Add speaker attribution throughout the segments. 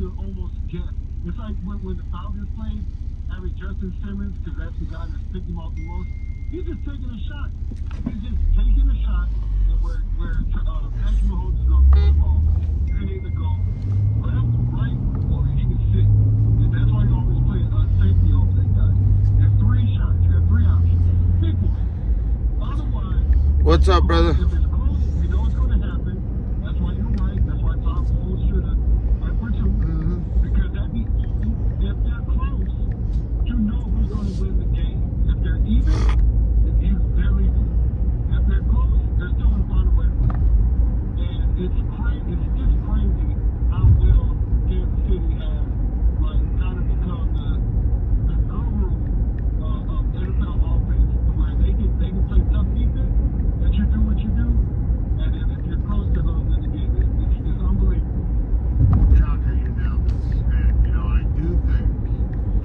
Speaker 1: to almost guess. It's like when the Falcons played, having Justin Simmons, because that's the guy that's picked him off the most. He's just taking a shot. He's just taking a shot, and where Patrick Mahomes is going to play the ball. You can either go left, right, or he can sit. And that's why you always play safety over that guy. There's three shots. You have three options. Pick one. Otherwise,
Speaker 2: what's up, brother?
Speaker 1: if it's close, you know it's going to happen. That's why you're right. That's why Tom Bowles should have went for two. Because that means if they're close, you know who's going to win the game. If they're even, they're leaving. If they're close, they're still going to find a way to win. And it's crazy. It's just crazy how well Kansas City has kind of become the guru of NFL offense, where they can play tough defense, but you do what you do, and then if you're close to them in the game, it's unbelievable.
Speaker 3: Chaka, you nailed this. And, I do think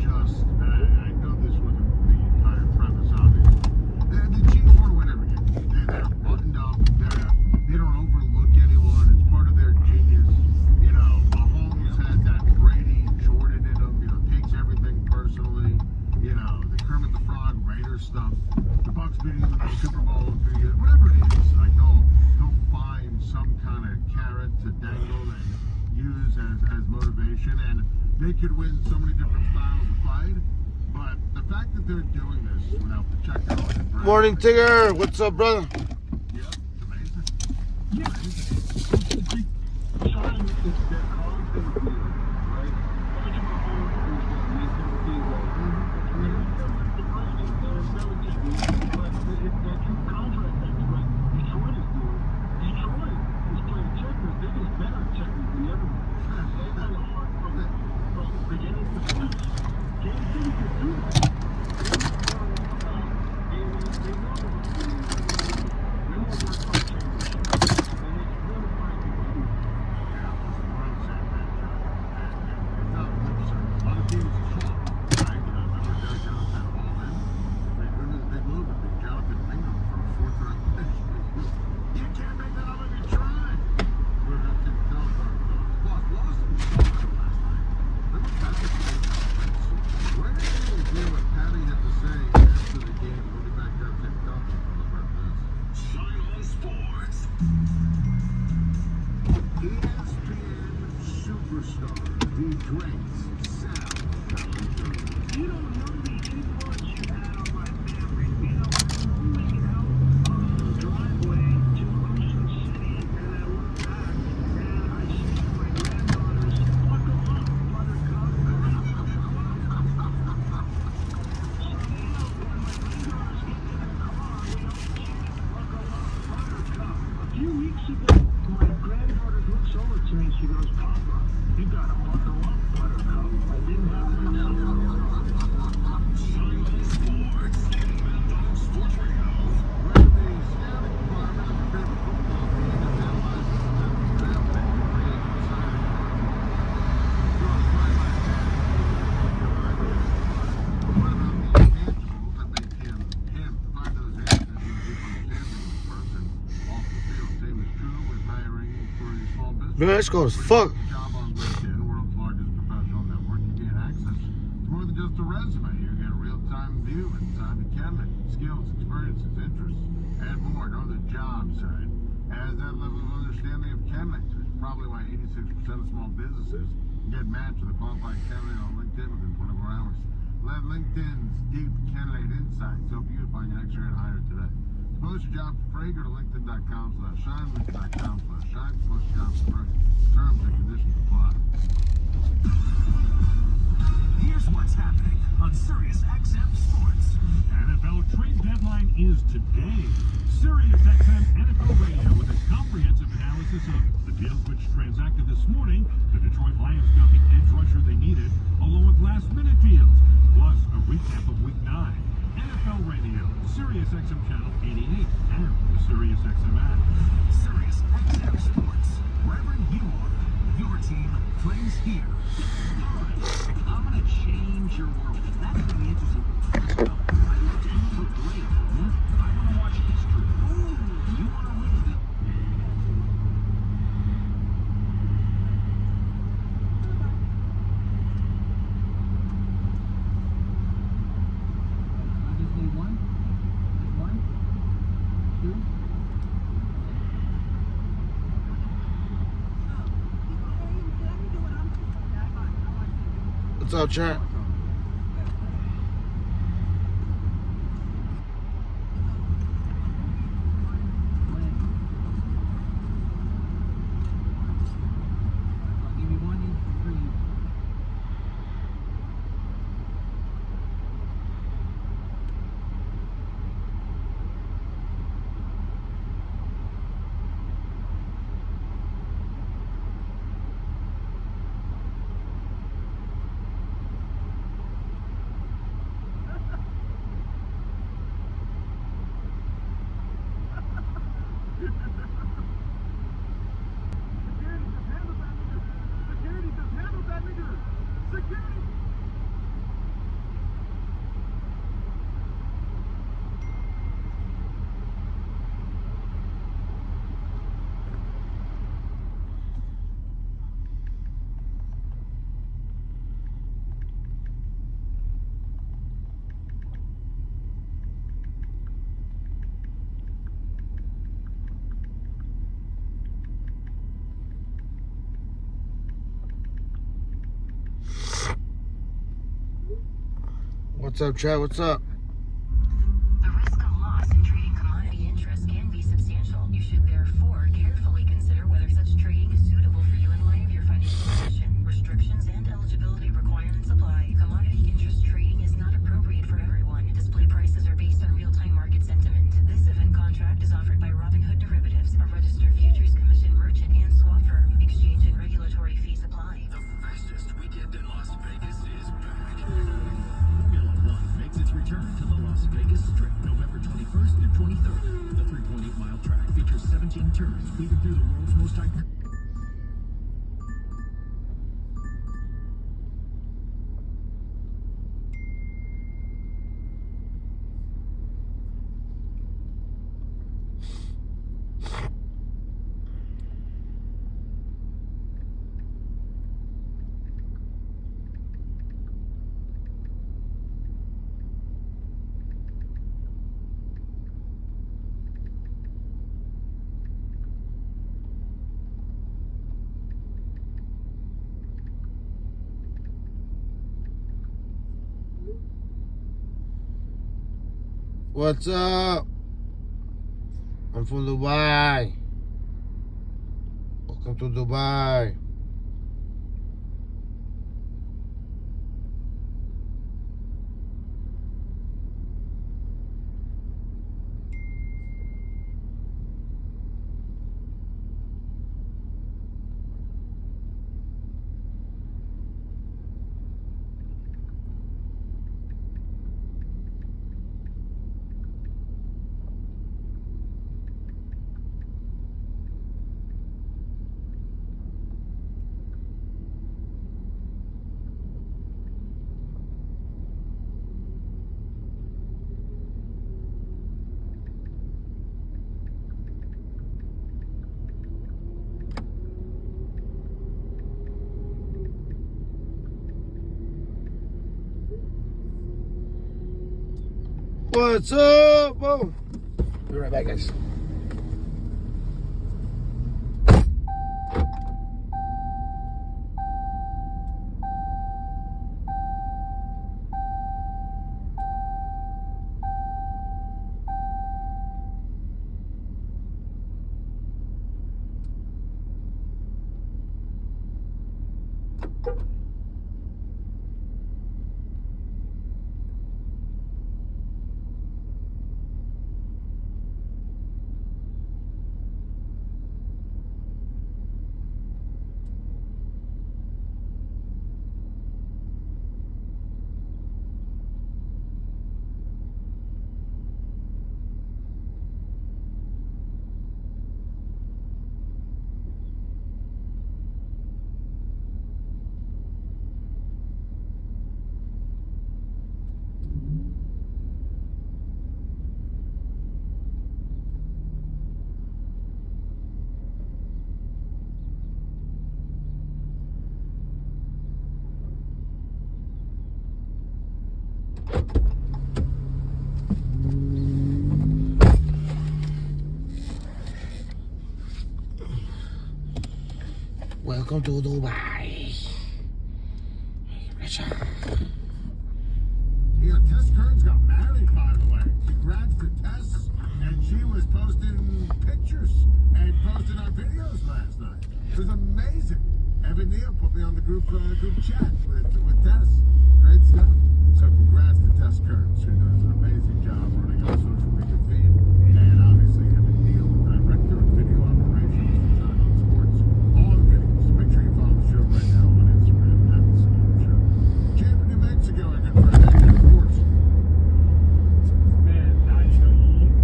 Speaker 3: I know this wasn't the entire premise, obviously. The Chiefs want to win every game. They're buttoned up. They don't overlook anyone. It's part of their genius. Mahomes had that Brady Jordan in him. Takes everything personally. The Kermit the Frog Raider stuff. The Bucs beating them in the Super Bowl. Whatever it is, I know he'll find some kind of carrot to dangle and use as motivation. And they could win so many different styles of fight. But the fact that they're doing this without the checker.
Speaker 2: Morning, Tigger. What's up, brother?
Speaker 3: Yeah, it's amazing.
Speaker 1: Yeah, it's trying to their cards in the field, right? Patrick Mahomes is going to make everything go. I mean, the Brady and Belichick, but that true contract thing, like Detroit is doing. Detroit is playing checkers. They're just better at checkers than everyone. They play hard from beginning to finish. Kansas City can do that. They know what to do. They want to work on championship. And it's really hard to do.
Speaker 3: Yeah, we're on the same page, Chuck. And it's not lip service. A lot of teams are slow, right? Remember Derek Johnson all in? Who was the big move? I think Jonathan Ingram for a fourth-round pick. You can't make that up if you try. We're not going to tell our plus Lawson saw it last night. Remember Patrick Mahomes' offense? Where did you hear what Patty had to say after the game? We'll get back there and take a couple. How about this? Shine on Sports. ESPN superstar, the great Sal Valentine.
Speaker 1: You don't know the influence you had on my family. Growing out of the driveway to Ocean City, and I look back and I see my granddaughters buckle up, Buttercup. So when my granddaughters get in the car, we all chant, buckle up, Buttercup. A few weeks ago, my granddaughter looks over to me and she goes, Papa, you gotta buckle up, Buttercup. I didn't have my
Speaker 2: Let's go as fuck.
Speaker 3: Job on LinkedIn, world's largest professional network. You gain access to more than just a resume. You get a real-time view inside the candidate, skills, experiences, interests, and more. Know the job site has that level of understanding of candidates. It's probably why 86% of small businesses get matched with a qualified candidate on LinkedIn within 24 hours. Let LinkedIn's deep candidate insights help you find your next career hire today. To post your job for free, go to linkedin.com/shine, linkedin.com/shine, post your job for free. Terms and conditions apply.
Speaker 4: Here's what's happening on SiriusXM Sports. NFL trade deadline is today. SiriusXM NFL Radio with a comprehensive analysis of the deals which transacted this morning. The Detroit Lions got the edge rusher they needed, along with last-minute deals, plus a recap of Week 9. NFL Radio, SiriusXM Channel 88, and the SiriusXM app. SiriusXM Sports. Wherever you are, your team plays here. Alright, I'm gonna change your world. That's gonna be interesting. I looked into great. I wanna watch history. Ooh, you wanna read it?
Speaker 2: What's up, chat? What's up, chat? What's up?
Speaker 5: The risk of loss in trading commodity interests can be substantial. You should therefore carefully consider whether such trading is suitable for you in light of your financial position. Restrictions and eligibility requirements apply. Commodity interest trading is not appropriate for everyone. Display prices are based on real-time market sentiment. This event contract is offered by Robinhood Derivatives, a registered futures commission merchant and swap firm. Exchange and regulatory fees apply.
Speaker 4: The fastest weekend in Las Vegas is back. Formula One makes its return to the Las Vegas Strip November 21st through 23rd. The 3.8-mile track features 17 turns, weaving through the world's most iconic.
Speaker 2: What's up? I'm from Dubai. Welcome to Dubai. What's up? Whoa. Be right back, guys. Welcome to Dubai.
Speaker 3: You know, Tess Kearns got married, by the way. Congrats to Tess. And she was posting pictures and posting our videos last night. It was amazing. Evan Neal put me on the group chat with Tess. Great stuff. So congrats to Tess Kearns, who does an amazing job running our social media feed. And obviously Evan Neal, Director of Video Operations for Time Out Sports. All the videos. Make sure you follow the show right now on Instagram at The Scoop Show. Champ of New Mexico, our good friend Edgar Reports.
Speaker 1: Man,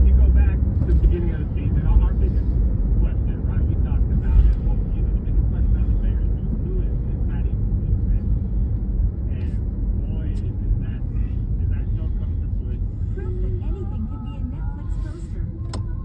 Speaker 1: you go back to the beginning of the season. Our biggest question, right? We talked about it. Well, the biggest question on the Bears who is Matty Smith? And boy, is that show coming to fruition.
Speaker 6: Proof that anything can be a Netflix poster. This is what I want. Is there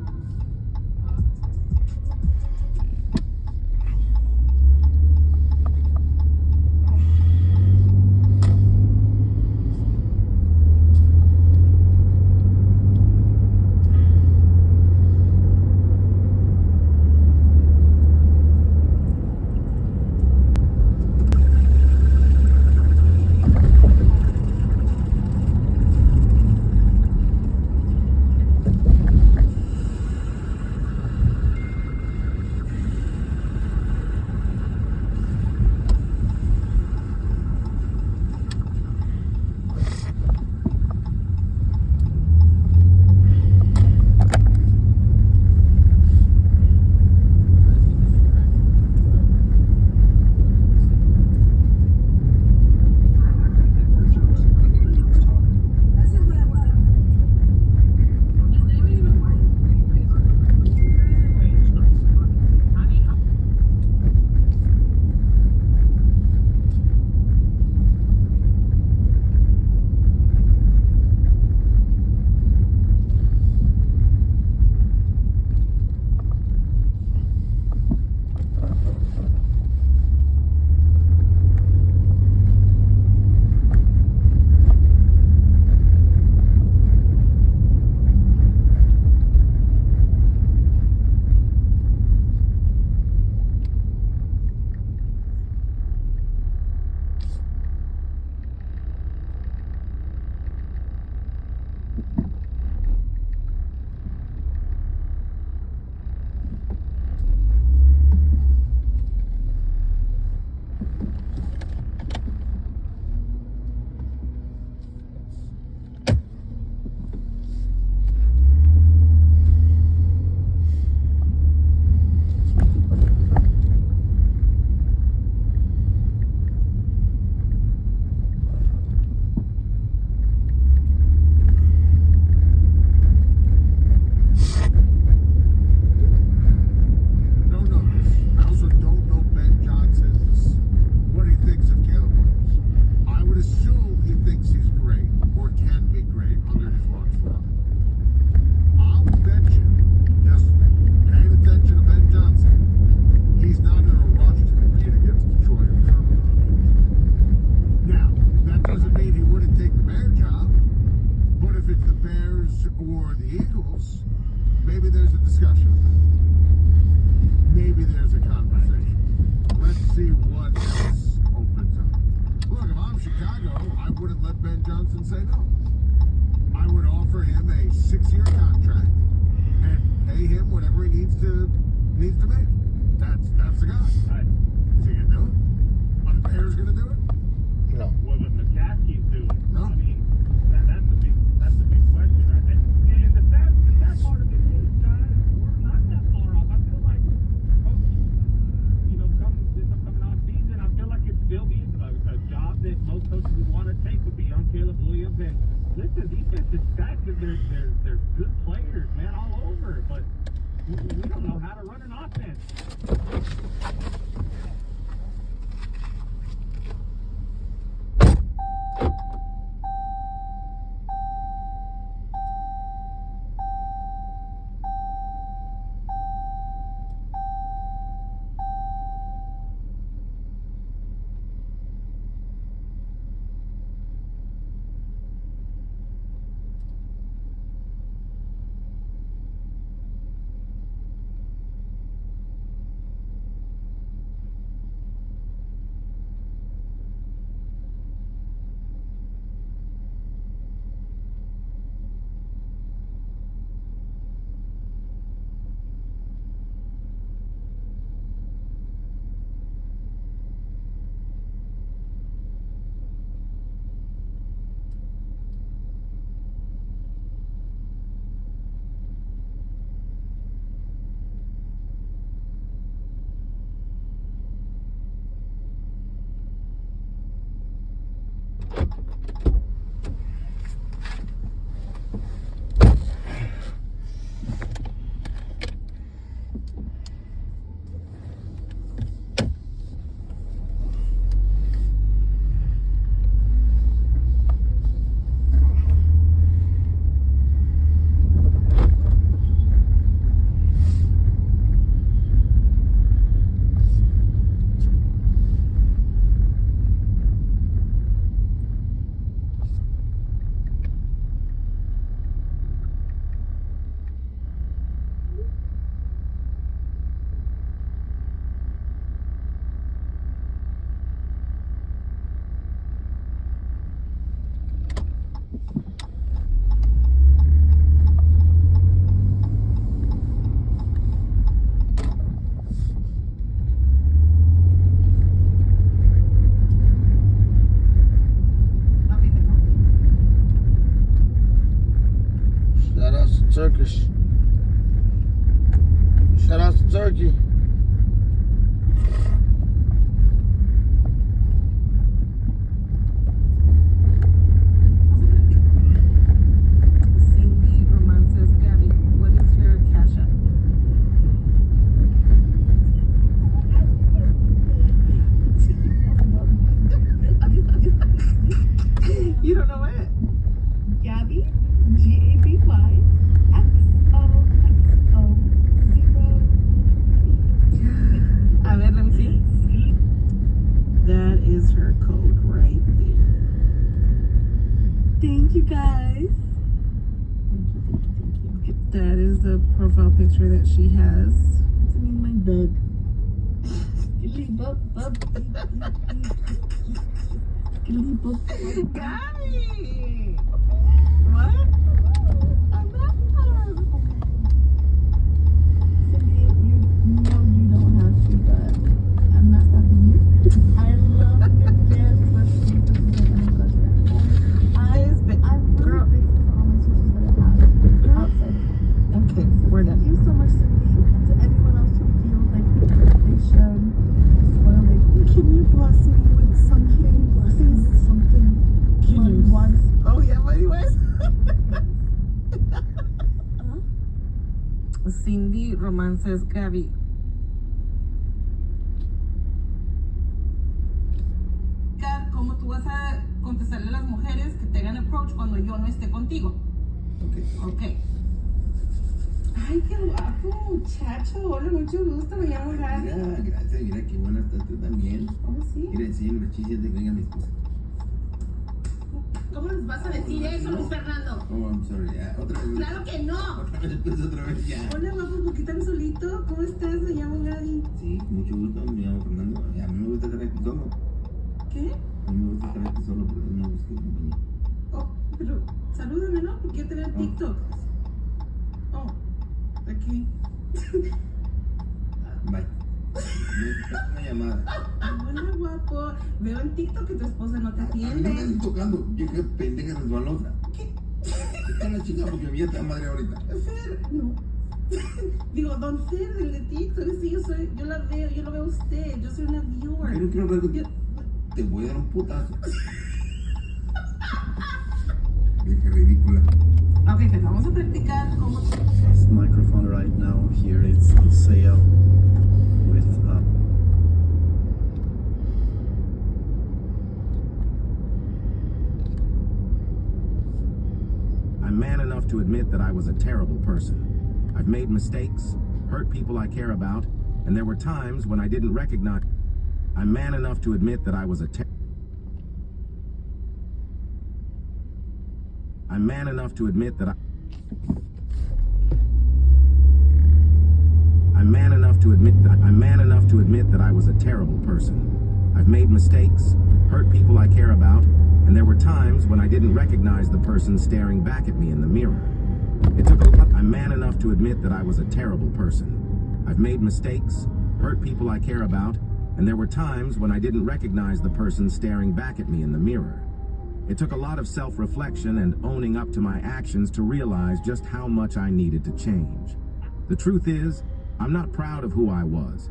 Speaker 6: even one?
Speaker 3: Don't know this. I also don't know Ben Johnson's, what he thinks of Caleb Williams. I would assume he thinks he's great, or can be great, under his watchful eye. I'll bet you, just paying attention to Ben Johnson, he's not in a rush to compete against Detroit or Kirby. Now, that doesn't mean he wouldn't take the Bear job, but if it's the Bears or the Eagles, maybe there's a discussion. Maybe there's a conversation. Let's see what else opens up. Look, if I'm Chicago, I wouldn't let Ben Johnson say no. I would offer him a 6-year contract and pay him whatever he needs to make. That's the guy.
Speaker 1: Right.
Speaker 3: Is he gonna do it? Are the Bears gonna do it?
Speaker 2: No.
Speaker 1: What would McCaskey's doing?
Speaker 3: No.
Speaker 1: I mean, that's the big question, right? And the sad part of it is, guys, we're not that far off. I feel like, coach, come this upcoming off season, I feel like it'd still be a job that most coaches would want to take would be on Caleb Williams. And listen, defensive stats, they're good players, man, all over. But we don't know how to run an offense.
Speaker 2: Turkish. Shout out to Turkey.
Speaker 6: Cindy Roman says, Gabby, what is your cash app? You don't know it?
Speaker 7: Gabby, GABY, XOXO 0.
Speaker 6: A ver, let me see. That is her code right there.
Speaker 7: Thank you guys.
Speaker 6: Thank you. That is the profile picture that she has.
Speaker 7: It's me and my dog. Skilly bub bub. Skilly bub bub.
Speaker 6: Gabby! What?
Speaker 7: I love her. Cindy, you know you don't have to, but I'm not stopping you. I love your yes, but she's gonna go to that.
Speaker 6: This big
Speaker 7: I'm
Speaker 6: girl.
Speaker 7: really grateful for all my sources that I have outside.
Speaker 6: Okay, we're done.
Speaker 7: Thank you so much, Cindy, and to everyone else who feels like they should spoil it.
Speaker 6: Can you bless me with something?
Speaker 7: Please, something.
Speaker 6: Can you?
Speaker 7: Once.
Speaker 6: Oh yeah, but anyways. Cindy Roman says, Gabby. ¿Cómo tú vas a contestarle a las mujeres que te hagan approach cuando yo no esté contigo? Ok. Ay, qué guapo, muchacho. Hola, mucho gusto. Me llamo Gaby.
Speaker 2: Mira, gracias, mira qué buena estás tú también.
Speaker 6: Oh, sí.
Speaker 2: Mira, enseñame los chistes de que venga mi esposa.
Speaker 8: ¿Cómo les vas a decir eso, Luis Fernando?
Speaker 2: Oh, I'm sorry. Otra vez.
Speaker 8: ¡Claro que no!
Speaker 2: Otra vez, pues, otra vez ya.
Speaker 6: Hola, guapo, ¿por qué tan solito? ¿Cómo estás? Me llamo Gaby.
Speaker 2: Sí, mucho gusto. Me llamo Fernando. A mí me gusta estar aquí solo.
Speaker 6: ¿Qué?
Speaker 2: A mí me gusta estar aquí solo porque no busco compañía.
Speaker 6: Oh, pero salúdame, ¿no? Porque quiero tener TikTok. Oh, aquí.
Speaker 2: Bye. Una llamada.
Speaker 6: Hola, guapo. Veo en TikTok que tu esposa no te
Speaker 2: A mí no me
Speaker 6: atiende.
Speaker 2: andes tocando. Vieja pendeja resbalosa.
Speaker 6: ¿Qué?
Speaker 2: Está la chica porque mi está madre ahorita.
Speaker 6: Fer, no. Digo, Don Fer, del de TikTok. Sí, yo la veo, yo lo veo a usted. Yo soy una viewer.
Speaker 2: Yo no quiero hablar contigo.
Speaker 6: Yo-
Speaker 2: Te voy a dar un putazo. Vieja ridícula.
Speaker 6: Ok, Fer, vamos a practicar cómo.
Speaker 9: This microphone right now here it's on sale with
Speaker 10: I'm man enough to admit that I was a terrible person. I've made mistakes, hurt people I care about, and there were times when I didn't recognize. I'm man enough to admit that I was a I'm man enough to admit that I'm man enough to admit that I was a terrible person. I've made mistakes, hurt people I care about, and there were times when I didn't recognize the person staring back at me in the mirror. It took a lot. I'm man enough to admit that I was a terrible person. I've made mistakes, hurt people I care about, and there were times when I didn't recognize the person staring back at me in the mirror. It took a lot of self-reflection and owning up to my actions to realize just how much I needed to change. The truth is, I'm not proud of who I was.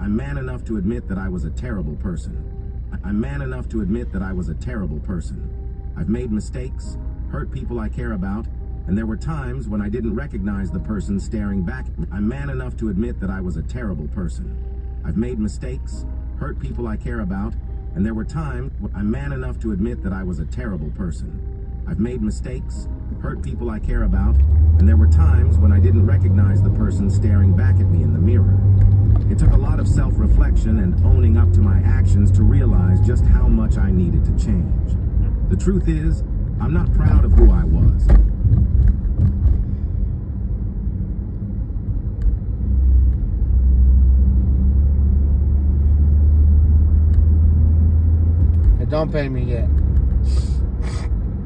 Speaker 10: I'm man enough to admit that I was a terrible person. I'm man enough to admit that I was a terrible person. I've made mistakes, hurt people I care about, and there were times when I didn't recognize the person staring back at me. I'm man enough to admit that I was a terrible person. I've made mistakes, hurt people I care about, and there were times I'm man enough to admit that I was a terrible person. I've made mistakes, hurt people I care about, and there were times when I didn't recognize the person staring back at me in the mirror. It took a lot of self-reflection and owning up to my actions to realize just how much I needed to change. The truth is, I'm not proud of who I was.
Speaker 2: Hey, don't pay me yet.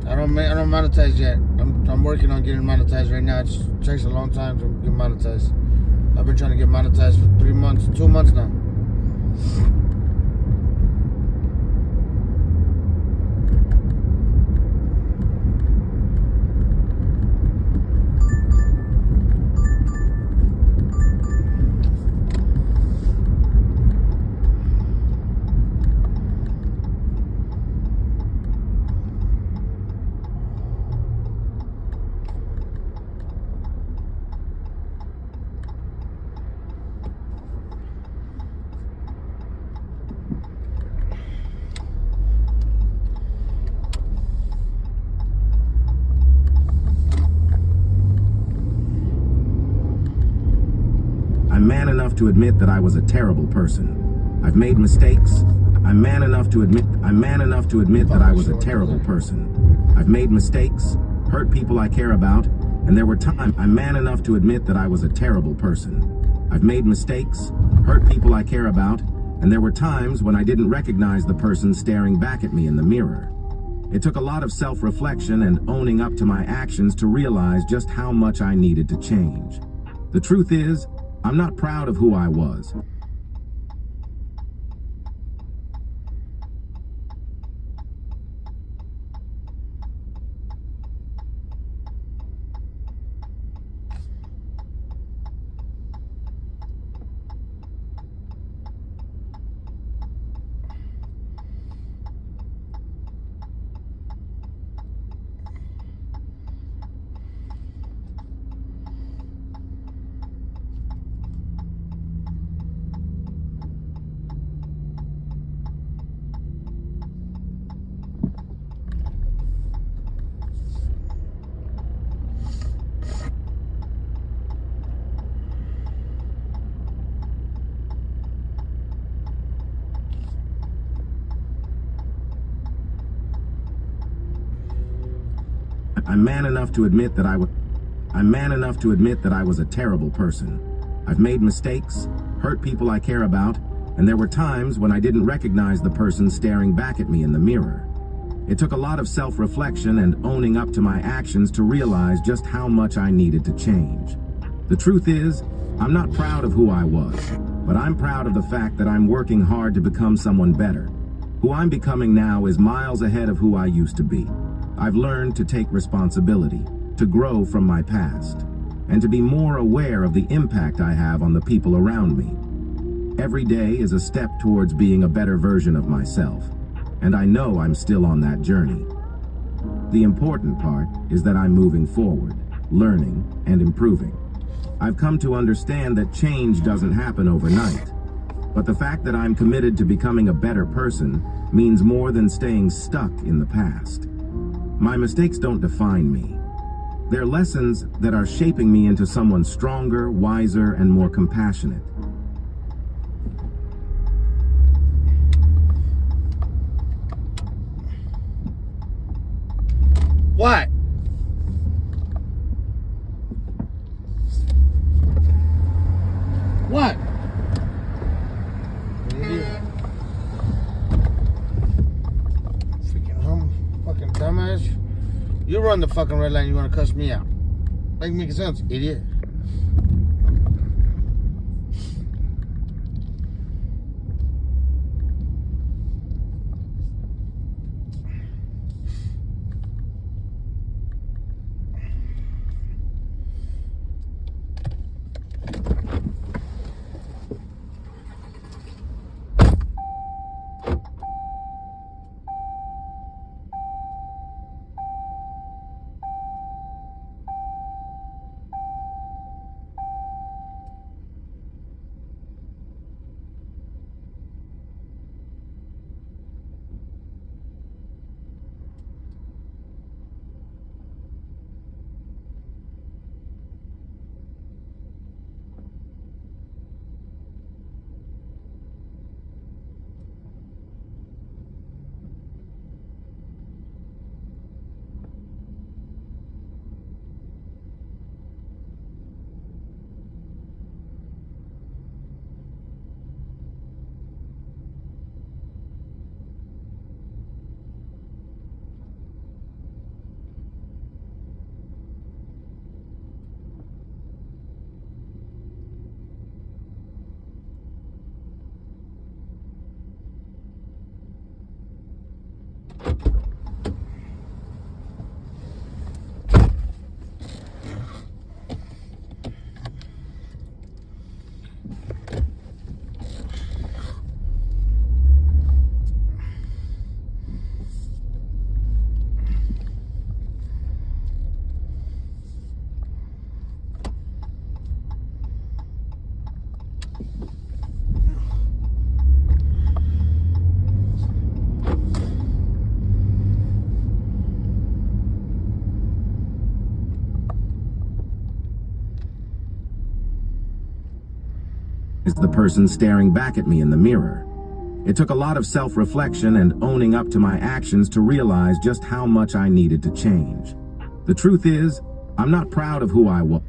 Speaker 2: I don't monetize yet. I'm working on getting monetized right now. It takes a long time to get monetized. I've been trying to get monetized for 3 months, 2 months now.
Speaker 10: I'm man enough to admit that I was a terrible person. I've made mistakes. I'm man enough to admit that I was a terrible person. I've made mistakes, hurt people I care about, and there were times I'm man enough to admit that I was a terrible person. I've made mistakes, hurt people I care about, and there were times when I didn't recognize the person staring back at me in the mirror. It took a lot of self-reflection and owning up to my actions to realize just how much I needed to change. The truth is, I'm not proud of who I was. I'm man enough to admit that I was a terrible person. I've made mistakes, hurt people I care about, and there were times when I didn't recognize the person staring back at me in the mirror. It took a lot of self-reflection and owning up to my actions to realize just how much I needed to change. The truth is, I'm not proud of who I was, but I'm proud of the fact that I'm working hard to become someone better. Who I'm becoming now is miles ahead of who I used to be. I've learned to take responsibility, to grow from my past, and to be more aware of the impact I have on the people around me. Every day is a step towards being a better version of myself, and I know I'm still on that journey. The important part is that I'm moving forward, learning, and improving. I've come to understand that change doesn't happen overnight, but the fact that I'm committed to becoming a better person means more than staying stuck in the past. My mistakes don't define me. They're lessons that are shaping me into someone stronger, wiser, and more compassionate.
Speaker 2: What? What? Fucking dumbass. You run the fucking red line, you wanna cuss me out. Make sense, idiot.
Speaker 10: the person staring back at me in the mirror. It took a lot of self-reflection and owning up to my actions to realize just how much I needed to change. The truth is, I'm not proud of who I was.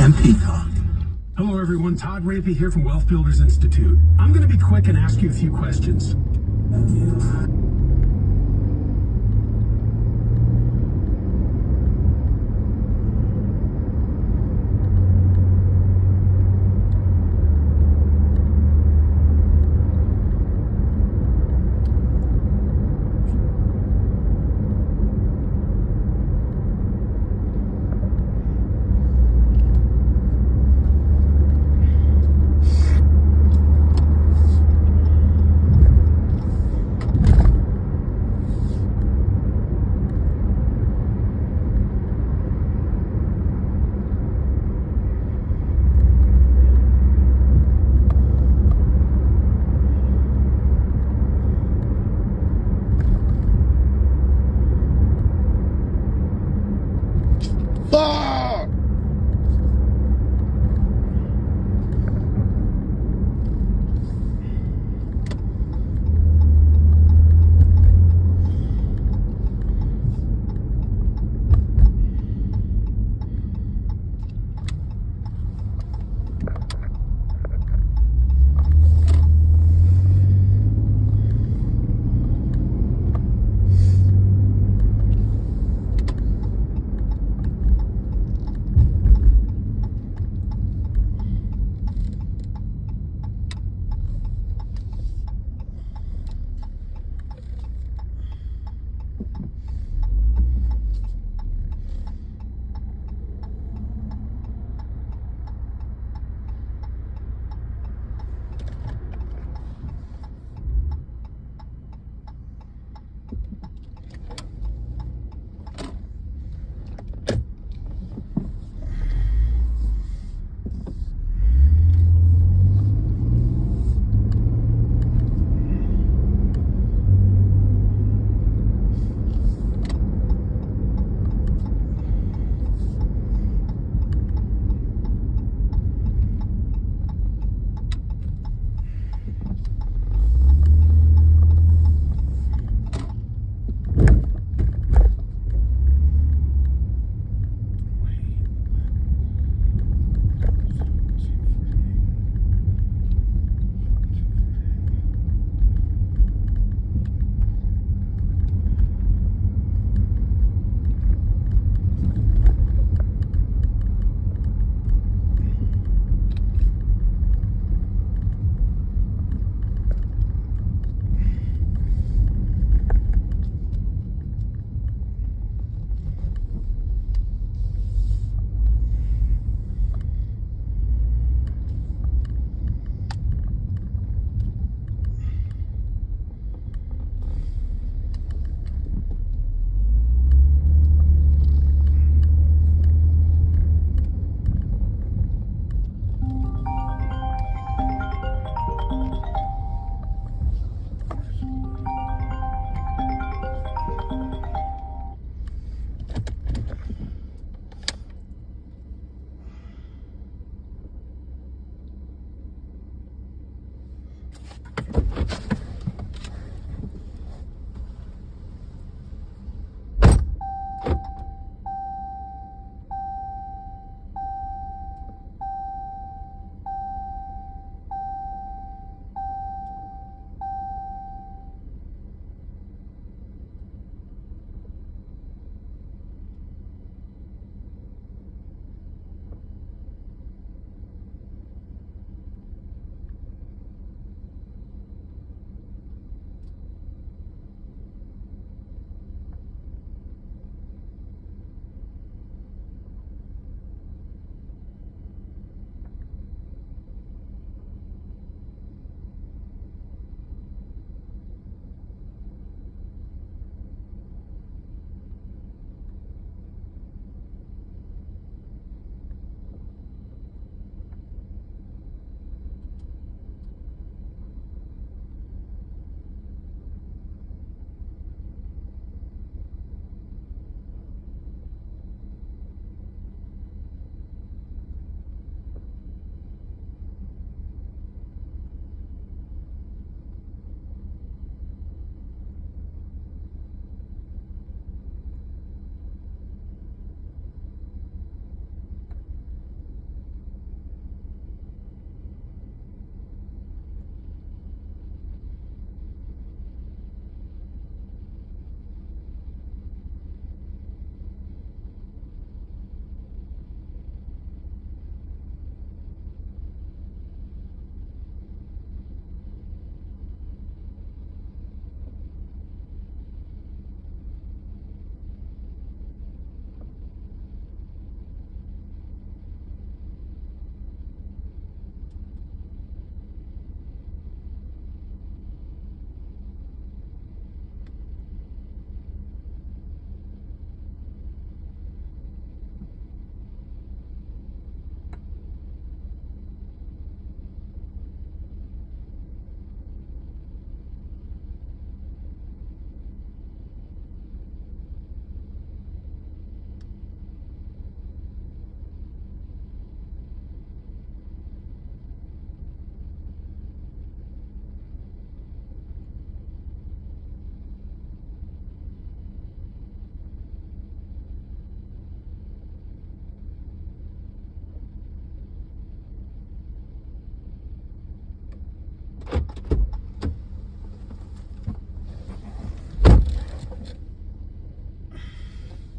Speaker 11: and Peacock.
Speaker 4: Hello, everyone. Todd Rampey here from Wealth Builders Institute. I'm going to be quick and ask you a few questions.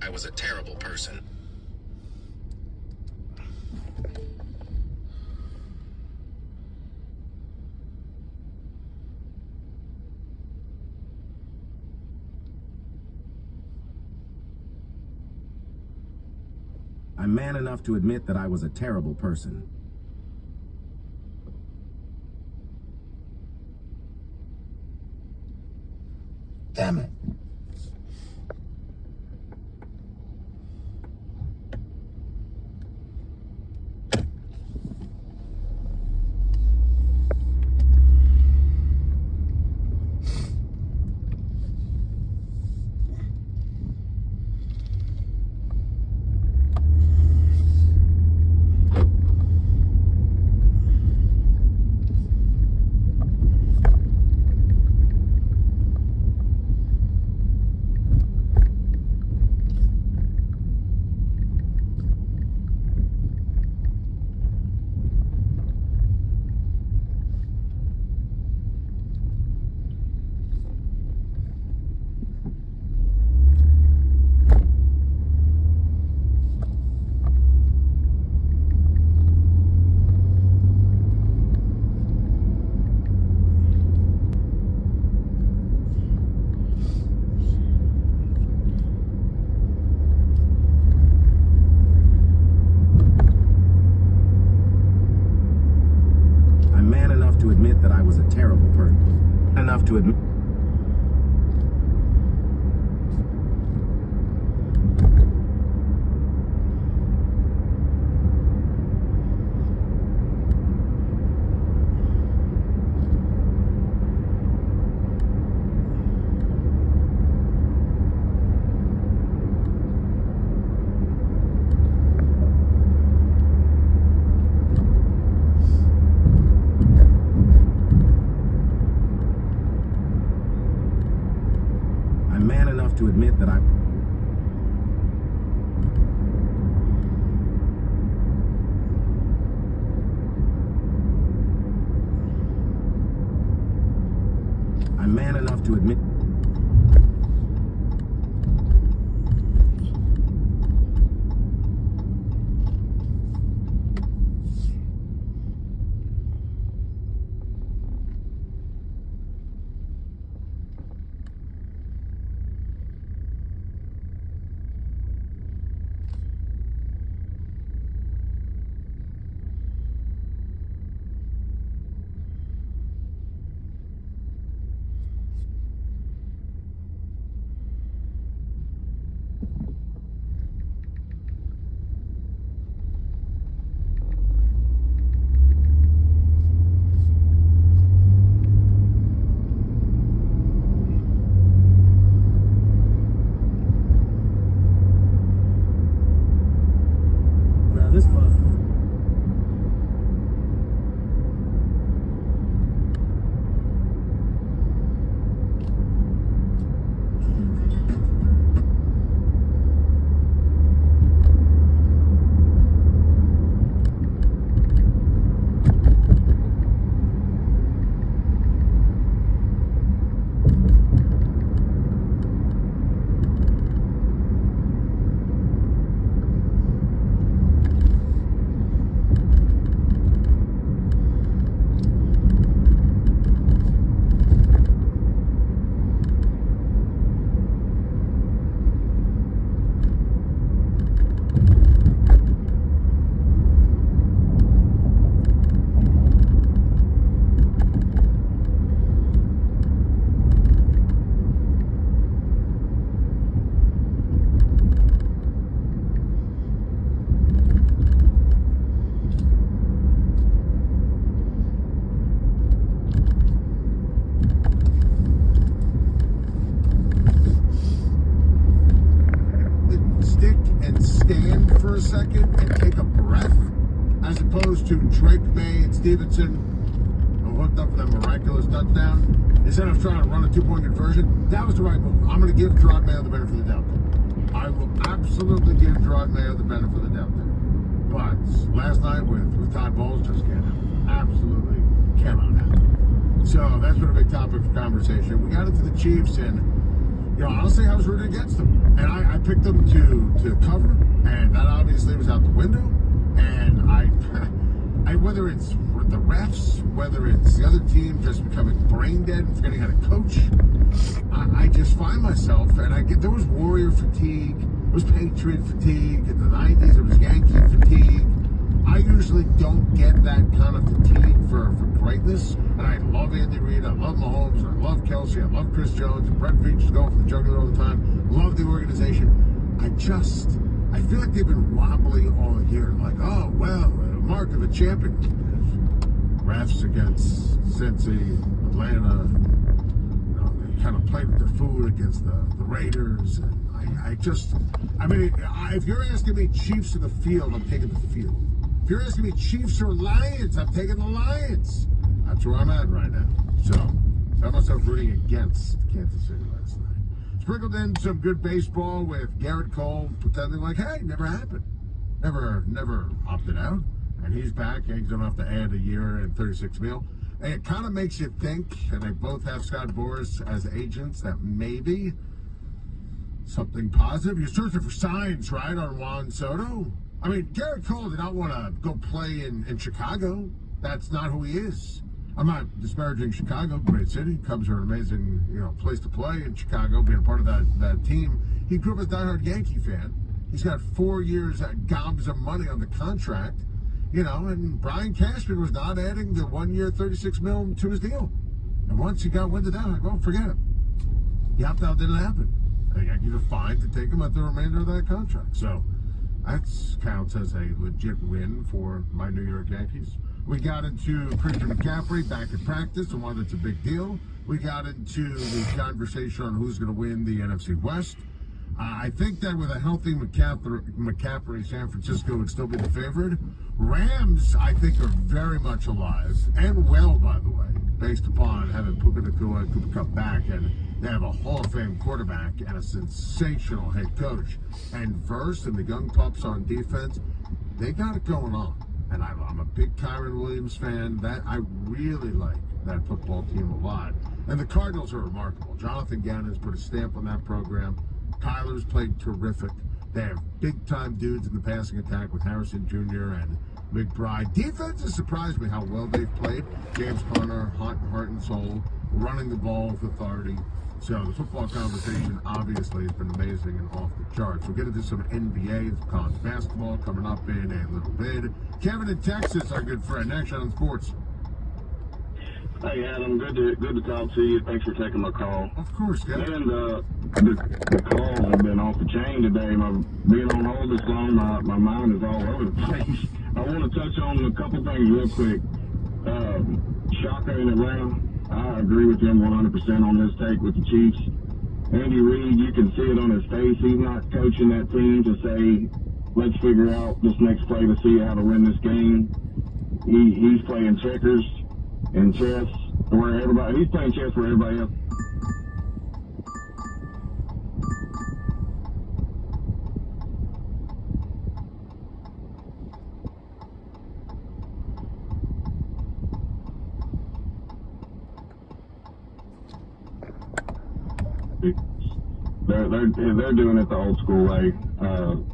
Speaker 10: I was a terrible person. I'm man enough to admit that I was a terrible person.
Speaker 2: Damn it.
Speaker 10: To admit that I'm man enough to admit
Speaker 3: a second and take a breath, as opposed to Drake May and Stevenson, who hooked up for that miraculous touchdown. Instead of trying to run a 2-point conversion, that was the right move. I'm going to give Gerard Mayo the benefit of the doubt. I will absolutely give Gerard Mayo the benefit of the doubt there. But last night with Todd Bowles, just can't happen. Absolutely cannot happen. So that's been a big topic for conversation. We got into the Chiefs, and honestly, I was rooting against them. And I picked them to cover, and that obviously was out the window. And whether it's the refs, whether it's the other team just becoming brain dead and forgetting how to coach, I just find myself, and there was Warrior fatigue, there was Patriot fatigue, in the 90s it was Yankee fatigue. I usually don't get that kind of fatigue for greatness, and I love Andy Reid, I love Mahomes, I love Kelsey, I love Chris Jones, and Brett Veach is going for the jugular all the time, love the organization. I feel like they've been wobbly all year, like, oh, well, mark of a champion. Refs against Cincy, Atlanta, they kind of played with their food against the Raiders, and if you're asking me Chiefs or the field, I'm taking the field. If you're asking me Chiefs or Lions, I'm taking the Lions. That's where I'm at right now. So, I found myself rooting against Kansas City last night. Sprinkled in some good baseball with Garrett Cole pretending like, hey, never happened. Never opted out. And he's back. He's going to have to add a year and $36 million. And it kind of makes you think, and they both have Scott Boras as agents, that maybe something positive. You're searching for signs, right, on Juan Soto? I mean, Garrett Cole did not want to go play in Chicago. That's not who he is. I'm not disparaging Chicago, great city. Cubs are an amazing, place to play in Chicago, being a part of that team. He grew up as a diehard Yankee fan. He's got 4 years at gobs of money on the contract, and Brian Cashman was not adding the 1 year, $36 million to his deal. And once he got winded down, well, forget it. The opt-out didn't happen. The Yankees are fine to take him at the remainder of that contract. So that counts as a legit win for my New York Yankees. We got into Christian McCaffrey back in practice, and why that's a big deal. We got into the conversation on who's going to win the NFC West. I think that with a healthy McCaffrey, San Francisco would still be the favorite. Rams, I think, are very much alive, and well, by the way, based upon having Puka Nacua and Cooper Kupp back, and they have a Hall of Fame quarterback and a sensational head coach. And Verse and the young pups on defense, they got it going on. And I'm a big Kyron Williams fan. I really like that football team a lot. And the Cardinals are remarkable. Jonathan Gannon's put a stamp on that program. Kyler's played terrific. They have big-time dudes in the passing attack with Harrison Jr. and McBride. Defense has surprised me how well they've played. James Conner, heart and soul, running the ball with authority. So the football conversation obviously has been amazing and off the charts. We'll get into some NBA, some college basketball coming up in a little bit. Kevin in Texas, our good friend. Next on Sports.
Speaker 1: Hey, Adam. Good to talk to you. Thanks for taking my call.
Speaker 3: Of course, Kevin.
Speaker 1: And the calls have been off the chain today. Being on hold this long, my mind is all over the place. I want to touch on a couple things real quick. Shaka in Atlanta. I agree with him 100% on this take with the Chiefs. Andy Reid, you can see it on his face. He's not coaching that team to say, let's figure out this next play to see how to win this game. He's playing checkers and chess where he's playing chess where everybody else. They're doing it the old school way.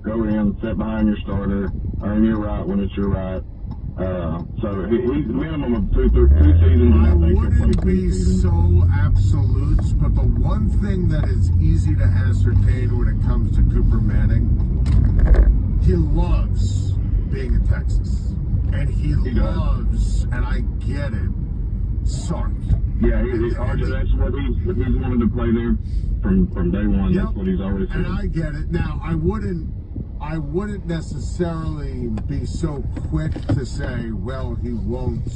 Speaker 1: Go in, sit behind your starter, earn your right when it's your right. So he's minimum of two seasons.
Speaker 3: I wouldn't be so absolute, but the one thing that is easy to ascertain when it comes to Cooper Manning, he loves being in Texas, and he loves, and I get it, Sark.
Speaker 1: Yeah, that's what he's wanted to play there from day one. Yep. That's what he's always said.
Speaker 3: And I get it. Now, I wouldn't necessarily be so quick to say, well, he won't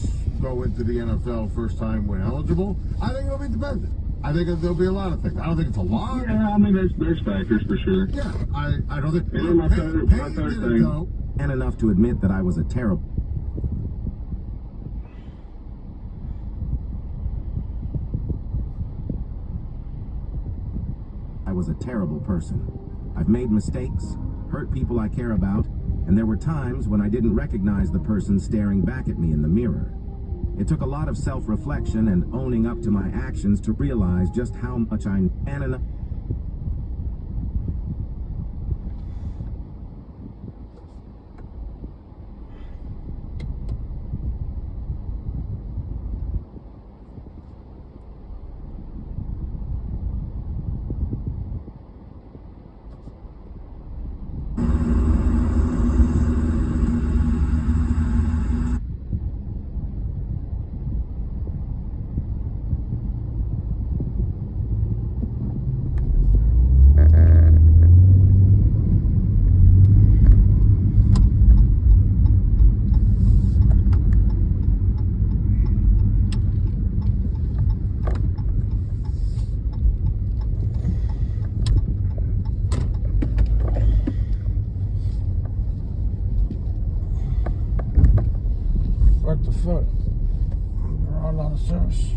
Speaker 3: go into the NFL first time when eligible. I think it'll be dependent. I think there'll be a lot of things. I don't think it's a lot.
Speaker 1: Yeah, I mean, there's factors for sure.
Speaker 3: Yeah, I don't think.
Speaker 1: And my third thing.
Speaker 10: And enough to admit that I was a terrible. I was a terrible person. I've made mistakes, hurt people I care about, and there were times when I didn't recognize the person staring back at me in the mirror. It took a lot of self-reflection and owning up to my actions to realize just how much I and enough.
Speaker 2: fuck? They're all out of service.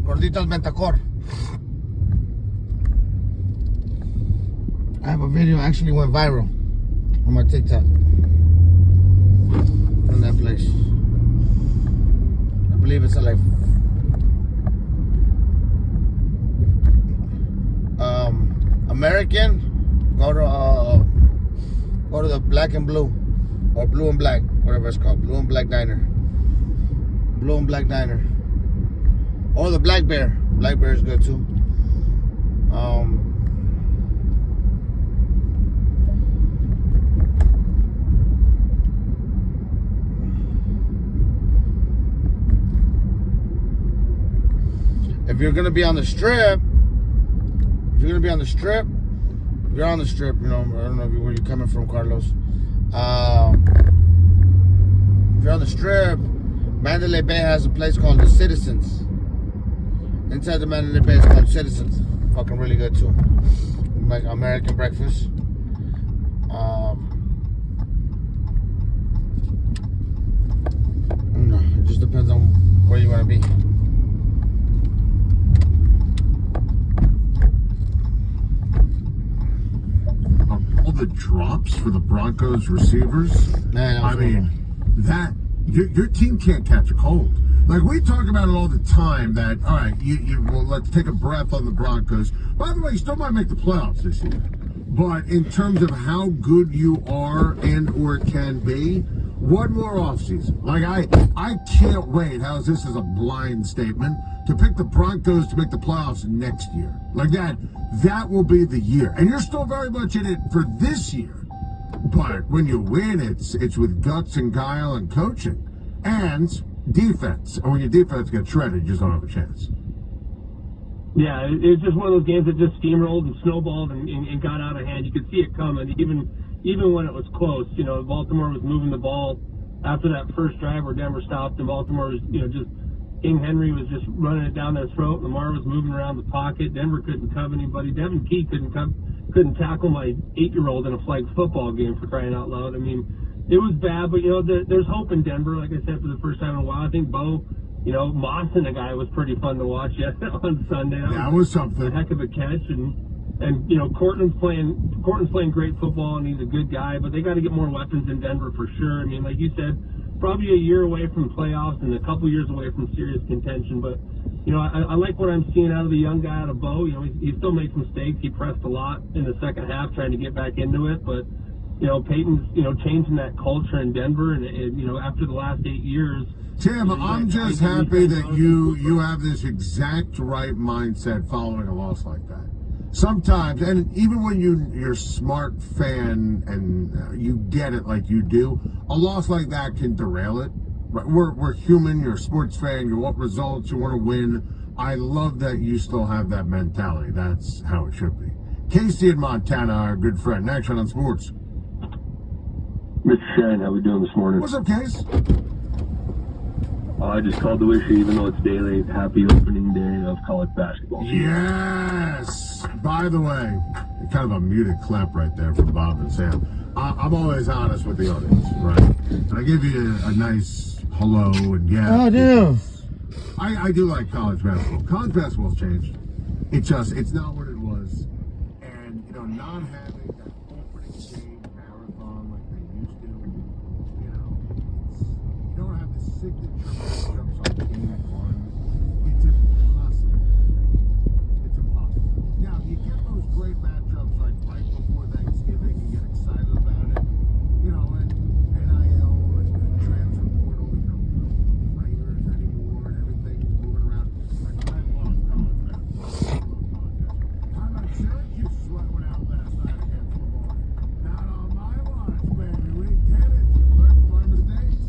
Speaker 2: Gorditas Ventacor. I have a video actually went viral on my TikTok from that place. I believe it's like American. Go to the Black and Blue or Blue and Black, whatever it's called, Blue and Black Diner. Blue and Black Diner. Or the Black Bear. Black Bear is good too. If you're gonna be on the strip, if you're on the strip, you know, I don't know where you're coming from, Carlos. If you're on the strip, Mandalay Bay has a place called the Citizens. Inside the Mandalay Bay is called Citizens. Fucking really good too. Like American breakfast. No, it just depends on where you want to be.
Speaker 3: All the drops for the Broncos receivers.
Speaker 2: Man,
Speaker 3: I mean, that your team can't catch a cold. Like, we talk about it all the time that, all right, well, let's take a breath on the Broncos. By the way, you still might make the playoffs this year. But in terms of how good you are and or can be, one more offseason. Like, I can't wait, how's this as a blind statement, to pick the Broncos to make the playoffs next year. Like that will be the year. And you're still very much in it for this year. But when you win, it's with guts and guile and coaching. And defense. And when your defense gets shredded, you just don't have a chance.
Speaker 1: Yeah, it's just one of those games that just steamrolled and snowballed and got out of hand. You could see it coming, even when it was close. You know, Baltimore was moving the ball after that first drive where Denver stopped, and Baltimore was, just King Henry was just running it down their throat. Lamar was moving around the pocket. Denver couldn't cover anybody. Devin Key couldn't tackle my 8-year-old in a flag football game, for crying out loud. I mean, it was bad, but there's hope in Denver. Like I said, for the first time in a while, I think Bo. Moss and the guy was pretty fun to watch on Sunday.
Speaker 3: That was something.
Speaker 1: A heck of a catch, and Cortland's playing great football, and he's a good guy. But they got to get more weapons in Denver for sure. I mean, like you said, probably a year away from playoffs and a couple years away from serious contention. But I like what I'm seeing out of the young guy out of Bo. He still makes mistakes. He pressed a lot in the second half trying to get back into it, but Peyton's changing that culture in Denver, and after the last 8 years.
Speaker 3: Tim, I'm just happy that you have this exact right mindset following a loss like that. Sometimes, and even when you're a smart fan and you get it like you do, a loss like that can derail it. We're human. You're a sports fan. You want results. You want to win. I love that you still have that mentality. That's how it should be. Casey in Montana, our good friend. Action on Sports.
Speaker 1: Mr. Shine, how we doing this morning?
Speaker 3: What's up, Case?
Speaker 1: I just called to wish you, even though it's day late, happy opening day of college basketball.
Speaker 3: Yes! By the way, kind of a muted clap right there from Bob and Sam. I'm always honest with the audience, right? And I give you a nice hello and yeah.
Speaker 2: Oh, damn.
Speaker 3: I do like college basketball. College basketball's changed. It's not what it was. And, not having that opening game marathon like they used to, you don't have the signature matchups on game one. It's impossible. It's impossible. Now, you get those great matchups like right before Thanksgiving, you get excited about it, and NIL and transfer portal, players anymore and everything's moving around. Like, I love college basketball. How about Syracuse sweating out last night against Lamar? Not on my watch, baby. We did it. Learn from our mistakes.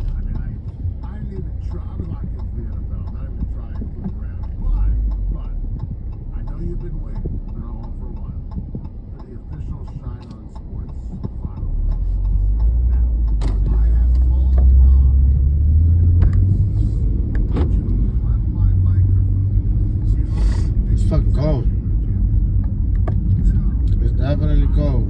Speaker 3: I mean, I didn't even try. I was locked into the NFL. Not even trying to fool around. But I know you've been waiting. Been on for a while for the official Shine on Sports final. Now, I have called Bob. Would you let my microphone?
Speaker 2: It's fucking cold. It's definitely cold.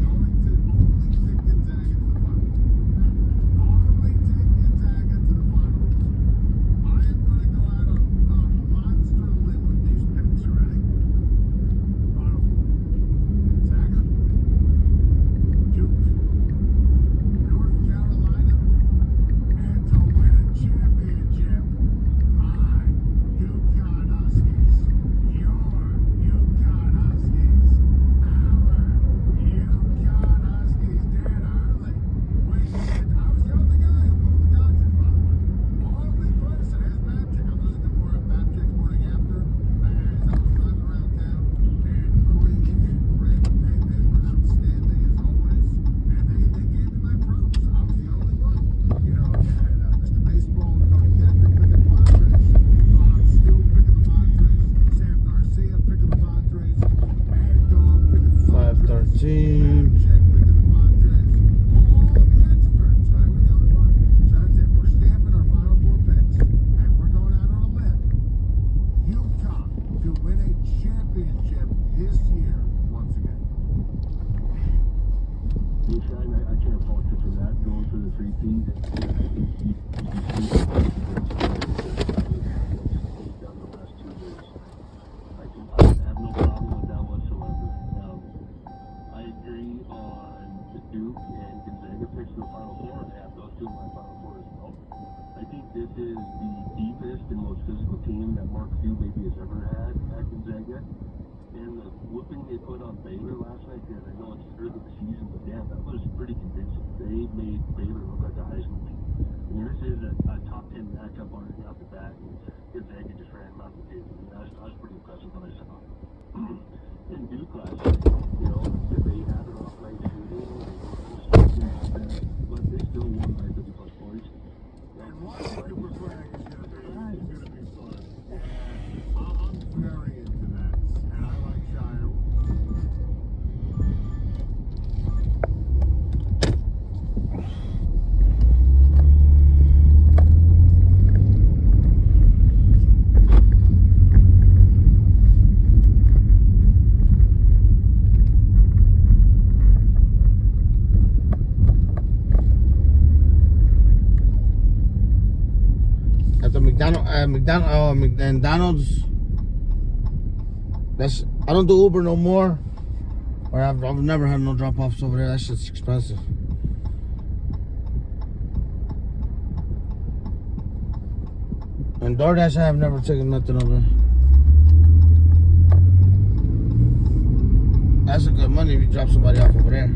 Speaker 1: thing they put on Baylor last night, because I know it's early in the season, but damn, that was pretty convincing. They made Baylor look like a Heisman team. I mean, this is a top 10 matchup already off the bat, and Gonzaga just ran them out the table. I mean, I was pretty impressed with what I saw. In Duke last night, you know, they had an off-night shooting, but they still won by 50 plus points.
Speaker 3: And watching Cooper Flag is going to be fun. I'm very into that. And I like Shire.
Speaker 2: At the McDonald's. That's I don't do Uber no more. Or I've never had no drop offs over there. That shit's expensive. And DoorDash, I have never taken nothing over there. That's a good money if you drop somebody off over there.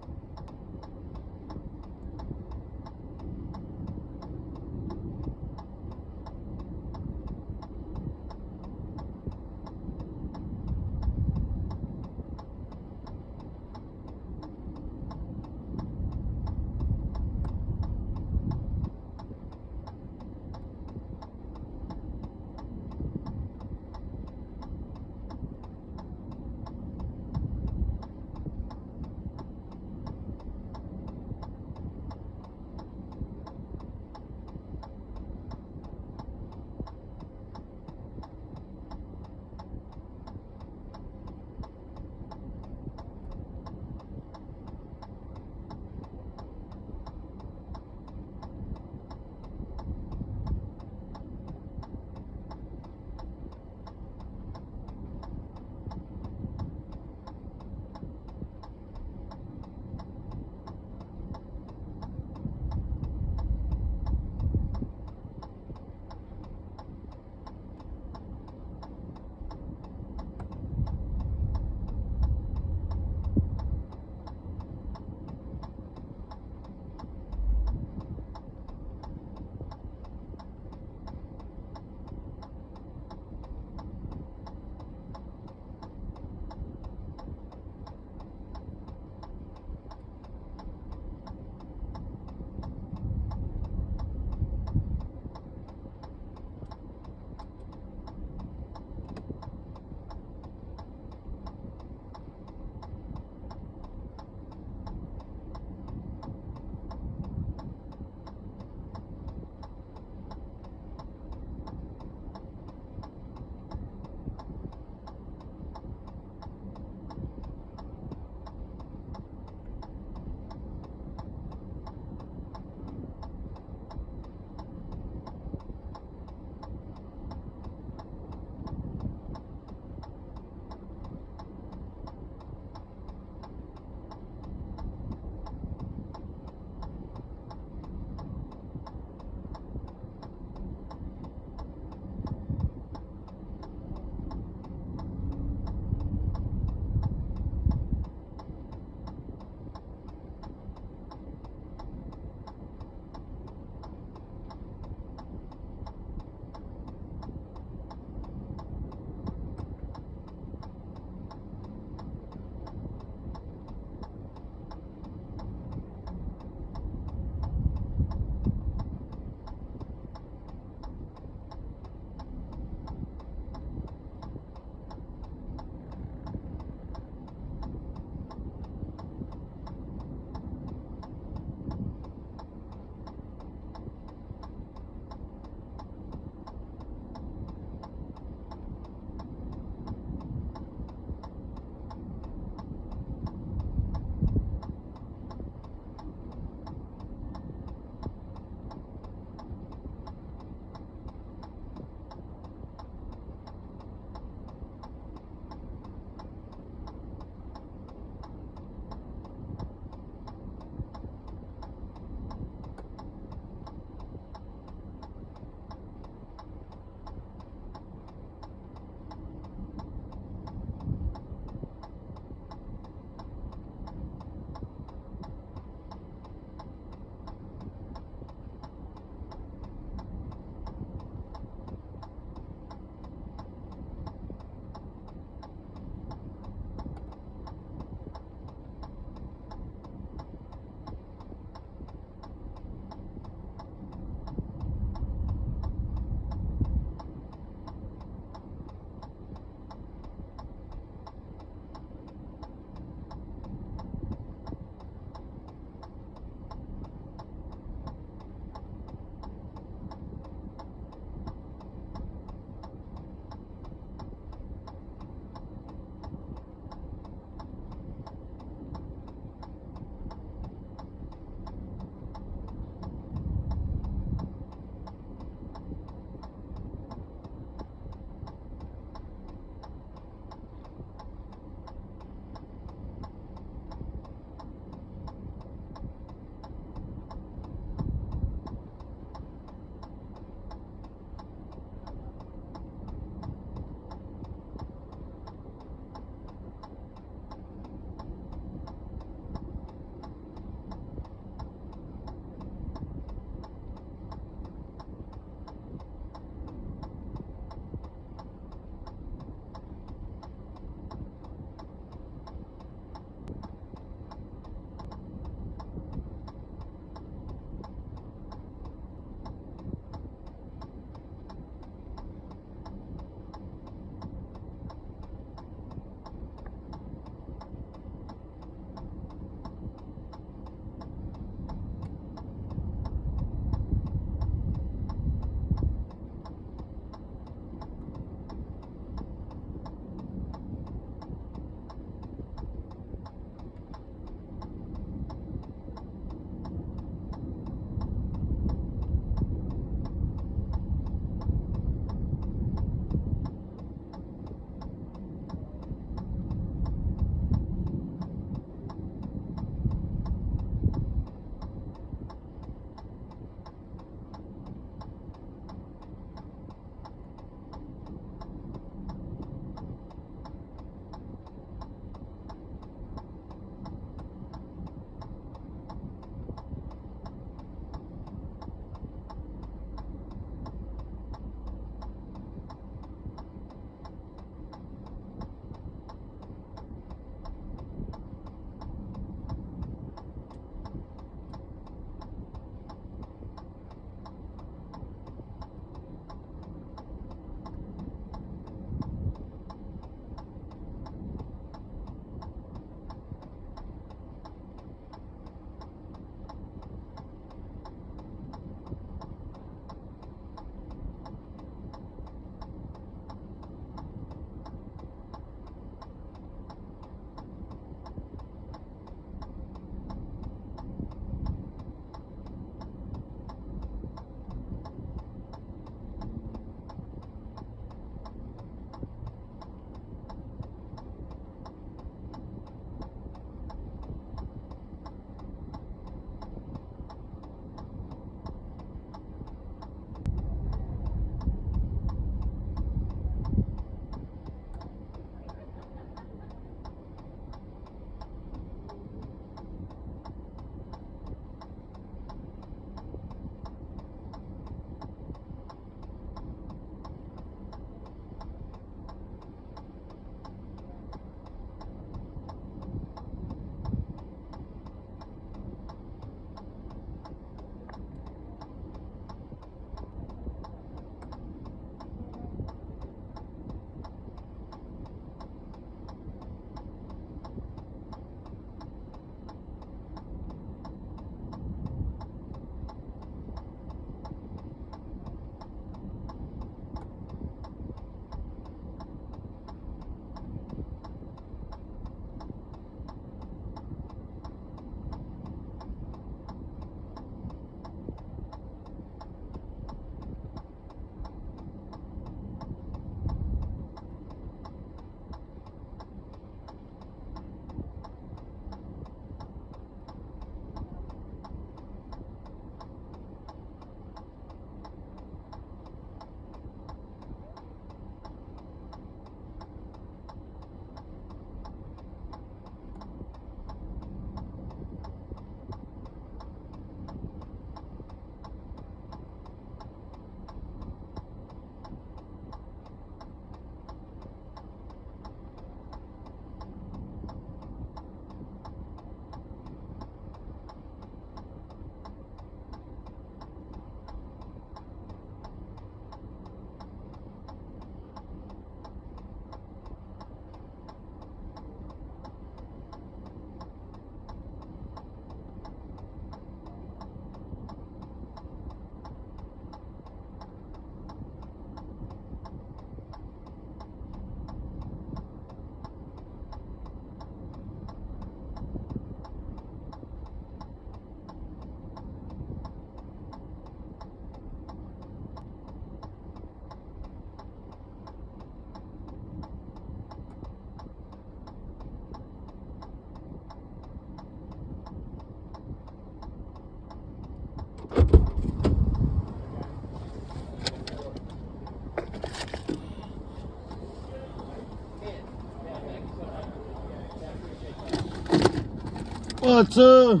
Speaker 2: What's up?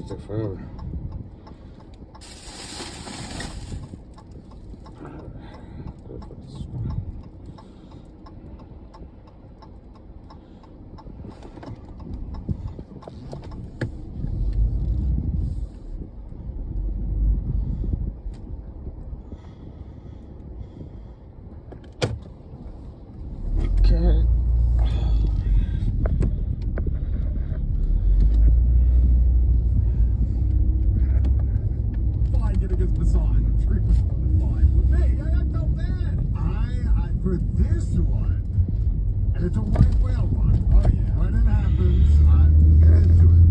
Speaker 2: take forever. Okay.
Speaker 4: Fine, get a good massage. I'm sure it was probably fine. With me, I felt bad.
Speaker 3: I for this one, and it's a white whale one.
Speaker 4: Oh, yeah.
Speaker 3: When it happens, I'm into it.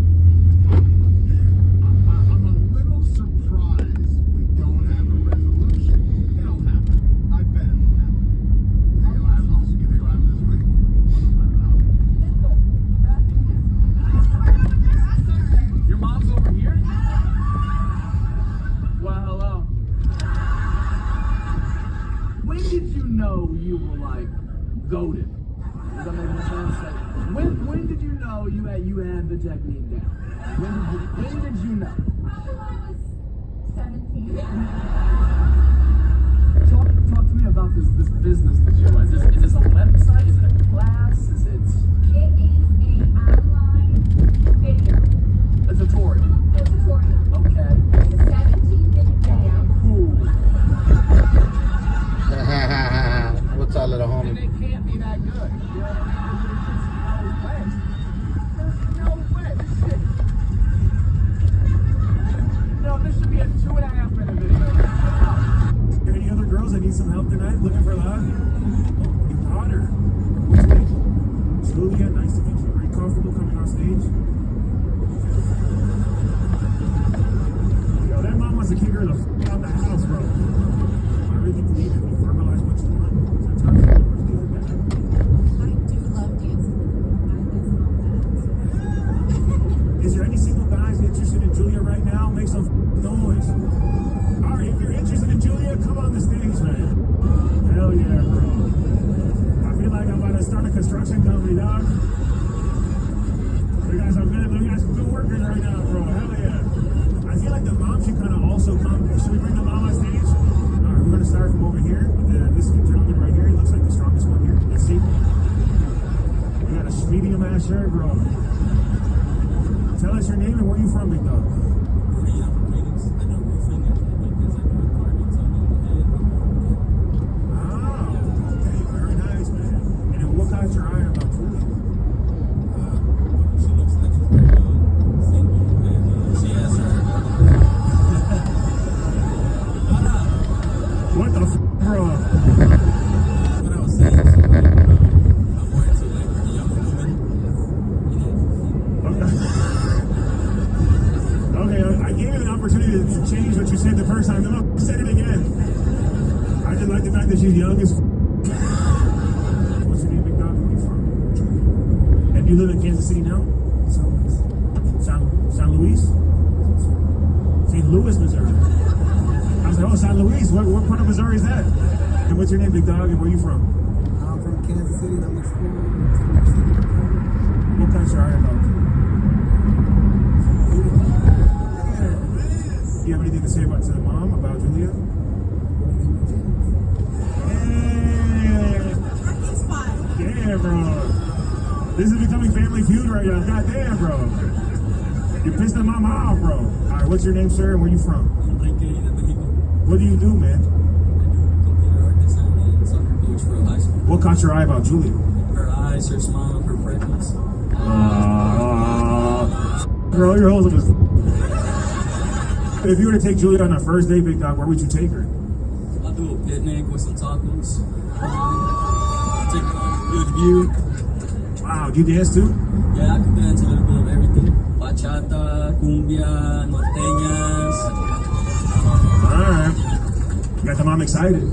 Speaker 3: I'm a little surprised we don't have a resolution.
Speaker 4: It'll happen. I bet it'll happen.
Speaker 3: You think it'll happen this week? I don't know.
Speaker 4: Your mom's over here? Well, hello. When did you know you were like goated? Does that make sense? Like, when did you know you had the technique down? When did you know?
Speaker 7: After I was 17.
Speaker 4: Talk to me about this business that you're like. Is this a website? Is it a class? Is it
Speaker 7: It is an online video.
Speaker 4: a tutorial?
Speaker 7: A tutorial.
Speaker 4: Okay.
Speaker 7: It's a 17-minute video.
Speaker 4: Cool.
Speaker 2: What's our little
Speaker 4: And
Speaker 2: homie?
Speaker 4: it can't be that good. You know what I mean? There's no way. This shit. No, this should be a 2.5-minute video. Any other girls that need some help tonight? Looking for love? You got her. What's your name? Julia, nice to meet you. Are you comfortable coming on stage? Yo, that mom wants to kick her the f out of the house, bro. I really believe if you verbalize what you want, sometimes the doors do it better.
Speaker 8: I do love dancing.
Speaker 4: Is there any single guys interested in Julia right now? Make some noise. All right, if you're interested in Julia, come on the stage, man. Hell yeah, bro. I feel like I'm about to start a construction company, dog. You guys are good workers right now, bro. Hell yeah. I feel like the mom should kind of also come. Should we bring the mom on stage? All right, we're going to start from over here with this gentleman right here. He looks like the strongest one here. Let's see. You got a medium-ass shirt, bro. Tell us your name and where you from, big dog. Ah, okay, very nice, man. And then what caught your eye about Julia?
Speaker 11: She looks like she's very single, and she has her.
Speaker 4: What the f, bro?
Speaker 11: What I was saying is, I'm more into like young women.
Speaker 4: Okay, I gave you an opportunity to change what you said the first time. No, said it again. I just like the fact that she's young as f. What's your name, big dog? Where you from? And you live in Kansas City now? San Luis? St. Louis, Missouri. I was like, oh, San Luis. What part of Missouri is that? And what's your name, big dog? And where you from?
Speaker 11: I'm from Kansas City. I'm exploring.
Speaker 4: What country are you about? Do you have anything to say to the mom about Julia? Yeah, bro. This is becoming Family Feud right now. God damn, bro. You pissed the mama off, bro. All right, what's your name, sir, and where you from? What do you do, man?
Speaker 11: Computer art design and soccer coach for high school.
Speaker 4: What caught your eye about Julia?
Speaker 11: Her eyes, her smile, her freckles.
Speaker 4: Bro, you're holding this. If you were to take Julia on a first date, big dog, where would you take her?
Speaker 11: I'll do a picnic with some tacos. Take a good view.
Speaker 4: Wow, do you dance too?
Speaker 11: Yeah, I can dance a little bit of everything. Bachata, cumbia, norteñas.
Speaker 4: Alright. You got the mom excited.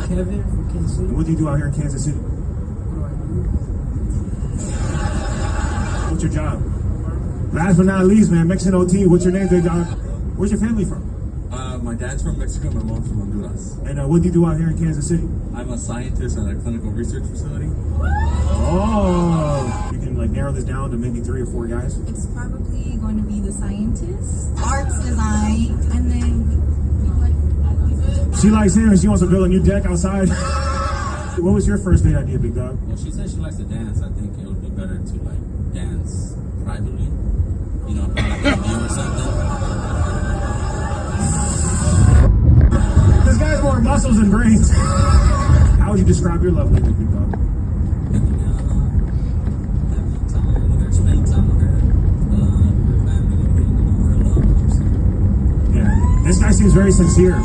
Speaker 11: Kevin from Kansas City.
Speaker 4: And what do you do out here in Kansas City? What's your job? Last but not least, man, Mexican OT. What's your name, big dog? Where's your family from?
Speaker 11: My dad's from Mexico, my mom's from Honduras.
Speaker 4: And what do you do out here in Kansas City?
Speaker 11: I'm a scientist at a clinical research facility.
Speaker 4: Oh, you can like narrow this down to maybe 3 or 4 guys.
Speaker 8: It's probably going to be the scientist, arts design, and then
Speaker 4: She likes him and she wants to build a new deck outside. What was your first date idea, big dog?
Speaker 11: Well, she said she likes to dance. I think it would be better to like dance privately. You know, like a view or something.
Speaker 4: This guy's more muscles than brains. How would you describe your love language, big dog?
Speaker 11: Having time with her, spending time with her, her family, her loved ones.
Speaker 4: Yeah, this guy seems very sincere.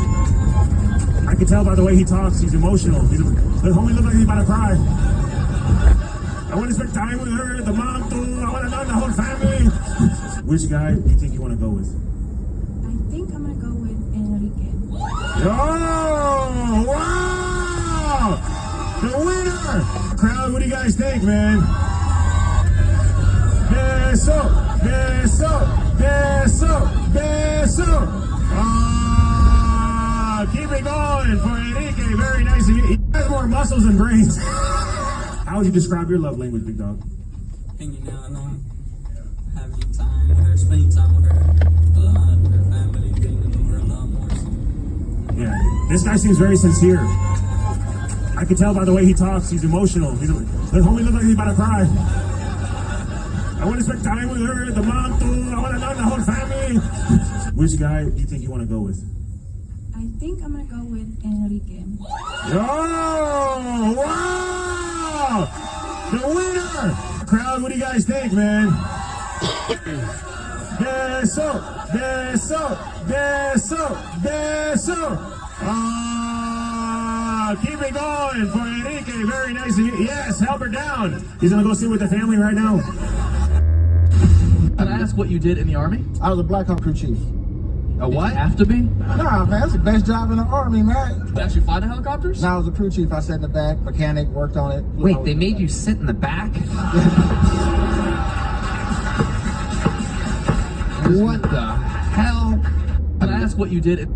Speaker 4: I can tell by the way he talks, he's emotional. The homie looks like he's about to cry. I want to spend time with her, the mom too. I want to know the whole family. Which guy do you think you want to go with?
Speaker 8: I think I'm gonna go with Enrique.
Speaker 4: Oh, wow! The winner! Crowd, what do you guys think, man? Beso, beso, beso, beso. Keep it going for Enrique. Very nice of you. He has more muscles than brains. How would you describe your love language, big dog?
Speaker 11: Hanging out alone, having time with her, spending time with her, her family, getting to know her a lot more. So.
Speaker 4: Yeah, this guy seems very sincere. I can tell by the way he talks, he's emotional. The homie looks like he's about to cry. I want to spend time with her, the mom too. I want to know the whole family. Which guy do you think you want to go with?
Speaker 8: I think I'm gonna go with Enrique.
Speaker 4: Oh, wow! The winner! Crowd, what do you guys think, man? Beso, beso, beso, beso. Keep it going for Enrique. Very nice of you. Yes, help her down. He's gonna go sit with the family right now.
Speaker 12: Can I ask what you did in the Army?
Speaker 2: I was a Black Hawk crew chief.
Speaker 12: A what? You have to be?
Speaker 2: Nah, man, that's the best job in the Army, man.
Speaker 12: You actually fly the helicopters?
Speaker 2: Now I was a crew chief. I sat in the back, mechanic, worked on it.
Speaker 12: Wait, they made you sit in the back? What the hell? Can I ask what you did?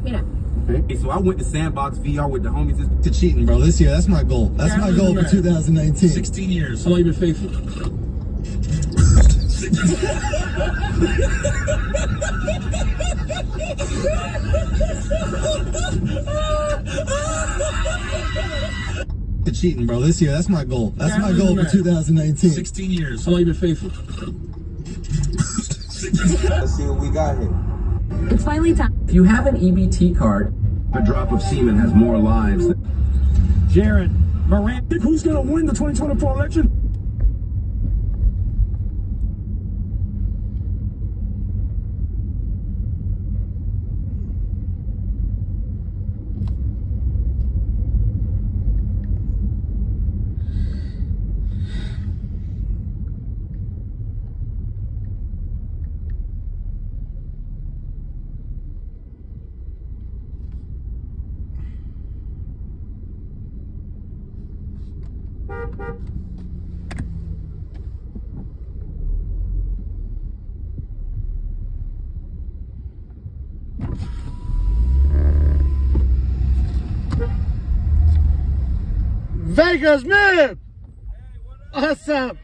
Speaker 10: Okay, so I went to Sandbox VR with the homies.
Speaker 9: To cheating, bro. This year, that's my goal. That's my goal for 2019.
Speaker 12: 16 years. How long you been faithful?
Speaker 9: To cheating, bro. This year, that's my goal. That's my goal for 2019.
Speaker 12: 16 years. How long you been faithful?
Speaker 13: Let's see what we got here.
Speaker 8: It's finally time.
Speaker 12: If you have an EBT card,
Speaker 10: A drop of semen has more lives than...
Speaker 4: Jared Moran. Who's gonna win the 2024 election?
Speaker 2: Vegas, man! What's up?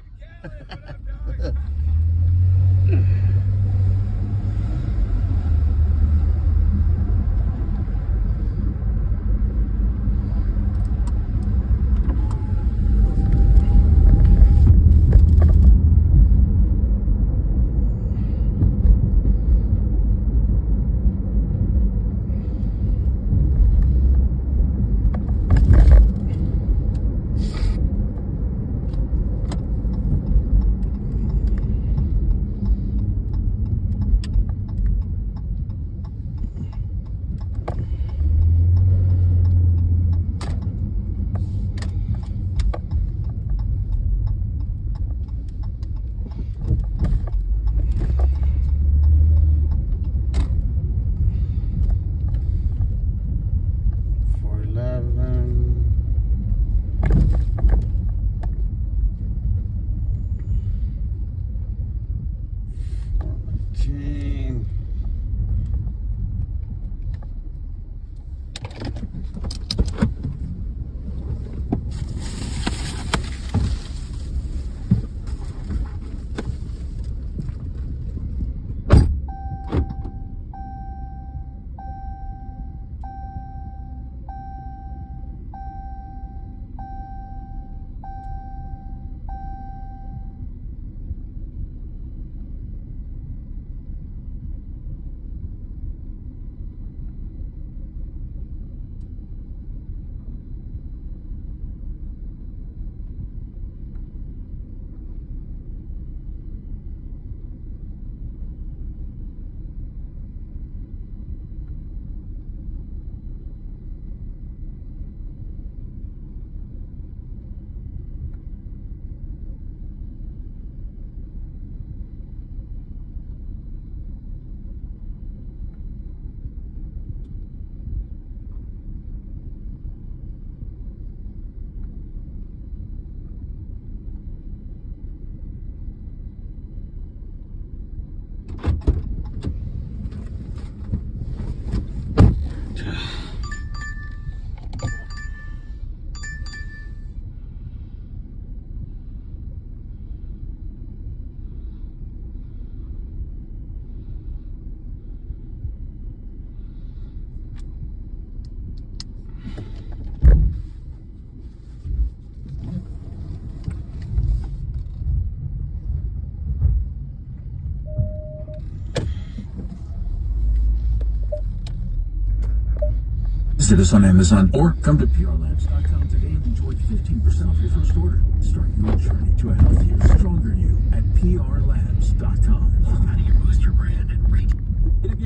Speaker 12: Visit us on Amazon or come to PRLabs.com today and enjoy 15% off your first order. Start your journey to a healthier, stronger you at PRLabs.com. How do you boost your brand and reach? And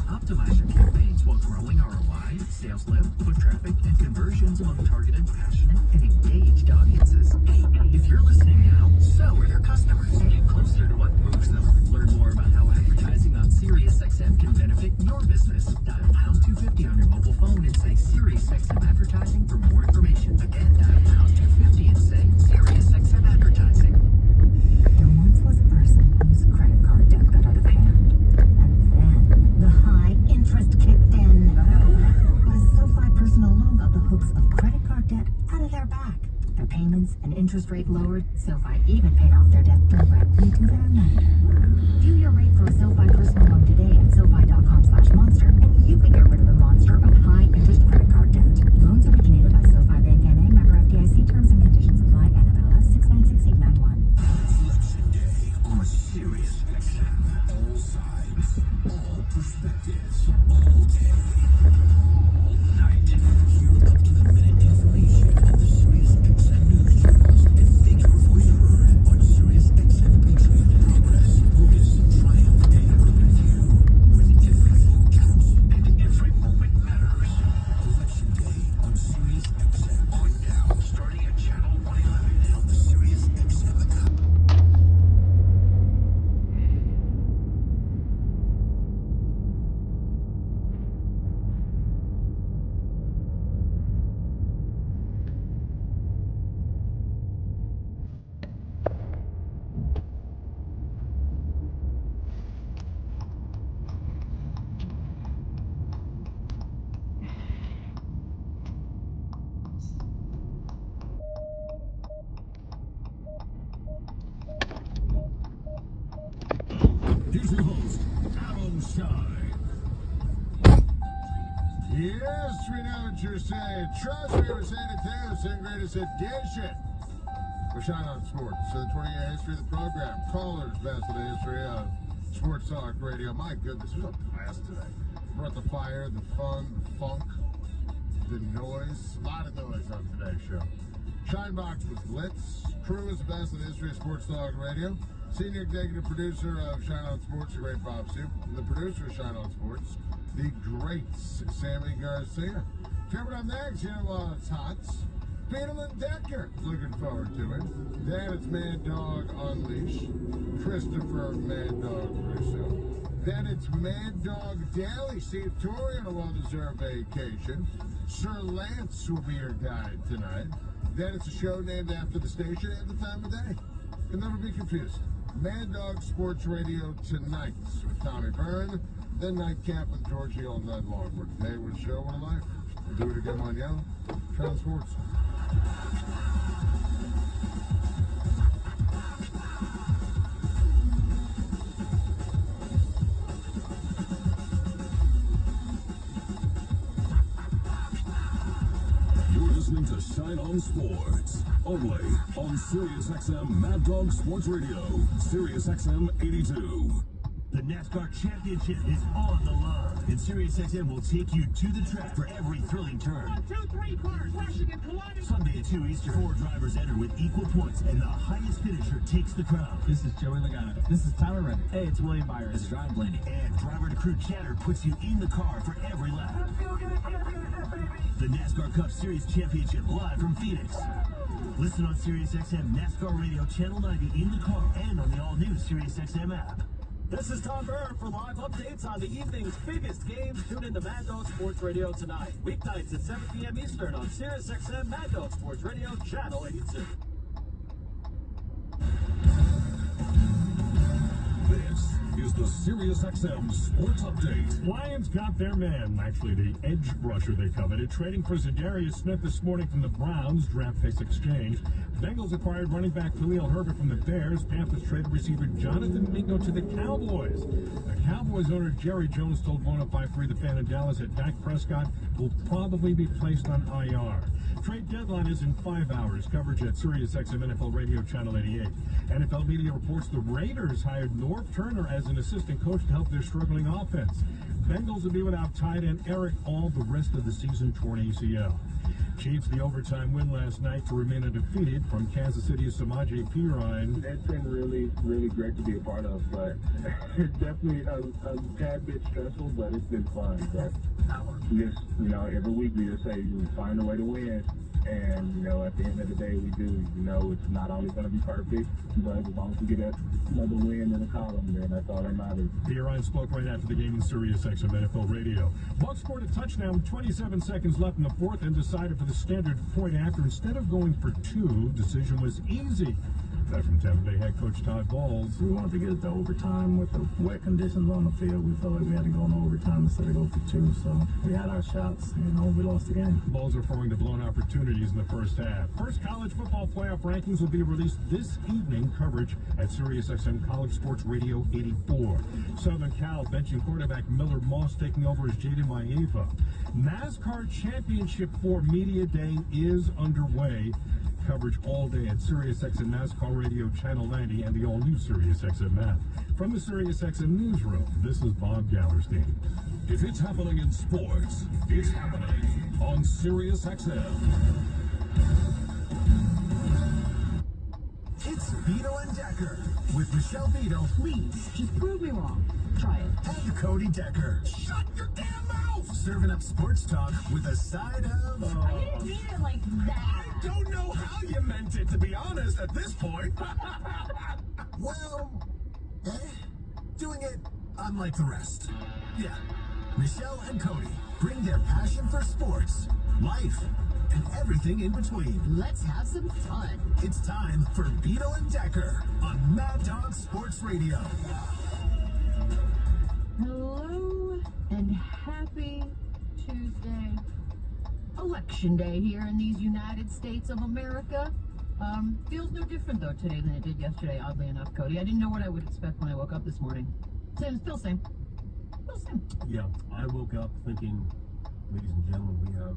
Speaker 12: optimize your campaigns while growing ROI, sales lift, foot traffic, and conversions among targeted, passionate, and engaged audiences. Hey, if you're listening now, so are your customers. Get closer to what moves them. Learn more about how advertising on SiriusXM can benefit your business. Dial pound 250 on your mobile phone and say SiriusXM Advertising for more information. Again, dial pound 250 and say SiriusXM Advertising.
Speaker 5: There once was a person whose credit card debt got out of hand. The high interest kicked in. But a SoFi personal loan got the hooks of credit card debt out of their back. Their payments and interest rate lowered. SoFi even paid off their debt directly to their lender. View your rate for a SoFi personal loan today at SoFi.com/monster, and you can get rid of the monster of high interest credit card debt. Loans originated by SoFi Bank N.A. Member FDIC. Terms and conditions apply. NMLS 696891.
Speaker 12: Let's today on SiriusXM. All sides, all perspectives, all day, all night. Hear up-to-the-minute information on the SiriusXM news channels and make your voice heard on SiriusXM Patriot. Progress, focus, triumph, and with you. With every vote counts and every moment matters. Election Day on SiriusXM. On now, starting at Channel 111 on the SiriusXM app. Here's your host, Adam Shine.
Speaker 3: Yes, we know what you're saying. Trust me, we're saying it too. Same greatest edition. We're Shine on Sports. So the 20-year history of the program. Callers, best of the history of Sports Talk Radio. My goodness, it was a blast today. Brought the fire, the fun, the funk, the noise. A lot of noise on today's show. Shinebox with Blitz. Crew is the best of the history of Sports Talk Radio. Senior executive producer of Shine On Sports, the great Bob Soup. The producer of Shine On Sports, the great Sammy Garcia. Coming up next, you know, while it's hot, Beetleman Decker. Looking forward to it. Then it's Mad Dog Unleashed. Christopher Mad Dog Russo. Then it's Mad Dog Daily. Steve Torrey on a well-deserved vacation. Sir Lance will be your guide tonight. Then it's a show named after the station and the time of day. You'll never be confused. Mad Dog Sports Radio tonight with Tommy Byrne. Then Nightcap with Georgie all night long. We're today with a show, what a life. We'll do it again on Yellow. Shine On Sports.
Speaker 4: You're listening to Shine On Sports, only on SiriusXM Mad Dog Sports Radio, SiriusXM 82.
Speaker 14: The NASCAR Championship is on the line, and SiriusXM will take you to the track for every thrilling turn. 1, 2, 3 cars racing and colliding. Sunday at 2 Eastern, 4 drivers enter with equal points, and the highest finisher takes the crown.
Speaker 15: This is Joey Logano. This is Tyler Reddick. Hey, it's William Byron.
Speaker 14: This is Ryan Blaney. And driver-to-crew chatter puts you in the car for every lap. The NASCAR Cup Series Championship live from Phoenix. Listen on SiriusXM NASCAR Radio Channel 90 in the car and on the all-new SiriusXM app.
Speaker 16: This is Tom Burr for live updates on the evening's biggest games. Tune into Mad Dog Sports Radio tonight. Weeknights at 7 p.m. Eastern on SiriusXM Mad Dog Sports Radio, Channel 82.
Speaker 4: This is the SiriusXM Sports Update.
Speaker 17: Lions got their man, actually the edge rusher they coveted, trading for Zadarius Smith this morning from the Browns, draft picks exchange. Bengals acquired running back Khalil Herbert from the Bears. Panthers traded receiver Jonathan Mingo to the Cowboys. The Cowboys owner Jerry Jones told 105.3 The Fan in Dallas that Dak Prescott will probably be placed on IR. Trade deadline is in 5 hours. Coverage at SiriusXM NFL Radio Channel 88. NFL media reports the Raiders hired Norv Turner as an assistant coach to help their struggling offense. Bengals will be without tight end Eric All the rest of the season, torn ACL. Chiefs, the overtime win last night to remain undefeated from Kansas City's Samaje Perine.
Speaker 18: It's been really, really great to be a part of, but it's definitely a tad bit stressful, but it's been fun. But just, every week we just say we find a way to win. And, at the end of the day, we do. It's not always going to be perfect, but as long as we get another win in the column, then that's all that matters.
Speaker 17: Perine spoke right after the game in Sirius XM NFL Radio. Bucs scored a touchdown with 27 seconds left in the fourth and decided for the standard point after. Instead of going for two, decision was easy. That from Tampa Bay head coach Todd Bowles.
Speaker 18: We wanted to get it to overtime with the wet conditions on the field. We felt like we had to go into overtime instead of go for two. So we had our shots. We lost the game.
Speaker 17: Bowles referring to blown opportunities in the first half. First college football playoff rankings will be released this evening. Coverage at Sirius XM College Sports Radio 84. Southern Cal benching quarterback Miller Moss taking over as Jaden Maiava. NASCAR Championship 4 Media Day is underway. Coverage all day at Sirius XM NASCAR Radio Channel 90 and the all-new Sirius XM app. From the Sirius XM newsroom, this is Bob Gallerstein.
Speaker 12: If it's happening in sports, it's happening on Sirius XM.
Speaker 14: It's Vito and Decker with Michelle Vito.
Speaker 5: Please, just prove me wrong. Try it.
Speaker 14: And Cody Decker. Shut your damn mouth! Serving up sports talk with a side of...
Speaker 5: I didn't mean it like that.
Speaker 14: I don't know how you meant it, to be honest, at this point. Well, doing it unlike the rest. Yeah. Michelle and Cody bring their passion for sports, life, and everything in between.
Speaker 5: Let's have some fun.
Speaker 14: It's time for Vito and Decker on Mad Dog Sports Radio.
Speaker 5: Hello and happy Tuesday. Election day here in these United States of America. Feels no different though today than it did yesterday, oddly enough, Cody. I didn't know what I would expect when I woke up this morning. Same.
Speaker 19: Yeah, I woke up thinking, ladies and gentlemen, we have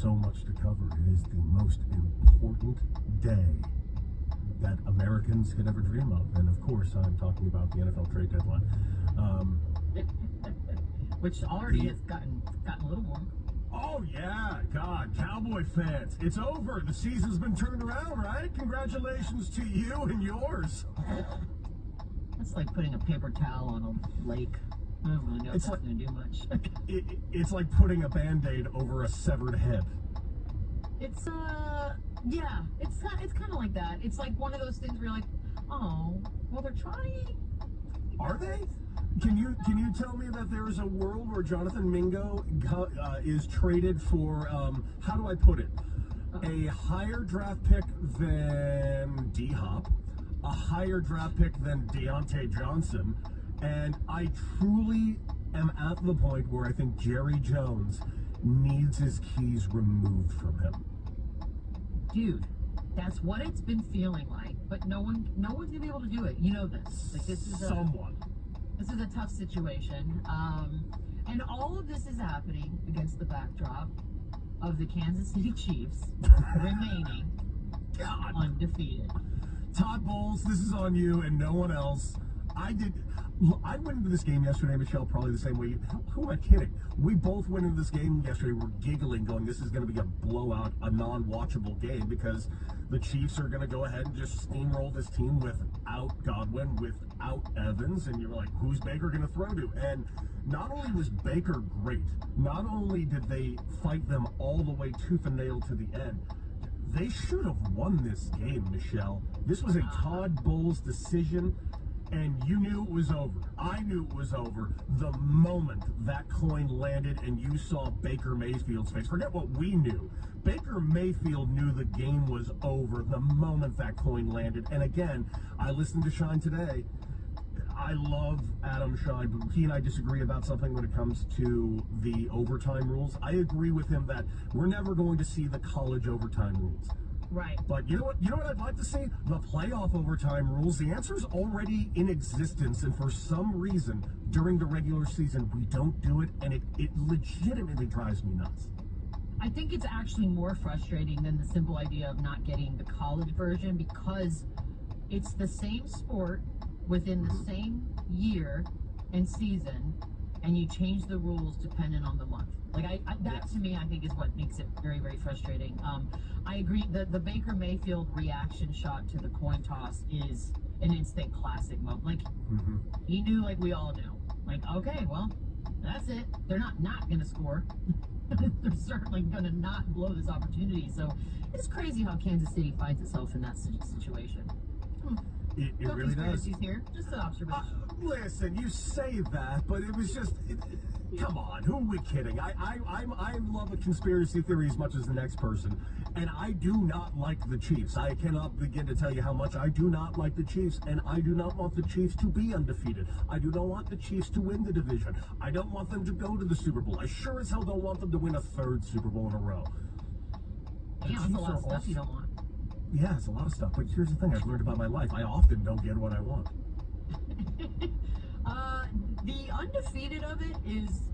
Speaker 19: so much to cover. It is the most important day that Americans could ever dream of. And of course, I'm talking about the NFL trade deadline.
Speaker 5: Which already has gotten a little warm.
Speaker 19: Oh yeah, God, Cowboy fans, it's over. The season's been turned around, right? Congratulations to you and yours.
Speaker 5: That's like putting a paper towel on a lake. I don't really know if that's going to do much.
Speaker 19: It's like putting a Band-Aid over a severed head.
Speaker 5: It's kind of like that. It's like one of those things where you're like, oh, well, they're trying.
Speaker 19: Are they? Can you tell me that there is a world where Jonathan Mingo is traded for, how do I put it, a higher draft pick than D-Hop, a higher draft pick than Deontay Johnson, and I truly am at the point where I think Jerry Jones needs his keys removed from him.
Speaker 5: Dude, that's what it's been feeling like, but no one's gonna be able to do it. You know this. Like this is a tough situation, and all of this is happening against the backdrop of the Kansas City Chiefs remaining undefeated.
Speaker 19: Todd Bowles, this is on you and no one else. I went into this game yesterday, Michelle, probably the same way. Who am I kidding? We both went into this game yesterday, we're giggling, going, this is going to be a blowout, a non-watchable game, because the Chiefs are going to go ahead and just steamroll this team without Godwin, without Evans, and you're like, who's Baker going to throw to? And not only was Baker great, not only did they fight them all the way tooth and nail to the end, they should have won this game, Michelle. This was a Todd Bowles decision. And you knew it was over. I knew it was over the moment that coin landed and you saw Baker Mayfield's face. Forget what we knew. Baker Mayfield knew the game was over the moment that coin landed. And again, I listened to Shine today. I love Adam Shine, but he and I disagree about something when it comes to the overtime rules. I agree with him that we're never going to see the college overtime rules.
Speaker 5: Right.
Speaker 19: But you know what I'd like to see? The playoff overtime rules. The answer's already in existence, and for some reason, during the regular season, we don't do it, and it legitimately drives me nuts.
Speaker 5: I think it's actually more frustrating than the simple idea of not getting the college version, because it's the same sport within the same year and season,
Speaker 20: and you change the rules dependent on the month. Like that to me, I think is what makes it very, very frustrating. I agree that the Baker Mayfield reaction shot to the coin toss is an instant classic moment. Like he knew, like we all knew. Like, okay, well, that's it. They're not gonna score. They're certainly gonna not blow this opportunity. So it's crazy how Kansas City finds itself in that situation.
Speaker 19: It
Speaker 20: No
Speaker 19: really does.
Speaker 20: conspiracies here, just an observation.
Speaker 19: Listen, you say that, but it was just. Come on, who are we kidding? I love a conspiracy theory as much as the next person, and I do not like the Chiefs. I cannot begin to tell you how much I do not like the Chiefs, and I do not want the Chiefs to be undefeated. I do not want the Chiefs to win the division. I don't want them to go to the Super Bowl. I sure as hell don't want them to win a third Super Bowl in a row.
Speaker 20: Yeah, that's a lot of stuff you don't want.
Speaker 19: Yeah, it's a lot of stuff, but here's the thing I've learned about my life. I often don't get what I want.
Speaker 20: The undefeated of it is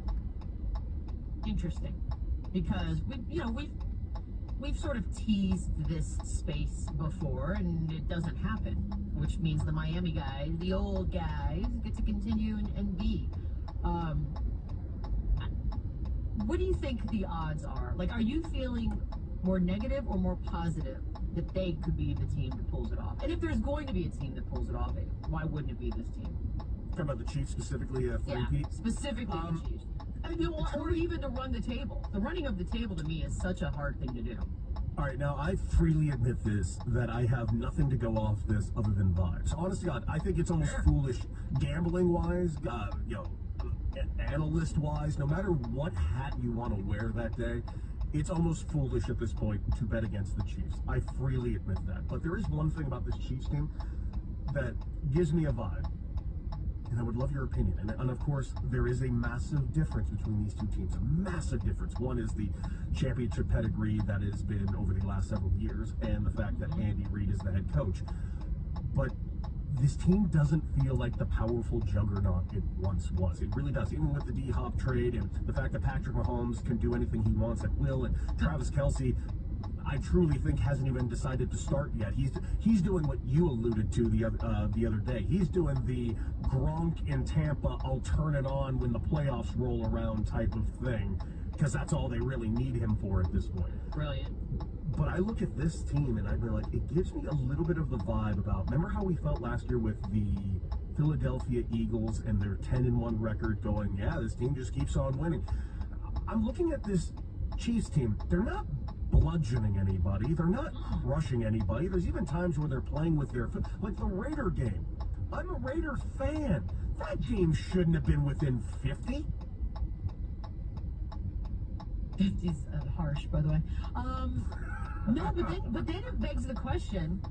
Speaker 20: interesting because we've sort of teased this space before, and it doesn't happen, which means the Miami guys, the old guys, get to continue and be. What do you think the odds are? Like, are you feeling more negative or more positive that they could be the team that pulls it off? And if there's going to be a team that pulls it off, why wouldn't it be this team?
Speaker 19: Talking about the Chiefs specifically, three-peat?
Speaker 20: Yeah, specifically the Chiefs. I mean, or even to run the table. The running of the table to me is such a hard thing to do.
Speaker 19: All right, now I freely admit this, that I have nothing to go off this other than vibes. Honest to God, I think it's almost foolish gambling-wise, analyst-wise, no matter what hat you want to wear that day, it's almost foolish at this point to bet against the Chiefs. I freely admit that. But there is one thing about this Chiefs team that gives me a vibe. And I would love your opinion. And of course, there is a massive difference between these two teams. A massive difference. One is the championship pedigree that has been over the last several years, and the fact that Andy Reid is the head coach. But this team doesn't feel like the powerful juggernaut it once was. It really does. Even with the D-Hop trade and the fact that Patrick Mahomes can do anything he wants at will, and Travis Kelce, I truly think hasn't even decided to start yet. He's doing what you alluded to the other day. He's doing the Gronk in Tampa, I'll turn it on when the playoffs roll around type of thing, because that's all they really need him for at this point.
Speaker 20: Brilliant.
Speaker 19: But I look at this team and I'd be like, it gives me a little bit of the vibe about, remember how we felt last year with the Philadelphia Eagles and their 10-1 record going, yeah, this team just keeps on winning. I'm looking at this Chiefs team. They're not bludgeoning anybody. They're not rushing anybody. There's even times where they're playing with their foot. Like the Raider game. I'm a Raider fan. That game shouldn't have been within 50.
Speaker 20: 50's harsh, by the way. No, but then it begs the question,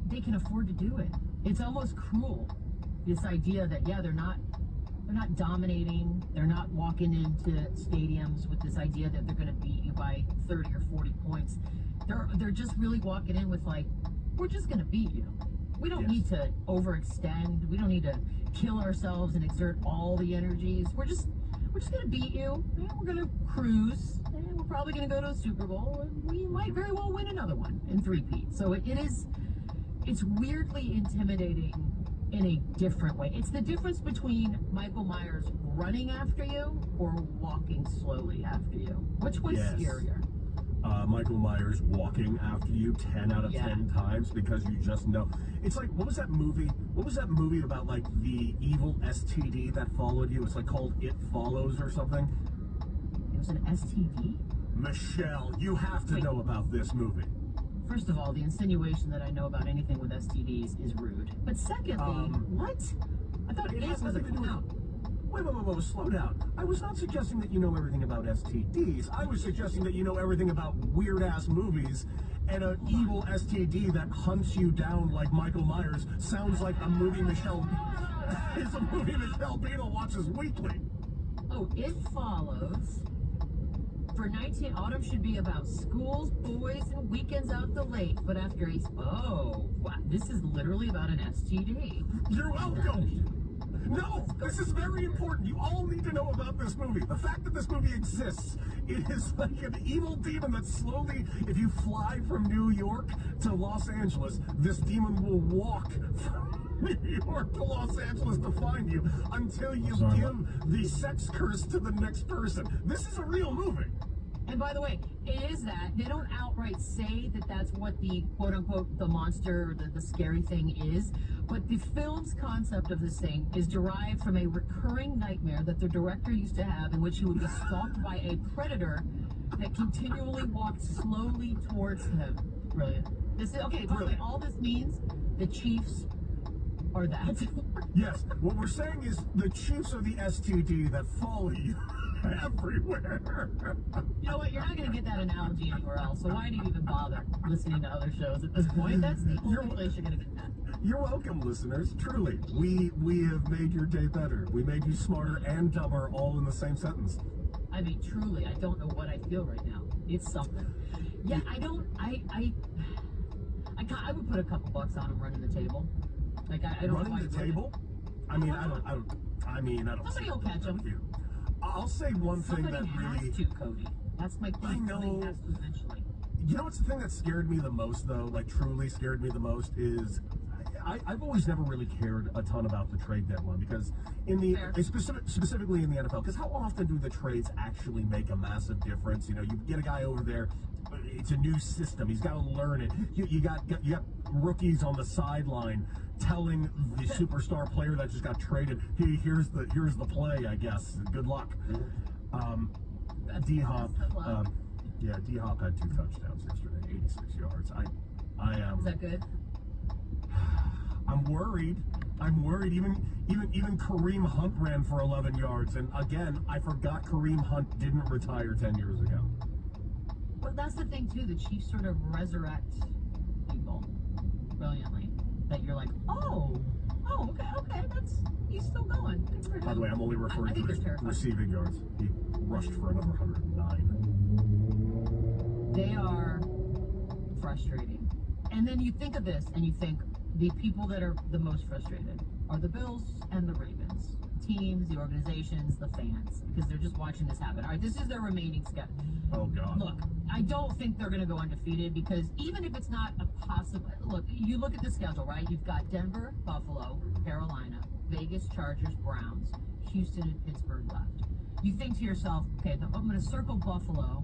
Speaker 20: they can afford to do it. It's almost cruel, this idea that, yeah, they're not dominating, they're not walking into stadiums with this idea that they're going to beat you by 30 or 40 points. They're just really walking in with, like, we're just going to beat you. We don't need to overextend. We don't need to kill ourselves and exert all the energies. We're just going to beat you. And we're going to cruise. And we're probably going to go to a Super Bowl. And we might very well win another one in three-peat. So it's weirdly intimidating in a different way. It's the difference between Michael Myers running after you or walking slowly after you. Which one's scarier?
Speaker 19: Michael Myers walking after you 10 out of 10 times because you just know. It's like, what was that movie? What was that movie about, like, the evil STD that followed you? It's like called It Follows or something.
Speaker 20: It was an STD?
Speaker 19: Michelle, you have to know about this movie.
Speaker 20: First of all, the insinuation that I know about anything with STDs is rude. But secondly, what? I thought it was a clown.
Speaker 19: Wait, slow down. I was not suggesting that you know everything about STDs. I was suggesting that you know everything about weird-ass movies, and an evil STD that hunts you down like Michael Myers sounds like a movie Michelle Beadle watches weekly.
Speaker 20: Oh, It Follows. For 19, autumn should be about schools, boys, and weekends out the lake. But after wow, this is literally about an STD.
Speaker 19: You're welcome. No, this is very important. You all need to know about this movie. The fact that this movie exists, it is like an evil demon that slowly, if you fly from New York to Los Angeles, this demon will walk New York to Los Angeles to find you until you give the sex curse to the next person. This is a real movie.
Speaker 20: And by the way, it is that. They don't outright say that that's what the quote-unquote the monster or the scary thing is, but the film's concept of this thing is derived from a recurring nightmare that the director used to have, in which he would be stalked by a predator that continually walked slowly towards him. Brilliant. This is, okay, by the way, all this means the Chiefs are that.
Speaker 19: Yes, what we're saying is the Chiefs are the STD that follow you everywhere.
Speaker 20: You know what? You're not going to get that analogy anywhere else, so why do you even bother listening to other shows at this point? That's the only place you're going to get that.
Speaker 19: You're welcome, listeners. Truly, we have made your day better. We made you smarter and dumber all in the same sentence.
Speaker 20: I mean, truly, I don't know what I feel right now. It's something. Yeah, I would put a couple bucks on him running the table. Like, I don't know why
Speaker 19: running the table? I mean, I don't.
Speaker 20: Somebody will catch him.
Speaker 19: I'll say one thing that really.
Speaker 20: Has to, Cody. That's my thing.
Speaker 19: I know.
Speaker 20: Somebody has to eventually.
Speaker 19: You know what's the thing that scared me the most, though? Like, truly scared me the most is. I've always never really cared a ton about the trade deadline because specifically in the NFL, because how often do the trades actually make a massive difference? You know, you get a guy over there, it's a new system, he's got to learn it. You got rookies on the sideline telling the superstar player that just got traded, hey, here's the play, I guess. Good luck. D-Hop, D-Hop had 2 touchdowns yesterday, 86 yards.
Speaker 20: Is that good?
Speaker 19: I'm worried. Even Kareem Hunt ran for 11 yards, and again, I forgot Kareem Hunt didn't retire 10 years ago.
Speaker 20: But that's the thing too. The Chiefs sort of resurrect people brilliantly. That you're like, okay, he's still going.
Speaker 19: By the way, I'm only referring to his receiving yards. He rushed for another 109.
Speaker 20: They are frustrating. And then you think of this, and you think the people that are the most frustrated are the Bills and the Ravens. Teams, the organizations, the fans, because they're just watching this happen. All right, this is their remaining schedule.
Speaker 19: Oh, God.
Speaker 20: Look, I don't think they're going to go undefeated because even if it's not a possible... Look, you look at the schedule, right? You've got Denver, Buffalo, Carolina, Vegas, Chargers, Browns, Houston, and Pittsburgh left. You think to yourself, okay, I'm going to circle Buffalo,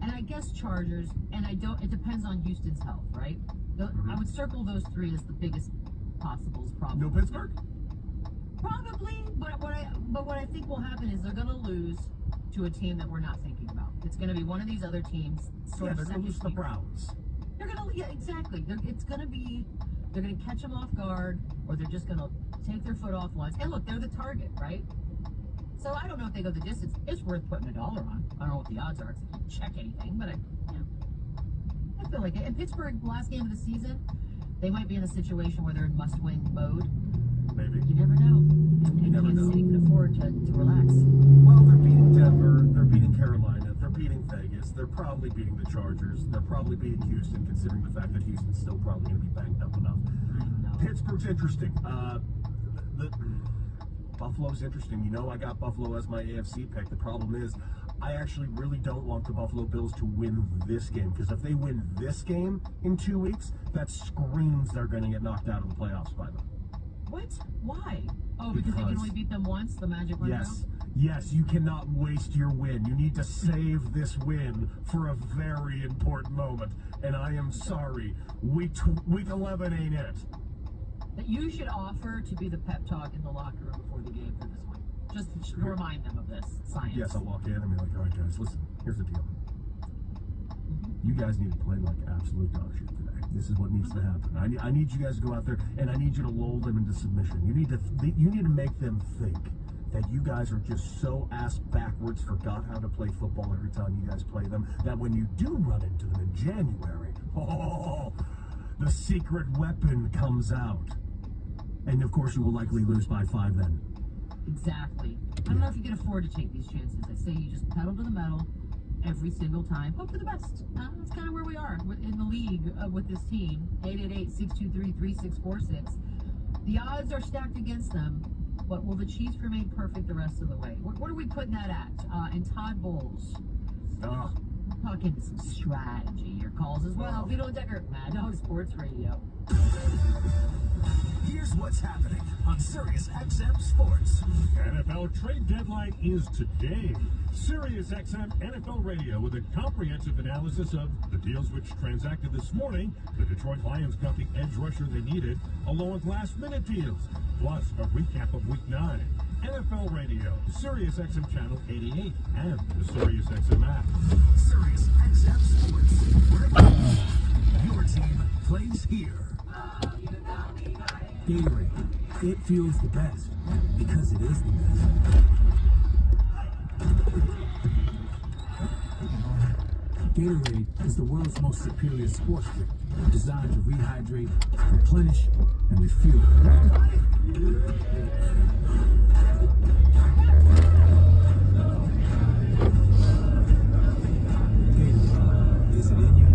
Speaker 20: and I guess Chargers, and it depends on Houston's health, right? I would circle those 3 as the biggest possibles, probably.
Speaker 19: No Pittsburgh?
Speaker 20: Probably, but what I think will happen is they're going to lose to a team that we're not thinking about. It's going to be one of these other teams.
Speaker 19: They're going to lose the Browns.
Speaker 20: They're going to, exactly. They're going to catch them off guard, or they're just going to take their foot off once. And look, they're the target, right? So I don't know if they go the distance. It's worth putting $1 on. I don't know what the odds are. I can't check anything, but I feel like it. And Pittsburgh, last game of the season, they might be in a situation where they're in must-win mode.
Speaker 19: Maybe.
Speaker 20: You never know. And Kansas City can afford to relax.
Speaker 19: Well, they're beating Denver, they're beating Carolina, they're beating Vegas, they're probably beating the Chargers, they're probably beating Houston, considering the fact that Houston's still probably going to be banged up enough. Pittsburgh's interesting. Buffalo's interesting. You know, I got Buffalo as my AFC pick. The problem is, I actually really don't want the Buffalo Bills to win this game, because if they win this game in 2 weeks, that screams they're going to get knocked out of the playoffs by them.
Speaker 20: What? Why? Oh, because they can only beat them once, the magic window?
Speaker 19: Yes, you cannot waste your win. You need to save this win for a very important moment. And I am sorry, week 11 ain't it.
Speaker 20: That you should offer to be the pep talk in the locker room before the game for this one. Just to remind them of this science.
Speaker 19: Yes, I'll walk in and be like, all right, guys, listen, here's the deal. You guys need to play like absolute dog shit today. This is what needs to happen. I need you guys to go out there, and I need you to lull them into submission. You need to make them think that you guys are just so ass backwards, forgot how to play football every time you guys play them, that when you do run into them in January, the secret weapon comes out. And of course you will likely lose by 5 then.
Speaker 20: Exactly. I don't know if you can afford to take these chances. I say you just pedal to the metal every single time. Hope for the best. That's kind of where we are in the league with this team. 888-623-3646. The odds are stacked against them, but will the Chiefs remain perfect the rest of the way? What are we putting that at? And Todd Bowles. Talking some strategy. Your calls as well. Vito Decker, Mad Dog Sports Radio.
Speaker 14: Here's what's happening on Sirius XM Sports.
Speaker 4: NFL trade deadline is today. Sirius XM NFL Radio with a comprehensive analysis of the deals which transacted this morning. The Detroit Lions got the edge rusher they needed, along with last-minute deals. Plus, a recap of Week 9. NFL Radio, Sirius XM Channel 88, and the Sirius XM app.
Speaker 14: Sirius XM Sports. Your team plays here. Gatorade. It feels the best because it is the best. Gatorade is the world's most superior sports drink, designed to rehydrate, replenish, and refuel. Gatorade, is it in you?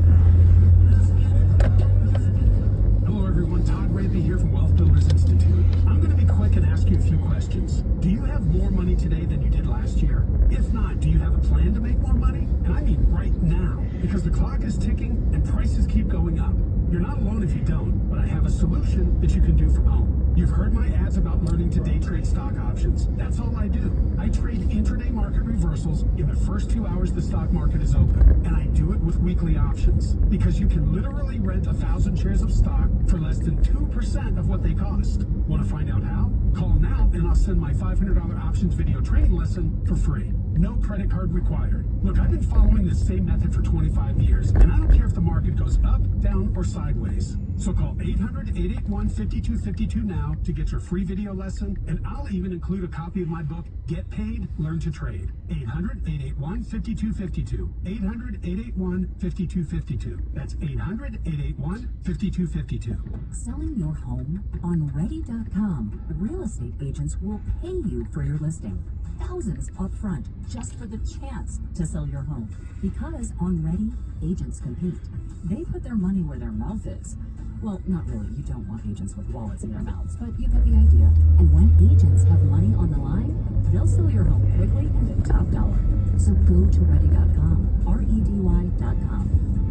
Speaker 14: Hello everyone, Todd Raby here from Wealth Builders Institute. I'm going to be quick and ask you a few questions. Do you have more money today than you did last year? If not, do you have a plan to make more money? And I mean right now, because the clock is ticking and prices keep going up. You're not alone if you don't, but I have a solution that you can do from home. You've heard my ads about learning to day trade stock options. That's all I do. I trade intraday market reversals in the first 2 hours the stock market is open. And I do it with weekly options. Because you can literally rent 1,000 shares of stock for less than 2% of what they cost. Want to find out how? Call now and I'll send my $500 options video training lesson for free. No credit card required. Look, I've been following this same method for 25 years, and I don't care if the market goes up, down, or sideways. So call 800-881-5252 now to get your free video lesson, and I'll even include a copy of my book, Get Paid, Learn to Trade. 800-881-5252. 800-881-5252. That's 800-881-5252.
Speaker 21: Selling your home on Ready.com. Real estate agents will pay you for your listing. Thousands up front just for the chance to sell your home. Because on Ready, agents compete. They put their money where their mouth is. Well, not really. You don't want agents with wallets in their mouths, but you get the idea. And when agents have money on the line, they'll sell your home quickly and at top dollar. So go to Ready.com, REDY.com,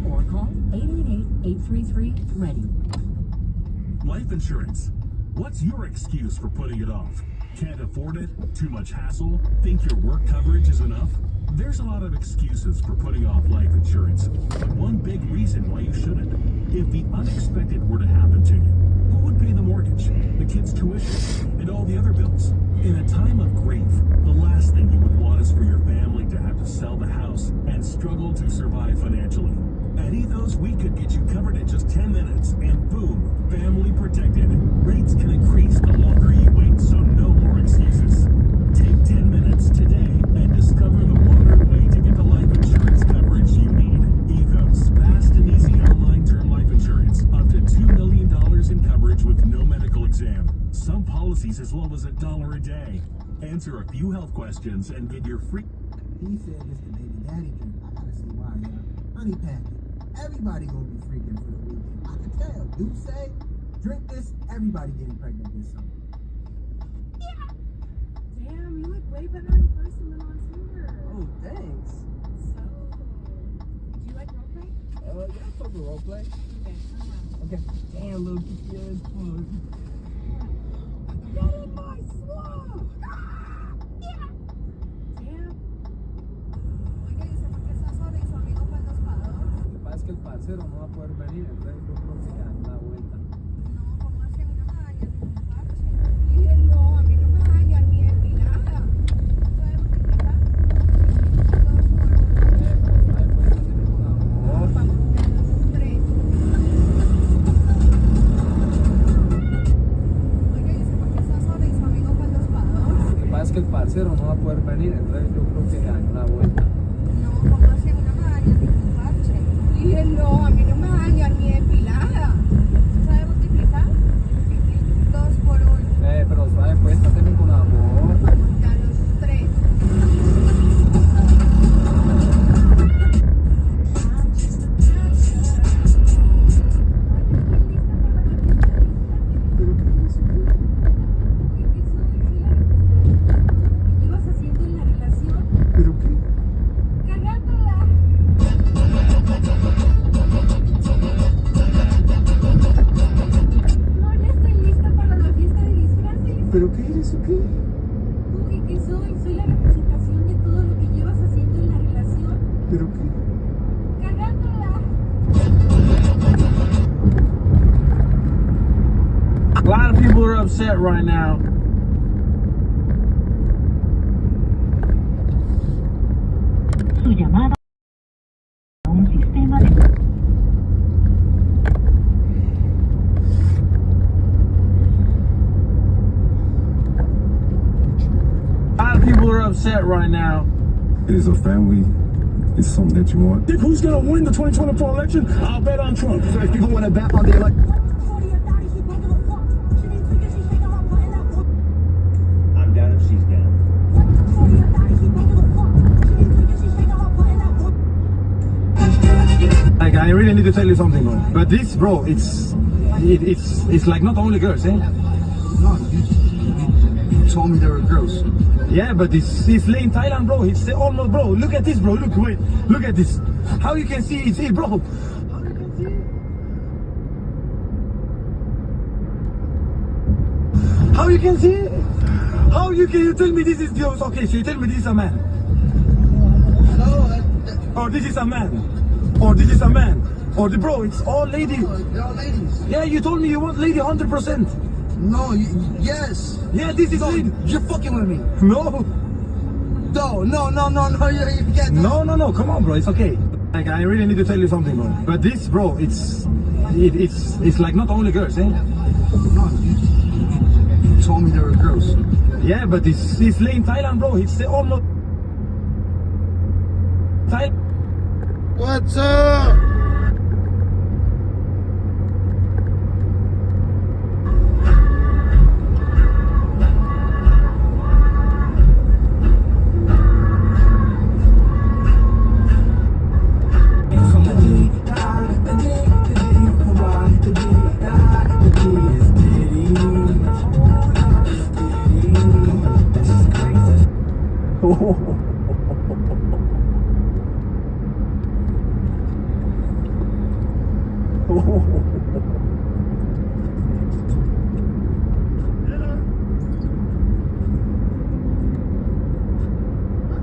Speaker 21: or call 888-833-READY.
Speaker 4: Life insurance. What's your excuse for putting it off? Can't afford it? Too much hassle? Think your work coverage is enough? There's a lot of excuses for putting off life insurance, but one big reason why you shouldn't. If the unexpected were to happen to you, who would pay the mortgage, the kids' tuition, and all the other bills? In a time of grief, the last thing you would want is for your family to have to sell the house and struggle to survive financially. At Ethos, we could get you covered in just 10 minutes, and boom, family protected. Rates can increase the longer you wait, so no more excuses. Take 10 minutes today and discover the modern way to get the life insurance coverage you need. Ethos, fast and easy online term life insurance. Up to $2 million in coverage with no medical exam. Some policies as low as $1 a day. Answer a few health questions and get your free...
Speaker 22: He said this the baby daddy drink. I gotta see why, Honey packet. Everybody gonna be freaking for the weekend. I can tell. Dude say, drink this, everybody getting pregnant this summer.
Speaker 23: Yeah. Damn, you look way better in person than on Tinder.
Speaker 22: Oh, thanks.
Speaker 23: So, do you like roleplay?
Speaker 22: Yeah, I fuck with roleplay.
Speaker 23: Okay, come on.
Speaker 22: Okay. Damn, little kid is fun.
Speaker 23: Get in my swamp! Yeah. Damn. Oiga, ¿y usted por qué está sola y su amigo fue el tospador?
Speaker 22: Lo que pasa es que el parcero no va a poder venir, entonces yo creo que ya da vuelta.
Speaker 23: No, ¿cómo así? A mí no me dañan ni un parche. Dije, no, a mí no me dañan ni en mi nada. ¿Sabes multiplicar? 2 por 1.
Speaker 22: Pero ¿sabes pues no tiene una voz?
Speaker 23: Vamos, 3. Oiga, ¿y usted por qué está sola y su amigo fue el tospador?
Speaker 22: Lo que pasa es que el parcero no va a poder venir, entonces yo creo que ya da vuelta.
Speaker 23: No, ¿cómo así? A mí no me dañan ni un parche. Dije, no, a mí no me dañan ni depilada. ¿Sabe multiplicar? 2 por 1.
Speaker 22: Pero ¿sabes pues no tiene ninguna voz?
Speaker 23: Ya los 3. ¿Qué ibas haciendo en la relación?
Speaker 22: ¿Pero qué?
Speaker 23: Cagándola. No, ya estoy lista. ¿Y qué soy? Soy la representación de todo lo que llevas haciendo en la relación.
Speaker 19: ¿Pero qué?
Speaker 23: Cagándola.
Speaker 15: A lot of people are upset right now.
Speaker 21: Su llamada a un sistema de...
Speaker 15: A lot of people are upset right now.
Speaker 10: Is a family is something that you want?
Speaker 14: Think who's gonna win the 2024 election? I'll bet on Trump. So if people want to bet on the election, I'm down if she's down.
Speaker 15: Like, I really need to tell you something, bro. But this, bro, it's like not only girls, eh?
Speaker 9: No, you told me there were girls.
Speaker 15: Yeah, but it's late in Thailand, bro. It's almost, bro. Look at this, bro. Look, wait, look at this. How you can see it's it, bro? How you can see it? How you can you tell me this is girls? Okay, so you tell me this is a man. Or this is a man. Or this is a man. Or the bro, it's all ladies.
Speaker 9: They're all ladies.
Speaker 15: Yeah, you told me you want lady 100%.
Speaker 9: No, yes.
Speaker 15: Yeah, this is lady.
Speaker 9: You're fucking with me.
Speaker 15: No.
Speaker 9: No, you can't.
Speaker 15: No, come on, bro, it's okay. Like, I really need to tell you something, bro. But this, bro, it's like not only girls, eh?
Speaker 9: No, you told me there were girls.
Speaker 15: Yeah, but it's late in Thailand, bro. It's almost Thailand.
Speaker 2: What's up?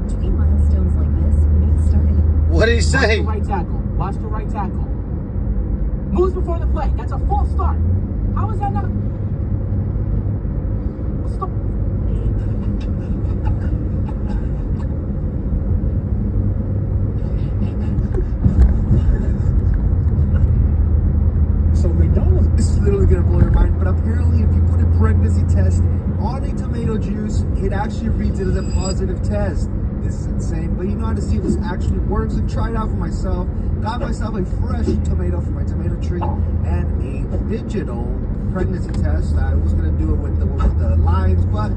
Speaker 21: Between milestones like this, make starting.
Speaker 2: What did he say?
Speaker 1: Right tackle. Watch the right tackle. Moves before the play. That's a false start. How is that not? Stop.
Speaker 19: So McDonald's, this is literally gonna blow your mind, but apparently if you put a pregnancy test on a tomato juice, it actually reads it as a positive test. This is insane, but you know how to see if this actually works. I tried it out for myself, got myself a fresh tomato from my tomato tree and a digital pregnancy test. I was gonna do it with the lines, but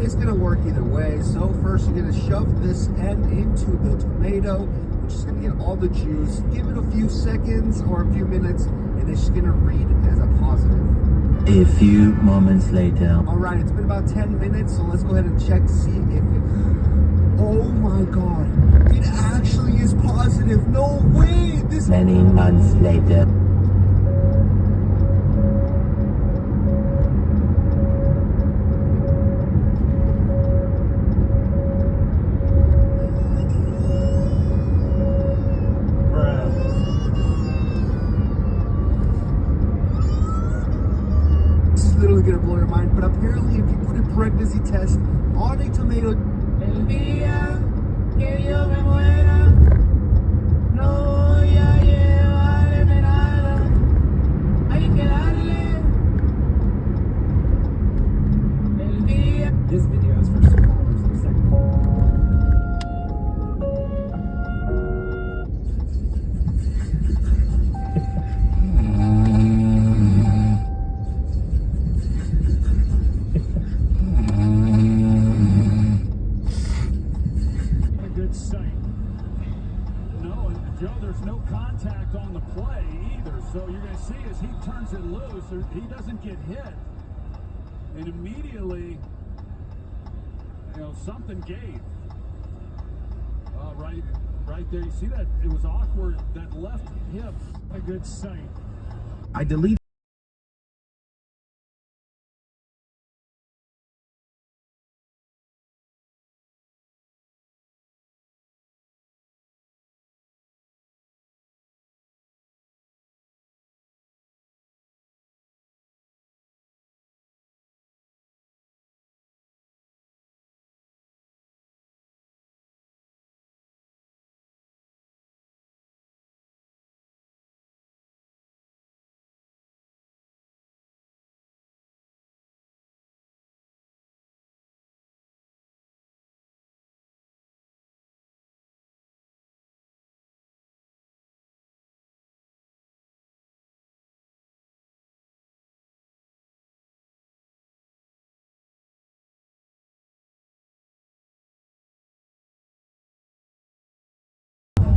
Speaker 19: it's gonna work either way. So first you're gonna shove this end into the tomato, which is gonna get all the juice. Give it a few seconds or a few minutes, and it's just gonna read as a positive.
Speaker 6: A few moments later.
Speaker 19: All right, it's been about 10 minutes, so let's go ahead and check to see if it... Oh my God, it actually is positive. No way.
Speaker 6: Many months later.
Speaker 19: This is literally gonna blow your mind, but apparently if you put a pregnancy test on a tomato...
Speaker 1: El día que yo me muera, no voy a llevarme nada. Hay que darle. El día.
Speaker 15: This video is for survivors of second.
Speaker 4: A good sight. No, and Joe, there's no contact on the play either. So you're going to see as he turns it loose, he doesn't get hit. And immediately, something gave. Right there. You see that? It was awkward. That left hip. A good sight.
Speaker 10: I deleted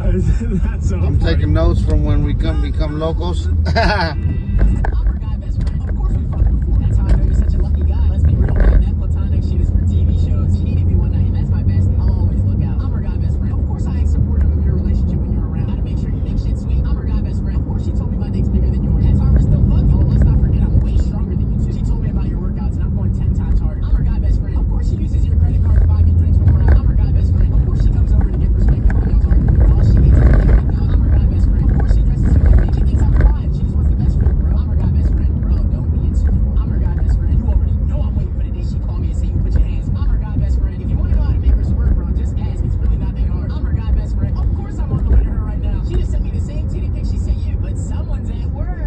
Speaker 15: That's all.
Speaker 2: I'm taking notes from when we become locals.
Speaker 1: I'm her guy best friend. Of course we fucked before. That's how I know you're such a lucky guy. Let's be real, man. That platonic shit is for TV shows. She needed me one night, and that's my bestie. I'll always look out. I'm her guy best friend. Of course I ain't supportive of your relationship when you're around. Gotta make sure your dick shit's sweet. I'm her guy best friend. Of course she told me my dick's bigger than yours. That's why we're still fucking. Oh, let's not forget I'm way stronger than you two. She told me about your workouts, and I'm going 10 times harder. I'm her guy best friend. Of course she uses your credit card to buy me drinks when we're out. I'm her guy best friend. Of course she comes over to get perspective on y'all's argument. All she needs is a dick like that. I'm her guy best friend. Of course she dresses you like me. She thinks I'm fine. She just wants the best for you, bro. I'm her guy best friend. Bro, don't be insecure. I'm her guy best friend. You already know I'm waiting for the day she call me and say you put your hands. I'm her guy best friend. If you want to know how to make her swerve, bro, just ask. It's really not that hard. I'm her guy best friend. Of course I'm on the way to her right now. She just sent me the same titty pic she sent you, but someone's at work.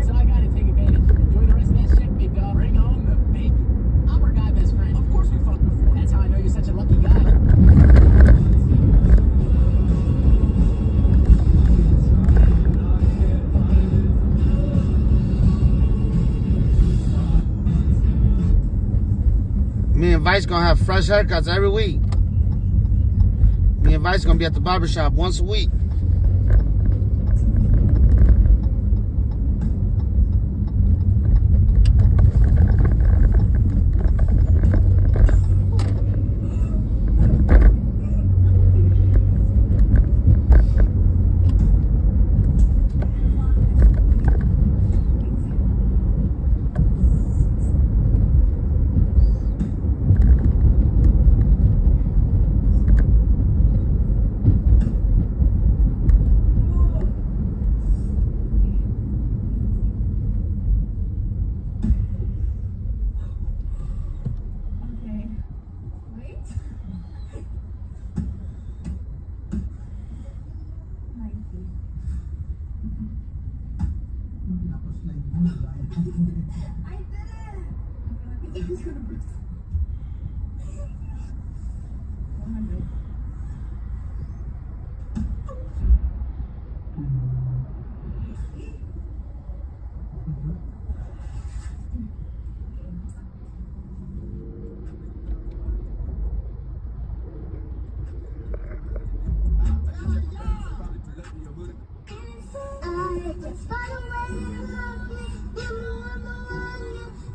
Speaker 1: So I gotta take advantage. Enjoy the rest of that shit, big dog. Bring home the bacon. I'm her guy best friend. Of course we fucked before. That's how I know you're such a lucky guy.
Speaker 2: Me and Vice gonna have fresh haircuts every week. Me and Vice gonna be at the barbershop once a week.
Speaker 8: Okay. Wait. 90. I did it! I feel like it's gonna burst. 100.
Speaker 7: I just got away and love me. You know I'm the one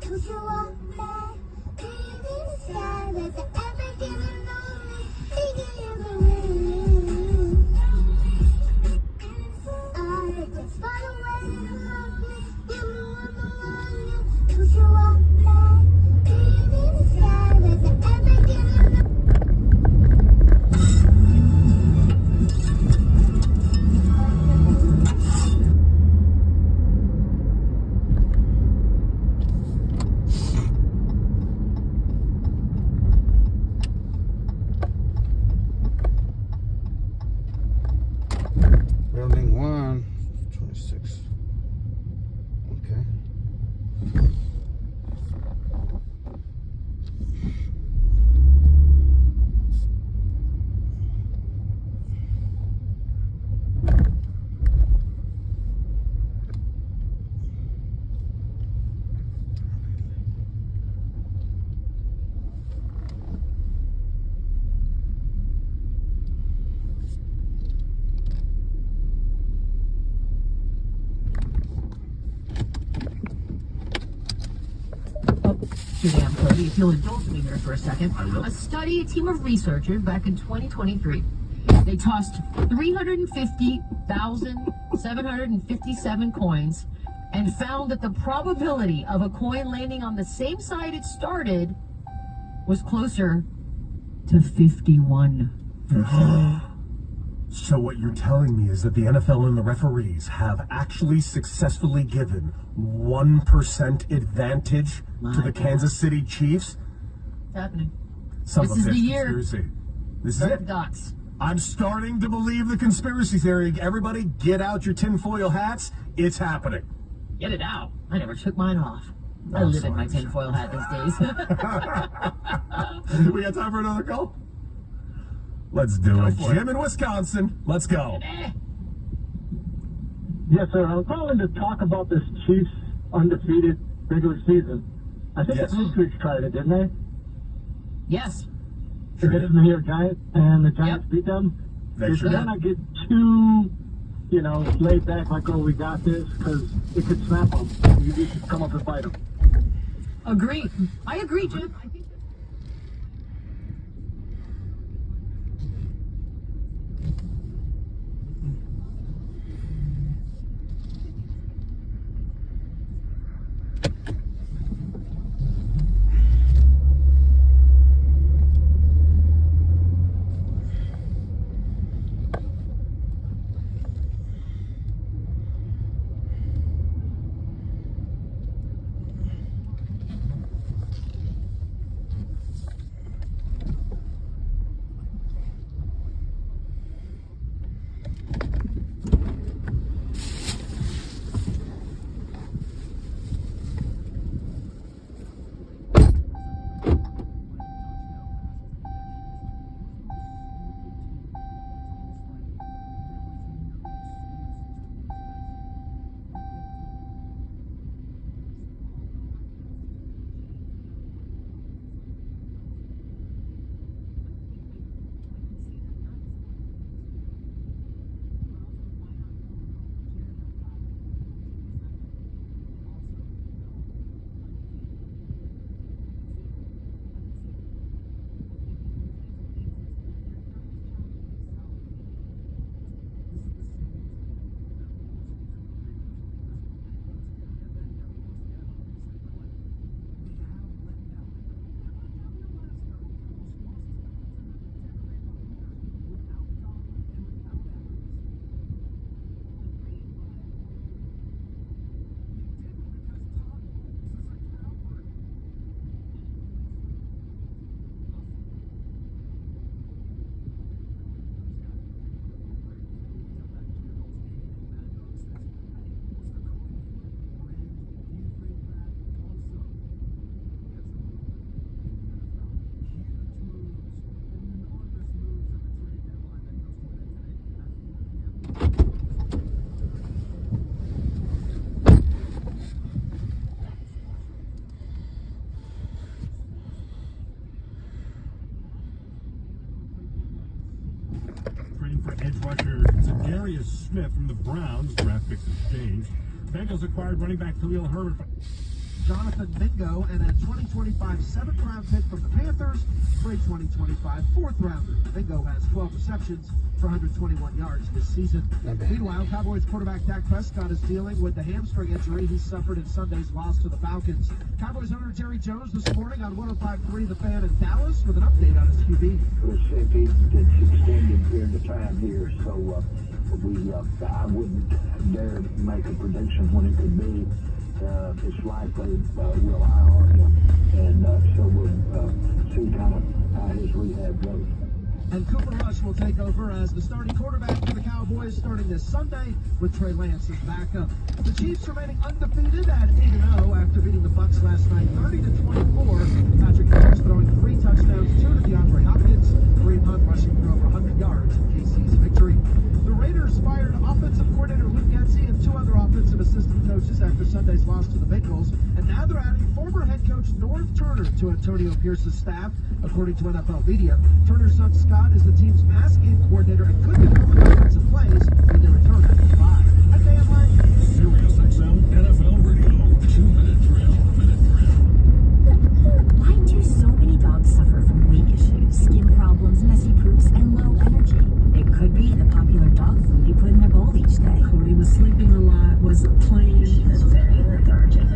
Speaker 7: to show up back. Breathing sky that's everything you know me. Thinking you're the wind. I just got away and love me. You know I'm the one to show up back. Breathing sky that's everything you know.
Speaker 2: Building 1, 26. Okay.
Speaker 20: Suzanne Cody, if you'll indulge me here for a second. A team of researchers back in 2023, they tossed 350,757 coins and found that the probability of a coin landing on the same side it started was closer to 51%.
Speaker 19: So what you're telling me is that the NFL and the referees have actually successfully given 1% advantage to the Kansas City Chiefs?
Speaker 20: It's happening.
Speaker 19: Some
Speaker 20: This
Speaker 19: of
Speaker 20: is
Speaker 19: this
Speaker 20: the year.
Speaker 19: conspiracy. This is it.
Speaker 20: Docs.
Speaker 19: I'm starting to believe the conspiracy theory. Everybody get out your tinfoil hats. It's happening.
Speaker 20: Get it out. I never took mine off. I
Speaker 19: I'm
Speaker 20: live in my
Speaker 19: sorry.
Speaker 20: tinfoil hat these days.
Speaker 19: We got time for another call? Let's do it. Jim in Wisconsin. Let's go.
Speaker 11: Yes, sir. I'm calling to talk about this Chiefs undefeated regular season. I think the Patriots tried it, didn't they?
Speaker 20: Yes.
Speaker 11: Against the New York Giants, and the Giants beat them.
Speaker 19: They sure
Speaker 11: better
Speaker 19: did.
Speaker 11: not get too, laid back like, oh, we got this, because it could snap them. You need to come up and fight them.
Speaker 20: Agreed. I agree, Jim. I think
Speaker 4: Trading for edge rusher Zadarius Smith from the Browns, draft picks exchanged. Bengals acquired running back Khalil Herbert.
Speaker 3: Jonathan Mingo and a 2025 7th-round pick from the Panthers for a 2025 4th-rounder. Mingo has 12 receptions for 121 yards this season. Meanwhile, Cowboys quarterback Dak Prescott is dealing with the hamstring injury he suffered in Sunday's loss to the Falcons. Cowboys owner Jerry Jones this morning on 105.3 The Fan in Dallas with an update on his QB.
Speaker 18: It's extended period of time here, so I wouldn't dare make a prediction when it could be. It's likely we'll eye on him, and so we'll see kind of how his rehab goes.
Speaker 3: And Cooper Rush will take over as the starting quarterback for the Cowboys starting this Sunday with Trey Lance as backup. The Chiefs remaining undefeated at 8-0 after beating the Bucs last night 30-24. Patrick Mahomes throwing 3 touchdowns, 2 to DeAndre Hopkins, Kareem Hunt rushing for over 100 yards in KC's victory. The Raiders fired offensive coordinator Luke Getsy and 2 other offensive assistant coaches after Sunday's loss to the Bengals, and now they're adding former head coach Norv Turner to Antonio Pierce's staff, according to NFL media. Turner's son Scott is the team's pass game coordinator and could be calling offensive plays when they return after the bye. At Dan Lang,
Speaker 4: Sirius XM NFL Radio, 2-minute drill.
Speaker 21: Why do so many dogs suffer from weight issues, skin problems, messy poops, and low energy? It could be the popular dog food you put in their bowl each day.
Speaker 5: Cody was sleeping a lot, wasn't playing. She was very lethargic.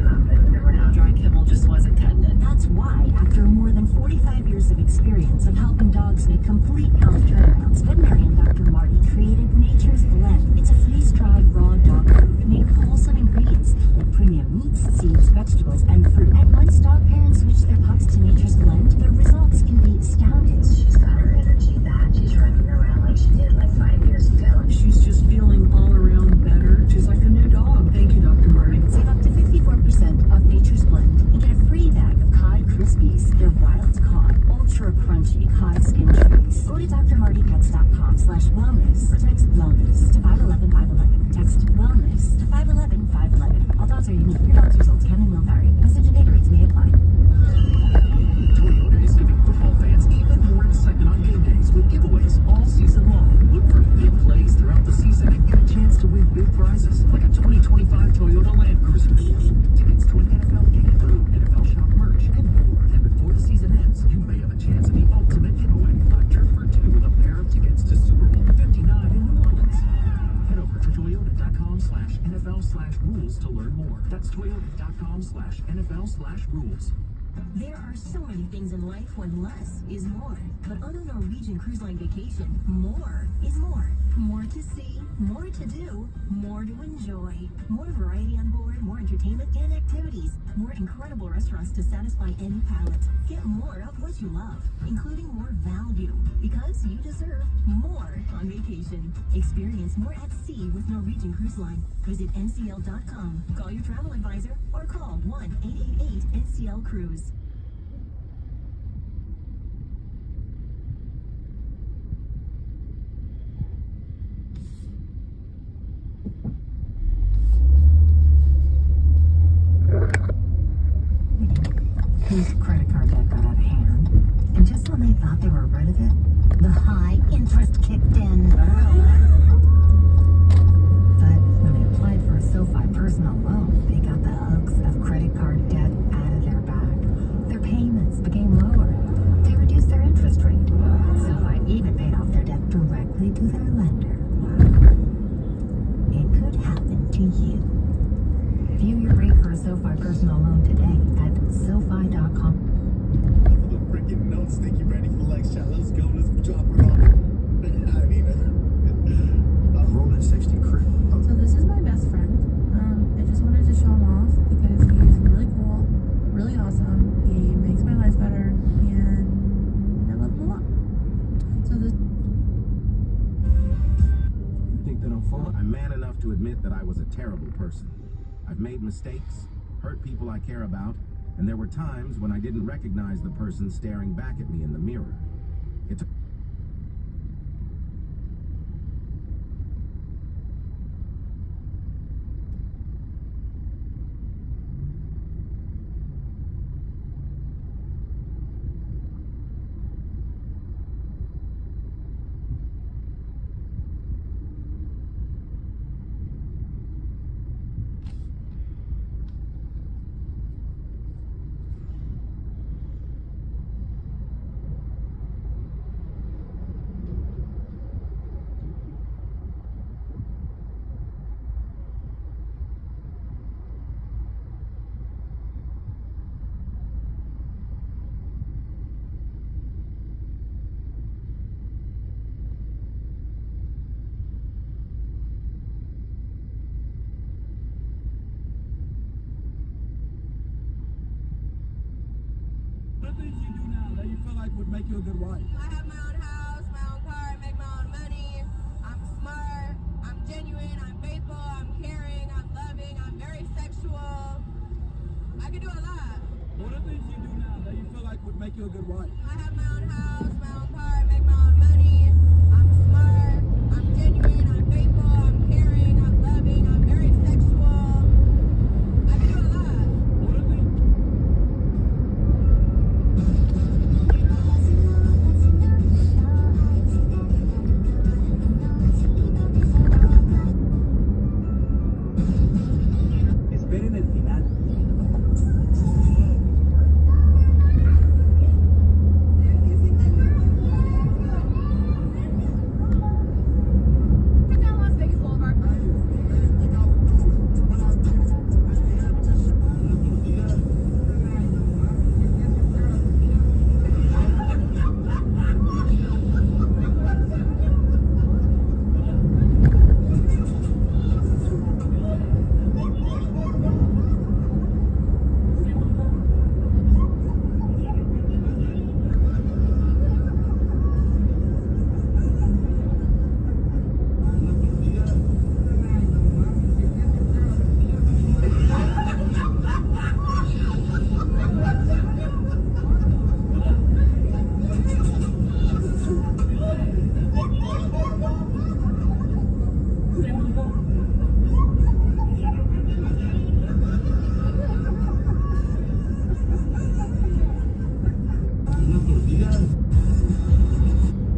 Speaker 5: Dry kibble just wasn't cutting it.
Speaker 21: That's why, after more than 45 years of experience of helping dogs make complete health turnarounds, veterinarian Dr. Marty created Nature's Blend. It's a freeze-dried raw dog food made with wholesome ingredients like premium meats, seeds, vegetables, and fruit. And once dog parents switch their pups to Nature's Blend, the results can be astounding.
Speaker 5: She's got her energy back. She's running around like she did like 5 years ago. She's just feeling all around better. She's like a new dog. Thank you, Dr. Marty.
Speaker 21: Save up to 54% off Nature's Blend and get a free bag of cod crispies. They're wild caught, ultra crunchy cod skin treats. Go to drmartypets.com/wellness or text wellness to 511-511. Text wellness to 511-511. All dogs are unique. Your dog's results can and will vary. Message and data rates may apply.
Speaker 14: Toyota is giving football fans even more excitement on game days with giveaways all season long. Look for Toyota.com/rules to learn more. That's Toyota.com/NFL/rules.
Speaker 5: There are so many things in life when less is more. But on a Norwegian Cruise Line vacation, more is more. More to see, more to do, more to enjoy. More variety on board, more entertainment and activities. More incredible restaurants to satisfy any palate. Get more of what you love, including more value. Because you deserve more on vacation. Experience more at sea with Norwegian Cruise Line. Visit ncl.com, call your travel advisor, or call 1-888-NCL-CRUISE.
Speaker 21: Whose credit card debt got out of hand, and just when they thought they were rid of it, the high interest kicked in. But when they applied for a SoFi personal loan, they got the hooks of credit card debt out of their back. Their payments became lower. They reduced their interest rate. SoFi even paid off their debt directly to their lender. It could happen to you. View your rate for a SoFi personal loan today at SoFi.com.
Speaker 9: The freaking notes think you're ready for the next shot. Let's go. Let's drop it off. I mean,
Speaker 14: Rolling 60 crew.
Speaker 8: So this is my best friend. I just wanted to show him off because he is really cool, really awesome. He makes my life better, and I love him a lot. So this.
Speaker 10: You think that I'm full? I'm man enough to admit that I was a terrible person. I've made mistakes, hurt people I care about, and there were times when I didn't recognize the person staring back at me in the mirror. It took
Speaker 14: would make you a good wife?
Speaker 23: I have my own house, my own car, I make my own money. I'm smart, I'm genuine, I'm faithful, I'm caring, I'm loving, I'm very sexual. I can do a lot.
Speaker 14: What are things you do now that you feel like would make you a good wife?
Speaker 23: I have my own house, my own car, I make my own money. I'm smart, I'm genuine, I'm faithful, I'm caring, I'm loving, I'm very sexual. I can do a lot.
Speaker 14: What are things?
Speaker 15: Esperen el final.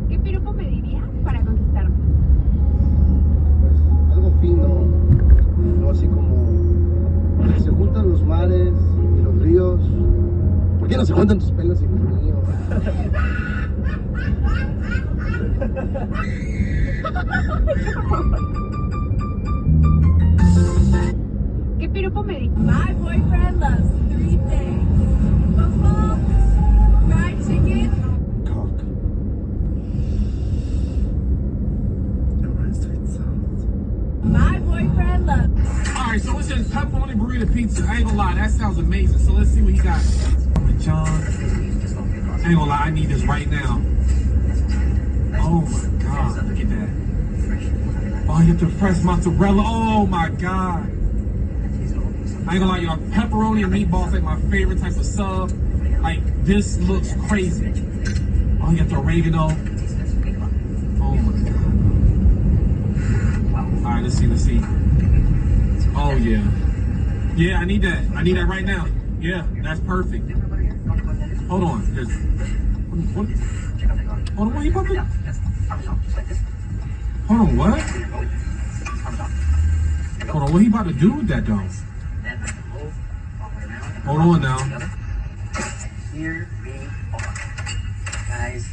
Speaker 23: ¿Qué piropo me diría para conquistarme?
Speaker 2: Pues algo fino, no así como se juntan los mares y los ríos. ¿Por qué no se juntan tus pelos y los míos?
Speaker 23: me. My boyfriend loves 3 things. Football, fried chicken, my boyfriend loves.
Speaker 4: Alright, so it's just pepperoni burrito pizza. I ain't gonna lie, that sounds amazing. So let's see what he got. John, I ain't gonna lie, I need this right now. Oh my god, look at that. Oh, you have the fresh mozzarella. Oh my god. I ain't gonna lie, y'all. Pepperoni and meatballs like my favorite type of sub. Like, this looks crazy. Oh, you got the oregano. Oh my god. Alright, let's see. Oh yeah. Yeah, I need that. I need that right now. Yeah, that's perfect. Hold on. What? Hold on, what you about to? Hold on, what? Hold on, what he about to do with that though? Hold on now.
Speaker 1: Here we are, guys.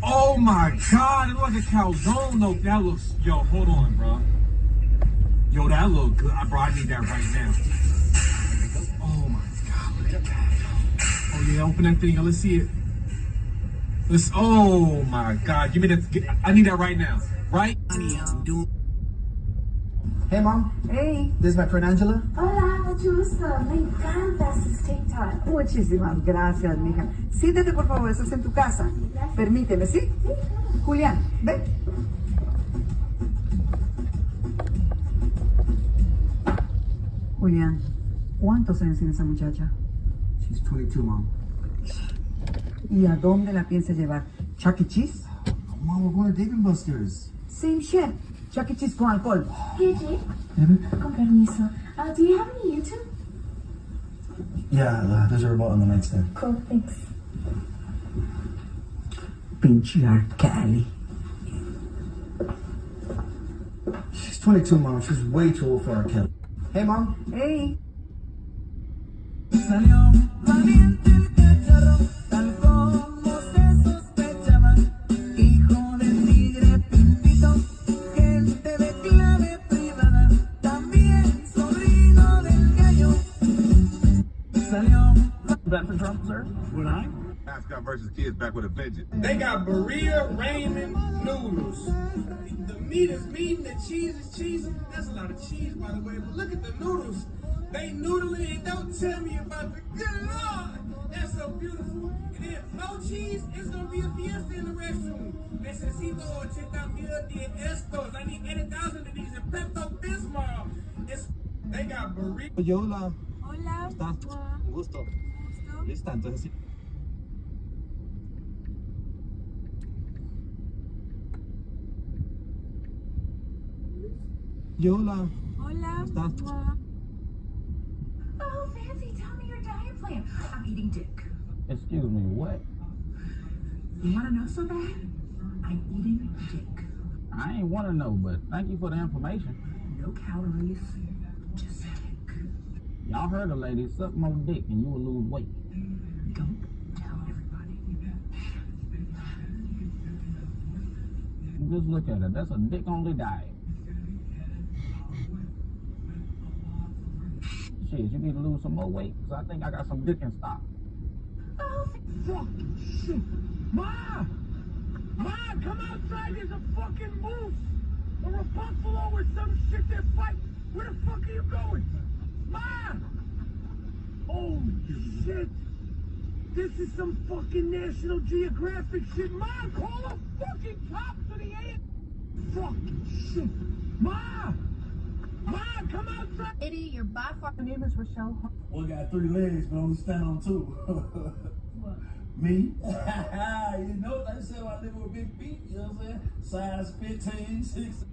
Speaker 4: Oh my god, it looks like a calzone. No, that looks, yo, hold on, bro. Yo, that look good. Bro, I need that right now. Oh my god, look at that. Oh yeah, open that thing. Let's see it. Oh my god, give me that. I need that right now. Right?
Speaker 22: Hey, Mom.
Speaker 23: Hey.
Speaker 22: This is my friend Angela.
Speaker 23: Hola, mucho gusto. Me encanta sus TikTok.
Speaker 13: Muchísimas gracias, mija. Siéntate, por favor, estás en tu casa. Permíteme, ¿sí? Julián, ven. Julián, ¿cuántos años tiene esa muchacha?
Speaker 22: She's 22, Mom.
Speaker 13: ¿Y a dónde la piensa llevar? ¿Chuck E. Cheese?
Speaker 22: Mom, we're going to Dave & Buster's.
Speaker 13: Same shit. Chuck E. Cheese con alcohol.
Speaker 23: Gigi, con permiso. Do you have any YouTube?
Speaker 9: Yeah, there's a remote on the nightstand.
Speaker 23: Cool, thanks.
Speaker 13: Pinche R. Kelly.
Speaker 9: She's 22, Mom. She's way too old for our Kelly.
Speaker 22: Hey, Mom.
Speaker 13: Hey.
Speaker 15: That for Trump, sir? Would I?
Speaker 16: Mascot versus Kids back with a vengeance.
Speaker 17: They got burrito ramen noodles. The meat is meat and the cheese is cheese. That's a lot of cheese, by the way. But look at the noodles. They noodling and don't tell me about the good Lord. That's so beautiful. And then no cheese, it's gonna be a fiesta in the restroom. Necesito 80,000 de estos. I need 80,000 of these in Pepto-Bismol. They got burrito.
Speaker 15: Hola.
Speaker 23: Hola.
Speaker 15: ¿Estás? Un gusto. Lista, entonces sí. Hola.
Speaker 23: Hola.
Speaker 15: ¿Estás?
Speaker 5: Oh, Fancy, tell me your diet plan. I'm eating dick.
Speaker 15: Excuse me, what?
Speaker 5: You want to know so bad? I'm eating dick.
Speaker 15: I ain't want to know, but thank you for the information.
Speaker 5: No calories, just dick.
Speaker 15: Y'all heard the lady, suck more dick and you will lose weight.
Speaker 5: Don't tell everybody.
Speaker 15: Just look at it. That's a dick-only diet. Shit, you need to lose some more weight, because I think I got some dick in stock.
Speaker 17: Oh, fucking shit. Ma! Ma, come outside. There's a fucking moose or a buffalo or some shit. They're fighting. Where the fuck are you going? Ma! Holy shit. This is some fucking National Geographic shit. Ma, call the fucking cops for the aid. Fucking shit. Ma! Ma, come outside.
Speaker 20: Eddie, you're by far.
Speaker 13: My name is Rochelle.
Speaker 14: One got 3 legs, but only stand on 2. Me? You know, they say I live with big feet, you know what I'm saying? Size 15, 6.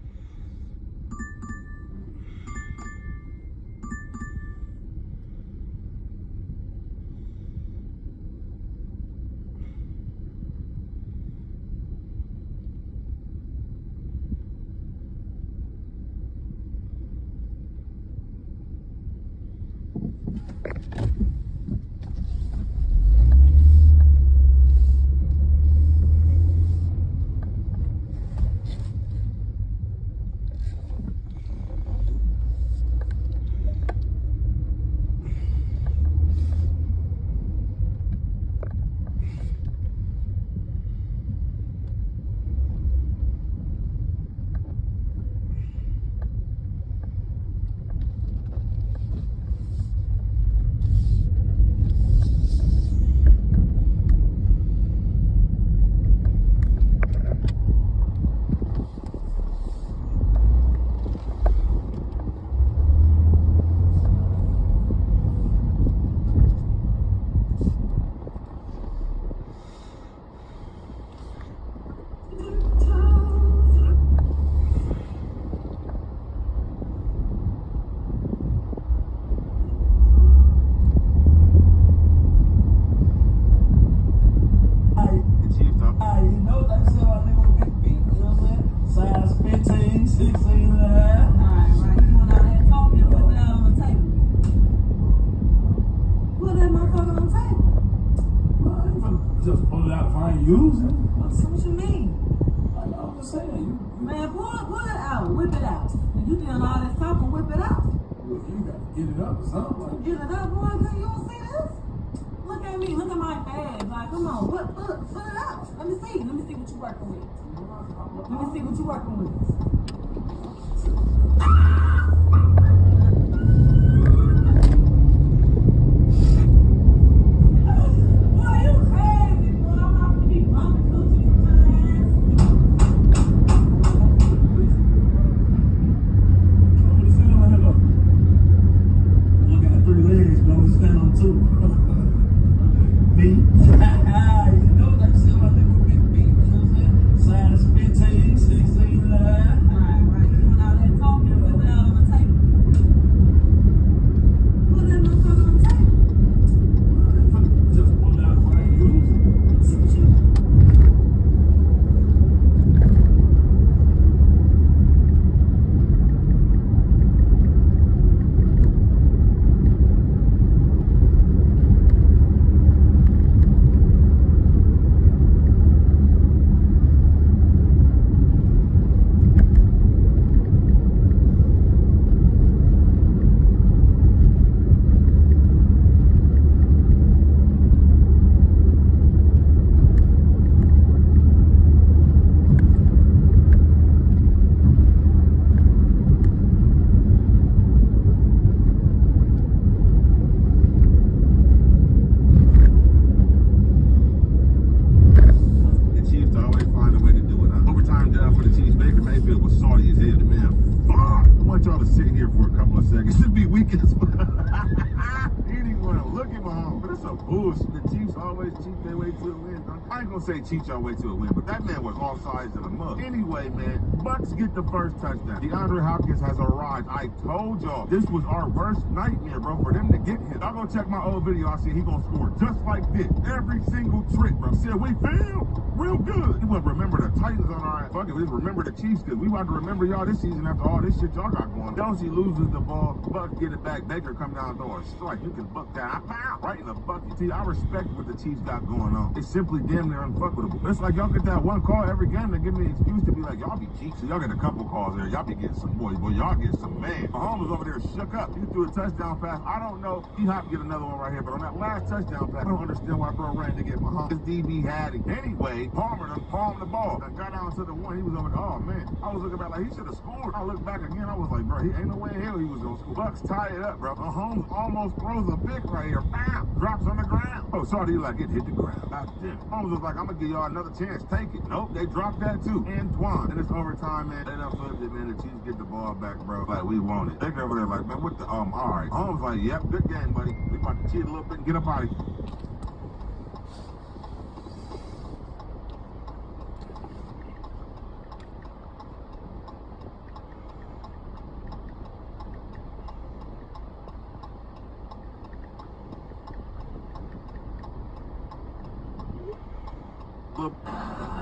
Speaker 14: using.
Speaker 22: What you mean?
Speaker 14: I know, I'm just saying.
Speaker 22: Man, pull it out. Whip it out. You doing all this talking, whip it out.
Speaker 14: Look, you got to get it up or something.
Speaker 22: Get it up, boy. You don't see this? Look at me. Look at my face. Like, come on. Put it out. Let me see. Let me see what you're working with. Let me see what you're working with. Boy, you crazy, boy. I'm not gonna be bumping coochie from my ass.
Speaker 14: I got 3 legs, but I'm stand on 2. Me? You know, like I said, my nigga big beat, you know what I'm saying? Size 15, 16,
Speaker 22: Alright. Doing all that talking, put it out on the table. Put that motherfucker on the table.
Speaker 14: just pull it out for you.
Speaker 22: See what you
Speaker 16: The Chiefs always find a way to do it. Overtime job for the Chiefs. Baker Mayfield was salty as hell. Man, fuck. I want y'all to sit here for a couple of seconds. It'd be weekends. Anyone, look at Mahomes. But it's a bullshit. The Chiefs always cheat their way to a win. I ain't gonna say cheat your way to a win, but that man was all sides of the mug. Anyway, man, Bucks get the first touchdown. DeAndre Hopkins has arrived. I told y'all, this was our worst nightmare, bro, for them to get him. Y'all go check my old video. I see he gonna score just like this. Every single trick, bro. Said we feel real good. You wanna remember the Titans on our ass. Fuck it, we remember the Chiefs, because we want to remember y'all this season after all this shit y'all got going. Kelsey loses the ball. Bucks get it back. Baker come down door. Strike. You can buck that. Right in the bucket. See, I respect what the Chiefs got going on. It's simply damn near unfuckable. It's like y'all get that one call every game to give me an excuse to be like, y'all be cheeks. So y'all get a couple calls there. Y'all be getting some boys. Boy, y'all get some man. Mahomes was over there shook up. He threw a touchdown pass. I don't know. He hopped get another one right here. But on that last touchdown pass, I don't understand why bro ran to get Mahomes. His DB had it. Anyway, Palmer done palmed the ball. I got down to the one. He was over there. Oh, man. I was looking back like he should have scored. I looked back again. I was like, bro, he ain't no way in hell he was going to score. Bucks tie it up, bro. Mahomes almost throws a pick right here. Bam! Drops on the ground. Oh, sorry. He like, it hit the ground. Mahomes was like, I'm going to give y'all another chance. Take it. Nope. They dropped that too. Antoine. And it's overtime, man. They done flipped it, man. The Chiefs get the ball back, bro. Like, we want it. They over there like, man, what the, all right. Mahomes like, yep, good game, buddy. We about to cheat a little bit and get up out of here.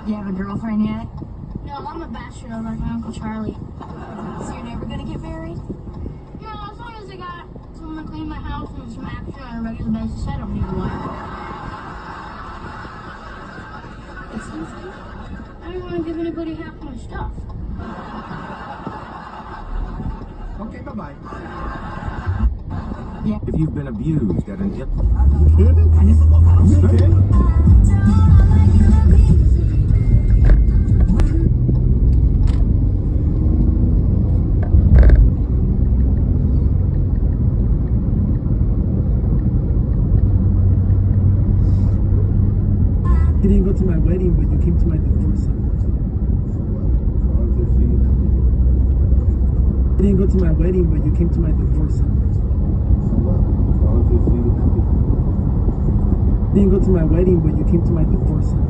Speaker 23: You have a girlfriend yet? No, I'm a bachelor like my Uncle Charlie. So you're never gonna get married? No, as long as I got someone to clean my house and some action on a regular basis, I don't need a wife. It's easy. I don't want to give anybody half my stuff.
Speaker 22: Okay, bye-bye.
Speaker 23: Yeah.
Speaker 10: If you've been abused at an
Speaker 11: You didn't go to my wedding, but you came to my divorce celebration. You didn't go to my wedding, but you came to my divorce celebration. You didn't go to my wedding, but you came to my divorce celebration.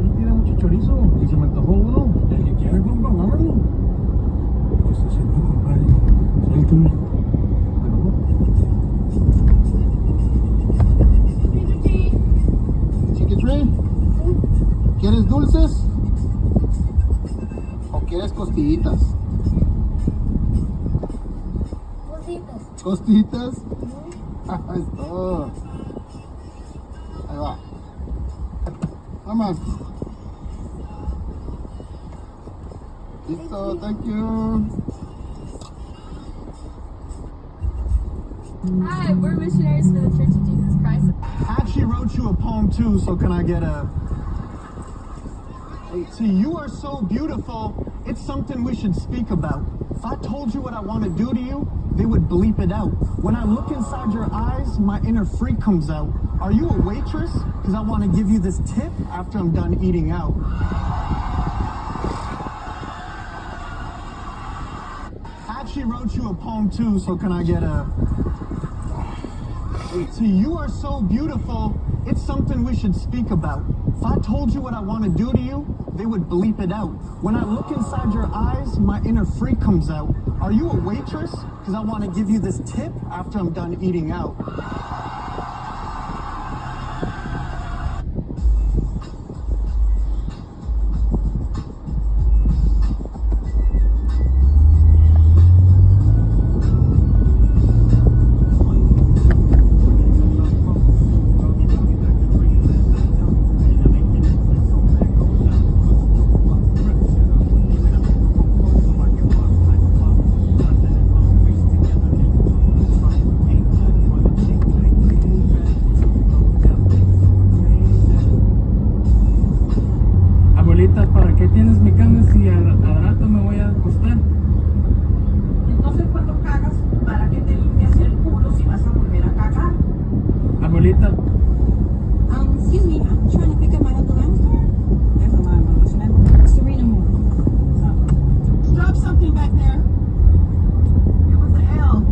Speaker 15: aquí tiene mucho chorizo y se me antojó uno. El que quiera, compa, vámonos. ¿Qué está haciendo, compadre? Suéltame.
Speaker 22: Chiquitree, ¿quieres dulces? ¿O quieres costillitas?
Speaker 23: Cositas.
Speaker 22: ¿Costillitas? Ahí está. Ahí va. Vamos. Listo, thank you.
Speaker 6: Hi, we're missionaries for the Church of Jesus Christ.
Speaker 11: I actually wrote you a poem too, so can I get a... See, you are so beautiful, it's something we should speak about. If I told you what I want to do to you, they would bleep it out. When I look inside your eyes, my inner freak comes out. Are you a waitress? Because I want to give you this tip after I'm done eating out. I actually wrote you a poem too, so can I get a... See, you are so beautiful, it's something we should speak about. If I told you what I want to do to you, they would bleep it out. When I look inside your eyes, my inner freak comes out. Are you a waitress? Because I want to give you this tip after I'm done eating out.
Speaker 15: Abuelita, ¿para qué tienes mi cama si al rato me voy a acostar?
Speaker 13: Entonces cuando cagas, ¿para qué te limpias el culo si vas a volver a cagar?
Speaker 15: Abuelita,
Speaker 23: Excuse me, I'm trying to pick up my Uncle Amstar. Never mind, what's your name? Serena Moore.
Speaker 13: Drop something back there. It was an L.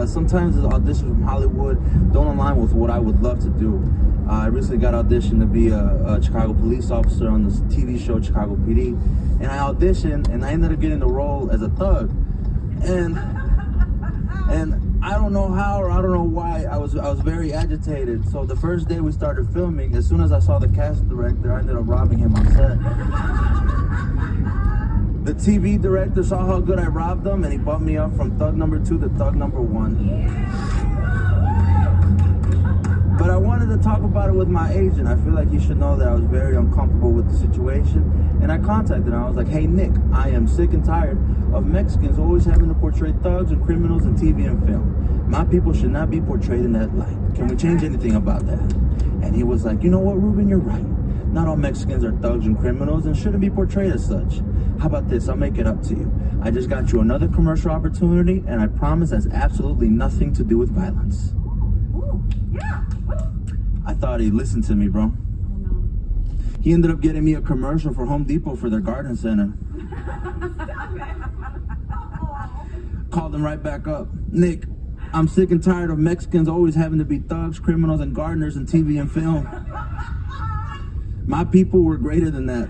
Speaker 7: sometimes the auditions from Hollywood don't align with what I would love to do. I recently got auditioned to be a Chicago police officer on this TV show, Chicago PD. And I auditioned, and I ended up getting the role as a thug. And I don't know how or I don't know why, I was very agitated. So the first day we started filming, as soon as I saw the casting director, I ended up robbing him on set. The TV director saw how good I robbed him, and he bumped me up from thug number 2 to thug number 1. But I wanted to talk about it with my agent. I feel like he should know that I was very uncomfortable with the situation. And I contacted him. I was like, hey, Nick, I am sick and tired of Mexicans always having to portray thugs and criminals in TV and film. My people should not be portrayed in that light. Can we change anything about that? And he was like, you know what, Ruben, you're right. Not all Mexicans are thugs and criminals and shouldn't be portrayed as such. How about this? I'll make it up to you. I just got you another commercial opportunity, and I promise it has absolutely nothing to do with violence. I thought he'd listen to me, bro. He ended up getting me a commercial for Home Depot for their garden center. Called him right back up. Nick, I'm sick and tired of Mexicans always having to be thugs, criminals, and gardeners in TV and film. My people were greater than that.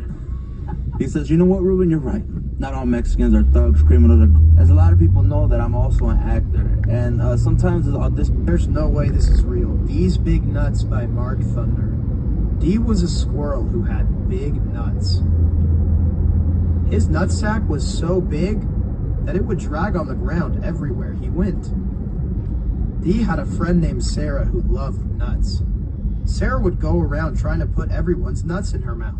Speaker 7: He says, you know what, Ruben, you're right. Not all Mexicans are thugs, criminals, as a lot of people know that I'm also an actor. And sometimes
Speaker 12: there's no way this is real. These Big Nuts by Mark Thunder. D was a squirrel who had big nuts. His nutsack was so big that it would drag on the ground everywhere he went. D had a friend named Sarah who loved nuts. Sarah would go around trying to put everyone's nuts in her mouth.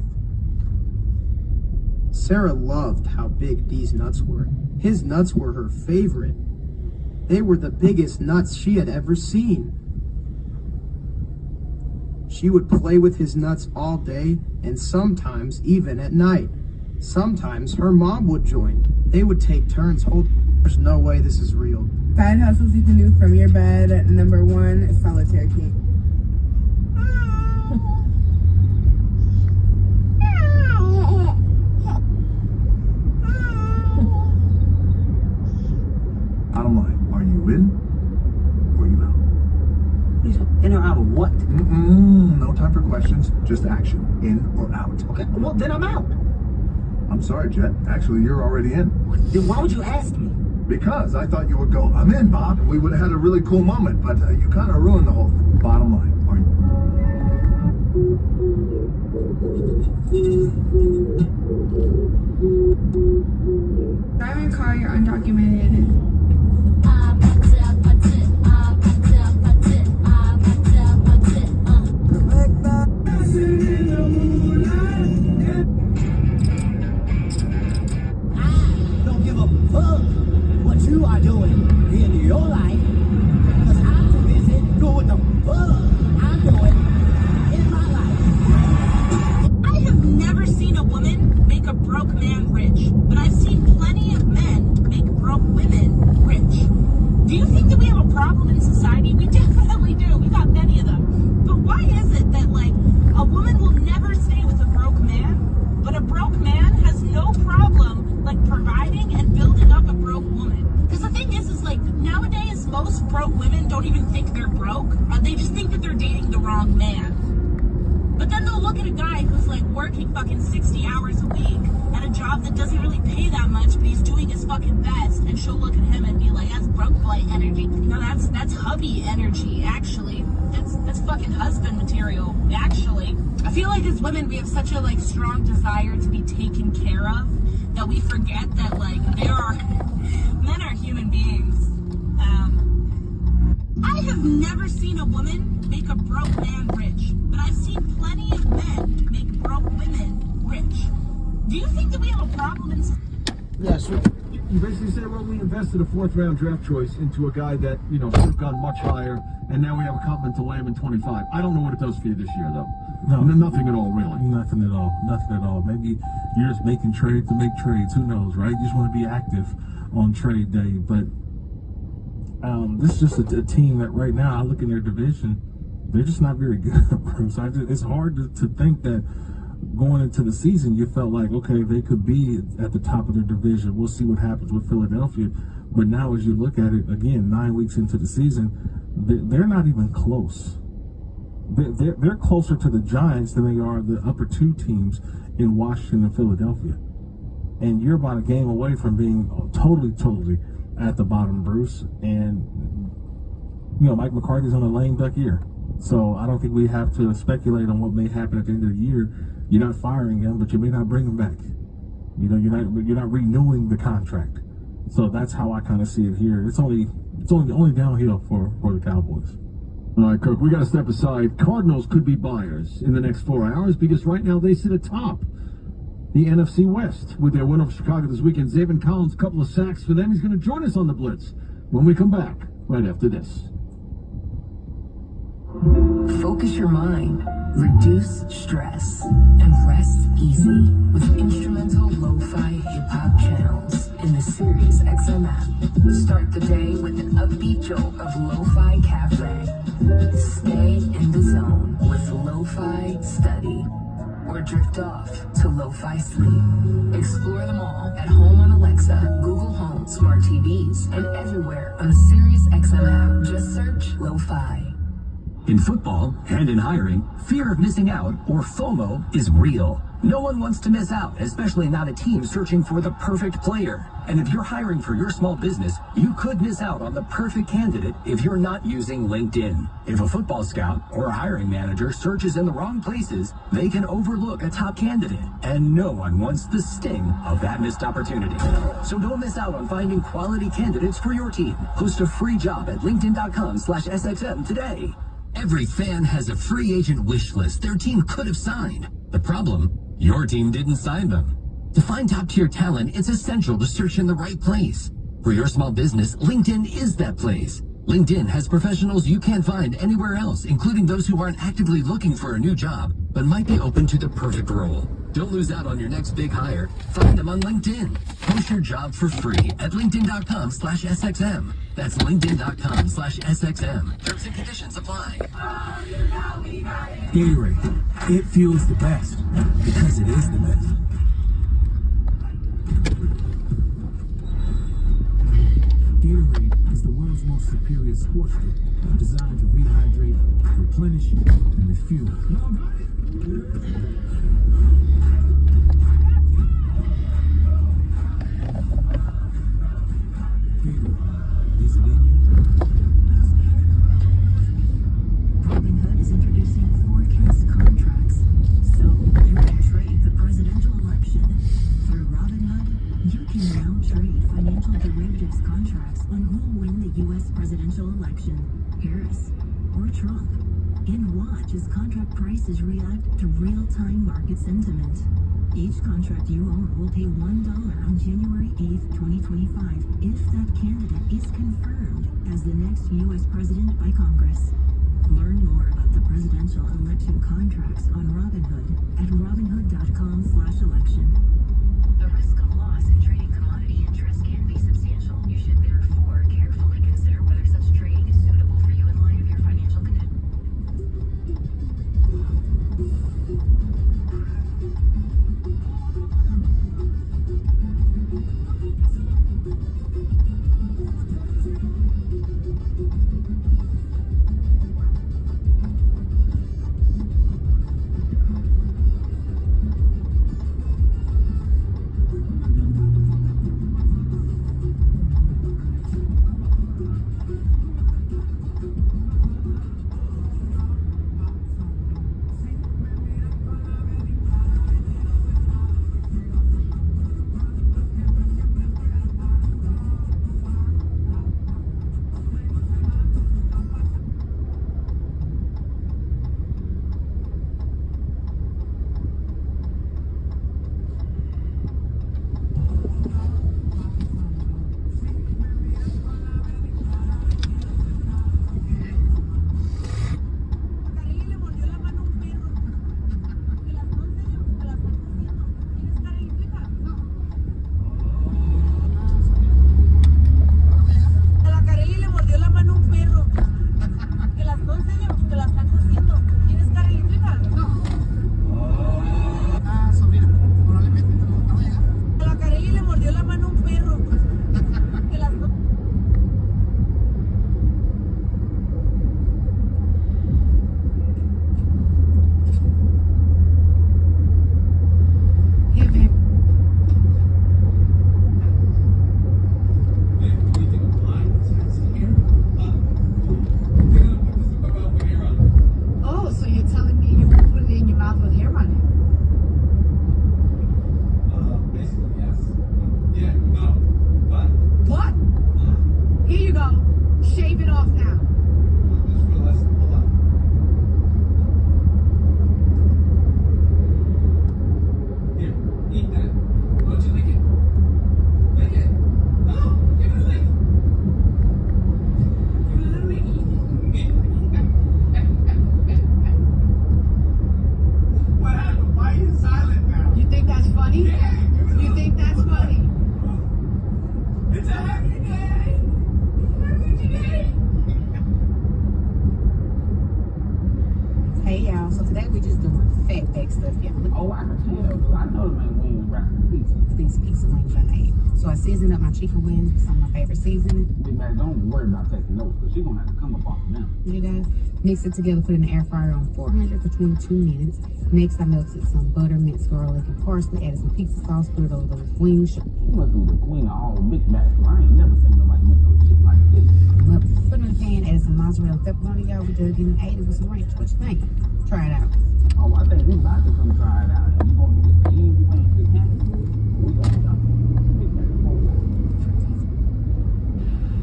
Speaker 12: Sarah loved how big D's nuts were. His nuts were her favorite. They were the biggest nuts she had ever seen. She would play with his nuts all day and sometimes even at night. Sometimes her mom would join. They would take turns holding. There's no way this is real.
Speaker 19: Side hustles you can do from your bed. Number 1, solitaire key.
Speaker 14: Bottom line, are you in or you out?
Speaker 24: In or out of what?
Speaker 14: No time for questions, just action. In or out.
Speaker 24: Okay, well then I'm out.
Speaker 14: I'm sorry, Jet. Actually, you're already in.
Speaker 24: Then why would you ask me?
Speaker 14: Because I thought you would go, I'm in, Bob, and we would have had a really cool moment, but you kind of ruined the whole thing. Bottom line, are you...
Speaker 6: Driving a car, you're undocumented.
Speaker 24: Don't give a fuck what you are doing in your life, because I'm too busy doing what the fuck I'm doing in my life.
Speaker 5: I have never seen a woman make a broke man rich, but I've seen plenty of men make broke women rich. Do you think that we have a problem in society? We definitely do. We got many of them. But why is it that, like, a woman will never stay with a broke man, but a broke man has no problem, like, providing and building up a broke woman? Because the thing is like, nowadays, most broke women don't even think they're broke. They just think that they're dating the wrong man. But then they'll look at a guy who's, like, working fucking 60 hours a week at a job that doesn't really pay that much, but he's doing his fucking best, and she'll look at him and be like, that's broke boy energy. No, that's hubby energy, actually. That's fucking husband material, actually. I feel like as women, we have such a, like, strong desire to be taken care of that we forget that, like, men are human beings. I have never seen a woman make a broke man rich, but I've seen plenty of men make broke women rich. Do you think that we have a problem in society?
Speaker 2: Yes.
Speaker 15: You basically said, well, we invested a 4th round draft choice into a guy that, you know, should have gone much higher, and now we have a commitment to land in 25. I don't know what it does for you this year, though.
Speaker 25: No,
Speaker 15: nothing at all, really.
Speaker 25: Nothing at all. Nothing at all. Maybe you're just making trades to make trades. Who knows, right? You just want to be active on trade day. But this is just a team that right now, I look in their division, they're just not very good. So it's hard to think that going into the season, you felt like, okay, they could be at the top of their division. We'll see what happens with Philadelphia. But now as you look at it, again, 9 weeks into the season, they're not even close. They're closer to the Giants than they are the upper two teams in Washington and Philadelphia. And you're about a game away from being totally at the bottom, Bruce. And, you know, Mike McCarthy's on a lame duck year. So I don't think we have to speculate on what may happen at the end of the year. You're not firing him, but you may not bring him back. You know, you're not renewing the contract. So that's how I kind of see it here. It's only downhill for the Cowboys.
Speaker 15: All right, Kirk, we got to step aside. Cardinals could be buyers in the next 4 hours because right now they sit atop the NFC West with their win over Chicago this weekend. Zaven Collins, a couple of sacks for them. He's going to join us on the Blitz when we come back right after this.
Speaker 5: Focus your mind, reduce stress, and rest easy with instrumental lo-fi hip-hop channels in the Sirius XM app. Start the day with an upbeat jolt of Lo-Fi Cafe. Stay in the zone with Lo-Fi Study. Or drift off to Lo-Fi Sleep. Explore them all at home on Alexa, Google Home, smart TVs, and everywhere on the Sirius XM app. Just search Lo-Fi.
Speaker 14: In football and in hiring, fear of missing out, or FOMO, is real. No one wants to miss out, especially not a team searching for the perfect player. And if you're hiring for your small business, you could miss out on the perfect candidate if you're not using LinkedIn. If a football scout or a hiring manager searches in the wrong places, they can overlook a top candidate. And no one wants the sting of that missed opportunity. So don't miss out on finding quality candidates for your team. Post a free job at linkedin.com/SXM today. Every fan has a free agent wish list their team could have signed. The problem? Your team didn't sign them. To find top-tier talent, it's essential to search in the right place. For your small business, LinkedIn is that place. LinkedIn has professionals you can't find anywhere else, including those who aren't actively looking for a new job, but might be open to the perfect role. Don't lose out on your next big hire. Find them on LinkedIn. Post your job for free at linkedin.com/SXM. That's linkedin.com/SXM. Terms and conditions apply. Gatorade. It feels the best because it is the best. Gatorade is the world's most superior sports drink, designed to rehydrate, replenish, and refuel. Is it in you?
Speaker 5: Robinhood is introducing forecast contracts. So you can trade the presidential election. Through Robinhood, you can now trade financial derivatives contracts on who will win the U.S. presidential election, Harris or Trump. And watch as contract prices react to real-time market sentiment. Each contract you own will pay $1 on January 8th, 2025 if that candidate is confirmed as the next U.S. president by Congress. Learn more about the presidential election contracts on Robinhood at robinhood.com/election. The risk of loss in trading commodity interest can be substantial. You should therefore carefully consider whether such trading is suitable for you in light of your financial condition.
Speaker 19: just doing fat back stuff, yeah.
Speaker 1: Oh, I can tell. I know the man wings wrapping pizza.
Speaker 19: These pizza wings I made. So I seasoned up my chicken wings with some of my favorite seasoning.
Speaker 1: Big man, don't worry about taking notes, because she's going to have to come up off of them.
Speaker 19: You guys, mix it together, put it in the air fryer on 400 for 22 minutes. Next, I melted some butter, minced garlic, and parsley, added some pizza sauce, put it over those wings.
Speaker 1: She must be the queen of all Big Macs. I ain't never seen nobody make no shit like this.
Speaker 19: Well, put it in the pan, added some mozzarella pepperoni, y'all. We dug in and ate it with some ranch. What you think? Try it out.
Speaker 1: Oh, I think we about to come try it out. You going to do this the easy way and just have it? We going to jump.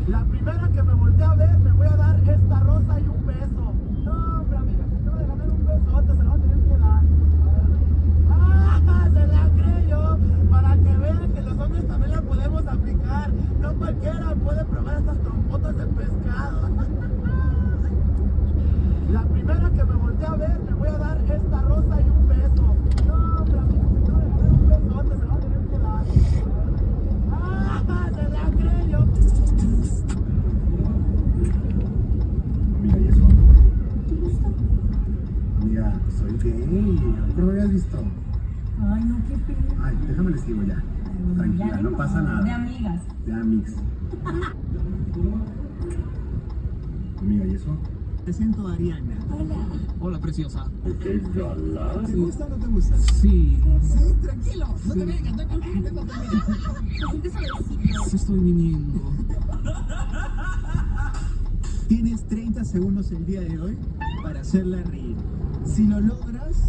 Speaker 24: La primera que me volteé a ver, me voy a dar esta rosa y un beso. No, hombre, amiga, si te voy a ganar un besote, se lo voy a tener que dar. ¡Ah! Se la creyó. Para que vean que los hombres también la podemos aplicar. No cualquiera puede probar estas trompotas de pescado. La primera que me volteé a ver, me voy a dar esta rosa y un beso. No, hombre, amiga, si te voy a ganar un besote, se lo voy a tener que dar. ¡Ah! Se la creyó.
Speaker 10: Amiga, ¿y eso? Amiga, soy gay. ¿Cómo me habías visto?
Speaker 20: Ay, no, qué pena.
Speaker 10: Ay, déjame les digo ya. Tranquila,
Speaker 20: Ya
Speaker 10: no pasa nada.
Speaker 20: De amigas.
Speaker 10: De amigos. Amiga, ¿y eso?
Speaker 24: Presento a Ariana.
Speaker 23: Hola.
Speaker 1: Hola, preciosa.
Speaker 10: ¡Qué galán!
Speaker 24: ¿Te gusta o no te gusta?
Speaker 1: Sí.
Speaker 24: Sí, tranquilo. No te vengas, no te vengas.
Speaker 23: ¿Te sientes suavecito?
Speaker 1: Sí estoy viniendo.
Speaker 12: Tienes 30 segundos el día de hoy para hacerla reír. Si lo logras,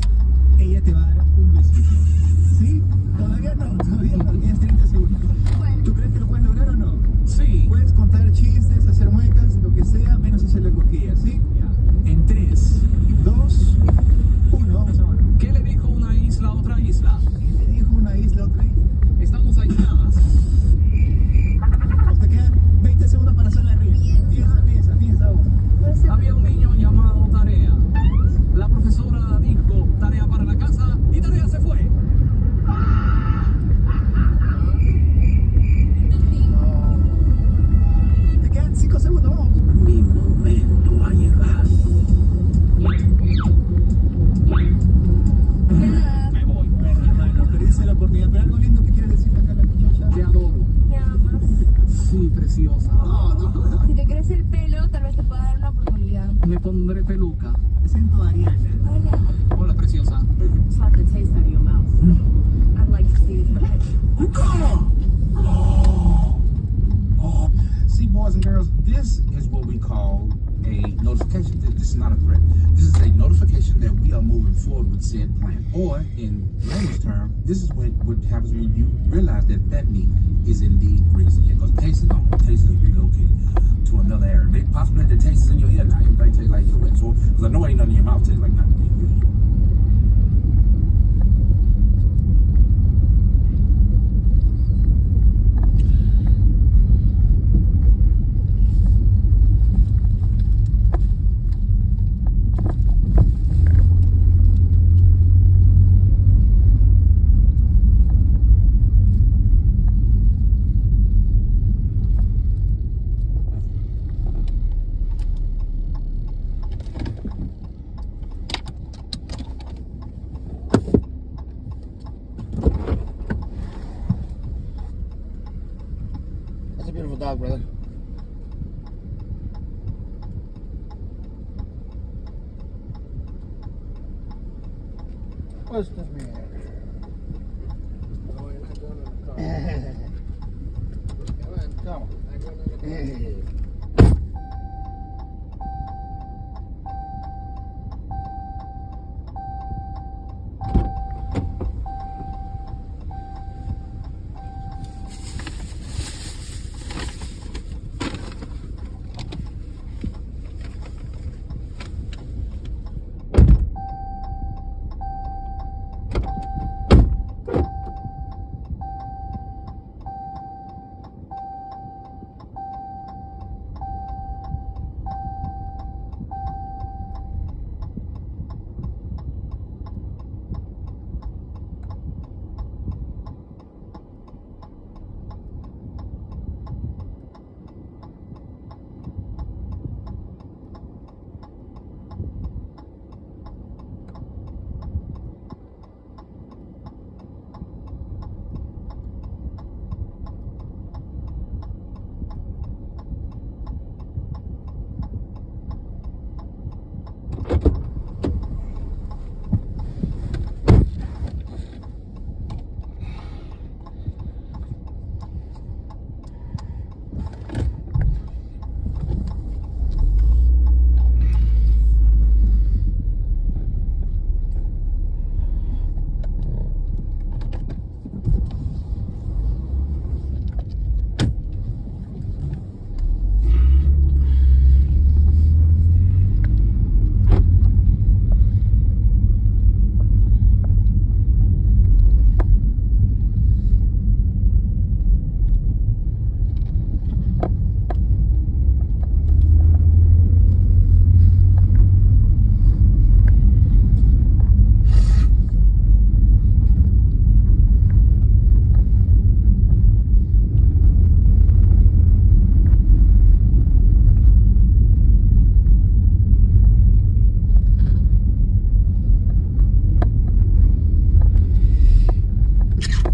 Speaker 12: ella te va a dar un besito. ¿Sí? Todavía no, tienes 30 segundos. ¿Tú crees que lo puedes lograr o no?
Speaker 1: Sí.
Speaker 12: Puedes contar chistes, hacer muecas, lo que sea, menos hacerle cosquillas, ¿sí? En 3, 2, 1, vamos a ver.
Speaker 1: ¿Qué le dijo una isla a otra isla?
Speaker 12: ¿Qué le dijo una isla a otra isla?
Speaker 1: Estamos aisladas.
Speaker 12: Te quedan 20 segundos para hacerla reír. Piensa vos.
Speaker 1: Había un niño llamado Tarea. La profesora dijo tarea para la casa y Tarea se fue.
Speaker 12: Te quedan 5 segundos, vamos.
Speaker 1: Mi momento ha llegado. Me voy.
Speaker 12: Bueno, perdiste la oportunidad. Pero algo lindo que quieres decirle acá a la muchacha.
Speaker 1: Te adoro.
Speaker 23: ¿Me amas?
Speaker 1: Sí, preciosa.
Speaker 23: Si te crece el pelo, tal vez te pueda dar una oportunidad.
Speaker 1: Me pondré peluca.
Speaker 12: Presento a Ariana.
Speaker 23: Hola.
Speaker 1: Hola, preciosa.
Speaker 5: Slap the taste out of your mouth. I'd like to see this picture.
Speaker 10: See, boys and girls, this is what we call a notification. This is not a threat. This is a notification that we are moving forward with said plan. Or, in layman's term, this is what happens when you realize that Bethany is indeed reason here. Because Taste is gone. Taste is relocated to another area. Maybe possibly the taste is in your ear now. Everything tastes like your ear. So, because I know ain't nothing in your mouth tastes like nothing in your ear.
Speaker 2: That's a beautiful dog, brother. What's the matter? Come on.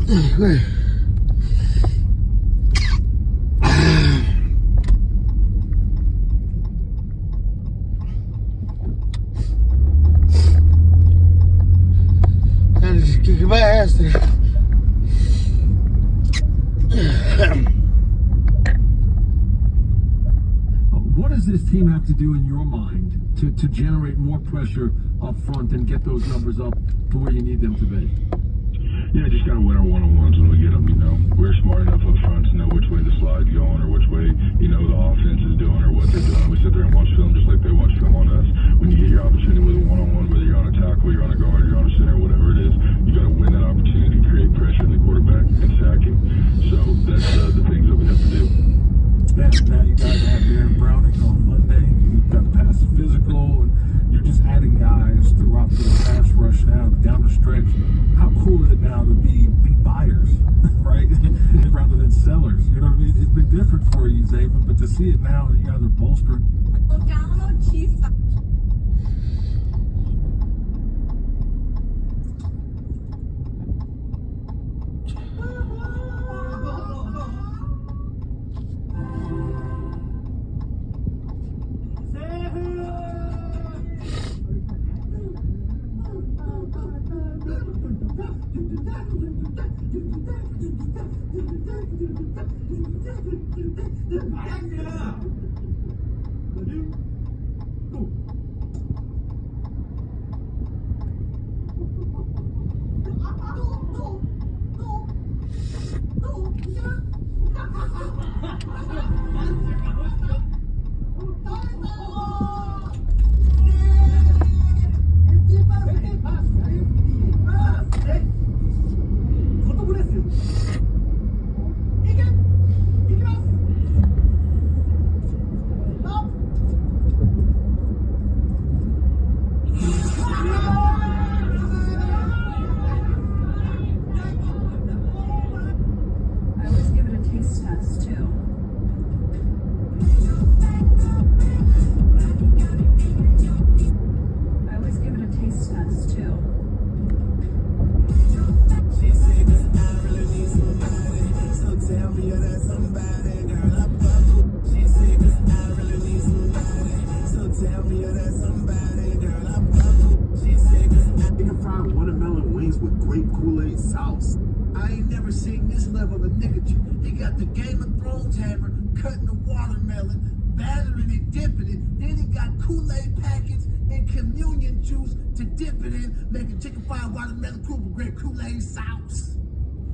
Speaker 2: Kick my ass there.
Speaker 15: What does this team have to do in your mind to generate more pressure up front and get those numbers up to where you need them to be?
Speaker 3: Yeah, just gotta win our one-on-ones when we get them, you know. We're smart enough up front to know which way the slide's going or which way, you know, the offense is doing or what they're doing. We sit there and watch film just like they watch film on us. When you get your opportunity with a one-on-one, whether you're on a tackle, you're on a guard, you're on a center, whatever it is, you gotta win that opportunity, create pressure in the quarterback, and sack him. So that's the things that we have to do.
Speaker 15: Yeah, now you guys have Aaron Browning on Monday. You've got the pass physical, and you're just adding guys throughout the pass rush now down the stretch. How cool is it now to be buyers, right? Rather than sellers. You know what I mean? It's been different for you, Zaven, but to see it now, you guys are bolstered.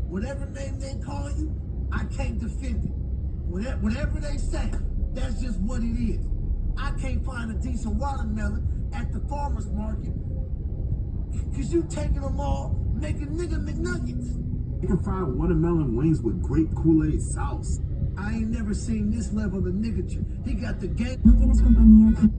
Speaker 24: Whatever name they call you, I can't defend it. Whatever they say, that's just what it is. I can't find a decent watermelon at the farmer's market because you taking them all, making nigga McNuggets.
Speaker 10: You can fry watermelon wings with grape Kool-Aid sauce.
Speaker 24: I ain't never seen this level of niggature. He got the game.
Speaker 23: ¿No tienes compañía?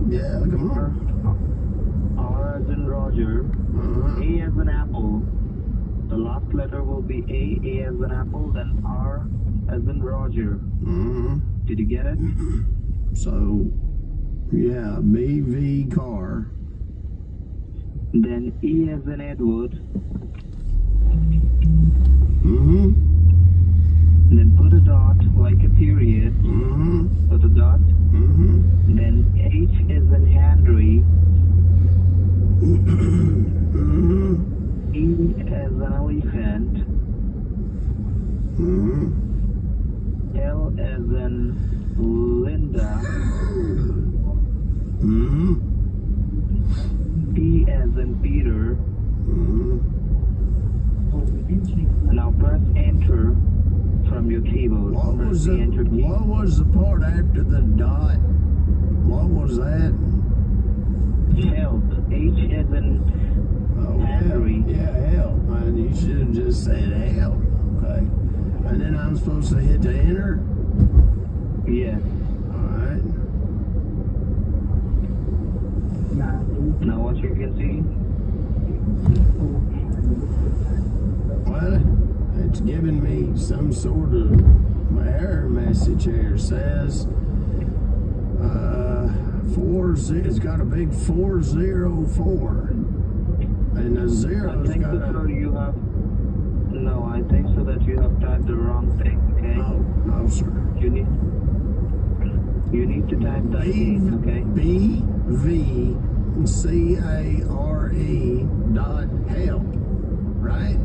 Speaker 24: Yeah, come on.
Speaker 4: R as in Roger. A as in Apple. The last letter will be A as in Apple, then R as in Roger. Did you get it?
Speaker 24: So, yeah, B, V, car.
Speaker 4: Then E as in Edward. Then put a dot like a period. Put a dot. Then H is in Henry. E as an elephant. L as as in Linda. P as in Peter. Now press enter from your keyboard.
Speaker 8: What was the part after the dot? What was that?
Speaker 4: Help. H as in Henry.
Speaker 8: Yeah, help. Man, you should have just said help. Okay. And then I'm supposed to hit the enter?
Speaker 4: Yes.
Speaker 8: Alright.
Speaker 4: Now what you can see?
Speaker 8: Well, it's giving me some sort of error message here. It says, it's got a big 404. And the zero's got a...
Speaker 4: No, I think so that you have typed the wrong thing, okay?
Speaker 8: No, sir.
Speaker 4: You need to type that in, okay?
Speaker 8: BVCARE dot help, right?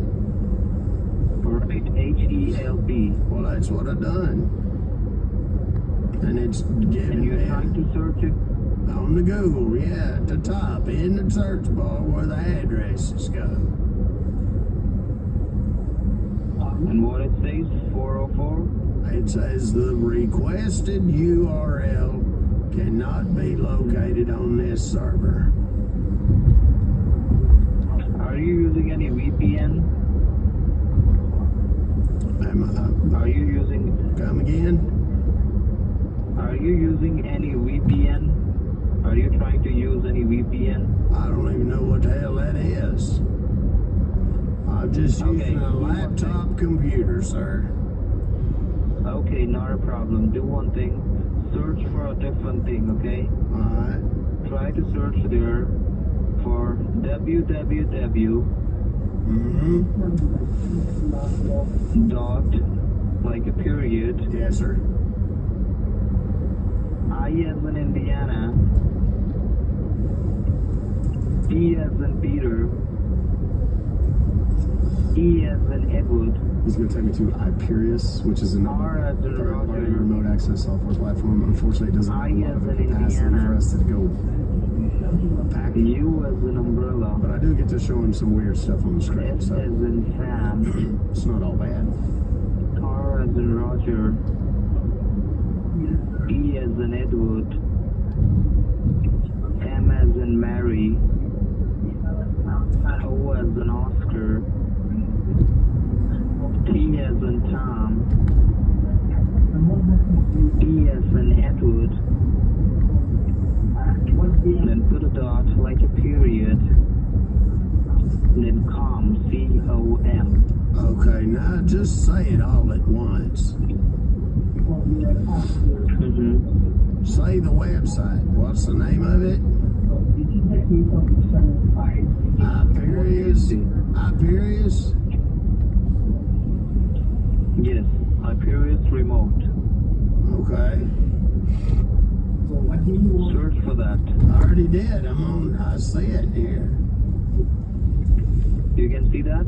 Speaker 4: Right, HELP.
Speaker 8: Well, that's what I done. And it's giving
Speaker 4: and you're trying to search it?
Speaker 8: On the Google, yeah, at the top, in the search bar where the addresses go.
Speaker 4: And what it says, 404?
Speaker 8: It says the requested URL cannot be located on this server.
Speaker 4: Are you using any VPN?
Speaker 8: Are
Speaker 4: you using...
Speaker 8: Come again?
Speaker 4: Are you using any VPN? Are you trying to use any VPN?
Speaker 8: I don't even know what the hell that is. I'm just using a laptop computer, sir.
Speaker 4: Okay, not a problem. Do one thing. Search for a different thing, okay?
Speaker 8: Alright.
Speaker 4: Try to search there for www. Dot, like a period.
Speaker 8: Yes, sir.
Speaker 4: I as in Indiana. E as in Peter. E as in Edward.
Speaker 9: He's going to take me to Hyperius, which is another third-party remote access software platform. Unfortunately, it doesn't have a lot of capacity for us to go pack.
Speaker 4: U as an umbrella.
Speaker 9: But I do get to show him some weird stuff on the screen.
Speaker 4: S as in Sam.
Speaker 9: It's not all bad.
Speaker 4: R as in Roger. E as in Edward. M as in Mary. O as in Oscar. T as in Tom. E as in Edward. Then put a dot like a period. Then com, C-O-M.
Speaker 8: Okay, now just say it all at once. Say the website. What's the name of it? Hyperius?
Speaker 4: Yes, Hyperius Remote.
Speaker 8: Okay.
Speaker 4: Search for that.
Speaker 8: I already did. I see it here.
Speaker 4: You can see that?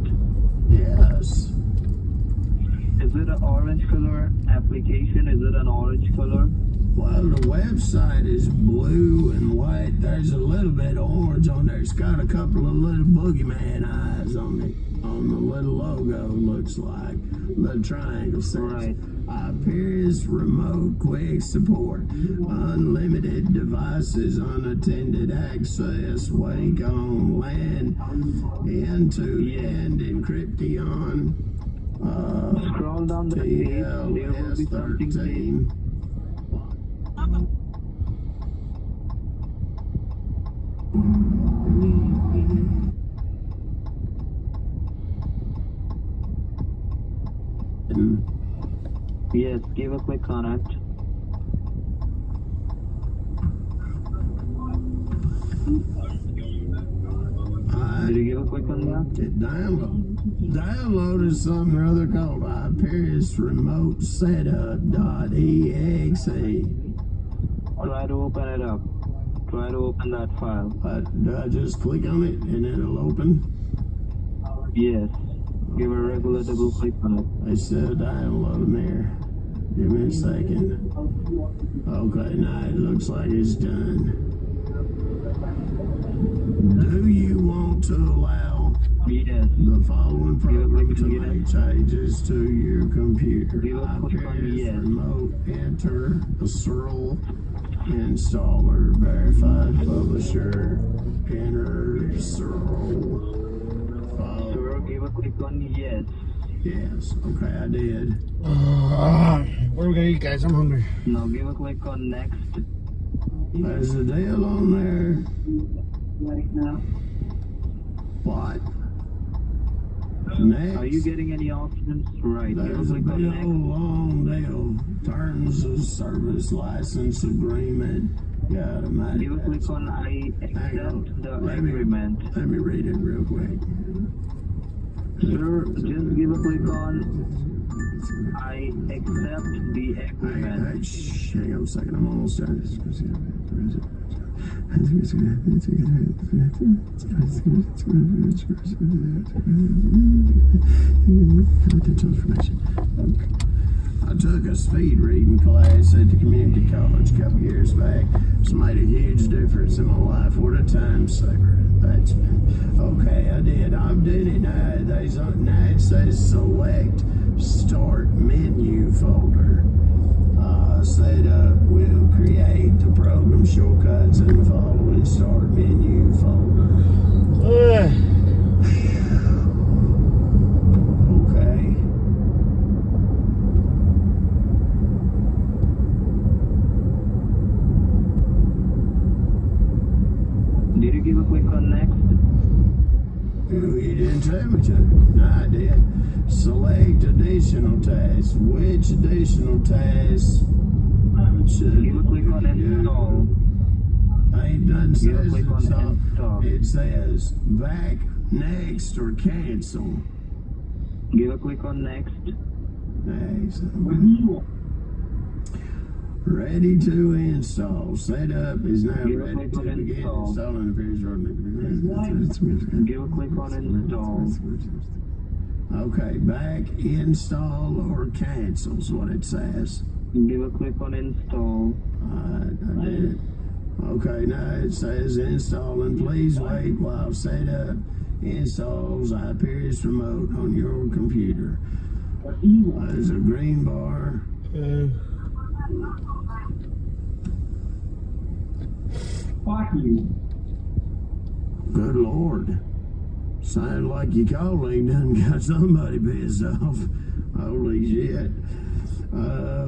Speaker 8: Yes.
Speaker 4: Is it an orange color application? Is it an orange color?
Speaker 8: Well, the website is blue and white. There's a little bit of orange on there. It's got a couple of little boogeyman eyes on the little logo, looks like. The triangle says Hyperius Remote Quick Support. Unlimited devices, unattended access, wake on LAN, end-to-end encryption.
Speaker 4: Scroll down the page. There will be something. Yes, give a click on it. Did you give a click on that?
Speaker 8: It downloaded something or other called Hyperius Remote Setup.exe.
Speaker 4: Try to open it up. Try to open that file.
Speaker 8: Do I just click on it and it'll open?
Speaker 4: Yes. Give a regular double click on it.
Speaker 8: They said download there. Give me a second. Okay, now it looks like it's done. Do you want to allow the following program to make changes to your computer? iPads, remote enter, the Searle installer, verified publisher, enter Searle.
Speaker 4: Give a click on yes.
Speaker 8: Yes, okay, I did.
Speaker 2: What are we gonna eat, guys? I'm hungry.
Speaker 4: Now give a click on next.
Speaker 8: There's a deal on there. What? Next.
Speaker 4: Are you getting any options? Right.
Speaker 8: There's a deal, long deal. Terms of service license agreement. Got a
Speaker 4: Give a click on I accept the agreement.
Speaker 8: Let me read it real quick.
Speaker 4: Sir, just give a click on I accept the agreement.
Speaker 8: Hang on a second, I'm almost done. I took a speed reading class at the community college a couple years back. It's made a huge difference in my life. What a time saver that's been. Okay, I did. I've done it now. Now it says select start menu folder. Setup will create the program shortcuts in the following start menu folder. Okay.
Speaker 4: Did you give a click on next?
Speaker 8: You didn't tell me to. No, I did. Select additional tasks. Which additional tasks should
Speaker 4: give a click on install?
Speaker 8: It doesn't say
Speaker 4: install.
Speaker 8: It says back, next, or cancel.
Speaker 4: Give a click on next.
Speaker 8: Next. Ready to install. Setup is now ready to begin installing the previous order.
Speaker 4: Give a click on install.
Speaker 8: Okay, back, install, or cancel is what it says.
Speaker 4: Give a click on install.
Speaker 8: I did. Okay, now it says install, and please wait while setup installs Hyperius Remote on your computer. There's a green bar.
Speaker 4: Fuck you.
Speaker 8: Good Lord. Sound like your colleague done got somebody pissed off. Holy shit.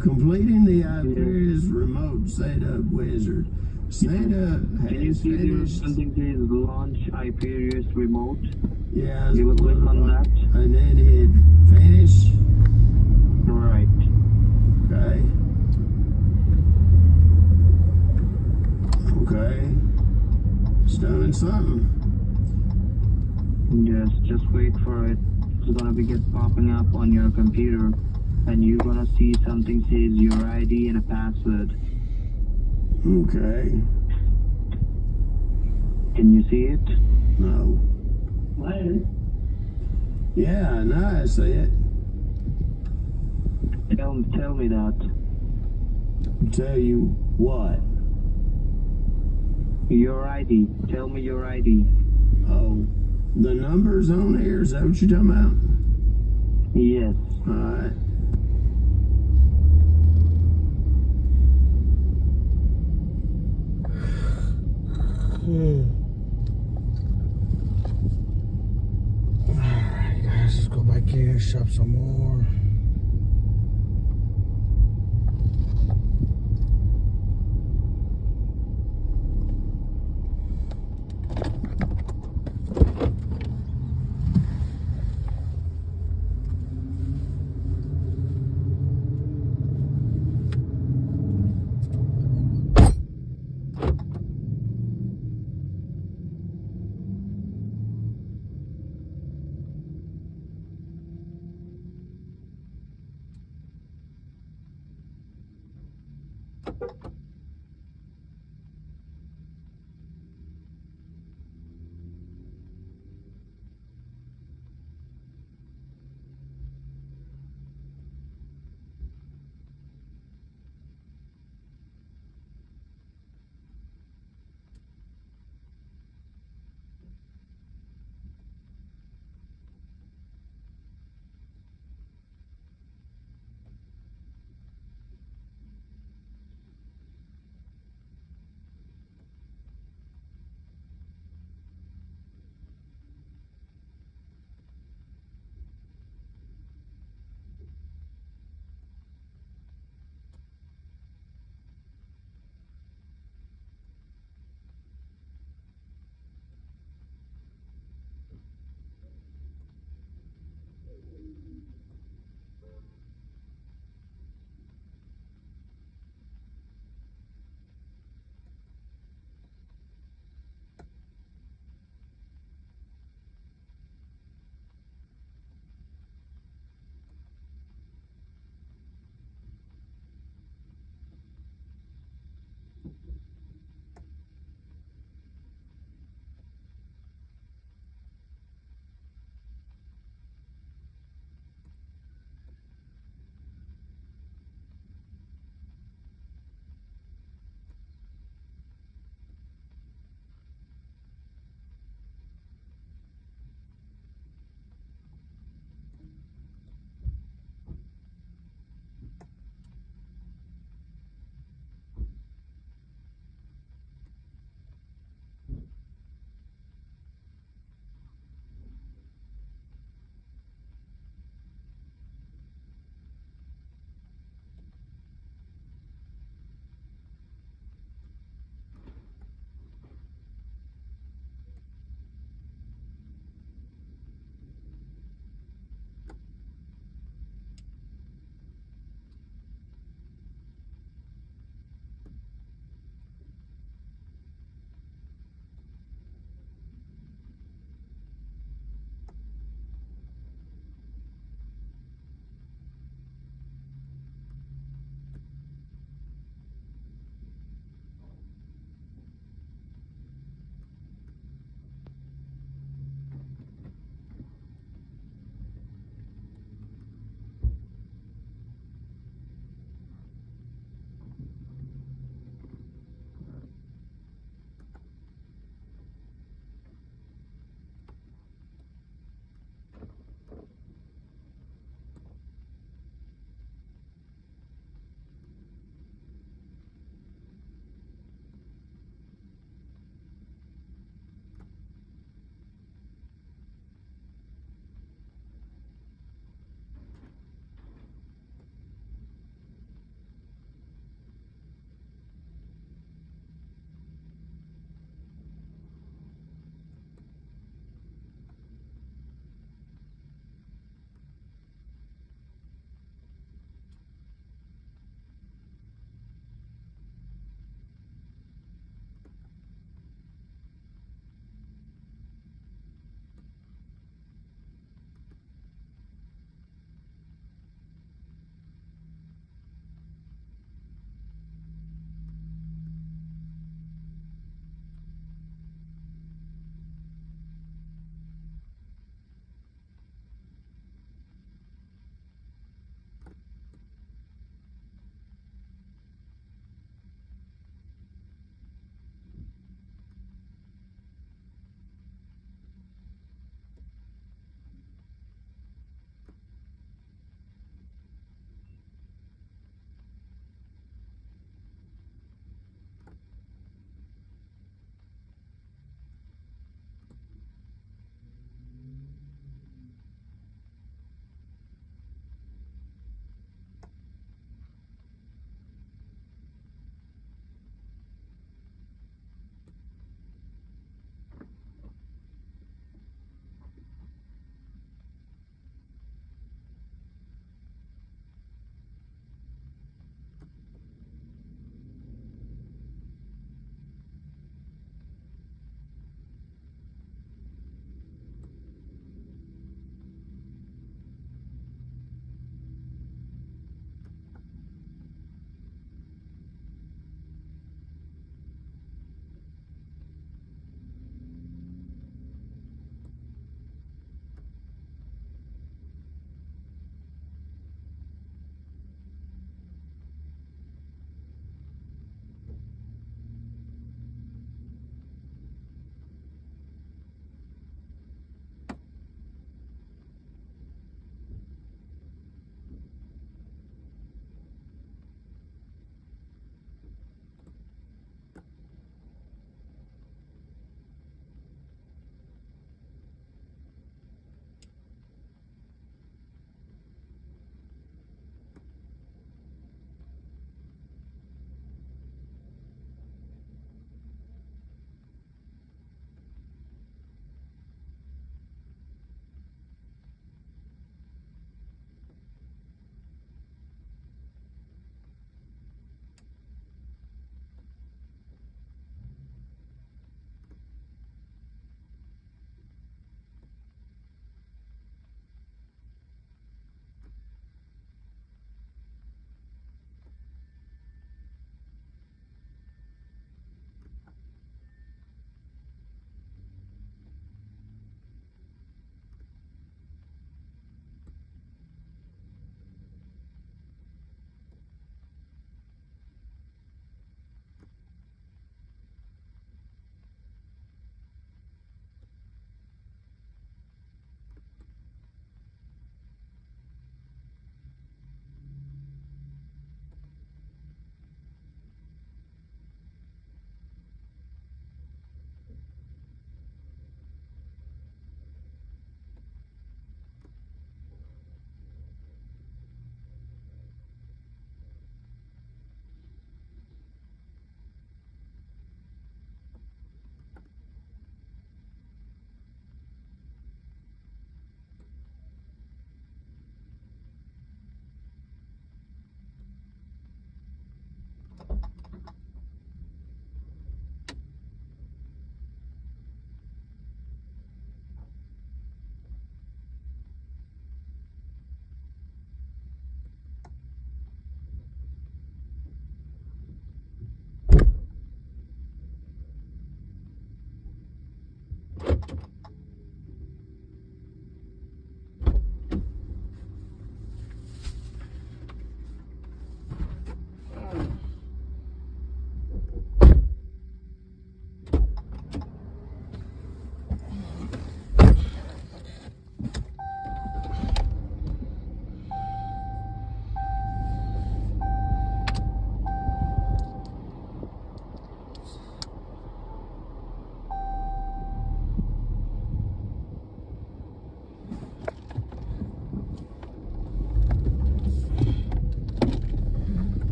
Speaker 8: Completing the Hyperius Remote Setup Wizard. Setup
Speaker 4: Can you
Speaker 8: has
Speaker 4: see
Speaker 8: finished.
Speaker 4: something says launch Hyperius Remote?
Speaker 8: Yeah.
Speaker 4: Give a click on that.
Speaker 8: And then hit finish.
Speaker 4: Right.
Speaker 8: Okay. Okay. It's doing something.
Speaker 4: Yes, just wait for it. It's gonna be popping up on your computer, and you're gonna see something says your ID and a password.
Speaker 8: Okay.
Speaker 4: Can you see it?
Speaker 8: No. Yeah, now I see it.
Speaker 4: Tell me that.
Speaker 8: Tell you what?
Speaker 4: Your ID. Tell me your ID.
Speaker 8: Oh, the numbers on here, is that what you're talking about?
Speaker 4: Yes.
Speaker 8: Alright.
Speaker 2: Alright, guys, let's go back in and shop some more.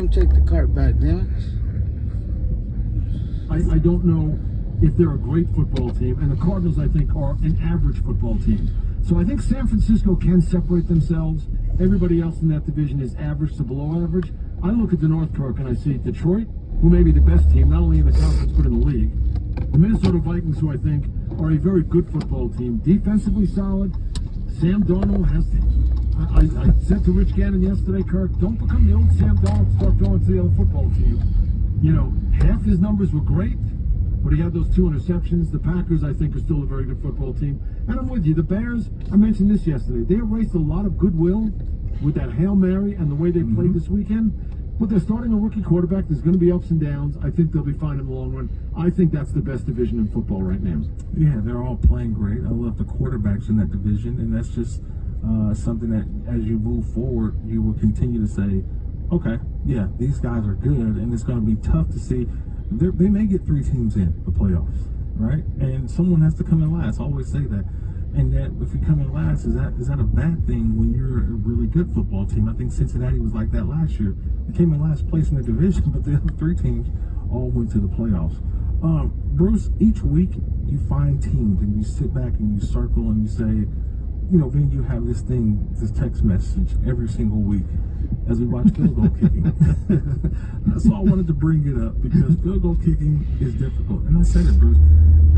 Speaker 2: them take the cart back, damn
Speaker 15: I don't know if they're a great football team, and the Cardinals, I think, are an average football team. So I think San Francisco can separate themselves. Everybody else in that division is average to below average. I look at the North Kirk and I see Detroit, who may be the best team, not only in the conference but in the league. The Minnesota Vikings, who I think are a very good football team, defensively solid. Sam Darnold has to... I said to Rich Gannon yesterday, Kirk, don't become the old Sam Darnold, start going to the other football team. You know, half his numbers were great, but he had those 2 interceptions. The Packers, I think, are still a very good football team. And I'm with you. The Bears, I mentioned this yesterday, they erased a lot of goodwill with that Hail Mary and the way they played this weekend. But they're starting a rookie quarterback. There's going to be ups and downs. I think they'll be fine in the long run. I think that's the best division in football right now.
Speaker 25: Yeah, they're all playing great. I love the quarterbacks in that division, and that's just something that as you move forward, you will continue to say, okay, yeah, these guys are good, and it's going to be tough to see. They may get 3 teams in the playoffs, right? And someone has to come in last. I always say that. And that if you come in last, is that a bad thing when you're a really good football team? I think Cincinnati was like that last year. They came in last place in the division, but the other 3 teams all went to the playoffs. Bruce, each week you find teams and you sit back and you circle and you say, you know, then you have this text message every single week as we watch field goal kicking. That's all I wanted to bring it up because field goal kicking is difficult. And I said it, Bruce,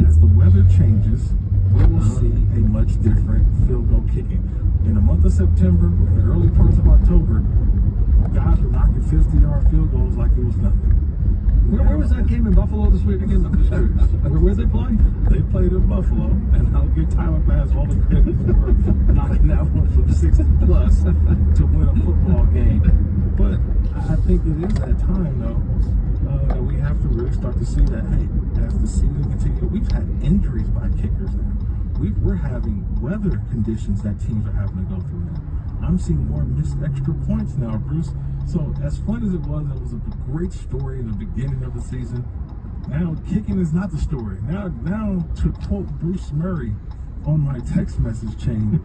Speaker 25: as the weather changes, we will see a much different field goal kicking. In the month of September, in the early parts of October, guys were knocking 50-yard field goals like it was nothing.
Speaker 15: Where was that game in Buffalo this week again? I'm just curious. Where they play?
Speaker 25: They played in Buffalo, and I'll give Tyler Bass all the credit for knocking that one from 60 plus to win a football game. But I think it is that time, though, that we have to really start to see that, hey, as the season continues, we've had injuries by kickers now. We're having weather conditions that teams are having to go through now. I'm seeing more missed extra points now, Bruce. So as fun as it was a great story in the beginning of the season. Now kicking is not the story. Now to quote Bruce Murray on my text message chain,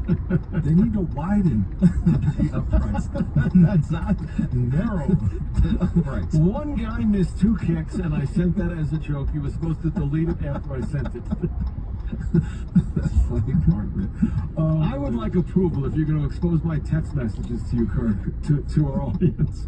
Speaker 25: they need to widen the uprights. That's not narrow the uprights.
Speaker 15: One guy missed 2 kicks, and I sent that as a joke. He was supposed to delete it after I sent it.
Speaker 25: That's funny part of it.
Speaker 15: I would like approval if you're going to expose my text messages to you, Kirk, to our audience.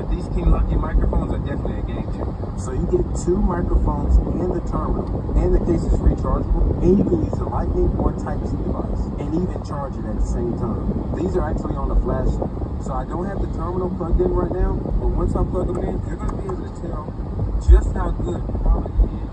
Speaker 10: but these King Lucky microphones are definitely a game changer. So you get 2 microphones and the terminal, and the case is rechargeable, and you can use the Lightning or Type-C device, and even charge it at the same time. These are actually on the flash, so I don't have the terminal plugged in right now, but once I plug them in, you're going to be able to tell just how good the quality is.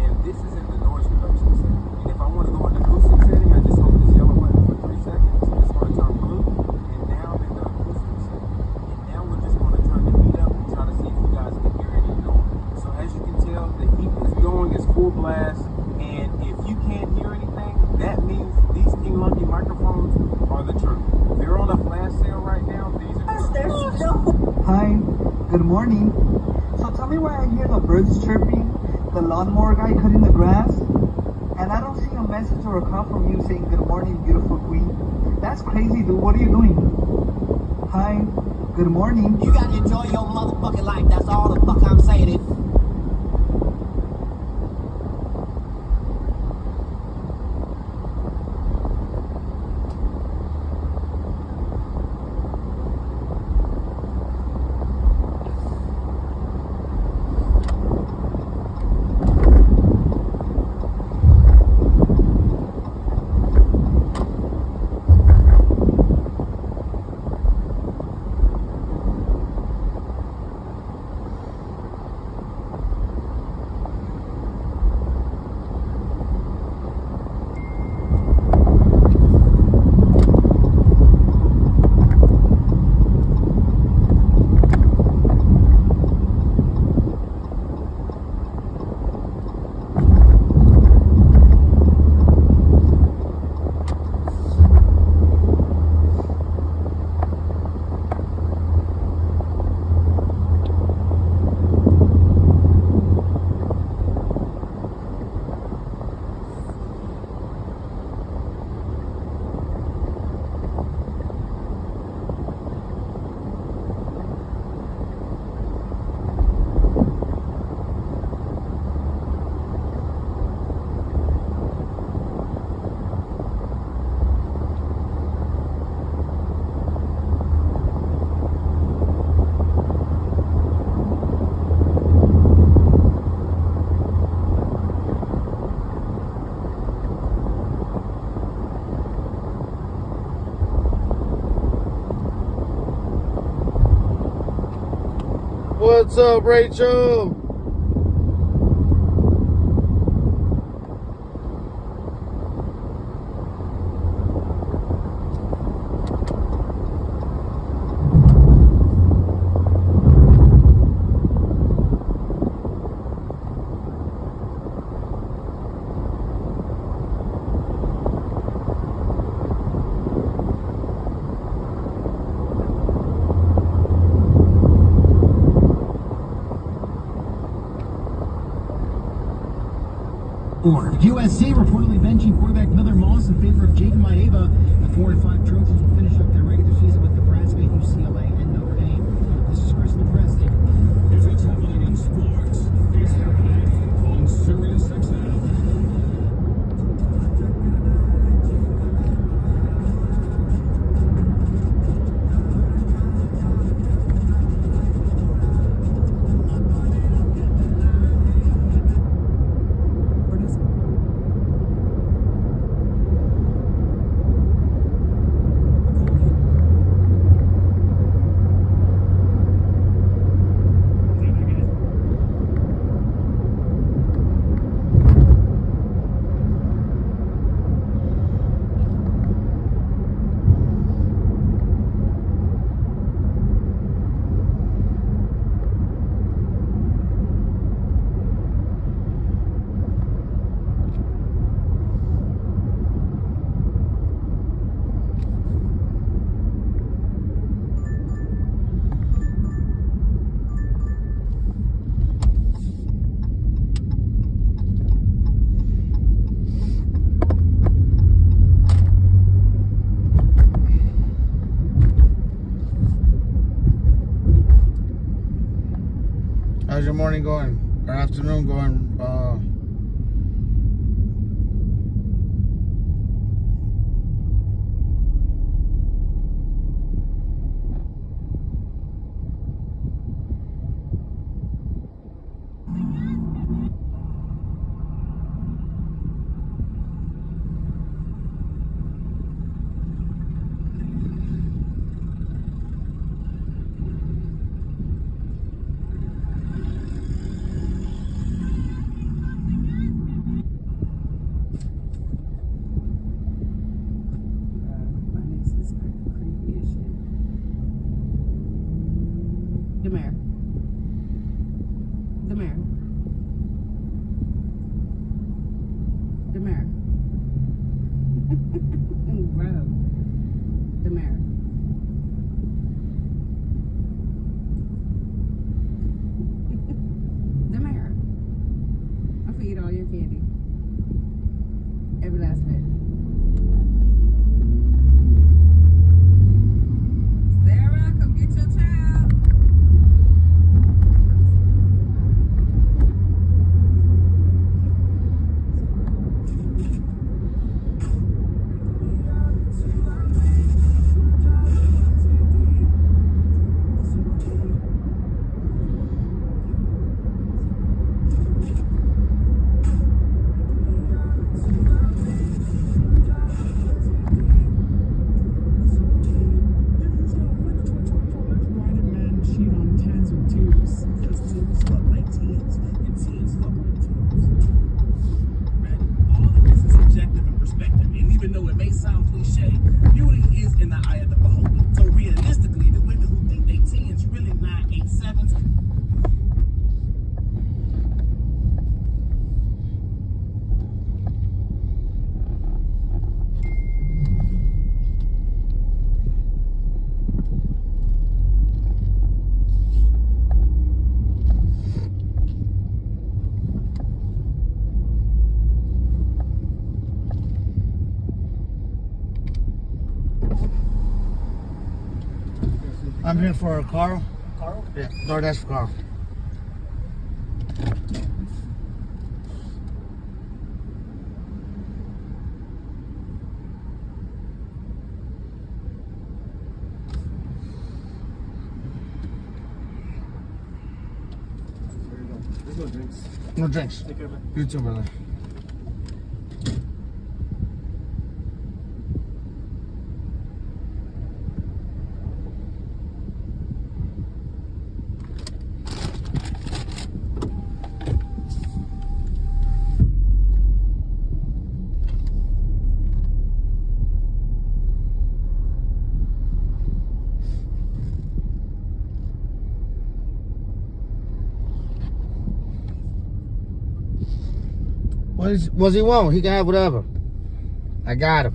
Speaker 10: And this is in the noise reduction setting. And if I want to go in the acoustic setting, I just hold this yellow button for 3 seconds. It's going to turn blue. And now I'm in the acoustic setting. And now we're just going to turn the heat up and try to see if you guys can hear any noise. So as you can tell, the heat is going, it's full blast. And if you can't hear anything, that means these King Lucky microphones are the truth. If you're on a flash sale right now, these are
Speaker 11: Hi, good morning. So tell me why I hear the birds chirping, the lawnmower guy cutting the grass, and I don't see a message or a call from you saying good morning, beautiful queen. That's crazy, dude. What are you doing? Hi, good morning.
Speaker 16: You gotta enjoy your motherfucking life. That's all the fuck I'm saying.
Speaker 2: What's up, Rachel?
Speaker 14: USC reportedly benching quarterback Miller Moss in favor of Jacob Maeva. The 4-5 Trojans will finish up their regular season with Nebraska, UCLA, and Notre Dame. This is Chris Lepresti.
Speaker 1: If it's happening in sports, it's happening on Sirius XM.
Speaker 2: How's your morning going? Or afternoon going?
Speaker 19: Demare. Demare. Demare. Bro. Demare. Demare. I'm gonna eat all your candy. Every last bit. Sarah, come get your child.
Speaker 2: I'm here for Carl.
Speaker 12: Carl?
Speaker 2: Yeah, DoorDash for Carl.
Speaker 9: There's no drinks.
Speaker 2: No drinks.
Speaker 9: Take care, man.
Speaker 2: You too, brother. What he want? He can have whatever. I got him.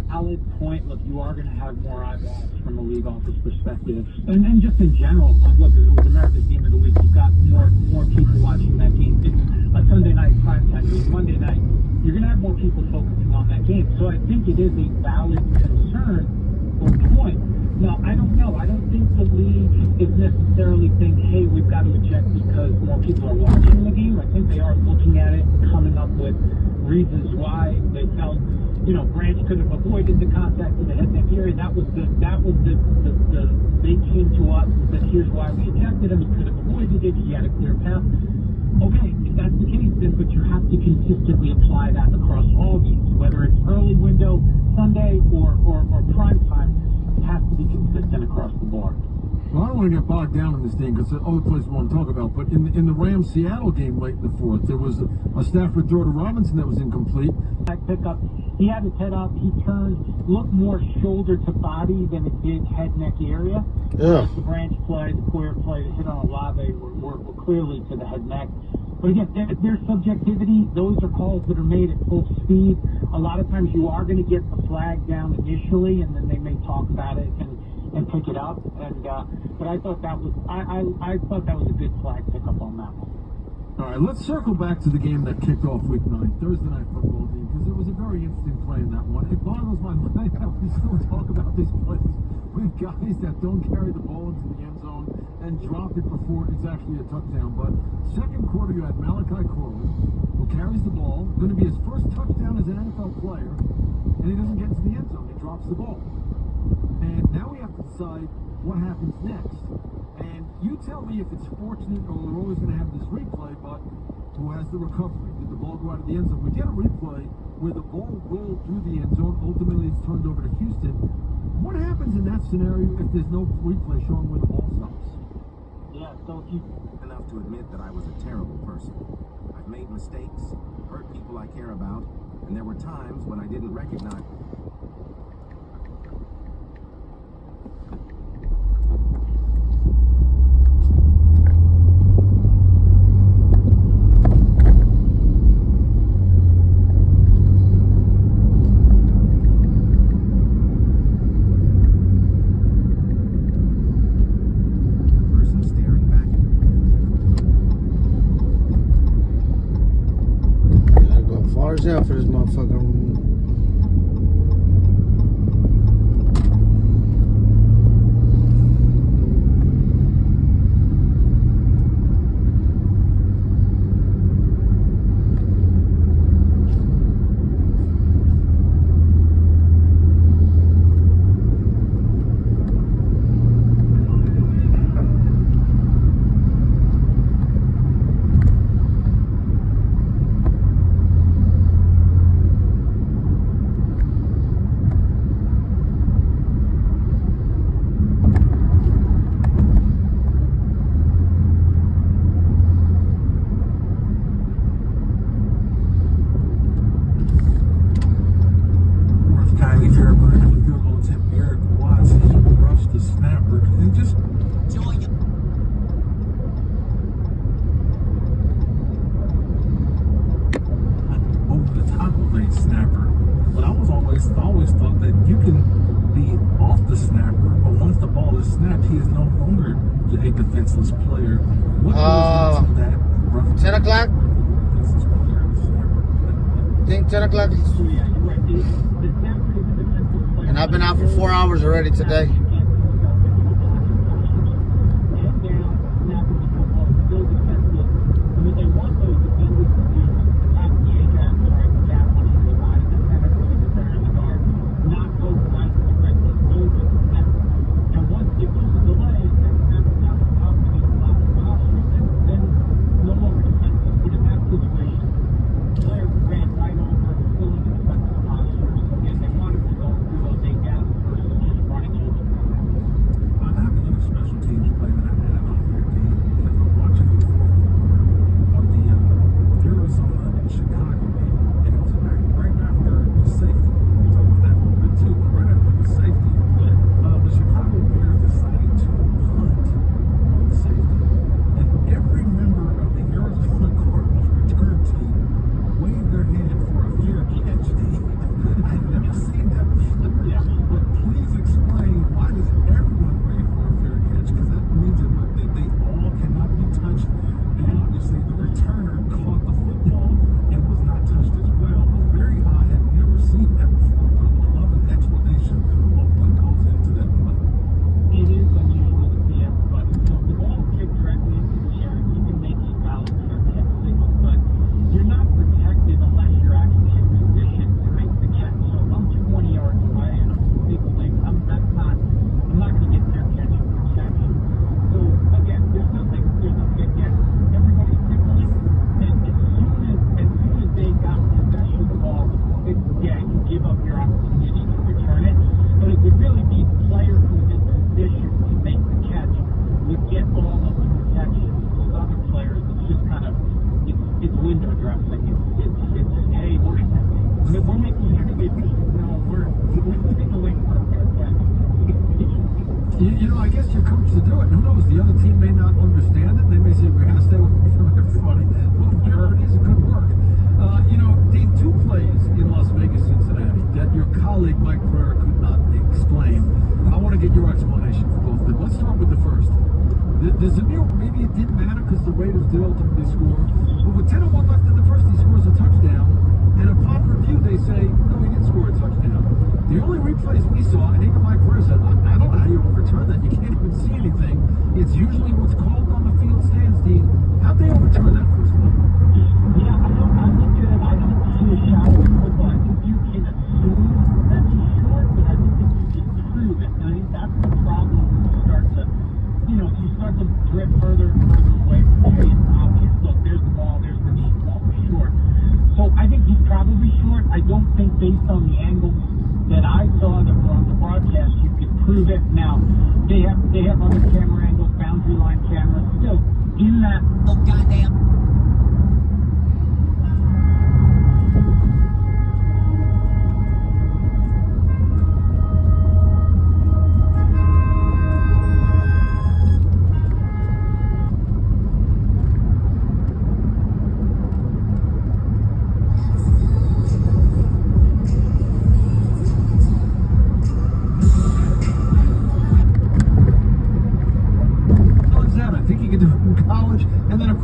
Speaker 13: Valid point. Look, you are going to have more eyeballs from a league office perspective, and just in general. Look, it was America's Game of the Week. You've got more people watching that game. It's a Sunday night primetime game. Monday night, you're going to have more people focusing on that game. So I think it is a valid concern or point. Now, I don't know. I don't think the league is necessarily thinking, hey, we've got to eject because more people are watching the game. I think they are looking at it and coming up with reasons why they felt, Branch could have avoided the contact in the head neck area. That was the they came to us and said, here's why we ejected him. He could have avoided it. He had a clear path. Okay, if that's the case, then, but you have to consistently apply that across all games, whether it's early window, Sunday, or prime time. Has to be consistent across the board.
Speaker 15: Well, I don't want to get bogged down in this thing because other places we want to talk about, but in the Rams-Seattle game late in the fourth, there was a Stafford throw to Robinson that was incomplete.
Speaker 13: That pickup, he had his head up, he turned, looked more shoulder to body than it did head neck area.
Speaker 2: Yeah.
Speaker 13: The Branch play, the Queer play, the hit on Olave were clearly to the head neck. But again, there's subjectivity. Those are calls that are made at full speed. A lot of times you are going to get the flag down initially, and then they may talk about it and pick it up. And but I thought that was I thought that was a good flag pickup on that one.
Speaker 15: All right, let's circle back to the game that kicked off Week 9, Thursday Night Football game, because it was a very interesting play in that one. It boggles my mind how we still talk about these plays with guys that don't carry the ball into the end zone and drop it before it's actually a touchdown. But second quarter, you had Malachi Corley, who carries the ball, going to be his first touchdown as an NFL player, and he doesn't get into the end zone. He drops the ball. And now we have to decide what happens next. And you tell me if it's fortunate or we're always going to have this replay, but who has the recovery? Did the ball go out of the end zone? We get a replay where the ball rolled through the end zone. Ultimately, it's turned over to Houston. What happens in that scenario if there's no replay showing where the ball stops?
Speaker 13: Yeah, so if you...
Speaker 10: Enough to admit that I was a terrible person. I've made mistakes, hurt people I care about, and there were times when I didn't recognize.
Speaker 2: Out for this motherfucker.
Speaker 25: a defenseless player. What
Speaker 2: 10 o'clock? I think 10 o'clock. And I've been out for 4 hours already today.
Speaker 15: You know, I guess you're coached to do it. Who knows? The other team may not understand it. They may say, we're going to stay away from everybody. Whatever it is, it could work. You know, Dean, 2 plays in Las Vegas, Cincinnati that your colleague Mike Pereira could not explain. I want to get your explanation for both of them. Let's start with the first. The Zamir, maybe it didn't matter because the Raiders did ultimately score. But with 10-1 left in the first, he scores a touchdown. And upon review, they say, no, he didn't score a touchdown. The only replays we saw, and even Mike Pereira said, I don't know how you overturn that. You can't even see anything. It's usually what's called on the field stands, Dean. How'd they overturn that first one?
Speaker 13: Yeah, I looked at it. I don't see a shadow of football. I think you can assume that he's short, but I don't think you can prove it. And I think that's the problem when you start to drift further and further away from it. It's obvious. Look, there's the ball, there's the knee, ball for short. So I think he's probably short. I don't think based on the angles that I saw that were on the broadcast, you could prove it. Now, they have other camera angles, boundary line cameras, still in that. Oh, goddamn.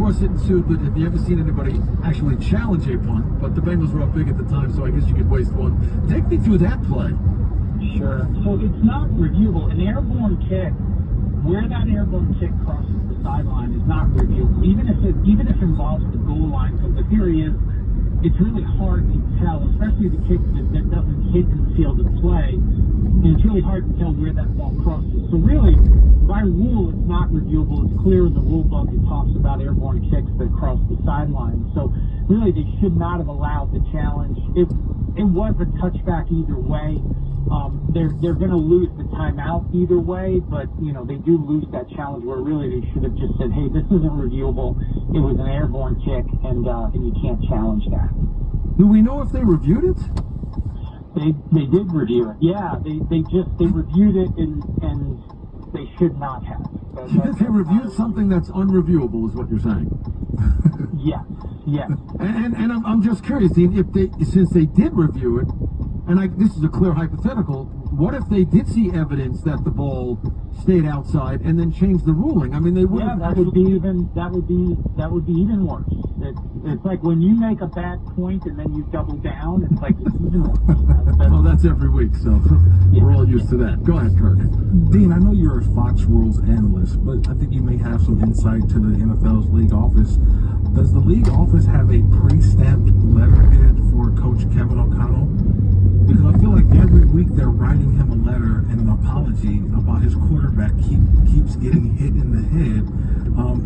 Speaker 15: cross it and sued, but have you ever seen anybody actually challenge a punt? But the Bengals were up big at the time, so I guess you could waste one. Take me through that play.
Speaker 13: Sure. So it's not reviewable. An airborne kick, where that airborne kick crosses the sideline is not reviewable. Even if it involves the goal line. So the theory is it's really hard to tell, especially the kick that doesn't hit in the field of play. And it's really hard to tell where that ball crosses. So really, by rule, it's not reviewable. It's clear in the rule book it talks about airborne kicks that cross the sideline. So really, they should not have allowed the challenge. It was a touchback either way. They're going to lose the timeout either way, but they do lose that challenge where really they should have just said, hey, this isn't reviewable. It was an airborne kick, and you can't challenge that.
Speaker 15: Do we know if they reviewed it?
Speaker 13: They did review it. Yeah, they reviewed it, and they should not have.
Speaker 15: They reviewed something that's unreviewable, is what you're saying.
Speaker 13: Yes.
Speaker 15: And I'm just curious, Dean, since they did review it, and this is a clear hypothetical, what if they did see evidence that the ball stayed outside and then changed the ruling? I mean, they would. Yeah,
Speaker 13: that would be even worse. It's like when you make a bad point and then you double down. It's like it's even worse.
Speaker 15: Oh, that's every week, so we're all used to that. Go ahead, Kirk.
Speaker 25: Dean, I know you're a Fox Rules analyst, but I think you may have some insight to the NFL's league office. Does the league office have a pre-stamped letterhead for Coach Kevin O'Connell? Because I feel like every week they're writing him a letter and an apology about his quarterback keeps getting hit in the head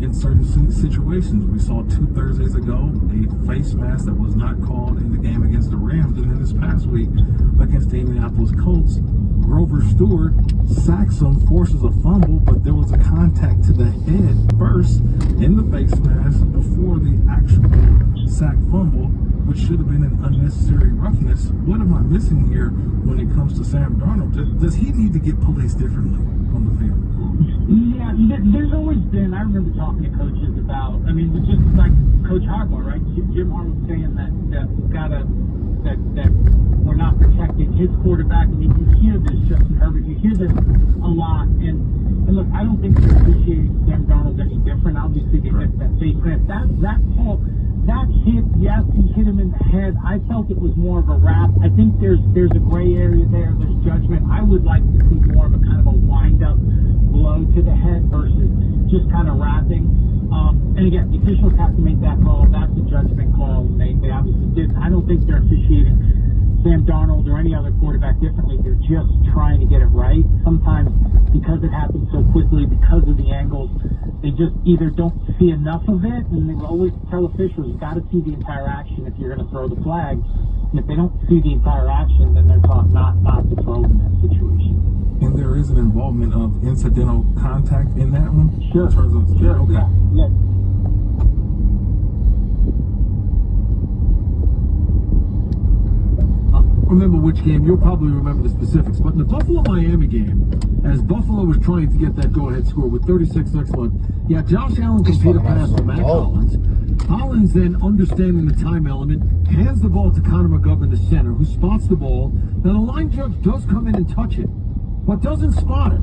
Speaker 25: in certain situations. We saw 2 Thursdays ago a face mask that was not called in the game against the Rams, and then this past week against the Indianapolis Colts, Grover Stewart sacks him, forces a fumble, but there was a contact to the head first in the face mask before the actual sack fumble, which should have been an unnecessary roughness. What am I missing here when it comes to Sam Darnold? Does he need to get policed differently on the field?
Speaker 13: Yeah, there's always been, I remember talking to coaches about, just like Coach Harbaugh, right? Jim Harbaugh saying that we're not protecting his quarterback, and you hear this, Justin Herbert, you hear this a lot, and look, I don't think they're appreciating Sam Darnold any different. Obviously, they hit that face mask. That hit, yes, he hit him in the head. I felt it was more of a wrap. I think there's a gray area there. There's judgment. I would like to see more of a kind of a wind-up blow to the head versus just kind of wrapping. And again, the officials have to make that call. That's a judgment call, and they obviously didn't. I don't think they're officiating Sam Darnold or any other quarterback differently. They're just trying to get it right. Sometimes because it happens so quickly, because of the angles, they just either don't see enough of it, and they always tell officials, you've got to see the entire action if you're going to throw the flag. And if they don't see the entire action, then they're taught not to throw in that situation.
Speaker 25: And there is an involvement of incidental contact in that one?
Speaker 13: Sure.
Speaker 25: In terms of,
Speaker 13: sure.
Speaker 25: Okay.
Speaker 13: Yeah.
Speaker 15: Remember which game, you'll probably remember the specifics, but in the Buffalo-Miami game, as Buffalo was trying to get that go-ahead score with 36 seconds left, Josh Allen completed a pass to Matt Collins. Collins then, understanding the time element, hands the ball to Connor McGovern, the center, who spots the ball. Now the line judge does come in and touch it, but doesn't spot it.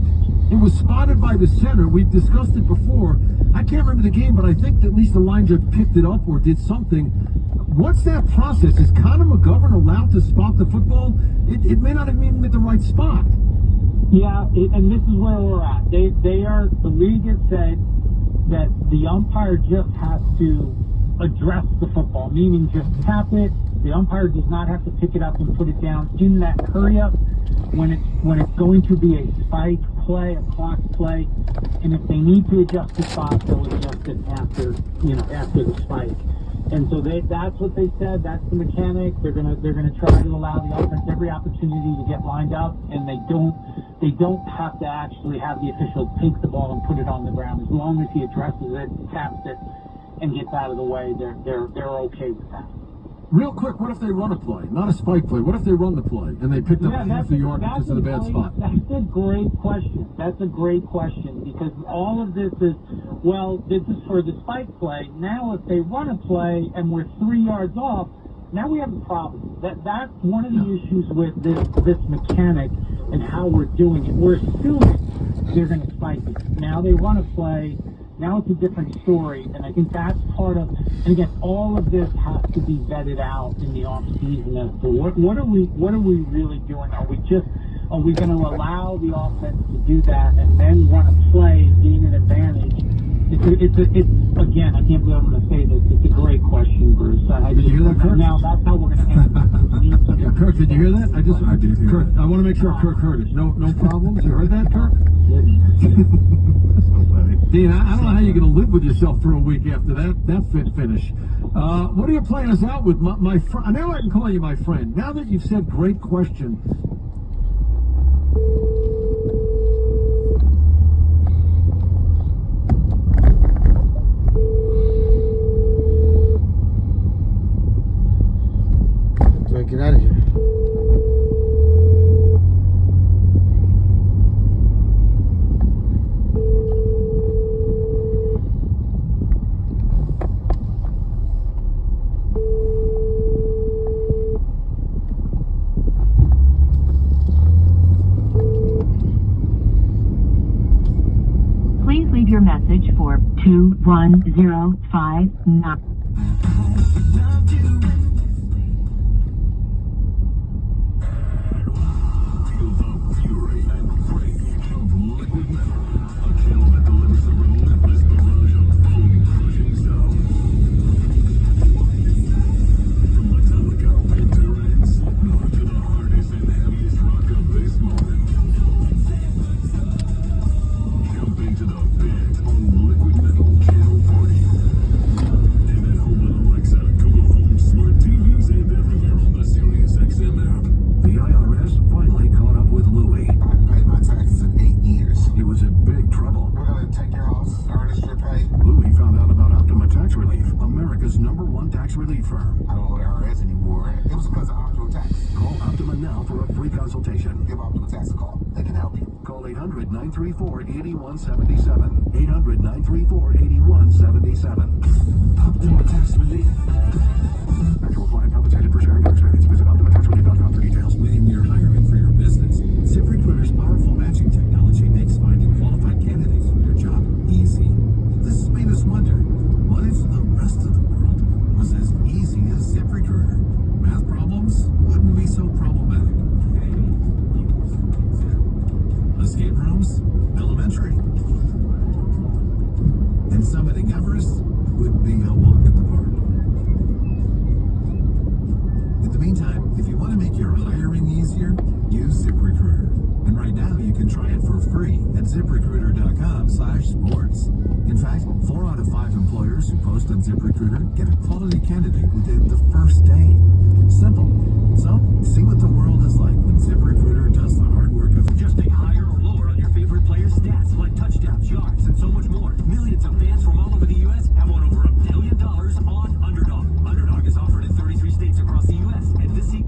Speaker 15: It was spotted by the center. We've discussed it before. I can't remember the game, but I think at least the line judge picked it up or did something. What's that process? Is Connor McGovern allowed to spot the football? It may not have even been the right spot.
Speaker 13: Yeah, and this is where we're at. The league has said that the umpire just has to address the football, meaning just tap it. The umpire does not have to pick it up and put it down in that hurry up when it's going to be a spike play, a clock play, and if they need to adjust the spot, they'll adjust it after the spike. And so that's what they said. That's the mechanic. They're gonna try to allow the offense every opportunity to get lined up, and they don't have to actually have the official take the ball and put it on the ground. As long as he addresses it, taps it, and gets out of the way, they're okay with that.
Speaker 15: Real quick, what if they run a play, not a spike play? What if they run the play and they picked up half the yard because of the bad spot?
Speaker 13: That's a great question. Because all of this is, this is for the spike play. Now if they run a play and we're 3 yards off, now we have a problem. That's one of the issues with this mechanic and how we're doing it. We're assuming they're going to spike it. Now they run a play. Now it's a different story, and I think that's part of. And again, all of this has to be vetted out in the off season as to what are we really doing? Are we going to allow the offense to do that and then run a play and gain an advantage? It's again, I can't believe I'm going to say this. It's a great question, Bruce.
Speaker 15: Did you hear that, Kirk?
Speaker 13: Now that's how we're going to handle it.
Speaker 15: Yeah, Kirk, did you hear that? I
Speaker 25: did hear
Speaker 15: Kirk, I want to make sure Kirk heard it. No problems? You heard that, Kirk? Dean, I don't know how you're going to live with yourself for a week after that fit finish. What are you playing us out with, my friend? Now I can call you my friend. Now that you've said great question.
Speaker 2: Get out of here.
Speaker 5: Please leave your message for 21059.
Speaker 10: consultation. Give Optima Tax a call. They can help you. Call 800-934-8177. 800-934-8177. Optima Tax Relief. Actual client compensated for sharing your experience. Visit OptimaTaxRelief.com for details.
Speaker 14: When you're hiring for your business, ZipRecruiter's powerful matching technology makes finding qualified candidates for your job easy. This has made us wonder, what if the rest of the world was as easy as ZipRecruiter? Math problems wouldn't be so problematic. Escape rooms? Elementary. And summiting Everest would be a walk in the park. In the meantime, if you want to make your hiring easier, use ZipRecruiter. And right now, you can try it for free at ZipRecruiter.com/sports. In fact, 4 out of 5 employers who post on ZipRecruiter get a quality candidate within the first day. Simple. So, see what the world is like when ZipRecruiter does the hard work of adjusting higher or lower on your favorite players' stats like touchdowns, yards, and so much more. Millions of fans from all over the U.S. have won over $1 billion on Underdog. Underdog is offered in 33 states across the U.S. and this season.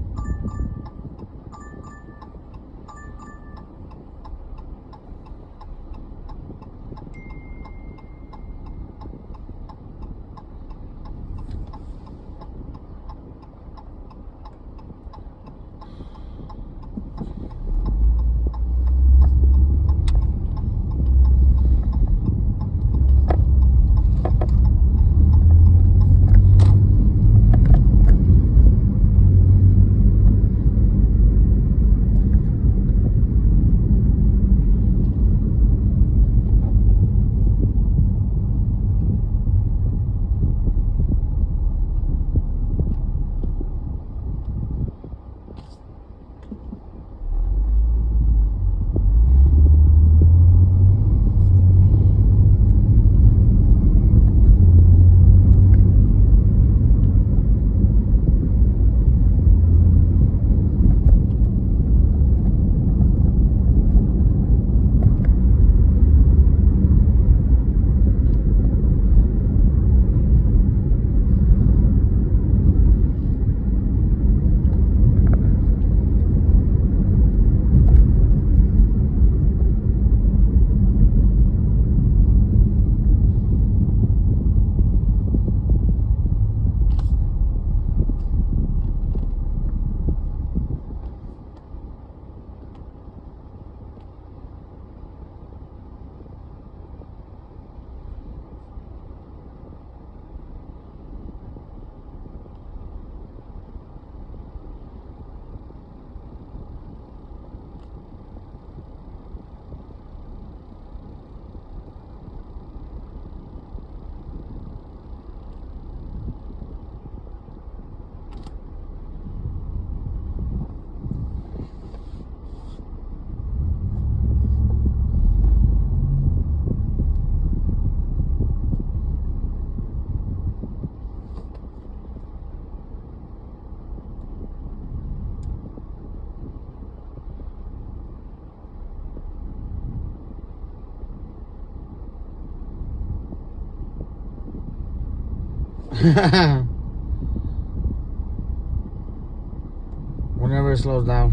Speaker 2: Whenever it slows down.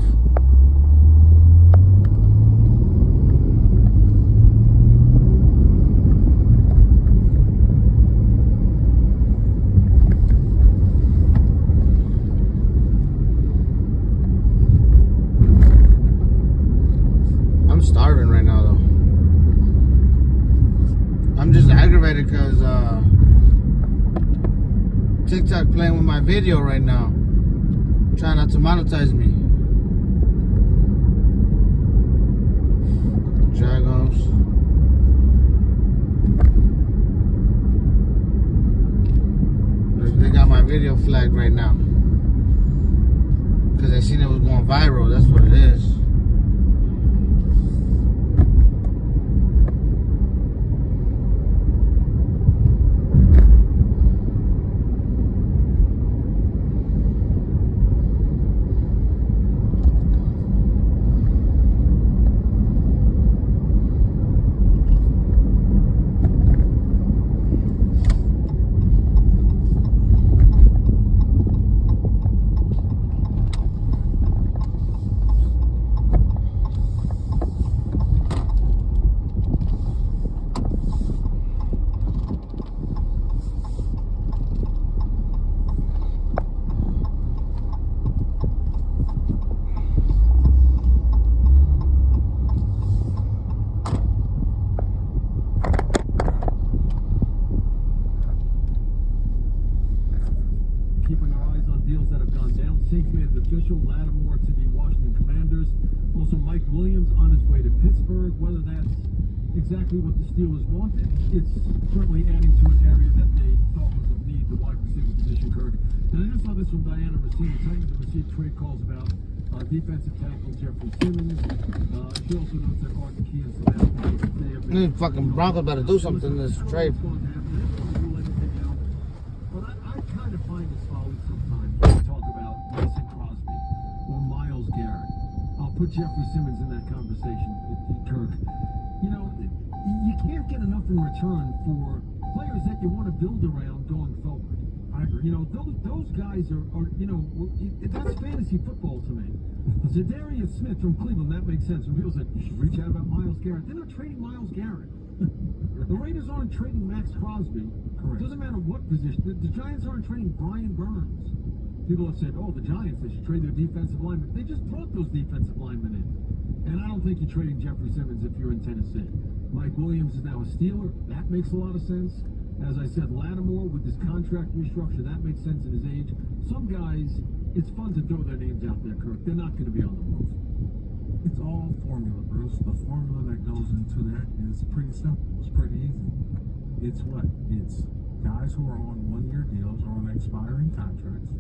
Speaker 2: I'm starving right now though. I'm just aggravated because TikTok playing with my video right now, trying not to monetize me. Jagos. They got my video flagged right now because they seen it was going viral. That's what it is.
Speaker 15: Saints made it official. Lattimore to the Washington Commanders. Also, Mike Williams on his way to Pittsburgh. Whether that's exactly what the Steelers wanted, it's certainly adding to an area that they thought was of need, the wide receiver position, Kirk. And I just saw this from Diana Rossini. Titans have received trade calls about defensive tackle Jeffrey Simmons. She also notes that Arthur Key and Sebastian.
Speaker 2: These fucking Broncos better do something in this trade.
Speaker 15: But I kind of find this folly sometimes when we talk about Mason Crosby or Myles Garrett. I'll put Jeffrey Simmons in that conversation, Kirk. You know, you can't get enough in return for players that you want to build around going forward. I agree. You know, those guys are you know, that's fantasy football to me. Zadarius Smith from Cleveland, that makes sense. When people say, you should reach out about Myles Garrett, they're not trading Myles Garrett. The Raiders aren't trading Max Crosby. Correct. Doesn't matter what position. The Giants aren't trading Brian Burns. People have said, oh, the Giants, they should trade their defensive linemen. They just brought those defensive linemen in. And I don't think you're trading Jeffrey Simmons if you're in Tennessee. Mike Williams is now a Steeler. That makes a lot of sense. As I said, Lattimore with this contract restructure, that makes sense in his age. Some guys, it's fun to throw their names out there, Kirk. They're not going to be on the move.
Speaker 25: It's all formula, Bruce. The formula that goes into that is pretty simple. It's pretty easy. It's what? It's guys who are on one-year deals or on expiring contracts,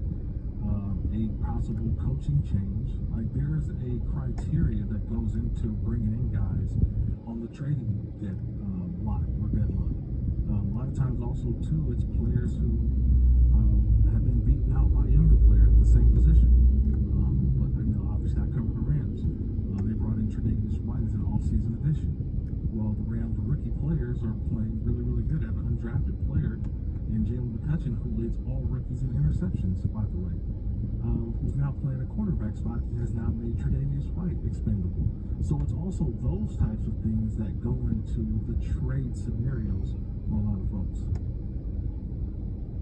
Speaker 25: a possible coaching change. Like, there's a criteria that goes into bringing in guys on the trading block or deadline. A lot of times also, too, it's players who have been beaten out by younger players at the same position. But, you know, obviously I covered the Rams. They brought in Tre'Davious White as an off-season addition. Well, the Rams rookie players are playing really, really good. Have an undrafted player in Jalen McCutcheon, who leads all rookies in interceptions, by the way, who's now playing a quarterback spot. He has now made Tre'Davious White expendable. So it's also those types of things that go into the trade scenarios for a lot of folks.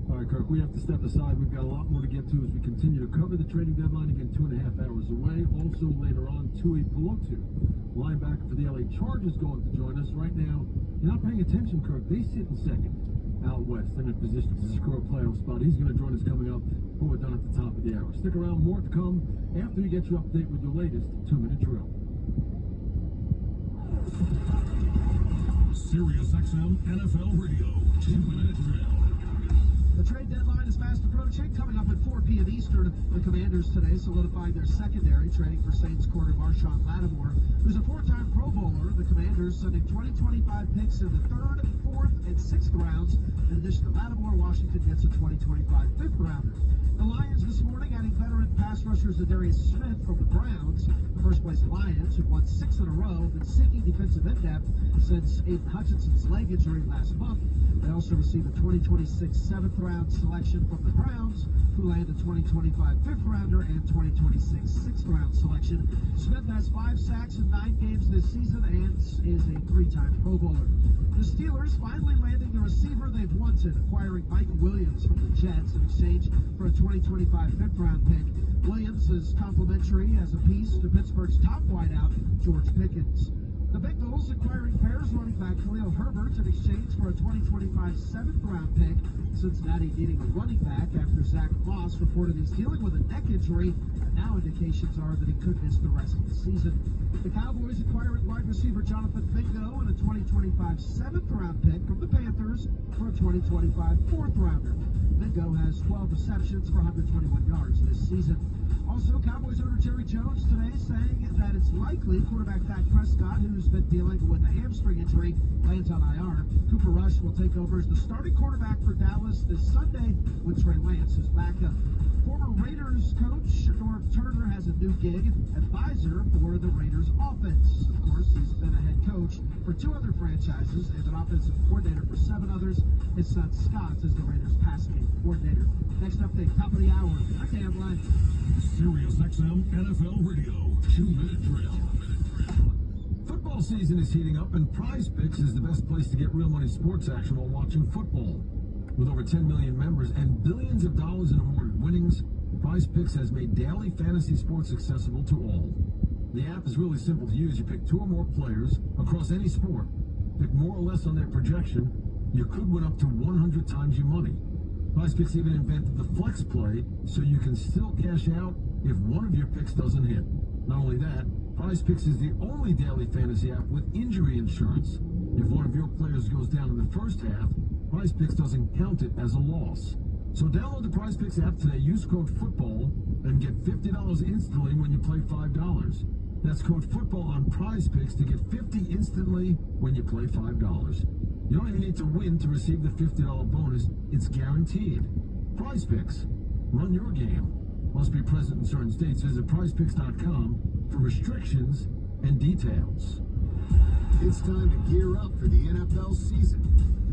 Speaker 15: All right, Kirk, we have to step aside. We've got a lot more to get to as we continue to cover the trading deadline. Again, 2.5 hours away. Also, later on, Tui Pelotu, linebacker for the LA Chargers, going to join us. Right now, you're not paying attention, Kirk. They sit in second out west in a position to secure a playoff spot. He's going to join us coming up when we're done at the top of the hour. Stick around, more to come after we get you up to date with your latest 2-minute drill.
Speaker 14: Sirius XM NFL Radio 2-minute drill.
Speaker 1: The trade deadline is fast approaching. Coming up at 4 p.m. Eastern, the Commanders today solidifying their secondary, trading for Saints corner Marshawn Lattimore, who's a 4-time Pro Bowler. The Commanders sending 2025 picks in the 3rd, 4th, and 6th rounds. In addition to Lattimore, Washington gets a 2025 5th rounder. The Lions this morning adding veteran pass rusher Zadarius Smith from the Browns. The first-place Lions, who won 6 in a row, been seeking defensive in-depth since Aiden Hutchinson's leg injury last month. They also received a 2026 7th round selection from the Browns, who land a 2025 fifth rounder and 2026 sixth round selection. Smith has 5 sacks in 9 games this season and is a 3-time Pro Bowler. The Steelers finally landing the receiver they've wanted, acquiring Mike Williams from the Jets in exchange for a 2025 fifth round pick. Williams is complimentary as a piece to Pittsburgh's top wideout, George Pickens. The Bengals acquiring Bears running back Khalil Herbert in exchange for a 2025 7th round pick. Cincinnati needing a running back after Zach Moss reported he's dealing with a neck injury, and now indications are that he could miss the rest of the season. The Cowboys acquiring wide receiver Jonathan Mingo and a 2025 7th round pick from the Panthers for a 2025 4th rounder. Mingo has 12 receptions for 121 yards this season. Also, Cowboys owner Jerry Jones today saying that it's likely quarterback Dak Prescott, who's been dealing with a hamstring injury, lands on IR. Cooper Rush will take over as the starting quarterback for Dallas this Sunday with Trey Lance as backup. Former Raiders coach Norv Turner has a new gig, advisor for the Raiders offense. Of course, he's been a head coach for 2 other franchises and an offensive coordinator for 7 others. His son Scott is the Raiders passing game coordinator. Next update, top of the hour. Okay, I'm live.
Speaker 15: Sirius XM NFL Radio 2-minute drill. Football season is heating up, and Prize Picks is the best place to get real money sports action while watching football. With over 10 million members and billions of dollars in awarded winnings, Prize Picks has made daily fantasy sports accessible to all. The app is really simple to use. You pick 2 or more players across any sport, pick more or less on their projection. You could win up to 100 times your money. Prize Picks even invented the flex play, so you can still cash out if one of your picks doesn't hit. Not only that, Prize Picks is the only daily fantasy app with injury insurance. If one of your players goes down in the first half, Prize Picks doesn't count it as a loss. So download the Prize Picks app today, use code FOOTBALL, and get $50 instantly when you play $5. That's code FOOTBALL on Prize Picks to get $50 instantly when you play $5. You don't even need to win to receive the $50 bonus. It's guaranteed. Prize Picks. Run your game. Must be present in certain states. Visit prizepicks.com for restrictions and details.
Speaker 9: It's time to gear up for the NFL season.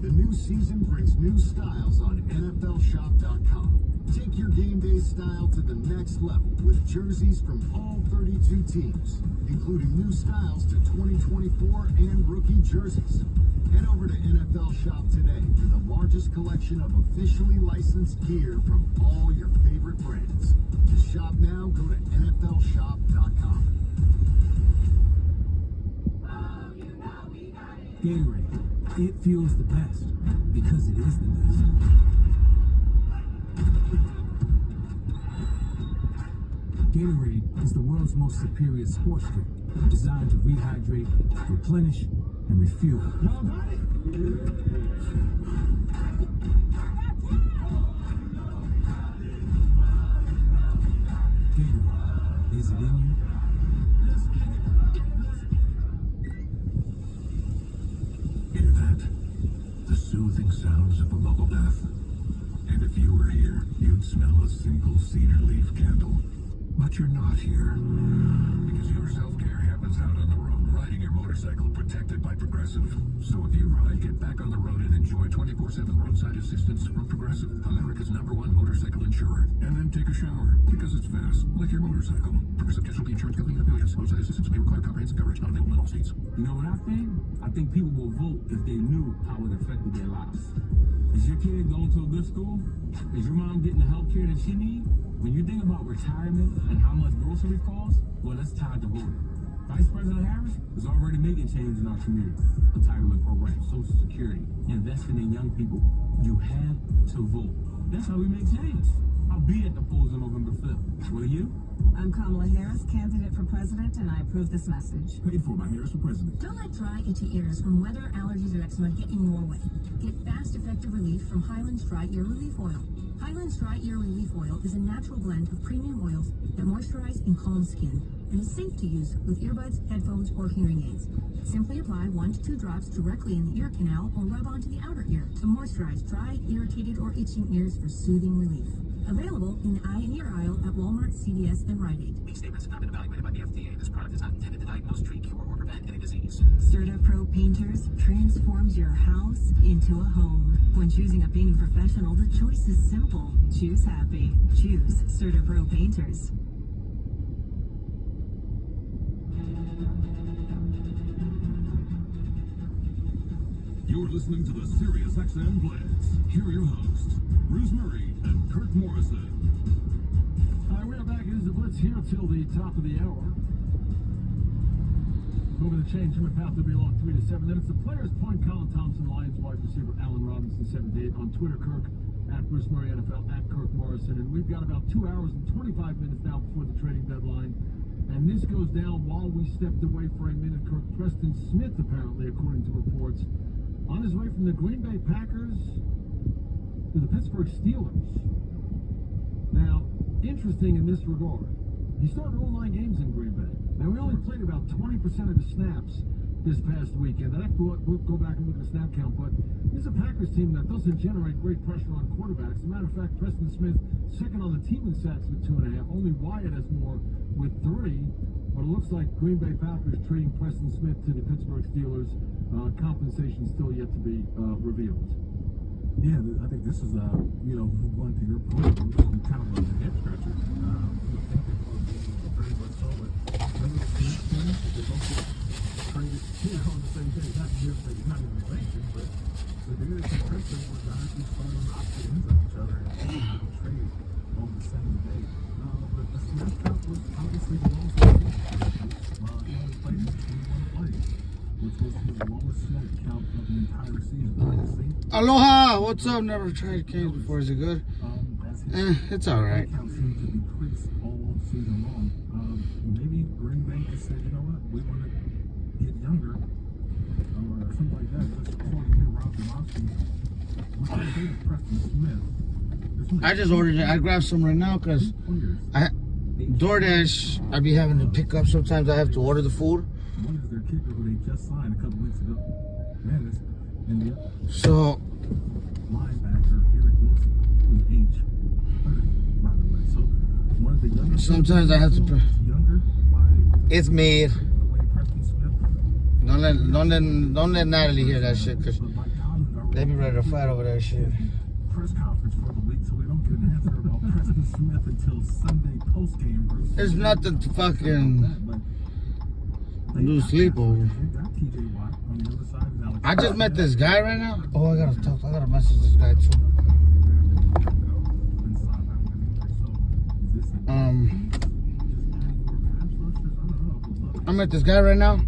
Speaker 9: The new season brings new styles on NFLshop.com. Take your game day style to the next level with jerseys from all 32 teams, including new styles to 2024 and rookie jerseys. Head over to NFL Shop today for the largest collection of officially licensed gear from all your favorite brands. To shop now, go to NFLshop.com.
Speaker 7: Gatorade. It feels the best because it is the best. Gatorade is the world's most superior sports drink, designed to rehydrate, replenish, and refuel. Y'all got it? Gatorade, is it in you?
Speaker 14: Hear that? The soothing sounds of a bubble bath. And if you were here, you'd smell a simple cedar leaf candle. But you're not here. Because your self-care happens out on the road, riding your motorcycle protected by Progressive. So if you ride, get back on the road and enjoy 24/7 roadside assistance from Progressive, America's #1 motorcycle insurer. And then take a shower, because it's fast, like your motorcycle. Progressive Casualty Insurance Company affiliates. Roadside assistance may require comprehensive coverage, not available in all states.
Speaker 7: You know what I think? I think people will vote if they knew how it affected their lives. Is your kid going to a good school? Is your mom getting the health care that she needs? When you think about retirement and how much grocery costs, well, it's time to vote. Vice President Harris is already making change in our community. Retirement program, Social Security, investing in young people. You have to vote. That's how we make change. I'll be at the polls on November 5th. Will you?
Speaker 17: I'm Kamala Harris, candidate for president, and I approve this message.
Speaker 15: Paid for by Harris for president.
Speaker 5: Don't let dry, itchy ears from weather, allergies, or eczema get in your way. Get fast, effective relief from Highlands Dry Ear Relief Oil. Highlands Dry Ear Relief Oil is a natural blend of premium oils that moisturize and calm skin, and is safe to use with earbuds, headphones, or hearing aids. Simply apply 1 to 2 drops directly in the ear canal or rub onto the outer ear to moisturize dry, irritated, or itching ears for soothing relief. Available in the eye and ear aisle at Walmart, CVS, and Rite Aid.
Speaker 18: These statements have not been evaluated by the FDA. This product is not intended to diagnose, treat, cure, or prevent any disease.
Speaker 17: Serta Pro Painters transforms your house into a home. When choosing a painting professional, the choice is simple. Choose happy. Choose Serta Pro Painters.
Speaker 6: You're listening to the Sirius XM Blitz. Here are your hosts, Bruce Murray and Kirk Morrison.
Speaker 15: All right, we are back. It is the Blitz here till the top of the hour. Over the chain, Jimmy Path will be along 3 to 7. Then it's the Players Point, Colin Thompson, Lions wide receiver Allen Robinson, 7 to 8. On Twitter, Kirk, at Bruce Murray NFL, at Kirk Morrison. And we've got about 2 hours and 25 minutes now before the trading deadline. And this goes down while we stepped away for a minute. Kirk, Preston Smith, apparently, according to reports, on his way from the Green Bay Packers to the Pittsburgh Steelers. Now, interesting in this regard, he started all 9 games in Green Bay. Now, we only played about 20% of the snaps this past weekend. I'd have to go back and look at the snap count, but this is a Packers team that doesn't generate great pressure on quarterbacks. As a matter of fact, Preston Smith, second on the team in sacks with 2.5. Only Wyatt has more with 3. But it looks like Green Bay Packers trading Preston Smith to the Pittsburgh Steelers. Compensation still yet to be revealed.
Speaker 25: Yeah, I think this is, going to your point, kind of a head scratcher. Very much so, but remember the team, they both get traded on the same day. Not even related, but the Bears and Preston were guys who started on opposite ends of each other and trade on the same day. But the snap count was obviously the lowest of the team. He only played in 21 plays, which was his lowest snap count of the entire season.
Speaker 2: Aloha! What's up? Never tried games before. Is it good? It's alright.
Speaker 25: Count seemed to decrease all season long. Maybe Green Bay just said, you know what, we want to get younger, or something like that. Just quoting here, Rob Demovsky. What's the date of Preston Smith?
Speaker 2: I just ordered it. I grabbed some right now because DoorDash, I be having to pick up. Sometimes I have to order the food.
Speaker 25: One is their kicker who they just signed a couple weeks ago. Man, it's India.
Speaker 2: So,
Speaker 25: linebacker Eric Wilson, who's age 30, by the way. So, one of the younger.
Speaker 2: Sometimes I have to.
Speaker 25: Younger
Speaker 2: it's mid. Don't let Natalie hear that shit, cause they be ready to fight over that shit.
Speaker 25: Press conference for the week, so we don't get an answer about Preston Smith until Sunday post game.
Speaker 2: There's nothing to fucking lose sleep over. I just met this guy right now. Oh, I gotta message this guy too. I met this guy right now.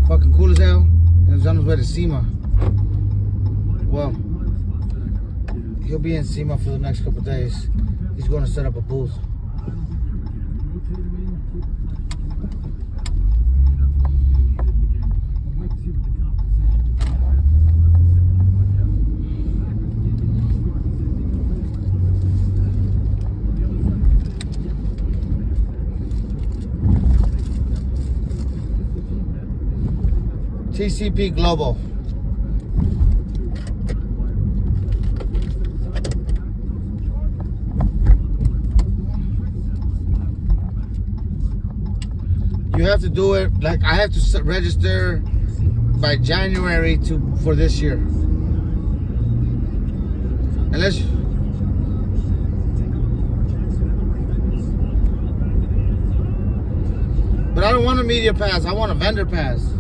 Speaker 2: Fucking cool as hell. He's on his way to SEMA. Well, he'll be in SEMA for the next couple of days. He's going to set up a booth. TCP Global. You have to do it, like I have to register by January for this year. Unless but I don't want a media pass, I want a vendor pass.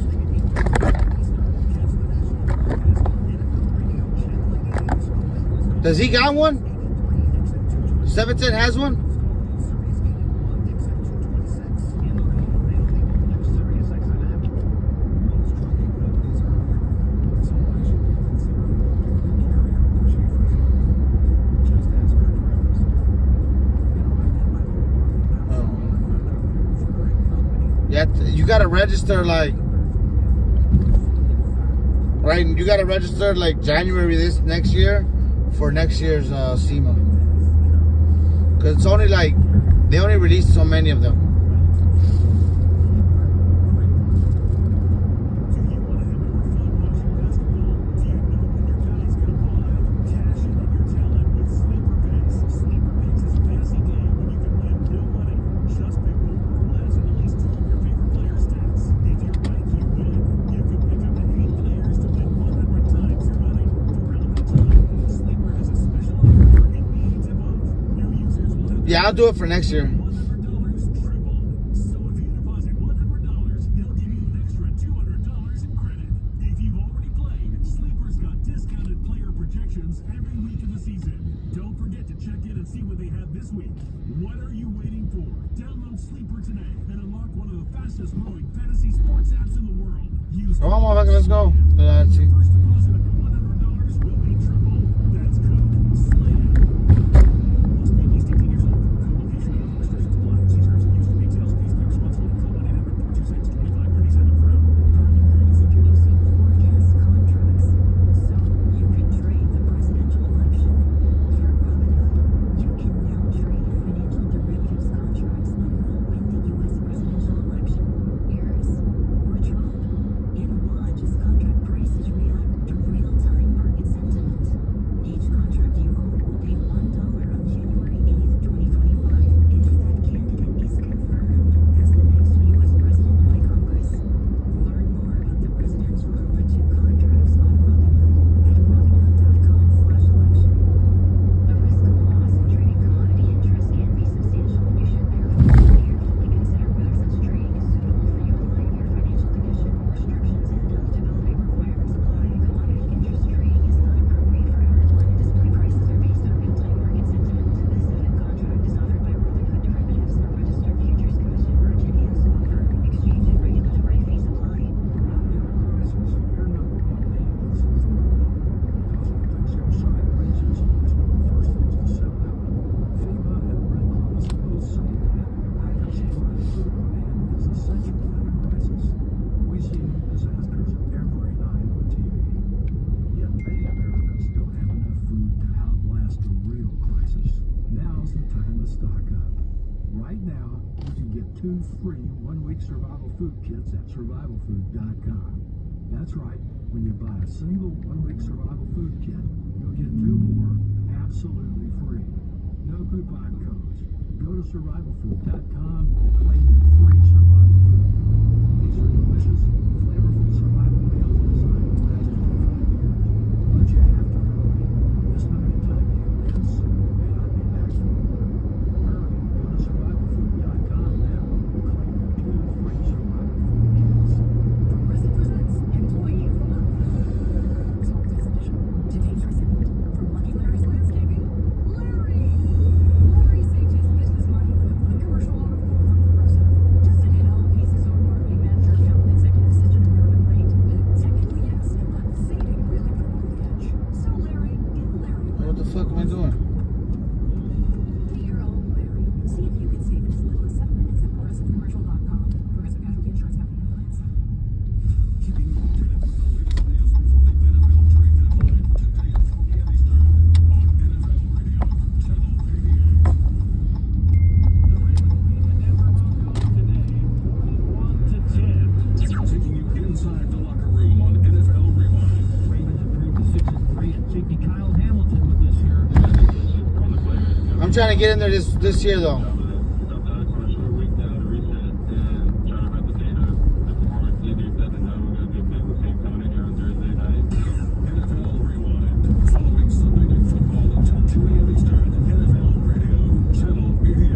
Speaker 2: Does he got one? 710 has one? You gotta register like, right? You gotta register like January this next year for next year's SEMA. Cause it's only like, they only released so many of them. Yeah, I'll do it for next year.
Speaker 6: Every week of the season. Don't forget to check in and see what they have this week. What are you waiting for? Download Sleeper today and unlock one of the fastest growing fantasy sports apps in the world. Use
Speaker 2: Come on, motherfucker, let's go. Let's see.
Speaker 6: first deposit of $100 will be triple. That's code SLAM. Must be at least 18 years old. Location and other restrictions apply. See terms and use for details. Please be responsible. Call 1-800-426-2537 for help.
Speaker 17: Is introducing forecast contracts, so you can trade the presidential election. Through Robinhood, you can now trade financial derivatives contracts like who will win the U.S. presidential election, Harris or Trump, and watch as contract prices react to real-time market sentiment. Each contract you hold will pay $1 on January 8th, 2025, if that candidate is confirmed as the next U.S. president by Congress. Learn more about the presidential election contracts on Robinhood at Robinhood.com/election.
Speaker 5: The risk of loss in trading commodity interests can be substantial. You should therefore carefully consider whether such trading is suitable for you in light of your financial condition. Restrictions and eligibility requirements apply. Commodity interest trading is not appropriate for everyone. Display prices are based on real-time market sentiment. This event contract is offered by Robinhood Derivatives, a registered futures commission merchant and swapper. Exchange and regulatory fees apply.
Speaker 9: We see disasters every night on TV. Yet many Americans don't have enough food to outlast a real crisis. Now's the time to stock up. Right now, you can get 2 free one-week survival food kits at survivalfood.com. That's right. When you buy a single one-week survival food kit, you'll get 2 more absolutely free. No coupon codes. Go to survivalfood.com and claim your free survival food. These are delicious, flavorful survival meals designed to last 25 years. But you have to hurry. This limited time deal ends soon and may not be back for a while. Hurry. Go to survivalfood.com now and claim your 2 free survival food kits.
Speaker 17: Progressive presents Employee of the Month. Exalted edition. Today's recipient from Lucky Larry's Landscaping, Larry. Larry saved his business money with a quick commercial auto quote from Progressive. Doesn't help. He's his own marketing manager, accountant, executive assistant, and urban rate. Technically, yes, but saving really put him over the edge. So Larry did Larry.
Speaker 2: What the fuck am I doing?
Speaker 17: Dear old Larry. See if you can save in as little as 7 minutes at progressivecommercial.com. Progressive Casualty Insurance Company and Clients.
Speaker 6: Keeping you updated with the latest news before the NFL trade deadline today at 4 p.m. Eastern on NFL Radio Channel 88.
Speaker 9: The Ravens lead the Denver Broncos today, 41-10.
Speaker 6: Taking you inside the locker room on NFL Rewind.
Speaker 9: Ravens improved to 6-3, and safety Kyle Hamilton with this year.
Speaker 2: I'm trying to get in there this year though.
Speaker 6: NFL Rewind. Following Sunday Night Football until 2 a.m. Eastern. NFL Radio Channel 88.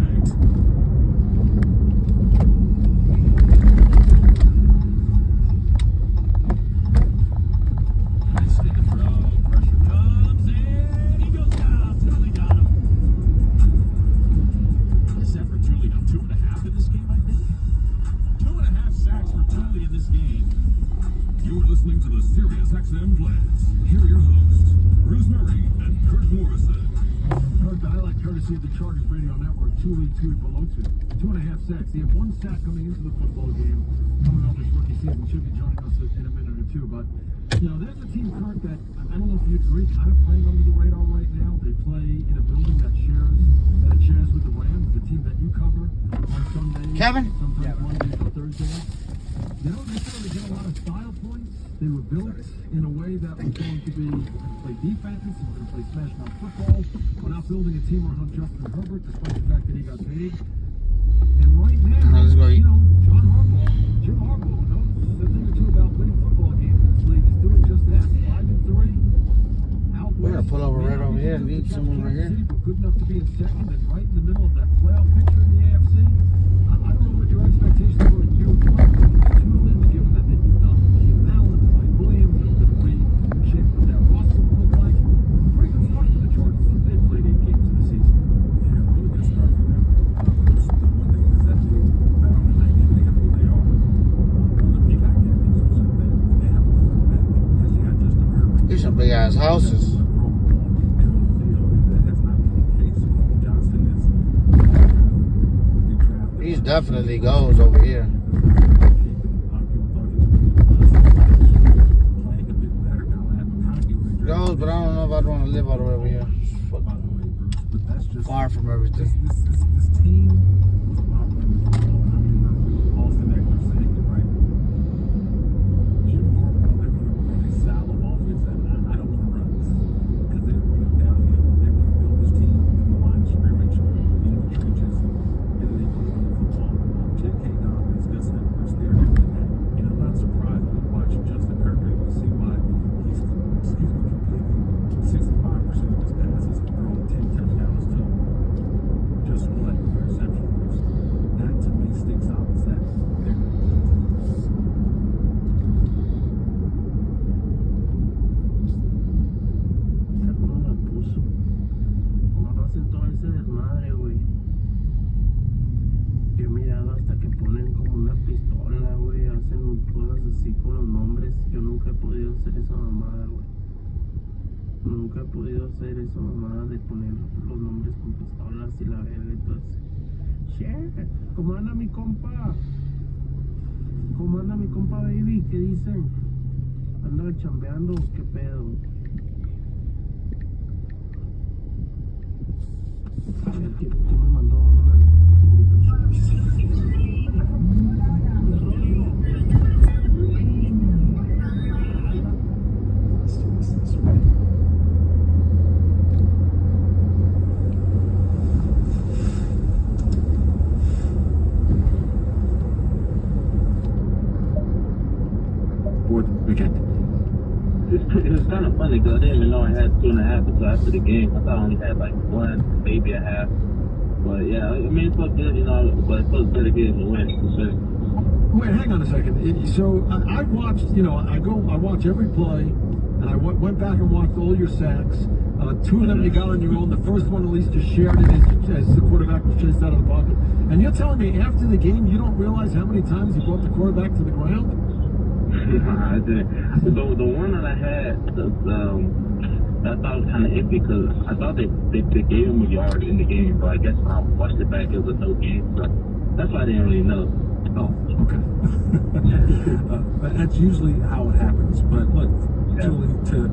Speaker 9: Sticking throw, pressure comes in, he goes down. Totally got him.
Speaker 6: Is that for Thule now? 2.5 in this game, I think? 2.5 sacks for Thule in this game. You're listening to the Sirius XM Blitz. Here are your hosts, Bruce Murray and Kurt Morrison.
Speaker 15: Kurt, I like courtesy of the Chargers Radio Network, Thule Tuipulotu. 2.5 sacks. He had 1 sack coming into the football game. Coming off his rookie season, should be joining us in a minute or two. But, you know, there's a team, Kurt, that I don't know if you agree, kind of playing under the radar right now. They play in a building that shares with the Rams, the team that you cover on Sundays.
Speaker 2: Kevin?
Speaker 15: Sometimes Mondays or Thursdays. They don't necessarily get a lot of style points. They were built in a way that was going to be, we're going to play defense, we're going to play smash mouth football. We're not building a team around Justin Herbert, despite the fact that he got paid. And right now, you know, Jim Harbaugh knows a thing or two about winning football games. This league is doing just that. 5-3.
Speaker 2: We're gonna pull over right over here and need someone right here.
Speaker 15: We're good enough to be in second and right in the middle of that playoff picture in the AFC. I don't know what your expectations were in year one. Given that they've done Keenan Allen and Mike Williams and the shape of that roster look like. Pretty good start for the Chargers. They've played 8 games in the season.
Speaker 25: Yeah, really good start for them. The one thing is that they found an identity of who they are. One of the big identities was that they have a quarterback because they had Justin Herbert.
Speaker 2: These some big ass houses. These definitely goes over here. Goes, but I don't know if I'd want to live all the way over here. Far from everything.
Speaker 25: This team was about running the football. I remember Austin Eckler saying it, right? Jim Harbaugh, they're going to run a style of offense that I don't want to run this. Because they're running downhill. They want to build this team in the line of scrimmage, in the trenches, and they want to run the football. J.K. Dobbins, Gus Edwards, they're doing that. And I'm not surprised when you watch Justin Herbert and you see why he's, completing 65% of his passes and throwing 10 touchdowns to just one interception. That to me sticks out as that they're
Speaker 4: ¿Cómo la puso? ¿Cómo hacen todo ese desmadre, güey? Yo he mirado hasta que ponen como una pistola, güey. Hacen cosas así con los nombres. Yo nunca he podido hacer esa mamada, güey. Nunca he podido hacer esa mamada de poner los nombres con pistolas y la verga y todo eso. Shit, ¿cómo anda mi compa? ¿Cómo anda mi compa baby? ¿Qué dicen? ¿Anda chambeando o qué pedo? A ver, ¿quién me mandó una invitación? It was kind of funny because I didn't even know I had 2.5 until after the game. I thought I only had like 1, maybe a half. But yeah, I mean, it felt good, you know, but it feels better getting the win, for sure.
Speaker 15: Wait, hang on a second. So I watched, I watch every play, and I went back and watched all your sacks. 2 of them you got on your own. The first one at least just shared it as the quarterback was chased out of the pocket. And you're telling me after the game you don't realize how many times you brought the quarterback to the ground?
Speaker 4: I didn't. The one that I had, I thought was kind of iffy because I thought they gave him a yard in the game, but I guess when I watched it back, it was a no game. So that's why I didn't really know.
Speaker 15: Oh, okay. That's usually how it happens. But look, Julie, to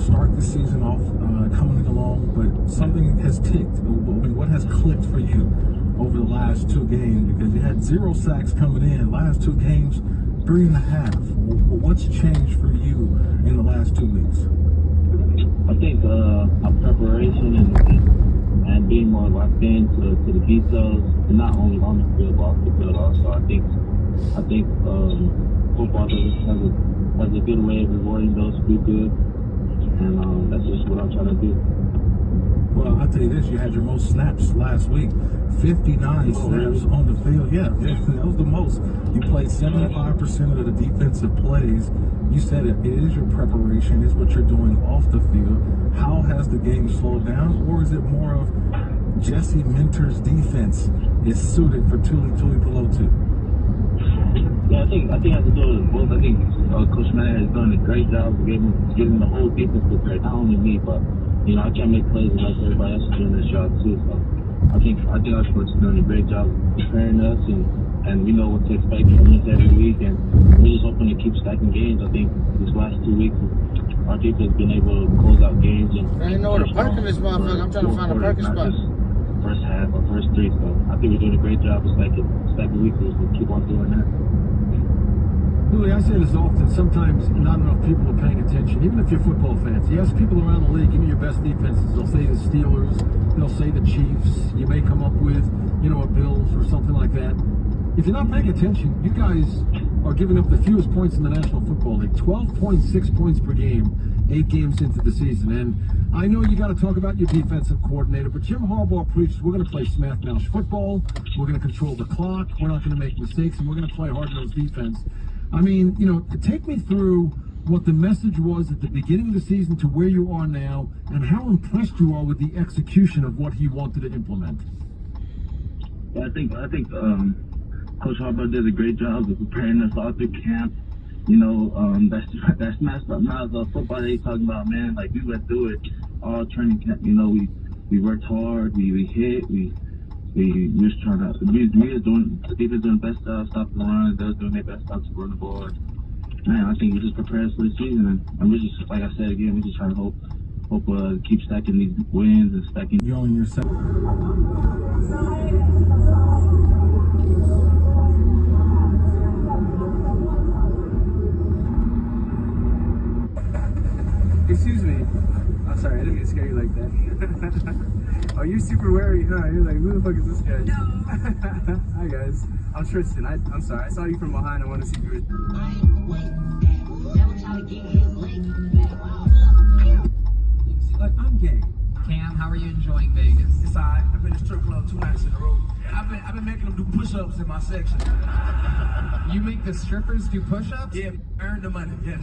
Speaker 15: start the season off coming along, but something has ticked. I mean, what has clicked for you over the last 2 games? Because you had 0 sacks coming in. Last 2 games, 3.5. What's changed for you in the last 2 weeks?
Speaker 4: I think our preparation and being more locked in to the details, and not only on the field but off the field also. I think football has a good way of rewarding those who do good, and that's just what I'm trying to do.
Speaker 15: Well, I'll tell you this, you had your most snaps last week. 59 snaps on the field. Yeah, that was the most. You played 75% of the defensive plays. You said it is your preparation, it's what you're doing off the field. How has the game slowed down, or is it more of Jesse Minter's defense is suited for Tuli Pelotu?
Speaker 4: Yeah, I think I have to do it both. I think Coach Matt has done a great job of getting the whole defense prepared, not only me, but I try to make plays like everybody else is doing this job too. So I think our coach is doing a great job preparing us, and we know what to expect from us every week, and we're just hoping to keep stacking games. I think these last 2 weeks, our defense has been able to close out games. And
Speaker 2: I didn't know where to park in this motherfucker. I'm trying to find a parking spot.
Speaker 4: First half or first 3, so I think we're doing a great job of stacking weeks, and keep on doing that.
Speaker 15: Billy, I say this often, sometimes not enough people are paying attention, even if you're football fans. You ask people around the league, give me your best defenses. They'll say the Steelers, they'll say the Chiefs. You may come up with, a Bills or something like that. If you're not paying attention, you guys are giving up the fewest points in the National Football League. 12.6 points per game, 8 games into the season. And I know you got to talk about your defensive coordinator, but Jim Harbaugh preaches we're going to play smash-mouth football, we're going to control the clock, we're not going to make mistakes, and we're going to play hard-nosed defense. I mean, you know, take me through what the message was at the beginning of the season to where you are now, and how impressed you are with the execution of what he wanted to implement.
Speaker 4: Yeah, I think Coach Harbaugh did a great job of preparing us all through camp. You know, that smash mouth football that he's talking about, man. Like, we went through it all training camp. You know, we worked hard, we hit, we just trying to. We were doing, the defense doing the best stuff, stopping the run. They were doing their best stuff to run the ball. Man, I think we just prepared us for the season, and we just, like I said again, we just trying to hope keep stacking these wins and stacking.
Speaker 25: You're on your second.
Speaker 3: Excuse me. I'm sorry, I didn't mean to scare you like that. Oh, you're super wary, huh? You're like, who the fuck is this guy? No. Hi guys, I'm Tristan. I'm sorry, I saw you from behind. I want to see if you
Speaker 18: Like, I'm gay. Cam, how are you enjoying Vegas?
Speaker 24: It's alright. I've been to strip club 2 nights in a row. I've been making them do push-ups in my section.
Speaker 18: You make the strippers do push-ups?
Speaker 24: Yeah, earn the money. Yes.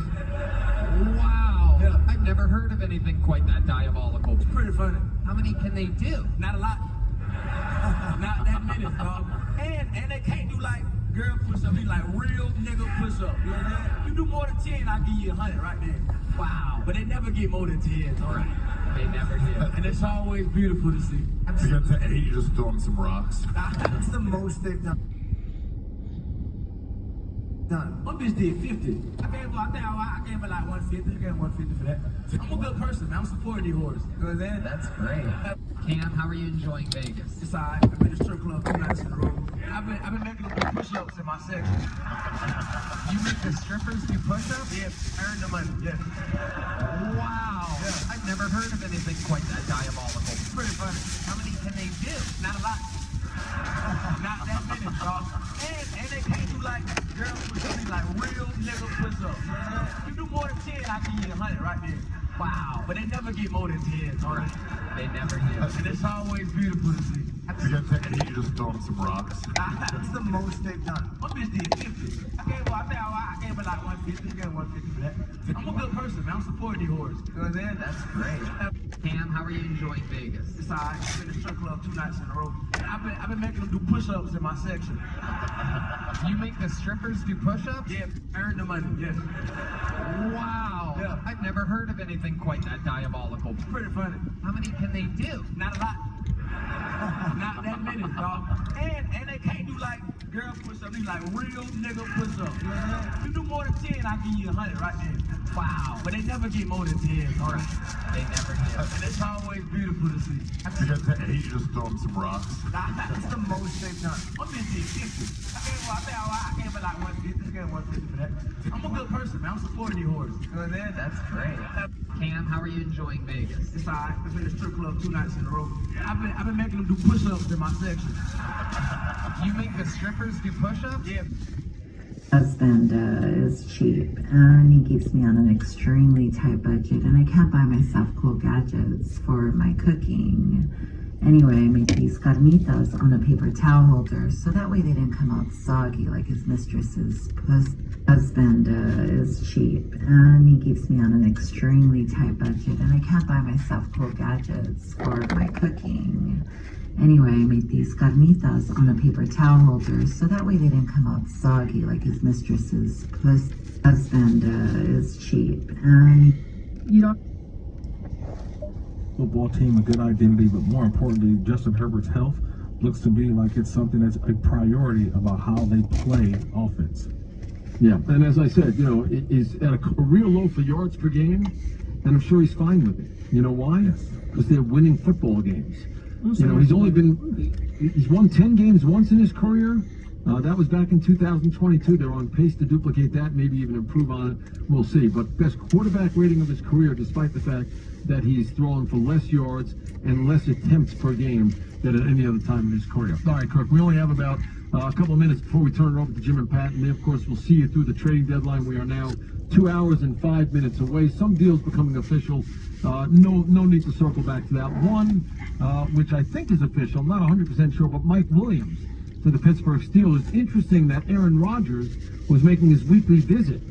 Speaker 18: Wow.
Speaker 24: Yeah.
Speaker 18: I've never heard of anything quite that diabolical.
Speaker 24: It's pretty funny.
Speaker 18: How many can they do?
Speaker 24: Not a lot. Not that many, dog. And they can't do like girl push-ups. They like real nigga push-up. You know what I'm saying? You do more than 10, I'll give you 100 right there.
Speaker 18: Wow.
Speaker 24: But they never get more than 10.
Speaker 18: All right. They never do.
Speaker 24: And it's always beautiful to see.
Speaker 9: To get to 8, you just throw them some rocks.
Speaker 24: That's the most they've done. My bitch did 50. I gave her like 150. I gave her 150 for that. I'm a good person, man. I'm supporting these whores. You know what I'm saying?
Speaker 18: That's great. Cam, how are you enjoying Vegas?
Speaker 24: It's alright. I've been to strip club 2 nights in a row. I've been making them do push-ups in my section.
Speaker 18: You make the strippers do push-ups?
Speaker 24: Yeah, earn the money. Yeah.
Speaker 18: Wow.
Speaker 24: Yeah.
Speaker 18: I've never heard of anything quite that diabolical.
Speaker 24: It's pretty funny.
Speaker 18: How many can they do?
Speaker 24: Not a lot. Not that many, dog. And they can't do like girl push-ups. Like real nigga push-ups. You do more than 10, I'll give you 100 right there.
Speaker 18: Wow.
Speaker 24: But they never get more than 10.
Speaker 18: All right. They never do.
Speaker 24: And it's always beautiful to see.
Speaker 9: To get to 8, you just throw them some rocks.
Speaker 24: That's the most they've done. My bitch did 50. I gave her like 150. I gave her 150 for that. I'm a good person, man. I'm supporting these whores. You know what I'm saying?
Speaker 18: That's great. Cam, how are you enjoying Vegas?
Speaker 24: It's alright. I've been to strip club 2 nights in a row. I've been making them do push-ups in my section.
Speaker 18: You make the strippers do push-ups?
Speaker 24: Yeah, earn the money. Yes.
Speaker 18: Wow.
Speaker 24: Yeah.
Speaker 18: I've never heard of anything quite that diabolical.
Speaker 24: It's pretty funny.
Speaker 18: How many can they do?
Speaker 24: Not a lot. Not that many, dog. And they can't do like girl push-ups. They like real nigga push-ups. You know what I'm saying? You do more than 10, I'll give you 100 right there.
Speaker 18: Wow.
Speaker 24: But they never get more than 10.
Speaker 18: All right. They never do.
Speaker 24: And it's always beautiful to see.
Speaker 9: To get to 8, you just throw them some rocks.
Speaker 24: That's the most they've done. My bitch did 50. I gave her like 150. I gave her 150 for that. I'm a good person, man. I'm supporting these whores. You know what I'm saying?
Speaker 18: That's great. Cam, how are you enjoying Vegas?
Speaker 24: It's alright. I've been to strip club 2 nights in a row. I've been making them do push-ups in my section.
Speaker 18: You make the strippers do push-ups?
Speaker 24: Yeah.
Speaker 20: Husband is cheap and he keeps me on an extremely tight budget, and I can't buy myself cool gadgets for my cooking. Anyway, I make these carnitas on a paper towel holder so that way they didn't come out soggy like his mistress's. Husband is cheap and he keeps me on an extremely tight budget, and I can't buy myself cool gadgets for my cooking. Anyway, I make these carnitas on a paper towel holder so that way they didn't come out soggy like his mistress's. Husband is cheap and you don't.
Speaker 25: Football team, a good identity, but more importantly, Justin Herbert's health looks to be like it's something that's a priority about how they play offense.
Speaker 15: Yeah, and as I said, you know, it is at a real low for yards per game, and I'm sure he's fine with it. You know why? Because they're winning football games. You know, he's won 10 games once in his career. That was back in 2022. They're on pace to duplicate that, maybe even improve on it. We'll see. But best quarterback rating of his career, despite the fact that he's throwing for less yards and less attempts per game than at any other time in his career. All right, Kirk, we only have about a couple of minutes before we turn it over to Jim and Pat, and then, of course, we'll see you through the trading deadline. We are now 2 hours and 5 minutes away. Some deals becoming official. No need to circle back to that. One, which I think is official, I'm not 100% sure, but Mike Williams to the Pittsburgh Steelers. Interesting that Aaron Rodgers was making his weekly visit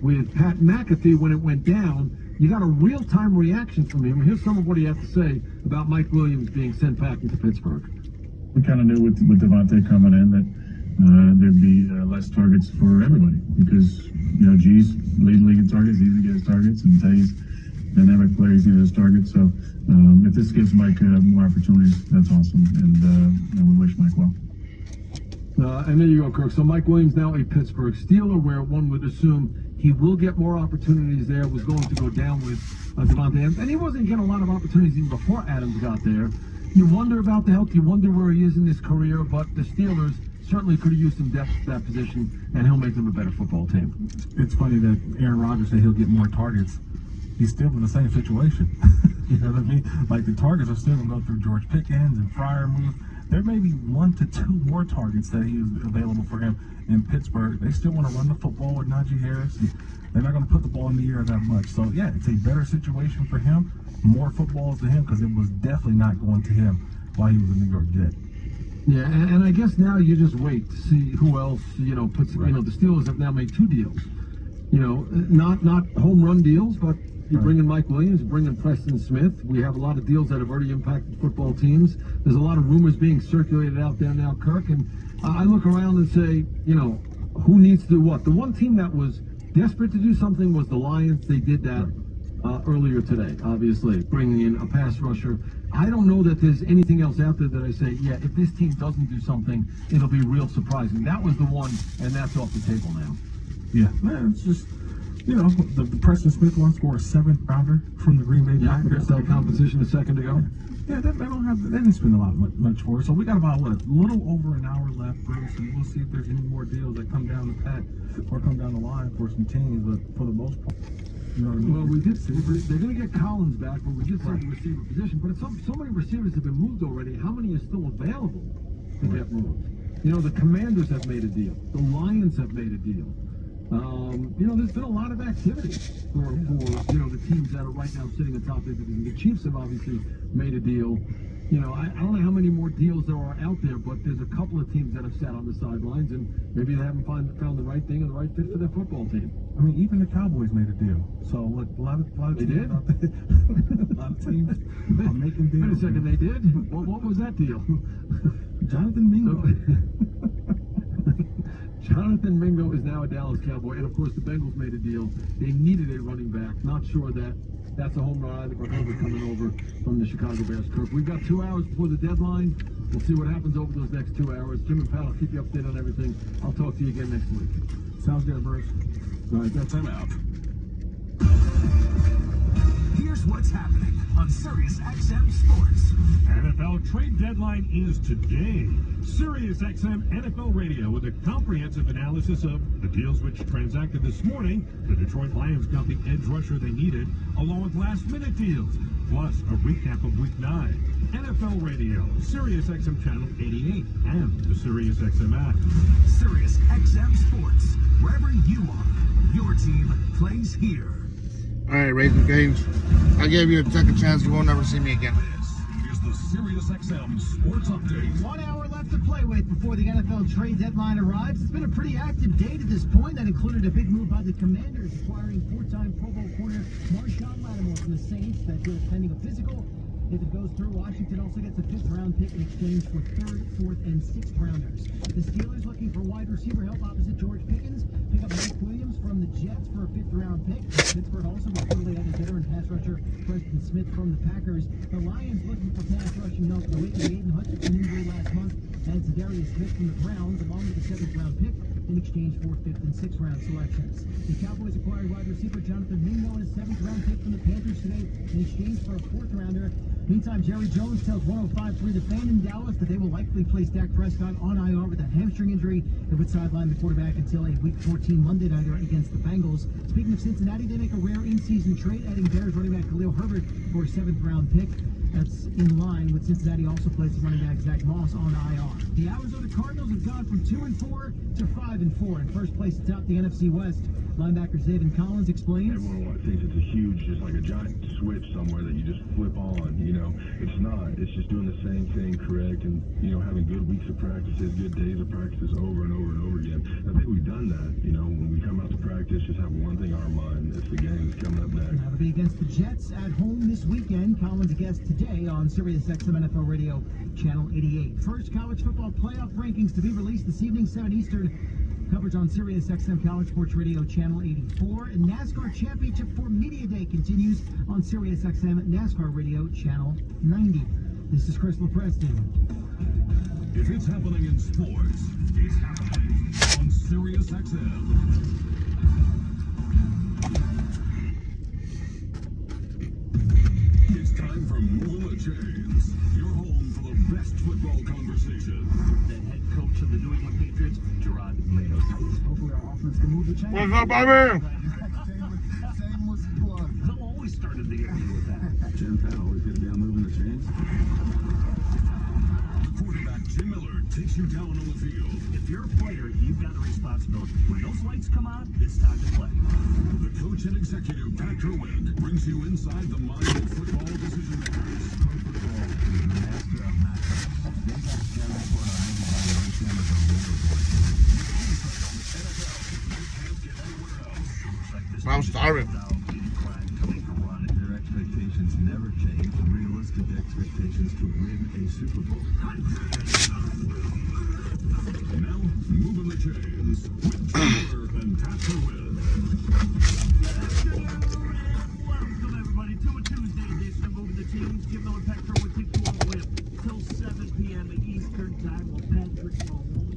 Speaker 15: with Pat McAfee when it went down. You got a real-time reaction from him. Here's some of what he had to say about Mike Williams being sent back into Pittsburgh.
Speaker 25: We kind of knew with Devontae coming in that there'd be less targets for everybody because, G's leading league in targets, he's to get his targets, and Tay's dynamic player, he's to get his targets. So if this gives Mike more opportunities, that's awesome, and we wish Mike well.
Speaker 15: And there you go, Kirk. So Mike Williams now a Pittsburgh Steeler, where one would assume he will get more opportunities there, was going to go down with Devontae Adams. And he wasn't getting a lot of opportunities even before Adams got there. You wonder about the health, you wonder where he is in his career, but the Steelers certainly could have used some depth at that position, and he'll make them a better football team.
Speaker 25: It's funny that Aaron Rodgers said he'll get more targets. He's still in the same situation. You know what I mean? Like, the targets are still going to go through George Pickens and Freiermuth. There may be 1 to 2 more targets that he is available for him in Pittsburgh. They still want to run the football with Najee Harris. And they're not going to put the ball in the air that much. So, yeah, it's a better situation for him. More footballs to him because it was definitely not going to him while he was a New York Jet.
Speaker 15: Yeah, and I guess now you just wait to see who else, puts, the Steelers have now made 2 deals. Not home run deals, but you bring in Mike Williams, you bring in Preston Smith. We have a lot of deals that have already impacted football teams. There's a lot of rumors being circulated out there now, Kirk, and I look around and say, who needs to do what? The one team that was desperate to do something was the Lions. They did that earlier today, obviously, bringing in a pass rusher. I don't know that there's anything else out there that I say, yeah, if this team doesn't do something, it'll be real surprising. That was the one, and that's off the table now.
Speaker 25: Yeah, man, it's just, the Preston Smith one scored a 7th rounder from the Green Bay Packers.
Speaker 15: That competition a second ago.
Speaker 25: Yeah, they didn't spend much for it. So we got about, a little over an hour left, Bruce, and we'll see if there's any more deals that come down the path or come down the line for some teams, but for the most part.
Speaker 15: Well, we did see they're going to get Collins back, but we did see the receiver position. But so many receivers have been moved already. How many are still available to get moved? The Commanders have made a deal. The Lions have made a deal. There's been a lot of activity for the teams that are right now sitting atop the division. The Chiefs have obviously made a deal. I don't know how many more deals there are out there, but there's a couple of teams that have sat on the sidelines, and maybe they haven't found the right thing and the right fit for their football team.
Speaker 25: I mean, even the Cowboys made a deal. So look, a lot of
Speaker 15: they
Speaker 25: teams
Speaker 15: did.
Speaker 25: Out there, a lot of teams are making deals.
Speaker 15: Wait a second, they did? What was that deal?
Speaker 25: Jonathan Mingo.
Speaker 15: Jonathan Mingo is now a Dallas Cowboy, and of course the Bengals made a deal. They needed a running back. Not sure that that's a home run either for Herbert coming over from the Chicago Bears. Kirk, we've got 2 hours before the deadline. We'll see what happens over those next 2 hours. Jim and Pat will keep you updated on everything. I'll talk to you again next week.
Speaker 25: Sounds good, Bruce.
Speaker 15: All right, that's time out.
Speaker 14: Here's what's happening on Sirius XM Sports.
Speaker 6: NFL trade deadline is today. Sirius XM NFL Radio with a comprehensive analysis of the deals which transacted this morning. The Detroit Lions got the edge rusher they needed, along with last-minute deals, plus a recap of Week 9. NFL Radio, Sirius XM Channel 88, and the Sirius XM app.
Speaker 14: Sirius XM Sports. Wherever you are, your team plays here.
Speaker 2: All right, Raising Canes. I gave you a second chance. You won't never see me again.
Speaker 6: This is the Sirius XM Sports Update.
Speaker 1: 1 hour left to play with before the NFL trade deadline arrives. It's been a pretty active day to this point. That included a big move by the Commanders, acquiring 4-time Pro Bowl corner Marshawn Lattimore from the Saints. That deal is pending a physical. If it goes through, Washington also gets a 5th-round pick in exchange for 3rd, 4th, and 6th rounders. The Steelers looking for wide receiver help opposite George Pickens. Pick up Mike Williams from the Jets for a 5th-round pick. Pittsburgh also reportedly added veteran pass rusher Preston Smith from the Packers. The Lions looking for pass rushing help away from Aiden Hutchinson injury last month. And Darius Smith from the Browns, along with a 7th-round pick in exchange for 5th and 6th round selections. The Cowboys acquired wide receiver Jonathan Mingo and a 7th-round pick from the Panthers today in exchange for a 4th-rounder. Meantime, Jerry Jones tells 105.3 The Fan in Dallas that they will likely place Dak Prescott on IR with that hamstring injury that would sideline the quarterback until a Week 14 Monday nighter against the Bengals. Speaking of Cincinnati, they make a rare in-season trade, adding Bears running back Khalil Herbert for a 7th-round pick.
Speaker 8: That's in line with Cincinnati also placed running back Zach Moss on IR. The Arizona Cardinals have gone from 2-4 to 5-4. In first place atop the NFC West. Linebacker Zayden Collins explains.
Speaker 11: Everyone thinks it's a huge, just like a giant switch somewhere that you just flip on. You know, it's not. It's just doing the same thing correct and, you know, having good weeks of practices, good days of practices over and over and over again. I think we've done that. You know, when we come out to practice, just have one thing on our mind. It's the game that's coming up next.
Speaker 8: That'll be against the Jets at home this weekend. Collins a guest today on Sirius XM NFL Radio Channel 88. First college football playoff rankings to be released this evening, 7 Eastern. Coverage on Sirius XM College Sports Radio Channel 84. And NASCAR Championship for Media Day continues on Sirius XM NASCAR Radio Channel 90. This is Chris LaPreston.
Speaker 6: If it's happening in sports, it's happening on Sirius XM. It's time for Moving the Chains, your home for the best football conversation. The head coach of the New England Patriots, Gerard Mayo.
Speaker 8: Hopefully our offense can move the chains.
Speaker 2: What's up, baby?
Speaker 8: Shameless plug.
Speaker 6: He'll always started the interview with that.
Speaker 11: Jim Pat always going to be on Moving the Chains.
Speaker 6: The quarterback, Jim Miller, takes you down on the field. If you're a player, you've got a responsibility. When those lights come on, it's time to play. The coach and executive, Pat Kerwin, brings you inside the mind of football decision makers. Football is the master of matchups. They got scouting for an evaluation of the
Speaker 2: I'm starving.
Speaker 11: Their expectations never change. Realistic expectations to win a Super Bowl.
Speaker 6: Now, moving the chains with Taylor and Pat Kerwin. Welcome everybody to a Tuesday edition of Moving the Chains. Jim Miller, Pat Kerwin take you all the way up till 7 p.m. Eastern Time. Well, Patrick Mahomes.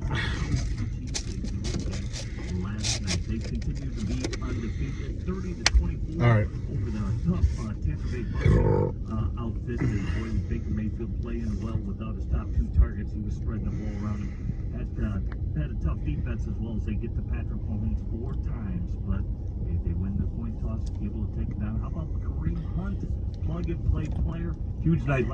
Speaker 6: Last night they continued to be undefeated, 30-24
Speaker 2: All right.
Speaker 6: over the tough Tampa Bay Buccaneers outfit. And boy, Baker Mayfield playing well without his top two targets. He was spreading the ball around him. Had a tough defense as well as they get to Patrick Mahomes 4 times. But if they win the coin toss, able to take it down. How about Kareem Hunt, plug and play player? Huge night.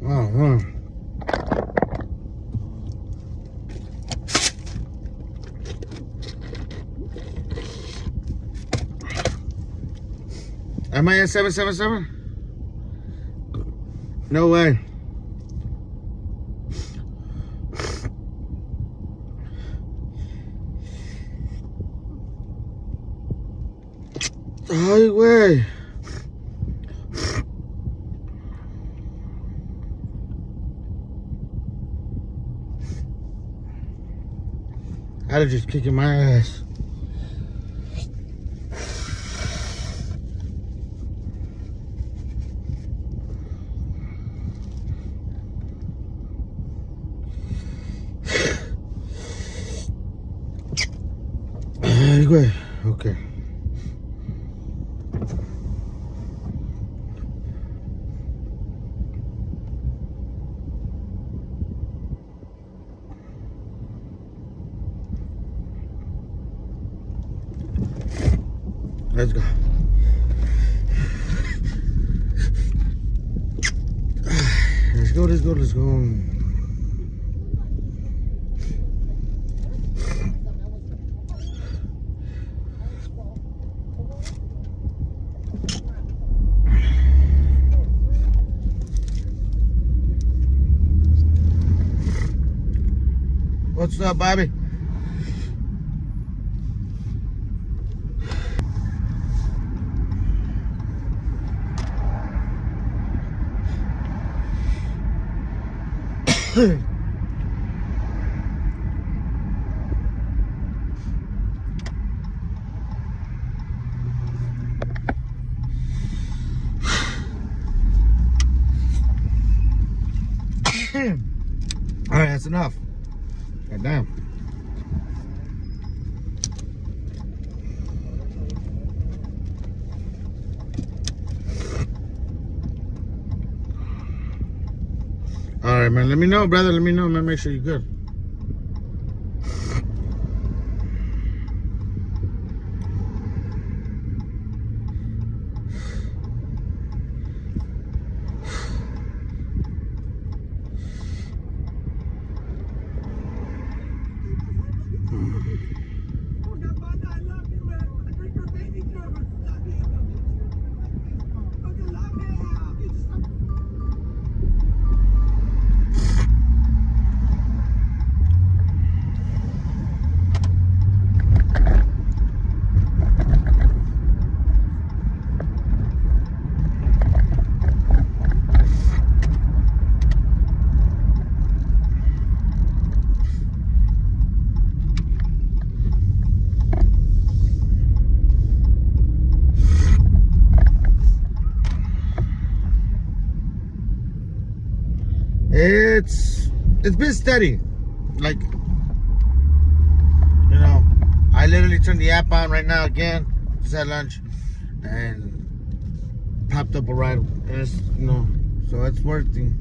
Speaker 2: Oh, man. Am I at 777? No way. Ay, güey. I'd have just kicking my ass. Ay, güey. Okay. Let's go. Let's go, let's go, let's go. What's up, Bobby? All right, that's enough. God damn. All right, man. Let me know, brother. Let me know, man. Make sure you're good. It's been steady. Like, you know, I literally turned the app on right now again. Just had lunch and popped up a ride. And it's, you know, so it's working.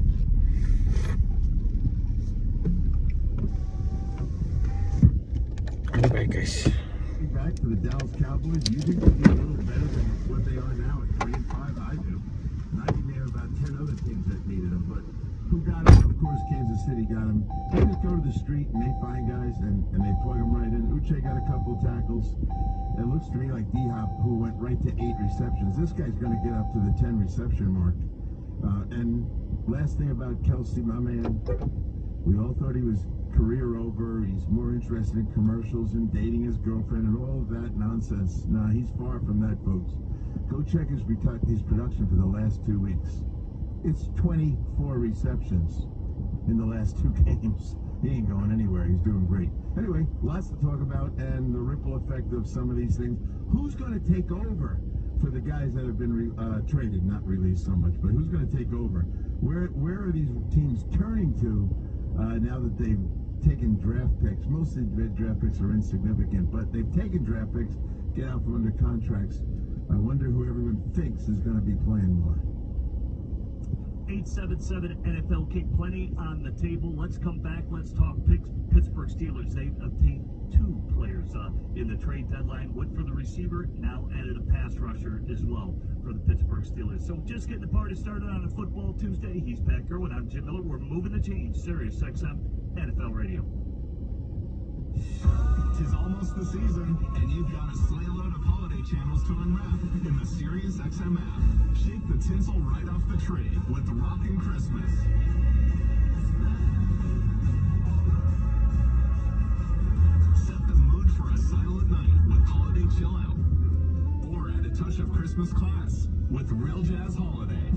Speaker 2: All right, guys.
Speaker 9: Back to the Dallas Cowboys. You think they'll be a little better than what they are now at 3-5? I do. And I think they have about 10 other teams that needed them, but who got him? Of course, Kansas City got him. They just go to the street and they find guys and they plug them right in. Uche got a couple tackles. It looks to me like D-Hop, who went right to 8 receptions. This guy's going to get up to the 10 reception mark. And last thing about Kelsey, my man, we all thought he was career over. He's more interested in commercials and dating his girlfriend and all of that nonsense. Nah, he's far from that, folks. Go check his production for the last 2 weeks. It's 24 receptions in the last 2 games. He ain't going anywhere. He's doing great. Anyway, lots to talk about and the ripple effect of some of these things. Who's going to take over for the guys that have been traded, not released so much, but who's going to take over? Where are these teams turning to now that they've taken draft picks? Most of the draft picks are insignificant, but they've taken draft picks, get out from under contracts. I wonder who everyone thinks is going to be playing more.
Speaker 6: 877 NFL Kick, plenty on the table. Let's come back. Let's talk Pittsburgh Steelers. They've obtained 2 players in the trade deadline. Went for the receiver, now added a pass rusher as well for the Pittsburgh Steelers. So just getting the party started on a Football Tuesday. He's Pat Gerwin. I'm Jim Miller. We're moving the change. Sirius XM, NFL Radio.
Speaker 14: Tis almost the season, and you've got a sleigh load of holiday channels to unwrap in the Sirius XM app. Shake the tinsel right off the tree with Rockin' Christmas. Set the mood for a silent night with Holiday Chill Out. Or add a touch of Christmas class with Real Jazz Holiday.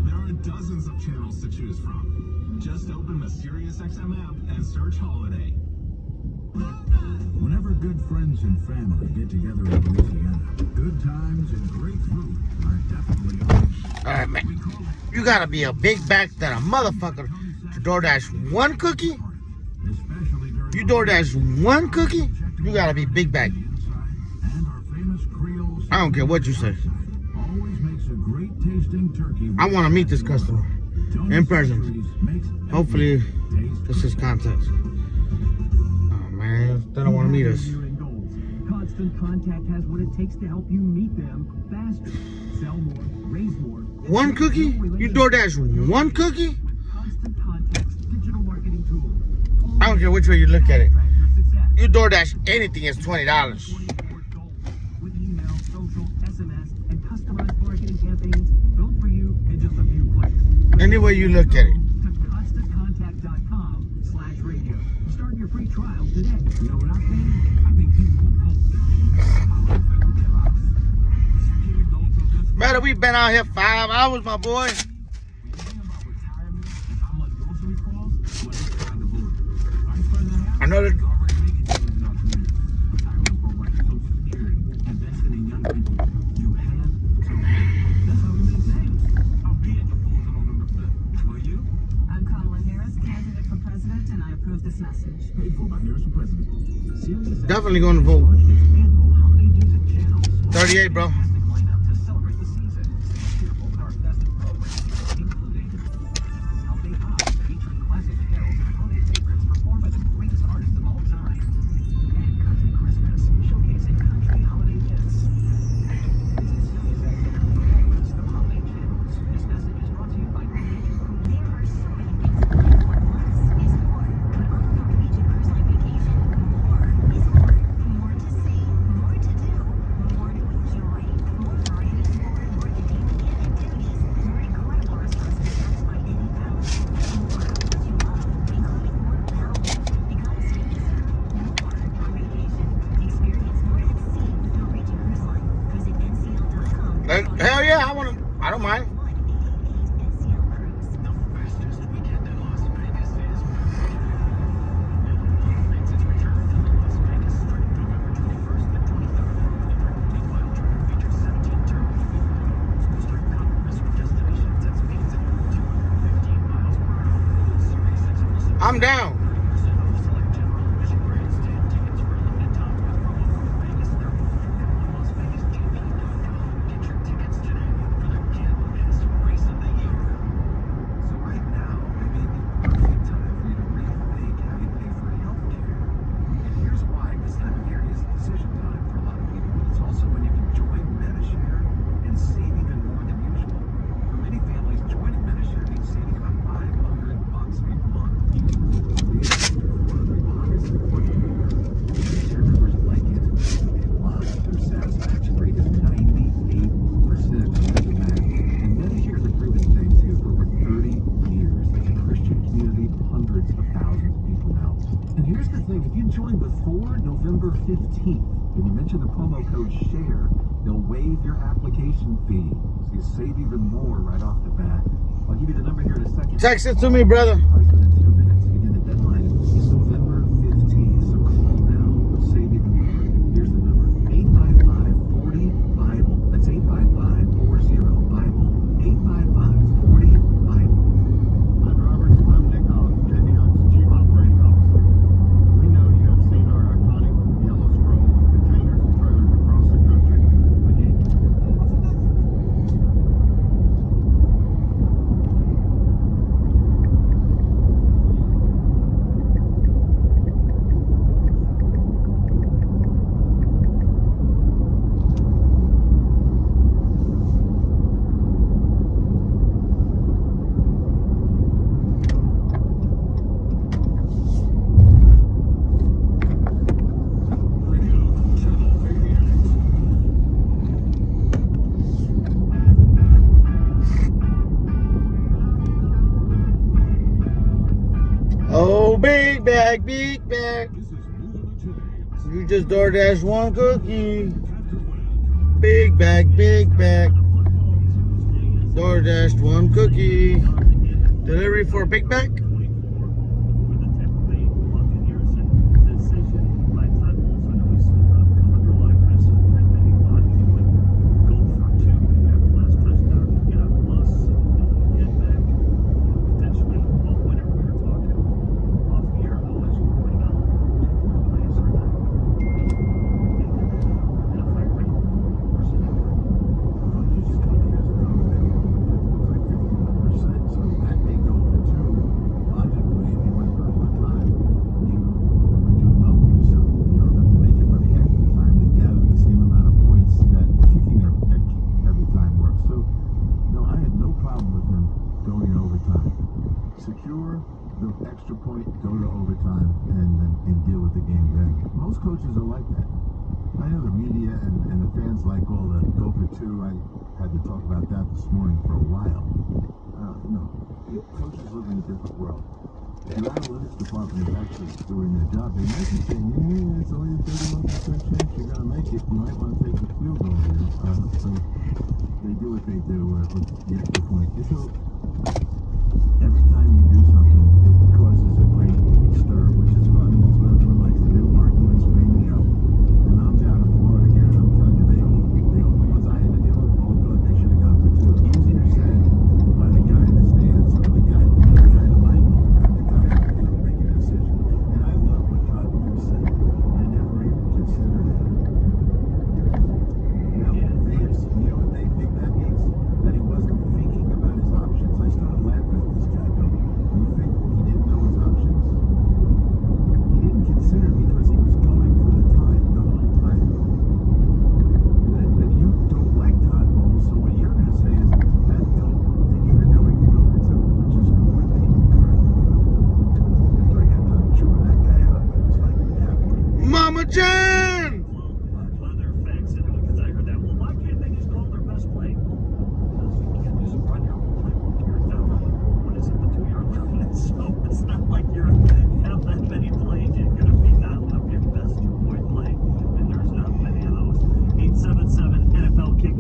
Speaker 14: There are dozens of channels to choose from. Just open the Sirius XM app and search Holiday.
Speaker 15: Whenever good friends and family get together in Louisiana, good times and great food are definitely on.
Speaker 2: All right, man. You gotta be a big back than a motherfucker to DoorDash 1 cookie. You DoorDash 1 cookie, you gotta be big back. I don't care what you say.
Speaker 15: Always makes a great tasting turkey.
Speaker 2: I want to meet this customer in person. Hopefully, this is context. Man, they don't want to meet us.
Speaker 8: Constant Contact has what it takes to help you meet them faster. Sell more, raise more.
Speaker 2: 1 cookie? You DoorDash 1 cookie?
Speaker 8: Constant Contact's digital marketing tool.
Speaker 2: I don't care which way you look at it. You DoorDash anything is $20.
Speaker 8: With email, social, SMS, and customized marketing campaigns built for you in just a few clicks.
Speaker 2: Any way you look at it.
Speaker 8: ConstantContact.com/radio. Start your free trial today.
Speaker 15: You know what I think? I think people will vote.
Speaker 2: Brother, we've been out here 5 hours, my boy. I know that.
Speaker 5: I'm Kamala Harris, candidate for president
Speaker 17: this message.
Speaker 14: Paid for by Harris for President. Sirius
Speaker 2: Definitely going to vote.
Speaker 14: launched its annual holiday music channel.
Speaker 2: 38, bro.
Speaker 14: Fantastic lineup to celebrate the season. Stay cheerful with our festive programs, including Holiday High, featuring classic carols and holiday favorites performed by the greatest artists of all time. And Country Christmas, showcasing country holiday hits. Visit SiriusXM the holiday channels. This message is brought to you by Norwegian Cruise.
Speaker 17: There are so many things to do. Less is more. But on a Norwegian Cruise Line vacation, more is more. More to see, more to do, more to enjoy, more variety explored, more entertainment and activities, more incredible restaurants to satisfy any palate, more of what you love, including more available. Because you deserve more on vacation. Experience more at sea with Norwegian Cruise Line. Visit ncl.com.
Speaker 2: Hell yeah, I don't mind. I'm down.
Speaker 15: And here's the thing, if you join before November 15th, and you mention the promo code SHARE, they'll waive your application fee. So you save even more right off the bat. I'll give you the number here in a second.
Speaker 2: Text it to me, brother.
Speaker 15: Price within 2 minutes. Again, the deadline is November 15th, so call now. Save even more. Here's the number. 855-40-BIBLE. That's 855-40-BIBLE. 855-40-BIBLE.
Speaker 9: I'm Robert. I'm Nick Holland, JB Hunt's Chief Operating Officer. We know you have seen our iconic yellow scroll of containers and trailers across the country. Again,
Speaker 2: Oh, big bag, big bag. You just DoorDash one cookie. Big bag, big bag. DoorDash one cookie. Delivery for a big bag?
Speaker 9: Secure the extra point, go to overtime, and deal with the game then. Most coaches are like that. I know the media and the fans like all the go for two. I had to talk about that this morning for a while. No, coaches live in a different world. If your analytics department is actually doing their job, they might be saying, yeah, it's only a 31% chance you're going to make it. You might want to take the field goal here. So they do what they do with the extra point. So every time you do something, it causes a great stir, which is fun. That's what everyone likes to do, arguing, screaming, yell. And I'm down in Florida here, and I'm telling you, the ones I had to deal with all thought they should have gone for two. Easier said by the guy in the stands, or the guy in the mic, the guy making a decision.
Speaker 2: John!
Speaker 6: Weather effects, and because I heard that, well, why can't they just call their best play? Because you can't just run your whole playbook. You're down on, what is it, the 2-yard line? So it's not like you're have that many plays. You're going to be dialing up your best 2-point play, and there's not many of those. 877 NFL Kick,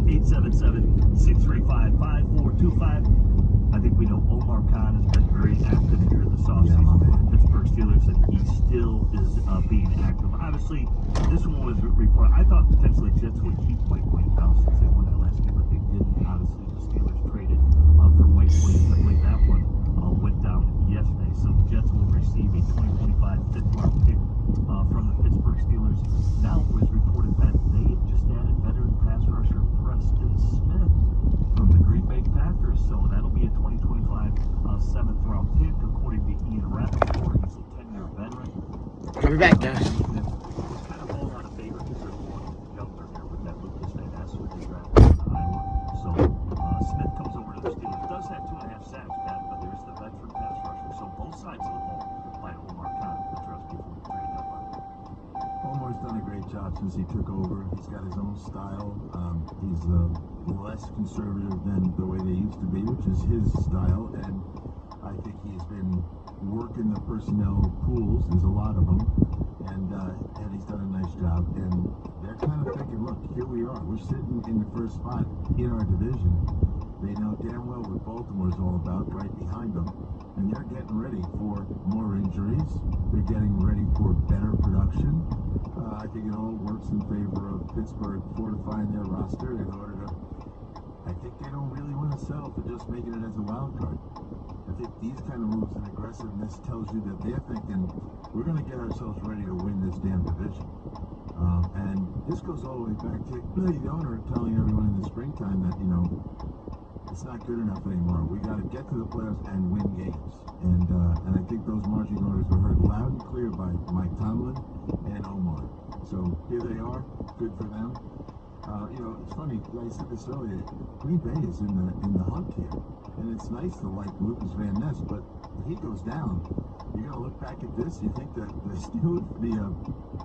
Speaker 6: 877-635-5425. I think we know Omar Khan has been very active here this offseason for the Pittsburgh Steelers, and he still is being active. Obviously, this one was reported. I thought potentially Jets would keep Mike Williams down since they won that last game, but they didn't. Obviously, the Steelers traded for Mike Williams. I believe that one went down yesterday. So the Jets will receive a 2025 fifth-round pick from the Pittsburgh Steelers. Now it was reported that they had just added veteran pass rusher Preston Smith from the Green Bay Packers. So that'll be a 2025 seventh-round pick, according to Ian Rappaport. He's a 10-year veteran.
Speaker 2: I'll be back, guys.
Speaker 6: It's kind of all out of favor because there's one younger here with that Lucas Van Ness with the draft in Iowa. So Smith comes over to the Steelers. Does have 2.5 sacks, Pat, but there's the veteran pass rusher. So both sides of the ball by Omar Khan addressed before the trade deadline.
Speaker 11: Omar's done a great job since he took over. He's got his own style. He's less conservative than the way they used to be, which is his style. And I think he's been working the personnel pools. There's a lot of them. And he's done a nice job. And they're kind of thinking, look, here we are. We're sitting in the first spot in our division. They know damn well what Baltimore's all about right behind them. And they're getting ready for more injuries. They're getting ready for better production. I think it all works in favor of Pittsburgh fortifying their roster in order to... I think they don't really want to settle for just making it as a wild card. I think these kind of moves and aggressiveness tells you that they're thinking, we're going to get ourselves ready to win this damn division. And this goes all the way back to the owner telling everyone in the springtime that, you know, it's not good enough anymore. We got to get to the playoffs and win games. And I think those marching orders were heard loud and clear by Mike Tomlin and Omar. So here they are. Good for them. You know, it's funny. I said this earlier. Green Bay is in the hunt here, and it's nice to like Lucas Van Ness. But if he goes down, you're gonna look back at this. You think that the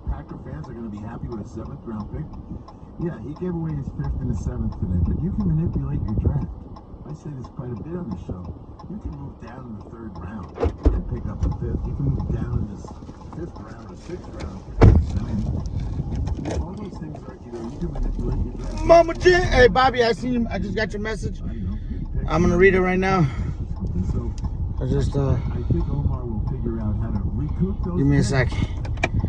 Speaker 11: Packer fans are gonna be happy with a 7th-round pick? Yeah, he gave away his 5th and his 7th today. But you can manipulate your draft. I say this quite a bit on the show. You can move down in the 3rd round and pick up the 5th. You can move down in this 5th round or 6th round. I mean, all those things are, you know, you can manipulate your draft.
Speaker 2: Mama J. Hey, Bobby, I seen you. I just got your message. I'm gonna read it right now. I just
Speaker 11: I think Omar will figure out how to recoup those.
Speaker 2: give me a sec.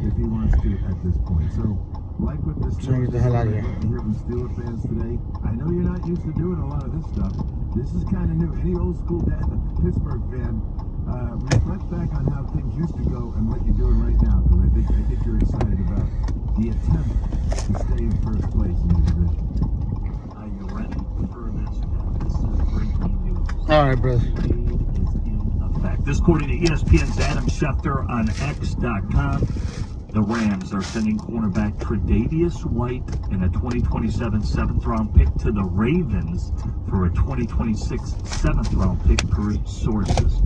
Speaker 11: If he wants to at this point. So, like with this,
Speaker 2: Trying to get the hell out of here.
Speaker 11: Hear from Steeler fans today. I know you're not used to doing a lot of this stuff. This is kind of new. Any old school Pittsburgh fan, reflect back on how things used to go and what you're doing right now. Because I think you're excited about the attempt to stay in first place in the division.
Speaker 6: Are you ready for this? This is breaking news.
Speaker 2: All right, brother.
Speaker 6: Fact. This according to ESPN's Adam Schefter on X.com. The Rams are sending cornerback Tre'Davious White and a 2027 7th-round pick to the Ravens for a 2026 7th-round pick per sources.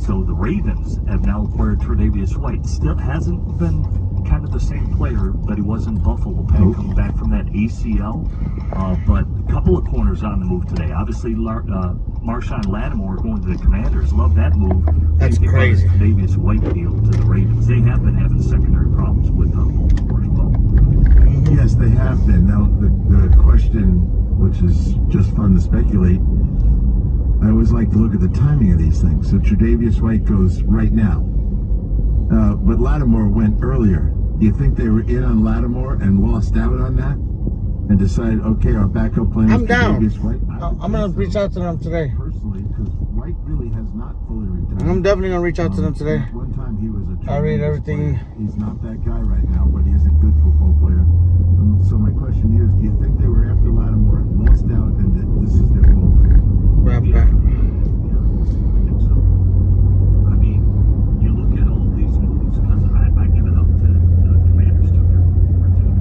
Speaker 6: So the Ravens have now acquired Tre'Davious White. Still hasn't been kind of the same player that he was in Buffalo, coming back from that ACL. But a couple of corners on the move today. Obviously, Marshawn Lattimore going to the Commanders. Love that move.
Speaker 2: That's crazy.
Speaker 6: Tre'Davious White deal to the Ravens. They have been having secondary problems with Baltimore as well.
Speaker 11: Yes, they have been. Now, the question, which is just fun to speculate, I always like to look at the timing of these things. So Tre'Davious White goes right now. But Lattimore went earlier. Do you think they were in on Lattimore and lost out on that? And decided, okay, our backup plan is Tre'Davious White?
Speaker 2: I'm going to reach out to them today.
Speaker 11: Personally, because White really has not fully retired.
Speaker 2: I'm definitely going to reach out to them today.
Speaker 11: One time he was a
Speaker 2: I read everything.
Speaker 11: player. He's not that guy right now, but he is a good football player. So my question is, do you think they were after Lattimore, lost out, and that this is their fault?
Speaker 2: Right
Speaker 6: Yeah. I think so. I mean, you look at all these moves, because I give it up to the Commanders took their before too.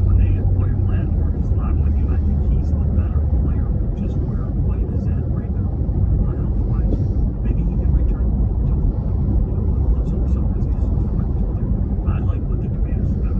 Speaker 6: When they acquired Lattimore, because a lot with you, I think he's the better player, just where White is at right now, health-wise. Maybe he can return to form. Let's hope so, because he's a terrific player. But I like what the Commanders have done.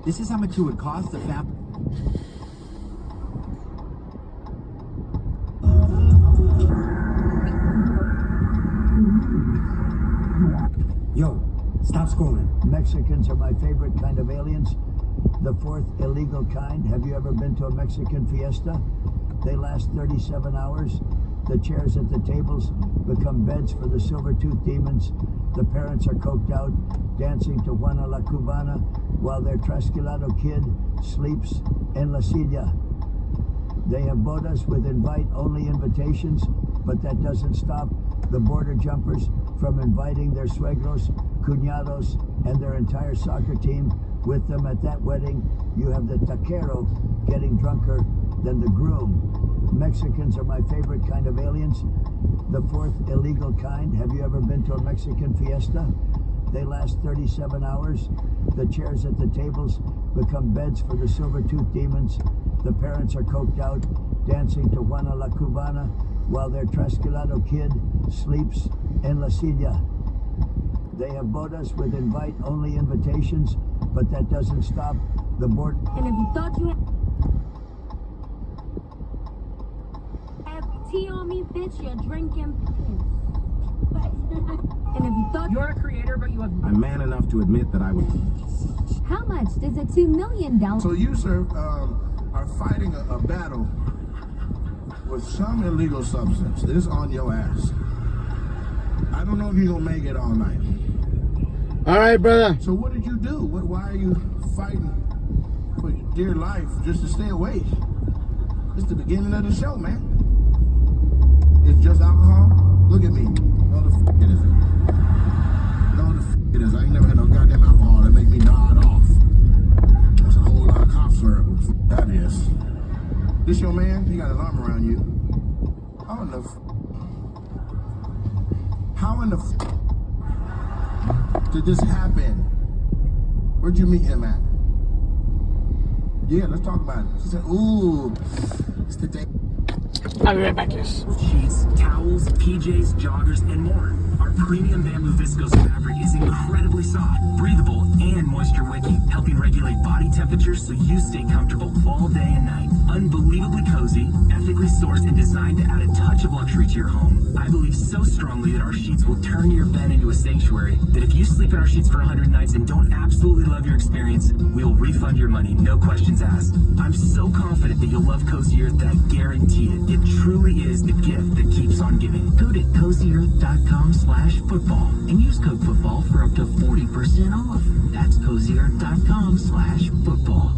Speaker 16: This is how much it would cost the family.
Speaker 19: Yo, stop scrolling. Mexicans are my favorite kind of aliens. The fourth illegal kind. Have you ever been to a Mexican fiesta? They last 37 hours. The chairs at the tables become beds for the silver-toothed demons. The parents are coked out, dancing to Juana la Cubana, while their trasquilado kid sleeps en la silla. They have bodas with invite-only invitations, but that doesn't stop the border jumpers from inviting their suegros, cuñados, and their entire soccer team with them at that wedding. You have the taquero getting drunker than the groom. Mexicans are my favorite kind of aliens. The fourth illegal kind. Have you ever been to a Mexican fiesta? They last 37 hours. The chairs at the tables become beds for the silver-toothed demons. The parents are coked out, dancing to Juana la Cubana, while their trasquilado kid sleeps en la silla. They have bodas with invite-only invitations, but that doesn't stop the board.
Speaker 21: And if you thought you had tea on me, bitch, you're drinking piss. And if you thought
Speaker 10: You're a creator, but you have... I'm man enough to admit that I would...
Speaker 21: how much does a $2 million?
Speaker 22: So you, sir, are fighting a battle with some illegal substance. It is on your ass. I don't know if you're gonna make it all night.
Speaker 2: All right, brother.
Speaker 22: So what did you do? Why are you fighting for your dear life just to stay awake? It's the beginning of the show, man. It's just alcohol. Look at me. No, the f it isn't. No, the f it is. I ain't never had no goddamn alcohol that make me nod off. That's a whole lot of cough syrup. What the f that is. This your man? He got an arm around you. How in the f How in the f did this happen? Where'd you meet him at? Yeah, let's talk about it. She said, ooh, it's the day.
Speaker 2: I'll be right back, yes.
Speaker 14: Sheets, towels, PJs, joggers, and more. Our premium bamboo viscose fabric is incredibly soft, breathable, and moisture-wicking, helping regulate body temperatures so you stay comfortable all day and night. Unbelievably cozy, ethically sourced, and designed to add a touch of luxury to your home. I believe so strongly that our sheets will turn your bed into a sanctuary that if you sleep in our sheets for 100 nights and don't absolutely love your experience, we'll refund your money, no questions asked. I'm so confident that you'll love Cozy Earth that I guarantee it. It truly is the gift that keeps on giving. Go to CozyEarth.com/football and use code football for up to 40% off. That's CozyEarth.com/football.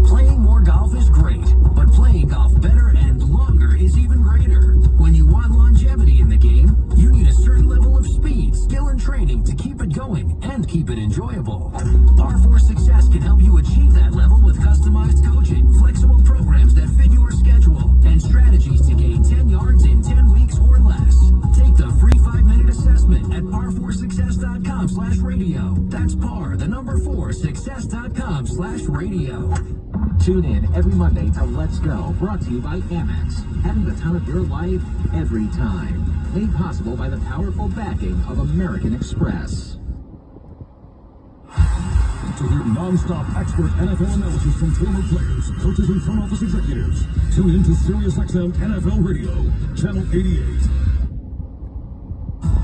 Speaker 14: Playing more golf is great, but playing golf better and longer is even greater. When you want longevity in the game, you need a certain level of speed, skill, and training to keep it going and keep it enjoyable. R4 Success can help you achieve that level with customized coaching, flexible programs that fit your schedule, and strategies to gain 10 yards in 10 weeks or less. Take the free 5-minute assessment at par4success.com/radio. That's par, the number 4, success.com/radio.
Speaker 23: Tune in every Monday to Let's Go, brought to you by Amex. Having the time of your life every time. Made possible by the powerful backing of American Express.
Speaker 6: To hear non-stop expert NFL analysis from former players, coaches, and front office executives, tune in to SiriusXM NFL Radio, Channel 88.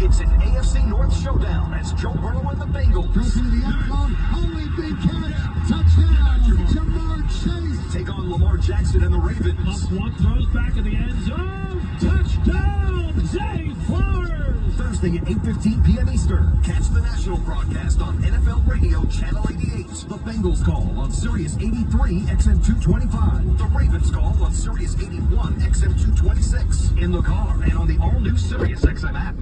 Speaker 14: It's an AFC North showdown as Joe Burrow and the Bengals.
Speaker 9: Goes into the end zone. Only big catch. Touchdown. Jamar Chase.
Speaker 14: Take on Lamar Jackson and the Ravens.
Speaker 6: Up one, throws back in the end zone. Touchdown, Zay Flowers.
Speaker 14: Thursday at 8:15 p.m. Eastern. Catch the national broadcast on NFL Radio Channel 88. The Bengals call on Sirius 83 XM 225. The Ravens call on Sirius 81 XM 226. In the car and on the all-new Sirius XM app.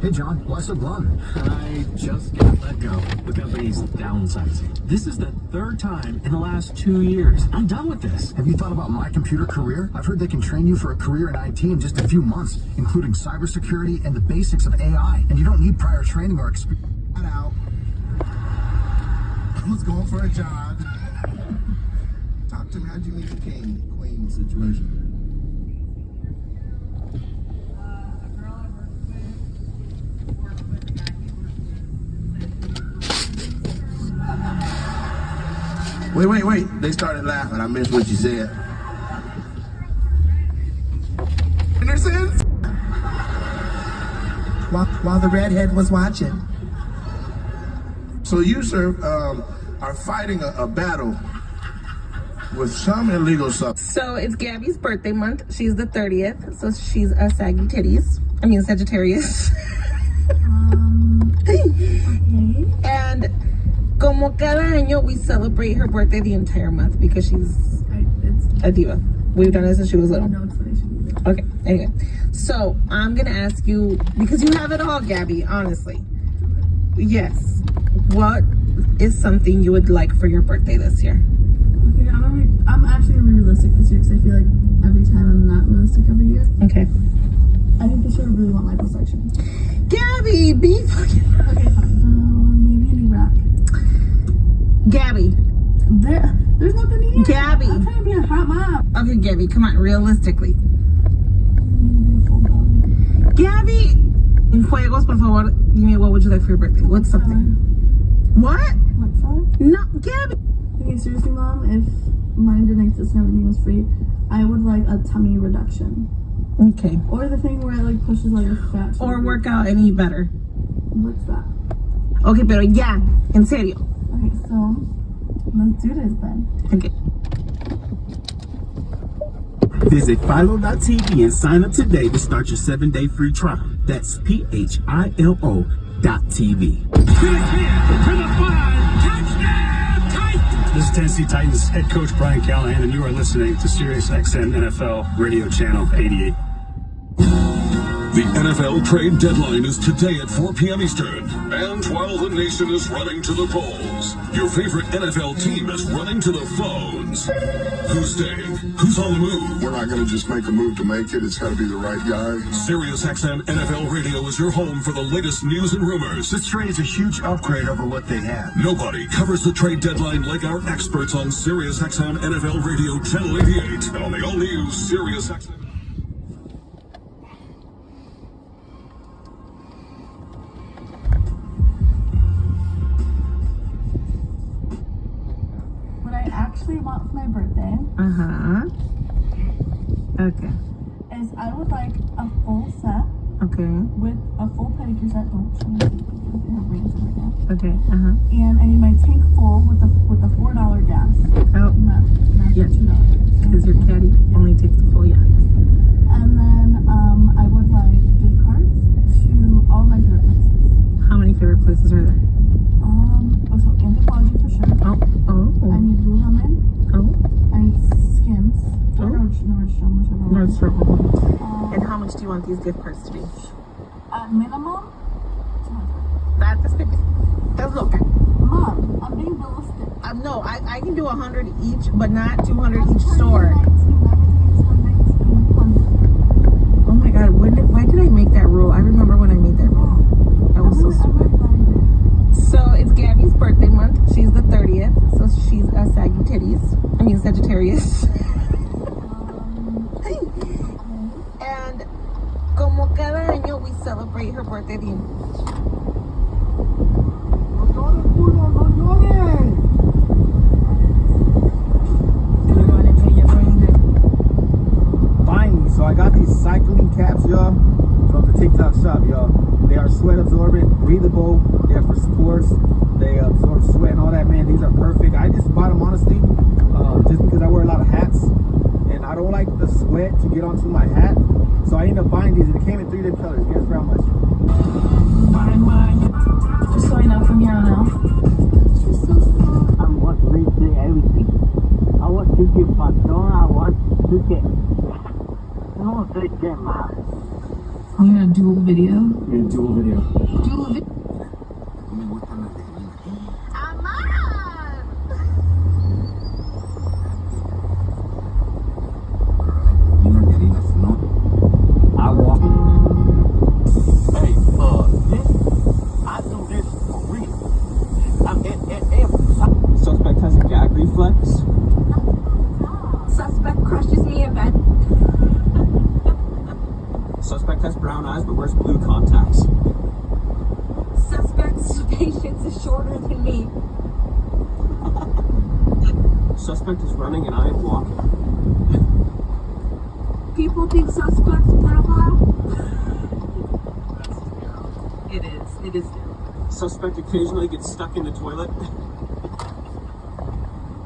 Speaker 10: Hey, John, what's the plan?
Speaker 16: I just got let go. The company's downsizing. This is the third time in the last 2 years. I'm done with this.
Speaker 10: Have you thought about My Computer Career? I've heard they can train you for a career in IT in just a few months, including cybersecurity and the basics of AI. And you don't need prior training or experience.
Speaker 22: Out. I was going for a jog. Talk to me. How'd you meet the queen situation? Wait. They started laughing. I missed what you said. Anderson?
Speaker 3: While the redhead was watching.
Speaker 22: So you, sir, are fighting a battle with some illegal substance.
Speaker 4: So it's Gabby's birthday month. She's the 30th. So she's a Sagittarius.
Speaker 3: Okay.
Speaker 4: And como cada año, we celebrate her birthday the entire month because she's a diva. We've done it since she was little.
Speaker 3: No explanation either.
Speaker 4: Okay, anyway. So I'm gonna ask you, because you have it all, Gabby, honestly. Yes. What is something you would like for your birthday this year?
Speaker 3: Okay, I'm actually gonna be realistic this year because I feel like every time I'm not realistic every year.
Speaker 4: Okay.
Speaker 3: I think this year I really want liposuction.
Speaker 4: Gabby, be fucking...
Speaker 3: Okay, fine. Maybe a new rack.
Speaker 4: Gabby.
Speaker 3: There's nothing here.
Speaker 4: Gabby.
Speaker 3: I'm trying to be a hot mom.
Speaker 4: Okay, Gabby, come on, realistically. Gabby, in juegos, por favor, give me what would you like for your birthday? What's something? What?
Speaker 3: What for?
Speaker 4: No, Gabby.
Speaker 3: Okay, seriously, Mom, if money didn't exist and everything was free, I would like a tummy reduction.
Speaker 4: Okay.
Speaker 3: Or the thing where it like pushes like a fat.
Speaker 4: Or work out and eat better.
Speaker 3: What's that?
Speaker 4: Okay, pero ya, en serio.
Speaker 3: Okay, so let's do this then.
Speaker 4: Okay.
Speaker 14: Visit Philo.tv and sign up today to start your 7-day free trial. That's PHILO.tv.
Speaker 6: This is Tennessee Titans head coach Brian Callahan, and you are listening to SiriusXM NFL Radio Channel 88.
Speaker 7: The NFL trade deadline is today at 4 p.m. Eastern. And while the nation is running to the polls, your favorite NFL team is running to the phones. Who's staying? Who's on the move?
Speaker 11: We're not going to just make a move to make it. It's got to be the right guy.
Speaker 7: SiriusXM NFL Radio is your home for the latest news and rumors.
Speaker 14: This trade is a huge upgrade over what they had.
Speaker 7: Nobody covers the trade deadline like our experts on SiriusXM NFL Radio Channel 88 and on the all-new SiriusXM.
Speaker 3: What I actually want for my birthday
Speaker 4: Okay.
Speaker 3: is I would like a full set
Speaker 4: Okay.
Speaker 3: with a full pedicure set. Don't show me because they have rings right now.
Speaker 4: Okay.
Speaker 3: And I need my tank full with the $4 gas.
Speaker 4: Oh.
Speaker 3: Not
Speaker 4: Yeah.
Speaker 3: the $2.
Speaker 4: Because your caddy only takes the full, yeah.
Speaker 3: And then I would like gift cards to all my favorite places.
Speaker 4: How many favorite places are there?
Speaker 3: So Anthropologie for sure.
Speaker 4: Oh.
Speaker 3: I need Lululemon.
Speaker 4: Oh.
Speaker 3: I need Skims.
Speaker 4: Oh.
Speaker 3: Or Nordstrom, whichever one.
Speaker 4: Nordstrom. And how much do you want these gift cards to be?
Speaker 3: Minimum.
Speaker 4: That's look.
Speaker 3: Mom, I'm being realistic.
Speaker 4: No, I can do 100 each, but not 200 each store. Oh my God, why did I make that rule? I remember when I made that rule. I was so stupid. So it's Gabby's birthday month. She's the 30th, so she's a Sagittarius. And como cada año, we celebrate her birthday.
Speaker 12: So I got these cycling caps, y'all, from the TikTok shop, y'all. They are sweat absorbent, breathable. They're for sports. They absorb sweat and all that, man. These are perfect. I just bought them, honestly, just because I wear a lot of hats. And I don't like the sweat to get onto my hat. So I ended up buying these. And it came in 3 different colors. Guess for how much?
Speaker 3: Just so I know from here on out.
Speaker 19: I want to read everything. I want to get patrón. I want to get... No sé qué más.
Speaker 3: I'm gonna dual video.
Speaker 12: Yeah, dual video.
Speaker 3: Dual video.
Speaker 12: I walk.
Speaker 14: Hey, I do this for real.
Speaker 12: Suspect has a gag reflex.
Speaker 21: Suspect crushes me in bed.
Speaker 12: Suspect has brown eyes but wears blue contacts.
Speaker 21: Suspect's patience is shorter than me.
Speaker 13: Suspect is running and I am walking.
Speaker 21: People think suspect's a pedophile?
Speaker 4: It is. It is.
Speaker 13: Suspect occasionally gets stuck in the toilet.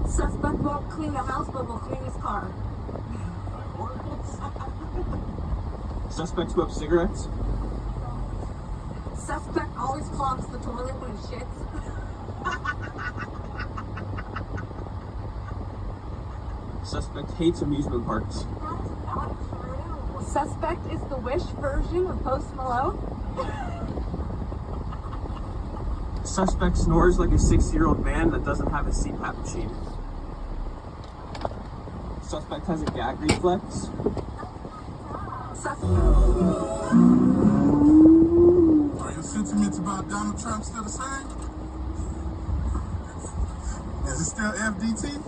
Speaker 21: Suspect won't clean the house but will clean his car.
Speaker 13: Suspect smokes cigarettes.
Speaker 21: Suspect always clogs the toilet when he shits.
Speaker 13: Suspect hates amusement parks.
Speaker 21: Suspect is the Wish version of Post Malone.
Speaker 13: Suspect snores like a 6-year-old man that doesn't have a CPAP machine. Suspect has a gag reflex.
Speaker 22: Are your sentiments about Donald Trump still the same? Is it still FDT?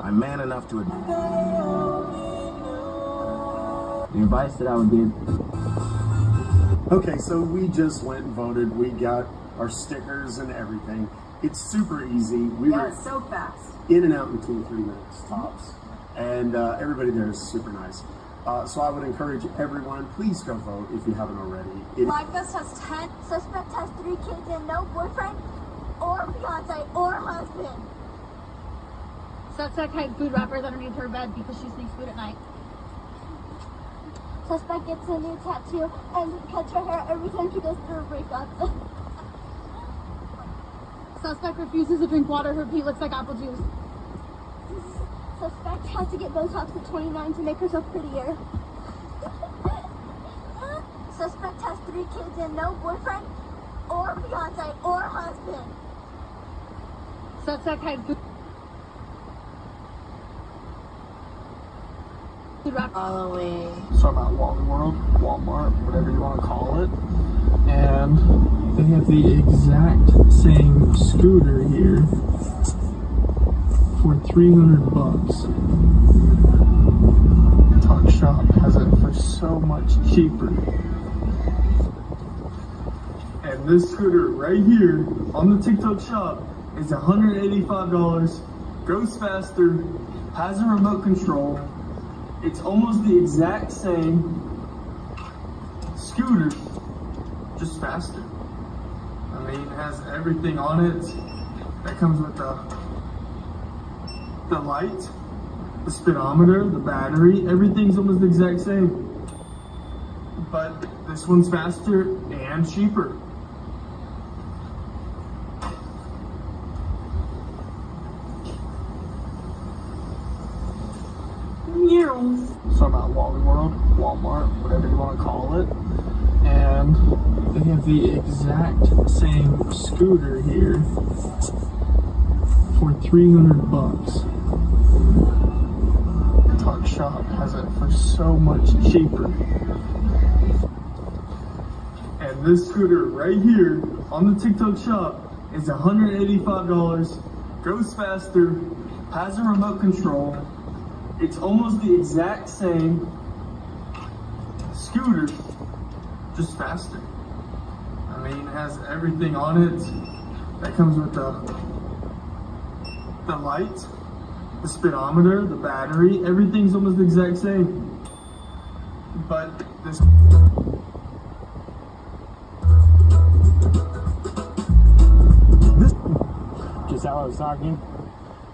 Speaker 10: I'm man enough to admit. The advice that I would give.
Speaker 18: Okay, so we just went and voted. We got our stickers and everything. It's super easy. We were
Speaker 21: so fast.
Speaker 18: in and out in 2 or 3 minutes tops. And everybody there is super nice. So I would encourage everyone, please go vote if you haven't already.
Speaker 21: Livefest has 10. Suspect has 3 kids and no boyfriend or fiance or husband. Suspect hides food wrappers underneath her bed because she sneaks food at night. Suspect gets a new tattoo and cuts her hair every time she goes through a breakup. Suspect refuses to drink water. Her pee looks like apple juice. Suspect has to get Botox at 29 to make herself prettier. Suspect has 3 kids and no boyfriend or fiance or husband. Suspect hides food.
Speaker 13: Following. So I'm at Wally World, Walmart, whatever you want to call it. And they have the exact same scooter here for $300. Talk Shop has it for so much cheaper. And this scooter right here on the TikTok Shop is $185, goes faster, has a remote control. It's almost the exact same scooter, just faster. I mean, it has everything on it. That comes with the light, the speedometer, the battery, everything's almost the exact same. But this one's faster and cheaper. So I'm at Wally World, Walmart, whatever you want to call it. And they have the exact same scooter here for $300. Talk Shop has it for so much cheaper. And this scooter right here on the TikTok Shop is $185, goes faster, has a remote control. It's almost the exact same scooter, just faster. I mean, it has everything on it. That comes with the light, the speedometer, the battery, everything's almost the exact same. But this...
Speaker 20: Just how I was talking.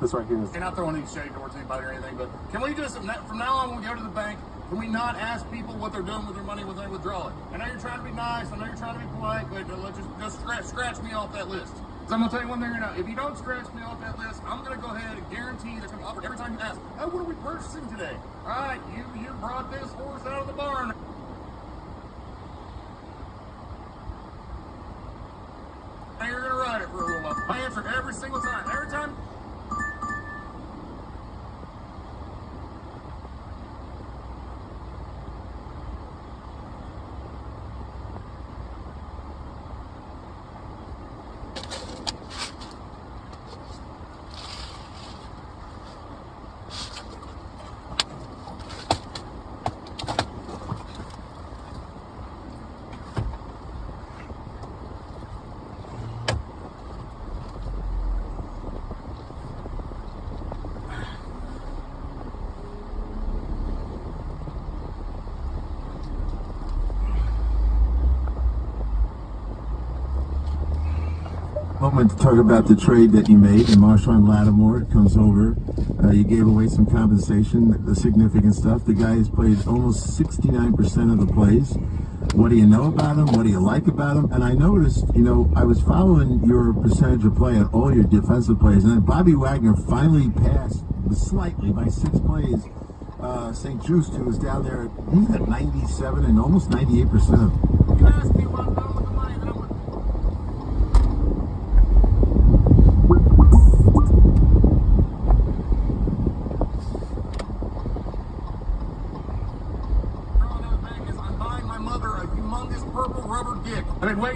Speaker 20: This right here is...
Speaker 22: And not throwing any shade towards anybody or anything, but can we just, from now on when we go to the bank, can we not ask people what they're doing with their money when they withdraw it? I know you're trying to be nice, I know you're trying to be polite, but just scratch me off that list. So I'm gonna tell you one thing right now, if you don't scratch me off that list, I'm gonna go ahead and guarantee they're gonna offer every time you ask, oh, what are we purchasing today? All right, you brought this horse out of the barn. Now you're gonna ride it for a little while. I answer every single time. Every time.
Speaker 10: Moment to talk about the trade that you made, and Marshawn Lattimore comes over. You gave away some compensation, the significant stuff. The guy has played almost 69% of the plays. What do you know about him? What do you like about him? And I noticed, I was following your percentage of play at all your defensive plays, and then Bobby Wagner finally passed slightly by 6 plays. St. Just, who was down there, he's at 97 and almost 98%. You asked me what I'm doing with the money that I'm with.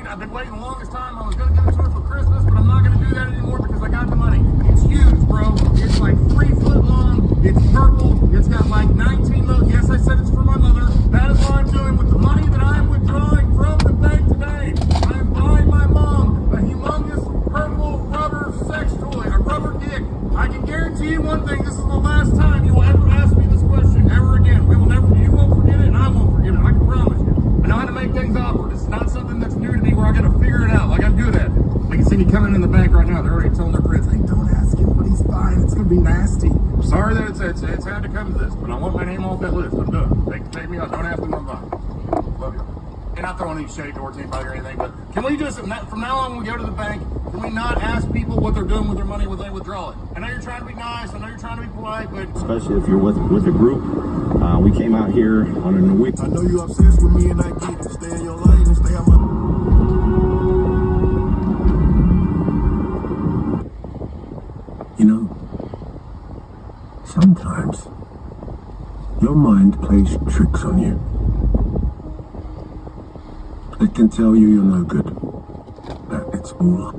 Speaker 1: I've been waiting the longest time. I was going to give it to her for Christmas, but I'm not going to do that anymore because I got the money. It's huge, bro. It's like 3 foot long. It's purple. It's got like 19 little. Yes, I said it's for my mother. That is what I'm doing with the money that I'm withdrawing from the bank today. I'm buying my mom a humongous purple rubber sex toy, a rubber dick. I can guarantee you one thing. This is the last time you will ever ask me this question ever again. We will never. You won't forget it, and I won't forget it. I can promise you. I know how to make things awkward. It's not something that's new to me where I gotta figure it out. Like I'm good at it. I can see me coming in the bank right now. They're already telling their friends, "Hey, don't ask him what he's buying. It's gonna be nasty." I'm sorry that it's had to come to this, but I want my name off that list. I'm done. Take me out. Don't ask them what I'm buying. Love you. And not throwing any shade towards anybody or anything, but can we just from now on when we go to the bank, can we not ask people what they're doing with their money when they withdraw it? I know you're trying to be nice. I know you're trying to be polite, but
Speaker 5: especially if you're with a group. We came out here on a week.
Speaker 22: I know you obsessed with me and I get it. Stay in your lane and stay out my...
Speaker 9: Sometimes your mind plays tricks on you. It can tell you you're no good, that it's all up.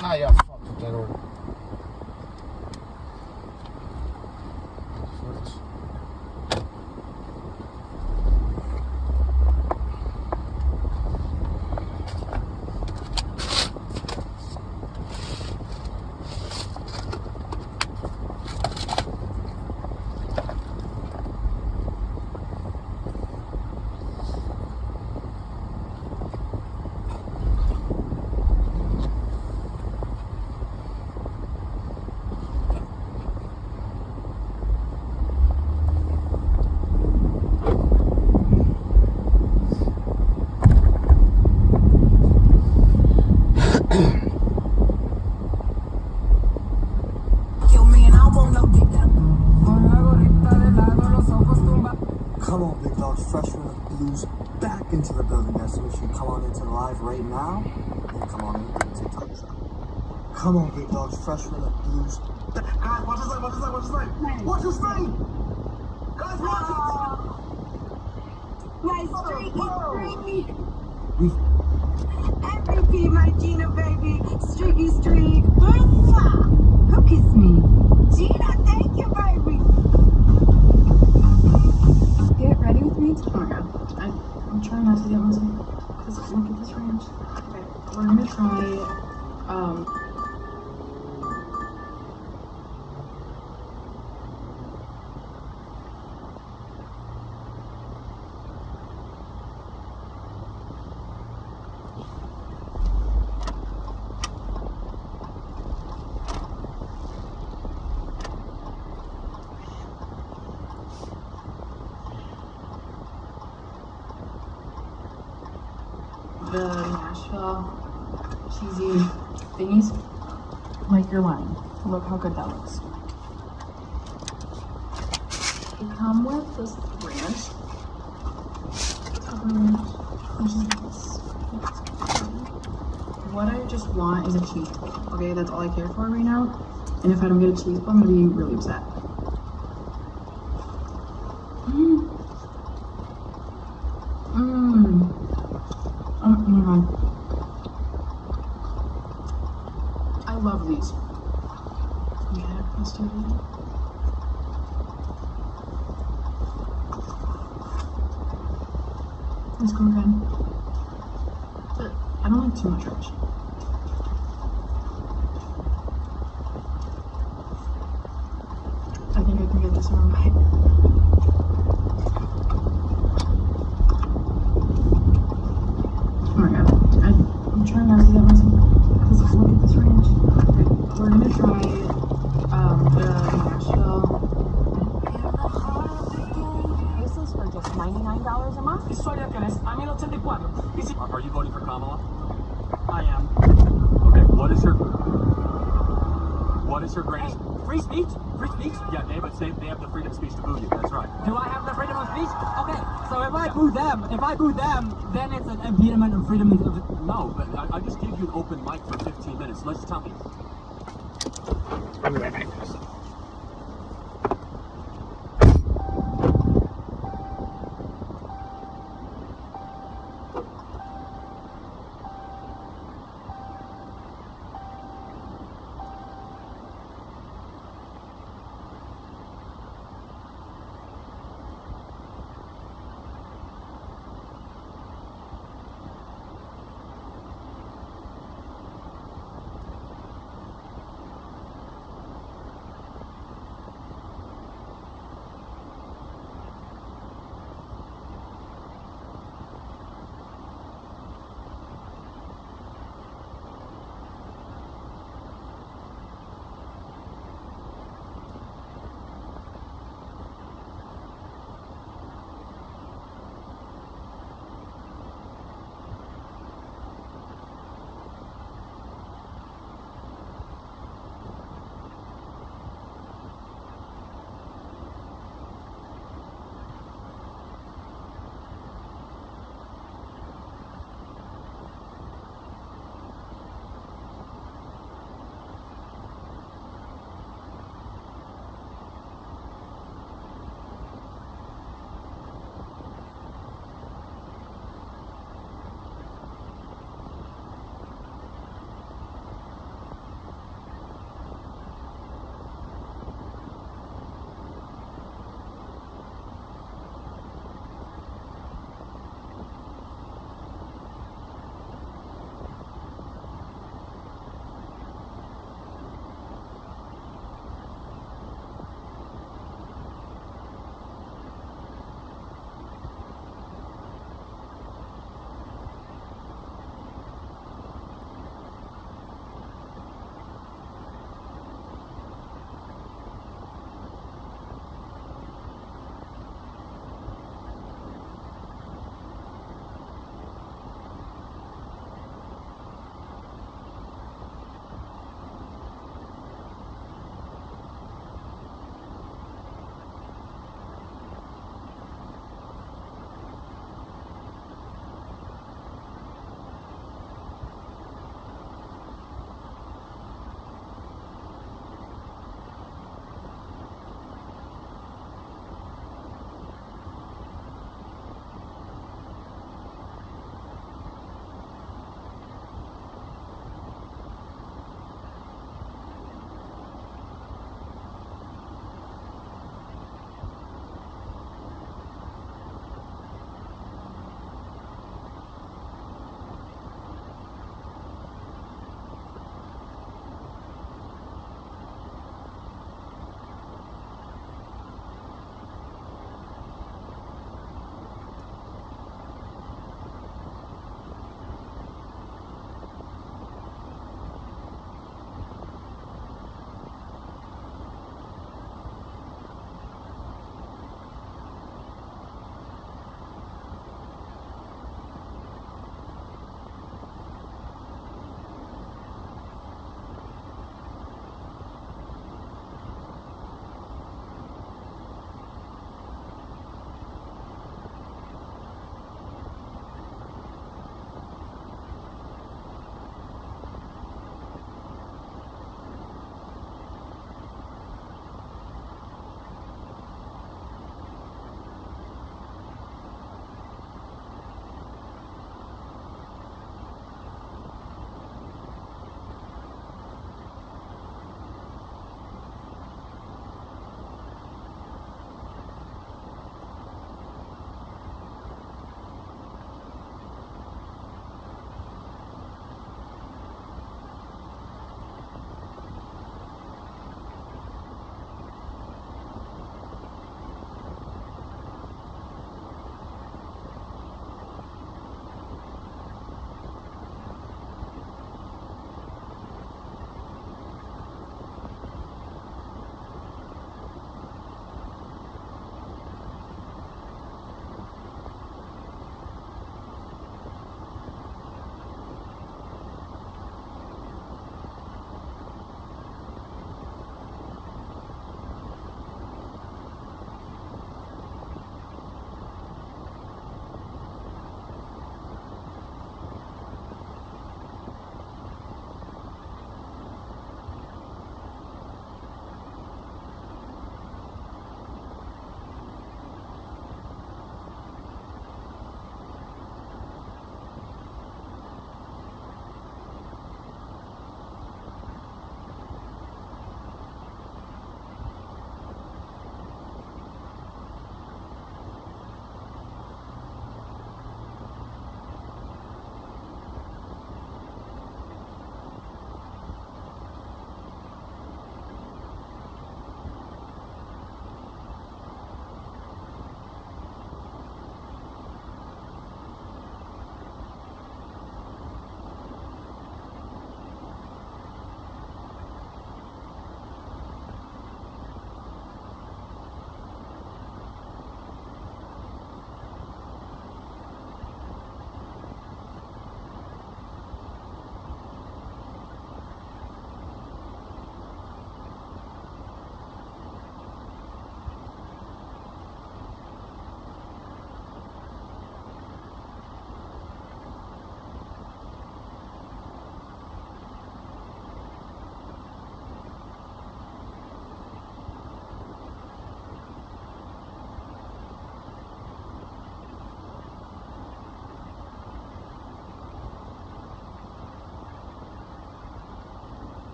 Speaker 2: Nah, y'all fucked with that order.
Speaker 8: Come on, big dogs, Fresh from the Blues back into the building, guys. So make sure you come on into the live right now and come on into the TikTok shop. Come on, big dogs, Fresh from the Blues. Guys, watch his name, watch his name, watch his name. Watch his name. Guys, watch it.
Speaker 15: Nice streaky. MVP, my Gina baby. Streaky streak. Who kissed me? Gina, thank you, baby.
Speaker 17: Get ready with me. Oh my god. I'm trying not to get myself. Because look at this ranch. Okay, we're gonna try the Nashville cheesy thingies. Like you're lying. Look how good that looks. They come with this ranch. Cover ranch. Which is this. What I just want is a cheese bowl. Okay, that's all I care for right now. And if I don't get a cheese bowl, I'm gonna be really upset. Oh my god. I love these. Yeah, let's do it. Let's go again. But I don't like too much ranch. I think I can get this in one bite. Oh my god, I'm trying not to get myself, because look at this range. Okay, we're gonna try the Nashville.
Speaker 4: This is for just $99 a month.
Speaker 24: Historia Keres, Amigo 84. Are you voting for Kamala? I am. Okay, what is her greatest? Free speech? Free speech? Yeah, they have the freedom of speech to boo you. That's right. Do I have the freedom of speech? Okay, so if I boo them, then it's an impediment of freedom of... No, but I just gave you an open mic for 15 minutes. Let's tell me. I'll be right back.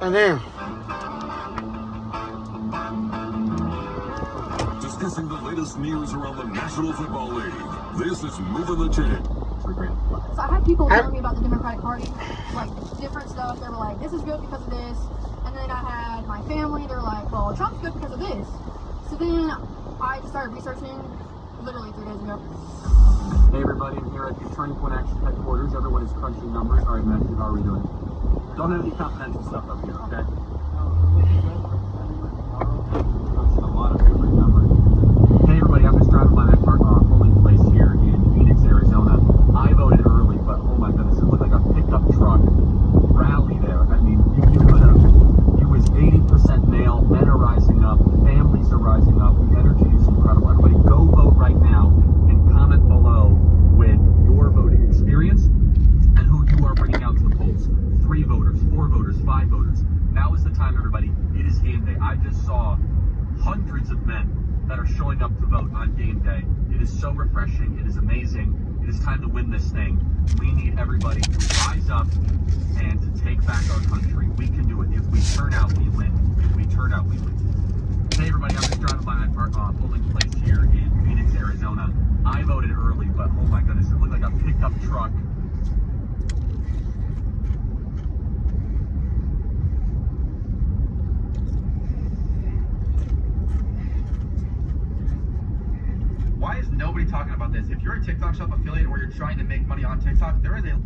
Speaker 2: And then.
Speaker 7: Discussing the latest news around the National Football League. This is Moving the Chain.
Speaker 21: So I had people telling me about the Democratic Party, like different stuff. They were like, this is good because of this. And then I had my family, they were like, well, Trump's good because of this. So then I just started researching literally 3 days ago.
Speaker 24: Hey everybody, I'm here at the Turning Point Action headquarters. Everyone is crunching numbers. All right, Matthew, how are we doing? Don't have any confidential stuff up here, okay? Crunching a lot of different numbers. Hey everybody, I'm just driving by my polling place here in Phoenix, Arizona. I voted early, but oh my goodness, it looked like a pickup truck rally there. I mean, you could have, it was 80% male, men are rising up, families are rising up, the energy is incredible. Everybody go vote right now and comment below with your voting experience and who you are bringing out to the polls. 3 voters, 4 voters, 5 voters. Now is the time, everybody. It is game day. I just saw hundreds of men that are showing up to vote on game day. It is so refreshing. It is amazing. It is time to win this thing. We need everybody to rise up and to take back our country. We can do it. If we turn out, we win. If we turn out, we win. Hey everybody, I'm just driving by my polling place here in Phoenix, Arizona. I voted early, but oh my goodness, it looked like a pickup truck. Why is nobody talking about this? If you're a TikTok Shop affiliate or you're trying to make money on TikTok, there is a...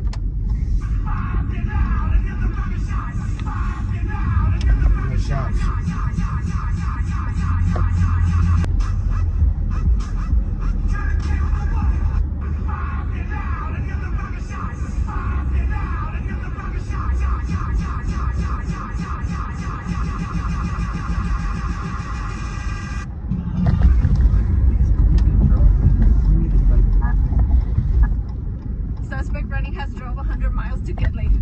Speaker 21: Suspect running has drove 100 miles to get late.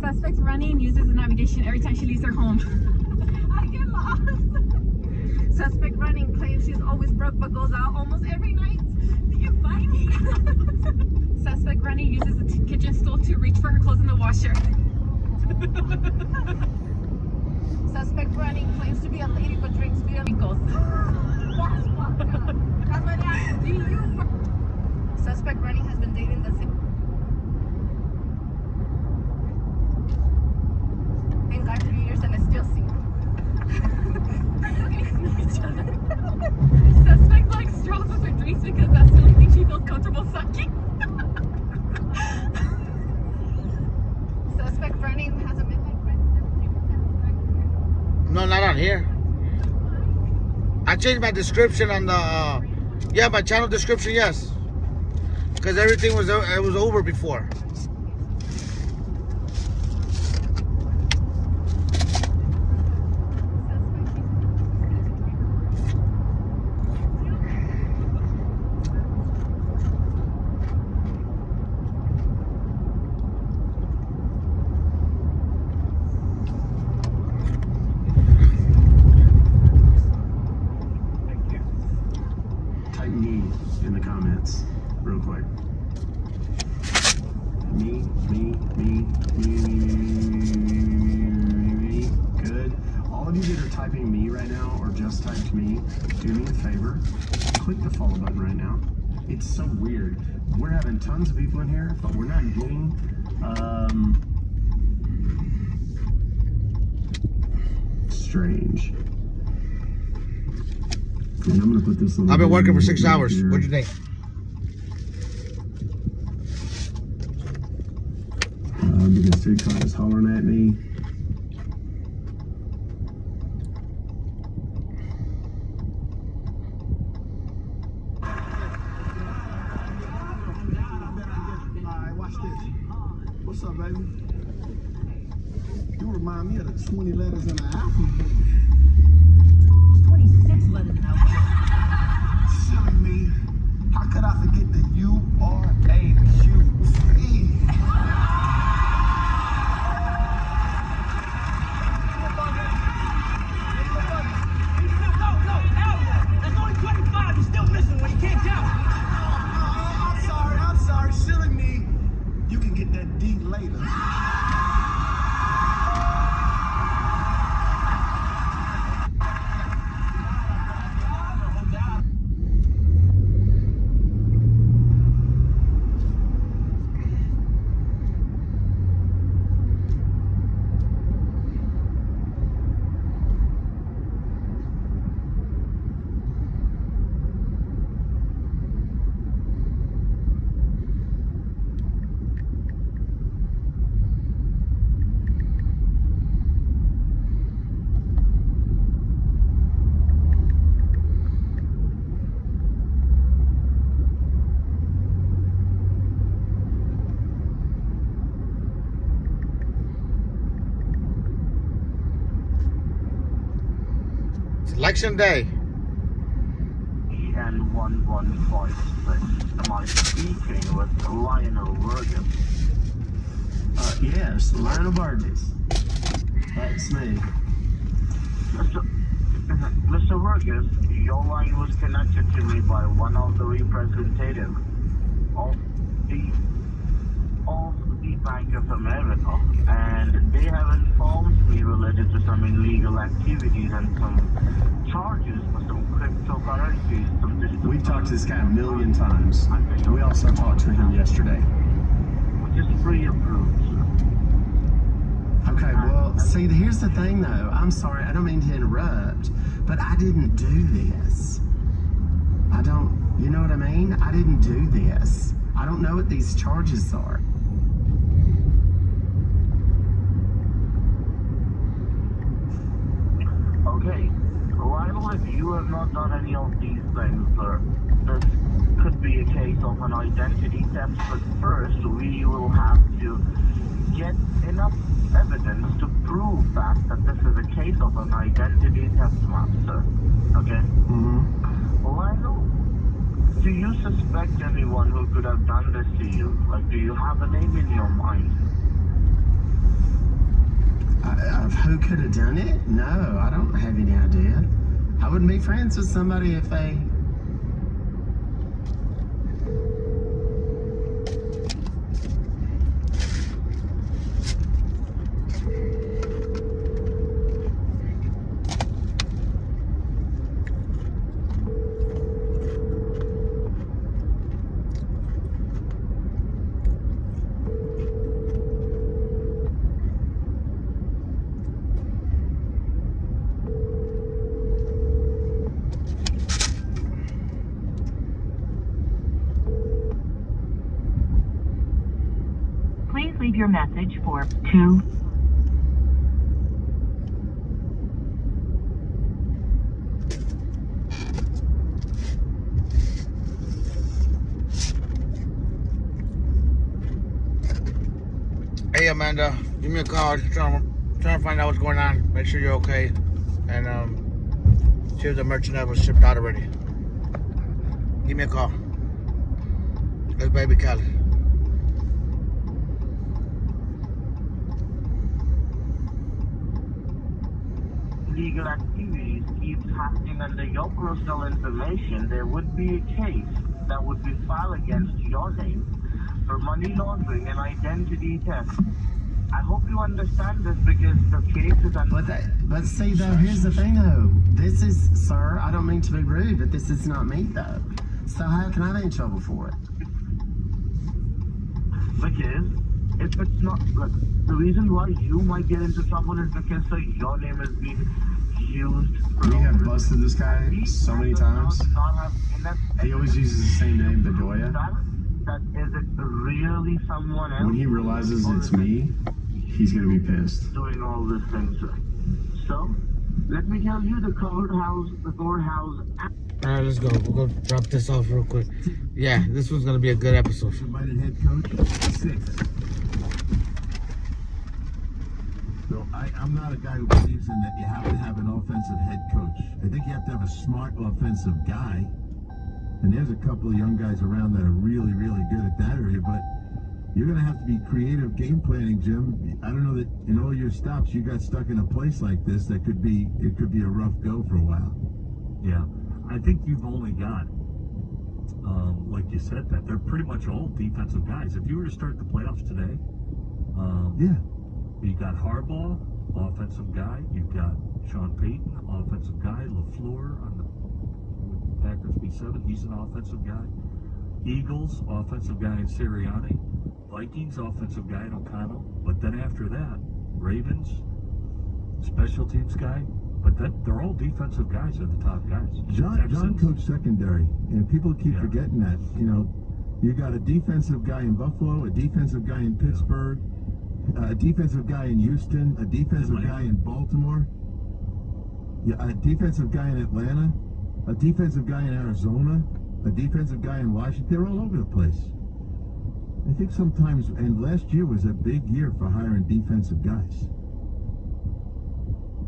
Speaker 21: Suspect running uses the navigation every time she leaves her home. I get lost. Suspect running claims she's always broke but goes out almost every night. You can find me. Suspect running uses the kitchen stool to reach for her clothes in the washer. Suspect running claims to be a lady but drinks beer ankles. Suspect running has been dating the same guy for years and is still single. Suspect likes straws with her drinks because that's the only thing she feels comfortable sucking. Suspect running has a midnight rest.
Speaker 2: No, not on here. I changed my description on the, yeah, my channel description, yes. Because everything was over before.
Speaker 10: Type me in the comments real quick. Me. Good. All of you that are typing me right now or just typed me, do me a favor. Click the follow button right now. It's so weird. We're having tons of people in here, but we're not getting strange. And I'm gonna put this little
Speaker 2: I've been working for 6 hours. What'd you think?
Speaker 10: Because TikTok is hollering at me.
Speaker 22: Alright, watch this. What's up, baby? You remind me of the 20 letters in the alphabet.
Speaker 15: 26 letters in the alphabet.
Speaker 22: Silly me. How could I forget the U-R-A-Q-E?
Speaker 14: That's only 25. You're still missing one. You can't count.
Speaker 22: I'm sorry. Silly me. You can get that D
Speaker 2: Election day.
Speaker 6: And 115. Am I speaking with Lionel Burgess?
Speaker 11: Yes, Lionel Burgess. That's me.
Speaker 6: Mr. Burgess, your line was connected to me by one of the representatives of the Bank of America, and they have informed me related to some illegal activities and some charges for some cryptocurrencies. Some digital
Speaker 11: We talked to this guy a million times. We also talked to him yesterday.
Speaker 6: Which is pre-approved, sir.
Speaker 11: Okay, well, see, here's the thing, though. I'm sorry, I don't mean to interrupt, but I didn't do this. I don't, you know what I mean? I didn't do this. I don't know what these charges are.
Speaker 6: Okay, Lionel, if you have not done any of these things, sir, this could be a case of an identity theft, but first we will have to get enough evidence to prove that this is a case of an identity theft map, sir. Okay? Lionel, do you suspect anyone who could have done this to you? Like, do you have a name in your mind?
Speaker 11: Of who could have done it? No, I don't have any idea. I wouldn't be friends with somebody if they...
Speaker 16: Please leave your message for 2.
Speaker 2: Hey Amanda, give me a call. Just trying to find out what's going on. Make sure you're okay. And see if the merchandise was shipped out already. Give me a call. That's baby Cali.
Speaker 6: Legal activities keeps happening under your personal information, there would be a case that would be filed against your name for money laundering and identity theft. I hope you understand this because the case is under...
Speaker 11: But see, though, here's the thing, though. This is, sir, I don't mean to be rude, but this is not me, though. So how can I be in trouble for it?
Speaker 6: Because if it's not, look, the reason why you might get into trouble is because your name is being used.
Speaker 11: We have busted this guy so many times. He always uses the same name, Bedoya.
Speaker 6: That is it really someone else?
Speaker 11: When he realizes it's me, he's gonna be pissed.
Speaker 6: Doing all this thing, sir. So, let me tell you the courthouse.
Speaker 2: Alright, let's go. We'll go drop this off real quick. Yeah, this one's gonna be a good episode.
Speaker 9: Invited head coach, 6. So I'm not a guy who believes in that you have to have an offensive head coach. I think you have to have a smart offensive guy. And there's a couple of young guys around that are really, really good at that area, but you're going to have to be creative game planning, Jim. I don't know that in all your stops you got stuck in a place like this that could be a rough go for a while.
Speaker 14: Yeah, I think you've only got, like you said, that they're pretty much all defensive guys. If you were to start the playoffs today, you got Harbaugh, offensive guy. You've got Sean Payton, offensive guy. LaFleur on the Packers B7, he's an offensive guy. Eagles, offensive guy in Sirianni. Vikings, offensive guy in O'Connell. But then after that, Ravens, special teams guy. But they're all defensive guys are the top guys.
Speaker 9: John coached secondary, and people keep forgetting that. You know, you got a defensive guy in Buffalo, a defensive guy in Pittsburgh, a defensive guy in Houston, a defensive guy in Baltimore, a defensive guy in Atlanta, a defensive guy in Arizona, a defensive guy in Washington. They're all over the place. I think sometimes, and last year was a big year for hiring defensive guys.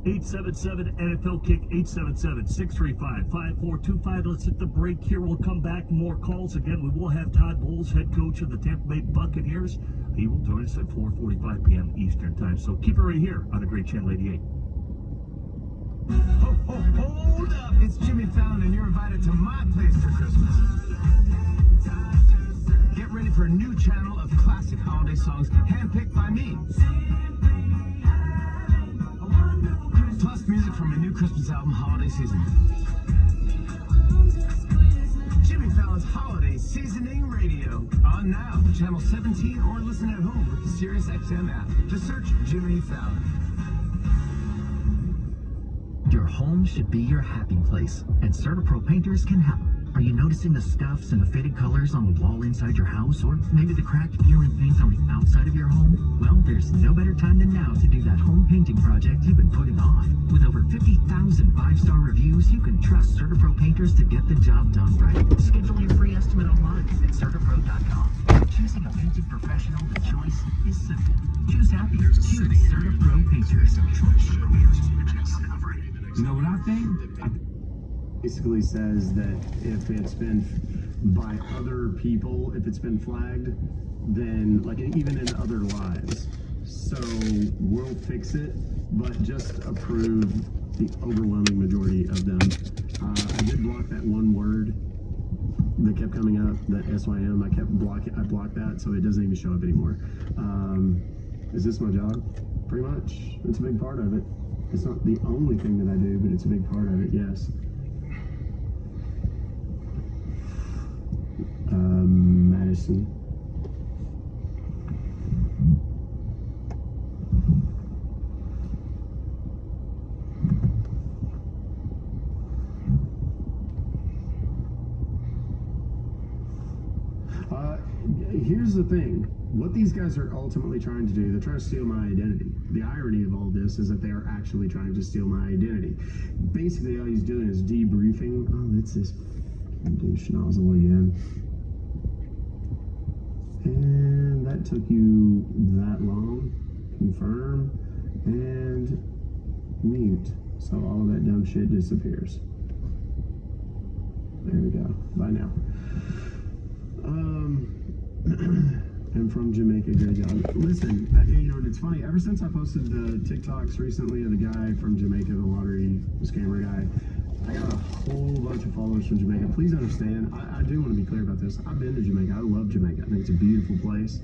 Speaker 14: 877 NFL Kick, 877-635-5425. Let's hit the break here. We'll come back. More calls. Again, we will have Todd Bowles, head coach of the Tampa Bay Buccaneers. He will join us at 4:45 p.m. Eastern Time. So keep it right here on the Great Channel 88.
Speaker 9: Hold up! It's Jimmy Fallon, and you're invited to my place for Christmas. Get ready for a new channel of classic holiday songs handpicked by me. Plus music from my new Christmas album, Holiday Season. Jimmy Fallon's Holiday Seasoning Radio. On now, channel 17, or listen at home with the SiriusXM app. Just search Jimmy Fallon.
Speaker 3: Your home should be your happy place, and CertaPro Painters can help. Are you noticing the scuffs and the faded colors on the wall inside your house, or maybe the cracked peeling paint on the outside of your home? Well, there's no better time than now to do that home painting project you've been putting off. With over 50,000 five-star reviews, you can trust CertaPro Painters to get the job done right. Schedule your free estimate online at CertaPro.com. Choosing a painting professional, the choice is simple. Choose happy. Choose CertaPro Painters.
Speaker 11: You know what I think? Basically says that if it's been by other people, if it's been flagged, then like even in other lives. So we'll fix it, but just approve the overwhelming majority of them. I did block that one word that kept coming up, that SYM. I blocked that, so it doesn't even show up anymore. Is this my job? Pretty much. It's a big part of it. It's not the only thing that I do, but it's a big part of it, yes. Madison. Here's the thing. What these guys are ultimately trying to do, they're trying to steal my identity. The irony of all this is that they are actually trying to steal my identity. Basically, all he's doing is debriefing. Oh, it's this douche nozzle again. And that took you that long. Confirm and mute. So all of that dumb shit disappears. There we go. Bye now. I'm from Jamaica, great job. Listen, you know, it's funny, ever since I posted the TikToks recently of the guy from Jamaica, the lottery scammer guy, I got a whole bunch of followers from Jamaica. Please understand, I do want to be clear about this. I've been to Jamaica. I love Jamaica. I think it's a beautiful place.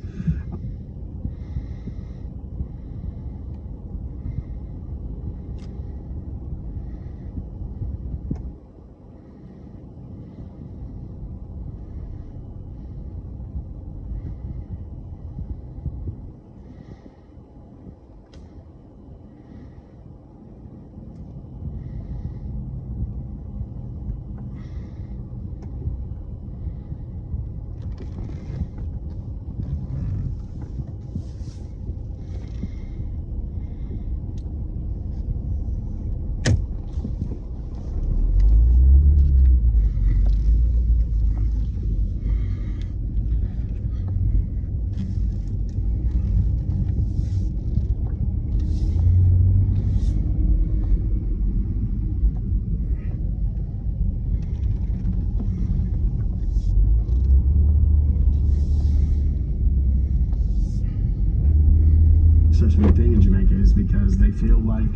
Speaker 11: Such a big thing in Jamaica is because they feel like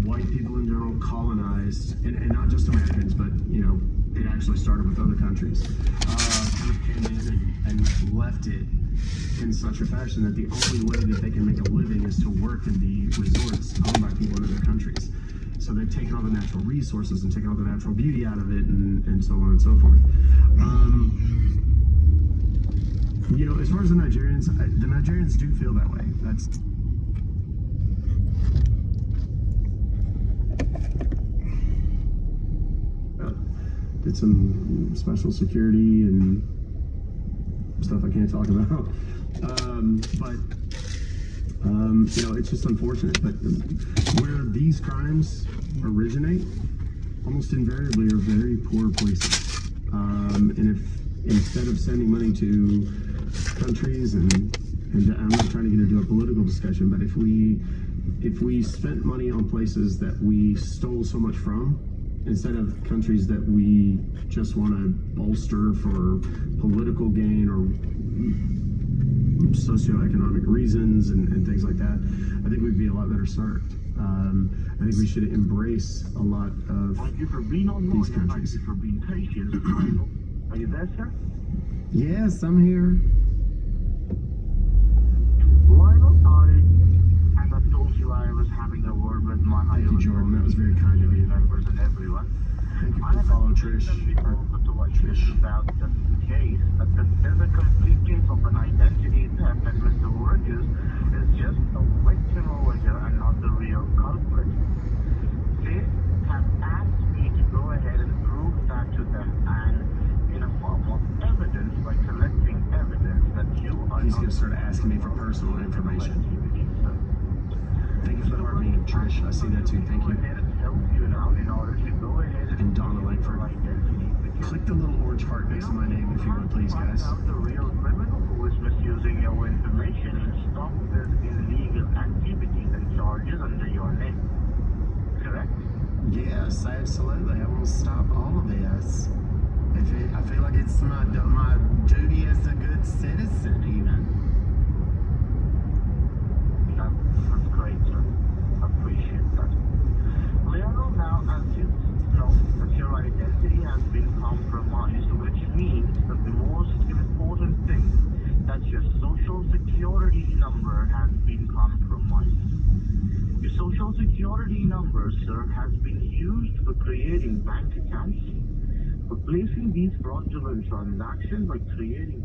Speaker 11: white people in general colonized, and not just Americans, but you know, it actually started with other countries, kind of came in and left it in such a fashion that the only way that they can make a living is to work in the resorts owned by people in other countries. So they've taken all the natural resources and taken all the natural beauty out of it, and so on and so forth. You know, as far as the Nigerians do feel that way. That's did some special security and stuff I can't talk about. You know, it's just unfortunate. But where these crimes originate, almost invariably are very poor places. And if instead of sending money to countries and And I'm not trying to get into a political discussion, but if we spent money on places that we stole so much from, instead of countries that we just want to bolster for political gain or socioeconomic reasons and things like that, I think we'd be a lot better served. I think we should embrace a lot of
Speaker 6: Thank you for being on
Speaker 11: these
Speaker 6: line.
Speaker 11: countries.
Speaker 6: Thank you for being patient. Lionel. Are you there, sir?
Speaker 11: Yes, I'm here.
Speaker 6: Lionel, as I told you, I was having a word with my
Speaker 11: Thank you, Jordan. That was very kind of you.
Speaker 6: members and everyone.
Speaker 11: Thank you for follow Trish.
Speaker 6: Trish about just in case that there's a complete case of an identity theft and Mr. Burgess is just a victim over here and not the real culprit. They have asked me to go ahead and prove that to them and in a form of evidence by collecting evidence that you are
Speaker 11: He's going to start asking me for personal information. Thank you for the heart meeting, Trish. I see that too. Thank you. And Donna Langford. Click the little orange heart next to my name if you would, please, guys.
Speaker 6: The real criminal who is misusing your information and stop this illegal activities and charges under your name. Correct?
Speaker 11: Yes, absolutely. I will stop all of this. I feel like it's my duty as a good citizen, even.
Speaker 6: That's great, sir. Appreciate that. Leonel, now as you know that your identity has been compromised, which means that the most important thing, that your social security number has been compromised. Your social security number, sir, has been used for creating bank accounts, for placing these fraudulent transactions by creating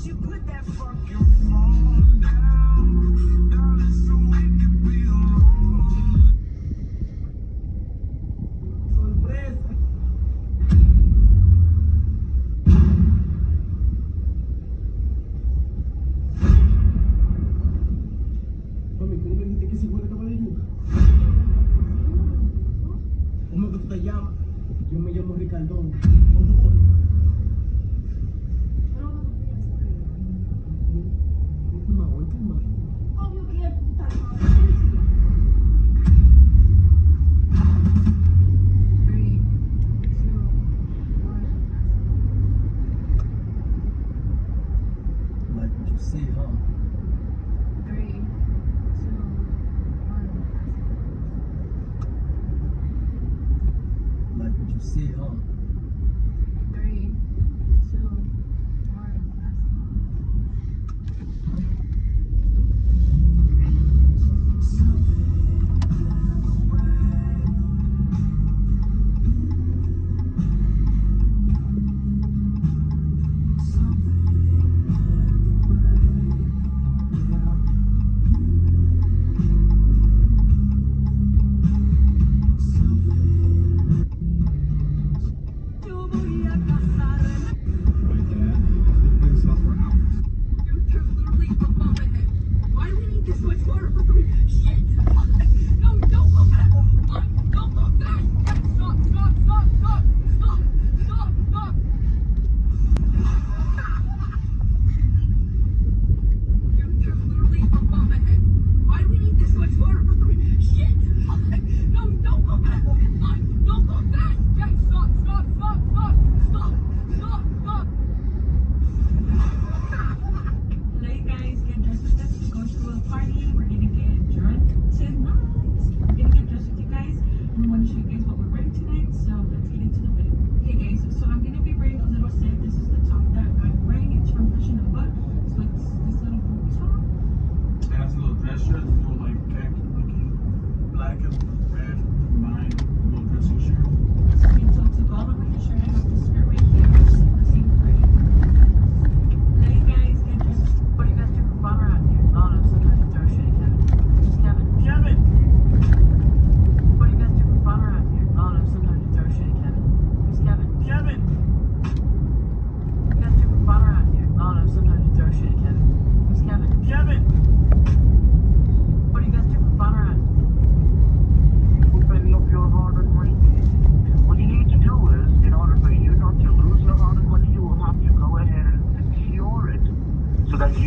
Speaker 15: You put that fucking phone down, darling, so we can be alone. Sorpresa.
Speaker 12: Mami, ¿tú no me dijiste que si fuera estaba de yuca? ¿Cómo que tú te llamas? Yo me llamo Ricardón.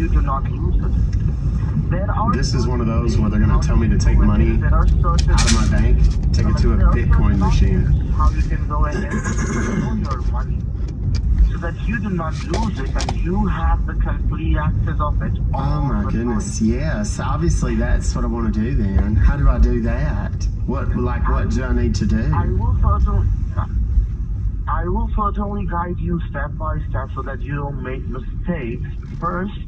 Speaker 6: you do not lose it. There are
Speaker 11: This is one of those where they're going to tell me to take money
Speaker 6: there are certain
Speaker 11: out of my bank, take it to a Bitcoin machine.
Speaker 6: how you can go ahead and control your money so that you do not lose it and you have the complete access of it.
Speaker 11: Oh my goodness, yes. Obviously that's what I want to do then. How do I do that? What do I need to do?
Speaker 6: I will certainly guide you step by step so that you don't make mistakes. First,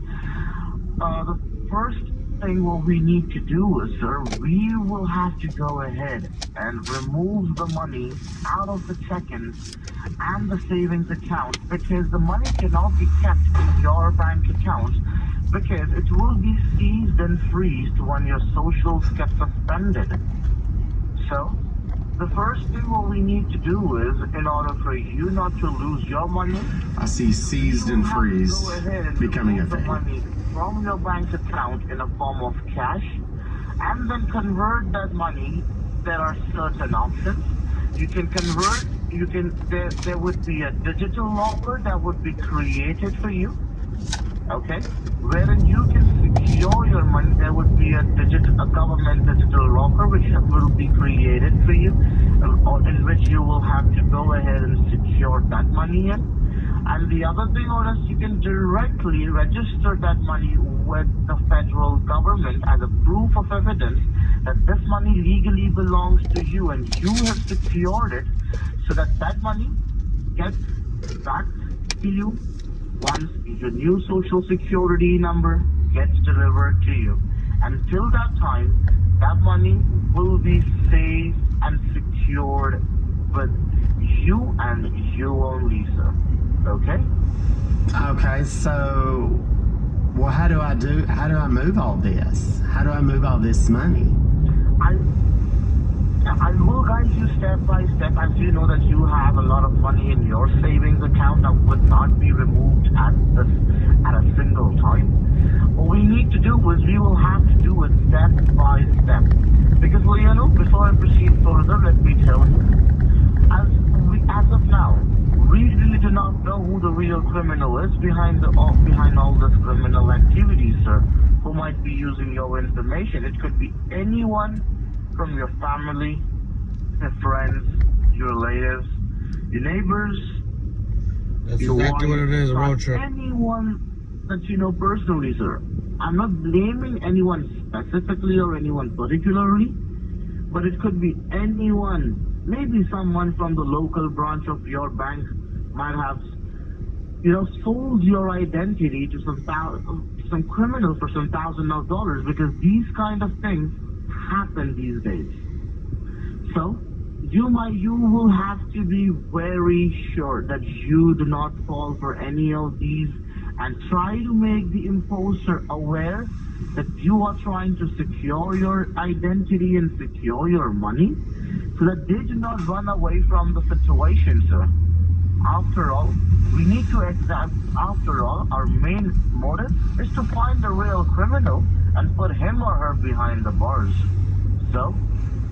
Speaker 6: the first thing what we need to do is, sir, we will have to go ahead and remove the money out of the checking and the savings account, because the money cannot be kept in your bank account, because it will be seized and freezed when your socials get suspended. So, the first thing what we need to do is, in order for you not to lose your money,
Speaker 11: I see seized and freezed
Speaker 6: go ahead and
Speaker 11: becoming a
Speaker 6: remove the
Speaker 11: thing.
Speaker 6: money from your bank account in a form of cash, and then convert that money. There are certain options. You can convert. There would be a digital locker that would be created for you. Okay, wherein you can secure your money. There would be a government digital locker which will be created for you, in which you will have to go ahead and secure that money in. And the other thing is, you can directly register that money with the federal government as a proof of evidence that this money legally belongs to you and you have secured it, so that that money gets back to you once your new social security number gets delivered to you. Until that time, that money will be safe and secured with you and you only, sir. Okay?
Speaker 11: Okay, so how do I move all this? How do I move all this money?
Speaker 6: I will guide you step by step, as you know that you have a lot of money in your savings account that would not be removed at a single time. What we need to do is we will have to do it step by step. Because, Leonel, before I proceed further, let me tell you, as of now, we really do not know who the real criminal is behind all this criminal activity, sir, who might be using your information. It could be anyone from your family, your friends, your relatives, your neighbors.
Speaker 2: That's exactly what it is, a road trip.
Speaker 6: Anyone that you know personally, sir. I'm not blaming anyone specifically or anyone particularly, but it could be anyone. Maybe someone from the local branch of your bank might have, sold your identity to some criminal for some thousands of dollars, because these kind of things happen these days. So you will have to be very sure that you do not fall for any of these, and try to make the imposter aware that you are trying to secure your identity and secure your money, so that they do not run away from the situation, sir. After all, we need to our main motive is to find the real criminal and put him or her behind the bars. So,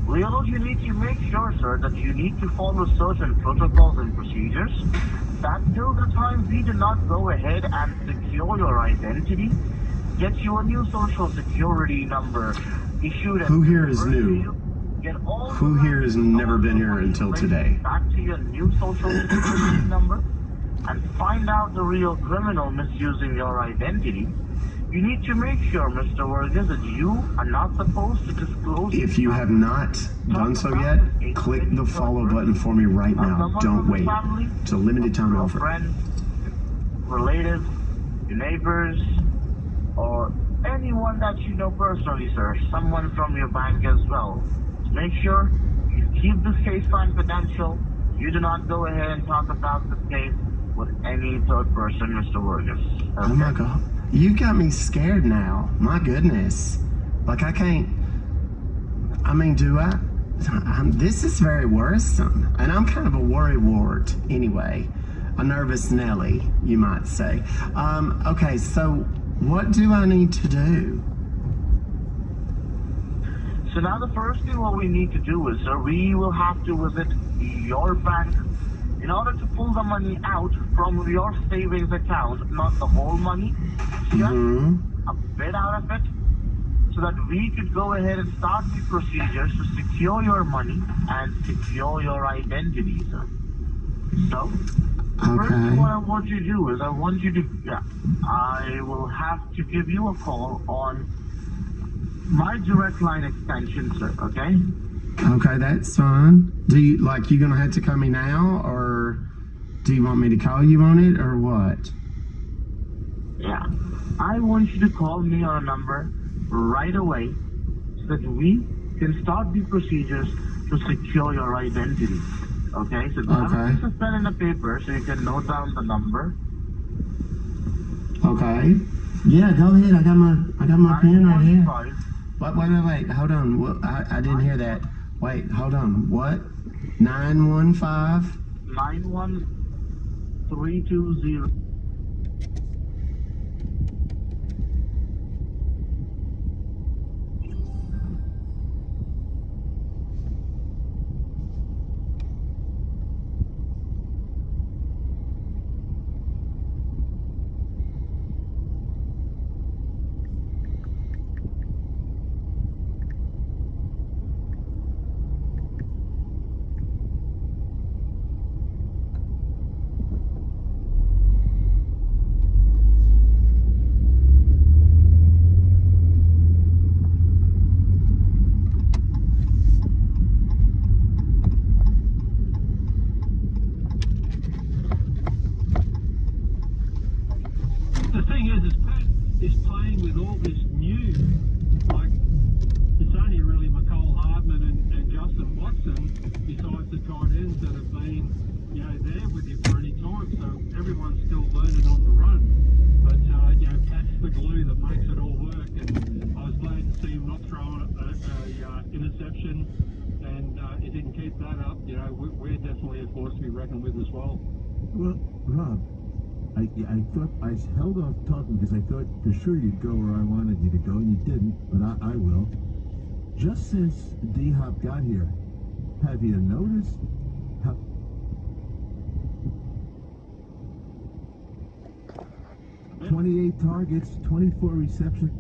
Speaker 6: Leonard, you need to make sure, sir, that you need to follow certain protocols and procedures, that till the time we do not go ahead and secure your identity, get you a new social security number issued.
Speaker 11: Who here is new? Who here has never been here until today?
Speaker 6: Back to your new social security number and find out the real criminal misusing your identity. You need to make sure, Mr. Vargas, that you are not supposed to disclose.
Speaker 11: If you have not done so yet, click the follow button for me right now. Don't wait. It's a limited time offer.
Speaker 6: Friends, relatives, your neighbors, or anyone that you know personally, sir. Someone from your bank as well. Make sure you keep this case confidential. You do not go ahead and talk about this case with any third person, Mr. Vargas. Okay?
Speaker 11: Oh my God. You got me scared now. My goodness. Like I can't, do I? This is very worrisome. And I'm kind of a worrywart anyway. A nervous Nelly, you might say. Okay, so what do I need to do?
Speaker 6: So now the first thing what we need to do is, sir, we will have to visit your bank in order to pull the money out from your savings account, not the whole money, just a bit out of it, so that we could go ahead and start the procedures to secure your money and secure your identity, sir. So, first what I want you to do is I will have to give you a call on my direct line extension, sir, okay?
Speaker 11: Okay, that's fine. Do you, like, you gonna have to call me now, or do you want me to call you on it, or what?
Speaker 6: Yeah. I want you to call me on a number right away so that we can start the procedures to secure your identity. Okay? So have a piece of pen and a paper so you can note down the number.
Speaker 11: Okay. Yeah, go ahead. I got my pen right here. Wait. Hold on. What? I didn't hear that. Wait, hold on. What? 915?
Speaker 6: 91320.
Speaker 13: The thing is Pat is playing with all this new, like, it's only really McCall Hardman and Justin Watson, besides the tight ends that have been, you know, there with you for any time, so everyone's still learning on the run. But, you know, Pat's the glue that makes it all work, and I was glad to see him not throw an interception, and he didn't keep that up. You know, we're definitely a force to be reckoned with as well.
Speaker 18: Well, Rob, I thought I held off talking because I thought for sure you'd go where I wanted you to go, and you didn't, but I will. Just since D-Hop got here, have you noticed how... ...28 targets, 24 receptions...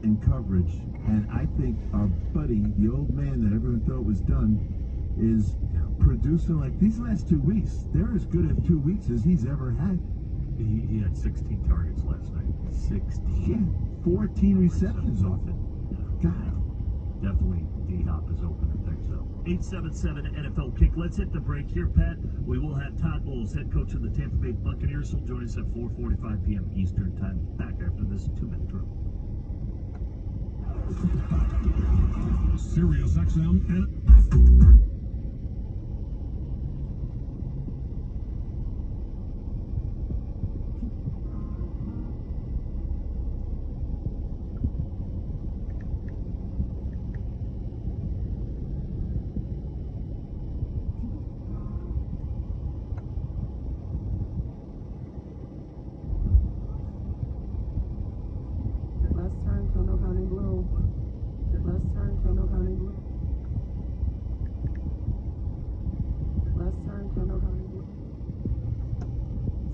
Speaker 18: in coverage, and I think our buddy, the old man that everyone thought was done, is producing like these last 2 weeks. They're as good at 2 weeks as he's ever had.
Speaker 14: He had 16 targets last night.
Speaker 18: 16? 14 receptions off it. God.
Speaker 14: Definitely D-Hop is open and things so. 877 NFL Kick. Let's hit the break here, Pat. We will have Todd Bowles, head coach of the Tampa Bay Buccaneers. He'll join us at 4:45 p.m. Eastern Time. Back after this 2-minute drill.
Speaker 7: Sirius XM and...
Speaker 4: Let's turn Kono County blue. Let's turn Kono County blue. Let's turn Kono County blue.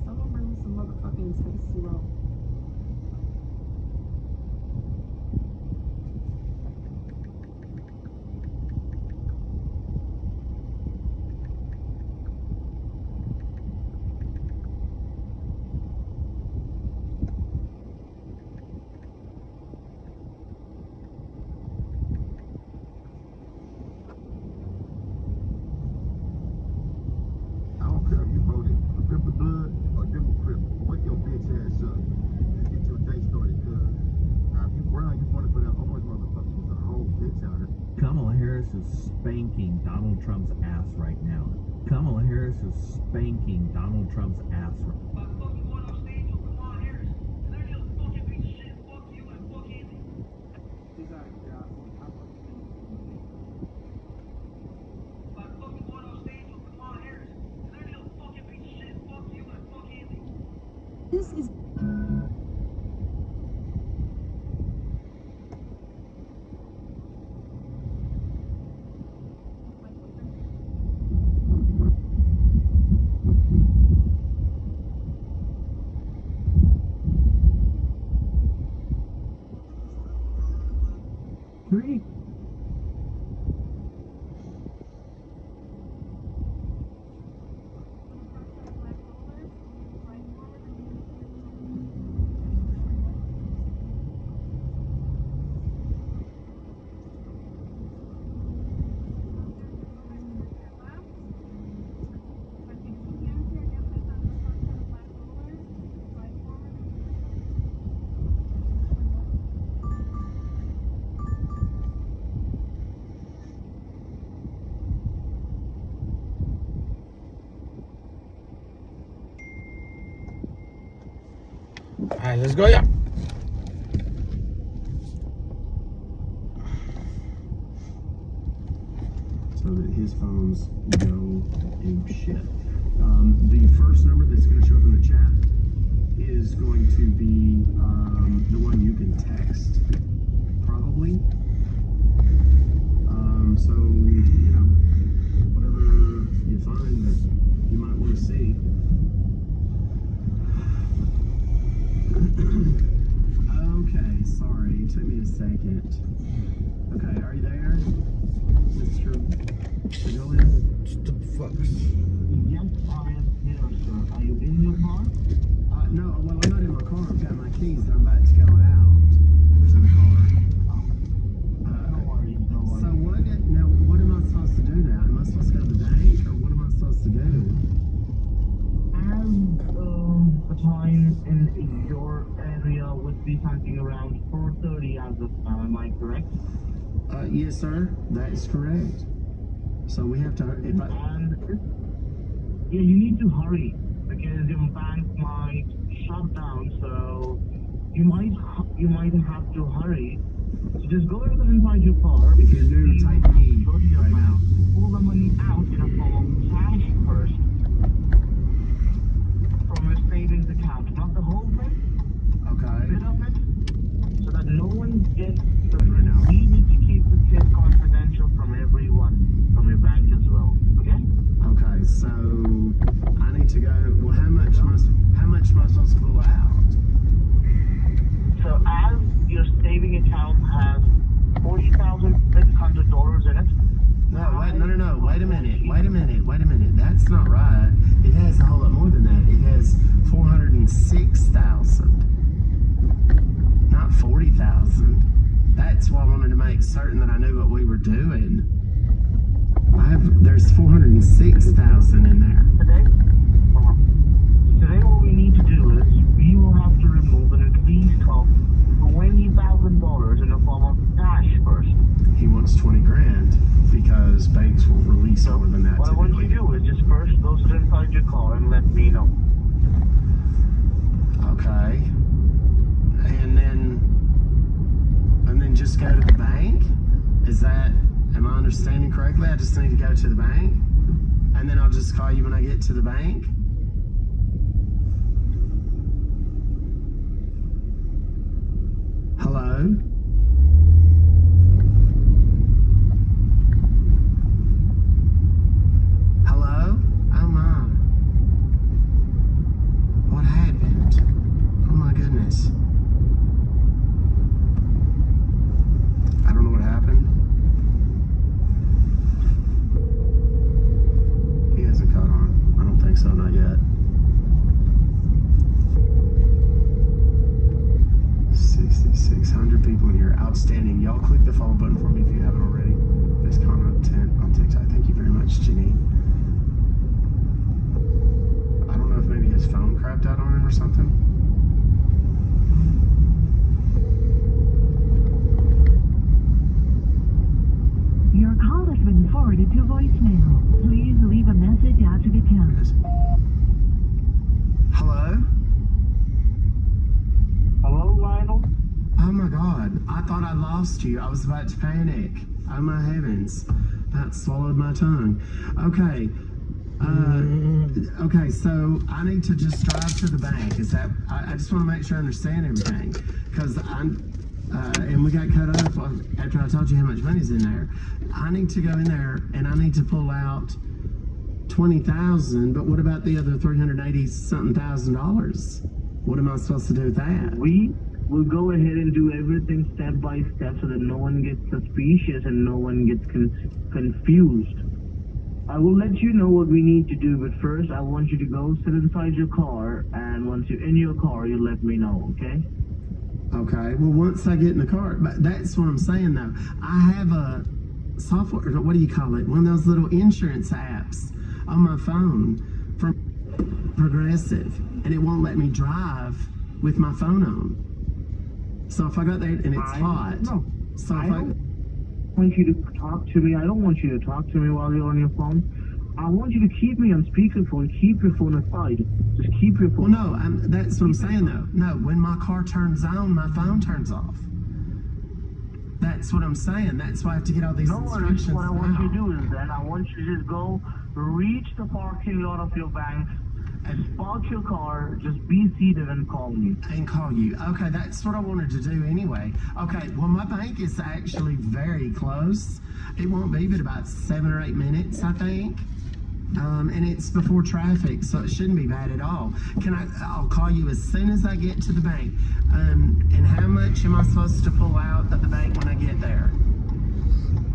Speaker 4: Someone bring me some motherfucking tasty roll.
Speaker 18: I don't care if you voted for Pimper Blood or Democrat. Wake your bitch ass up. Let's get your day started, cuz. Now, if you brown, you voted for that orange motherfucker. She's a whole bitch out here.
Speaker 19: Kamala Harris is spanking Donald Trump's ass right now. Kamala Harris is spanking Donald Trump's ass right now.
Speaker 15: This is
Speaker 2: Alright, let's go, yeah.
Speaker 11: So that his phones go ape shit. The first number that's going to show up in the chat is going to be the one you can text, probably. So, you know, whatever you find that you might want to see. Okay, sorry, it took me a second. Okay, are you there, Mr. Civilian?
Speaker 2: What the fuck?
Speaker 6: Yes, I am here, sir. Are you in your car?
Speaker 11: No, well, I'm not in my car. I've got my keys and I'm about to go out to the car.
Speaker 6: Don't worry.
Speaker 11: So what am I supposed to do now? Am I supposed to go to the bank, or what am I supposed to do?
Speaker 6: As the time in your area would be something around 4:30 as of now, am I correct?
Speaker 11: Yes, sir. That is correct. So we have to.
Speaker 6: Yeah, you need to hurry because your bank might shut down. So you might have to hurry. So just go inside your car.
Speaker 11: If you're new, type E
Speaker 6: go to your
Speaker 11: right now.
Speaker 6: Pull the money out in a form of cash first from your savings account, not the whole thing.
Speaker 11: Okay.
Speaker 6: Bit of it, so that no one gets. Right now. We need to keep the tip confidential from everyone, from your bank as well. Okay.
Speaker 11: Okay. So I need to go. Well, how much am I supposed to pull out?
Speaker 6: So as your saving account has $40,600 in it.
Speaker 11: No, wait a minute. That's not right. It has a whole lot more than that. It has 406,000, not 40,000. That's why I wanted to make certain that I knew what we were doing. There's 406,000 in there.
Speaker 6: Today what we need to do is we will have to remove at least of $20,000 in the form of cash first.
Speaker 11: He wants 20 grand because banks will release more than that.
Speaker 6: What I want you to do is just first go sit inside your car and let me know.
Speaker 11: Okay. And then just go to the bank? Am I understanding correctly? I just need to go to the bank? And then I'll just call you when I get to the bank? Hello? Hello? Oh my. What happened? Oh my goodness. I don't know what happened. He hasn't caught on. I don't think so, not yet. 6,600 people in here. Outstanding. Y'all click the follow button for me if you haven't already. Best comment on TikTok. Thank you very much, Jenny. I don't know if maybe his phone crapped out on him or something.
Speaker 16: Your call has been forwarded to voicemail. Please leave a message after the tone.
Speaker 11: Hello?
Speaker 6: Hello, Lionel?
Speaker 11: Oh my god, I thought I lost you. I was about to panic. Oh my heavens. That swallowed my tongue. Okay. Okay, so I need to just drive to the bank. Is that, I just want to make sure I understand everything. Because and we got cut off after I told you how much money's in there. I need to go in there and I need to pull out 20,000, but what about the other $380-something thousand? What am I supposed to do with that?
Speaker 6: We will go ahead and do everything step by step so that no one gets suspicious and no one gets confused. I will let you know what we need to do, but first I want you to go sit inside your car, and once you're in your car, you let me know, okay?
Speaker 11: Okay, well, once I get in the car, but that's what I'm saying though. I have a software, what do you call it? One of those little insurance apps on my phone from Progressive, and it won't let me drive with my phone on. So if I got there and it's hot, so if I
Speaker 6: want you to talk to me. I don't want you to talk to me while you're on your phone. I want you to keep me on speakerphone. Keep your phone aside. Just keep your phone.
Speaker 11: Well, no, that's what I'm saying though. No, when my car turns on, my phone turns off. That's what I'm saying. That's why I have to get all these instructions.
Speaker 6: What I want you to do is then I want you to just go reach the parking lot of your bank and park your car. Just be seated and call me.
Speaker 11: And call you. Okay, that's what I wanted to do anyway. Okay, well, my bank is actually very close. It won't be but about 7 or 8 minutes, I think. And it's before traffic, so it shouldn't be bad at all. I'll call you as soon as I get to the bank. And how much am I supposed to pull out of the bank when I get there?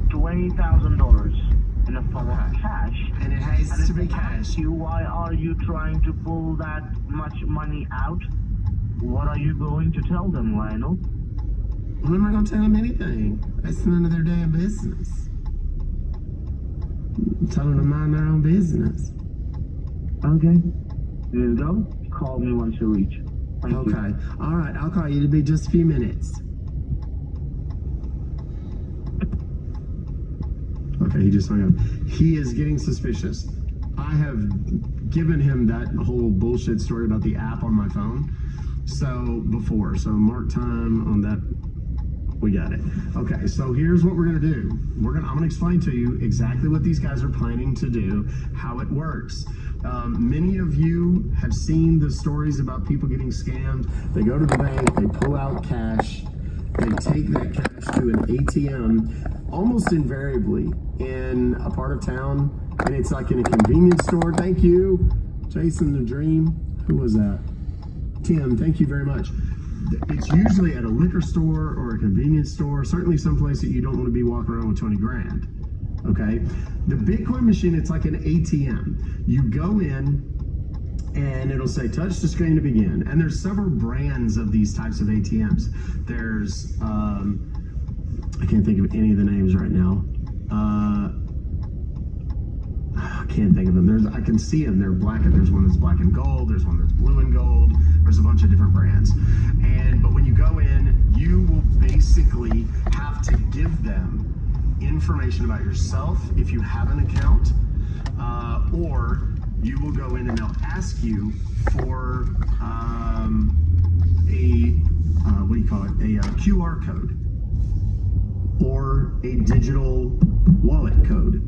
Speaker 6: $20,000 in a form of cash.
Speaker 11: And it has to be cash.
Speaker 6: Why are you trying to pull that much money out? What are you going to tell them, Lionel?
Speaker 11: Well, I'm not going to tell them anything. That's none of their damn business. I'm telling them to mind their own business. Okay.
Speaker 6: There you go. Call me once you reach. Thank you.
Speaker 11: Okay. All right. I'll call you. It'll be just a few minutes. Okay. He just hung up. He is getting suspicious. I have given him that whole bullshit story about the app on my phone. So mark time on that. We got it. Okay, so here's what we're gonna do. I'm gonna explain to you exactly what these guys are planning to do, how it works. Many of you have seen the stories about people getting scammed. They go to the bank, they pull out cash, they take that cash to an ATM, almost invariably in a part of town, and it's like in a convenience store. Thank you, Jason the Dream. Who was that? Tim, thank you very much. It's usually at a liquor store or a convenience store, certainly someplace that you don't want to be walking around with 20 grand. Okay? The Bitcoin machine, it's like an ATM. You go in and it'll say touch the screen to begin. And there's several brands of these types of ATMs. There's, I can't think of any of the names right now. I can't think of them. I can see them. They're black, and there's one that's black and gold. There's one that's blue and gold. There's a bunch of different brands. But when you go in, you will basically have to give them information about yourself if you have an account, or you will go in and they'll ask you for a QR code or a digital wallet code,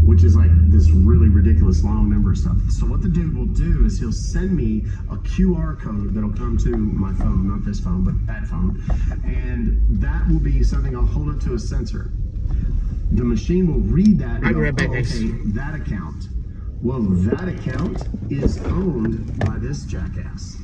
Speaker 11: which is like this really ridiculous long number of stuff. So what the dude will do is he'll send me a QR code that'll come to my phone, not this phone, but that phone. And that will be something I'll hold up to a sensor. The machine will read that and go, okay, that account. Well, that account is owned by this jackass.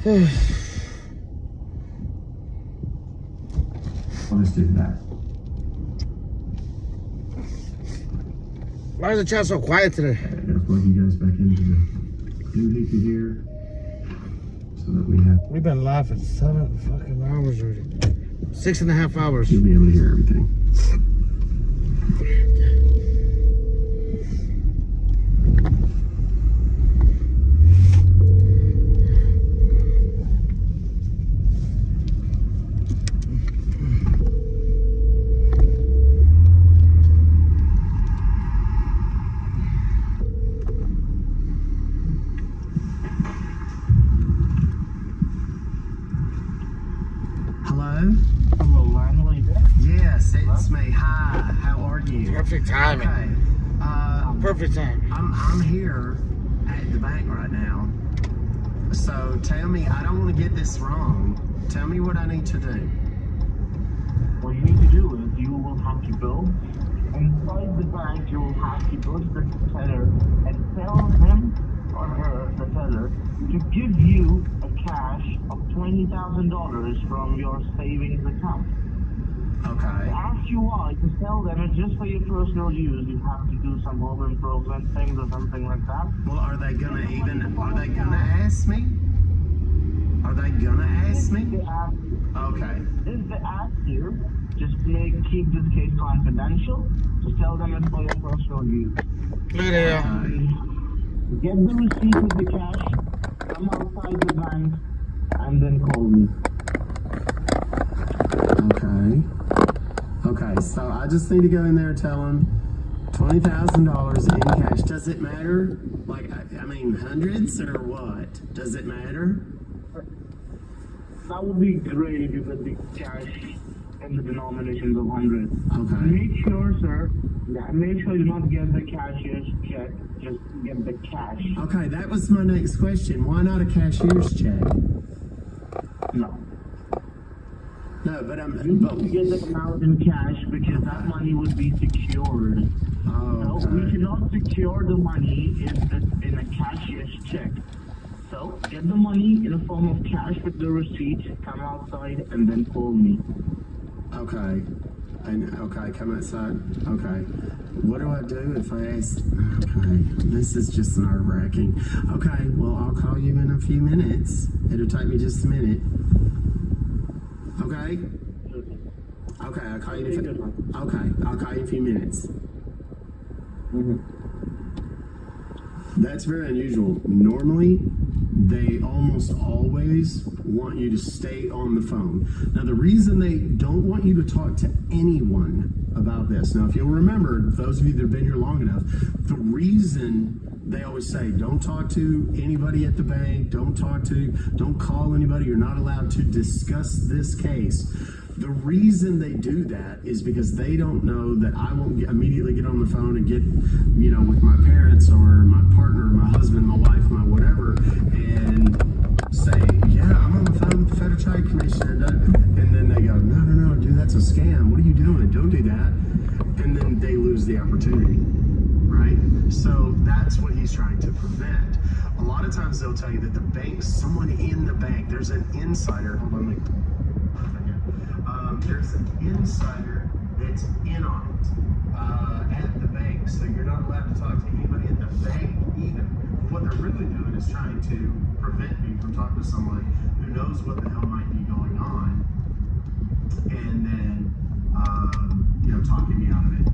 Speaker 11: I'll just do that.
Speaker 2: Why is the chat so quiet today?
Speaker 11: I gotta plug you guys back into the doohickey here so that we have.
Speaker 2: We've been live for 7 fucking hours already. 6.5 hours.
Speaker 11: You'll be able to hear everything. Hello?
Speaker 6: Hello, landlady.
Speaker 11: Yes, it's me. Hi, how are you?
Speaker 2: Perfect timing.
Speaker 11: Okay.
Speaker 2: Perfect time.
Speaker 11: I'm here at the bank right now. So tell me, I don't want to get this wrong. Tell me what I need to do.
Speaker 6: What you need to do is you will have to go inside the bank. You will have to go to the teller and tell him or her, the teller, to give you a cash of $20,000 from your savings account.
Speaker 11: Okay.
Speaker 6: To ask you why, to tell them it's just for your personal use. You have to do some home improvement things or something like that.
Speaker 11: Well, are they gonna ask me? Are they gonna ask me? Okay.
Speaker 6: If they ask you, just keep this case confidential. Just tell them it's for your personal use. Get the receipt with the cash, come outside the bank, and then call me.
Speaker 11: Okay. Okay, so I just need to go in there and tell them $20,000 in cash. Does it matter? Like, I mean, hundreds or what? Does it matter?
Speaker 6: That would be great if you put the cash in the denominations of hundreds.
Speaker 11: Okay.
Speaker 6: Make sure, sir, make sure you don't get the cashier's check. Just get the cash.
Speaker 11: Okay, that was my next question. Why not a cashier's check?
Speaker 6: No.
Speaker 11: No, but
Speaker 6: You need to get the amount in cash because that money would be secured.
Speaker 11: Oh,
Speaker 6: So we cannot secure the money if it's in a cashier's check. So get the money in a form of cash with the receipt, come outside, and then call me.
Speaker 11: Okay. Okay, come outside. Okay. What do I do if I ask? Okay, this is just nerve-wracking. Okay, well, I'll call you in a few minutes. It'll take me just a minute. Okay? Okay, I'll call you in a few minutes. That's very unusual. Normally, they almost always want you to stay on the phone. Now, the reason they don't want you to talk to anyone about this, now, if you'll remember, those of you that have been here long enough, the reason they always say, don't talk to anybody at the bank, don't call anybody, you're not allowed to discuss this case. The reason they do that is because they don't know that I won't immediately get on the phone and get, with my parents or my partner, my husband, my wife, my whatever, and say, yeah, I'm on the phone with the Federal Trade Commission. And then they go, no, dude, that's a scam. What are you doing? Don't do that. And then they lose the opportunity, right? So that's what he's trying to prevent. A lot of times they'll tell you that the bank, someone in the bank, there's an insider. Hold on, there's an insider that's in on it at the bank, so you're not allowed to talk to anybody at the bank either. What they're really doing is trying to prevent me from talking to someone who knows what the hell might be going on, and then talking me out of it.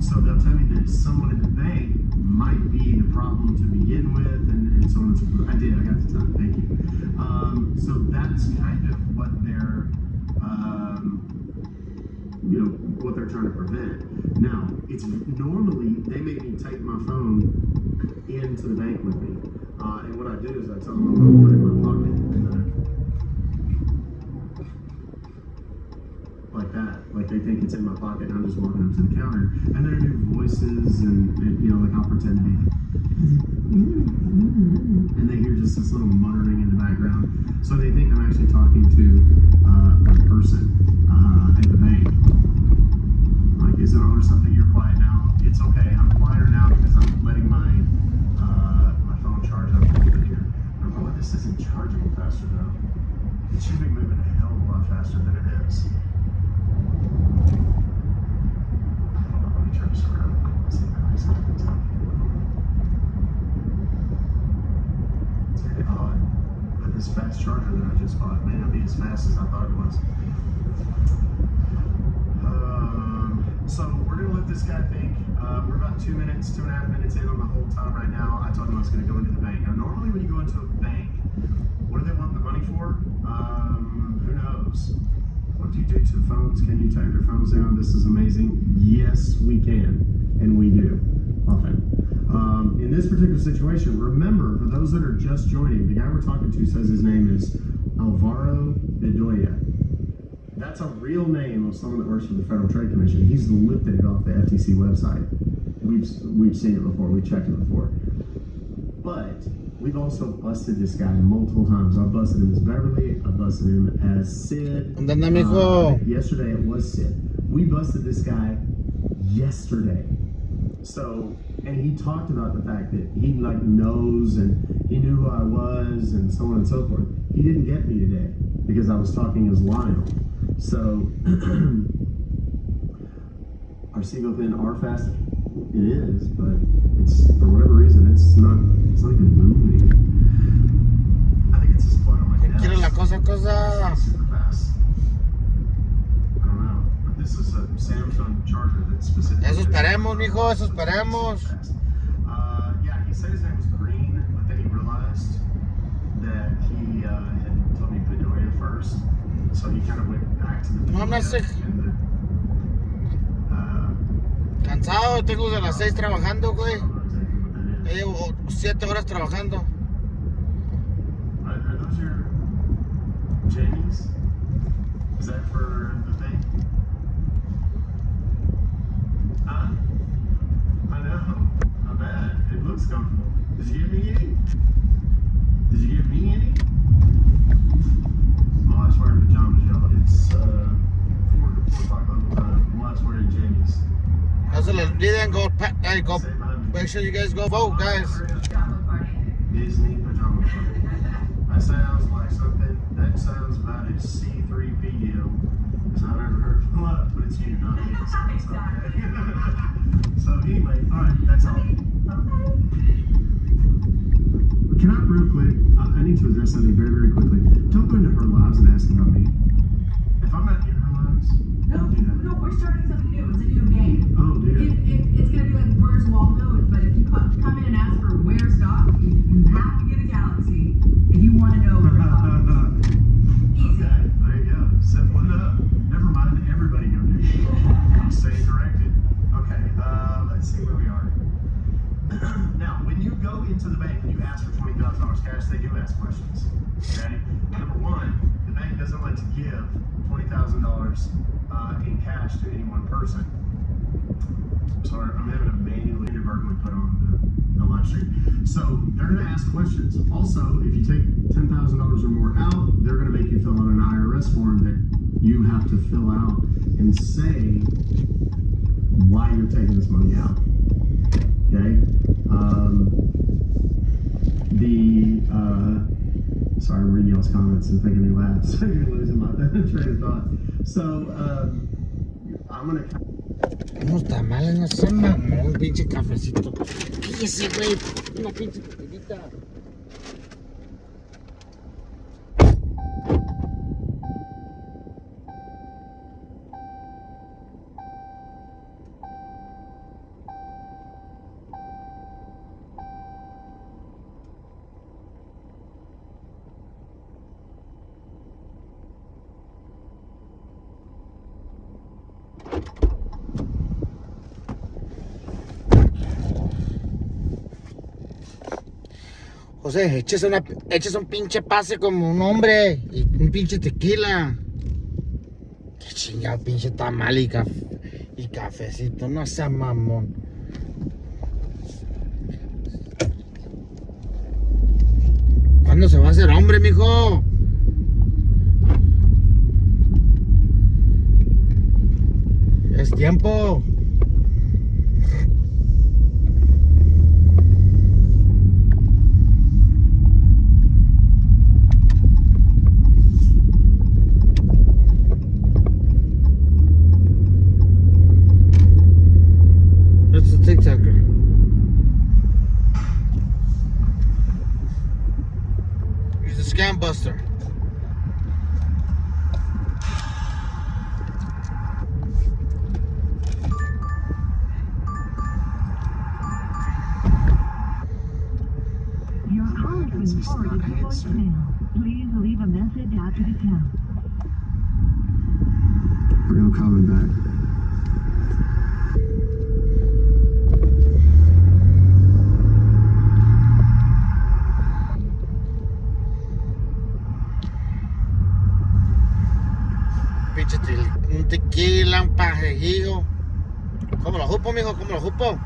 Speaker 11: So they'll tell me that someone in the bank might be the problem to begin with, and so on and so forth. I got the time, thank you. So that's kind of what they're what they're trying to prevent. Now, it's normally they make me take my phone into the bank with me, and what I do is I tell them I'm going to put it in my pocket, like that, like they think it's in my pocket, and I'm just walking up to the counter, and then I do voices and like I'll pretend to be, and they hear just this little muttering in the background, so they think I'm actually talking to a person at the bank. Like, is it on or something? You're quiet now. It's okay. I'm quieter now because I'm letting my phone charge up a little bit here. Oh, this isn't charging faster though. fast charger that I just bought may not be as fast as I thought it was. So we're gonna let this guy think. We're about 2.5 minutes in on the whole time right now. I told him I was gonna go into the bank. Now normally when you go into a bank, what do they want the money for? Who knows? What do you do to the phones? Can you tap your phones down? This is amazing. Yes, we can, and we do often. In this particular situation, remember, for those that are just joining, the guy we're talking to says his name is Alvaro Bedoya. That's a real name of someone that works for the Federal Trade Commission. He's lifted it off the FTC website. We've seen it before. We've checked it before. But we've also busted this guy multiple times. I busted him as Beverly. I busted him as Sid. Yesterday it was Sid. We busted this guy yesterday. So, and he talked about the fact that he like knows and he knew who I was and so on and so forth. He didn't get me today because I was talking as Lionel. So, our single pin are fast. It is, but it's for whatever reason it's not even moving. I think it's just plug on my desk.
Speaker 2: ¿Quieres la cosa?
Speaker 11: Super fast. I don't know, but this is a Samsung charger that's specific.
Speaker 2: Eso esperemos, mijo, eso esperemos.
Speaker 11: Yeah, he said his name was Green, but then he realized that he had told me Bedoya first, so he kind of went back to the.
Speaker 2: No, no sé. Cansado, tengo de las 6 trabajando, güey. Llevo 7 horas trabajando.
Speaker 11: Are those your jammies? Is that for the thing? Huh? I know. Not bad. It looks comfortable. Did you give me any? Did you give me any? My wife's wearing pajamas, y'all. It's 4 o'clock local time. My wife's wearing jammies.
Speaker 2: No se les olviden, go, make sure you guys go vote, guys.
Speaker 11: Disney pajama party. That sounds like something, that sounds about as C3PO as I've ever heard from love, but it's you, not me. So anyway, alright, that's all. Can I real quick, I need to address something very, very quickly. Don't go into her lives and ask about me. If I'm not in her lives,
Speaker 21: No, we're starting something new. It's a new game.
Speaker 11: oh dear.
Speaker 21: It's gonna be like Where's Waldo, but if you come in and ask for Where's Doc, you have to get a Galaxy if you want to know where Doc is. Easy.
Speaker 11: Okay, there you go. Simple enough. Never mind, everybody go do it. Stay corrected. Okay, let's see where we are. Now, when you go into the bank and you ask for $20,000 cash, they do ask questions. Okay? Number one, the bank doesn't like to give $20,000 in cash to any one person. Sorry, I'm having a manually inadvertently put on the live stream. So they're going to ask questions. Also, if you take $10,000 or more out, they're going to make you fill out an IRS form that you have to fill out and say why you're taking this money out. Okay? Sorry, I'm reading y'all's comments and making me laugh. So you're losing my train of thought. So, I'm gonna.
Speaker 2: Unos tamales, no sé, mamón, pinche cafecito. Fíjese, güey, una pinche pepita. José, échese un pinche pase como un hombre y un pinche tequila. Qué chingado pinche tamal y cafecito, no sea mamón. ¿Cuándo se va a hacer hombre, mijo? Es tiempo. TikToker. He's a scam Buster.
Speaker 16: Your call has been forwarded to voicemail. Please leave a message after the tone.
Speaker 11: We're gonna call him back.
Speaker 2: Pinche un tequila, un pajejijo. ¿Cómo lo jupo, mijo? ¿Cómo lo jupo?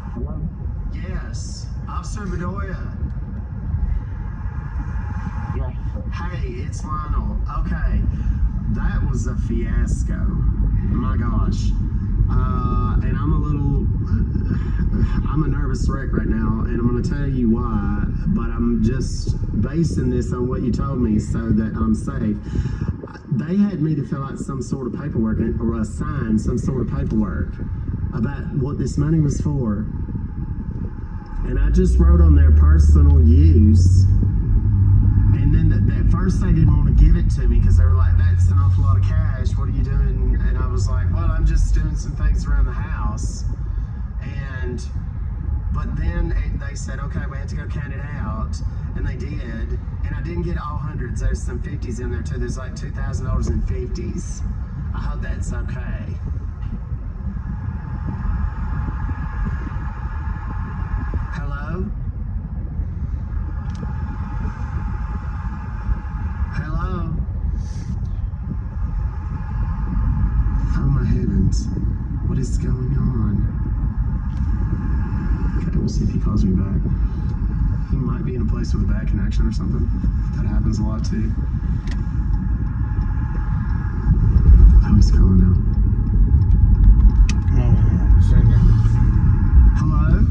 Speaker 11: Yes, Officer Bedoya.
Speaker 6: Yes.
Speaker 11: Hey, it's Lionel. Okay, that was a fiasco. My gosh. And I'm a nervous wreck right now, and I'm going to tell you why, but I'm just basing this on what you told me so that I'm safe. They had me to fill out some sort of paperwork or sign some sort of paperwork about what this money was for. And I just wrote on their personal use. And then at first they didn't want to give it to me because they were like, that's an awful lot of cash. What are you doing? And I was like, well, I'm just doing some things around the house. But then they said, okay, we have to go count it out. And they did. And I didn't get all hundreds. There's some 50s in there too. There's like $2,000 in 50s. I hope that's okay. Hello? Hello? Oh my heavens. What is going on? Okay, we'll see if he calls me back. He might be in a place with a bad connection or something. That happens a lot too. Oh, he's calling now. Hello?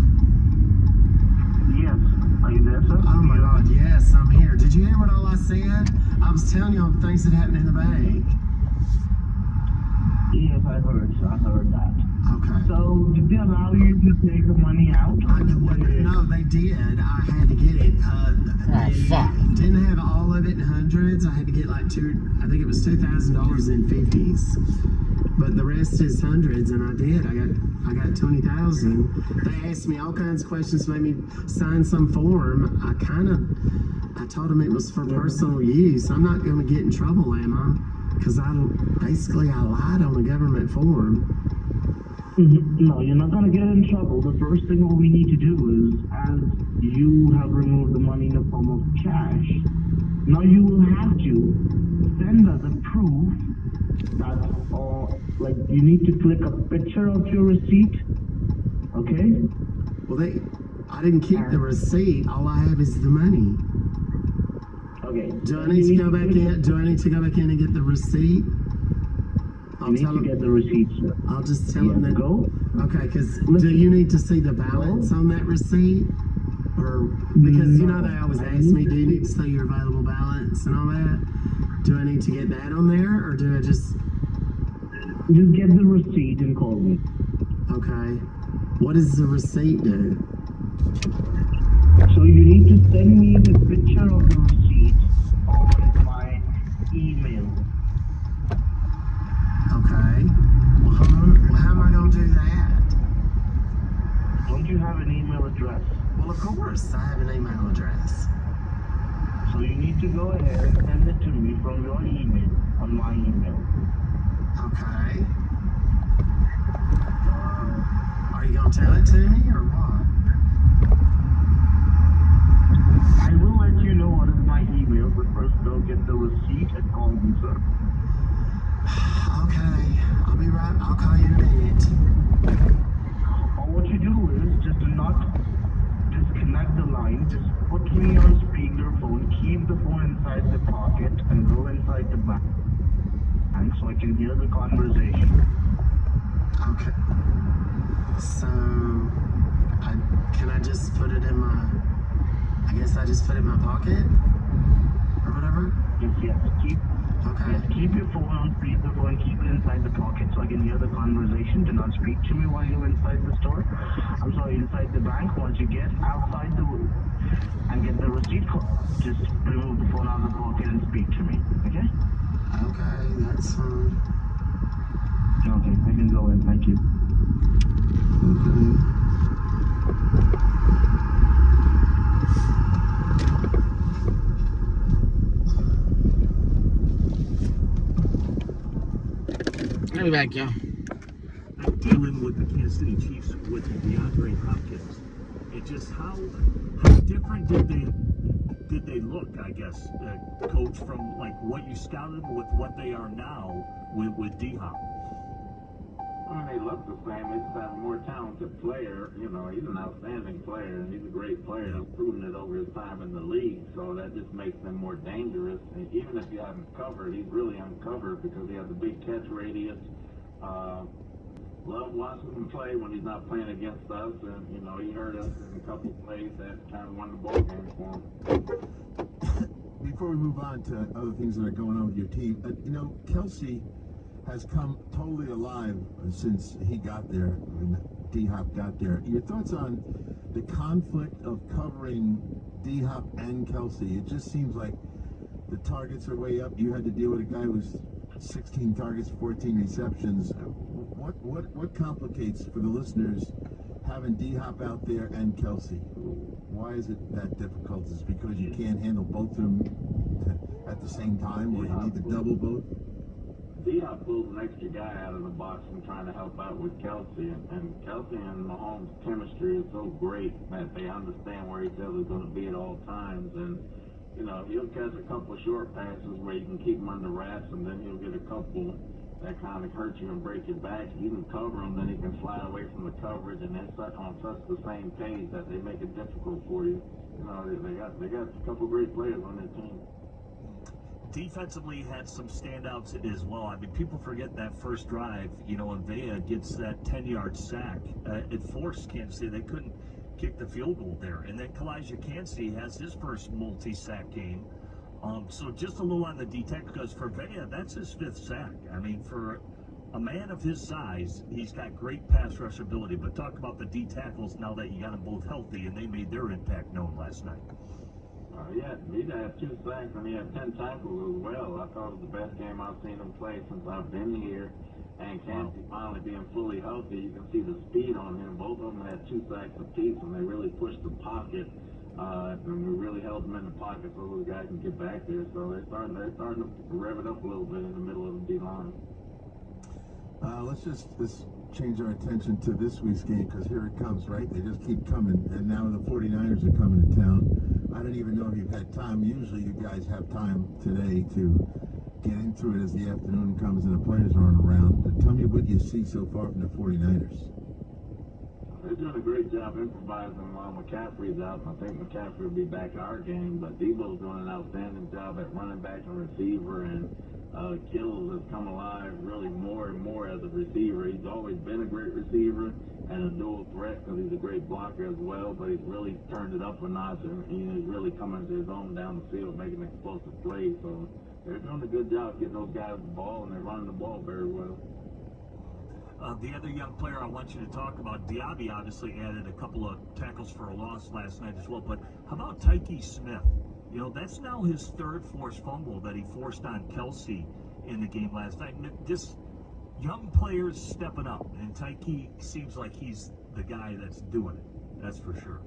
Speaker 6: Yes. Are you there, sir?
Speaker 11: Oh my God, yes, I'm here. Did you hear what all I said? I was telling you all the things that happened in the bank.
Speaker 6: Yes, I heard, sir. I heard that.
Speaker 11: Okay.
Speaker 6: So, did they allow you to take the money out?
Speaker 11: No, they did. I had to get it.
Speaker 2: Fuck.
Speaker 11: Didn't have all of it in hundreds. I had to get like I think it was $2,000 in 50s. But the rest is hundreds, and I did. I got 20,000. They asked me all kinds of questions, made me sign some form. I told them it was for personal use. I'm not going to get in trouble, am I? Because I lied on a government form.
Speaker 6: No, you're not gonna get in trouble. The first thing what we need to do is, as you have removed the money in the form of cash, now you will have to send us a proof that, like, you need to click a picture of your receipt, okay?
Speaker 11: Well, I didn't keep the receipt. All I have is the money.
Speaker 6: Okay.
Speaker 11: Do I need to go back in? Do I need to go back in and get the receipt?
Speaker 6: You need to get the receipt, sir.
Speaker 11: I'll just tell them that.
Speaker 6: Go.
Speaker 11: Okay, because do you need to see the balance on that receipt? Or because you know they always ask me, do you need to see your available balance and all that? Do I need to get that on there, or do I just
Speaker 6: get the receipt and call me?
Speaker 11: Okay. What does the receipt do?
Speaker 6: So you need to send me the picture of the receipt on my email.
Speaker 11: Okay. Well, how am I going to do that?
Speaker 6: Don't you have an email address?
Speaker 11: Well, of course, I have an email address.
Speaker 6: So you need to go ahead and send it to me from your email, on my email.
Speaker 11: Okay. Are you going to tell it to me, or what?
Speaker 6: I will let you know what is my email, but first go get the receipt and call me, sir.
Speaker 11: Okay, I'll be right. I'll call you in a minute.
Speaker 6: Or what you do is just do not disconnect the line. Just put me on speakerphone, keep the phone inside the pocket, and go inside the bank so I can hear the conversation.
Speaker 11: Okay. So, can I just put it in my? I guess I just put it in my pocket, or whatever.
Speaker 6: Yes.
Speaker 11: Okay.
Speaker 6: Yes, keep your phone on speakerphone, keep it inside the pocket so I can hear the conversation. Do not speak to me while you're inside the inside the bank. Once you get outside and get the receipt, just remove the phone out of the pocket and speak to me, okay?
Speaker 11: Okay, that's fine.
Speaker 6: Okay, I can go in, thank you.
Speaker 2: I'll be back, y'all.
Speaker 14: Dealing with the Kansas City Chiefs with DeAndre Hopkins, it just how different did they look? I guess, Coach, from like what you scouted with what they are now with D-Hop.
Speaker 1: I mean, they look the same. They just have a more talented player. You know, he's an outstanding player, and he's a great player. He's proven it over his time in the league, so that just makes them more dangerous. And even if you haven't covered, he's really uncovered because he has a big catch radius. Love watching him play when he's not playing against us, and you know, he hurt us in a couple plays that kind of won the ball game for him.
Speaker 18: Before we move on to other things that are going on with your team, you know, Kelce has come totally alive since he got there, when D-Hop got there. Your thoughts on the conflict of covering D-Hop and Kelce? It just seems like the targets are way up. You had to deal with a guy who's 16 targets, 14 receptions. What complicates for the listeners having D-Hop out there and Kelce? Why is it that difficult? Is it because you can't handle both of them at the same time, or you need to double both?
Speaker 1: D-Hop pulls an extra guy out of the box and trying to help out with Kelce, and Kelce and Mahomes' chemistry is so great that they understand where each other's going to be at all times, and you know, he'll catch a couple of short passes where you can keep him under wraps, and then he'll get a couple that kind of hurt you and break your back. You can cover him, then he can slide away from the coverage, and they're on such the same page that they make it difficult for you. You know, they got a couple great players on their team.
Speaker 14: Defensively had some standouts as well. I mean, people forget that first drive, you know, and Vea gets that 10-yard sack. It forced Kansas City. They couldn't kick the field goal there. And then Kalijah Kancey has his first multi-sack game. So just a little on the D-tack, because for Vea, that's his 5th sack. I mean, for a man of his size, he's got great pass rush ability. But talk about the D-tackles now that you got them both healthy, and they made their impact known last night.
Speaker 1: Yeah, he had 2 sacks, and he had 10 tackles as well. I thought it was the best game I've seen him play since I've been here. And Kancey finally being fully healthy, you can see the speed on him. Both of them had 2 sacks apiece, and they really pushed the pocket. And we really held them in the pocket so those guys can get back there. So they're starting to rev it up a little bit in the middle of the D-line.
Speaker 18: Let's change our attention to this week's game, because here it comes, right? They just keep coming, and now the 49ers are coming to town. I don't even know if you've had time. Usually you guys have time today to get into it as the afternoon comes and the players aren't around. But tell me what you see so far from the 49ers.
Speaker 1: They're doing a great job improvising while McCaffrey's out. I think McCaffrey will be back in our game, but Debo's doing an outstanding job at running back and receiver, and Kittles has come alive really more and more as a receiver. He's always been a great receiver and a dual threat because he's a great blocker as well, but he's really turned it up a notch, and he's really coming to his own down the field, making explosive plays. So they're doing a good job getting those guys the ball, and they're running the ball very well.
Speaker 14: The other young player I want you to talk about, Diaby obviously added a couple of tackles for a loss last night as well, but how about Tyke Smith? You know, that's now his 3rd forced fumble that he forced on Kelce in the game last night. And this young player's stepping up, and Tyke seems like he's the guy that's doing it. That's for sure.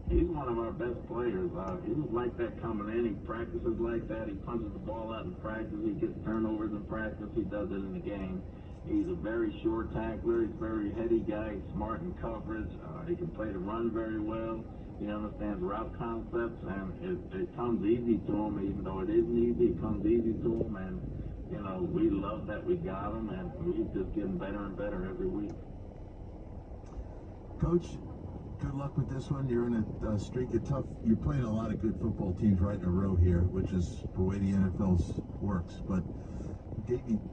Speaker 1: He's one of our best players. He was like that coming in. He practices like that. He punches the ball out in practice. He gets turnovers in practice. He does it in the game. He's a very short tackler. He's a very heady guy. He's smart in coverage. He can play the run very well. He understands route concepts, and it comes easy to him, even though it isn't easy. It comes easy to him, and, you know, we love that we got him, and he's just getting better and better every week.
Speaker 18: Coach, good luck with this one. You're in a streak of tough. You're playing a lot of good football teams right in a row here, which is the way the NFL works. But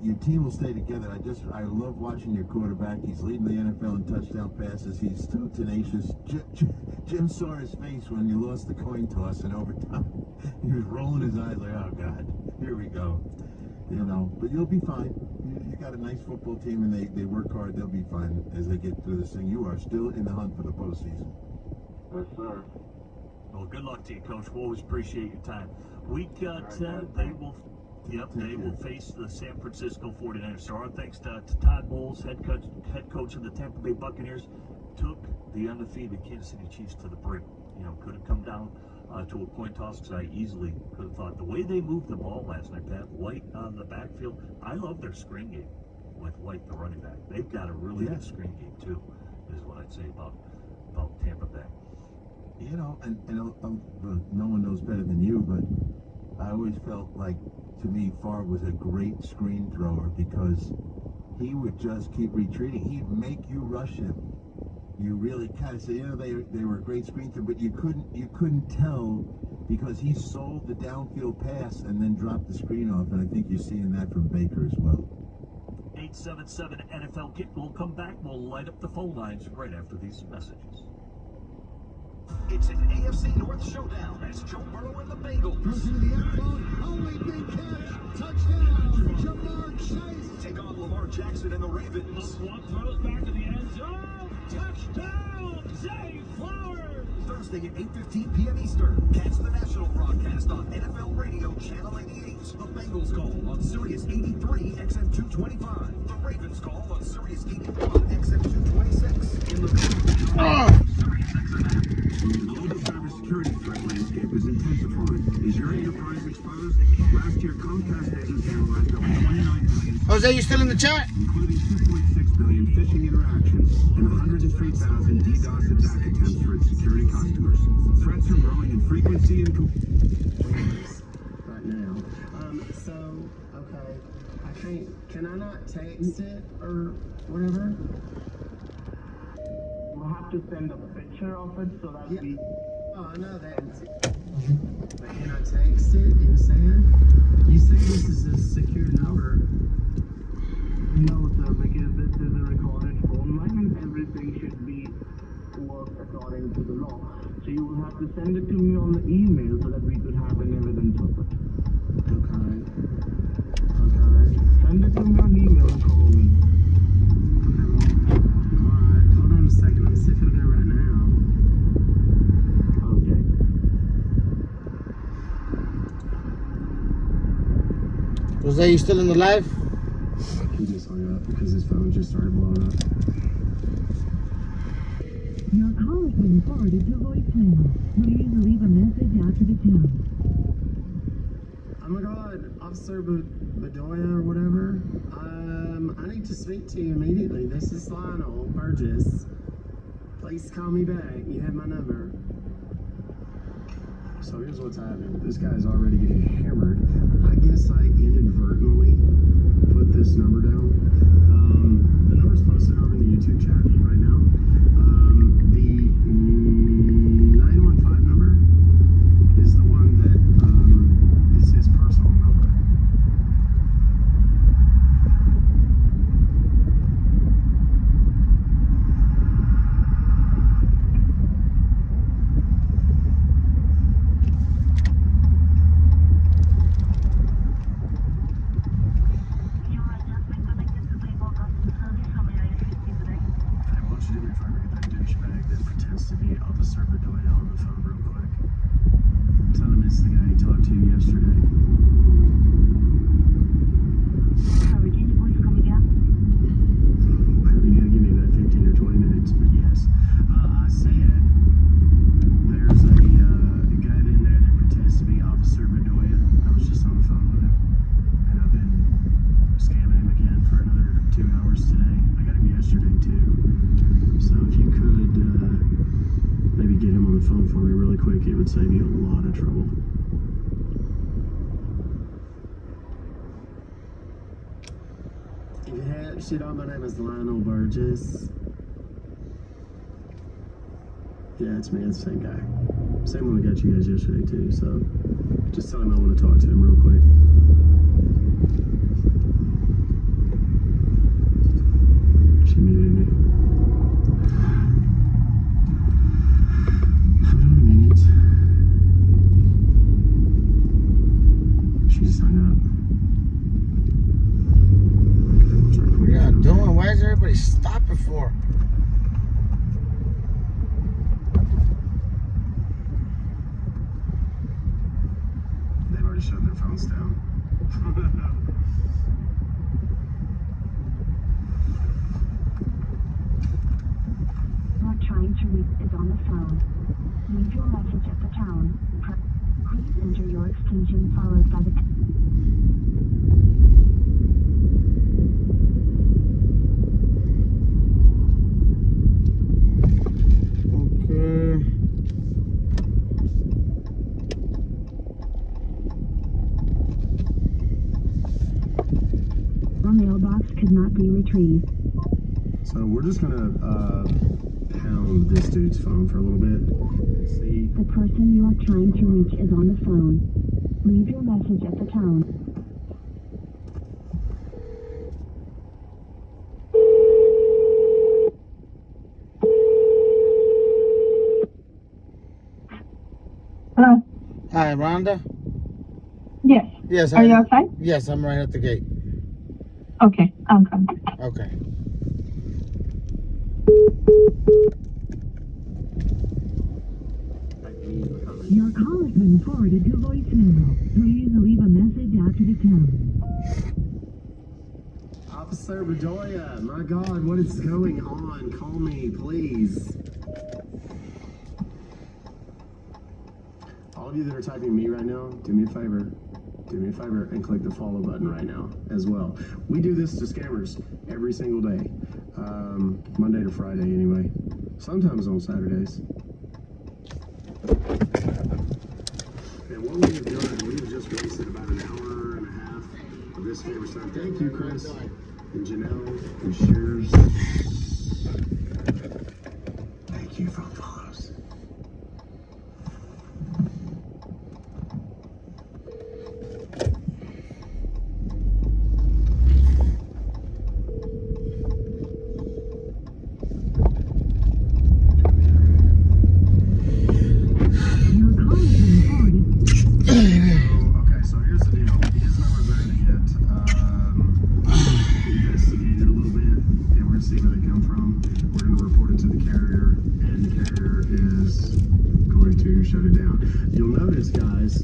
Speaker 18: your team will stay together. I love watching your quarterback. He's leading the NFL in touchdown passes. He's so tenacious. Jim saw his face when you lost the coin toss in overtime. He was rolling his eyes like, oh God, here we go. You know, but you'll be fine. You got a nice football team, and they work hard. They'll be fine as they get through this thing. You are still in the hunt for the postseason.
Speaker 1: Yes, sir.
Speaker 14: Well, good luck to you, Coach. We'll always appreciate your time. Week 10, they will face the San Francisco 49ers. So our thanks to Todd Bowles, head coach of the Tampa Bay Buccaneers, took the undefeated Kansas City Chiefs to the brink. You know, could have come down to a coin toss, because I easily could have thought the way they moved the ball last night, Pat, White on the backfield. I love their screen game with White, the running back. They've got a really good screen game too, is what I'd say about Tampa Bay.
Speaker 18: You know, and no one knows better than you, but I always felt like, to me, Favre was a great screen thrower, because he would just keep retreating. He'd make you rush him. You really kind of say, you know, they were a great screen thrower, but you couldn't tell, because he sold the downfield pass and then dropped the screen off, and I think you're seeing that from Baker as well.
Speaker 14: 877 NFL Kick. We'll come back. We'll light up the phone lines right after these messages.
Speaker 5: It's an AFC North showdown as Joe Burrow and the Bengals.
Speaker 9: Throws into the end zone. Holy big catch. Touchdown. Jamar Chase.
Speaker 5: Take on Lamar Jackson and the Ravens.
Speaker 13: One throws back to the end zone. Touchdown, Zay Flowers.
Speaker 5: Thursday at 8:15 p.m. Eastern. Catch the national broadcast on NFL Radio Channel 88. The Bengals call on Sirius 83 XM 225. The Ravens call on Sirius 81 XM 226. In the Sirius XM.
Speaker 18: The global cybersecurity threat landscape is intensifying. Is your enterprise exposed? Last year, Comcast agents analyzed over 29 billion.
Speaker 2: Jose, you still in the chat?
Speaker 18: Including 2.6 billion phishing interactions and 103,000 DDoS attack attempts for its security customers. Threats are growing in frequency and
Speaker 11: right now. Okay. Can I not text it or whatever?
Speaker 6: We'll have to send a picture of it so that we...
Speaker 11: Oh, I know that. But can I text it instead? You say this is a secure number.
Speaker 6: No, sir, because this is a recorded phone line and everything should be worked according to the law. So you will have to send it to me on the email so that we could have an evidence of it.
Speaker 11: Okay.
Speaker 6: Send it to me on email and call me.
Speaker 11: Alright, hold on a second. Let me see if it'll go right now.
Speaker 6: Okay.
Speaker 2: Jose, you still in the live?
Speaker 11: He just hung up because his phone just started blowing up.
Speaker 16: Your call has been forwarded to voicemail. Please leave a message after the tone.
Speaker 11: Oh my God, Officer Bedoya or whatever. I need to speak to you immediately. This is Lionel Burgess. Please call me back. You have my number. So here's what's happening. This guy's already getting hammered. I guess I inadvertently put this number down. The number's posted over in the YouTube chat right now. The 915 number is the one that is his personal number. To be Officer Bedoya on the phone real quick. Tell him it's the guy he talked to yesterday.
Speaker 16: Sorry, can you please come again?
Speaker 11: You gotta give me about 15 or 20 minutes, but yes. I said there's a guy in there that pretends to be Officer Bedoya. I was just on the phone with him, and I've been scamming him again for another 2 hours today. I got him yesterday too. So if you could maybe get him on the phone for me really quick, it would save me a lot of trouble. If you had shit on, my name is Lionel Burgess. Yeah, it's me, it's the same guy. Same one that got you guys yesterday too, so just tell him I want to talk to him real quick. She muted me.
Speaker 2: What are y'all doing? Why is everybody stopping for?
Speaker 11: shutting their phones down.
Speaker 16: Not trying to reach is on the phone. Leave your message at the tone. Please enter your extension followed by the
Speaker 2: Okay.
Speaker 16: Your mailbox could not be retrieved.
Speaker 11: So we're just gonna pound this dude's phone for a little bit. See?
Speaker 16: The person you are trying to reach is on the phone. Leave your message at the tone.
Speaker 8: Hello.
Speaker 2: Hi, Rhonda?
Speaker 8: Yes.
Speaker 2: Yes.
Speaker 8: Are you outside?
Speaker 2: Yes, I'm right at the gate.
Speaker 8: Okay, I'm coming.
Speaker 2: Okay.
Speaker 16: Your call has been forwarded to voicemail. Please leave a message after the tone.
Speaker 11: Officer Bedoya, my God, what is going on? Call me, please. All of you that are typing me right now, do me a favor. Do me a favor and click the follow button right now as well. We do this to scammers every single day. Monday to Friday anyway. Sometimes on Saturdays. And what we have done, we have just wasted about an hour and a half of this scammer's time. Thank you, Chris. And Janelle and Shears. Thank you for the follows. Okay, so here's the deal. His numbers are going to get investigated a little bit, and we're going to see where they come from. We're going to report it to the carrier, and the carrier is going to shut it down. You'll notice, guys,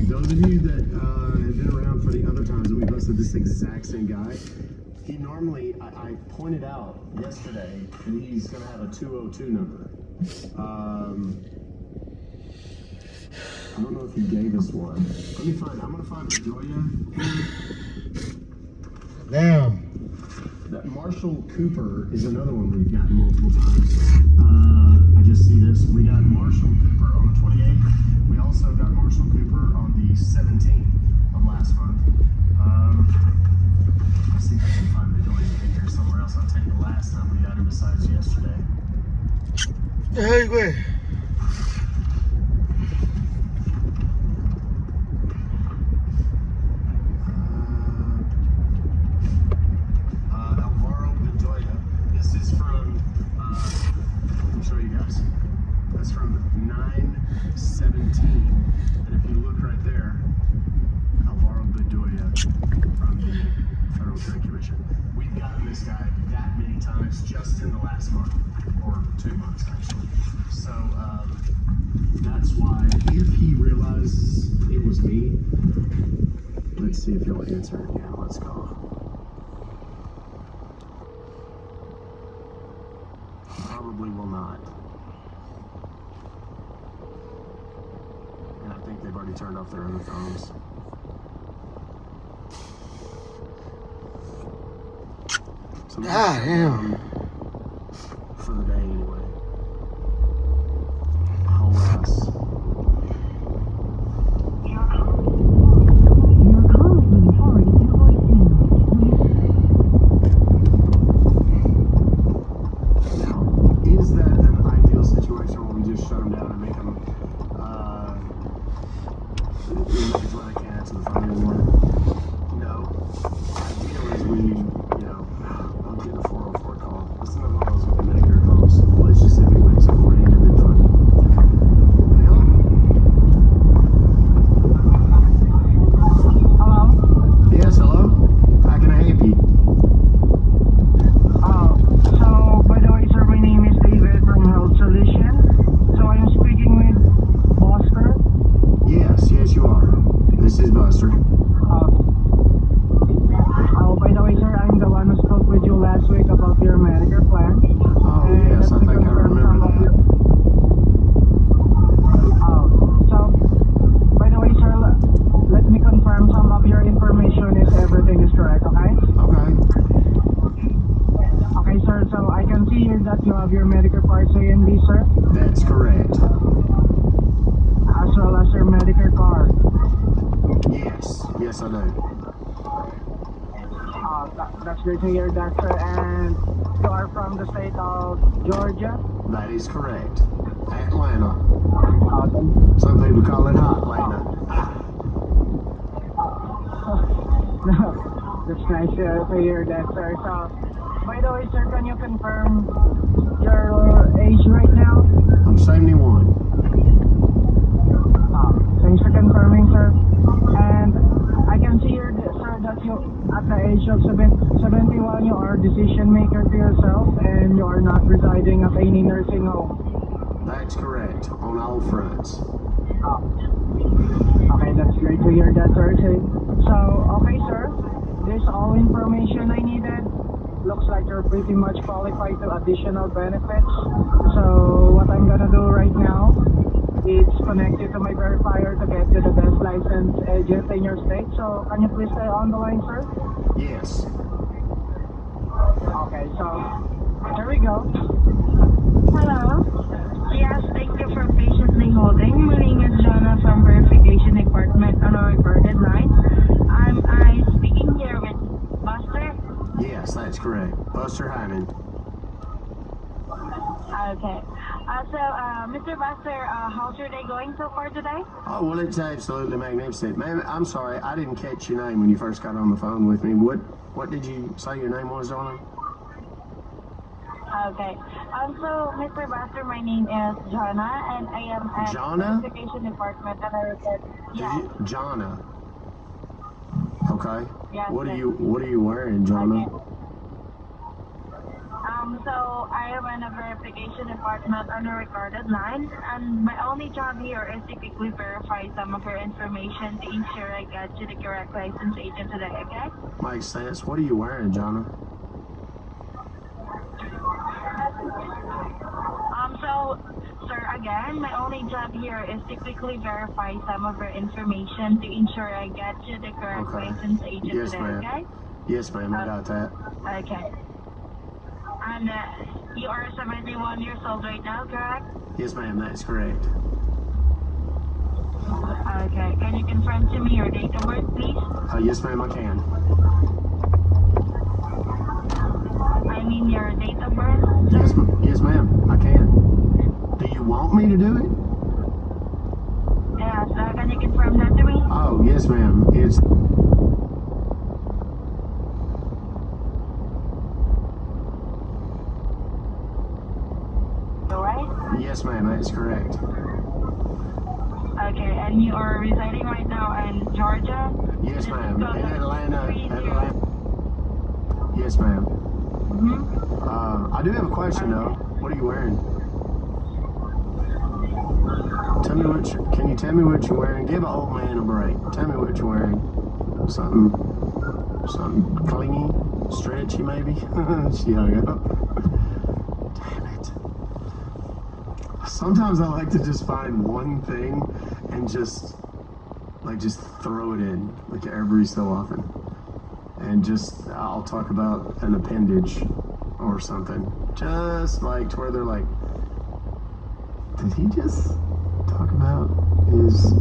Speaker 11: those of you that have been around for the other times that we busted this exact same guy, he normally, I pointed out yesterday that he's going to have a 202 number. I don't know if he gave us one. Let me find. I'm gonna find Bedoya.
Speaker 2: Damn.
Speaker 11: That Marshall Cooper is another one we've gotten multiple times. I just see this. We got Marshall Cooper on the 28th. We also got Marshall Cooper on the 17th of last month. Let's see if I can find Bedoya in here somewhere else. I'll take the last time we got him besides yesterday.
Speaker 2: Hey, güey.
Speaker 11: Alvaro Bedoya. This is from, let me show you guys. That's from 9/17. And if you look right there, Alvaro Bedoya from the Federal Trade Commission. We've gotten this guy that many times just in the last month, or 2 months actually. So that's why, if he realizes it was me, let's see if he'll answer. Yeah, let's call. Probably will not. And I think they've already turned off their other phones. So
Speaker 2: damn.
Speaker 11: For the day anyway. Whole ass.
Speaker 16: Your call has been forwarded to voicemail.
Speaker 11: Now, is that an ideal situation where we just shut them down and make them as when I can't answer the phone anymore? No. Ideal is we, I'm getting a 404 call. Listen to all those with the Medicare calls. Let's just say we make some random and funny.
Speaker 6: Hello?
Speaker 11: Yes, hello? How can I help you?
Speaker 6: So, by the way, sir, my name is David from Health Solution. So, I'm speaking with Buster.
Speaker 11: Yes, you are. This is Buster. Yes, I do.
Speaker 6: That's great to hear that, sir. And you are from the state of Georgia?
Speaker 11: That is correct. Atlanta.
Speaker 6: Awesome.
Speaker 11: Some people call it Hotlanta.
Speaker 6: That's nice to hear that, sir. So, by the way, sir, can you confirm your age right now?
Speaker 11: I'm 71.
Speaker 6: Thanks for confirming, sir. And I can see here, sir, that you, at the age of 71, you are a decision maker to yourself and you are not residing at any nursing home.
Speaker 11: That's correct, on all fronts.
Speaker 6: Okay, that's great to hear that, sir. So, okay, sir, there's all information I needed. Looks like you're pretty much qualified to additional benefits. So, what I'm gonna do right now, it's connected to my verifier to get you the best licensed agent in your state. So, can you please stay on the line, sir?
Speaker 11: Yes.
Speaker 6: Okay, so, here we go.
Speaker 4: Hello. Yes, thank you for patiently holding. My name is Jonah from Verification Department on a recorded line. Am I speaking here with Buster?
Speaker 11: Yes, that's correct. Buster Hyman.
Speaker 4: Okay. Mr. Buster, how's your day going so far today?
Speaker 11: Oh, well, it's absolutely magnificent. Ma'am, I'm sorry, I didn't catch your name when you first got on the phone with me. What did you say your name was, Jonah?
Speaker 4: Okay. So, Mr. Buster, my name is Jonna, and I am at
Speaker 11: Jonna?
Speaker 4: Verification Department and I report. Yes.
Speaker 11: Jonna. Okay.
Speaker 4: Yes,
Speaker 11: What
Speaker 4: sir.
Speaker 11: are you wearing, Jonna?
Speaker 4: Okay. So I am in a verification department on a recorded line, and my only job here is to quickly verify some of your information to ensure I get you the correct license agent today, okay?
Speaker 11: Makes sense. What are you wearing, Jonna?
Speaker 4: So, sir, again, my only job here is to quickly verify some of your information to ensure I get you the correct license agent
Speaker 11: Yes,
Speaker 4: today,
Speaker 11: ma'am.
Speaker 4: okay?
Speaker 11: Yes, ma'am, I got that.
Speaker 4: Okay. And you are 71 years old right now, correct?
Speaker 11: Yes, ma'am, that's correct.
Speaker 4: Okay. Can you confirm to me your date of birth, please?
Speaker 11: Yes, ma'am, I can.
Speaker 4: I mean your date of birth?
Speaker 11: Yes, ma'am, I can. Do you want me to do it?
Speaker 4: Yes. Can you confirm that to me?
Speaker 11: Oh, yes, ma'am. It's...
Speaker 4: Alright?
Speaker 11: Yes, ma'am, that is correct.
Speaker 4: Okay, and you are residing right now in Georgia?
Speaker 11: Yes, ma'am. In Atlanta. Yes, ma'am. I do have a question, though. What are you wearing? Can you tell me what you're wearing? Give an old man a break. Tell me what you're wearing. Something clingy, stretchy, maybe? She hung up. Damn it. Sometimes I like to just find one thing and just throw it in, like every so often. And I'll talk about an appendage or something. Just like to where they're like, did he just talk about his...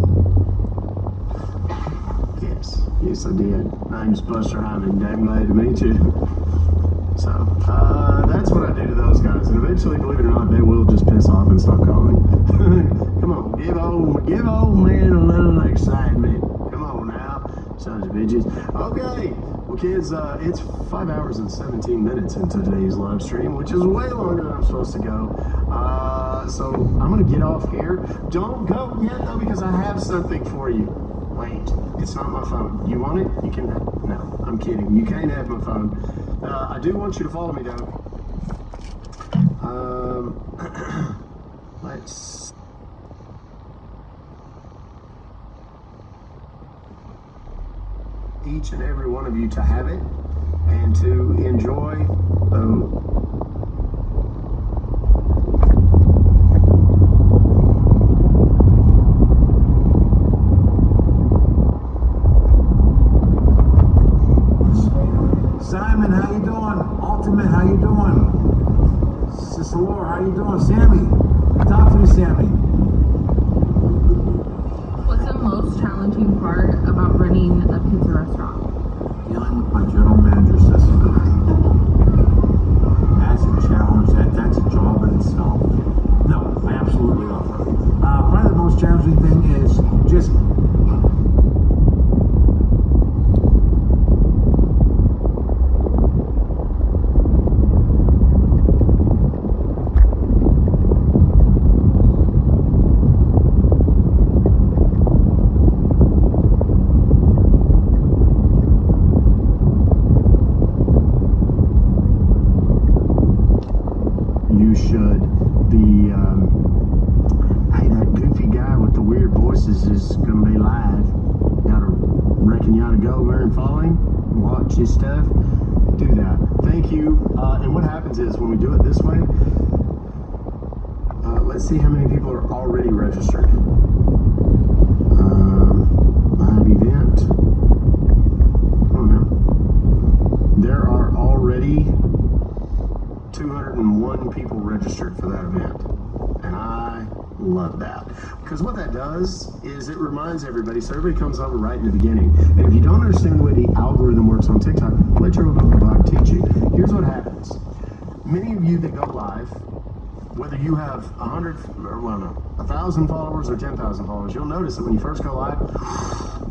Speaker 11: Yes, I did. Name's Buster Hyman. Damn glad to meet you. So, that's what I do to those guys. And eventually, believe it or not, they will just piss off and stop calling. Come on, give old man a little excitement. Come on now, sons of bitches. Okay, well, kids, it's 5 hours and 17 minutes into today's live stream, which is way longer than I'm supposed to go. So I'm gonna get off here. Don't go yet though, because I have something for you. Wait, it's not my phone. You want it? You can. No, I'm kidding. You can't have my phone. I do want you to follow me though. Let's. Each and every one of you to have it and to enjoy.
Speaker 18: Simon, how you doing? Ultimate, how you doing? Sister Laura, how you doing? Sammy, talk to me, Sammy.
Speaker 4: What's the most challenging part about running a pizzeria?
Speaker 18: challenging thing is just you should be, hey, that goofy guy with the weird voices is going to be live. Reckon you ought to go over and follow him, watch his stuff, do that. Thank you. And what happens is when we do it this way, let's see how many people are already registered. Live event. Oh no. There are already 201 people registered for that event, and I love that, because what that does is it reminds everybody, so everybody comes over right in the beginning. And if you don't understand the way the algorithm works on TikTok, let your Black teach you. Here's what happens. Many of you that go live, whether you have 100 or 1,000 followers or 10,000 followers, you'll notice that when you first go live,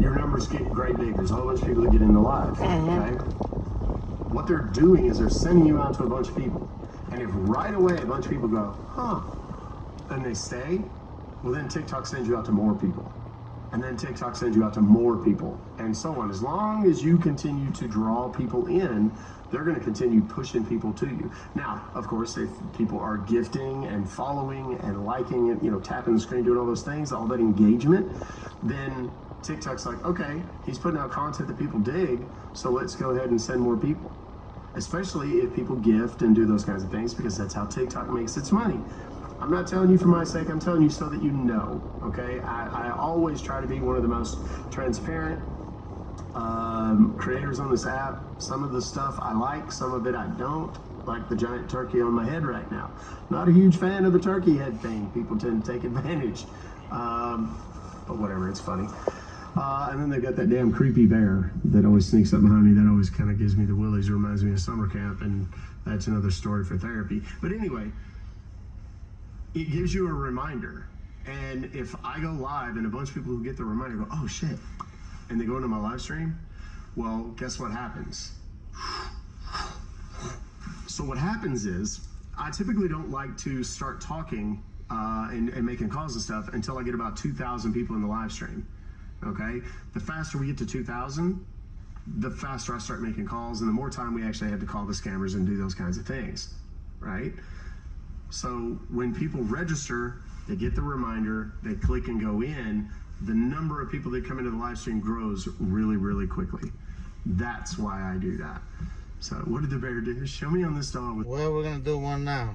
Speaker 18: your numbers get great big. There's a whole bunch of people that get into live. Okay? What they're doing is they're sending you out to a bunch of people. And if right away a bunch of people go, huh, and they stay, well then TikTok sends you out to more people. And then TikTok sends you out to more people, and so on. As long as you continue to draw people in, they're going to continue pushing people to you. Now, of course, if people are gifting and following and liking it, tapping the screen, doing all those things, all that engagement, then TikTok's like, okay, he's putting out content that people dig, so let's go ahead and send more people. Especially if people gift and do those kinds of things, because that's how TikTok makes its money. I'm not telling you for my sake, I'm telling you so that you know, okay? I always try to be one of the most transparent creators on this app. Some of the stuff I like, some of it I don't, like the giant turkey on my head right now. Not a huge fan of the turkey head thing. People tend to take advantage. But whatever, it's funny. And then they've got that damn creepy bear that always sneaks up behind me. That always kind of gives me the willies. It reminds me of summer camp, and that's another story for therapy. But anyway, it gives you a reminder. And if I go live and a bunch of people who get the reminder go, oh shit, and they go into my live stream, well, guess what happens? So what happens is, I typically don't like to start talking and making calls and stuff until I get about 2,000 people in the live stream. Okay, the faster we get to 2,000, the faster I start making calls, and the more time we actually have to call the scammers and do those kinds of things, right? So when people register, they get the reminder, they click and go in, the number of people that come into the live stream grows really, really quickly. That's why I do that. So what did the bear do? Show me on this dog.
Speaker 2: Well, we're gonna do one now.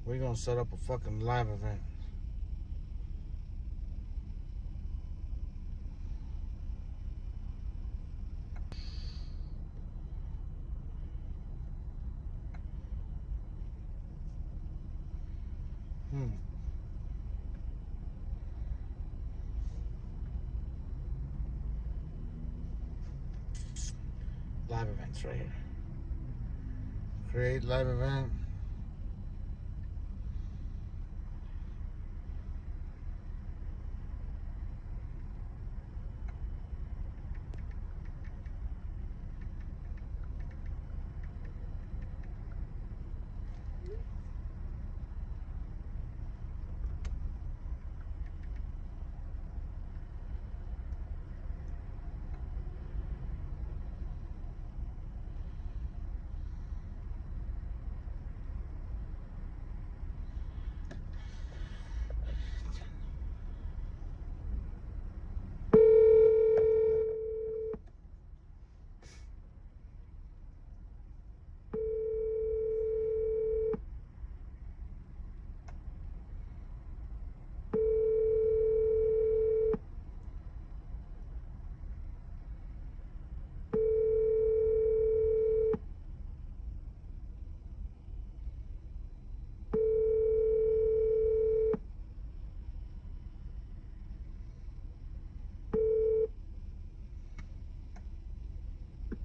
Speaker 2: We're gonna set up a fucking live event. Live events right here. Create live event.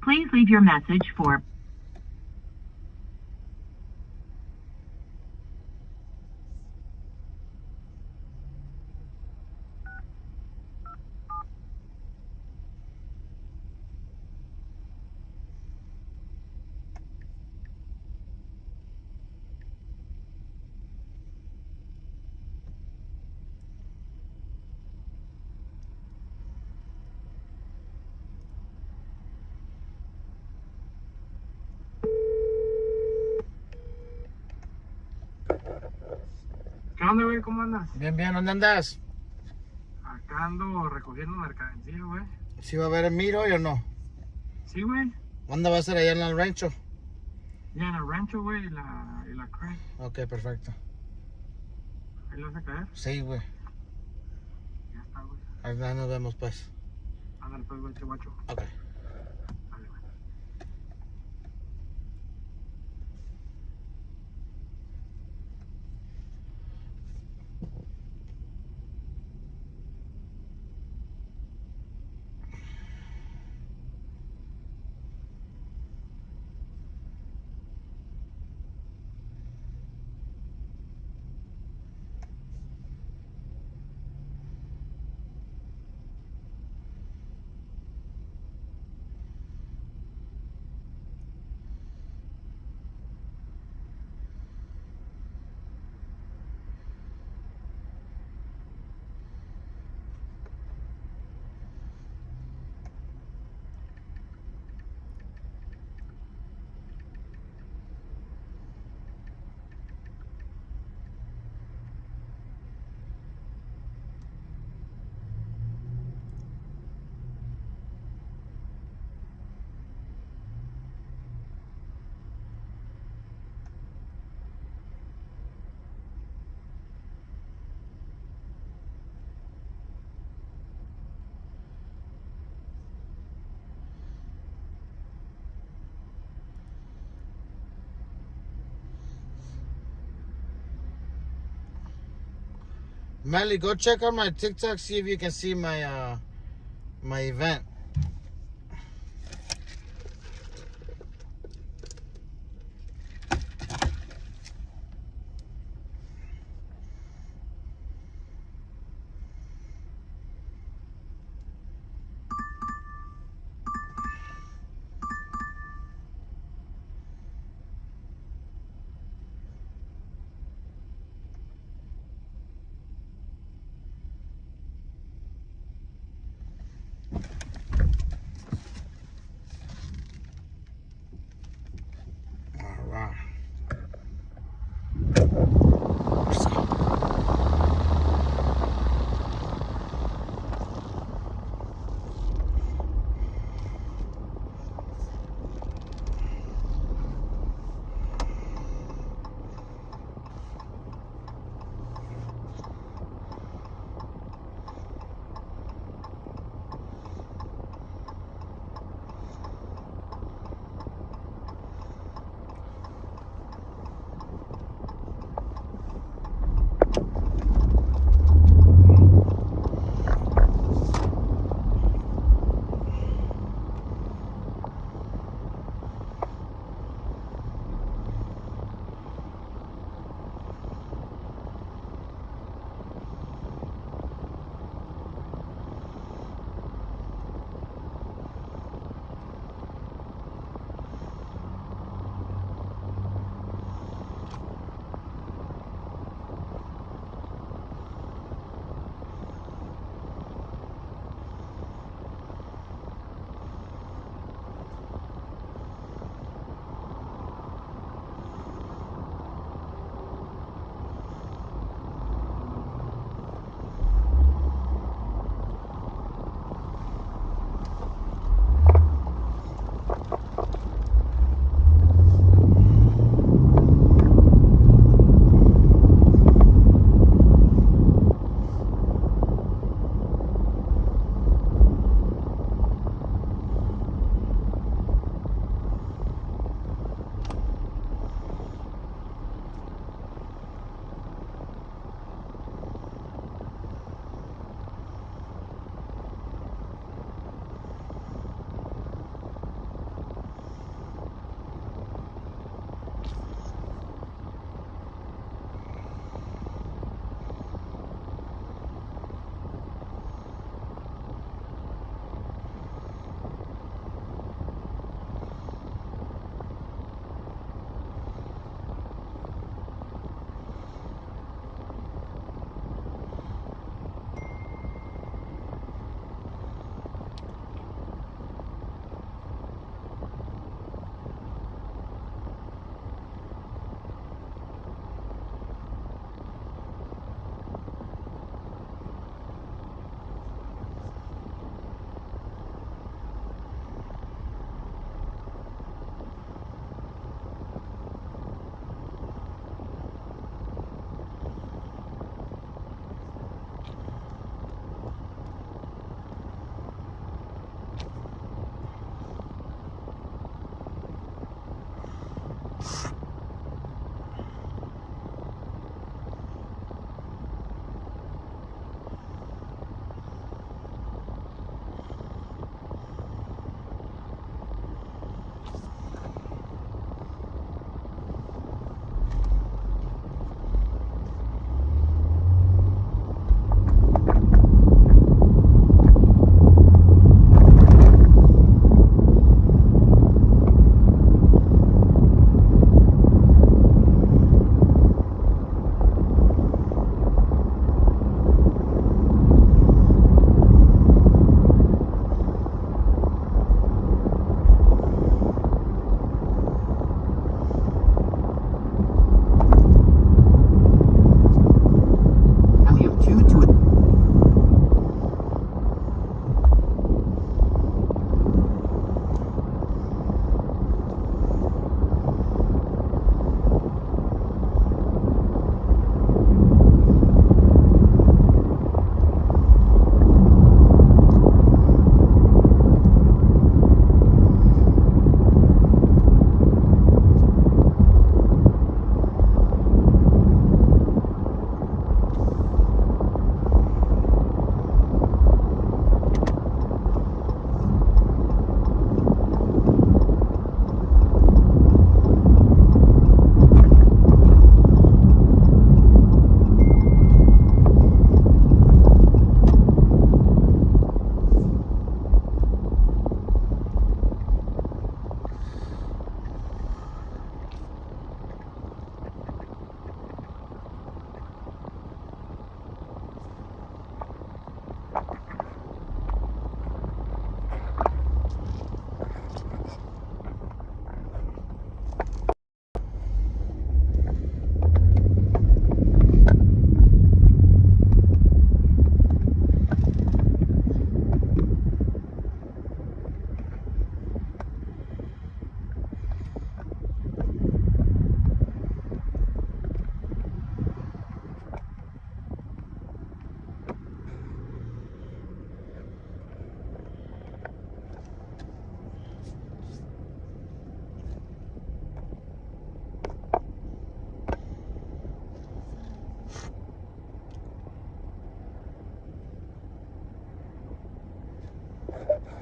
Speaker 17: Please leave your message for
Speaker 10: ¿Qué onda, güey? ¿Cómo andas?
Speaker 2: Bien, bien, ¿dónde andas?
Speaker 10: Acá ando recogiendo mercancía, güey.
Speaker 2: ¿Sí va a haber el Miro hoy o no?
Speaker 10: Sí, güey.
Speaker 2: ¿Dónde va a ser? ¿Allá en el rancho?
Speaker 10: Ya en el rancho, güey, y la crack.
Speaker 2: Ok, perfecto.
Speaker 10: ¿Ahí lo vas a caer?
Speaker 2: Sí, güey.
Speaker 10: Ya está, güey.
Speaker 2: Ahí nos vemos, pues.
Speaker 10: Ándale, pues, güey, guacho.
Speaker 2: Ok.
Speaker 10: Dale, güey.
Speaker 2: Melly, go check out my TikTok, see if you can see my my event.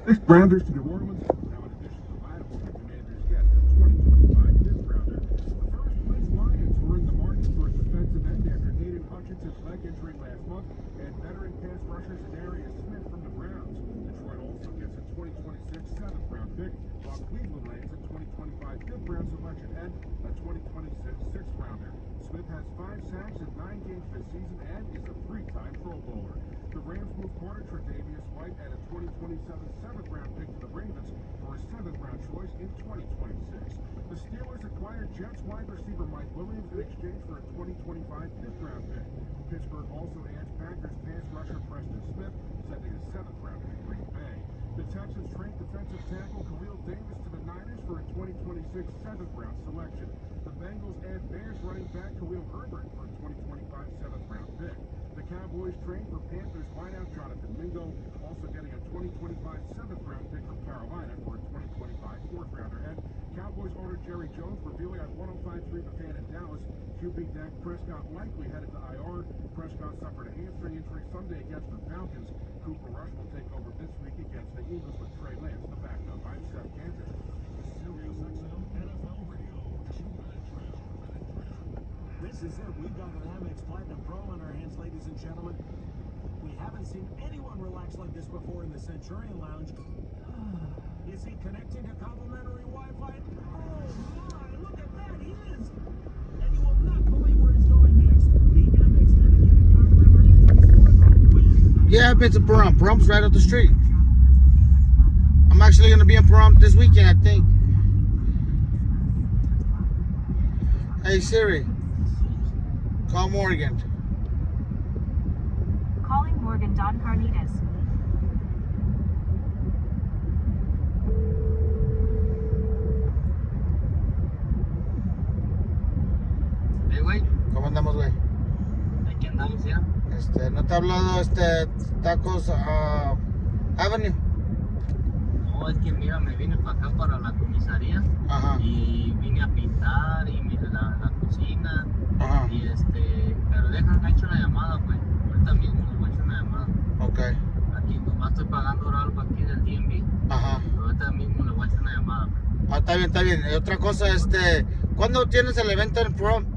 Speaker 18: Sixth rounders to New Orleans. Now in addition to Lattimore, the Commanders get the 2025 fifth rounder. The first place Lions were in the market for a defensive end after Aiden Hutchinson's leg injury last month, and veteran pass rusher Zadarius Smith from the Browns. Detroit also gets a 2026 seventh round pick, while Cleveland lands a 2025 fifth round selection and a 2026 sixth rounder. Smith has 5 sacks in 9 games this season and is a 3-time Pro Bowler. The Rams move corner Tre'Davious White and a 2027 7th round pick to the Ravens for a 7th round choice in 2026. The Steelers acquired Jets wide receiver Mike Williams in exchange for a 2025 5th round pick. Pittsburgh also adds Packers pass rusher Preston Smith, sending a 7th rounder to Green Bay. The Texans trade defensive tackle Khalil Davis to the Niners for a 2026 7th round selection. The Bengals add Bears running back Khalil Herbert for a 2025 7th round pick. The Cowboys trade for Panthers wideout Jonathan Mingo, also getting a 2025 7th round pick from Carolina for a 2025 4th rounder. And Cowboys owner Jerry Jones revealing on 105.3 The Fan in Dallas, QB Dak Prescott likely headed to IR. Prescott suffered a hamstring injury Sunday against the Falcons. Cooper Rush will take over this week against the Eagles with Trey Lance, the backup. I'm Seth Kansas.
Speaker 5: Sirius XM NFL Radio. This is it. We've got an Amex Platinum Pro on our hands, ladies and gentlemen. We haven't seen anyone relax like this before in the Centurion Lounge. Is he connecting to complimentary Wi-Fi? Oh my, look at that, he is! And you will not believe where he's going next. The Amex dedicated complimentary entrance store.
Speaker 2: Yeah, I've been to Pahrump. Pahrump's right up the street. I'm actually going to be in Pahrump this weekend, I think. Hey Siri, call Morgan.
Speaker 16: Calling Morgan Don Carnitas.
Speaker 20: Hey, güey.
Speaker 2: ¿Cómo andamos, güey?
Speaker 20: Aquí andamos ya.
Speaker 2: ¿No te ha hablado Tacos Avenue?
Speaker 20: No, es que mira, me vine para acá para la comisaría.
Speaker 2: Ajá.
Speaker 20: Y vine a pintar y mire la cocina.
Speaker 2: Ajá.
Speaker 20: Y pero déjame hecho una llamada, pues. Ahorita mismo les voy a echar una llamada.
Speaker 2: Ok.
Speaker 20: Aquí nomás estoy pagando ahora algo aquí del DMV.
Speaker 2: Ajá.
Speaker 20: Pero ahorita mismo les voy a echar una llamada, pues.
Speaker 2: Ah, está bien, está bien. Y otra cosa, ¿cuándo tienes el evento en Pahrump?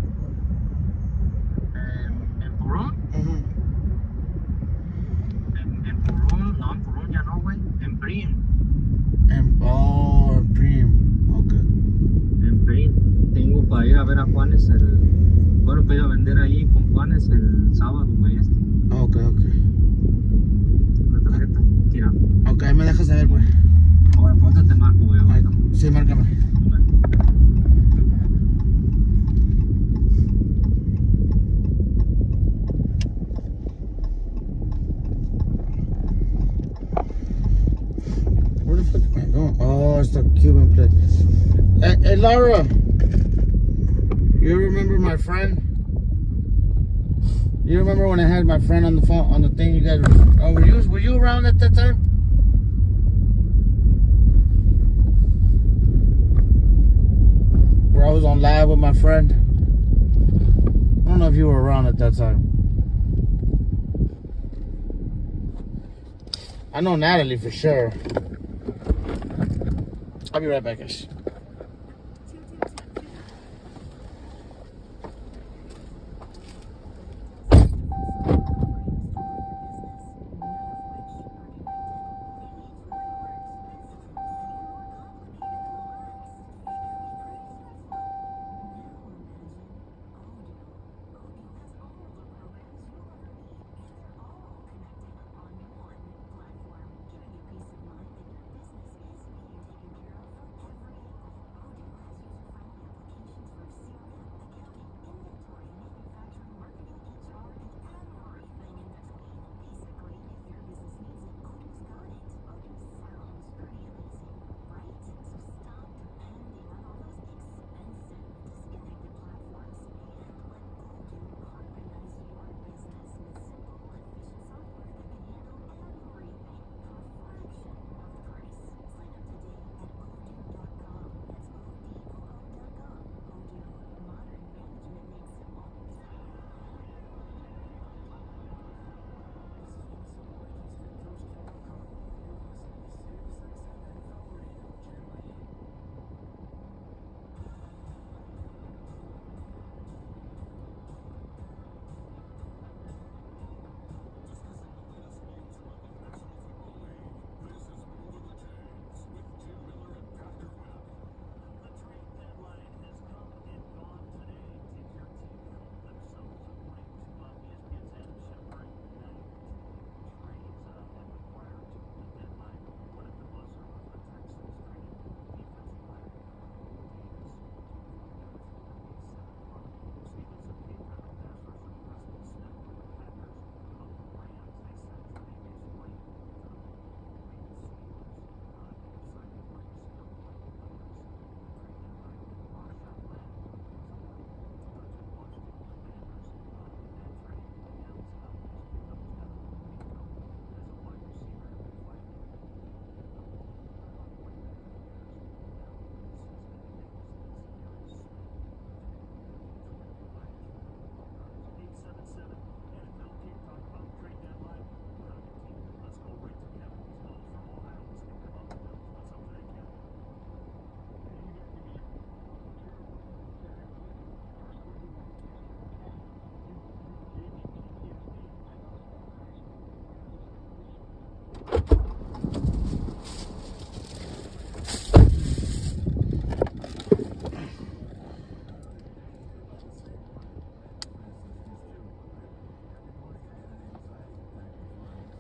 Speaker 20: ¿En Pahrump?
Speaker 2: Uh-huh.
Speaker 20: En Pahrump, no, en Pahrump ya no, güey. En Prim.
Speaker 2: En Prim, ok.
Speaker 20: En Prim. Tengo para ir a ver a Juanes bueno, para ir a vender ahí con Juanes el sábado, güey,
Speaker 2: Ok, ok.
Speaker 20: La tarjeta, tira.
Speaker 2: Ok, me dejas saber, güey.
Speaker 20: Ahora, ponte te marco, güey.
Speaker 2: Sí, márcame. Where the fuck am I going? Oh, it's the Cuban place. Hey, Laura. You remember my friend? You remember when I had my friend on the phone, on the thing you guys were... Oh, were you around at that time? Where I was on live with my friend? I don't know if you were around at that time. I know Natalie for sure. I'll be right back, guys.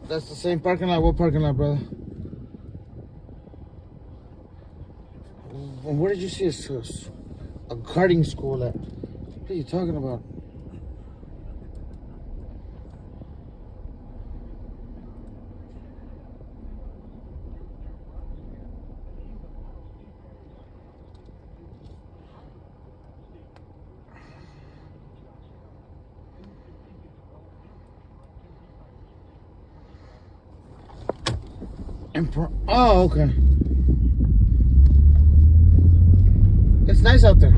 Speaker 2: That's the same parking lot. What parking lot, brother? Where did you see a karting school at? What are you talking about? Oh, okay. It's nice out there.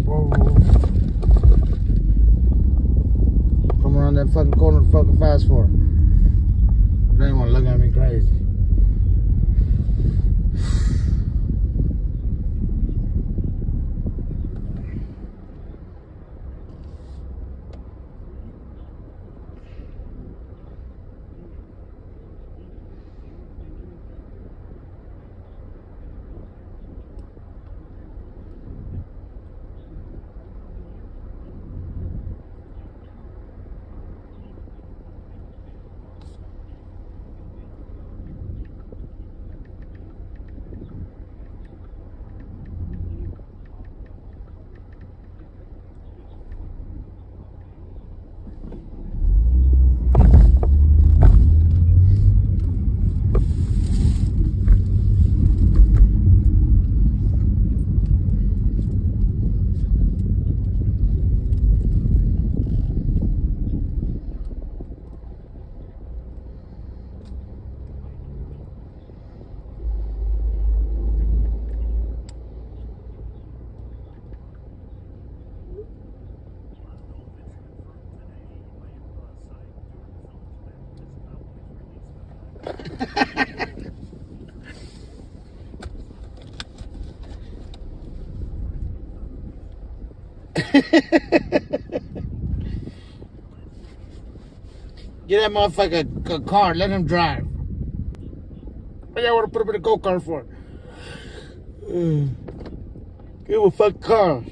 Speaker 2: Whoa. Come around that fucking corner fucking fast for. They want to look at me crazy. Get that motherfucker a car. Let him drive. What y'all want to put him in a go-kart for? Give him a fucking car.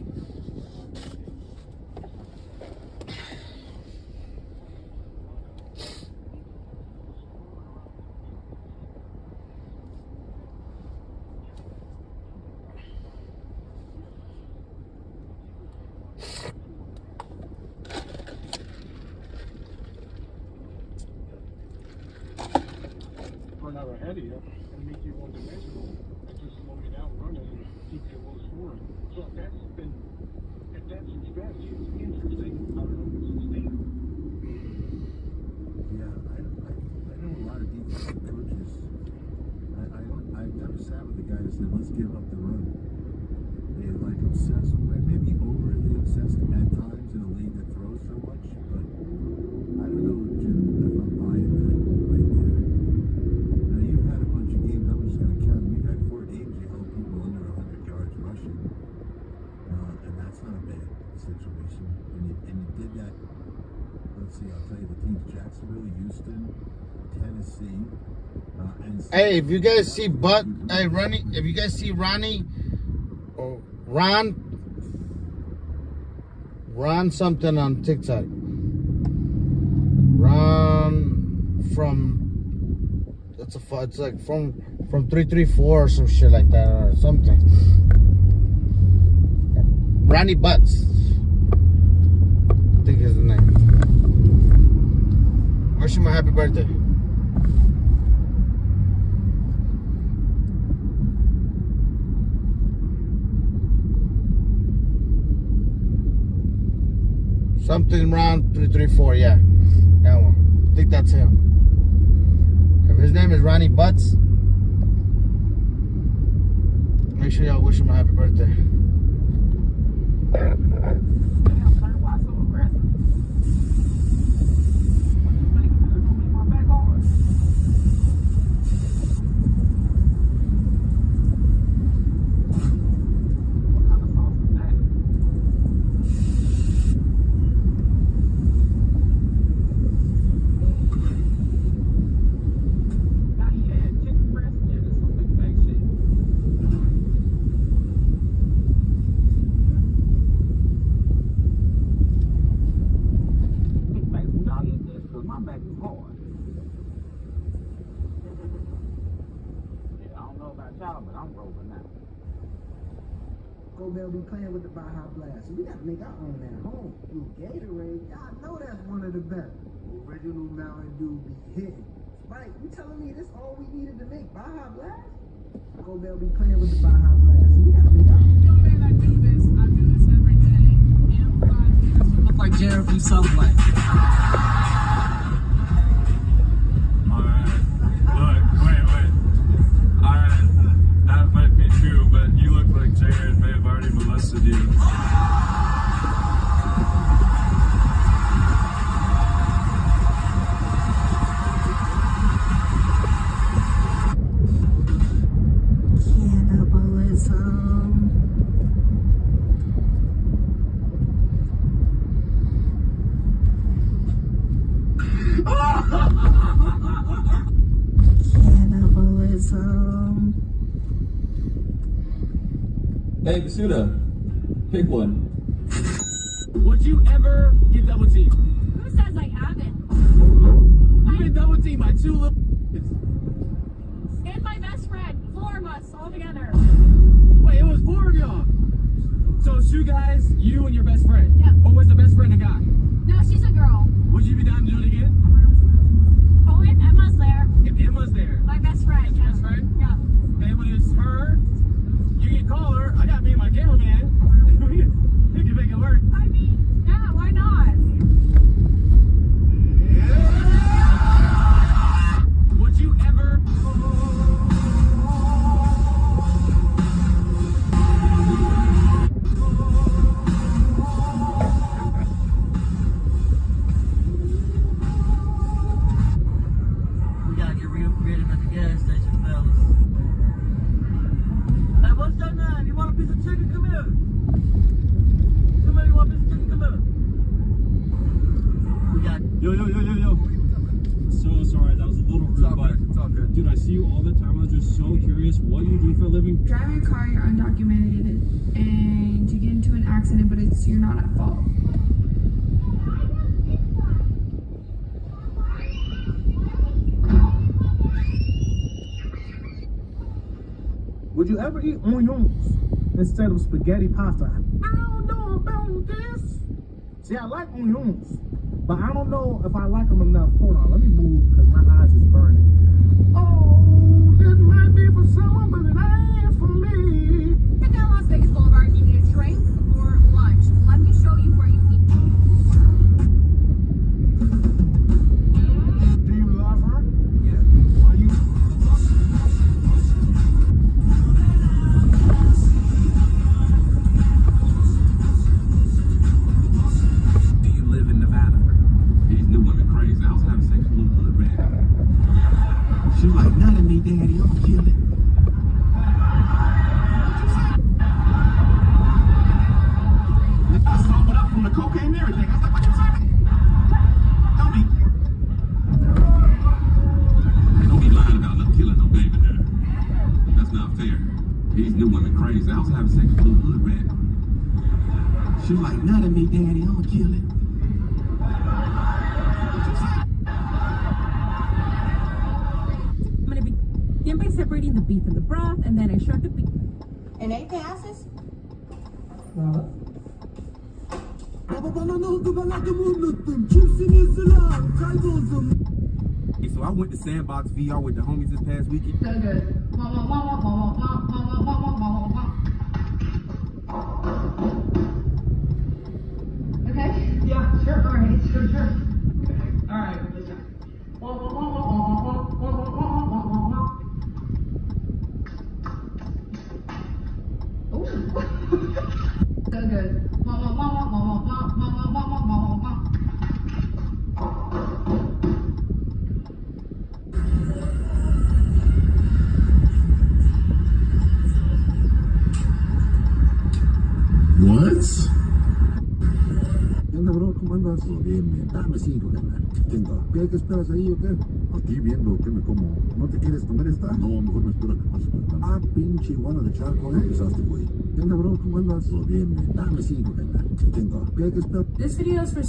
Speaker 10: Run out ahead of you and make you one-dimensional and just slow you down running and keep you low scoring. So if that's your strategy, it's interesting. I don't know if it's sustainable.
Speaker 18: Yeah, I know a lot of defensive coaches. I've never sat with a guy that said, let's give up the run. They're like obsessed, maybe overly obsessed at times in a league that throws so much, but I don't know, Jim, if I'm buying that right there. Now, you've had a bunch of games, I'm just going to count them. You've had 4 games, you held people under 100 yards rushing, and that's not a bad situation. And you did that, let's see, I'll tell you the teams, Jacksonville, Houston, Tennessee, and...
Speaker 2: Hey, if you guys see if you guys see Ronnie, or Ron something on TikTok. Ron from, it's like from 334 or some shit like that or something. Ronnie Butts, I think is the name. Wish him a happy birthday. Something around 334, yeah. That one. I think that's him. If his name is Ronnie Butts, make sure y'all wish him a happy birthday.
Speaker 3: Cobell be playing with the Baja Blast. So we gotta make our own at home. Through Gatorade, y'all know that's one of the best. Original Mountain Dew be hitting. Spike, you telling me this all we needed to make Baja Blast? Cobell be playing with the Baja Blast. So we gotta make our own.
Speaker 22: Yo, man, I do this every day. In 5 years, you look like Jared from Subway.
Speaker 23: Jared may have already molested you.
Speaker 3: Cannibalism.
Speaker 24: Hey, Basuda, pick one.
Speaker 22: Would you ever get double teamed?
Speaker 21: Who says I haven't?
Speaker 22: You've been double teamed by 2 little
Speaker 21: And my best friend. 4 of us all together.
Speaker 22: Wait, it was 4 of y'all. So it's 2 guys, you and your best friend?
Speaker 21: Yep.
Speaker 22: Or was the best friend a guy?
Speaker 21: No, she's a girl.
Speaker 22: Would you be down to do it again?
Speaker 21: Oh, and Emma's there.
Speaker 22: If Emma's there.
Speaker 21: My best friend.
Speaker 22: Your best friend?
Speaker 21: Yeah.
Speaker 22: And when it's her, you can call her. I got me and my cameraman. We can make it work.
Speaker 21: I mean, yeah, why not?
Speaker 22: Would you ever?
Speaker 25: We gotta get real creative at the gas station, fellas. Hey, what's that man? You want a piece of chicken? Come here. Come here, you want a piece of chicken? Come here. We got...
Speaker 23: Yo. So sorry, that was a little rude, but it's all good. Dude, I see you all the time. I was just so curious what you do for a living.
Speaker 26: Drive your car, you're undocumented, and you get into an accident, but you're not at fault.
Speaker 10: Would you ever eat onions instead of spaghetti pasta? I don't know about this. See, I like onions, but I don't know if I like them enough. Hold on, let me move because my eyes is burning. Oh, this might be for someone, but it ain't for me.
Speaker 21: Pick down Las Vegas Boulevard. You need a drink or lunch. Let me show you where you eat.
Speaker 10: Do you love her? Yeah. Are you?
Speaker 23: Do you live in Nevada?
Speaker 5: These new women crazy. I was having sex with a little hood rat. She was like, none of me, daddy, I'm gonna kill it. I saw it up from the cocaine and everything. I was like, what you talking? Don't be lying about no killing no baby there. That's not fair. These new women crazy. I was having sex with a little hood rat. She was like, none of me, daddy, I'm gonna kill it.
Speaker 21: I'm gonna begin by separating the beef and the broth, and then extract the beef.
Speaker 15: And 8 passes?
Speaker 23: So I went to Sandbox VR with the homies this past weekend.
Speaker 26: So good. Okay? Yeah, sure. All right, sure. All right, listen. Oh. So good.
Speaker 5: What? ¿Qué onda, bro? ¿Cómo andas? Todo bien, man. Dame 5, carnal. Tengo. ¿Qué esperas ahí o qué? Aquí viendo qué me como. ¿No te quieres comer esta? No, mejor me espero que pase. Ah, pinche iguana de charco. ¿No empezaste, güey? ¿Qué onda, bro? ¿Cómo andas? Todo bien, man. Dame 5, carnal. Tengo. ¿Qué esperas?
Speaker 26: This video is for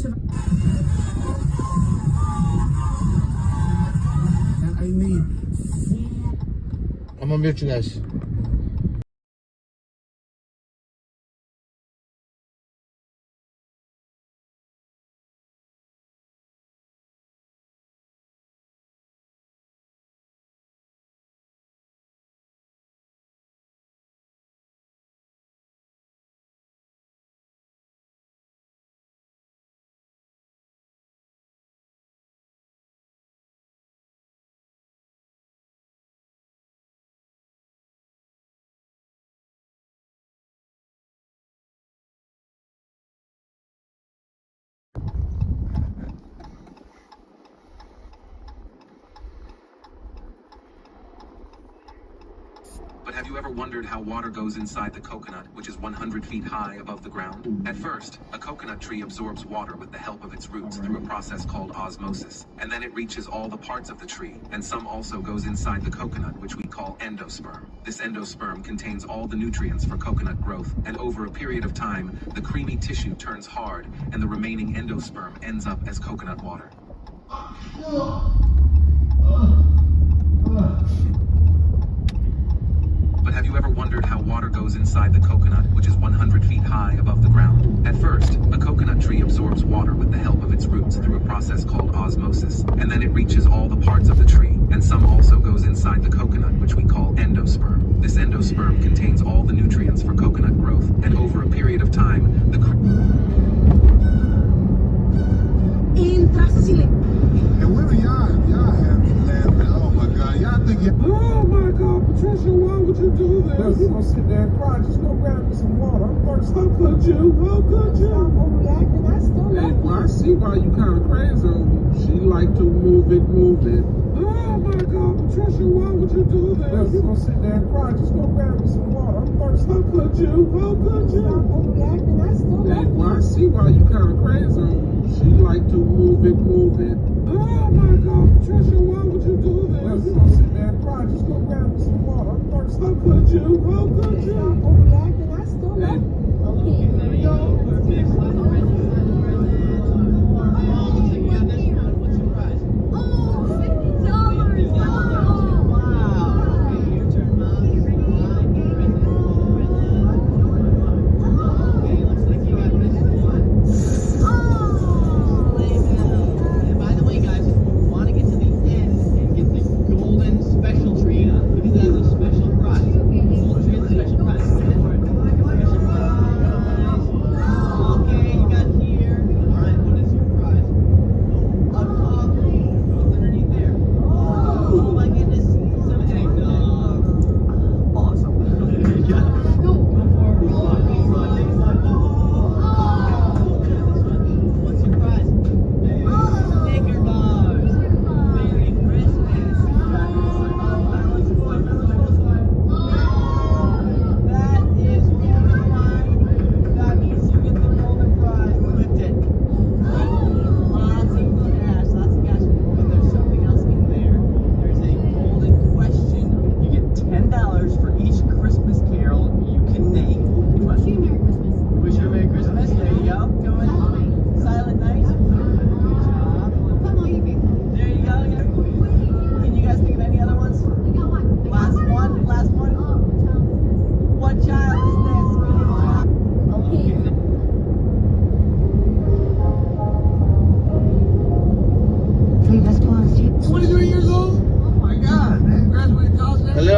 Speaker 10: And I need
Speaker 2: I'm gonna mute you guys.
Speaker 1: But have you ever wondered how water goes inside the coconut, which is 100 feet high above the ground? At first, a coconut tree absorbs water with the help of its roots through a process called osmosis. And then it reaches all the parts of the tree, and some also goes inside the coconut, which we call endosperm. This endosperm contains all the nutrients for coconut growth, and over a period of time, the creamy tissue turns hard, and the remaining endosperm ends up as coconut water. But have you ever wondered how water goes inside the coconut, which is 100 feet high above the ground? At first, a coconut tree absorbs water with the help of its roots through a process called osmosis, and then it reaches all the parts of the tree, and some also goes inside the coconut, which we call endosperm. This endosperm contains all the nutrients for coconut growth, and over a period of time, the
Speaker 7: And what are y'all have me laughing? Oh my God, y'all think oh my God, Patricia, why would you do this? Look, you gonna sit there and cry, just go grab me some water. I'm thirsty. How could you? How could you? Stop overreacting, I still love you. Well, I see why you kind of crazy over it. She like to move it. Oh my God, Patricia, why would you do this? Look, you gonna sit there and cry, just go grab me some water. I'm thirsty. How could you? How could you? Stop overreacting, I still love you. Well, I see why you kind of crazy over it. She like to move it. Oh my God, Patricia, why would you do this? Well, you gonna sit there and cry, just go grab me some water. I'm thirsty. How could you? How could you? Stop overreacting, I still love you. Okay, there we go.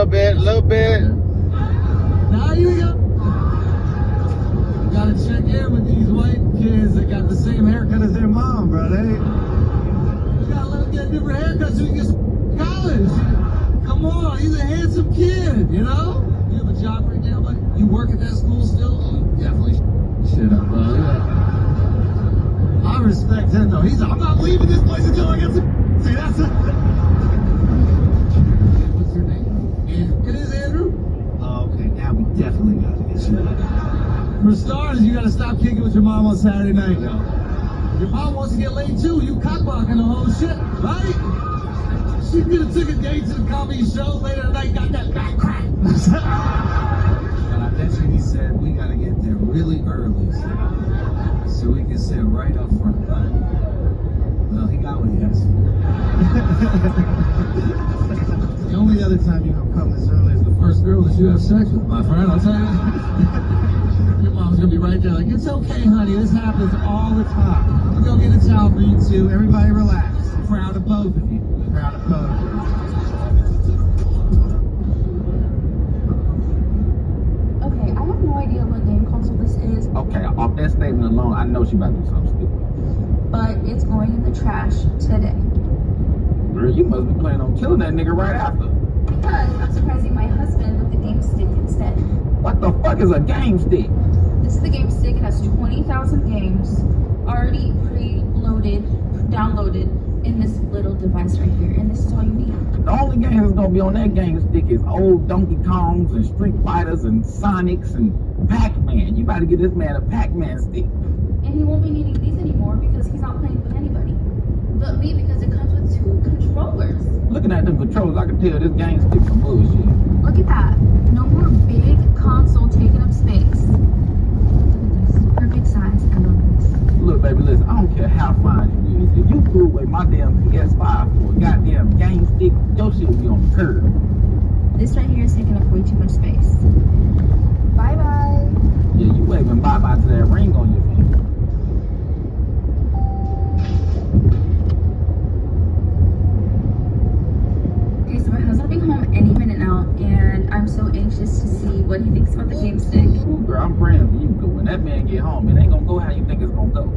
Speaker 2: A little bit.
Speaker 7: Now you gotta check in with these white kids that got the same haircut as their mom, bro. You gotta let them get a different haircut so you can get some college. Come on, he's a handsome kid, you know? You have a job right now, but you work at that school still? Oh, definitely shit up, bro. I respect him though. He's I'm not leaving this place until I get some. See, that's it. What's your name? It is Andrew? Oh, okay, now we definitely gotta get you. For starters, you gotta stop kicking with your mom on Saturday night, yo. Your mom wants to get laid too, you cockblocking the whole shit, right? She could have took a date to the comedy show later tonight, got that back crack. And I bet you he said we gotta get there really early so we can sit right up front. Well, he got what he asked for. The only other time you're gonna come this early is the first girl that you have sex with, my friend, I'll tell you. Your mom's gonna be right there like, it's okay, honey, this happens all the time. I'll go get a towel for you two, everybody relax. I'm proud of both of you. Proud of both of you.
Speaker 26: Okay, I have no idea what game console this is.
Speaker 9: Okay, off that statement alone, I know she about to do something stupid.
Speaker 26: But it's going in the trash today.
Speaker 9: Girl, you must be planning on killing that nigga right after.
Speaker 26: Because I'm surprising my husband with the game stick instead.
Speaker 9: What the fuck is a game stick?
Speaker 26: This is the game stick. It has 20,000 games already pre-loaded, downloaded,
Speaker 6: in this little device right here, and this is all you need.
Speaker 9: The only game that's gonna be on that game stick is old Donkey Kongs and Street Fighters and Sonics and Pac-Man. You about to get this man a Pac-Man stick.
Speaker 6: And he won't be needing these anymore because he's not playing with anybody but me, because it comes with 2 controllers.
Speaker 9: Looking at them controllers, I can tell this game stick some bullshit.
Speaker 6: Look at that. No more big console taking up space. Look at this. Perfect size. I love this.
Speaker 9: Look, baby, listen, I don't care how fine you is. If you threw away my damn PS5 for a goddamn game stick, your shit will be on the curb.
Speaker 6: This right here is taking up way too much space. Bye-bye.
Speaker 9: Yeah, you waving bye-bye to that ring on your finger.
Speaker 6: Okay, so my husband will be home any minute now, and I'm so anxious to see what he thinks about the game stick.
Speaker 9: Ooh, girl, I'm praying for you, because when that man get home, it ain't gonna go how you think it's gonna go.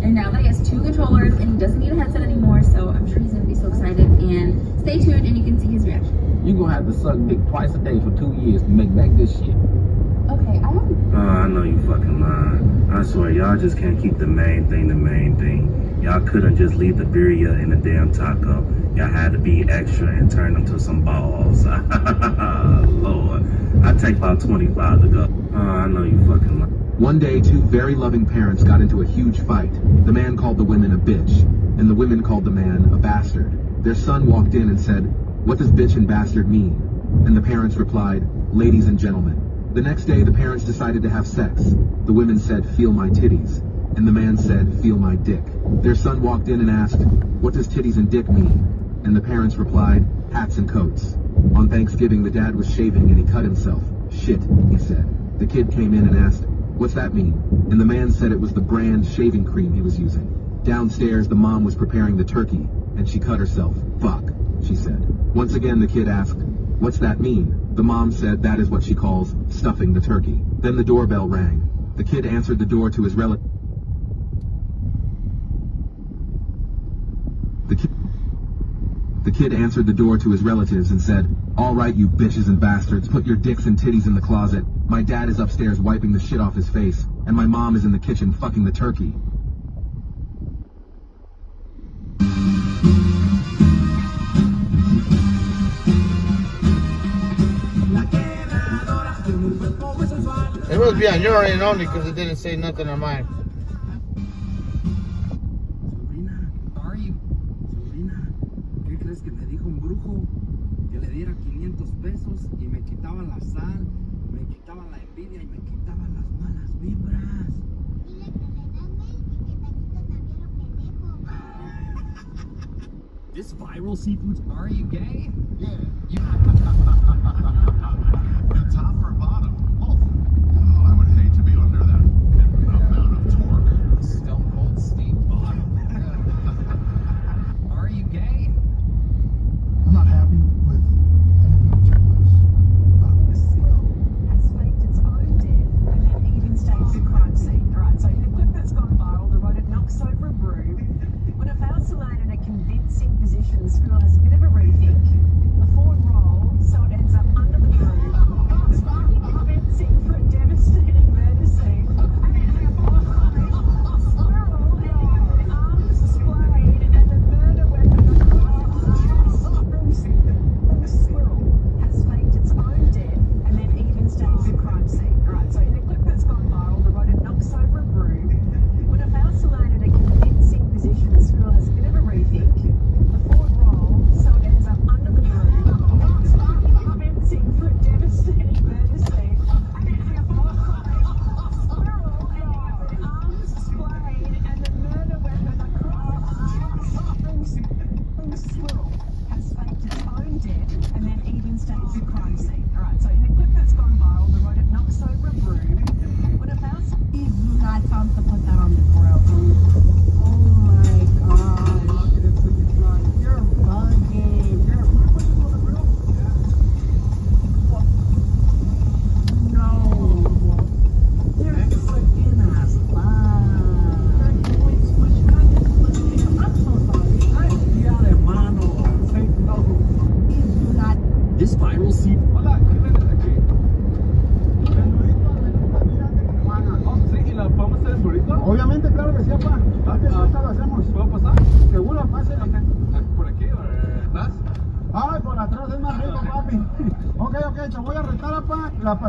Speaker 6: And now that he has 2 controllers and he doesn't need a headset anymore, so I'm sure he's gonna be so excited. And stay tuned and you can see his reaction.
Speaker 9: You gonna have to suck dick twice a day for 2 years to make back this shit.
Speaker 6: Okay, I don't...
Speaker 8: I know you fucking lying. I swear, y'all just can't keep the main thing the main thing. Y'all couldn't just leave the birria in the damn taco. Y'all had to be extra and turn them to some balls. Lord, I take about 25 to go. I know you fucking lying.
Speaker 12: One day, 2 very loving parents got into a huge fight. The man called the women a bitch, and the women called the man a bastard. Their son walked in and said, "What does bitch and bastard mean?" And the parents replied, "Ladies and gentlemen." The next day, the parents decided to have sex. The women said, "Feel my titties." And the man said, "Feel my dick." Their son walked in and asked, "What does titties and dick mean?" And the parents replied, "Hats and coats." On Thanksgiving, the dad was shaving and he cut himself. "Shit," he said. The kid came in and asked, "What's that mean?" And the man said it was the brand shaving cream he was using. Downstairs, the mom was preparing the turkey, and she cut herself. "Fuck," she said. Once again, the kid asked, "What's that mean?" The mom said that is what she calls stuffing the turkey. Then the doorbell rang. The kid answered the door to his relative. The kid answered the door to his relatives and said, "All right, you bitches and bastards, put your dicks and titties in the closet. My dad is upstairs wiping the shit off his face, and my mom is in the kitchen fucking the turkey."
Speaker 2: It must be on your end only because it didn't say nothing on mine.
Speaker 13: ¿Qué crees que me dijo un brujo? Que le diera 500 pesos y me quitaba la sal, me quitaba la envidia y me quitaba las malas vibras. Dile que me mame y que te pendejo. This viral seafoods, are you gay? Yeah. You...
Speaker 5: The top or bottom? Both. Oh, I would hate to be under that amount of torque.
Speaker 13: Stone Cold Steve Bottom. Are you gay?
Speaker 5: I'm not happy with anything that took place.
Speaker 15: The squirrel has faked its own death and then eaten stains of crime scene. Alright, so the clip that's gone viral, the rodent knocks over a broom. When it fails to land in a convincing position, the squirrel has a bit of a rethink, a forward roll, so it ends up under the broom.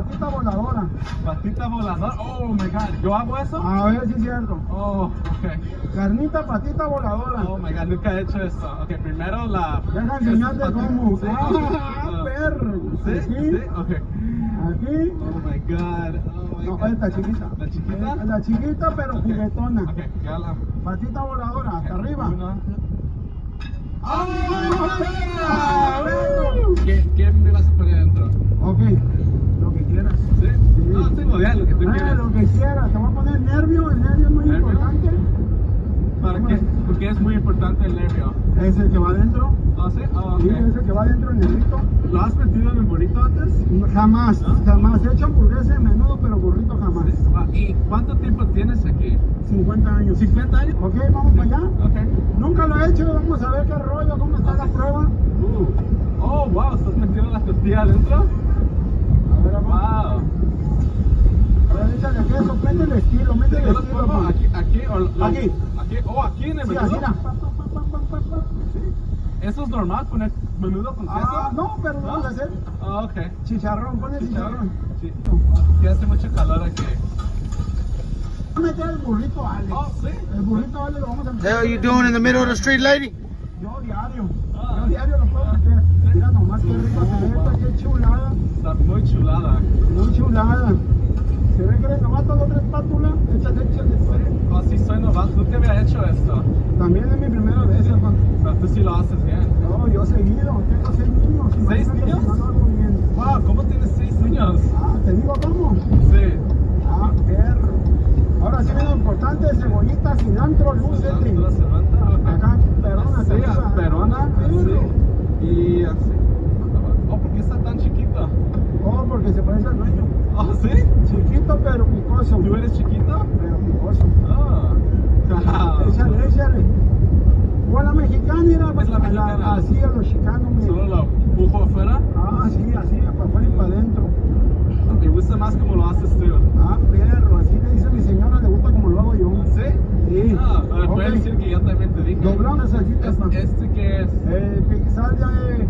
Speaker 4: patita voladora.
Speaker 22: Patita voladora. Oh my god. ¿Yo hago eso?
Speaker 4: A ver si es cierto.
Speaker 22: Oh, ok.
Speaker 4: Carnita, patita voladora.
Speaker 22: Oh my god, nunca he hecho esto. Ok, primero la.
Speaker 4: Deja enseñarte cómo.
Speaker 22: Sí.
Speaker 4: Ah, perro.
Speaker 22: ¿Sí?
Speaker 4: Aquí.
Speaker 22: Sí, ok.
Speaker 4: Aquí.
Speaker 22: Oh my god. Oh my
Speaker 4: No,
Speaker 22: god.
Speaker 4: esta chiquita.
Speaker 22: ¿La chiquita?
Speaker 4: La chiquita, pero juguetona.
Speaker 22: Ok, ya la.
Speaker 4: Patita voladora, hasta arriba.
Speaker 22: ¿Qué me vas a poner adentro?
Speaker 4: Ok, lo que quieras.
Speaker 22: ¿Sí? No, sí, modelo, lo que tú quieras.
Speaker 4: Lo que quieras. Te voy a poner el nervio es muy
Speaker 22: ¿Nervio?
Speaker 4: importante.
Speaker 22: ¿Para qué? Porque es muy importante el nervio.
Speaker 4: Es el que va adentro.
Speaker 22: ¿Ah, sí? Ah, ok.
Speaker 4: Sí, es el que va adentro en el burrito.
Speaker 22: ¿Lo has metido en el burrito antes?
Speaker 4: Jamás, jamás. He hecho hamburguesa de menudo, pero burrito jamás.
Speaker 22: ¿Y cuánto tiempo tienes aquí?
Speaker 4: 50 años.
Speaker 22: ¿50 años?
Speaker 4: Ok, vamos para allá.
Speaker 22: Ok.
Speaker 4: Nunca lo he hecho, vamos a ver qué rollo, cómo está la prueba.
Speaker 22: Oh, wow, ¿estás metiendo la tortilla adentro?
Speaker 4: A ver, vamos.
Speaker 22: Wow.
Speaker 4: A ver, échale queso, mete el estilo, mete el
Speaker 22: ¿Yo los
Speaker 4: estilo.
Speaker 22: pongo
Speaker 4: pa.
Speaker 22: aquí o
Speaker 4: Aquí.
Speaker 22: Aquí, oh, aquí en el
Speaker 4: Sí,
Speaker 22: menudo.
Speaker 4: así, mira. Pa, pa, pa, pa, pa, pa.
Speaker 22: ¿Eso es normal poner menudo con queso?
Speaker 4: Ah, no, pero vamos a hacer
Speaker 22: Ah, ok.
Speaker 4: chicharrón, ponle chicharrón.
Speaker 22: Sí. Que hace mucho calor aquí.
Speaker 4: Vamos a meter el burrito, Ale.
Speaker 22: Oh, sí.
Speaker 4: El burrito, Ale, lo vamos a meter.
Speaker 2: Hell, you doing in the middle of the street, lady?
Speaker 4: Yo diario. Yo diario lo puedo meter. Mira nomás qué rico se ve esta, qué chulada.
Speaker 22: Está muy chulada.
Speaker 4: Muy chulada. Se ve que eres novato de otra espátula. Échale, échale.
Speaker 22: Oh, sí, soy novato. Nunca había hecho esto.
Speaker 4: También es mi primera vez, hermano.
Speaker 22: Pero tú sí lo haces bien.
Speaker 4: No, yo seguido. Tengo 6 niños.
Speaker 22: ¿Seis
Speaker 4: Imagínate
Speaker 22: niños?
Speaker 4: si no lo hago bien.
Speaker 22: Wow, ¿cómo tienes 6 niños?
Speaker 4: Ah, ¿te digo cómo?
Speaker 22: Sí.
Speaker 4: Ah, perro. Ahora sí viene lo importante, cebollita, cilantro, lúcete.
Speaker 22: ¿La cebata? Ok.
Speaker 4: Acá, perona,
Speaker 22: Sí,
Speaker 4: arriba.
Speaker 22: perona.
Speaker 4: Perro.
Speaker 22: Así. Y así. Oh, ¿por qué está tan chiquito?
Speaker 4: Oh, porque se parece al dueño.
Speaker 22: Oh, ¿sí?
Speaker 4: Chiquito pero picoso.
Speaker 22: ¿Tú eres chiquito?
Speaker 4: Pero picoso.
Speaker 22: Oh.
Speaker 4: Échale, échale. O a la mexicana, mira,
Speaker 22: Es la mexicana.
Speaker 4: así a los chicanos, mira.
Speaker 22: ¿Solo lo empujo afuera?
Speaker 4: Ah, sí, así, para afuera y para adentro.
Speaker 22: Me gusta más como lo haces tú.
Speaker 4: Ah, perro, así le dice mi señora, le gusta como lo hago yo.
Speaker 22: ¿Sí?
Speaker 4: Sí.
Speaker 22: Ah, pero puedes
Speaker 4: Ok.
Speaker 22: decir que yo también te dije.
Speaker 4: Doblamos la salsita, pa.
Speaker 22: ¿Este qué es?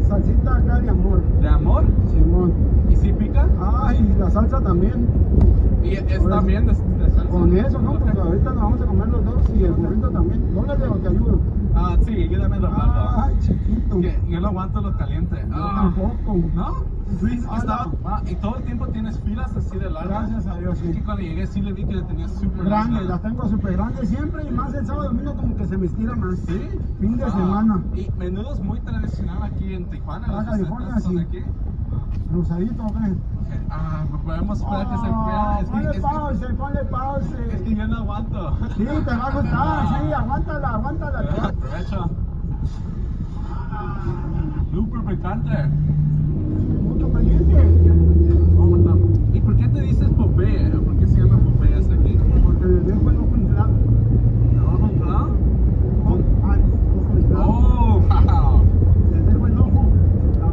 Speaker 4: Salsita acá de amor.
Speaker 22: ¿De amor?
Speaker 4: Simón.
Speaker 22: ¿Y si pica?
Speaker 4: Ah, y la salsa también.
Speaker 22: ¿Y es
Speaker 4: Ahora
Speaker 22: también de salsa?
Speaker 4: Con eso, ¿no? Pues ahorita nos vamos a comer los dos y el burrito también. Dóblale o te ayudo.
Speaker 22: Ah, sí, yo también lo aguanto.
Speaker 4: Ay, chiquito.
Speaker 22: Yo lo aguanto lo caliente.
Speaker 4: Yo tampoco.
Speaker 22: ¿No? Tú dices que estaba... Ah, y todo el tiempo tienes filas así de largas.
Speaker 4: Gracias a Dios, sí.
Speaker 22: Es que cuando llegué sí le vi que le tenías súper
Speaker 4: Grande,
Speaker 22: larga.
Speaker 4: las tengo súper grandes siempre y más el sábado y domingo como que se me estira más.
Speaker 22: ¿Sí?
Speaker 4: Fin de
Speaker 22: Ah,
Speaker 4: semana.
Speaker 22: Y menudo es muy tradicional aquí en Tijuana.
Speaker 4: Ah,
Speaker 22: los
Speaker 4: California,
Speaker 22: restaurantes son
Speaker 4: sí.
Speaker 22: aquí.
Speaker 4: Rosadito, ¿o qué?
Speaker 22: Ah, podemos esperar que se
Speaker 4: Ah,
Speaker 22: vea.
Speaker 4: ponle pause.
Speaker 22: Es que yo no aguanto.
Speaker 4: Sí, te va a gustar, sí, aguántala, aguántala.
Speaker 22: Aprovecho. Súper picante.
Speaker 4: Mucho caliente.
Speaker 22: Oh, no. ¿Y por qué te dices Popeye? ¿Por qué se llama Popeye hasta aquí?
Speaker 4: Porque le dejo el ojo inflado.
Speaker 22: ¿El ojo inflado?
Speaker 4: Ay, ojo inflado.
Speaker 22: Oh, wow.
Speaker 4: Le dejo el ojo inflado.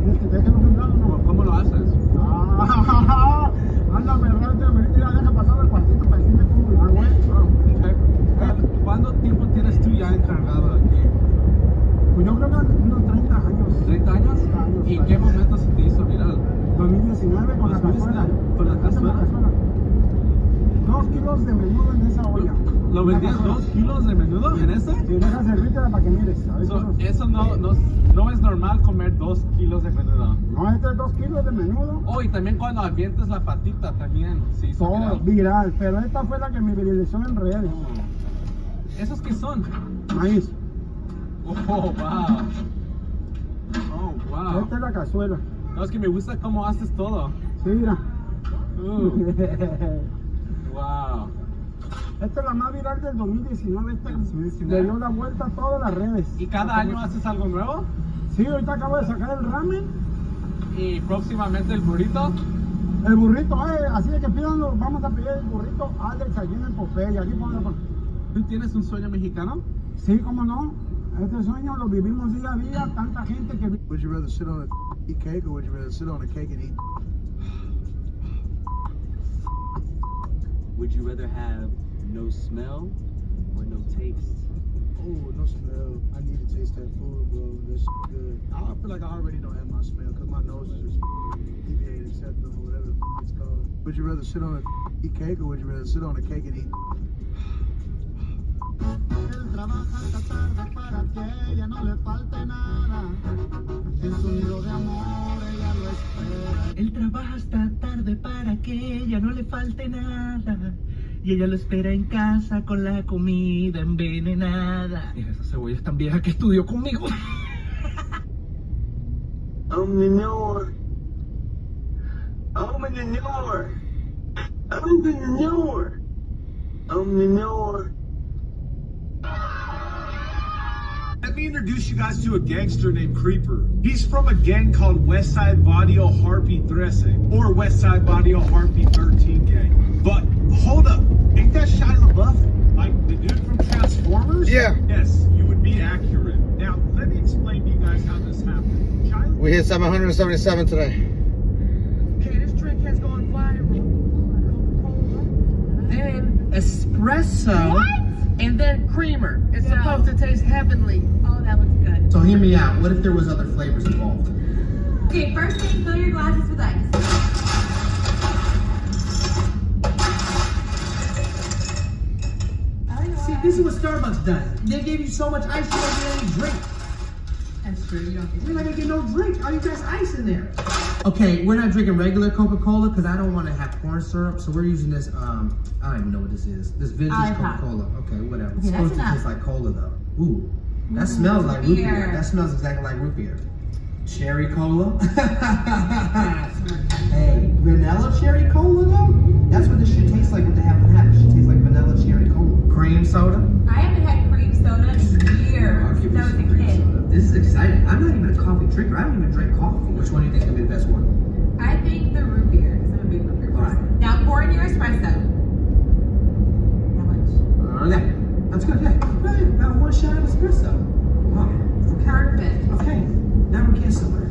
Speaker 4: ¿Quieres que te deje el ojo inflado o no?
Speaker 22: ¿Cómo lo haces?
Speaker 4: Ah, anda, perrate, mira, deja pasar el cuartito para decirme cómo lo hago,
Speaker 22: ¿Cuánto tiempo tienes tú ya encargado aquí?
Speaker 4: Pues yo creo que unos 30 años.
Speaker 22: ¿30 años? ¿Y en qué momento se te hizo viral?
Speaker 4: 2019 con la cazuela.
Speaker 22: ¿Con la cazuela?
Speaker 4: 2 kilos de menudo en esa olla.
Speaker 22: ¿Lo vendías 2 kilos de menudo en ese?
Speaker 4: Sí, deja servítela para que mires. A ver si
Speaker 22: Eso no es normal comer 2 kilos de menudo.
Speaker 4: No, este es 2 kilos de menudo.
Speaker 22: Oh, y también cuando avientas la patita también se hizo
Speaker 4: Todo
Speaker 22: viral.
Speaker 4: viral, pero esta fue la que me viralizó en redes.
Speaker 22: ¿Esos qué son?
Speaker 4: Maíz.
Speaker 22: Oh, wow. Oh, wow.
Speaker 4: Esta es la cazuela.
Speaker 22: No, es que me gusta cómo haces todo.
Speaker 4: Sí, mira.
Speaker 22: Wow.
Speaker 4: Esta es la más viral del 2019. Esta le dio la vuelta a todas las redes.
Speaker 22: ¿Y cada año haces algo nuevo?
Speaker 4: Sí, ahorita acabo de sacar el ramen.
Speaker 22: ¿Y próximamente el burrito?
Speaker 4: El burrito, así de que pidanlo, vamos a pedir el burrito Alex allí en el Popeye. Aquí ponlo.
Speaker 22: ¿Tú tienes un sueño mexicano?
Speaker 4: Sí, cómo no. Este sueño lo vivimos día a día, tanta gente que...
Speaker 11: Would you rather sit on a eat cake or would you rather sit on a cake and eat?
Speaker 14: Would you rather have no smell or no taste?
Speaker 11: Oh, no smell. I need to taste that food, bro. That's good. I feel like I already don't have my smell because my nose is just deviated, acceptable, whatever. Would you rather sit on a eat cake or would you rather sit on a cake and eat?
Speaker 4: Él trabaja hasta tarde para que ella no le falte nada. En su nido de amor ella lo espera.
Speaker 3: Él trabaja hasta tarde para que ella no le falte nada. Y ella lo espera en casa con la comida envenenada. Mira, esa cebolla es tan vieja que estudió conmigo.
Speaker 16: Oh, mi amor. Oh, mi amor. Oh, mi amor. Oh, mi amor.
Speaker 17: Let me introduce you guys to a gangster named Creeper. He's from a gang called Westside Barrio Harpy 13, or Westside Barrio Harpy 13 gang. But hold up, ain't that Shia LaBeouf? Like the dude from Transformers?
Speaker 2: Yeah.
Speaker 17: Yes, you would be accurate. Now, let me explain to you guys how this happened.
Speaker 2: We hit 777 today.
Speaker 3: Okay, this drink has gone viral. Then espresso.
Speaker 18: What?
Speaker 3: And then creamer. It's supposed to taste heavenly.
Speaker 18: Oh, that looks good.
Speaker 19: So hear me out. What if there was other flavors involved?
Speaker 18: Okay, first thing, fill your glasses with ice.
Speaker 3: See, this is what Starbucks does. They gave you so much ice you don't get any drink.
Speaker 18: That's true, you don't get
Speaker 3: We're not gonna get no drink. All you got is ice in there. Okay, we're not drinking regular Coca-Cola because I don't want to have corn syrup. So we're using this, I don't even know what this is. This vintage Coca-Cola. Okay, whatever. It's supposed to taste like cola though. Ooh, that smells like root beer. That smells exactly like root beer. Cherry cola. Hey, vanilla cherry cola though? That's what this should taste like with the half and half. It should taste like vanilla cherry cola. Cream soda.
Speaker 18: I haven't had cream soda in years. Since I was a kid.
Speaker 19: This is exciting. I'm not even a coffee drinker. I don't even drink coffee. Which one do you think is gonna be the best one?
Speaker 18: I think the root beer, because I'm a big root beer person. Now pour in your espresso. How much?
Speaker 19: Okay, that's good. Yeah, right. About one shot of espresso. Wow.
Speaker 18: Perfect.
Speaker 19: Okay, now we're getting somewhere.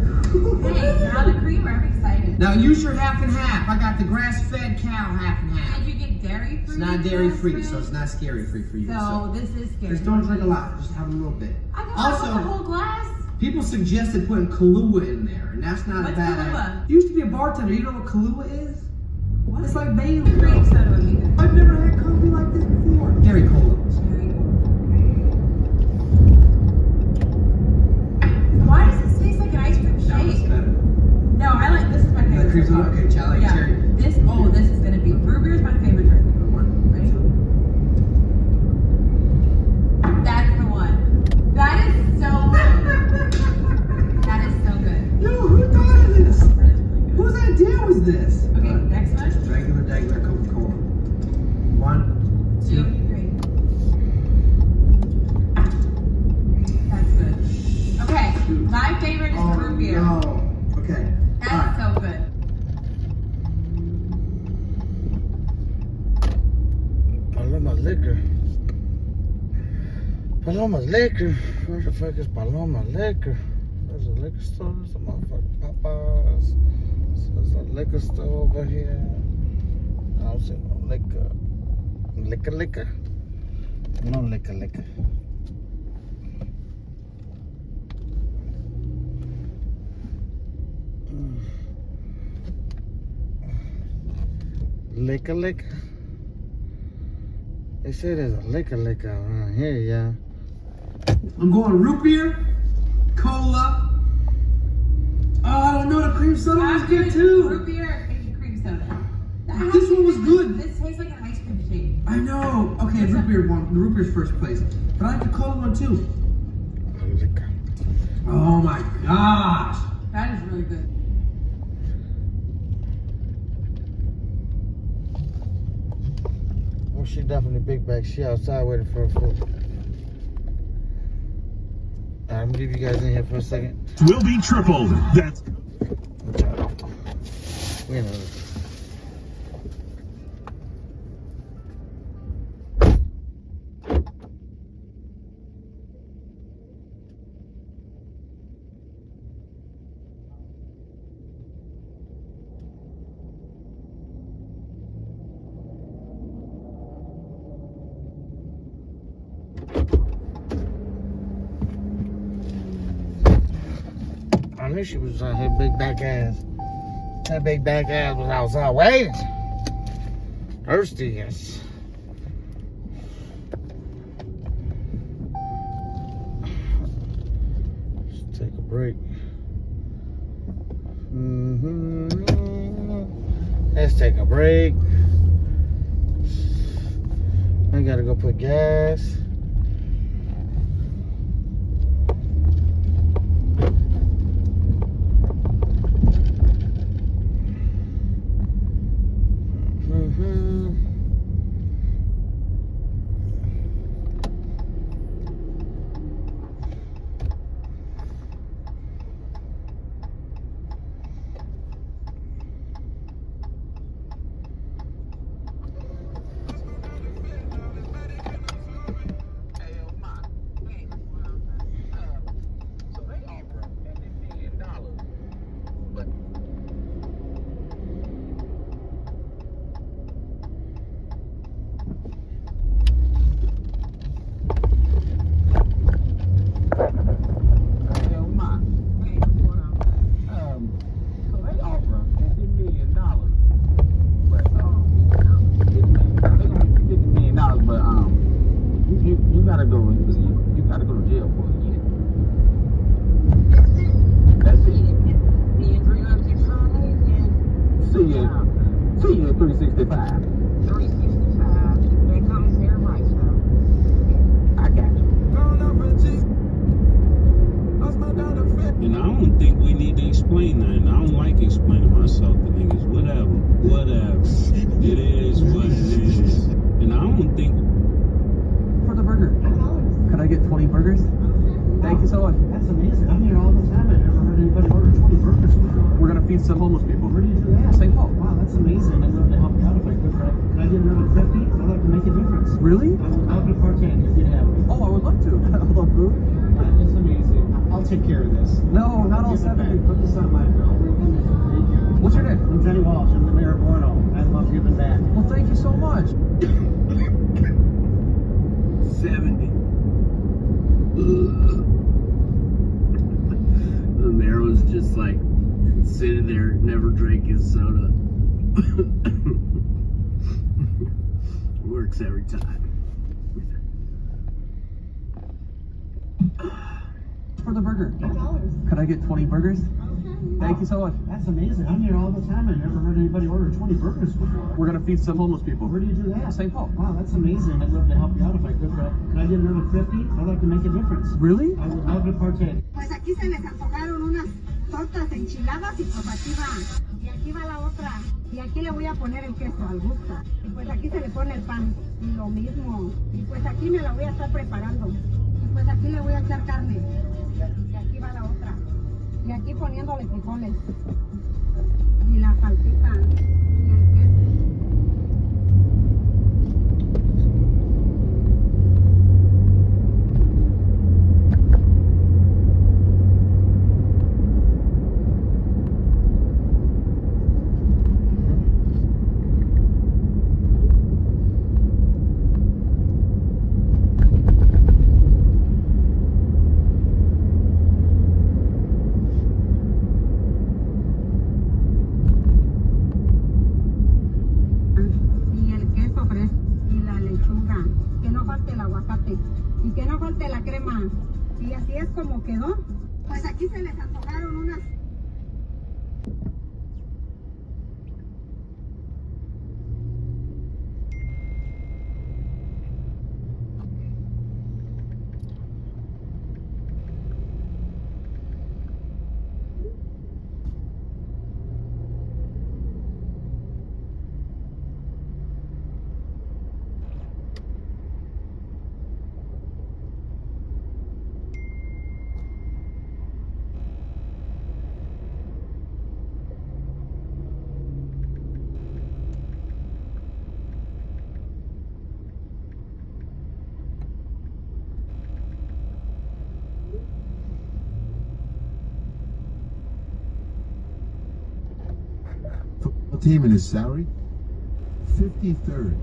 Speaker 18: Hey, now the creamer, I'm excited.
Speaker 3: Now use your half and half. I got the grass-fed cow half and half.
Speaker 18: Did you get dairy free?
Speaker 19: It's not dairy free, so it's not scary free for you.
Speaker 18: So this is scary.
Speaker 19: Just don't drink a lot. Just have a little bit.
Speaker 18: I got
Speaker 19: Also,
Speaker 18: a whole glass.
Speaker 19: people suggested putting Kahlua in there, and that's not
Speaker 18: What's
Speaker 19: a bad
Speaker 18: Kahlua?
Speaker 19: idea. You used to be a bartender. You know what Kahlua is?
Speaker 18: What?
Speaker 19: It's like Bailey.
Speaker 18: Cream soda would be good.
Speaker 19: I've never had coffee like this before. Dairy cola.
Speaker 18: Why does it taste like an ice cream shake? No, I like this is my favorite.
Speaker 19: Cream soda. Okay, Charlie.
Speaker 18: Yeah.
Speaker 19: Cherry.
Speaker 18: This is gonna be root beer is my favorite drink. Ready? That's the one. That is so good. That is so good.
Speaker 19: Yo, who thought of this? Whose idea was this?
Speaker 18: Okay, next one.
Speaker 19: Regular Coca-Cola. 1, 2,
Speaker 18: 3. That's good. Okay, my favorite is root beer.
Speaker 19: No. Okay.
Speaker 18: That's so good.
Speaker 2: Paloma Liquor. Paloma Liquor. Where the fuck is Paloma Liquor? There's a liquor store. There's a motherfucking Popeyes. There's a liquor store over here. I don't see no liquor. Liquor? No liquor. Liquor? They say there's a liquor around here, yeah.
Speaker 19: I'm going root beer, cola. Oh, no, the cream soda was good too.
Speaker 18: Root beer and cream soda.
Speaker 19: This one was good.
Speaker 18: This tastes like an ice cream shake.
Speaker 19: I know. Okay, root beer's first place. But I like the cola one too. Oh my gosh.
Speaker 18: That is really good.
Speaker 2: Well, she definitely big bag. She outside waiting for her food. Alright, I'm gonna leave you guys in here for a second.
Speaker 20: Will be tripled. That's
Speaker 2: You know. I knew she was on her big back ass. That big back ass was outside waiting. Thirsty, yes. Let's take a break. Let's take a break. I gotta go put gas.
Speaker 3: Some homeless people. Where do you do that? St. Paul. Wow, that's amazing. I'd love to help you out if I could. Can I get another 50? I'd like to make a difference. Really? I would love to partake if you'd have me. Oh, I would love to. I love food. Yeah, it's amazing. I'll take care of this. No, not all 70. Put this on my bill. What's your name? I'm Jenny Walsh. I'm the mayor of Orono. I love giving back. Well, thank you so much.
Speaker 14: 70. The mayor was just like sitting there, never drank his soda. Works every time.
Speaker 3: For the burger. $8. Could I get 20 burgers? Thank you so much. That's amazing. I'm here all the time. I never heard anybody order 20 burgers before. We're gonna feed some homeless people. Where do you do that? St. Paul. Wow, that's amazing. I'd love to help you out if I could. Can I get another 50? I'd like to make a difference. Really? I would love to partake.
Speaker 1: Pues aquí se les antojaron unas tortas enchiladas y pues aquí va. Y aquí va la otra. Y aquí le voy a poner el queso al gusto. Y pues aquí se le pone el pan. Y lo mismo. Y pues aquí me la voy a estar preparando. Y pues aquí le voy a echar carne. Y aquí va la otra. Y aquí poniéndole frijoles. Y la salsita. Y el queso. Y que no falte la crema. Y así es como quedó. Pues aquí se les antojaron unas.
Speaker 7: Team and his salary? 53rd.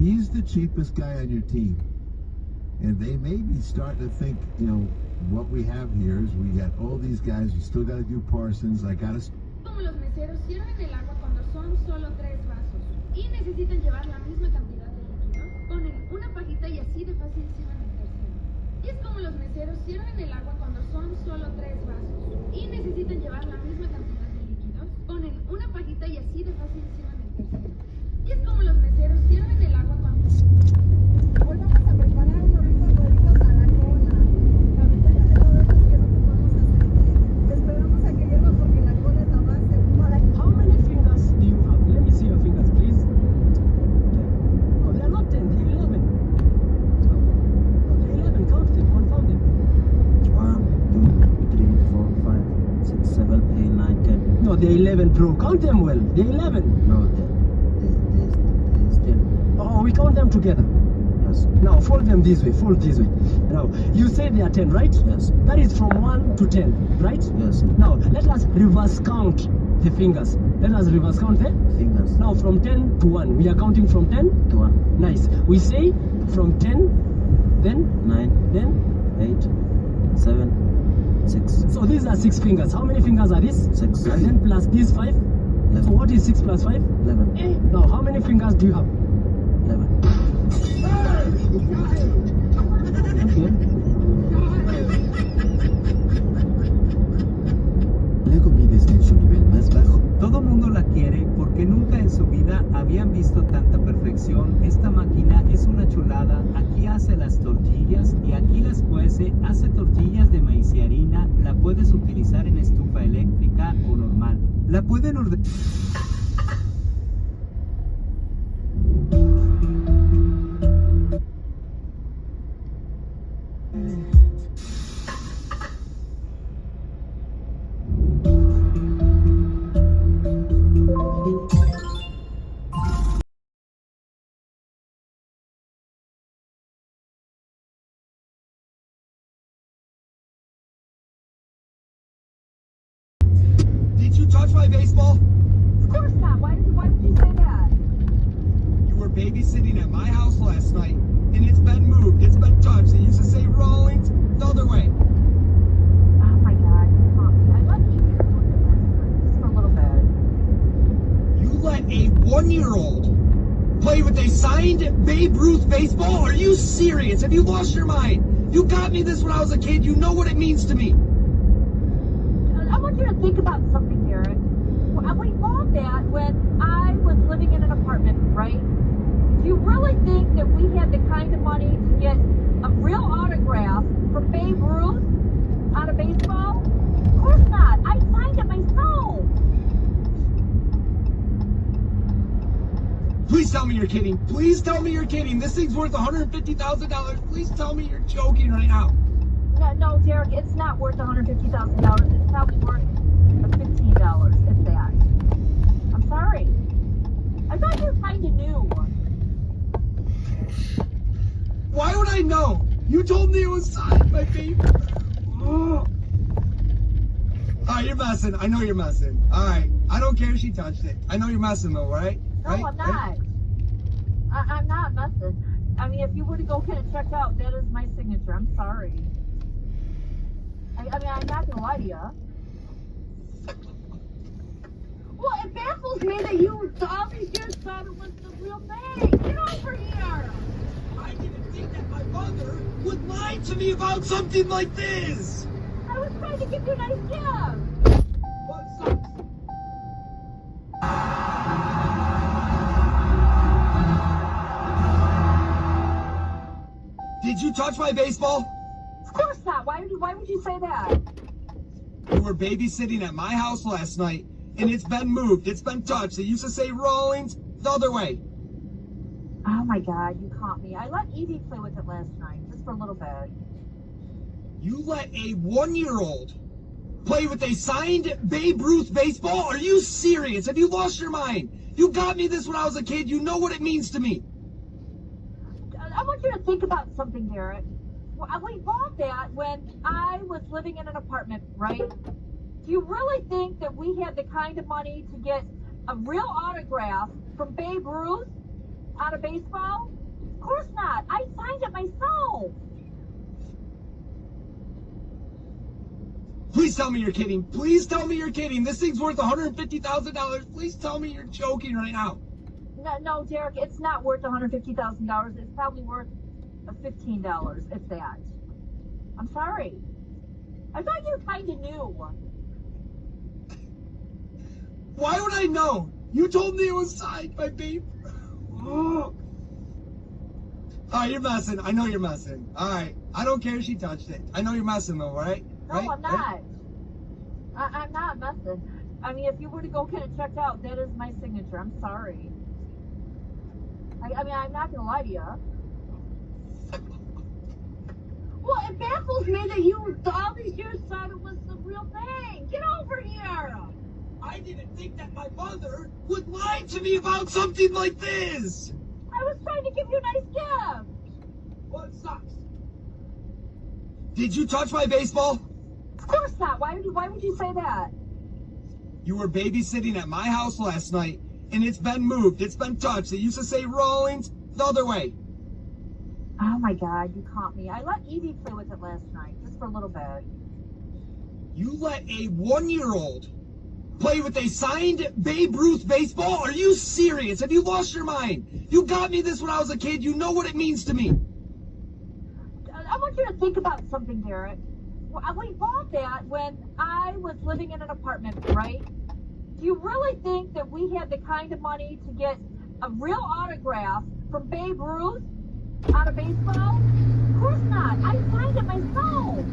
Speaker 7: He's the cheapest guy on your team. And they may be starting to think, you know, what we have here is we got all these guys, we still got to do Parsons, I got to...
Speaker 6: Como los meseros sirven el agua cuando son solo 3 vasos. Y necesitan necesitan llevar la misma cantidad de líquidos, ponen una pajita y así de fácil sirven el tercero. Y es como los meseros sirven el agua cuando son solo 3 vasos. Y necesitan llevar la misma cantidad de líquidos, ponen una pajita y así de fácil sirven el tercero. Y es como los meseros sirven el agua cuando...
Speaker 1: Hoy vamos a preparar unos ricos huevitos a la cola. La ventaja de todo esto es que no ocupamos aceite. Esperamos a que hierva porque la cola es la base para...
Speaker 22: How many fingers do you have? Let me see your fingers, please. No, they are not 10, they are 11. No, they are 11. Count them, confound them.
Speaker 13: 1, 2, 3, 4, 5, 6, 7, 8, 9, 10.
Speaker 22: No, they are 11, bro. Count them well. They are 11.
Speaker 13: No, there's 10.
Speaker 22: Oh, we count them together.
Speaker 13: Yes.
Speaker 22: Now, fold them this way, fold this way. Now, you say they are 10, right?
Speaker 13: Yes.
Speaker 22: That is from 1 to 10, right?
Speaker 13: Yes.
Speaker 22: Now, let us reverse count the fingers. Let us reverse count the
Speaker 13: fingers.
Speaker 22: Now, from 10 to 1. We are counting from 10
Speaker 13: to 1.
Speaker 22: Nice. We say from 10, then
Speaker 13: 9,
Speaker 22: then
Speaker 13: 8, 7, 6.
Speaker 22: So these are 6 fingers. How many fingers are these?
Speaker 13: 6.
Speaker 22: And then plus these 5.
Speaker 13: 11.
Speaker 22: So what is 6 plus 5?
Speaker 13: 11.
Speaker 22: Now, how many fingers do you have?
Speaker 13: 11.
Speaker 10: Lego vives en su nivel más bajo. Todo mundo la quiere porque nunca en su vida habían visto tanta perfección. Esta máquina es una chulada. Aquí hace las tortillas y aquí las cuece. Hace tortillas de maíz y harina. La puedes utilizar en estufa eléctrica o normal. La pueden ordenar.
Speaker 13: Did you touch my baseball?
Speaker 18: Of course not. Why would you say that?
Speaker 13: You were babysitting at my house last night, and it's been moved. It's been touched. It used to say Rawlings the other way.
Speaker 18: Oh my God, you caught me. I let you look at last night, just for a little bit.
Speaker 13: You let a 1-year-old play with a signed Babe Ruth baseball? Are you serious? Have you lost your mind? You got me this when I was a kid. You know what it means to me.
Speaker 18: I want you to think about something, Garrett. We bought that when I was living in an apartment, right? Do you really think that we had the kind of money to get a real autograph from Babe Ruth on a baseball? Of course not. I signed it myself.
Speaker 13: Please tell me you're kidding. Please tell me you're kidding. This thing's worth $150,000. Please tell me you're joking right now.
Speaker 18: No, Derek, it's not worth $150,000. It's probably worth $15, if that. I'm sorry. I thought you were kind of new.
Speaker 13: Why would I know? You told me it was signed, my baby. Oh. Alright, you're messing. I know you're messing. Alright. I don't care if she touched it. I know you're messing though, right?
Speaker 18: No,
Speaker 13: right?
Speaker 18: I'm not. I'm not messing. I mean, if you were to go get it checked out, that is my signature. I'm sorry. I mean, I'm not gonna lie to you. Well, it baffles me that you all these years thought it was the real thing. Get over here!
Speaker 13: I didn't think that my mother would lie to me about something like this.
Speaker 18: I was trying to give you a nice gift.
Speaker 13: Did you touch my baseball?
Speaker 18: Of course not. Why would you say that?
Speaker 13: You were babysitting at my house last night, and it's been moved. It's been touched. It used to say Rawlings the other way.
Speaker 18: Oh my God, you caught me. I let Evie play with it last night, just for a little bit.
Speaker 13: You let a 1-year-old play with a signed Babe Ruth baseball? Are you serious? Have you lost your mind? You got me this when I was a kid. You know what it means to me.
Speaker 18: I want you to think about something, Garrett. We bought that when I was living in an apartment, right? Do you really think that we had the kind of money to get a real autograph from Babe Ruth on a baseball? Of course not. I signed it myself.
Speaker 13: Please tell me you're kidding. Please tell me you're kidding. This thing's worth $150,000. Please tell me you're joking right now.
Speaker 18: No, Derek, it's not worth $150,000. It's probably worth $15, if that. I'm sorry. I thought you kind of knew.
Speaker 19: Why would I know? You told me it was signed by Babe. Oh. Alright, you're messing. I know you're messing. Alright. I don't care if she touched it. I know you're messing though, right?
Speaker 18: No, I'm not. I'm not messing. I mean, if you were to go get it checked out, that is my signature. I'm sorry. I mean, I'm not going to lie to you. Well, it baffles me that you, all these years, thought it was the real thing. Get over here.
Speaker 19: I didn't think that my mother would lie to me about something like this.
Speaker 18: I was trying to give you a nice gift.
Speaker 19: Well, it sucks. Did you touch my baseball?
Speaker 18: Of course not. Why would you say that?
Speaker 19: You were babysitting at my house last night, and it's been moved. It's been touched. It used to say Rawlings the other way.
Speaker 18: Oh my God, you caught me. I let Evie play with it last night, just for a little bit.
Speaker 19: You let a 1-year-old play with a signed Babe Ruth baseball? Are you serious? Have you lost your mind? You got me this when I was a kid. You know what it means to me.
Speaker 18: I want you to think about something, Derek. We bought that when I was living in an apartment, right? Do you really think that we had the kind of money to get a real autograph from Babe Ruth on a baseball? Of course not. I signed it myself.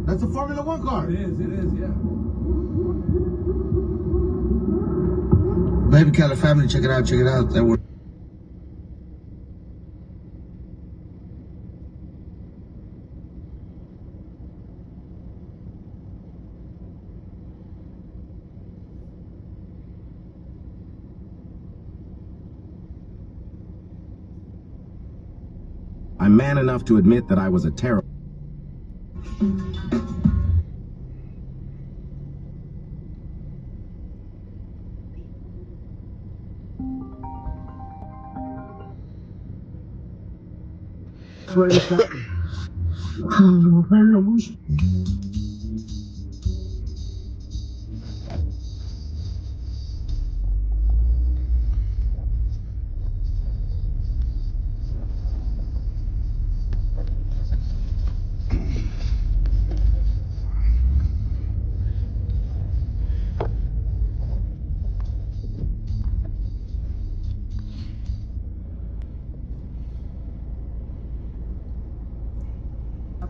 Speaker 2: That's a Formula One car.
Speaker 19: It is, yeah.
Speaker 2: Baby Keller family, check it out, That works.
Speaker 12: I'm man enough to admit that I was a terrible.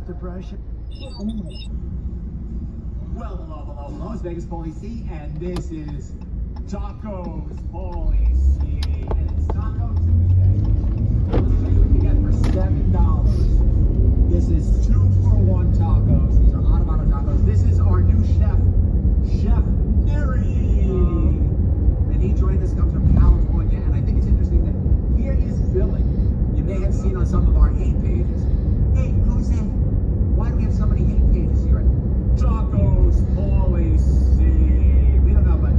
Speaker 9: Depression. Well, hello, it's Vegas Paulie C, and this is Tacos Paulie C, and it's Taco Tuesday. Let's show you what you get for $7. This is 2-for-1 tacos. These are Autobahn tacos. This is our new chef, Chef Neri, and he joined us, comes from California, and I think it's interesting that here is Billy. You may have seen on some of our hate pages. Hey, who's that? Why do we have so many hate pages here? Tacos Paulie C. We don't know, but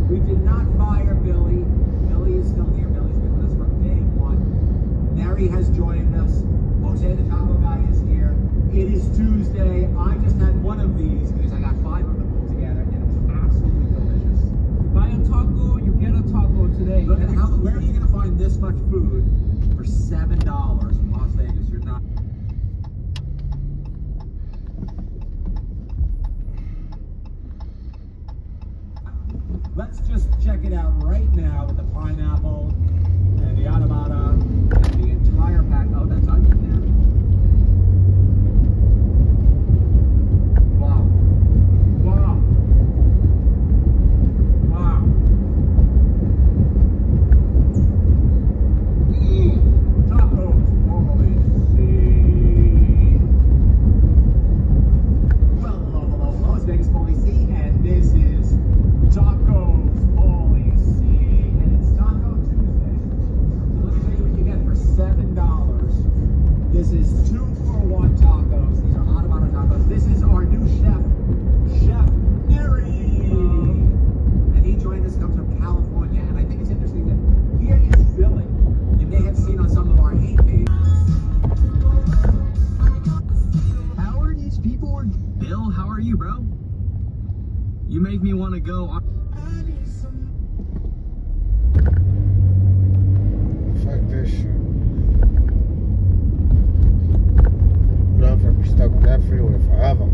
Speaker 9: we did not fire Billy. Billy is still here. Billy's been with us from day one. Neri has joined us. Jose the Taco Guy is here. It is Tuesday. I just had one of these because I got 5 of them put together, and it was absolutely delicious. You buy a taco, you get a taco today. Look at where are you going to find this much food it out right now with the pineapple and the adamada and the entire pack. Oh, that's onion there. Wow. Wow. Wow. Tacos, holy see. Well, hello, Las Vegas Holy See, and this is Tacos Holy See, and it's Taco Tuesday. So let me tell you what you get for $7. This is 2-for-1 tacos. These are Adamada tacos. This is our new chef, Chef Neri. And he joined us, comes from California, and I think it's interesting that here is Billy. You may have seen on some of our hate page.
Speaker 10: How are these people? Bill, how are you, bro? You make me want to go on.
Speaker 2: Fuck this shit. Love to be stuck on that freeway forever.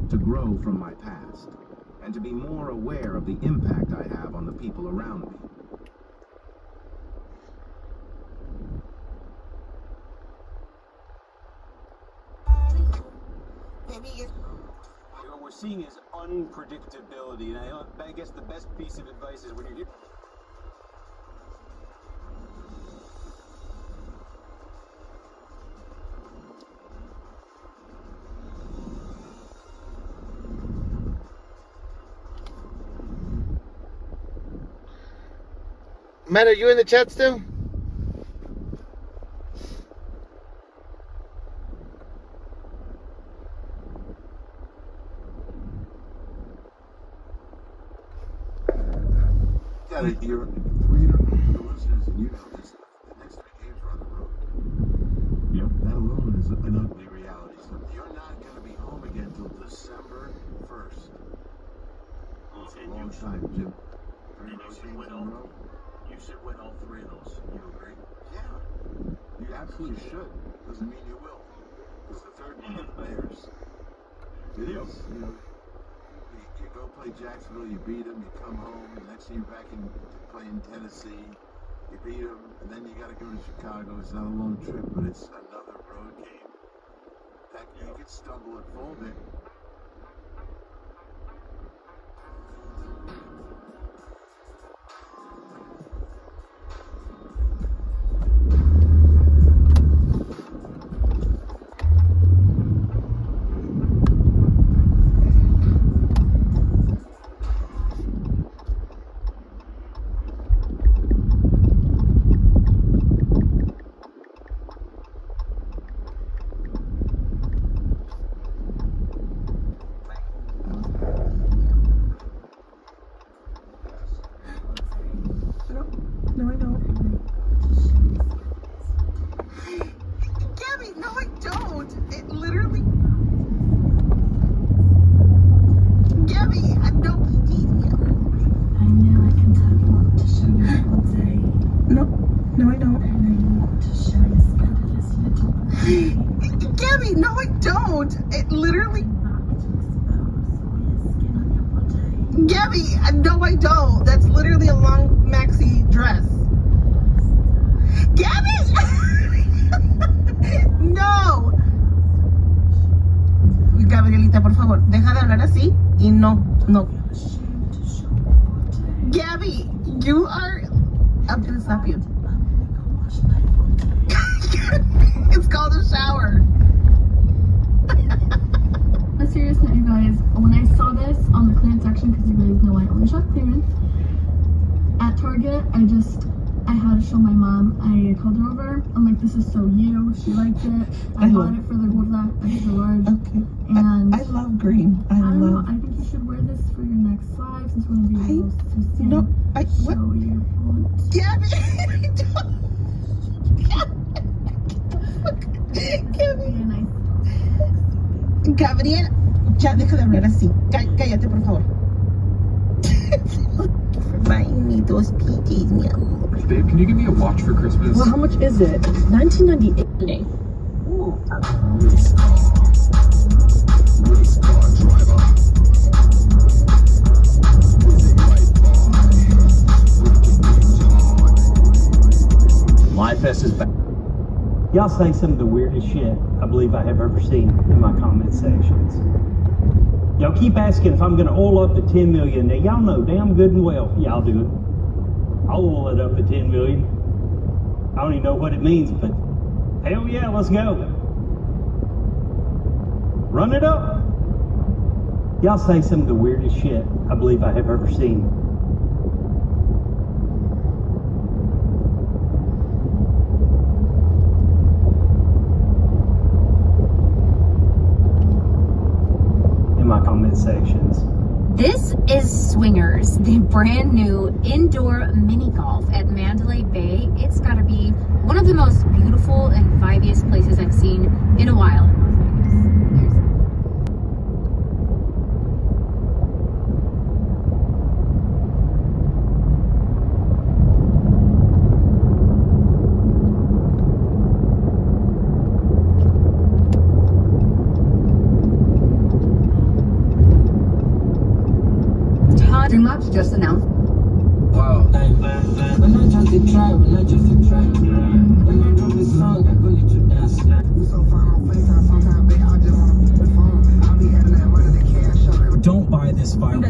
Speaker 12: to grow from my past, and to be more aware of the impact I have on the people around me.
Speaker 8: What we're seeing is unpredictability, and I guess the best piece of advice is when you're
Speaker 2: Matt, are you in the chat still?
Speaker 7: looked at it, you're the listeners, and you know this. The next 3 games are on the road. Yep. That alone is an ugly reality. So you're not going to be home again till December 1st. It's a long time, Jim. You should win all 3 of those. You agree? Yeah. You absolutely should. Doesn't mean you will. Because the third one is the Bears. It is. You know, you go play Jacksonville, you beat them, you come home, the next thing you're back in playing Tennessee, you beat them, and then you got to go to Chicago. It's not a long trip, but it's another road game. That you could stumble and fold it.
Speaker 5: No, I don't. Gabby, no, I don't. It literally. Gabby, I'm no PTs. I know I can tell you what to show you all day. No, no, I don't. I know you want to show your scandalous little. Gabby, no, I don't. It literally. Gabby, no, I don't. That's literally a long maxi dress. Gabby! No. Gabrielita, por favor, deja de hablar así y no. Gabby, you are. I'm gonna stop you. It's called a shower.
Speaker 21: A serious note, you guys, when I saw this on the clearance section, because you guys know I only shop clearance, at Target, I had to show my mom. I called her over. I'm like, this is so you. She liked it. I bought it for the gorda, extra large. Okay. And I love green. I don't know. I think you should wear this for your next live, since we're going to be able to see. No, show your boot. Gabby! Gabby. Gabriel, ya deja de hablar así. Cállate, por favor. Buy me those PJs, mi amor.
Speaker 23: Babe, can you give me a watch for Christmas?
Speaker 22: Well, how much is it? $19.98.
Speaker 21: Ooh.
Speaker 22: Livefest is back. Y'all say some of the weirdest shit I believe I have ever seen in my comment sections. Y'all keep asking if I'm gonna oil up to 10 million. Now y'all know damn good and well y'all do it. I'll oil it up to 10 million. I don't even know what it means, but hell yeah, let's go. Run it up. Y'all say some of the weirdest shit I believe I have ever seen. My comment sections.
Speaker 24: This is Swingers, the brand new indoor mini golf at Mandalay Bay. It's got to be one of the most beautiful and vibiest places I've seen in a while in Las Vegas.
Speaker 5: Streamlabs just announced.
Speaker 22: Wow. Don't buy this viral.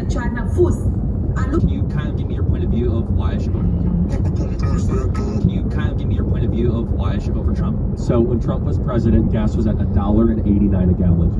Speaker 22: Can you kind of give me your point of view of why I should vote? Can you kind of give me your point of view of why I should vote for Trump? So when Trump was president, gas was at $1.89 a gallon.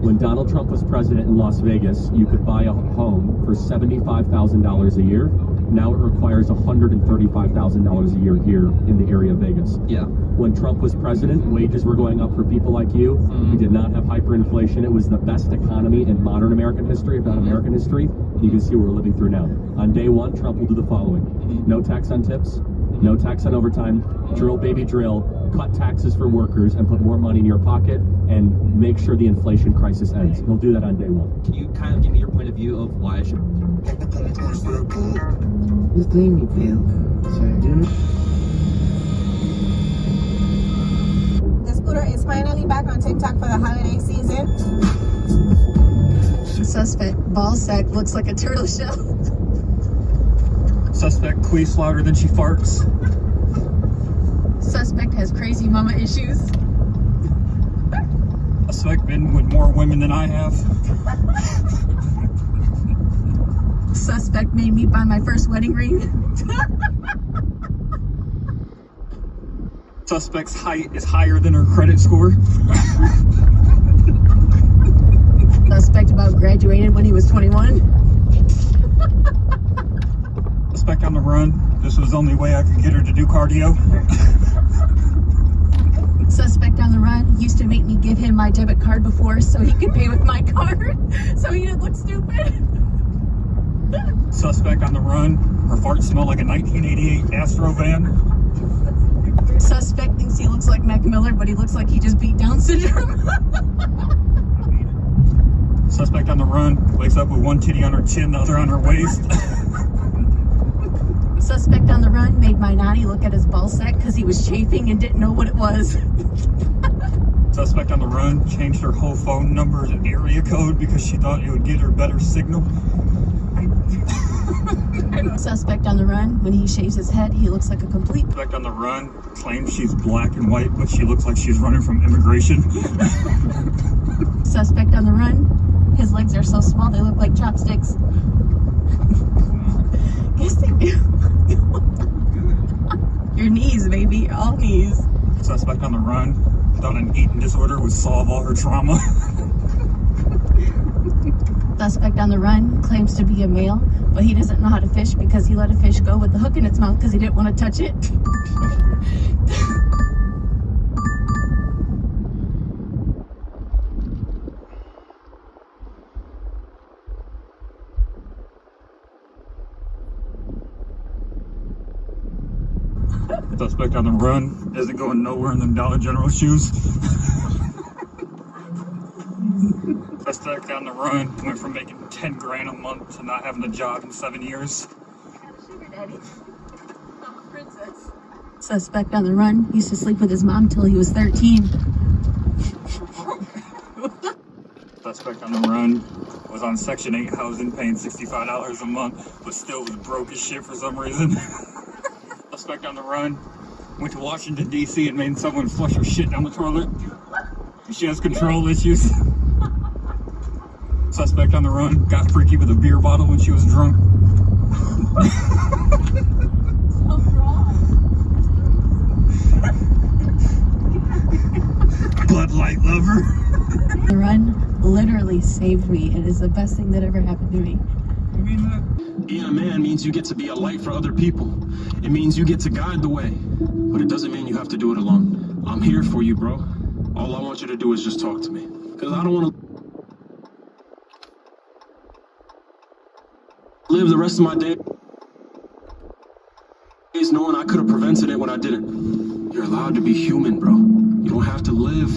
Speaker 22: When Donald Trump was president in Las Vegas, you could buy a home for $75,000 a year
Speaker 4: Now it requires $135,000 a year here in the area of Vegas. Yeah. When Trump was president, wages were going up for people like you. We did not have hyperinflation. It was the best economy in modern American history, if not American history. You can see what we're living through now. On day one, Trump will do the following. No tax on tips, no tax on overtime, drill baby drill, cut taxes for workers and put more money in your pocket and make sure the inflation crisis ends. He'll do that on day one. Can you kind of give me your point of view of why I should...
Speaker 11: Just leave me, Phil.
Speaker 15: The scooter is finally back on TikTok for the holiday season.
Speaker 24: Suspect ball sack looks like a turtle shell.
Speaker 16: Suspect queefs louder than she farts.
Speaker 24: Suspect has crazy mama issues.
Speaker 16: Suspect been with more women than I have.
Speaker 24: Suspect made me buy my first wedding ring.
Speaker 16: Suspect's height is higher than her credit score.
Speaker 24: Suspect about graduated when he was 21.
Speaker 16: Suspect on the run. This was the only way I could get her to do cardio.
Speaker 24: Suspect on the run used to make me give him my debit card before so he could pay with my card so he didn't look stupid.
Speaker 16: Suspect on the run. Her farts smell like a 1988 Astro van.
Speaker 24: Suspect thinks he looks like Mac Miller, but he looks like he just beat Down syndrome.
Speaker 16: Suspect on the run. Wakes up with one titty on her chin, the other on her waist.
Speaker 24: Suspect on the run made my nanny look at his ball sack because he was chafing and didn't know what it was.
Speaker 16: Suspect on the run changed her whole phone number to area code because she thought it would get her better signal.
Speaker 24: Suspect on the run, when he shaves his head, he looks like a complete...
Speaker 16: Suspect on the run claims she's black and white, but she looks like she's running from immigration.
Speaker 24: Suspect on the run, his legs are so small they look like chopsticks. Yes, they do. Your knees, baby, all knees.
Speaker 16: Suspect on the run, thought an eating disorder would solve all her trauma.
Speaker 24: Suspect on the run claims to be a male, but he doesn't know how to fish because he let a fish go with the hook in its mouth because he didn't want to touch it.
Speaker 16: Suspect on the run isn't going nowhere in them Dollar General shoes. Suspect on the run went from making 10 grand a month to not having a job in 7 years.
Speaker 24: Sugar daddy. I'm a princess. Suspect on the run used to sleep with his mom till he was 13.
Speaker 16: Suspect on the run was on Section 8 housing paying $65 a month, but still was broke as shit for some reason. Suspect on the run went to Washington, D.C. and made someone flush her shit down the toilet. She has control issues. Suspect on the run got freaky with a beer bottle when she was drunk. Bud Light lover.
Speaker 24: The run literally saved me. It is the best thing that ever happened to me.
Speaker 8: Being a man means you get to be a light for other people. It means you get to guide the way. But it doesn't mean you have to do it alone. I'm here for you, bro. All I want you to do is just talk to me. Because I don't want to live the rest of my days knowing I could have prevented it when I didn't. You're allowed to be human, bro. You don't have to live.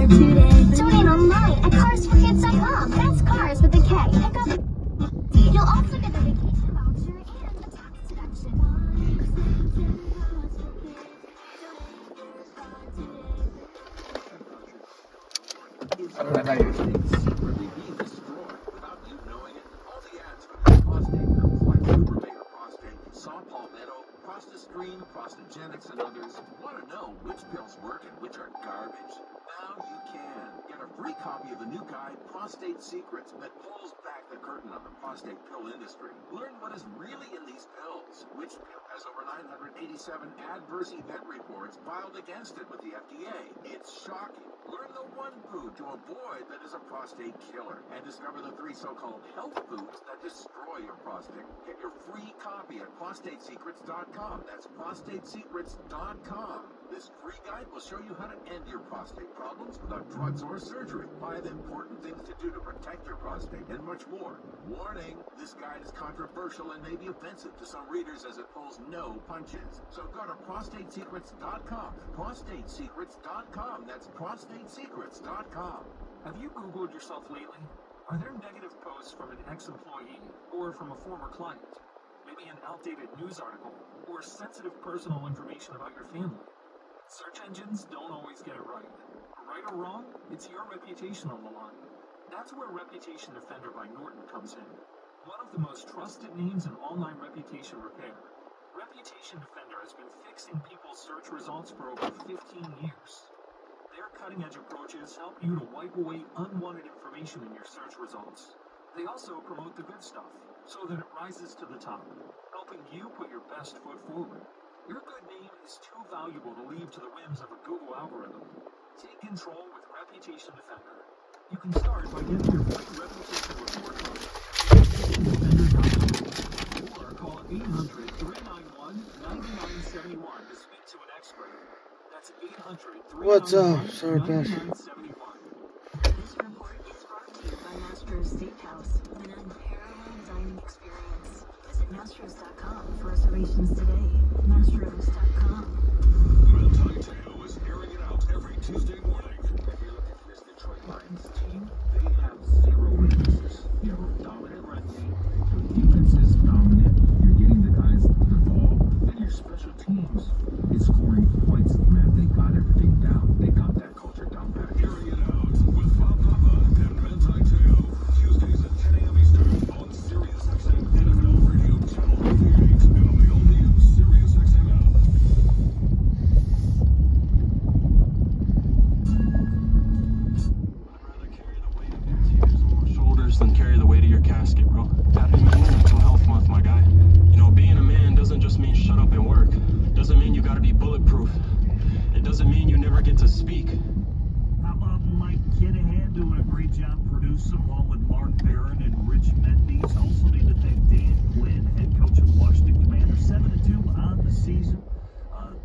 Speaker 5: today. Donate online at carsforkids.com. That's cars with a K. Pick up. You'll also get the vacation voucher and the tax deduction.
Speaker 12: Secretly being destroyed without you knowing it. All the ads for the prostate pills like Superbeta Prostate, Saw Palmetto, Prostastream, Prostagenics, and others. Want to know which pills work and which are garbage? Now you can. Get a free copy of the new guide, Prostate Secrets, that pulls back the curtain on the prostate pill industry. Learn what is really in these pills. Which pill has over 987 adverse event reports filed against it with the FDA. It's shocking. Learn the one food to avoid that is a prostate killer. And discover the 3 so-called health foods that destroy your prostate. Get your free copy at prostatesecrets.com. That's prostatesecrets.com. This free guide will show you how to end your prostate problems without drugs or surgery. 5 important things to do to protect your prostate and much more. Warning, this guide is controversial and may be offensive to some readers as it pulls no punches. So go to prostatesecrets.com. Prostatesecrets.com. That's prostatesecrets.com.
Speaker 11: Have you Googled yourself lately? Are there negative posts from an ex-employee or from a former client? Maybe an outdated news article or sensitive personal information about your family? Search engines don't always get it right. Right or wrong, it's your reputation on the line. That's where Reputation Defender by Norton comes in. One of the most trusted names in online reputation repair. Reputation Defender has been fixing people's search results for over 15 years. Their cutting-edge approaches help you to wipe away unwanted information in your search results. They also promote the good stuff, so that it rises to the top, helping you put your best foot forward. Your good name is too valuable to leave to the whims of a Google algorithm. Take control with Reputation Defender. You can start by getting your free reputation report from ReputationDefender.com or call 800-391-9971 to speak to an expert. That's 800-391-9971.
Speaker 2: What's up? Sorry, Pastor.
Speaker 5: This report is brought to you by Mastro's Steakhouse, an unparalleled dining experience. Visit Mastros.com for reservations today. Mastros.com.
Speaker 8: Manti-Teo is airing it out every Tuesday morning.
Speaker 12: If you're looking for this Detroit Lions team, they have 0 weaknesses. You have a dominant run team, your defense is dominant, you're getting the guys involved, and your special teams is scoring points. Man, they got everything down. They got that culture down back.
Speaker 8: Airing it out with Bob Papa and Manti-Teo. Tuesdays at 10 a.m. Eastern on SiriusXM NFL Radio Channel 88 and on the all-new SiriusXM app. Than carry the weight of your casket, bro. Happy Mental Health Month, my guy. You know, being a man doesn't just mean shut up and work. Doesn't mean you gotta be bulletproof. It doesn't mean you never get to speak.
Speaker 14: How about Mike Kinahan doing a great job producing along with Mark Barron and Rich Mendes. Also need to thank Dan Quinn, head coach of the Washington Commanders. 7-2 on the season.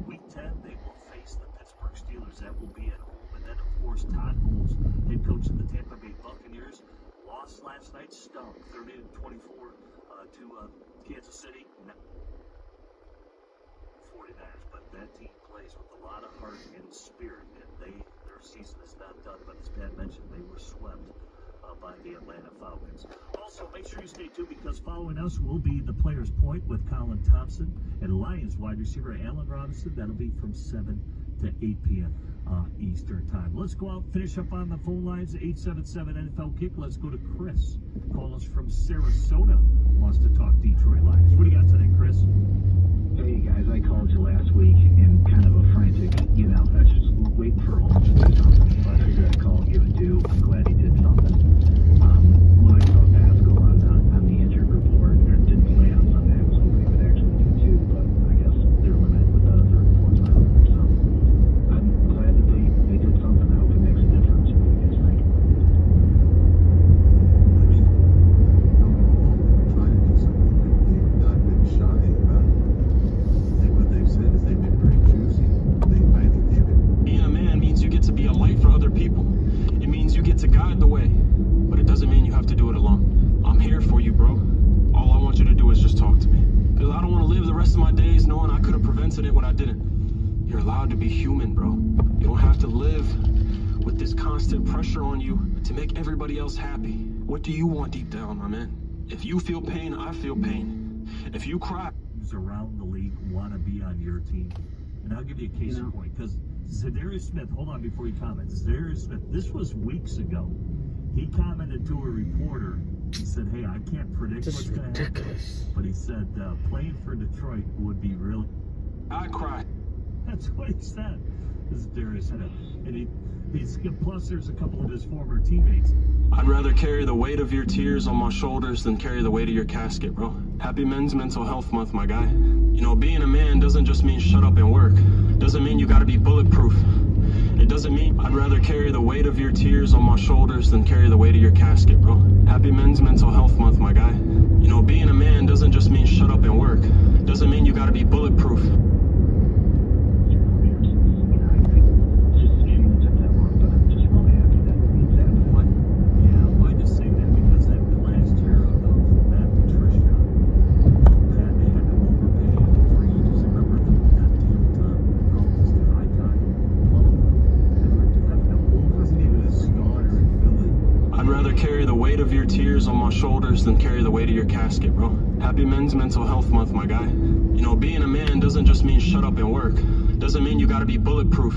Speaker 14: Week 10, they will face the Pittsburgh Steelers. That will be at home. And then, of course, Todd Bowles, head coach of the Tampa Bay Buccaneers. Lost last night, stunk 30-24 to Kansas City. 49ers, but that team plays with a lot of heart and spirit, and their season is not done. But as Pat mentioned, they were swept by the Atlanta Falcons. Also, make sure you stay tuned because following us will be the Players Point with Colin Thompson and Lions wide receiver Allen Robinson. That'll be from 7 to 8 p.m. Eastern time. Let's go out, finish up on the phone lines, 877 NFL Kick. Let's go to Chris. Call us from Sarasota. Wants to talk Detroit Lions. What do you got today, Chris?
Speaker 17: Hey guys, I called you last week in kind of a frantic, I was just waiting for Holmes to do something. So I figured I'd call and give it due. I'm glad he did something. When I saw Pascal on the injured report, or didn't play on Sunday, I was hoping he would actually do too, but I guess they're limited with the reports now. So I'm glad that they did something. I hope it makes a difference. What do you guys think?
Speaker 7: Trying to do something. They've not been shy about it. What they've said is they've been pretty juicy. I think they've been.
Speaker 8: Being a man means you get to be a light for other people. It means you get to guide the way. But it doesn't mean you have to do it alone. I'm here for you, bro. All I want you to do is just talk to me. Because I don't want to live the rest of my days knowing I could have prevented it when I didn't. You're allowed to be human, bro. You don't have to live with this constant pressure on you to make everybody else happy. What do you want deep down, my man? If you feel pain, I feel pain. If you cry...
Speaker 14: Who's around the league want to be on your team. And I'll give you a case in point, because Zadarius Smith, hold on before you comment. Zadarius Smith, this was weeks ago. He commented to a reporter. He said, hey, I can't predict what's going to happen. But he said, playing for Detroit would be real.
Speaker 8: I cry.
Speaker 14: That's what he said. This is Darius Smith. And plus there's a couple of his former teammates.
Speaker 8: I'd rather carry the weight of your tears on my shoulders than carry the weight of your casket, bro. Happy Men's Mental Health Month, my guy. You know, being a man doesn't just mean shut up and work. Doesn't mean you gotta be bulletproof. It doesn't mean I'd rather carry the weight of your tears on my shoulders than carry the weight of your casket, bro. Happy Men's Mental Health Month, my guy. You know, being a man doesn't just mean shut up and work. Doesn't mean you gotta be bulletproof. Carry the weight of your tears on my shoulders than carry the weight of your casket, bro. Happy Men's Mental Health Month, my guy. You know, being a man doesn't just mean shut up and work. Doesn't mean you gotta be bulletproof.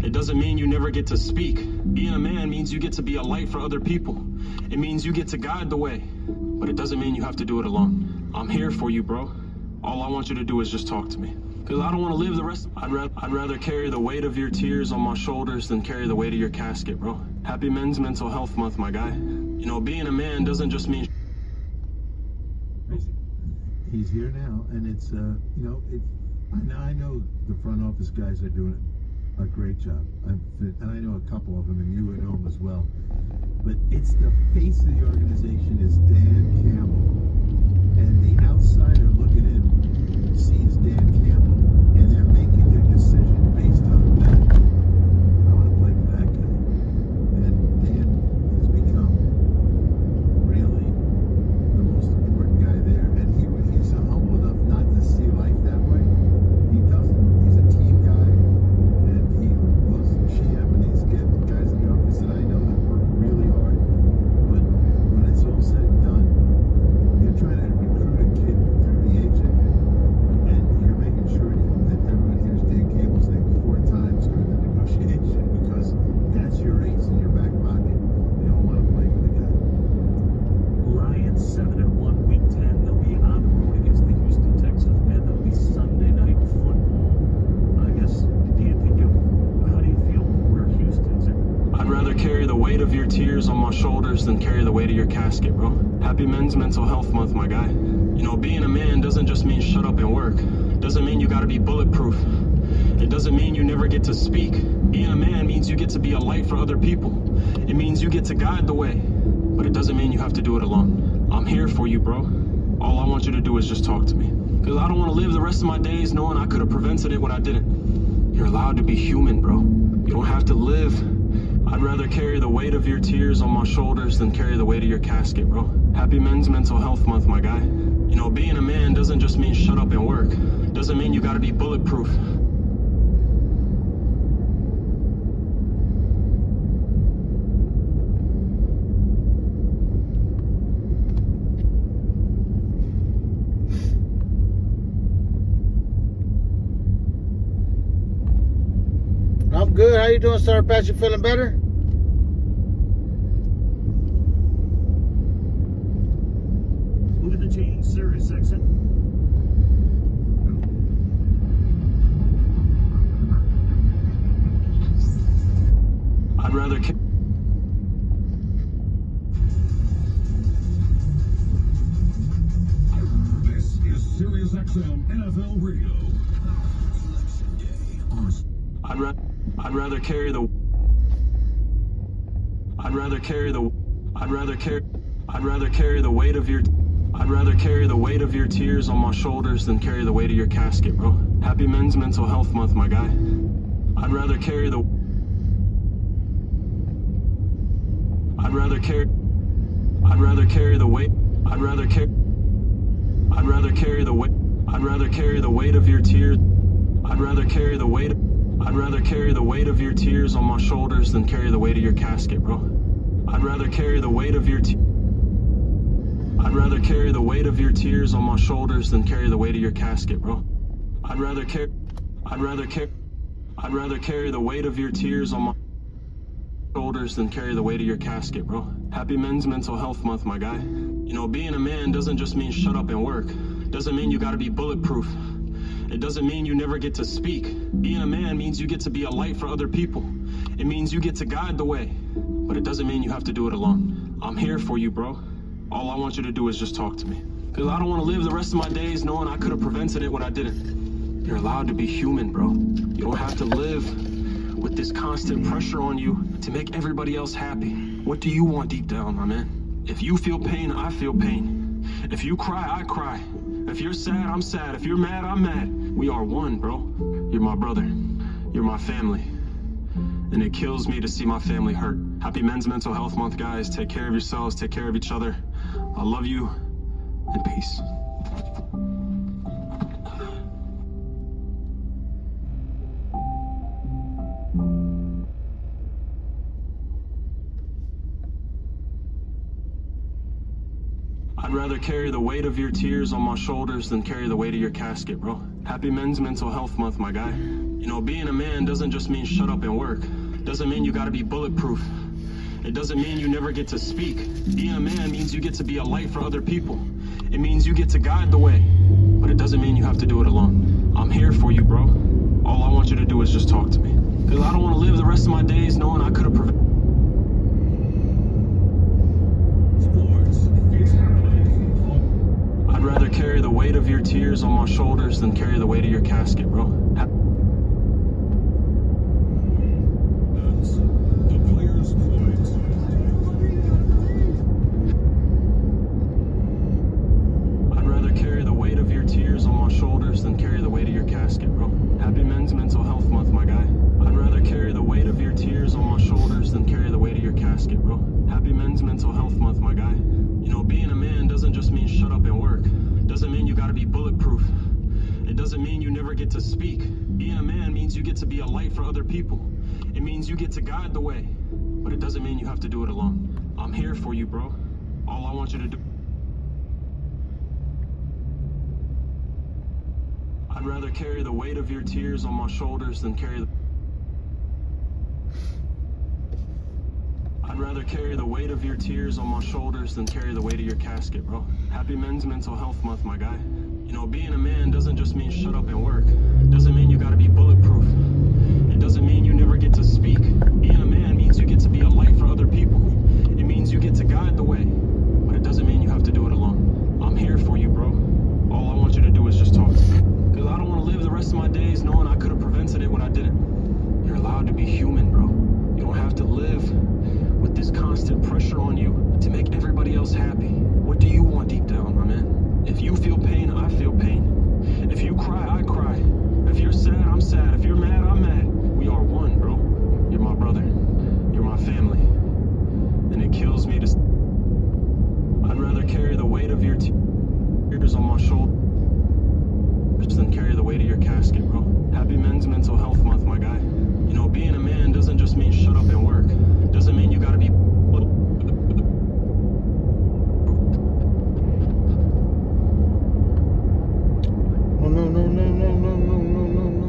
Speaker 8: It doesn't mean you never get to speak. Being a man means you get to be a light for other people. It means you get to guide the way. But it doesn't mean you have to do it alone. I'm here for you, bro. All I want you to do is just talk to me. Because I don't want to live the rest. I'd rather carry the weight of your tears on my shoulders than carry the weight of your casket, bro. Happy Men's Mental Health Month, my guy. You know, being a man doesn't just mean...
Speaker 7: He's here now, and it's, you know, I know the front office guys are doing a great job. And I know a couple of them, and you know them as well. But it's the face of the organization is Dan Campbell. And the outsider looking in sees Dan Campbell, and they're making their decision based on that. I want to play for that guy. And Dan has become really the most important guy there. And he's humble enough not to see life that way. He doesn't. He's a team guy, and he loves Sham, and he's got guys in the office that I know that work really hard. But when it's all said and done, you're trying to recruit a kid through the agent, and you're making sure that everyone hears Dan Cable's name 4 times during the negotiation, because that's your ace in your back pocket. You don't want to play for the guy.
Speaker 14: Lions 7-1, week 10. They'll be on the road against the Houston Texans, and they'll be Sunday night football. I guess, how do you feel where Houston's at?
Speaker 8: I'd rather carry the weight of your tears on my shoulders than carry the weight of your casket, bro. Happy Men's Mental Health Month, my guy. You know, being a man doesn't just mean shut up and work. Doesn't mean you gotta be bulletproof. It doesn't mean you never get to speak. Being a man means you get to be a light for other people. It means you get to guide the way. But it doesn't mean you have to do it alone. I'm here for you, bro. All I want you to do is just talk to me. Because I don't want to live the rest of my days knowing I could have prevented it when I didn't. You're allowed to be human, bro. You don't have to live. I'd rather carry the weight of your tears on my shoulders than carry the weight of your casket, bro. Happy Men's Mental Health Month, my guy. You know, being a man doesn't just mean shut up and work. Doesn't mean you gotta be bulletproof.
Speaker 2: I'm good. How you doing, Sir Pat? You feeling better?
Speaker 14: Look at the change, Sirius exit.
Speaker 8: I'd rather...
Speaker 7: This is Sirius XM NFL Radio. Selection Day on...
Speaker 8: I'd rather carry the weight of your tears on my shoulders than carry the weight of your casket, bro. Happy Men's Mental Health Month, my guy. I'd rather carry the weight of your tears. I'd rather carry the weight I'd rather carry the weight of your tears on my shoulders than carry the weight of your casket, bro. I'd rather carry the weight of your I'd rather carry the weight of your tears on my shoulders than carry the weight of your casket, bro. I'd rather carry the weight of your tears on my shoulders than carry the weight of your casket, bro. Happy Men's Mental Health Month, my guy. You know, being a man doesn't just mean shut up and work. Doesn't mean you gotta be bulletproof. It doesn't mean you never get to speak. Being a man means you get to be a light for other people. It means you get to guide the way. But it doesn't mean you have to do it alone. I'm here for you, bro. All I want you to do is just talk to me. Because I don't want to live the rest of my days knowing I could have prevented it when I didn't. You're allowed to be human, bro. You don't have to live with this constant pressure on you to make everybody else happy. What do you want deep down, my man? If you feel pain, I feel pain. If you cry, I cry. If you're sad, I'm sad. If you're mad, I'm mad. We are one, bro. You're my brother. You're my family. And it kills me to see my family hurt. Happy Men's Mental Health Month, guys. Take care of yourselves. Take care of each other. I love you, and peace. I'd rather carry the weight of your tears on my shoulders than carry the weight of your casket, bro. Happy Men's Mental Health Month, my guy. You know, being a man doesn't just mean shut up and work. Doesn't mean you gotta be bulletproof. It doesn't mean you never get to speak. Being a man means you get to be a light for other people. It means you get to guide the way. But it doesn't mean you have to do it alone. I'm here for you, bro. All I want you to do is just talk to me. Because I don't want to live the rest of my days knowing I could have prevented. I'd rather carry the weight of your tears on my shoulders than carry the weight of your casket, bro. I'd rather carry the weight of your tears on my shoulders than carry the weight of your casket, bro. Happy Men's Mental Health Month, my guy. I'd rather carry the weight of your tears on my shoulders than carry the weight of your casket, bro. Happy Men's Mental Health Month, my guy. You know, being a man doesn't just mean shut up and work. Doesn't mean you gotta be bulletproof. It doesn't mean you never get to speak. Being a man means you get to be a light for other people. It means you get to guide the way. But it doesn't mean you have to do it alone. I'm here for you, bro. All I want you to do. I'd rather carry the weight of your tears on my shoulders than carry the... I'd rather carry the weight of your tears on my shoulders than carry the weight of your casket, bro. Happy Men's Mental Health Month, my guy. You know, being a man doesn't just mean shut up and work. Doesn't mean you gotta be bulletproof. It doesn't mean you never get to speak. Being a man means you get to be a light for other people. It means you get to guide the way. But it doesn't mean you have to do it alone. I'm here for you, bro. All I want you to do is just talk to me. Because I don't want to live the rest of my days knowing I could have prevented it when I didn't. You're allowed to be human, bro. You don't have to live with this constant pressure on you to make everybody else happy. What do you want deep down, my man? If you feel pain, I feel pain. If you cry, I cry. If you're sad, I'm sad. If you're mad, I'm mad. We are one, bro. You're my brother. You're my family. And it kills me to... I'd rather carry the weight of your tears on my shoulders than carry the weight of your casket, bro. Happy Men's Mental Health Month, my guy. You know, being a man doesn't just mean shut up and work. Doesn't mean you gotta be...
Speaker 2: Oh, no, no, no, no, no, no, no, no, no.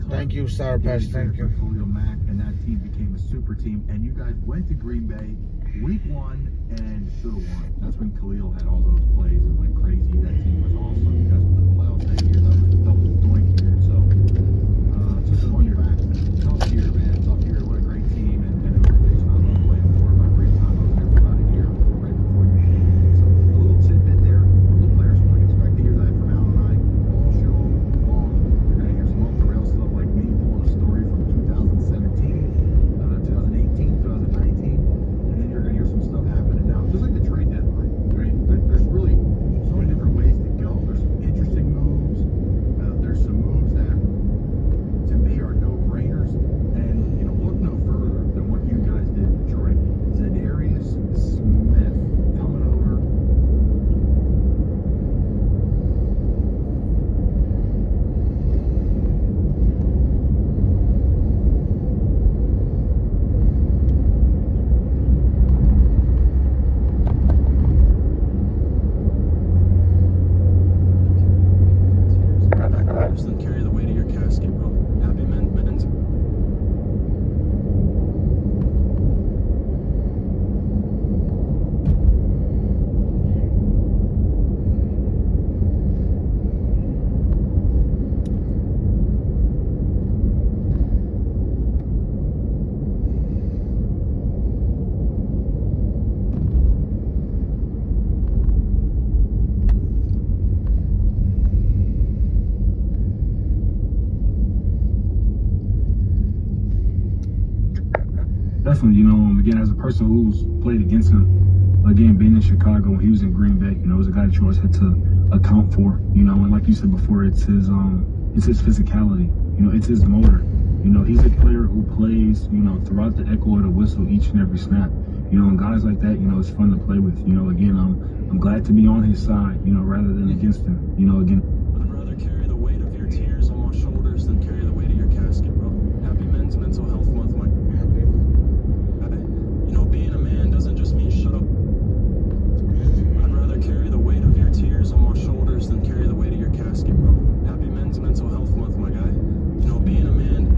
Speaker 2: Thank you, Sour Patch. Thank you.
Speaker 12: Khalil Mack, and that team became a super team. And you guys went to Green Bay week 1 and should have won. That's when Khalil had all those plays and went crazy. That team was awesome. You guys went to the playoffs that year. That was a double doink year. So, just on your back. Tough year, man. Tough year. What a great team. And an organization I love playing for. My great time. I was there for about a year right before you came. So, a little tidbit there from the players. We expect to hear that from Al and I all show long. You're going to hear some off the rail stuff like me pulling a story from 2017, 2018, 2019, and then you're going to hear some stuff happen
Speaker 7: definitely, again, as a person who's played against him, again, being in Chicago when he was in Green Bay, it was a guy that you always had to account for, and like you said before, it's his physicality, it's his motor. He's a player who plays, throughout the echo of the whistle each and every snap. And guys like that, it's fun to play with. Again, I'm glad to be on his side, rather than against him. Again.
Speaker 8: I'd rather carry the weight of your tears on my shoulders than carry the weight of your casket, bro. Happy Men's Mental Health Month, my. Being a man doesn't just mean shut up. I'd rather carry the weight of your tears on my shoulders than carry the weight of your casket, bro. Happy Men's Mental Health Month, my guy. Being a man.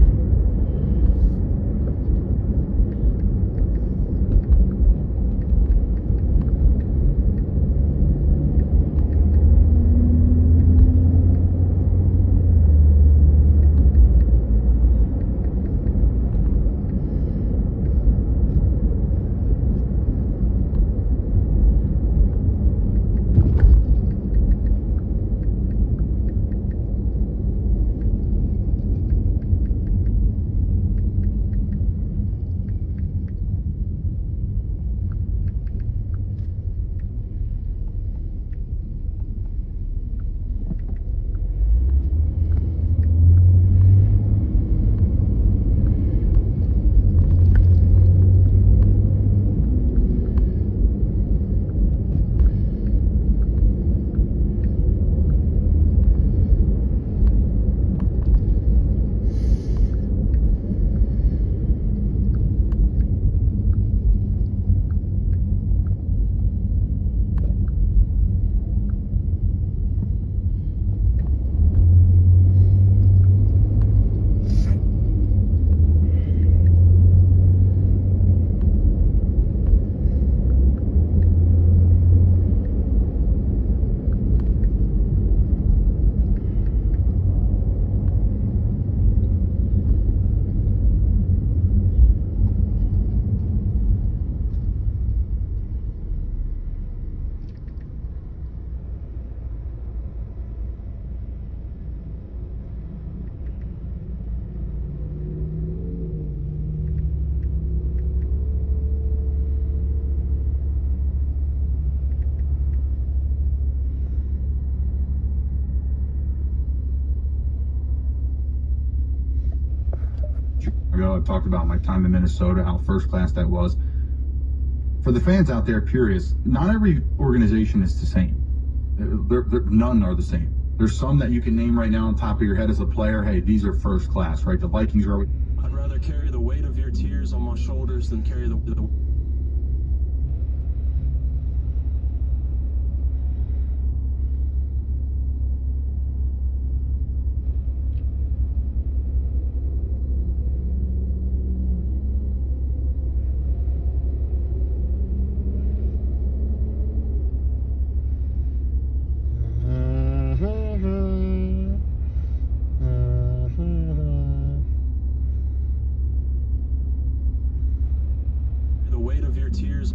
Speaker 7: I talked about my time in Minnesota, how first class that was. For the fans out there curious, not every organization is the same. None are the same. There's some that you can name right now on top of your head as a player. Hey, these are first class, right? The Vikings are.
Speaker 8: I'd rather carry the weight of your tears on my shoulders than carry the weight of your tears.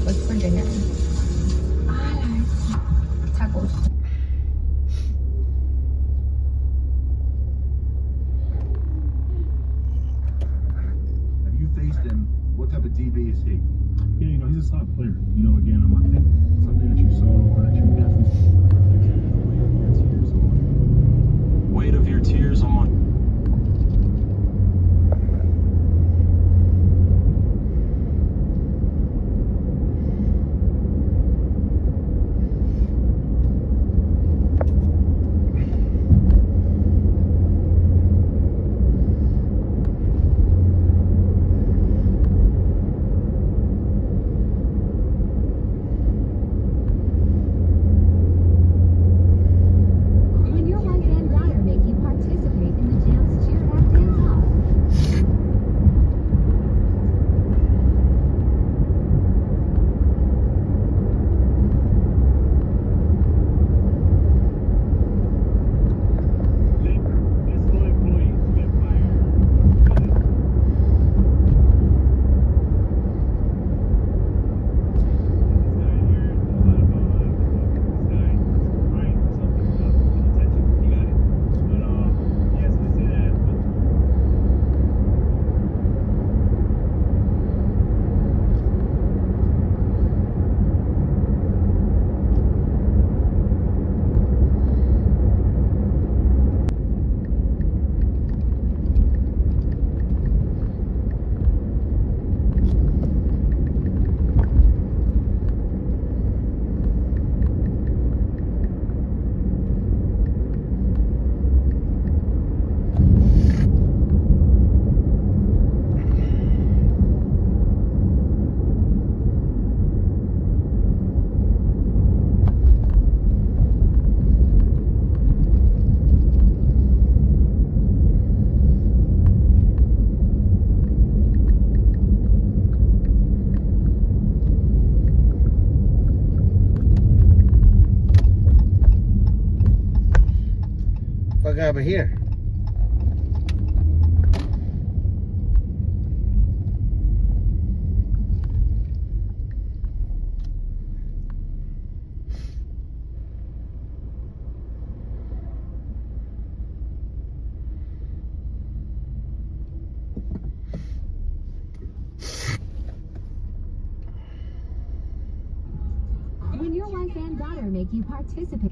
Speaker 24: What's for dinner? Tacos.
Speaker 7: Have you faced him? What type of DB is he? Yeah, he's a solid player. Again, I think something that you saw or that you definitely.
Speaker 8: Weight of your tears on my.
Speaker 24: When your life and desire make you participate in the
Speaker 2: it here.
Speaker 1: When your wife and daughter make you participate.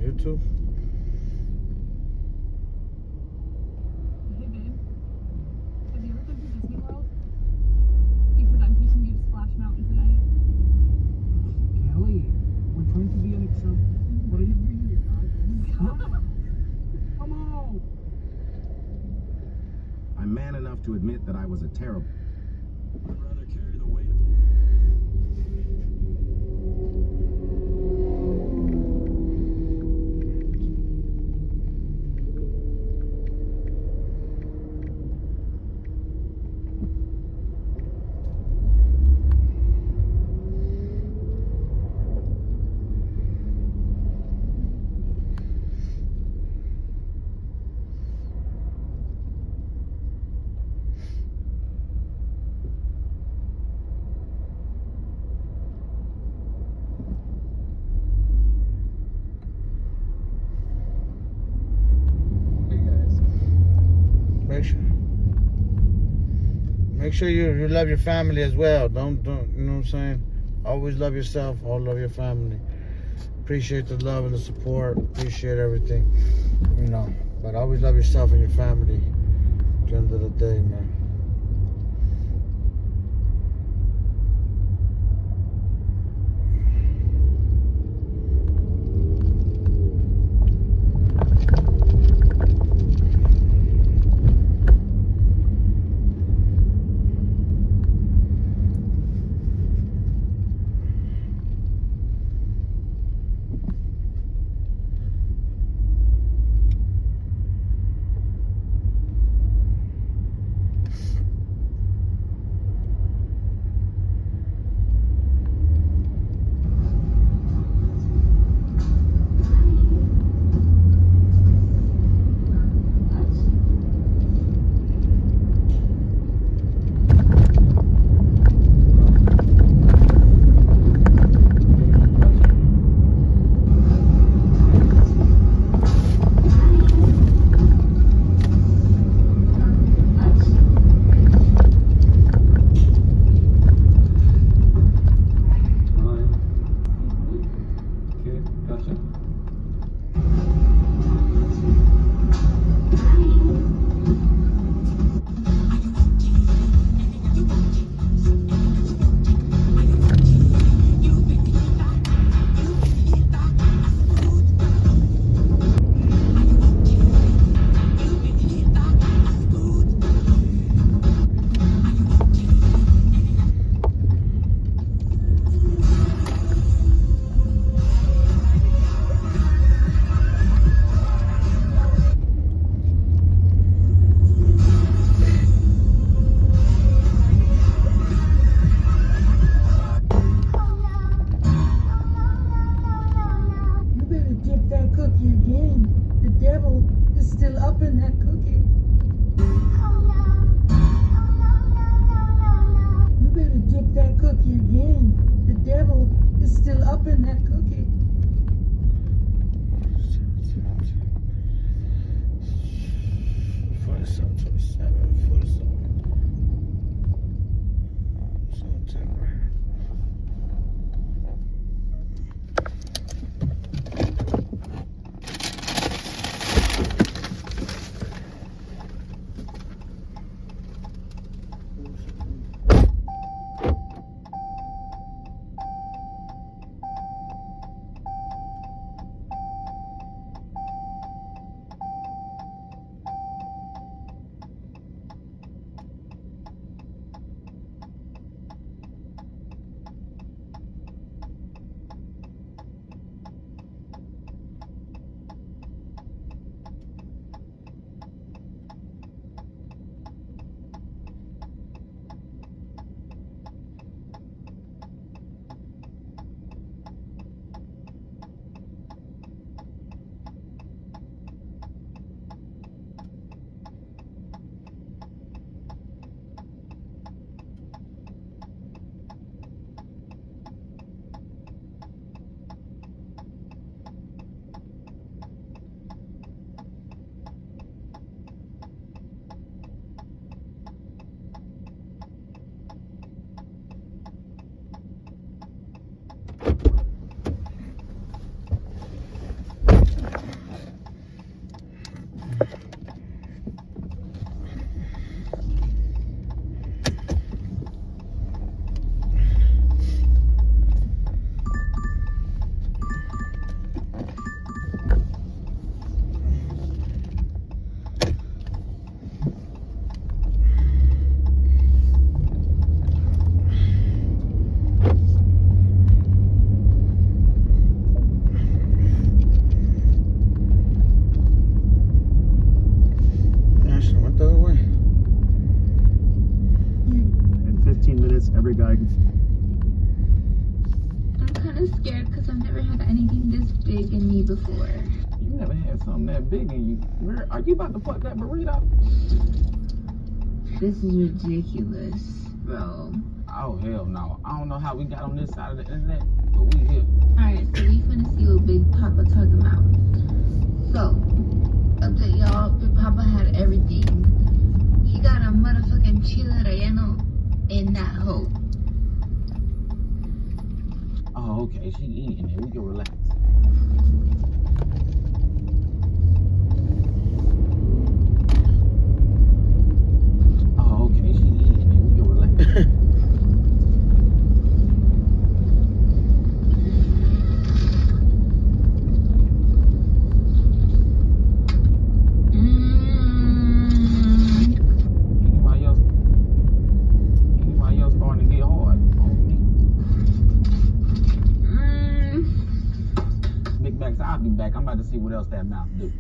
Speaker 2: YouTube.
Speaker 21: Hey babe, have you ever been to Disney World? Because I'm taking you to Splash Mountain today.
Speaker 13: Kelly, we're trying to be an example. What are you doing? Come on!
Speaker 12: I'm man enough to admit that I was a terrible.
Speaker 8: I'd rather carry the weight.
Speaker 2: Make sure you love your family as well. Don't you know what I'm saying? Always love yourself. Always love your family. Appreciate the love and the support. Appreciate everything. You know, but always love yourself and your family. At the end of the day, man.
Speaker 3: this. Every guy.
Speaker 21: I'm kind of scared because I've never had anything this big in me before.
Speaker 3: You never had something that big in you. Are you about to fuck that burrito?
Speaker 21: This is ridiculous, bro.
Speaker 3: Oh, hell no. I don't know how we got on this side of the internet, but we here.
Speaker 21: Alright, so we finna see what Big Papa talking about. So, update y'all, Big Papa had everything. He got a motherfucking chile relleno in that hole.
Speaker 3: Oh, okay. She eating it. We can relax. Oh, okay. She eating it. We can relax. Anybody else starting to get hard on me? Big Macs, I'll be back. I'm about to see what else that mouth do.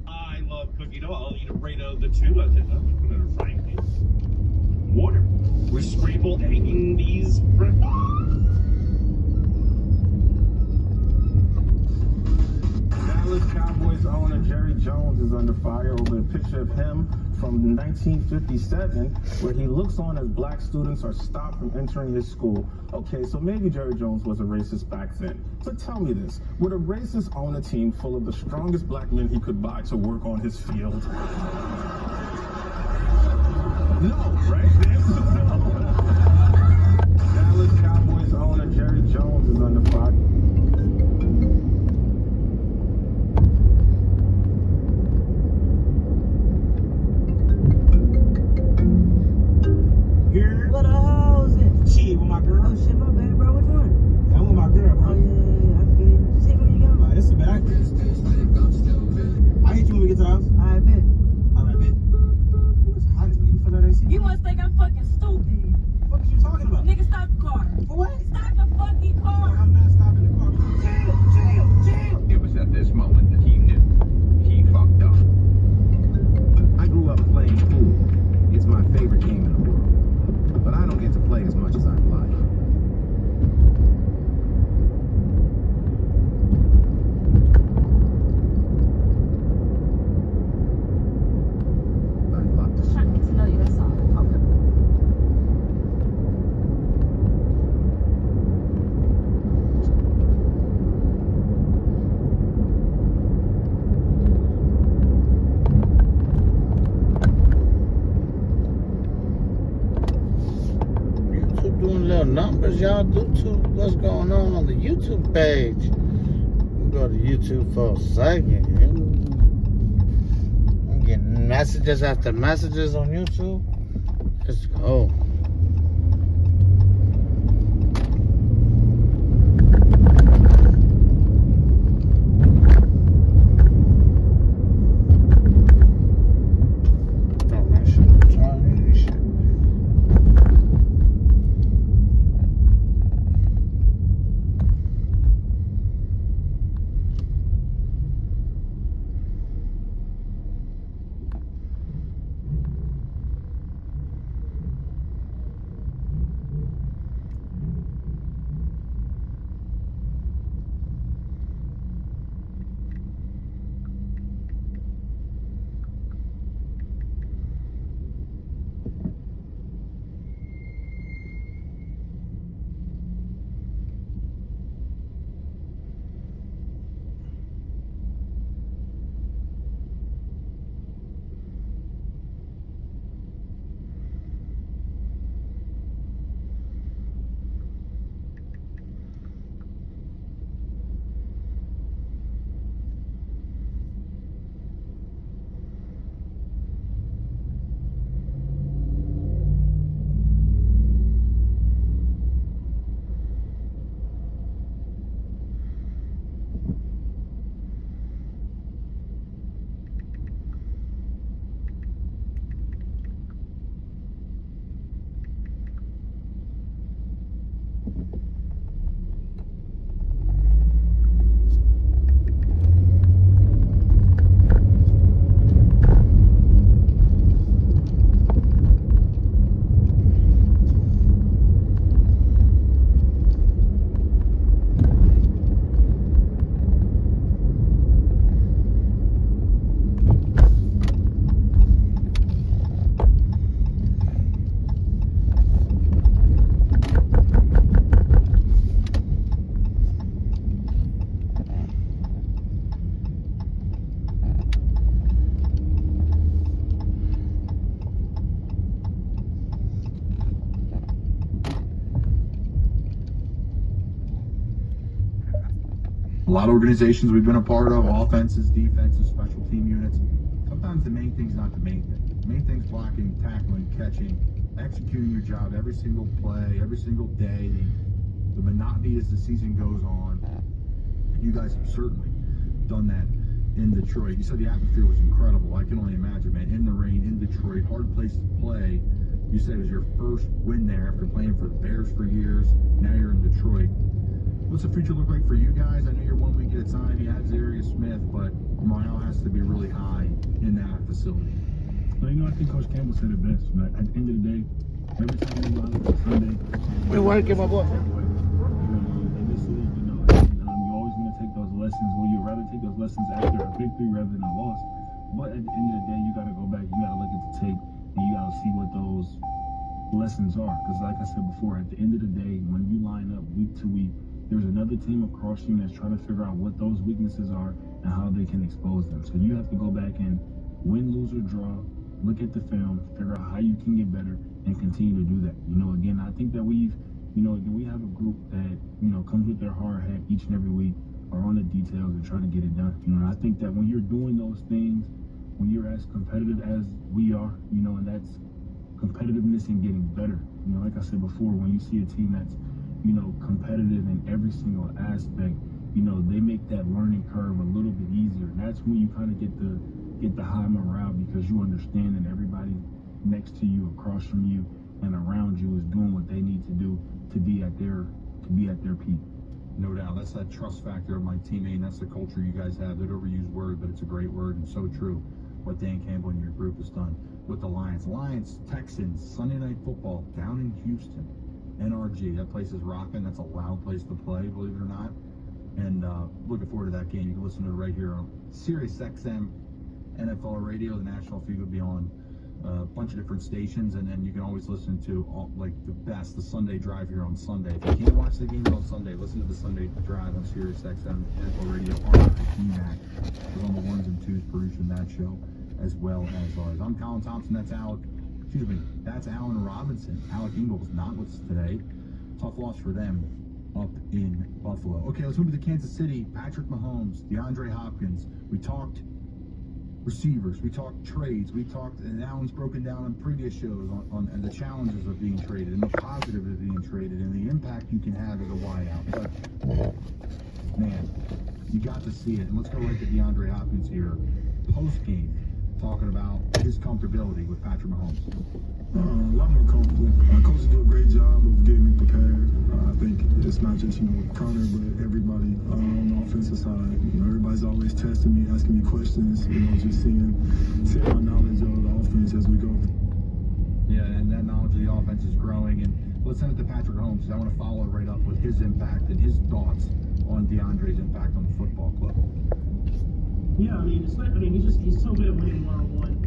Speaker 6: I love cooking. I'll eat a burrito of the two. I did not put in a frying pan. Water. We're scrambled egging these.
Speaker 16: Dallas Cowboys owner Jerry Jones is under fire over a picture of him from 1957 where he looks on as black students are stopped from entering his school. Okay, so maybe Jerry Jones was a racist back then. But tell me this, would a racist own a team full of the strongest black men he could buy to work on his field? No, right? The answer is no. Dallas Cowboys owner Jerry Jones is under fire.
Speaker 13: Here. What the hell is it? Shit, with my girl. Oh shit, my bad, bro. Which one? I'm with my girl, bro. Oh yeah, I feel you. Just hit me when you go. Alright, this is bad. I hit you when we get to the house. Alright, bet. Alright, bet. What's hot as me? You feel that AC?
Speaker 18: You must think I'm fucking stupid.
Speaker 13: What are you talking about?
Speaker 18: Nigga, stop the car.
Speaker 13: For what?
Speaker 18: Stop the fucking car.
Speaker 13: I'm not stopping the car. Chill.
Speaker 12: It was at this moment that he knew he fucked up.
Speaker 20: I grew up playing pool. It's my favorite game in the world. But I don't get to play as much as I'd like.
Speaker 18: Trying to get to know you, that's all. Okay.
Speaker 2: YouTube doing little numbers, y'all. YouTube, what's going on the YouTube page? Go to YouTube for a second. I'm getting messages after messages on YouTube. Let's go.
Speaker 9: A lot of organizations we've been a part of, offenses, defenses, special team units. Sometimes the main thing's not the main thing. The main thing's blocking, tackling, catching, executing your job every single play, every single day. The monotony as the season goes on. You guys have certainly done that in Detroit. You said the atmosphere was incredible. I can only imagine, man. In the rain, in Detroit, hard place to play. You said it was your first win there after playing for the Bears for years. Now you're in Detroit. What's the future look like for you guys? I know you're 1 week at a time. You have Zarius Smith, but morale has to be really high in that facility.
Speaker 17: Well, I think Coach Campbell said it best. But at the end of the day, every time we line up on Sunday,
Speaker 2: we work, my boy.
Speaker 17: In this league, you're always going to take those lessons. Well, you'd rather take those lessons after a victory rather than a loss. But at the end of the day, you got to go back. You got to look at the tape, and you got to see what those lessons are. Because like I said before, at the end of the day, when you line up week to week, there's another team across you that's trying to figure out what those weaknesses are and how they can expose them. So you have to go back and win, lose, or draw, look at the film, figure out how you can get better, and continue to do that. Again, I think that we have a group that, comes with their hard hat each and every week, are on the details and trying to get it done. And I think that when you're doing those things, when you're as competitive as we are, and that's competitiveness and getting better. Like I said before, when you see a team that's competitive in every single aspect, they make that learning curve a little bit easier. And that's when you kind of get the high morale, because you understand that everybody next to you, across from you, and around you is doing what they need to do to be at their peak.
Speaker 9: No doubt. That's that trust factor of my teammate, and that's the culture you guys have. That overused word, but it's a great word and so true. What Dan Campbell and your group has done with the Lions. Texans, Sunday Night Football down in Houston. NRG, that place is rocking. That's a loud place to play, believe it or not. And looking forward to that game. You can listen to it right here on Sirius XM, NFL Radio. The national feed will be on a bunch of different stations, and then you can always listen to the Sunday Drive here on Sunday. If you can't watch the game on Sunday, listen to the Sunday Drive on Sirius XM, NFL Radio, RIPMAC. Is on the ones and twos producing that show as well as ours. I'm Colin Thompson. That's Alan Robinson. Alec Ingalls not with us today. Tough loss for them up in Buffalo. Okay, let's move to Kansas City. Patrick Mahomes, DeAndre Hopkins. We talked receivers. We talked trades. And Alan's broken down on previous shows on the challenges of being traded and the positive of being traded and the impact you can have as a wideout. But, man, you got to see it. And let's go right to DeAndre Hopkins here. Post-game, talking about his comfortability with Patrick Mahomes.
Speaker 10: A lot more comfortable. Coaches do a great job of getting me prepared. I think it's not just, with Connor, but everybody on the offensive side. Everybody's always testing me, asking me questions, just seeing my knowledge of the offense as we go.
Speaker 9: Yeah, and that knowledge of the offense is growing. And let's send it to Patrick Mahomes, because I want to follow it right up with his impact and his thoughts on DeAndre's impact on the football club.
Speaker 19: Yeah, he's so good at winning one-on-one.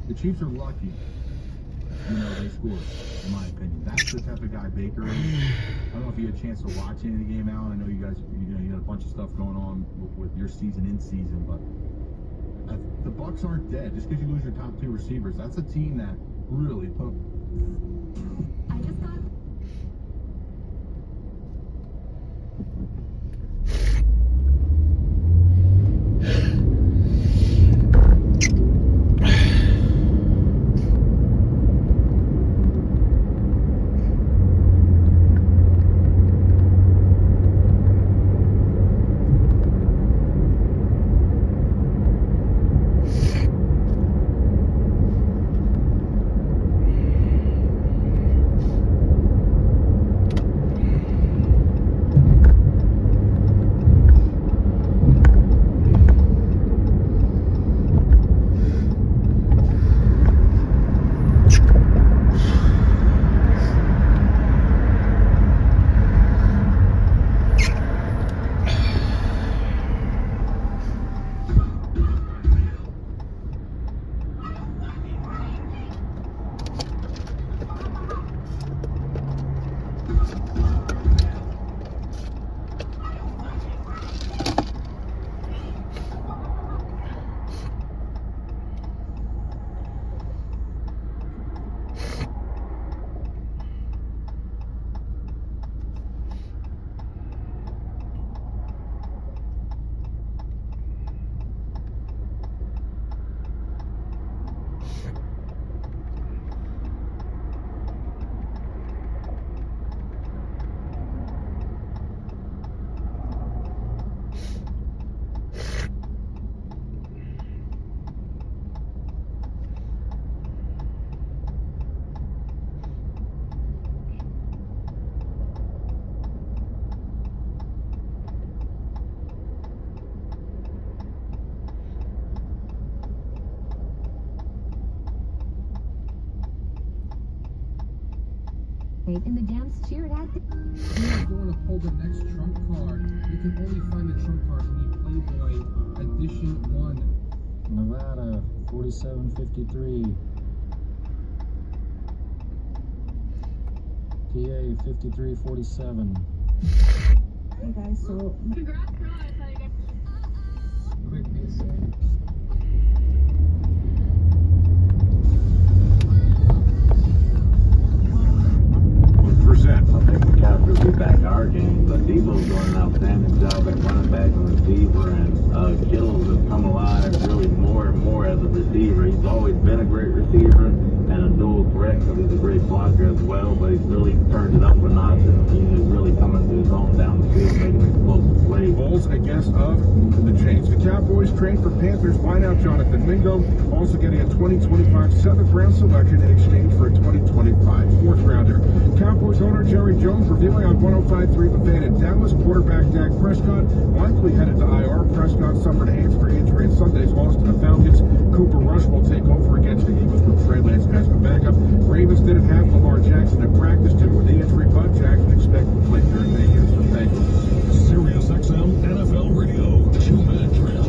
Speaker 9: The Chiefs are lucky, they scored, in my opinion. That's the type of guy Baker is. I don't know if you had a chance to watch any of the game, Alan. I know you guys, you had a bunch of stuff going on with your season in season, but the Bucs aren't dead. Just because you lose your top 2 receivers, that's a team that really put.
Speaker 1: I just got. And the Dams cheered at the...
Speaker 13: If you're going to pull the next trump card, you can only find the trump cards in the Playboy Edition 1.
Speaker 4: Nevada, 4753. PA, 5347.
Speaker 5: Hey guys, so...
Speaker 18: Congrats, girl. I saw you guys.
Speaker 17: I think McCaffrey will be back in our game, but Debo's doing an outstanding job at running back and receiver, and Kittles has come alive really more and more as a receiver. He's always been a great receiver and a dual threat because he's a great blocker as well, but he's really turned it up a notch, and he's really coming to his own down the field, making explosive plays.
Speaker 7: Bulls against the Jays. The Cowboys trade for Panthers wideout Jonathan Mingo, also getting a 2025 7th round selection in exchange for a 2025 4th rounder. Cowboys owner Jerry Jones revealing on 105.3 The Fan in Dallas. Quarterback Dak Prescott likely headed to IR. Prescott suffered a hamstring injury in Sunday's loss to the Falcons. Cooper Rush will take over against the Eagles with Trey Lance as the backup. Ravens didn't have Lamar Jackson at practice due to the injury, but Jackson expected to play during the Houston Bengals.
Speaker 6: Sirius XM NFL Radio. 2-minute drill.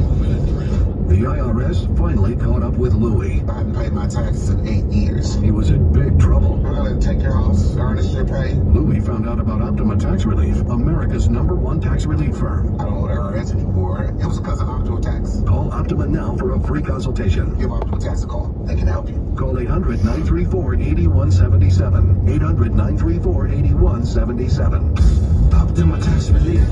Speaker 15: The IRS finally caught up with Louie.
Speaker 22: I haven't paid my taxes in 8 years.
Speaker 15: He was in big trouble.
Speaker 22: We're going to take your house, garnish your pay.
Speaker 15: Louie found out about Optima Tax Relief, America's #1 tax relief firm.
Speaker 22: I don't know what I IRS anymore. It was because of Optima Tax.
Speaker 15: Call Optima now for a free consultation.
Speaker 22: Give Optima Tax a call. They can help you.
Speaker 15: Call 800-934-8177. 800-934-8177. Optima Tax Relief.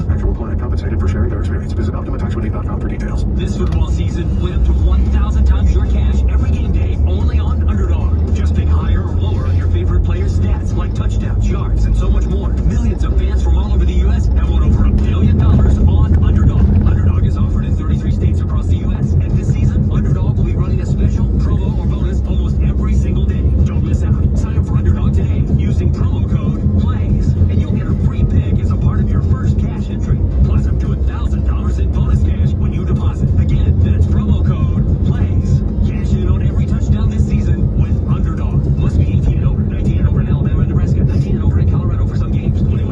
Speaker 15: Actual client compensated for sharing their experience. Visit OptimaTaxRelief.com for details.
Speaker 11: This football season, win up to 1,000 times your cash every game day, only on Underdog. Just pick higher or lower on your favorite players' stats, like touchdowns, yards, and so much more. Millions of fans from all over the U.S. have won over $1 billion on Underdog. Underdog is offered in 33 states across the U.S. And this season, Underdog will be running a special promo or bonus almost every single day. Don't miss out. Sign up for Underdog today using promo code PLAYS, and you'll get a free pick as a part of your first cash entry, plus up to $1,000 in bonus cash when you deposit. Again, that's promo code PLAYS. Cash in on every touchdown this season with Underdog. Must be 18 and over. 19 and over in Alabama and Nebraska. 19 and over in Colorado for some games. 21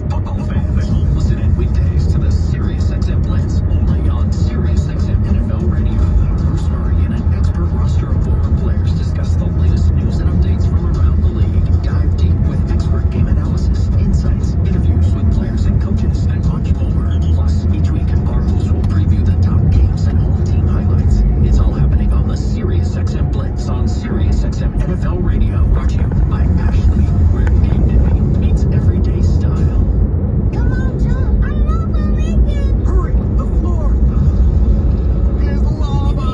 Speaker 8: Blitz. Football fans, listen in weekdays to the SiriusXM Blitz, only on SiriusXM NFL Radio. Bruce Murray and an expert roster of former players discuss the latest news and updates from around the league. Dive deep with expert game analysis, insights, interviews with players and coaches, and much more. Plus, each week, our hosts will preview the top games and home team highlights. It's all happening on the SiriusXM Blitz on SiriusXM NFL Radio. Brought to you by Ashley, where game day meets everyday style.
Speaker 5: Come on, John. I know we'll make it.
Speaker 8: Hurry, the floor
Speaker 5: There's lava.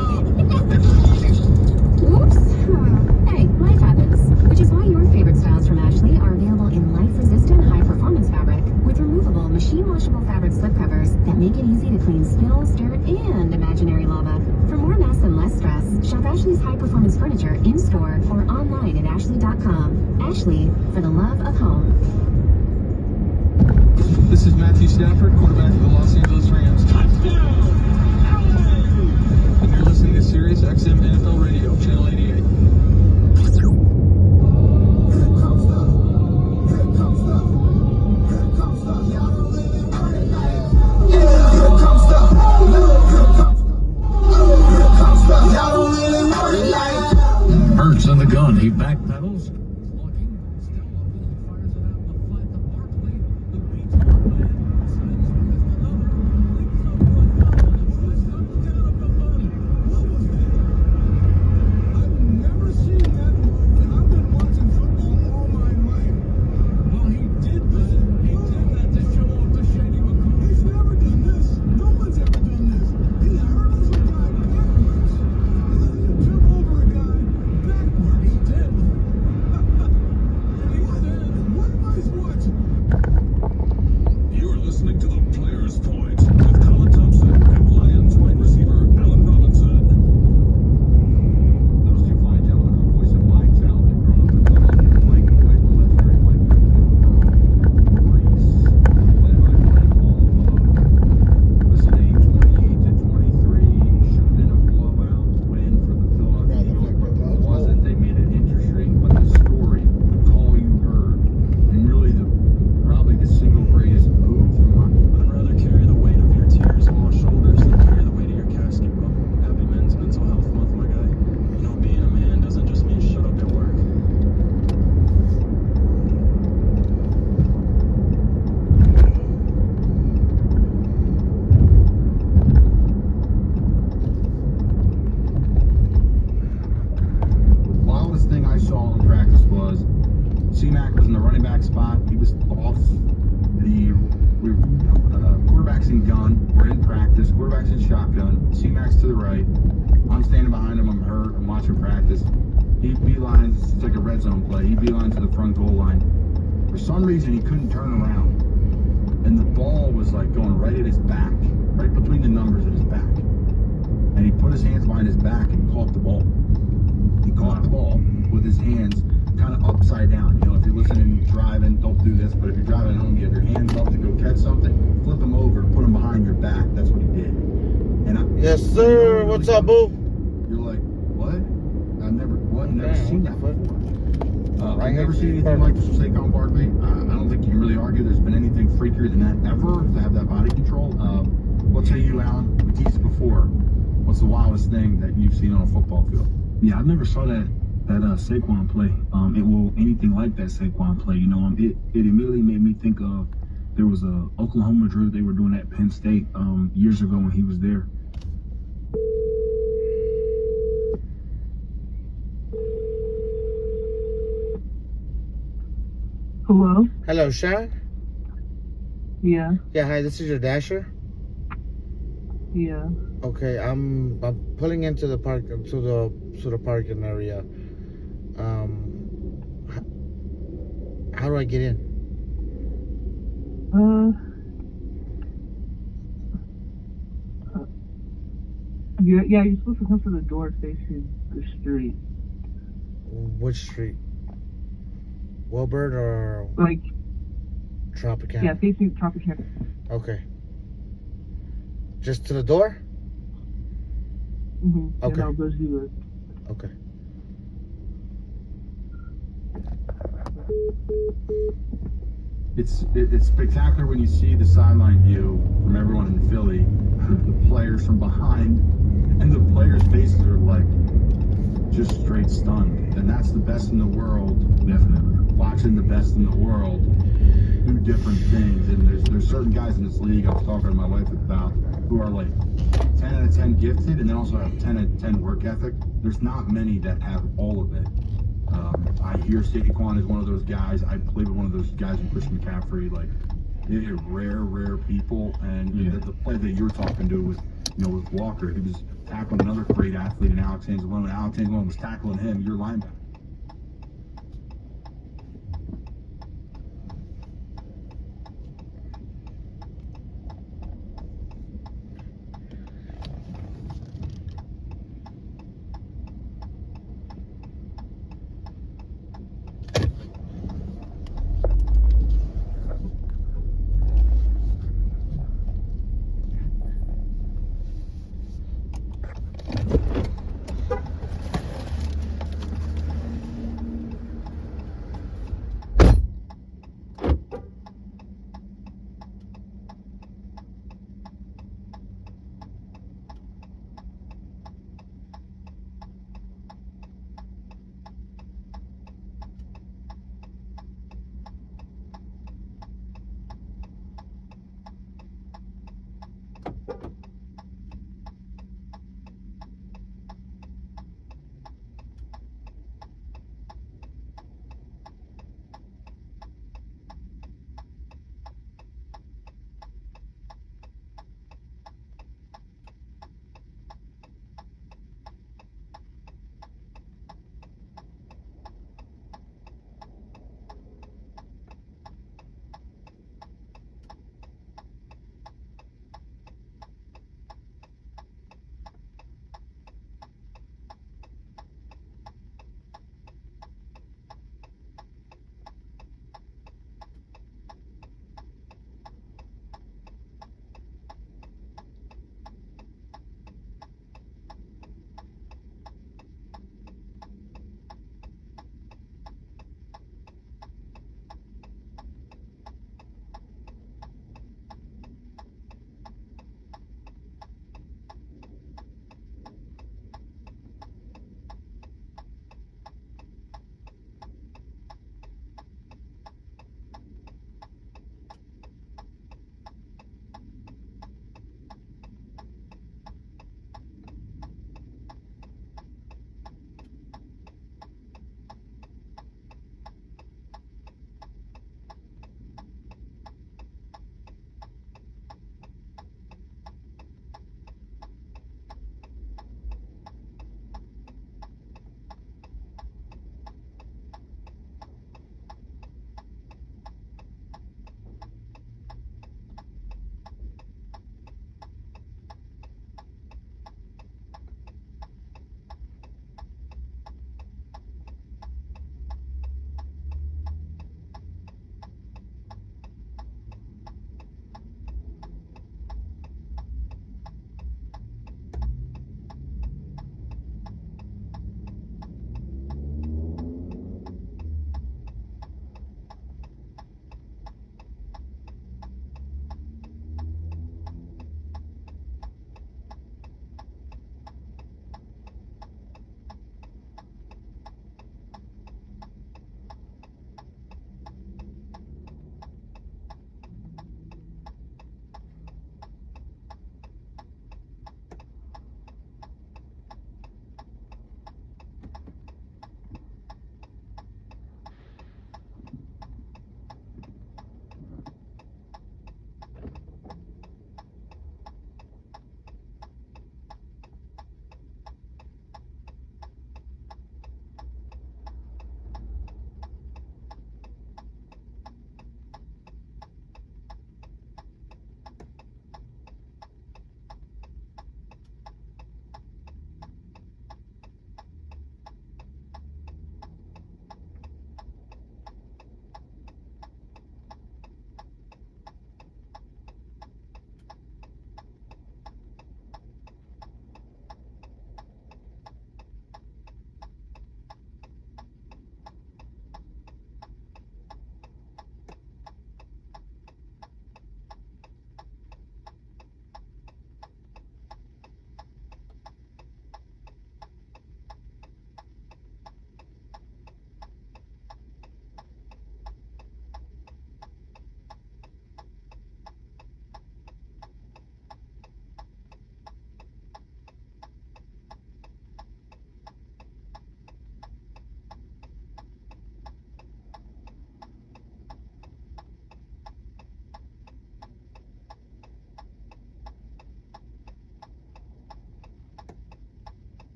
Speaker 1: Oops. Hey, life happens. Which is why your favorite styles from Ashley are available in life-resistant, high-performance fabric with removable, machine-washable fabric slipcovers that make it easy to clean spills, dirt, and imaginary lava. For more mess and less stress, shop Ashley's high-performance furniture in-store or online at ashley.com. Ashley, for the love of home.
Speaker 9: This is Matthew Stafford, quarterback of the Los Angeles Rams. Touchdown! And you're listening to SiriusXM NFL Radio, Channel 88.
Speaker 8: Hurts on the gun. He backpedals.
Speaker 6: You're listening to The Players Point with Colin Thompson and Lions wide receiver Allen Robinson.
Speaker 9: Those two fine gentlemen are the voice of my childhood growing up in Philadelphia. Mike White, legendary White Reese, led by Mike Paul. Listening 28-23, should have been a blowout win for the Philadelphia Eagles, but it wasn't. They made it interesting, but the story, the call you heard, and really probably the single greatest move from
Speaker 11: I'd rather carry the weight of your tears on my shoulders than carry the weight of your casket, bro. Happy Men's Mental Health Month, my guy. You know, being a man doesn't just mean shut up at work.
Speaker 9: wildest thing I saw in practice was C-Mac was in the running back spot. He was off quarterback's in gun. We're in practice. Quarterback's in shotgun. C-Mac's to the right. I'm standing behind him. I'm hurt. I'm watching practice. He beelines. It's like a red zone play. He beelines to the front goal line. For some reason, he couldn't turn around. And the ball was like going right at his back, right between the numbers at his back. And he put his hands behind his back and caught the ball. He caught the ball with his hands kind of upside down. You know, if you're listening, driving, don't do this, but if you're driving home, you have your hands up to go catch something, flip them over, put them behind your back. That's what he did. And
Speaker 2: yes, sir. What's up, boo?
Speaker 9: You're like, what? I've never seen that before. I've never seen anything like Saquon Barkley. I don't think you can really argue there's been anything freakier than that ever, to have that body control. What say you, Alan? We teased before. What's the wildest thing that you've seen on a football field?
Speaker 14: Yeah, I've never saw that Saquon play. Anything like that Saquon play. You know, it immediately made me think of there was a Oklahoma drill they were doing at Penn State years ago when he was there.
Speaker 23: Hello?
Speaker 2: Hello, Sean?
Speaker 23: Yeah.
Speaker 2: Yeah, hi, this is your Dasher?
Speaker 23: Yeah.
Speaker 2: Okay, I'm pulling into the park, to the parking area. How do I get in?
Speaker 23: You're supposed to come to the door facing the street.
Speaker 2: Which street? Wilbert or
Speaker 23: like
Speaker 2: Tropicana?
Speaker 23: Yeah, facing Tropicana.
Speaker 2: Okay. Just to the door?
Speaker 23: Mm-hmm.
Speaker 2: Okay.
Speaker 23: And I'll go see you.
Speaker 2: Okay.
Speaker 9: it's spectacular when you see the sideline view from everyone in Philly, the players from behind, and the players' faces are like just straight stunned. And that's the best in the world.
Speaker 14: Definitely.
Speaker 9: Watching the best in the world do different things. And there's certain guys in this league I was talking to my wife about who are like 10 out of 10 gifted and then also have 10 out of 10 work ethic. There's not many that have all of it. I hear Saquon is one of those guys. I played with one of those guys in Christian McCaffrey. Like, they're rare people. And the play that you were talking to with, with Walker, he was tackling another great athlete in Alex Anzalone. Alex Anzalone was tackling him, your linebacker.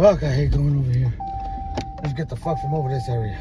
Speaker 2: Fuck, I hate going over here. Let's get the fuck from over this area.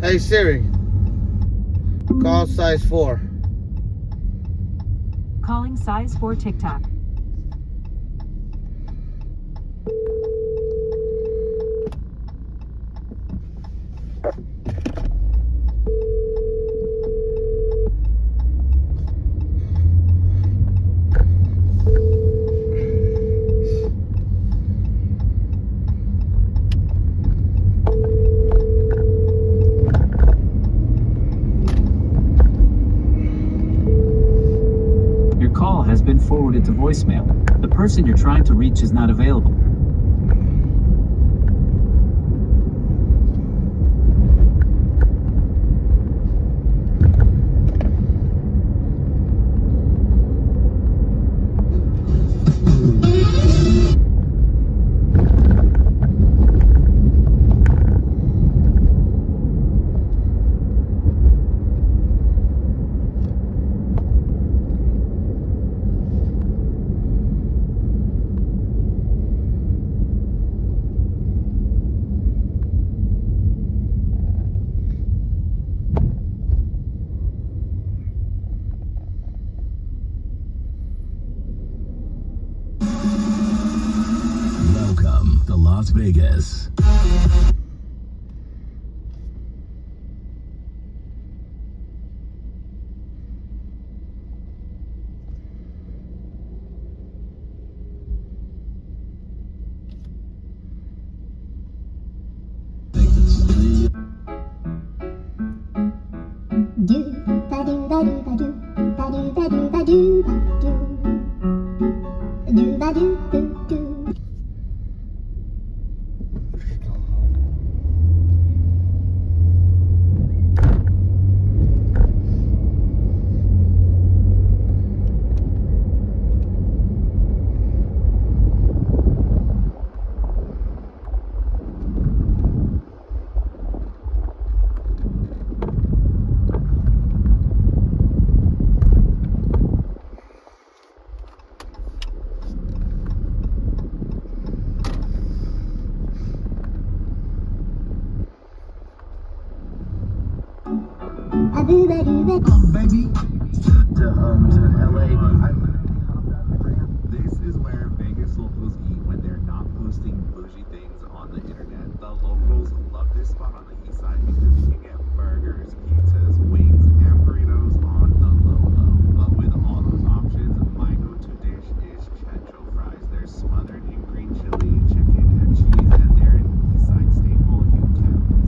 Speaker 2: Hey Siri, call size 4.
Speaker 3: Calling size 4 TikTok.
Speaker 16: Has been forwarded to voicemail. The person you're trying to reach is not available.
Speaker 8: Las Vegas.
Speaker 20: Baby, to LA. This is where Vegas locals eat when they're not posting bougie things on the internet. The locals love this spot on the east side because you can get burgers, pizzas, wings, and burritos on the low. But with all those options, my go-to dish is chancho fries. They're smothered in green chili, chicken, and cheese, and they're an east side staple.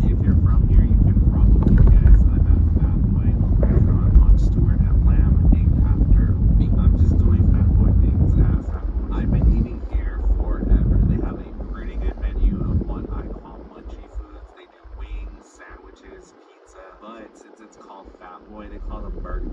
Speaker 20: If you're from here, you can probably guess I'm at Fat Boy, a restaurant on Stewart and Lamb named after me. I'm just doing Fat Boy things at Fat Boy. I've been eating here forever. They have a pretty good menu of what I call munchy foods. They do wings, sandwiches, pizza, but since it's called Fat Boy, they call them burgers.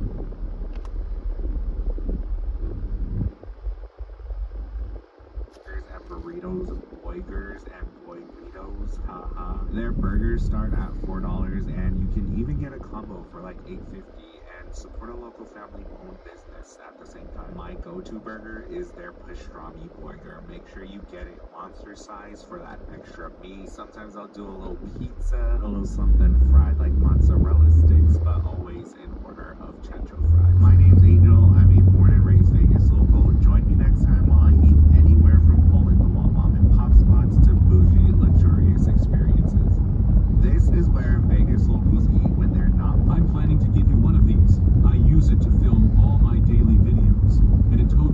Speaker 20: And burritos. burritos, boigers, and boiguitos, haha. Their burgers start at $4, and you can even get a combo for like $8.50 and support a local family-owned business at the same time. My go-to burger is their pastrami boiger. Make sure you get it monster size for that extra meat. Sometimes I'll do a little pizza, a little something fried like mozzarella sticks, but always in order of chancho fries. My name's Angel. I'm a born and raised Vegas local. Join me next time while I eat anywhere from calling the mom and pop spots to bougie, luxurious experiences. This is where Vegas locals eat when they're not.
Speaker 16: I'm planning to give you one of these. I use it to film all my daily videos, and it totally...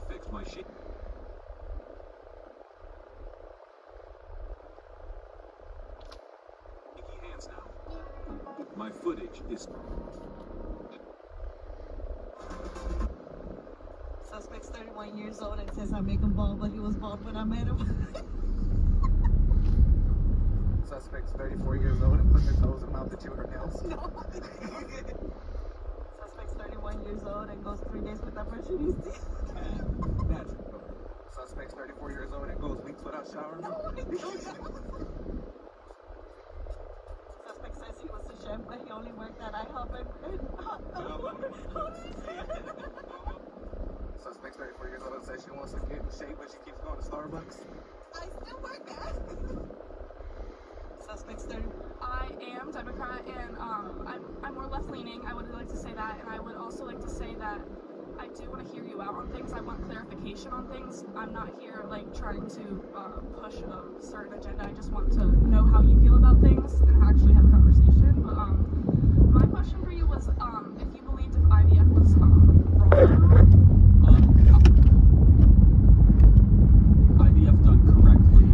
Speaker 16: fixed my shit. Sticky hands now. My footage is...
Speaker 10: Suspect's 31 years old and says I make him bald, but he was bald when I met him.
Speaker 13: Suspect's 34 years old and puts her toes in mouth to chew her nails.
Speaker 10: No. Suspect's 31 years old and goes 3 days without brushing his teeth.
Speaker 13: That's Suspect's 34 years old and goes weeks without showering.
Speaker 10: Suspect says he was a chef, but he only worked at IHOP and
Speaker 13: Suspect's 34 years old and says she wants to get in shape, but she keeps going to Starbucks.
Speaker 10: I still work at. Suspect's 30.
Speaker 12: I am Democrat, and I'm more left-leaning. I would like to say that, and I would also like to say that I do want to hear you out on things. I want clarification on things. I'm not here like trying to push a certain agenda. I just want to know how you feel about things and actually have a conversation. But my question for you was if you believed if IVF was wrong.
Speaker 16: IVF done correctly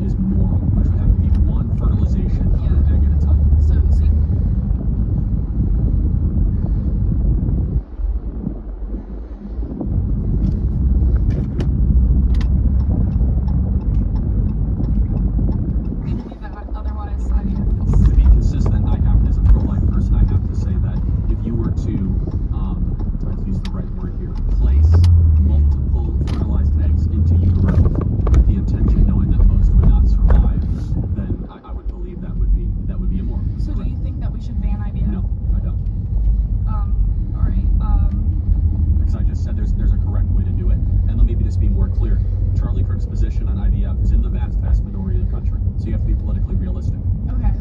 Speaker 16: is moral, which would have to be one fertilization of an egg at a time.
Speaker 12: So
Speaker 16: to be consistent, I have, as a pro-life person, I have to say that if you were to, let's use the right word here, place multiple fertilized eggs into utero with the intention knowing that most would not survive, then I would believe that would be immoral.
Speaker 12: So do you think that we should ban IVF?
Speaker 16: No, I don't.
Speaker 12: All right.
Speaker 16: Because I just said there's a correct way to do it, and let me just be more clear. Charlie Kirk's position on IVF is in the vast majority of the country, so you have to be politically realistic.
Speaker 12: Okay.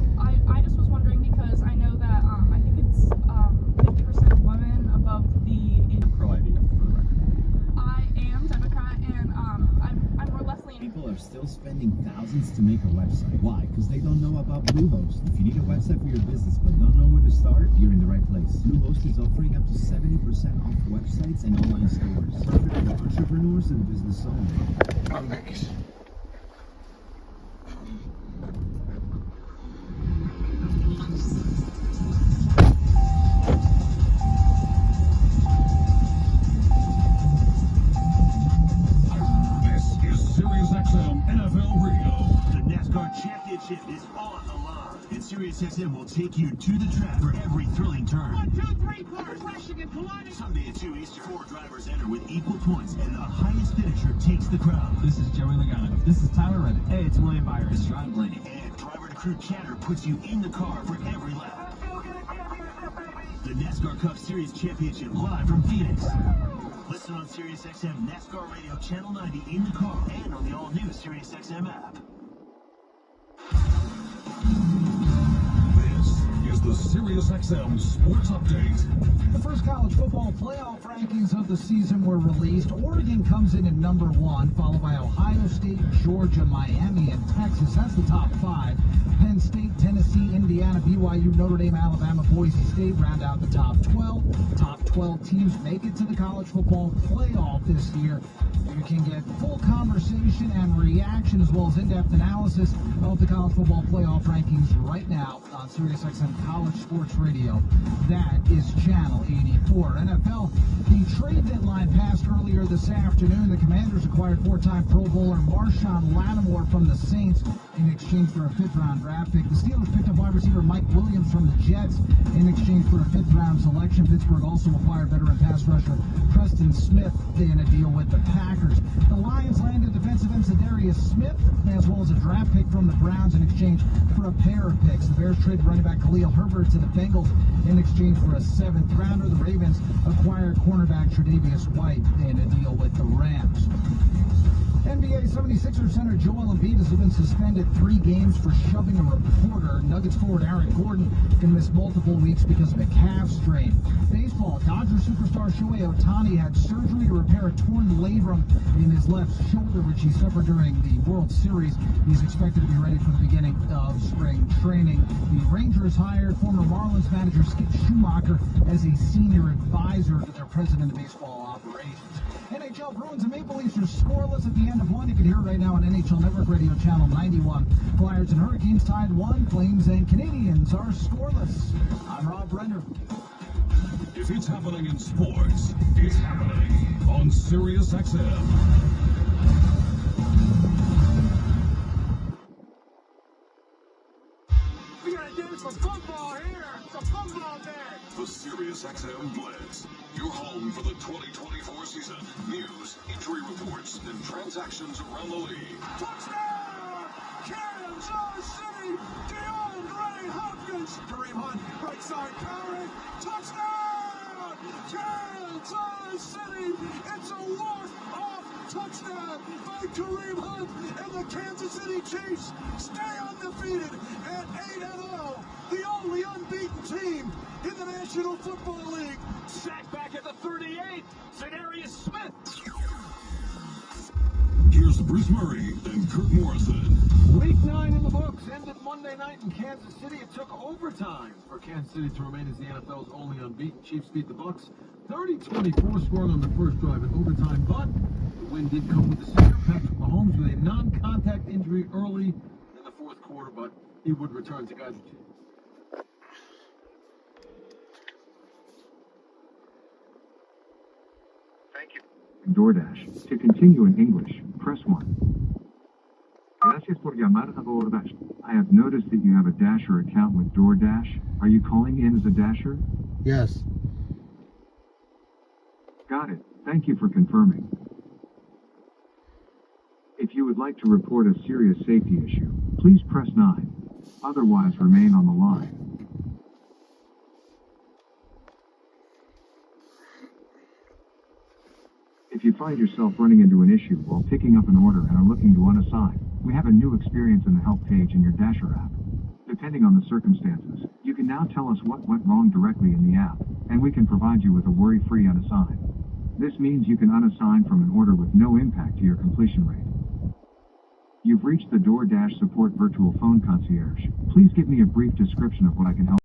Speaker 12: I just was wondering because I know that I think it's 50% of women above the.
Speaker 16: Pro-IVF for the record.
Speaker 12: I am Democrat, and I'm more left-leaning.
Speaker 21: People are still spending thousands to make a website. Why? Because they don't know about Bluehost. If you need a website for your business but don't know where to start, you're in the right place. Bluehost is offering up to 70% off websites and online stores. Perfect for entrepreneurs and business owners.
Speaker 2: I'm Vegas.
Speaker 24: This is SiriusXM NFL Radio. The NASCAR Championship is on the line, and SiriusXM will take you to the track for every thrilling turn. 1, 2, 3 cars racing and colliding. Sunday at 2 Eastern, 4 drivers enter with equal points, and the highest finisher takes the crown. This is Joey Logano. This is Tyler Reddick. Hey, it's William Byron. It's John Blaney. And driver-to-crew chatter puts you in the car for every lap. The NASCAR Cup Series Championship live from Phoenix. Listen on SiriusXM NASCAR Radio Channel 90 in the car and on the all-new SiriusXM app. This is the SiriusXM Sports Update.
Speaker 8: The first college football playoff rankings of the season were released. Oregon comes in at number 1, followed by Ohio State, Georgia, Miami, and Texas. That's the top 5. Penn State, Tennessee, Indiana, BYU, Notre Dame, Alabama, Boise State round out the top 12. Top 12 teams make it to the college football playoff this year. You can get full conversation and reaction as well as in-depth analysis of the college football playoff rankings right now on SiriusXM College Sports Radio. That is Channel 84. NFL, the trade deadline passed earlier this afternoon. The Commanders acquired 4-time Pro Bowler Marshawn Lattimore from the Saints in exchange for a 5th-round draft pick. The Steelers picked up wide receiver Mike Williams from the Jets in exchange for a 5th-round selection. Pittsburgh also acquired veteran pass rusher Preston Smith in a deal with the Packers. The Lions landed defensive end Za'Darius Smith, as well as a draft pick from the Browns in exchange for a pair of picks. The Bears traded running back Khalil Herbert to the Bengals in exchange for a 7th rounder. The Ravens acquired cornerback Tre'Davious White in a deal with the Rams. NBA 76ers center Joel Embiid has been suspended 3 games for shoving a reporter. Nuggets forward Aaron Gordon can miss multiple weeks because of a calf strain. Baseball, Dodgers superstar Shohei Ohtani had surgery to repair a torn labrum in his left shoulder, which he suffered during the World Series. He's expected to be ready for the beginning of spring training. The Rangers hired former Marlins manager Skip Schumacher as a senior advisor to their president of baseball operations. NHL Bruins and Maple Leafs are scoreless at the end of one. You can hear it right now on NHL Network Radio Channel 91. Flyers and Hurricanes tied 1. Flames and Canadians are scoreless. I'm Rob Brenner.
Speaker 24: If it's happening in sports, it's happening on SiriusXM. We gotta dance for football here. It's a football day. The SiriusXM Blitz, your home for the 2024 season. News, injury reports, and transactions around the league.
Speaker 4: Touchdown! Kansas City! DeAndre Hopkins! Kareem Hunt, right side carry. Touchdown! Kansas City! It's a walk-off touchdown by Kareem Hunt, and the Kansas City Chiefs stay undefeated at 8-0. The only unbeaten team in the National Football League.
Speaker 11: Sack back at the 38. Za'Darius Smith.
Speaker 24: Here's Bruce Murray and Kurt Morrison.
Speaker 17: Week 9 in the books ended Monday night in Kansas City. It took overtime for Kansas City to remain as the NFL's only unbeaten. Chiefs beat the Bucs 30-24, scoring on the first drive in overtime. But the win did come with the senior Patrick Mahomes with a non-contact injury early in the fourth quarter, but he would return to guide the team.
Speaker 18: DoorDash. To continue in English, press 1. Gracias por llamar a DoorDash. I have noticed that you have a Dasher account with DoorDash. Are you calling in as a Dasher?
Speaker 2: Yes.
Speaker 18: Got it. Thank you for confirming. If you would like to report a serious safety issue, please press 9. Otherwise, remain on the line. If you find yourself running into an issue while picking up an order and are looking to unassign, we have a new experience in the help page in your Dasher app. Depending on the circumstances, you can now tell us what went wrong directly in the app, and we can provide you with a worry-free unassign. This means you can unassign from an order with no impact to your completion rate. You've reached the DoorDash Support Virtual Phone Concierge. Please give me a brief description of what I can help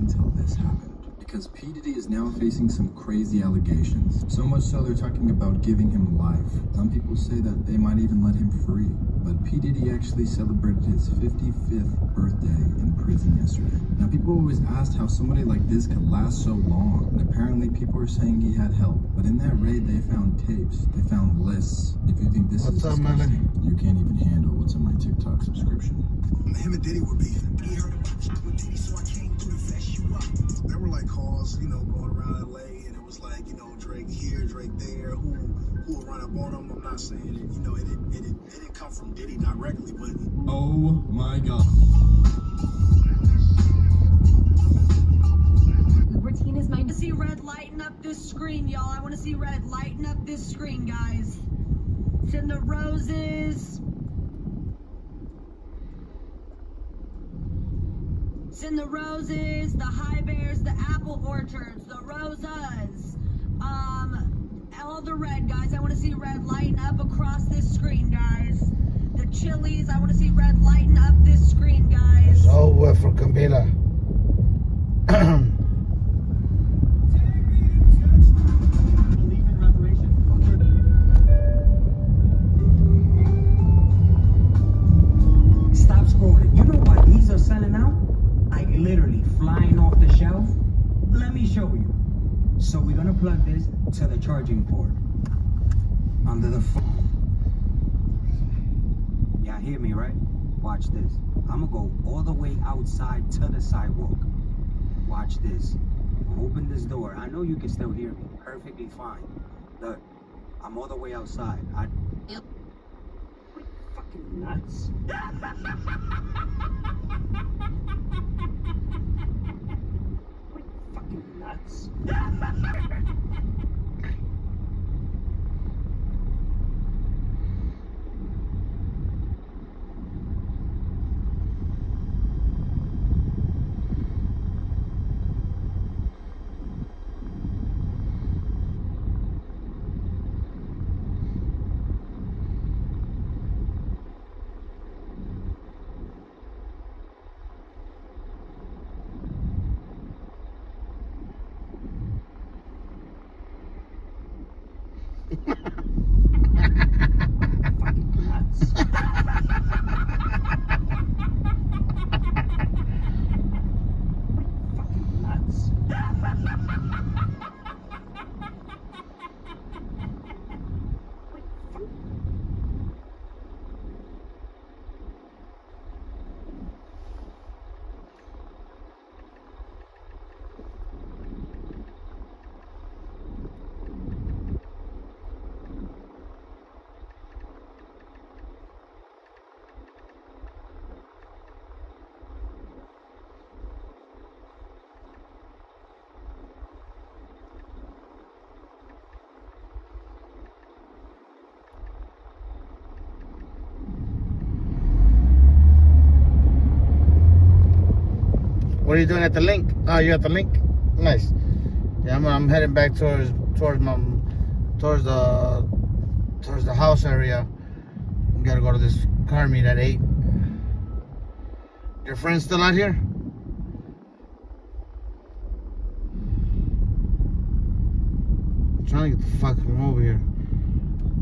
Speaker 13: until this happened. Because P. Diddy is now facing some crazy allegations. So much so they're talking about giving him life. Some people say that they might even let him free. But P. Diddy actually celebrated his 55th birthday in prison yesterday. Now people always asked how somebody like this could last so long. And apparently people are saying he had help. But in that raid they found tapes. They found lists. If you think this is disgusting, you can't even handle what's on my TikTok subscription.
Speaker 4: Him and Diddy were beefing. He heard about you with Diddy, so I came through to fess you up. There were like calls, going around LA, and it was like, Drake here, Drake there. Who will run up on him? I'm not saying it. It didn't come from Diddy directly, but
Speaker 13: oh my God.
Speaker 5: Routine is mine to see red lighten up this screen, y'all. I want to see red lighten up this screen, guys. Send the roses. Send the roses, the high bears, the apple orchards, the rosas, all the red, guys. I want to see red lighten up across this screen, guys. The chilies, I want to see red lighten up this screen, guys.
Speaker 2: It's over for Camila.
Speaker 7: Stop scrolling. You know why these are selling out? Like literally flying off the shelf. Let me show you. So we're gonna plug this to the charging port under the phone. Y'all hear me, right? Watch this. I'm gonna go all the way outside to the sidewalk. Watch this. I'm gonna open this door. I know you can still hear me perfectly fine. Look, I'm all the way outside. Yep. Fucking nuts. Fucking nuts.
Speaker 2: What are you doing at the link? Oh, you're at the link? Nice. Yeah, I'm heading back towards the house area. We gotta go to this car meet at 8. Your friend's still out here? I'm trying to get the fuck from over here.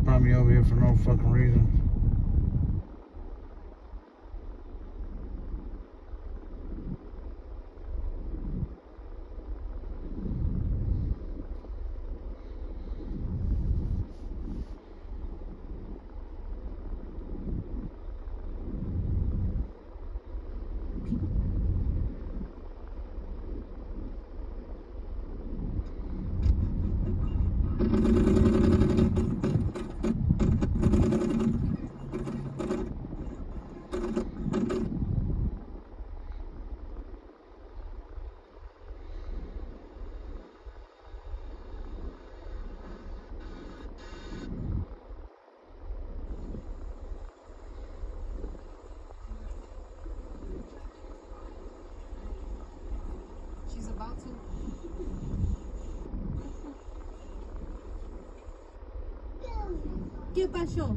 Speaker 2: Brought me over here for no fucking reason.
Speaker 12: She's about to.
Speaker 5: ¿Qué pasó?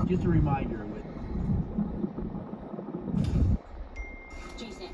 Speaker 1: Just a reminder with
Speaker 15: Jason.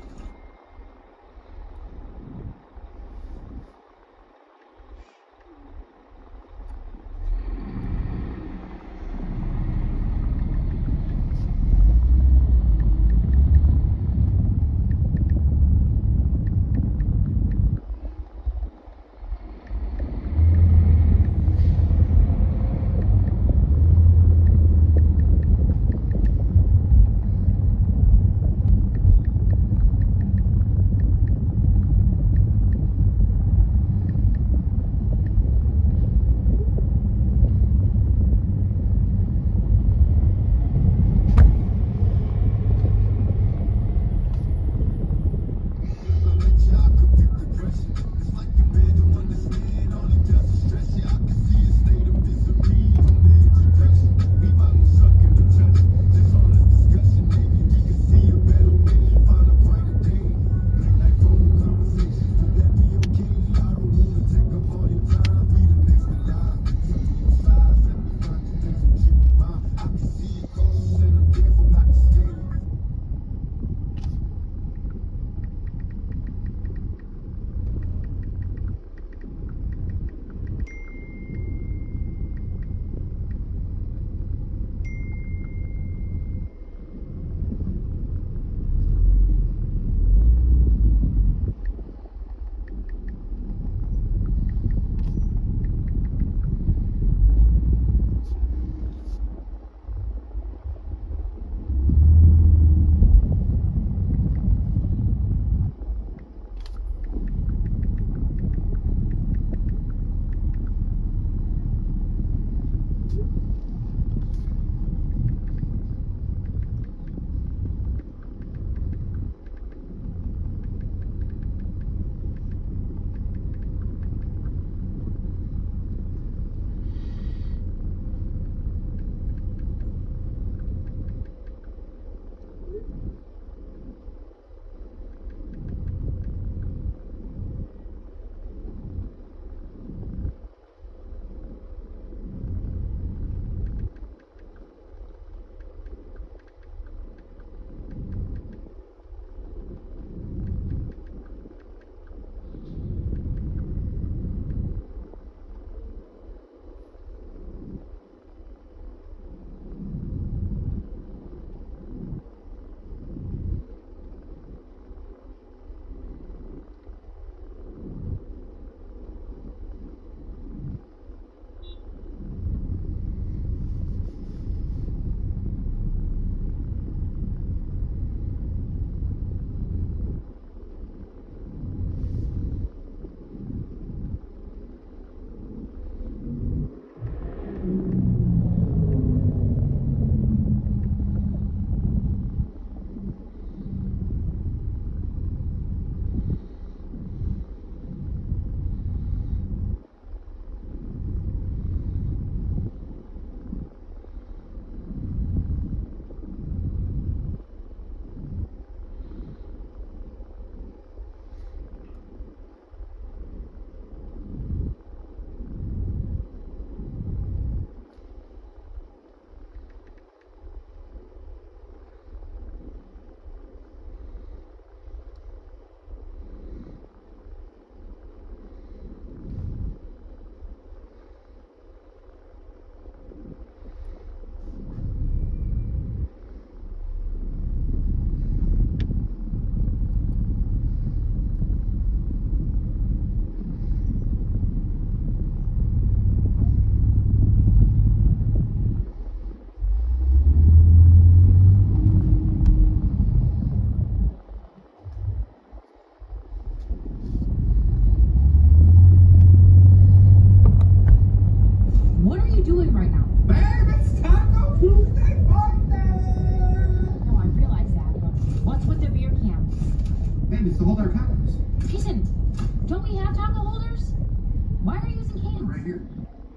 Speaker 6: right here.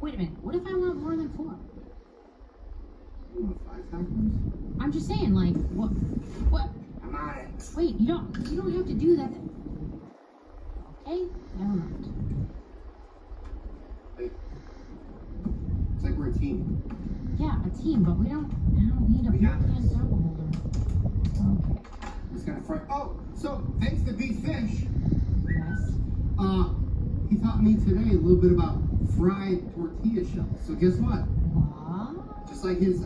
Speaker 15: Wait a minute. What if I want more than 4?
Speaker 6: You want 5 tacos?
Speaker 15: I'm just saying, like, what?
Speaker 6: I'm on it.
Speaker 15: Wait, you don't have to do that. Okay? Never mind.
Speaker 6: Hey, it's like we're a team.
Speaker 15: Yeah, a team, but I don't need a
Speaker 6: We got
Speaker 15: beer can towel holder. Okay.
Speaker 6: Just gotta fry. Oh, so thanks to Beef Fish.
Speaker 15: Yes.
Speaker 6: He taught me today a little bit about fried tortilla shells. So guess what?
Speaker 15: What?
Speaker 6: Just like his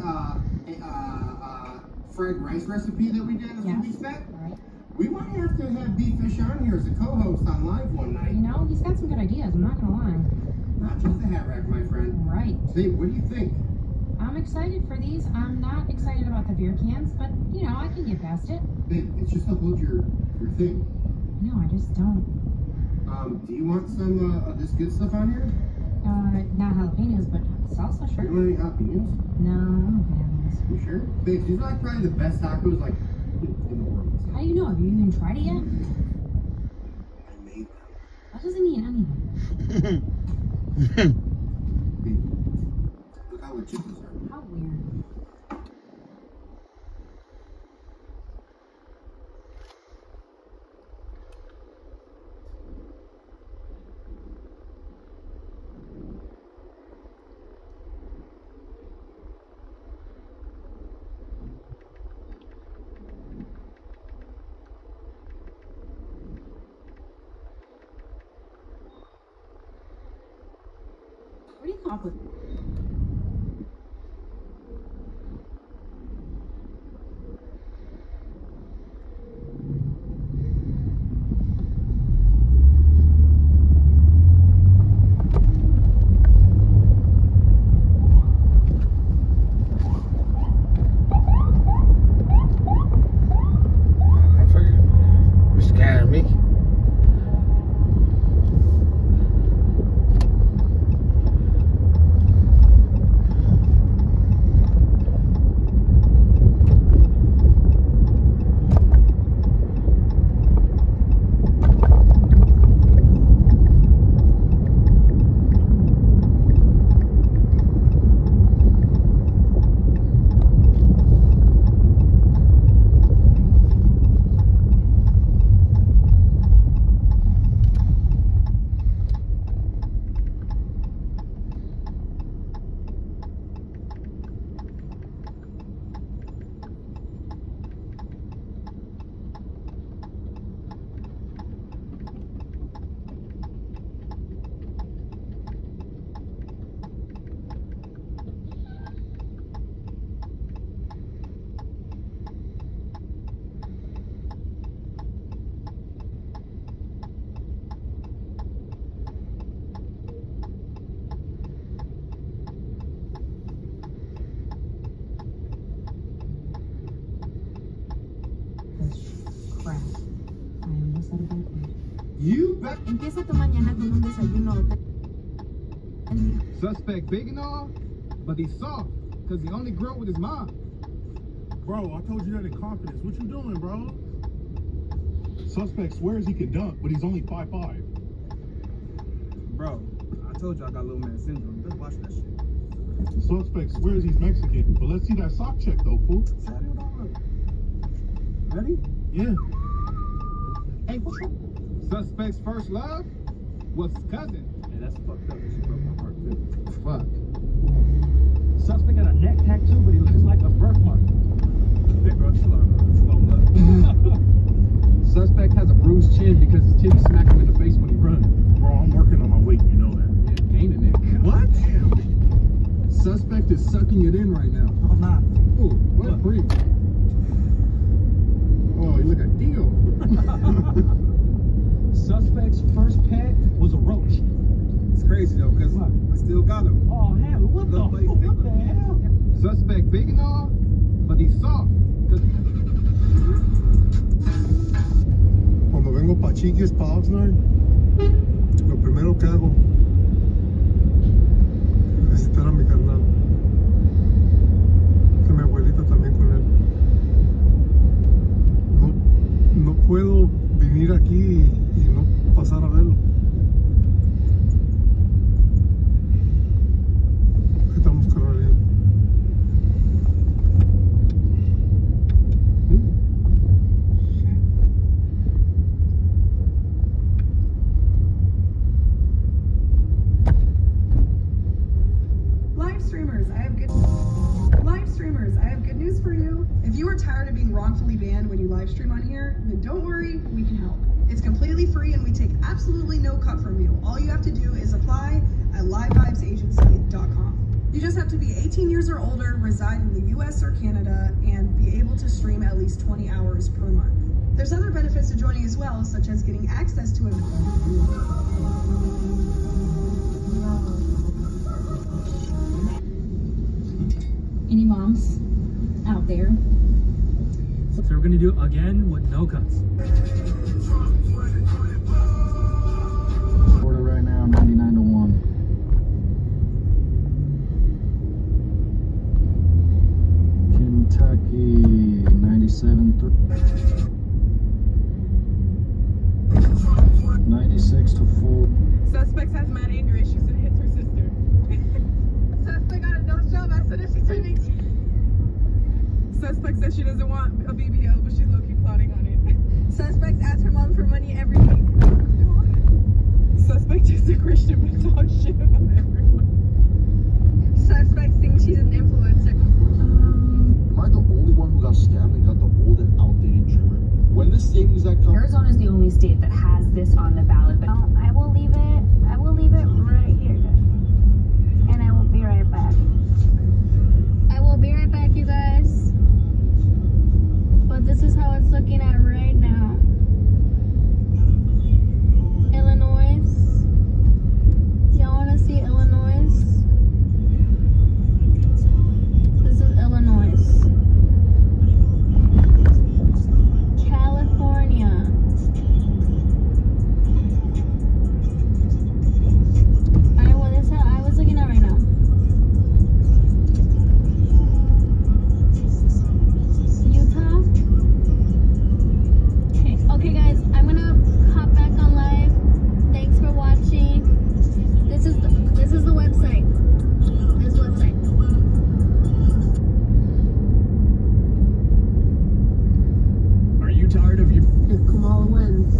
Speaker 6: fried rice recipe that we did a few weeks back.
Speaker 15: Right.
Speaker 6: We might have to have Beef Fish on here as a co-host on live one night.
Speaker 15: You know, he's got some good ideas. I'm not gonna lie.
Speaker 6: Not just a hat rack, my friend.
Speaker 15: Right.
Speaker 6: Say, what do you think?
Speaker 15: I'm excited for these. I'm not excited about the beer cans, but you know, I can get past it.
Speaker 6: Babe, it's just to hold your thing.
Speaker 15: No, I just don't.
Speaker 6: Do you want some of this good stuff on here?
Speaker 15: Not jalapenos, but salsa, sure.
Speaker 6: You want any jalapenos?
Speaker 15: No, I'm okay on these.
Speaker 6: You sure? Babe, these are like probably the best tacos like in the world.
Speaker 15: How do you know? Have you even tried it yet?
Speaker 6: I made them.
Speaker 15: That doesn't mean anything.
Speaker 6: Babe, look how legit these are.
Speaker 15: How weird. What do you come up with?
Speaker 2: You're scaring me. Crap. I almost said it backwards.
Speaker 6: You bet.
Speaker 10: Empieza tu mañana con un desayuno.
Speaker 19: Suspect big and all, but he's soft, because he only grew up with his mom.
Speaker 17: Bro, I told you that in confidence. What you doing, bro? Suspect swears he can dunk, but he's only 5'5".
Speaker 13: Bro, I told you I got little man syndrome. Just watch that shit.
Speaker 17: Suspect swears he's Mexican, but let's see that sock check though, fool.
Speaker 13: Ready?
Speaker 17: Yeah.
Speaker 19: Hey, what's up? Suspect's first love was his cousin.
Speaker 13: Hey, that's fucked up. She broke my heart too.
Speaker 19: Fuck.
Speaker 11: Suspect got a neck tattoo, but he looks like a birthmark.
Speaker 13: Hey, bro, chill out, bro. Slow up.
Speaker 11: Suspect has a bruised chin because his titty smacked him in the face when he runs.
Speaker 17: Bro, I'm working on my weight, you know that.
Speaker 11: Yeah, gaining it.
Speaker 17: What?
Speaker 11: Damn. Suspect is sucking it in right now.
Speaker 13: I'm not.
Speaker 11: Ooh, what a freak.
Speaker 17: Oh, you look a deal.
Speaker 11: Suspect's first pet was a roach.
Speaker 13: It's crazy though, because I still got him.
Speaker 11: Oh, hell, what the hell?
Speaker 19: Suspect big and all, but he's soft.
Speaker 17: Cuando vengo pa' Chiquis, pa' Oxnard, lo primero que hago es visitar a mi carnal. Que mi abuelita también con él. No puedo venir aquí y no pasar a verlo.
Speaker 9: streamers, I have good news for you. If you are tired of being wrongfully banned when you live stream on here, then don't worry, we can help. It's completely free and we take absolutely no cut from you. All you have to do is apply at livevibesagency.com. You just have to be 18 years or older, reside in the US or Canada, and be able to stream at least 20 hours per month. There's other benefits to joining as well, such as getting access to
Speaker 15: Any moms out there?
Speaker 14: So we're gonna do it again with no cuts.
Speaker 22: Order right now, 99 to 1. Kentucky, 97 96 to 4.
Speaker 23: Suspect has mad anger issues and hits her sister. Suspect got a no-show as soon as she turned 18. Suspect says she doesn't want a BBL, but she's low-key plotting on it. Suspect asks her mom for money every week. Suspect is a Christian but talks shit about everyone. Suspect thinks she's an influencer.
Speaker 25: Am I the only one who got scammed and got the old and outdated trimmer? When the savings that come?
Speaker 26: Arizona is the only state that has this on the ballot, but I will leave it right here. And I will be right back. I will be right back, you guys. But this is how it's looking at right now. Illinois. Y'all wanna see Illinois? This is Illinois. California. Iowa, that's how I was looking at right now. Utah. Okay guys, I'm gonna hop back on live. Thanks for watching. This is the website. This website.
Speaker 14: Are you tired of your...
Speaker 9: If Kamala wins.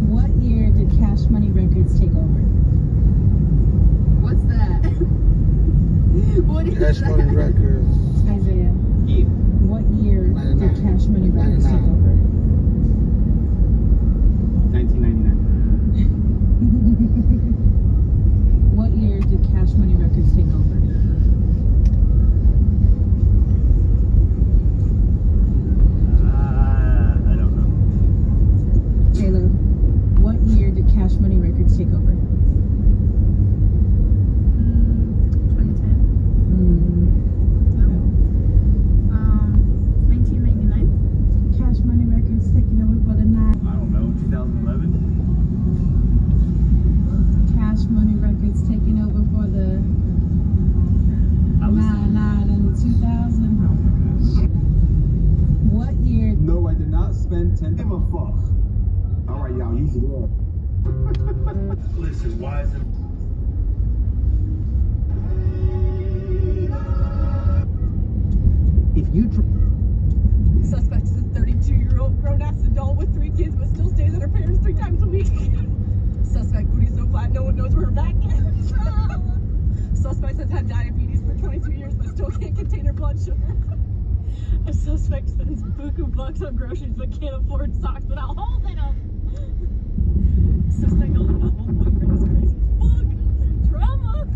Speaker 15: What year did Cash Money Records take over?
Speaker 9: What's that? What is
Speaker 2: Cash
Speaker 9: that?
Speaker 2: Money Records.
Speaker 15: Isaiah.
Speaker 14: Yeah.
Speaker 15: What year did Cash Money Records take over?
Speaker 14: 1999.
Speaker 15: What year did Cash Money Records take over?
Speaker 14: I don't know.
Speaker 15: Taylor, what year did Cash Money Records take over?
Speaker 26: 1999.
Speaker 15: Cash Money Records taking over for the night.
Speaker 14: I don't know. 2011.
Speaker 15: Cash Money Records taking over for the 99 and the 2000. Oh my gosh. What year?
Speaker 13: No, I did not spend 10. Give a fuck. All right, y'all, use the word.
Speaker 25: Listen, why is it?
Speaker 13: If you
Speaker 23: Suspect is a 32-year-old grown-ass adult with 3 kids but still stays at her parents 3 times a week. Suspect booty so flat no one knows where her back is. Suspect has had diabetes for 22 years but still can't contain her blood sugar. A suspect spends buku bucks on groceries but can't afford socks without holding them. Suspect only got one boyfriend is crazy. Fuck! Drama!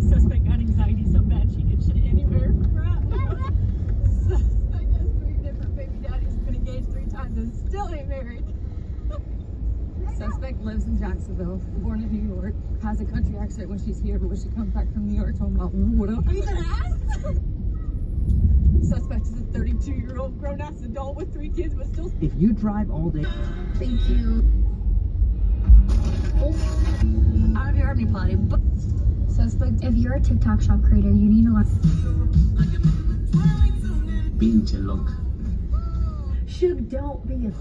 Speaker 23: Suspect got anxiety so bad she can shit anywhere. Crap. Suspect has 3 different baby daddies, been engaged 3 times and still ain't married. Suspect lives in Jacksonville, born in New York, has a country accent when she's here, but when she comes back from New York, talking about what up? Suspect is a 32-year-old grown-ass adult with 3 kids, but still.
Speaker 13: If you drive all day.
Speaker 26: Thank you. Oh. I don't know if you heard me plotting, but suspect, if you're a TikTok shop creator, you need to learn.
Speaker 13: Pinche look.
Speaker 26: Shug, don't be a.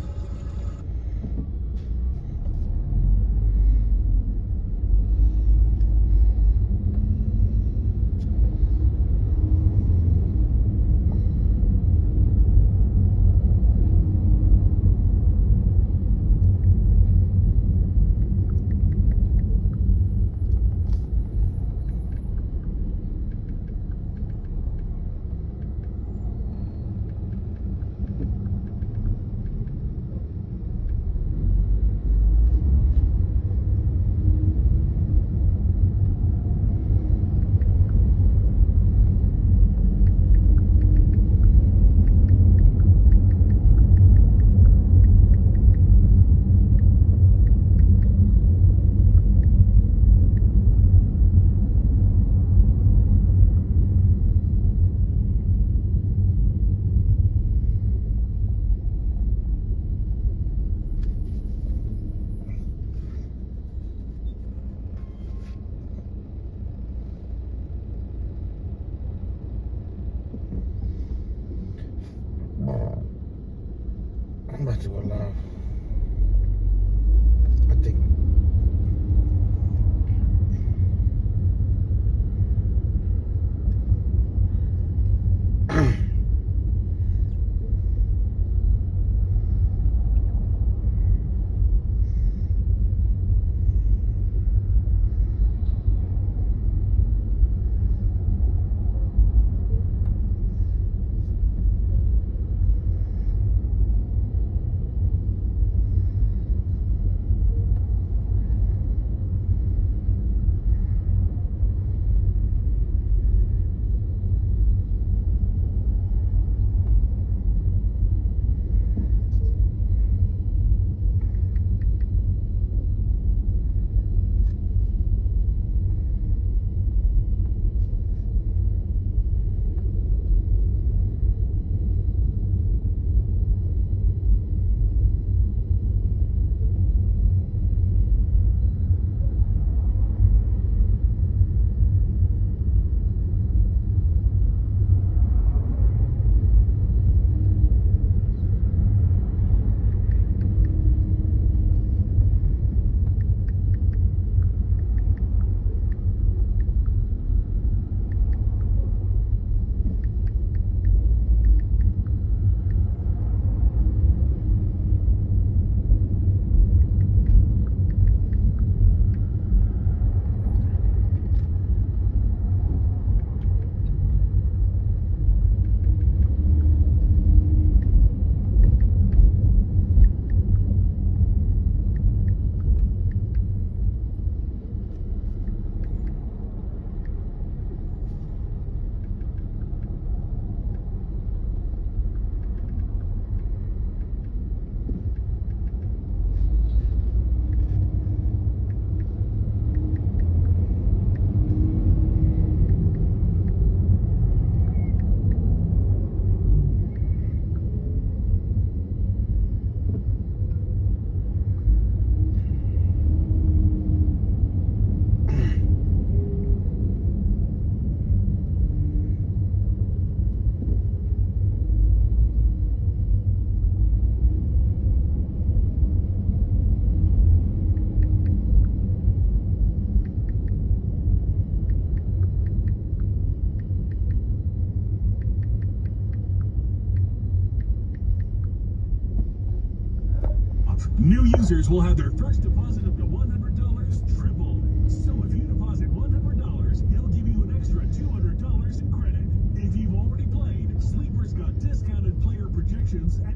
Speaker 4: losers will have their first deposit up to $100 tripled. So if you deposit $100, it'll give you an extra $200 in credit. If you've already played, Sleeper's got discounted player projections at...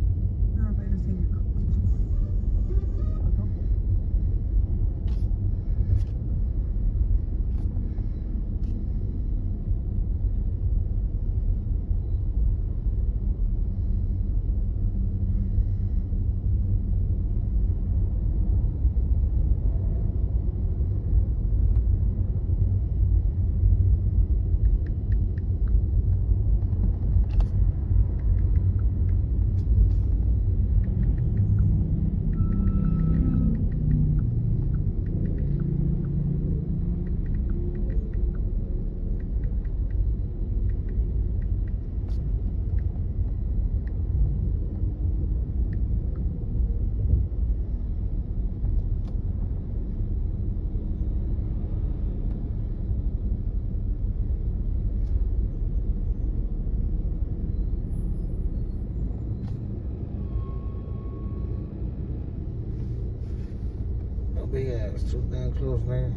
Speaker 2: Big ass, too damn close, man.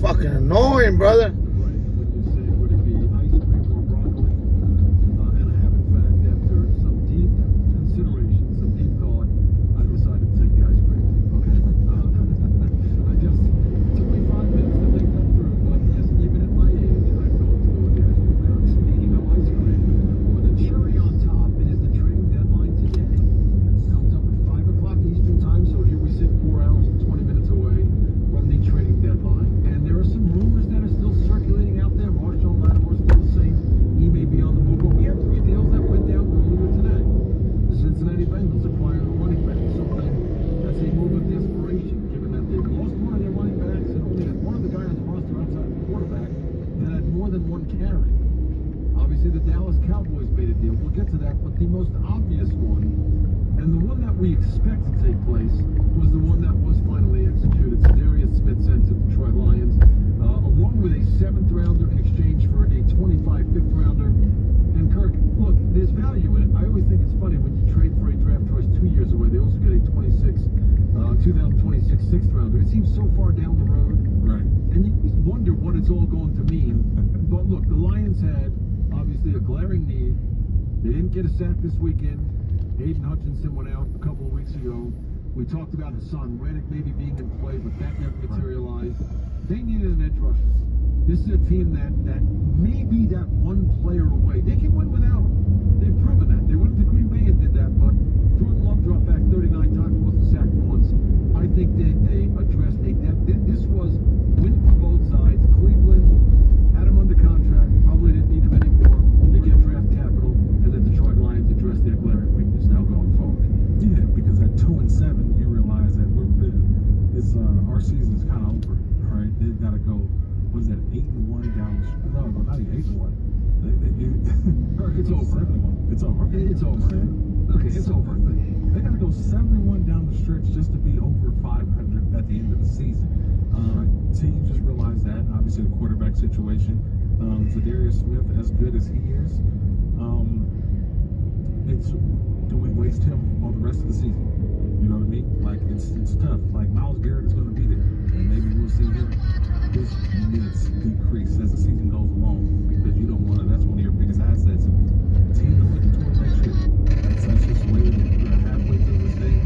Speaker 2: Fucking annoying, brother.
Speaker 17: We talked about Hassan Reddick maybe being in play, but that never materialized. They needed an edge rusher. This is a team that may be that one player away. They can win without him. They've proven that. They went to Green Bay and did that, but Jordan Love dropped back 39 times, wasn't sacked once. I think they addressed a depth. This was win for both sides. Cleveland had him under contract, probably didn't need him anymore. They get draft capital, and the Detroit Lions address their glaring weakness now going forward.
Speaker 3: Yeah, because at 2-7, you realize that our season's kind of over, right? They've got to go. What is that? 8-1 down. No, not even 8-1.
Speaker 17: It's over.
Speaker 3: It's over.
Speaker 17: It's over. Okay, it's over.
Speaker 3: They got to go 7-1 down the stretch just to be over 500 at the end of the season. Teams just realized that. Obviously, the quarterback situation. Zadarius Smith, as good as he is, do we waste him on the rest of the season? You know what I mean? Like, it's tough. Like, Myles Garrett is going to be there. And maybe we'll see his minutes decrease as the season goes along. Because you don't want to, that's one of your biggest assets. And teams are looking toward next year. That's just the way we're halfway through this thing.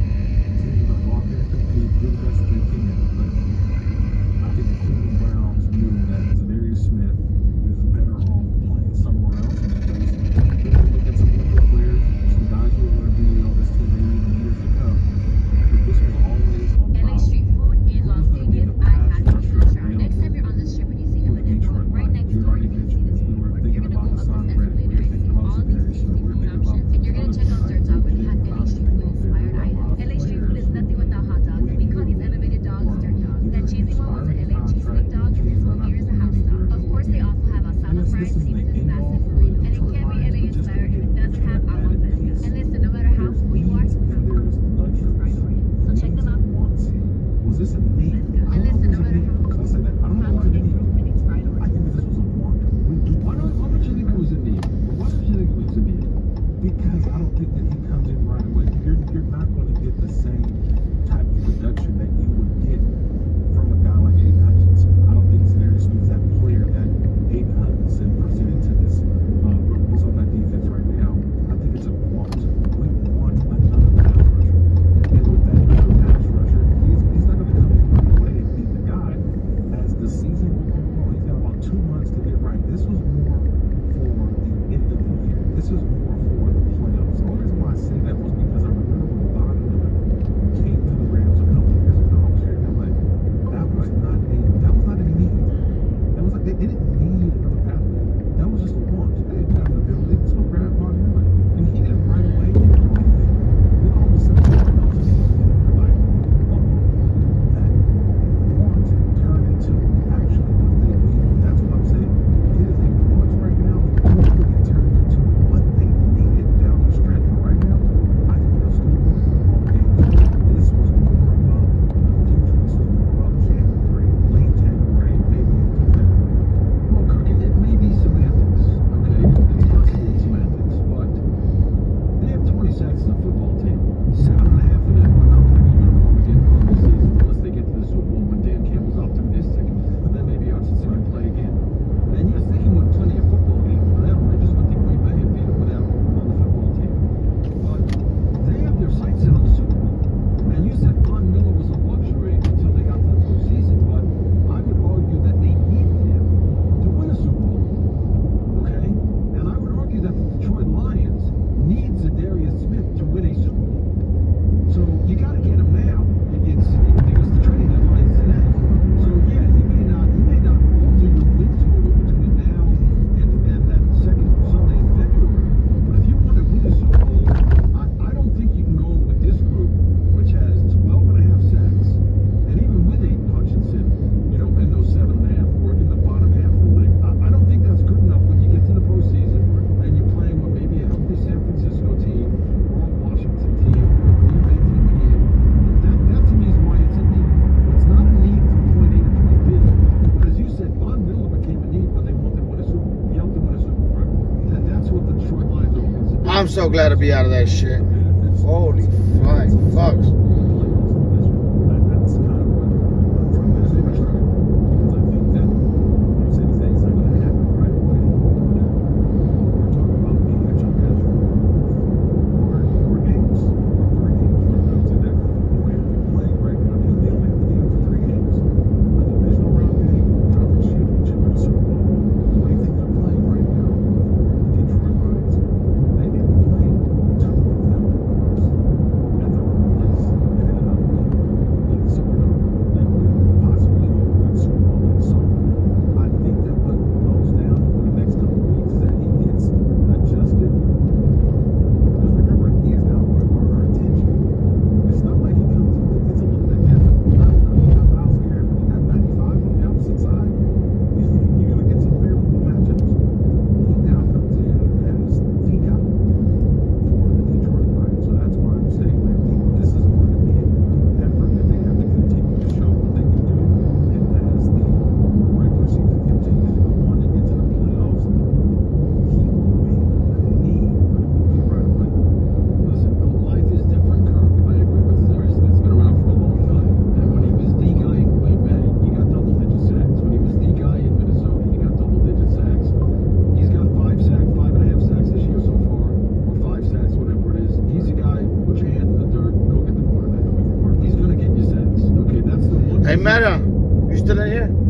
Speaker 3: Teams are going to go out there and compete, do the best they can. But I think the Cleveland Browns knew that Zadarius Smith is better off playing somewhere else. And they look at some good players, some guys who are going to be on this team maybe in the years to come. But this was always
Speaker 8: LA street food in Las Vegas. I had to try. Next time you're on this trip and you see Eminem Road, right next door, you're going to see this food. You're going to go up this escalator and see all these tasty food options, and you're going to check out their top, and you have LA street food inspired items. LA street food is nothing without hot dogs, and we call these elevated dogs dirt dogs. That cheesy one was an LA cheesesteak dog, and this one here is a house dog. Of course, they also have asada fries and even this massive burrito. And it can't be LA inspired if it doesn't have agua fresca. And listen, no matter how full you are, so check them out.
Speaker 3: Was this a need?
Speaker 8: And listen, no matter how
Speaker 3: I said that. I don't know why it was. I think that this was a want.
Speaker 17: Why don't you think it was a need? Why don't you think it was a need?
Speaker 3: Because I don't think that he comes in right away. You're not going to get the same type of production that you would get from a guy like Aiden Hutchinson. I don't think Zadarius Smith is that player that Aiden Hutchinson presented to this who's on that defense right now. I think it's a want. We want another pass rusher. And with that other pass rusher, he's not going to come in right away and be the guy. As the season will go on, he's got about 2 months to get right. This was more for the end of the year. This was more for the playoffs. The only reason why I say that was because I remember when Von Miller came to the Rams a couple years ago. I was here in LA. That was not a need. That was like they didn't need another pass. That was just a want. They didn't have the ability to go grab Von Miller. And he didn't right away. He didn't do anything. Then all of a sudden, they're like, that want turned into actually what they need. That's what I'm saying. It is a want right now. It turned into what they needed down the stretch. But right now, I think they'll still lose all games. This was more about the future. This was more about January, late January, maybe into February.
Speaker 17: Well, Kirk, it may be semantics, okay? It's possibly semantics, but they have 20 sacks in the football team. 7.5 of them are not wearing a uniform again on the season unless they get to the Super Bowl when Dan Campbell's optimistic. But then maybe Hutchinson can play again. And yes, they can win plenty of football games without him. They just went to Green Bay and beat him without him on the football team. But they have their sights set on the Super Bowl. And you said Von Miller was a luxury until they got to the postseason, but I would argue that they needed him to win a Super Bowl. Okay? And I would argue that the Detroit Lions need Zadarius Smith to win a Super Bowl. So you got to get him now. It's because the trading deadline is today. So yeah, he may not alter your win total between now and that second Sunday in February. But if you want to win a Super Bowl, I don't think you can go with this group, which has 12.5 sacks, and even with Aiden Hutchinson, you know, in those 7.5 or in the bottom half of the league. I don't think that's good enough when you get to the postseason and you're playing with maybe a healthy San Francisco team or a Washington team or a Green Bay team again. That to me is why it's a need. It's not a need from point A to point B. But as you said, Von Miller became a need when they wanted to win a Super Bowl. He helped them win a Super Bowl. That's what the Detroit Lions are considered.
Speaker 2: I'm so glad to be out of that shit. Holy flying fucks.
Speaker 3: That's kind of what from this because I think that I'm saying that it's not going to happen right away. We're talking about being a jump edge for 4 games or 3 games. I'm saying that the way that we play right now, they only have to leave for 3 games. A divisional round game, conference championship, and a
Speaker 2: Meta, you still in here?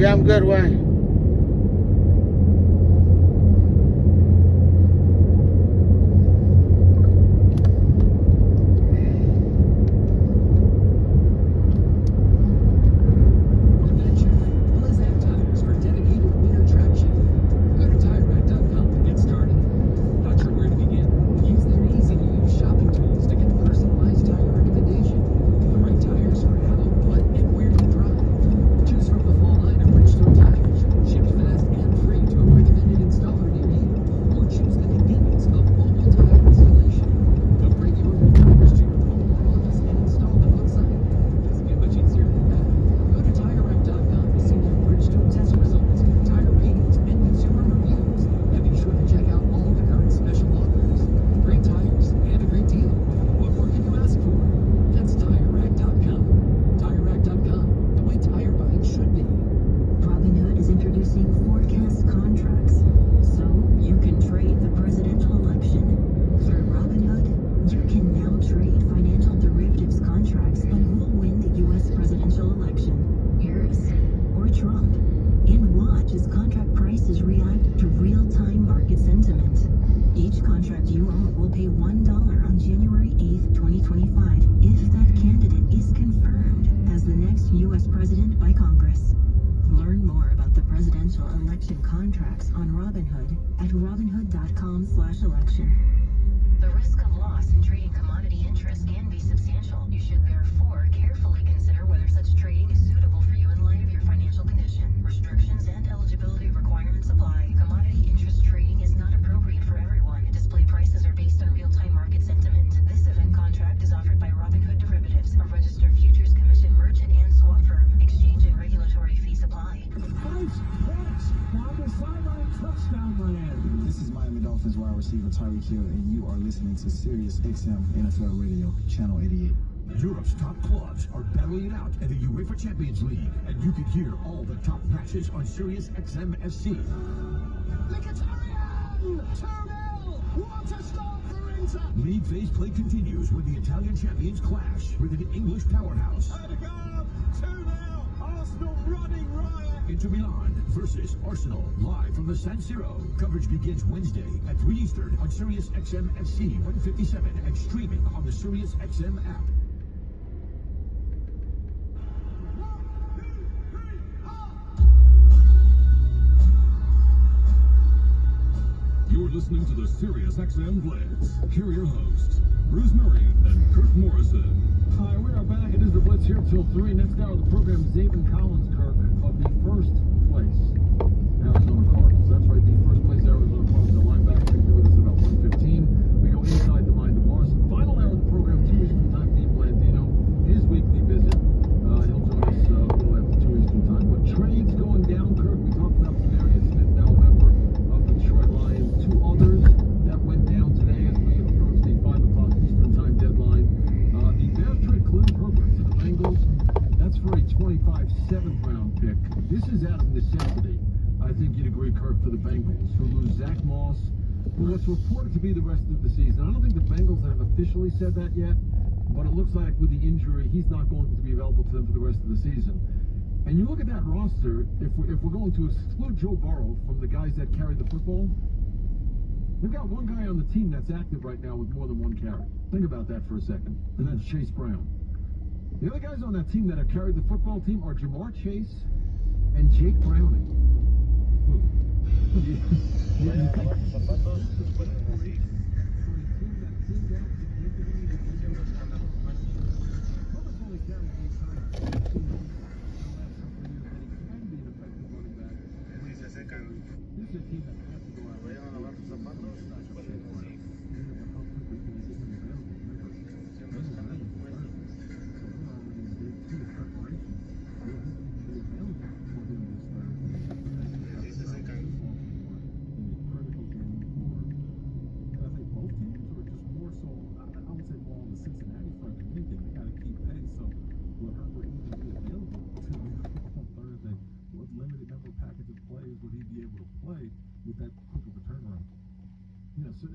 Speaker 2: Yeah, I'm good. Why?
Speaker 5: contracts on Robinhood at robinhood.com/election. The risk of loss in trading commodity interests can be substantial. You should therefore carefully consider whether such trading is suitable for you in light of your financial condition. Restrictions and eligibility requirements apply. Commodity interest trading is not appropriate for everyone. Display prices are based on real-time market sentiment. This event contract is offered by Robinhood Derivatives, a registered futures commission merchant and swap firm. Exchange and regulatory fees apply.
Speaker 3: This is Miami Dolphins wide receiver Tyreek Hill, and you are listening to Sirius XM NFL Radio, Channel 88.
Speaker 4: Europe's top clubs are battling it out in the UEFA Champions League, and you can hear all the top matches on Sirius XM FC. Mkhitaryan! 2-0! What a start for Inter! League phase play continues with the Italian champions clash with an English powerhouse. Odegaard! 2-0! Arsenal running riot! Inter Milan versus Arsenal, live from the San Siro. Coverage begins Wednesday at 3 Eastern on Sirius XM FC 157 and streaming on the Sirius XM app. You're listening to the Sirius XM Blitz. Here are your hosts, Bruce Murray and Kirk Morrison.
Speaker 17: Hi, we are back. It is the Blitz here till 3. Next hour of the program, Zaven Collins, Kirk, of the first place Arizona Cardinals. That's right, the first place Arizona Cardinals. The linebacker will be with us at about 1:15. We go inside the mind of Morrison. Final hour of the program, 2 Eastern time. Dean Blandino, his weekly visit. He'll join us a little after 2 Eastern time. But trades going down, Kirk. We talked about Darius Smith, now a member of the Detroit Lions. 2 others that went down today as we approach the 5 o'clock Eastern time deadline. The Bears trade Khalil Herbert to the Bengals. That's for a 25 7th round pick. This is out of necessity. I think you'd agree, Kirk, for the Bengals, who lose Zach Moss, for what's reported to be the rest of the season. I don't think the Bengals have officially said that yet, but it looks like with the injury, he's not going to be available to them for the rest of the season. And you look at that roster, if we're going to exclude Joe Burrow from the guys that carry the football, they've got one guy on the team that's active right now with more than 1 carry. Think about that for a second, and that's Chase Brown. The other guys on that team that have carried the football team are Jamar Chase and Jake Browning.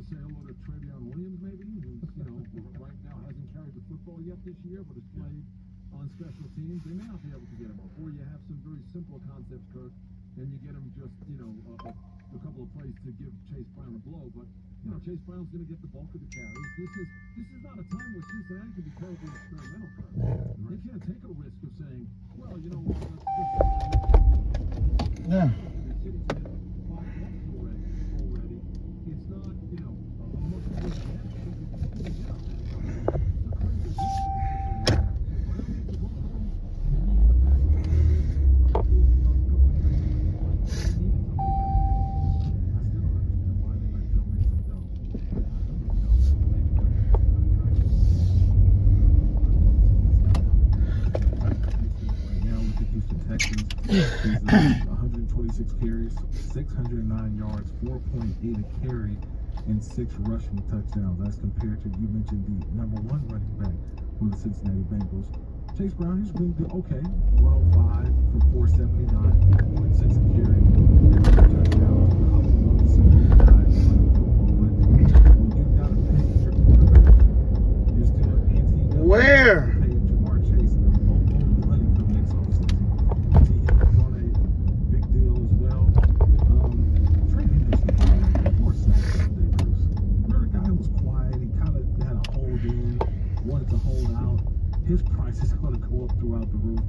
Speaker 17: Say hello to Travion Williams, maybe, who's, right now hasn't carried the football yet this year, but has played on special teams. They may not be able to get him up. Or you have some very simple concepts, Kirk, and you get him just, a couple of plays to give Chase Brown a blow. But, Chase Brown's going to get the bulk of the carries. This is not a time where Cincinnati can be terribly experimental, Kirk. They can't take a risk of saying, well, you know what,
Speaker 2: Yeah.
Speaker 3: He's 126 carries, 609 yards, 4.8 a carry, and 6 rushing touchdowns. That's compared to, you mentioned, the number 1 running back for the Cincinnati Bengals. Chase Brown, he's been good, okay, 105 for 479, 4.6 a carry, and 2 touchdowns. I would love to see those guys running football, but when you've got to pay your quarterback, you're still at 18.
Speaker 2: Where?
Speaker 3: His price is going to go up throughout the roof.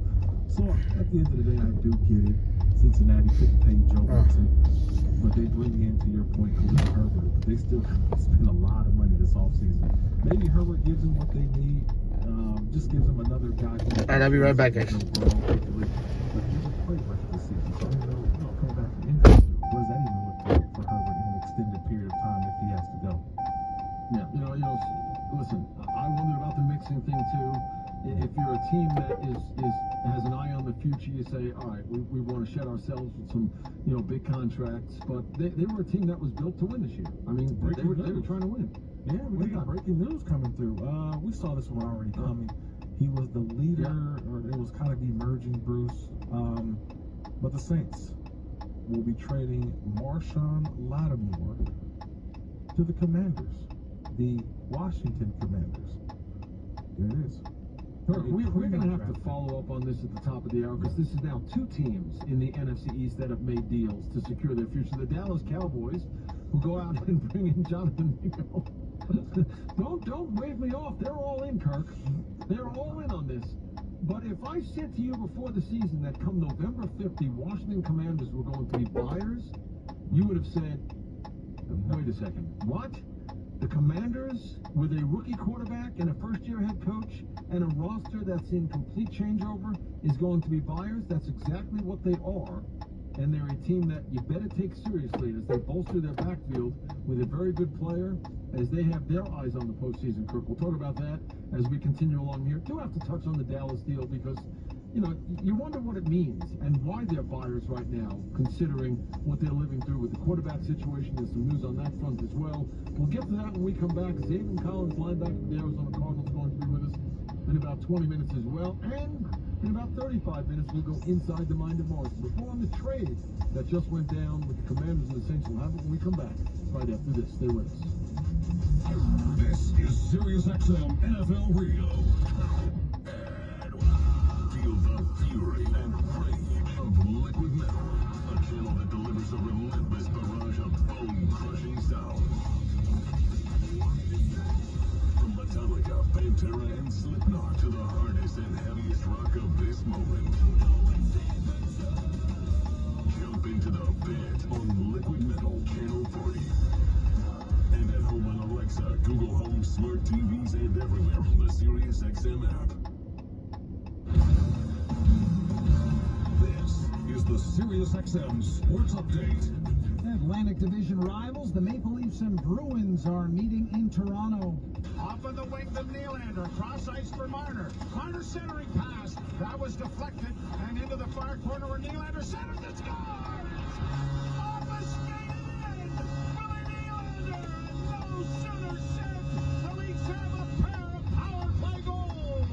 Speaker 3: So at the end of the day, I do get it. Cincinnati couldn't pay Joe Mixon, but they bring in, to your point, Khalil Herbert. But they still spend a lot of money this offseason. Maybe Herbert gives them what they need. Just gives them another guy.
Speaker 2: All right, I'll be right back, guys.
Speaker 3: But he was played much of the season, so I don't know, coming back from injury, what does that even look like for Herbert in an extended period of time if he has to go?
Speaker 17: Yeah, listen, I wondered about the mixing thing too. If you're a team that has an eye on the future, you say, all right, we want to shed ourselves with some, big contracts. But they were a team that was built to win this year. I mean, they were trying to win.
Speaker 3: Yeah, we got breaking news coming through. We saw this one already coming. He was the leader, or it was kind of emerging, Bruce. But the Saints will be trading Marshawn Lattimore to the Commanders, the Washington Commanders. There it is.
Speaker 17: We're going to have to follow up on this at the top of the hour, because this is now two teams in the NFC East that have made deals to secure their future. The Dallas Cowboys, who go out and bring in Jonathan Mingo. Don't wave me off. They're all in, Kirk. They're all in on this. But if I said to you before the season that come November 5th, the Washington Commanders were going to be buyers, you would have said, wait a second, what? The Commanders, with a rookie quarterback and a first-year head coach and a roster that's in complete changeover, is going to be buyers? That's exactly what they are. And they're a team that you better take seriously as they bolster their backfield with a very good player, as they have their eyes on the postseason, Kirk. We'll talk about that as we continue along here. Do have to touch on the Dallas deal, because you wonder what it means and why they're buyers right now, considering what they're living through with the quarterback situation. There's some news on that front as well. We'll get to that when we come back. Zaven Collins, linebacker for the Arizona Cardinals, going to be with us in about 20 minutes as well. And in about 35 minutes, we'll go inside the mind of Morrison. Before on the trade that just went down with the Commanders and the Saints, we'll have it when we come back right after this. Stay with us.
Speaker 4: This is SiriusXM NFL Rio. Feel the fury and rage of liquid metal. A channel that delivers a relentless barrage of bone-crushing sound. From Metallica, Pantera, and Slipknot to the hardest and heaviest rock of this moment. Jump into the pit on Liquid Metal Channel 40. And at home on Alexa, Google Home, smart TVs, and everywhere on the SiriusXM app. This is the SiriusXM Sports Update.
Speaker 7: Atlantic Division rivals, the Maple Leafs and Bruins, are meeting in Toronto.
Speaker 16: Off of the wing to Nylander, cross ice for Marner. Marner centering pass, that was deflected, and into the far corner where Nylander centers and scores! Off a skating end, Willie Nylander, no sooner said, the Leafs have a pair of power play goals!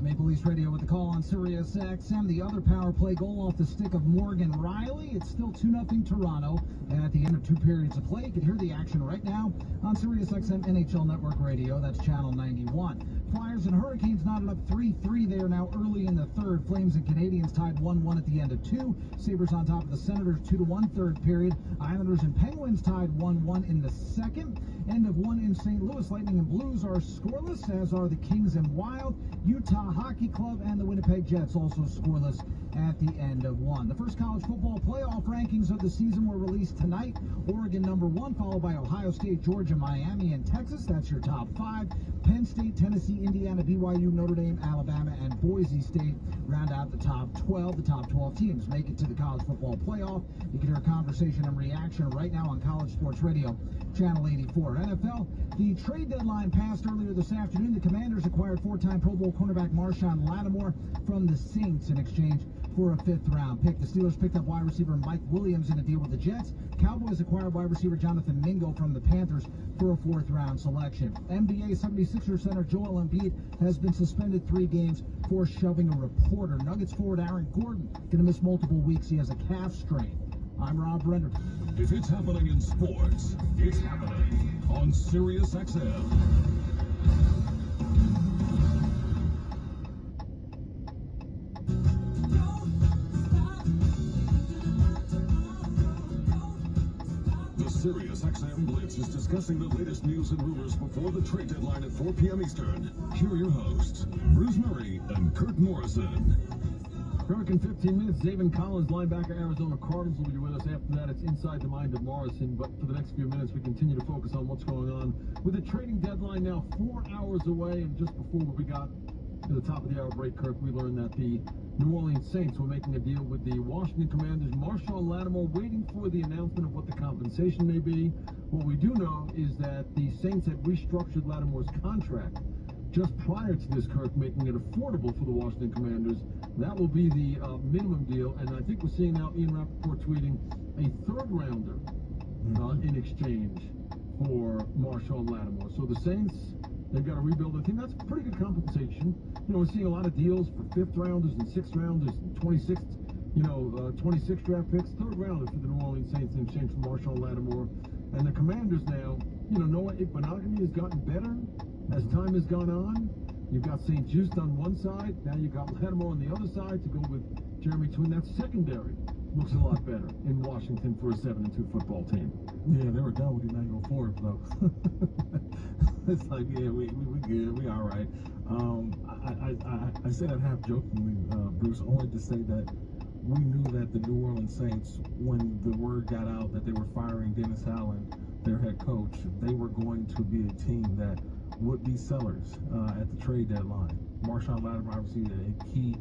Speaker 7: Maple Leafs Radio with the call on Sirius XM. The other power play goal off the stick of Morgan Riley. It's still 2-0 Toronto. And at the end of 2 periods of play, you can hear the action right now on Sirius XM NHL Network Radio. That's channel 91. Flyers and Hurricanes knotted up 3-3. They are now early in the third. Flames and Canadians tied 1-1 at the end of 2. Sabres on top of the Senators 2-1 third period. Islanders and Penguins tied 1-1 in the second. End of 1 in St. Louis. Lightning and Blues are scoreless, as are the Kings and Wild. Utah Hockey Club and the Winnipeg Jets also scoreless at the end of 1. The first college football playoff rankings of the season were released tonight. Oregon #1, followed by Ohio State, Georgia, Miami, and Texas. That's your top 5. Penn State, Tennessee, Indiana, BYU, Notre Dame, Alabama, and Boise State round out the top 12. The top 12 teams make it to the college football playoff. You can hear a conversation and reaction right now on College Sports Radio, channel 84. NFL, the trade deadline passed earlier this afternoon. The Commanders acquired 4-time Pro Bowl cornerback Marshawn Lattimore from the Saints in exchange for a 5th-round pick. The Steelers picked up wide receiver Mike Williams in a deal with the Jets. Cowboys acquired wide receiver Jonathan Mingo from the Panthers for a 4th-round selection. NBA 76ers center Joel Embiid has been suspended 3 games for shoving a reporter. Nuggets forward Aaron Gordon going to miss multiple weeks. He has a calf strain. I'm Rob Brenner.
Speaker 4: If it's happening in sports, it's happening on SiriusXM. SiriusXM Blitz is discussing the latest news and rumors before the trade deadline at 4 p.m. Eastern. Here are your hosts, Bruce Murray and Kurt Morrison.
Speaker 17: Kirk, in 15 minutes, Zaven Collins, linebacker, Arizona Cardinals, will be with us. After that, it's Inside the Mind of Morrison. But for the next few minutes, we continue to focus on what's going on with the trading deadline now 4 hours away. And just before we got to the top of the hour break, Kirk, we learned that the New Orleans Saints were making a deal with the Washington Commanders. Marshawn Lattimore waiting for the announcement of what the compensation may be. What we do know is that the Saints had restructured Lattimore's contract just prior to this, Kirk, making it affordable for the Washington Commanders. That will be the minimum deal, and I think we're seeing now Ian Rappaport tweeting a third-rounder in exchange for Marshawn Lattimore. So the Saints, they've got to rebuild the team. That's pretty good compensation. You know, we're seeing a lot of deals for fifth-rounders and sixth-rounders and 26 draft picks, third-rounder for the New Orleans Saints in exchange for Marshawn Lattimore. And the Commanders now, you know if monogamy has gotten better as time has gone on. You've got St. Just on one side. Now you've got Lattimore on the other side to go with Jeremy Twin. That secondary looks a lot better in Washington for a 7-2 football team.
Speaker 3: Yeah, they were done with Emmanuel Forbes, though. It's like, yeah, we good. We all right. I say that half jokingly, Bruce, only to say that we knew that the New Orleans Saints, when the word got out that they were firing Dennis Allen, their head coach, they were going to be a team that would be sellers at the trade deadline. Marshawn Lattimore, obviously a key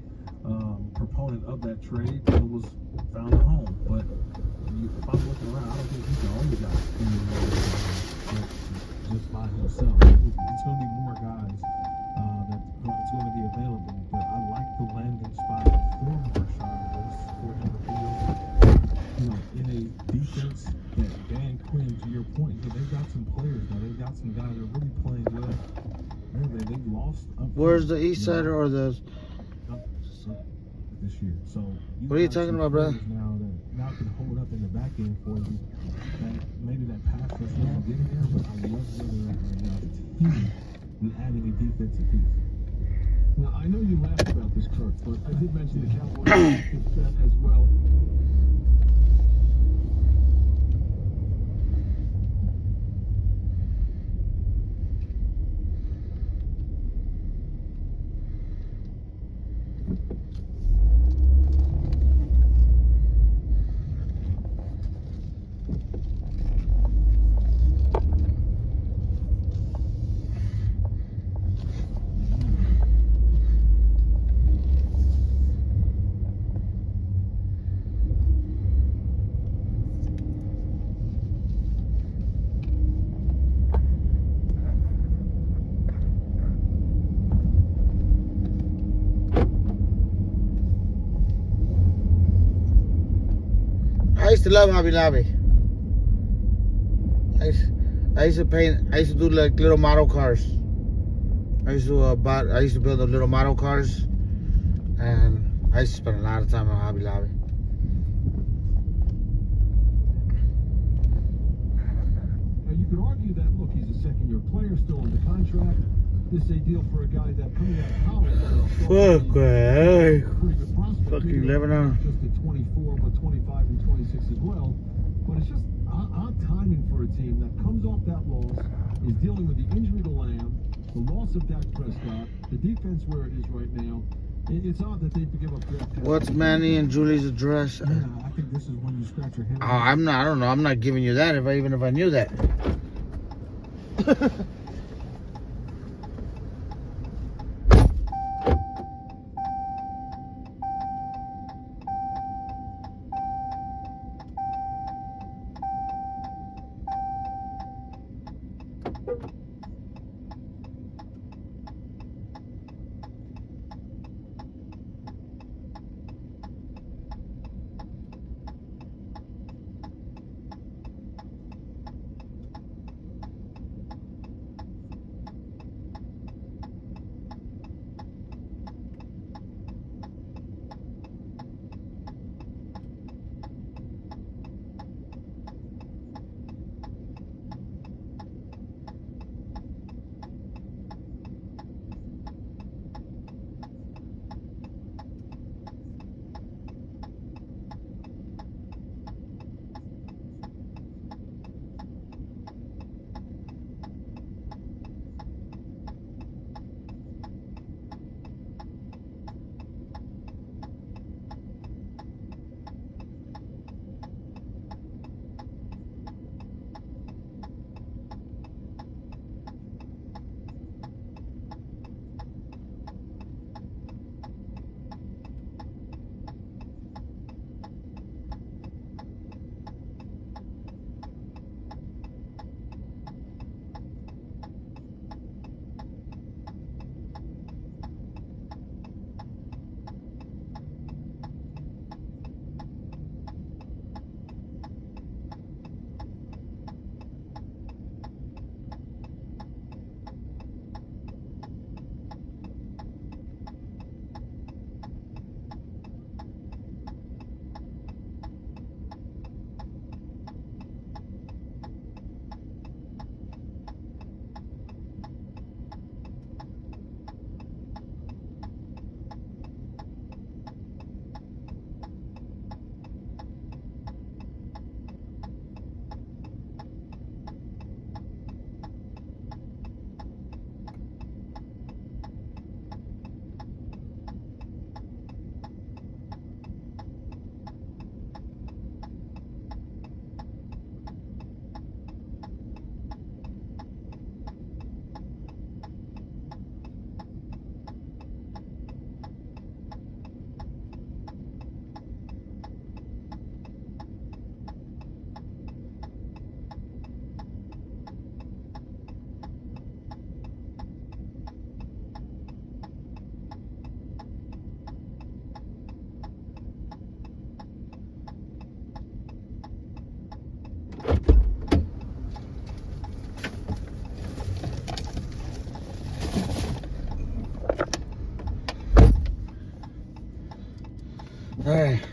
Speaker 3: proponent of that trade, was found a home. But if I'm looking around, I don't think he's the only guy in the world just by himself. It's going to be more guys that's going to be available. But I like the landing spot for Marshawn for him to be in a defense that Dan Quinn, to your point, they've got some players now. They've got some guys that are really playing well. They've lost.
Speaker 2: Where's the East Sider or the?
Speaker 3: This year. So
Speaker 2: what are you talking about, bro?
Speaker 3: Now can hold up in the back end for you. And maybe that pass rush doesn't get there, but I love where they're at right now. The team with adding a defensive piece.
Speaker 17: Now I know you laughed about this, Kirk, but I did mention the Cowboys as well.
Speaker 2: I used to love Hobby Lobby. I used to do like little model cars. I used to build the little model cars, and I used to spend a lot of time on Hobby Lobby.
Speaker 17: Now you could argue that, look, he's a second-year player, still under contract. This is a deal for a guy that coming out of college.
Speaker 2: Fuck,
Speaker 17: pretty good prospect.
Speaker 2: Fucking Lebanon.
Speaker 17: Just at 24, but 25 and 26 as well. But it's just odd timing for a team that comes off that loss, is dealing with the injury to Lamb, the loss of Dak Prescott, the defense where it is right now. It's odd that they give up draft.
Speaker 2: What's Manny and Julie's address?
Speaker 3: Yeah, I think this is when you scratch your head.
Speaker 2: Oh, I don't know. I'm not giving you that even if I knew that.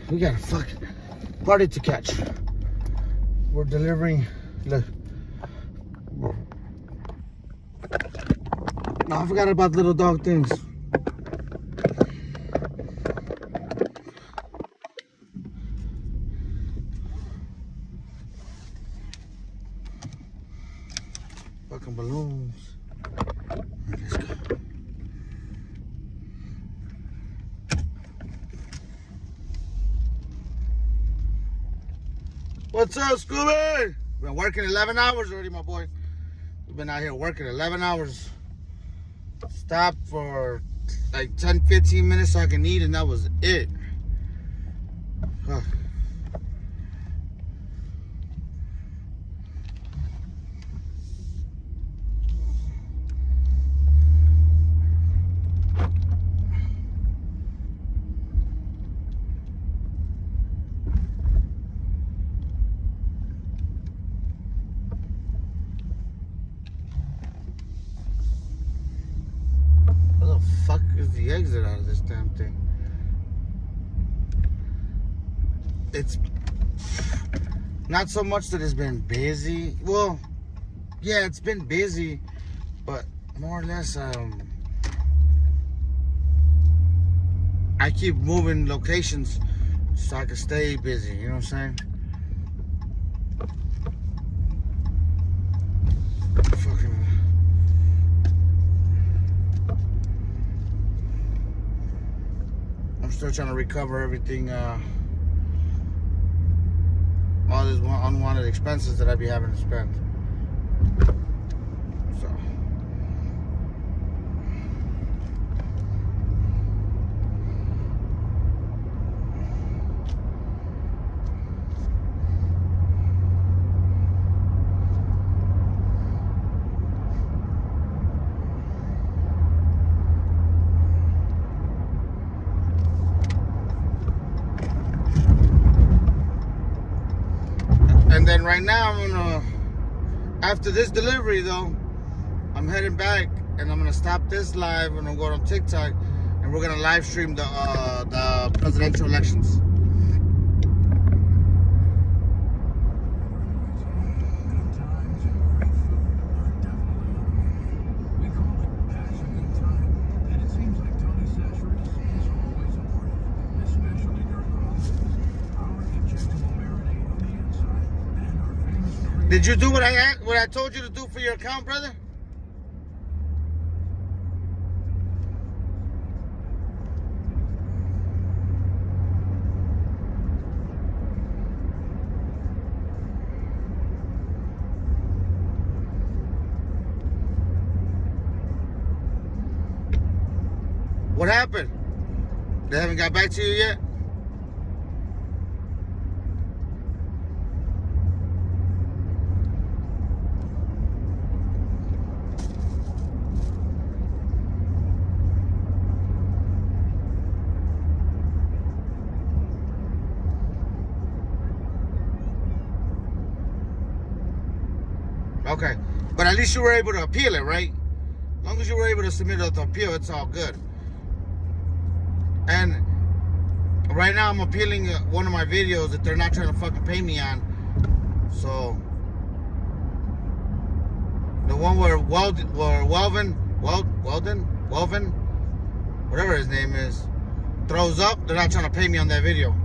Speaker 2: we got a fucking party to catch. We're delivering. Look. No, I forgot about little dog things. Fucking balloons. Let's go. What's up, Scooby? Been working 11 hours already, my boy. We've been out here working 11 hours. Stopped for like 10-15 minutes so I can eat, and that was it. Huh. Fuck is the exit out of this damn thing? It's not so much that it's been busy. Well, yeah, it's been busy, but more or less, I keep moving locations so I can stay busy. You know what I'm saying? Fucking. I'm still trying to recover everything, all these unwanted expenses that I be having to spend. So. And then right now, I'm gonna, after this delivery though, I'm heading back and I'm gonna stop this live and I'm going on TikTok and we're gonna live stream the presidential elections. Did you do what I told you to do for your account, brother? What happened? They haven't got back to you yet? Okay, but at least you were able to appeal it, right? As long as you were able to submit it to appeal, it's all good. And right now I'm appealing one of my videos that they're not trying to fucking pay me on. So the one where Welvin, whatever his name is, throws up, they're not trying to pay me on that video.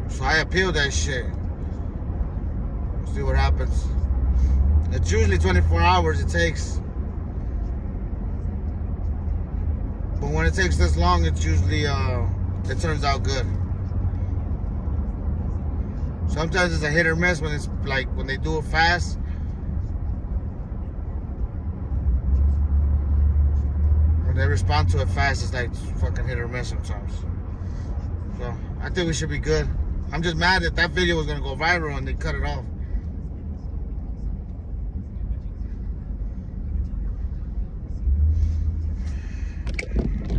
Speaker 2: So I appealed that shit. We'll see what happens. It's usually 24 hours it takes. But when it takes this long, it's usually, it turns out good. Sometimes it's a hit or miss when it's like, when they do it fast. When they respond to it fast, it's like fucking hit or miss sometimes. So I think we should be good. I'm just mad that that video was gonna go viral and they cut it off.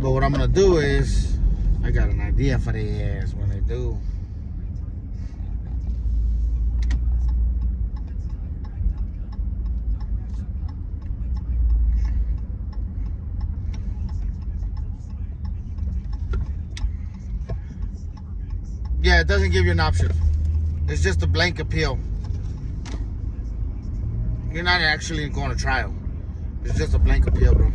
Speaker 2: But what I'm gonna do is, I got an idea for their ass when they do. it doesn't give you an option. It's just a blank appeal. You're not actually going to trial. It's just a blank appeal, bro.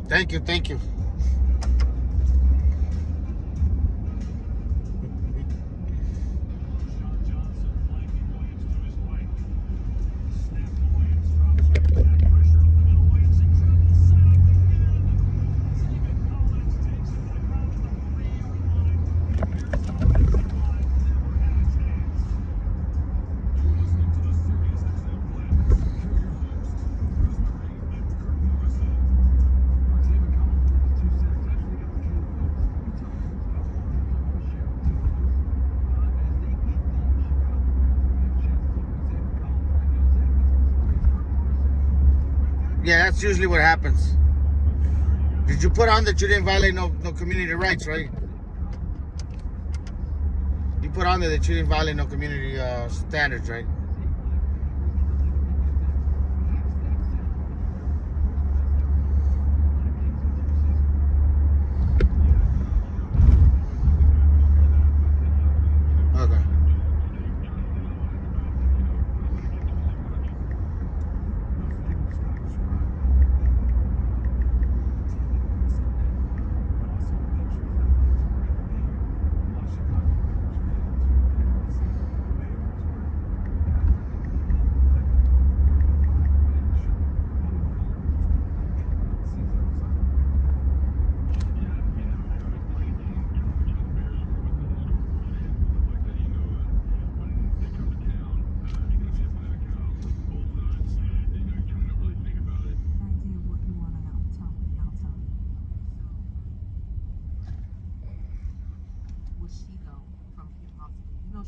Speaker 2: Thank you, thank you. Yeah, that's usually what happens. Did you put on that you didn't violate no community rights, right? You put on there that you didn't violate no community standards, right? Okay.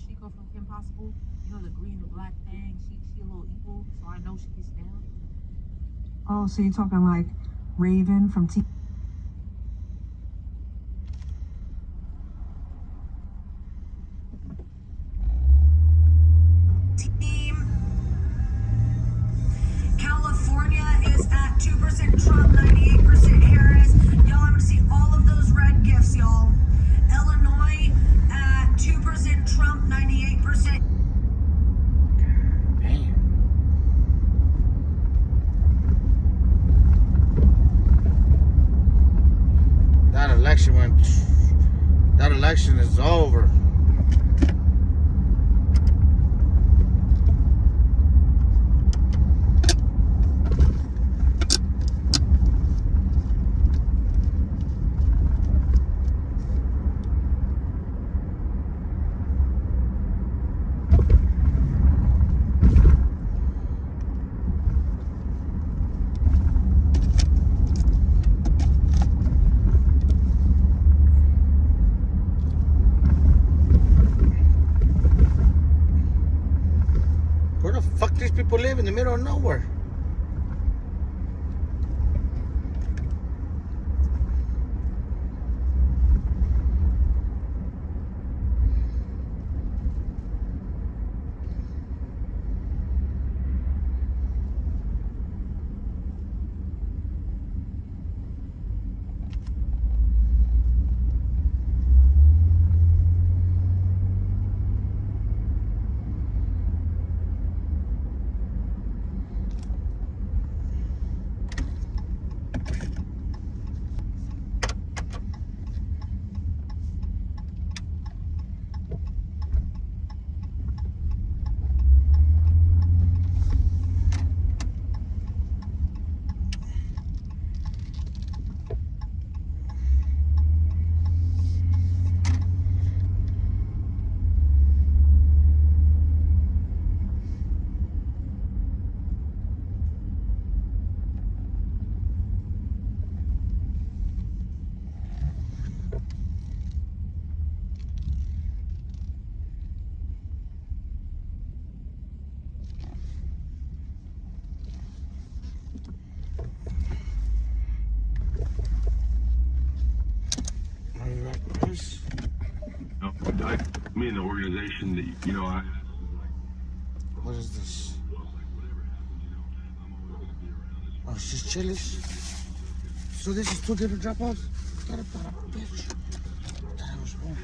Speaker 1: Chico from Kim Possible, you know the green and black thing. She a little evil, so I know she gets down.
Speaker 9: Oh, so you're talking like Raven from T.
Speaker 5: California is at 2% Trump, 98% Harris. Y'all, I'm gonna see all of those red gifts, y'all. Illinois at 2% Trump, 98%.
Speaker 2: That election is over. Where the fuck these people live in the middle of nowhere?
Speaker 6: me and the organization that, you know, I...
Speaker 2: What is this? Oh, it's just Chili's? So this is 2 different drop-offs? Got a bitch. That was one.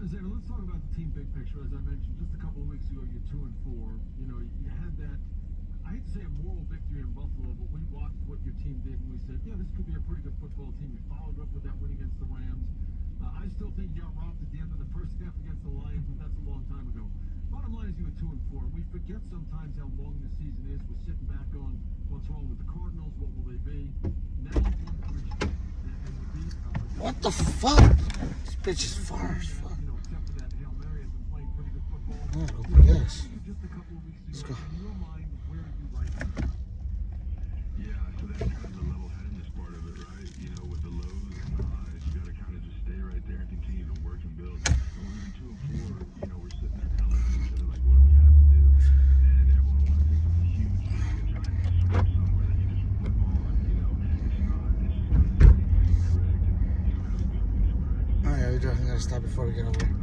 Speaker 17: Xavier, let's talk about the team big picture. As I mentioned, just a couple of weeks ago, you're 2-4. You know, you had that, I hate to say a moral victory in Buffalo, but we watched what your team did and we said, yeah, this could be a pretty good football team. You followed up with that win against the Rams. I still think you got robbed at the end of the first half against the Lions, but that's a long time ago. Bottom line is you were 2-4. We forget sometimes how long the season is. We're sitting back on what's wrong with the Cardinals, what will they be. Now you've won 3 straight. And you beat
Speaker 2: what the fuck? This bitch is far as fuck. Let's go for this. Let's go.
Speaker 6: Yeah, so that's kind of the level-headedness part of it, right? You know, with the lows and the highs, you got to kind of just stay right there and continue to work and build. And we're even 2-4, you know, we're sitting there kind of looking at each other like, what do we have to do? And everyone wants to think of a huge, like a giant switch somewhere that you just flip on, you know? It's not. It's just kind of getting things correct and, you know, having good things correct.
Speaker 2: Oh yeah, we definitely got to stop before we get over here.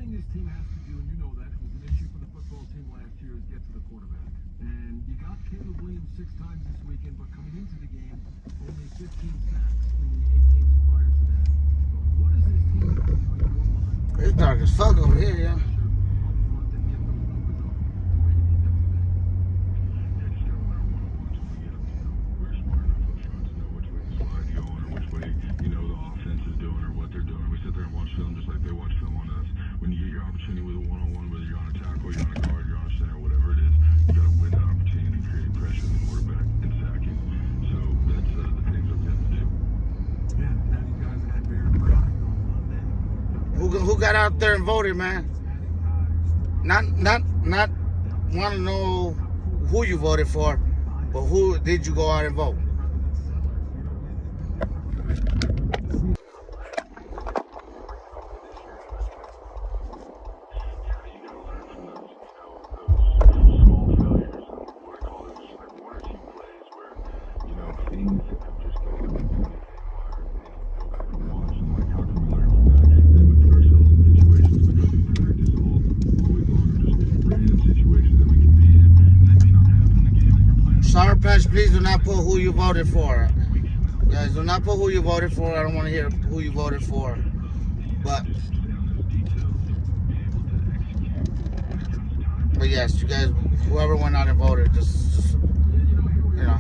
Speaker 17: This team has to do, and you know that it was an issue for the football team last year, is get to the quarterback. And you got Caleb Williams 6 times this weekend, but coming into the game, only 15 sacks in the 8 games prior to that. What is this team doing in your mind?
Speaker 2: It's dark as fuck over here, yeah.
Speaker 6: When you get your opportunity with a one-on-one, whether you're on a tackle, you're on a guard, you're on a center, whatever it is, you got to win that opportunity and create pressure on the quarterback and sacking. So that's the things I've got to do.
Speaker 17: Yeah, now you guys had Baron Browning going on there.
Speaker 2: Who got out there and voted, man? Not want to know who you voted for, but who did you go out and vote? Sour Patch, please do not put who you voted for. Guys, do not put who you voted for. I don't want to hear who you voted for. But yes, you guys, whoever went out and voted, just you know.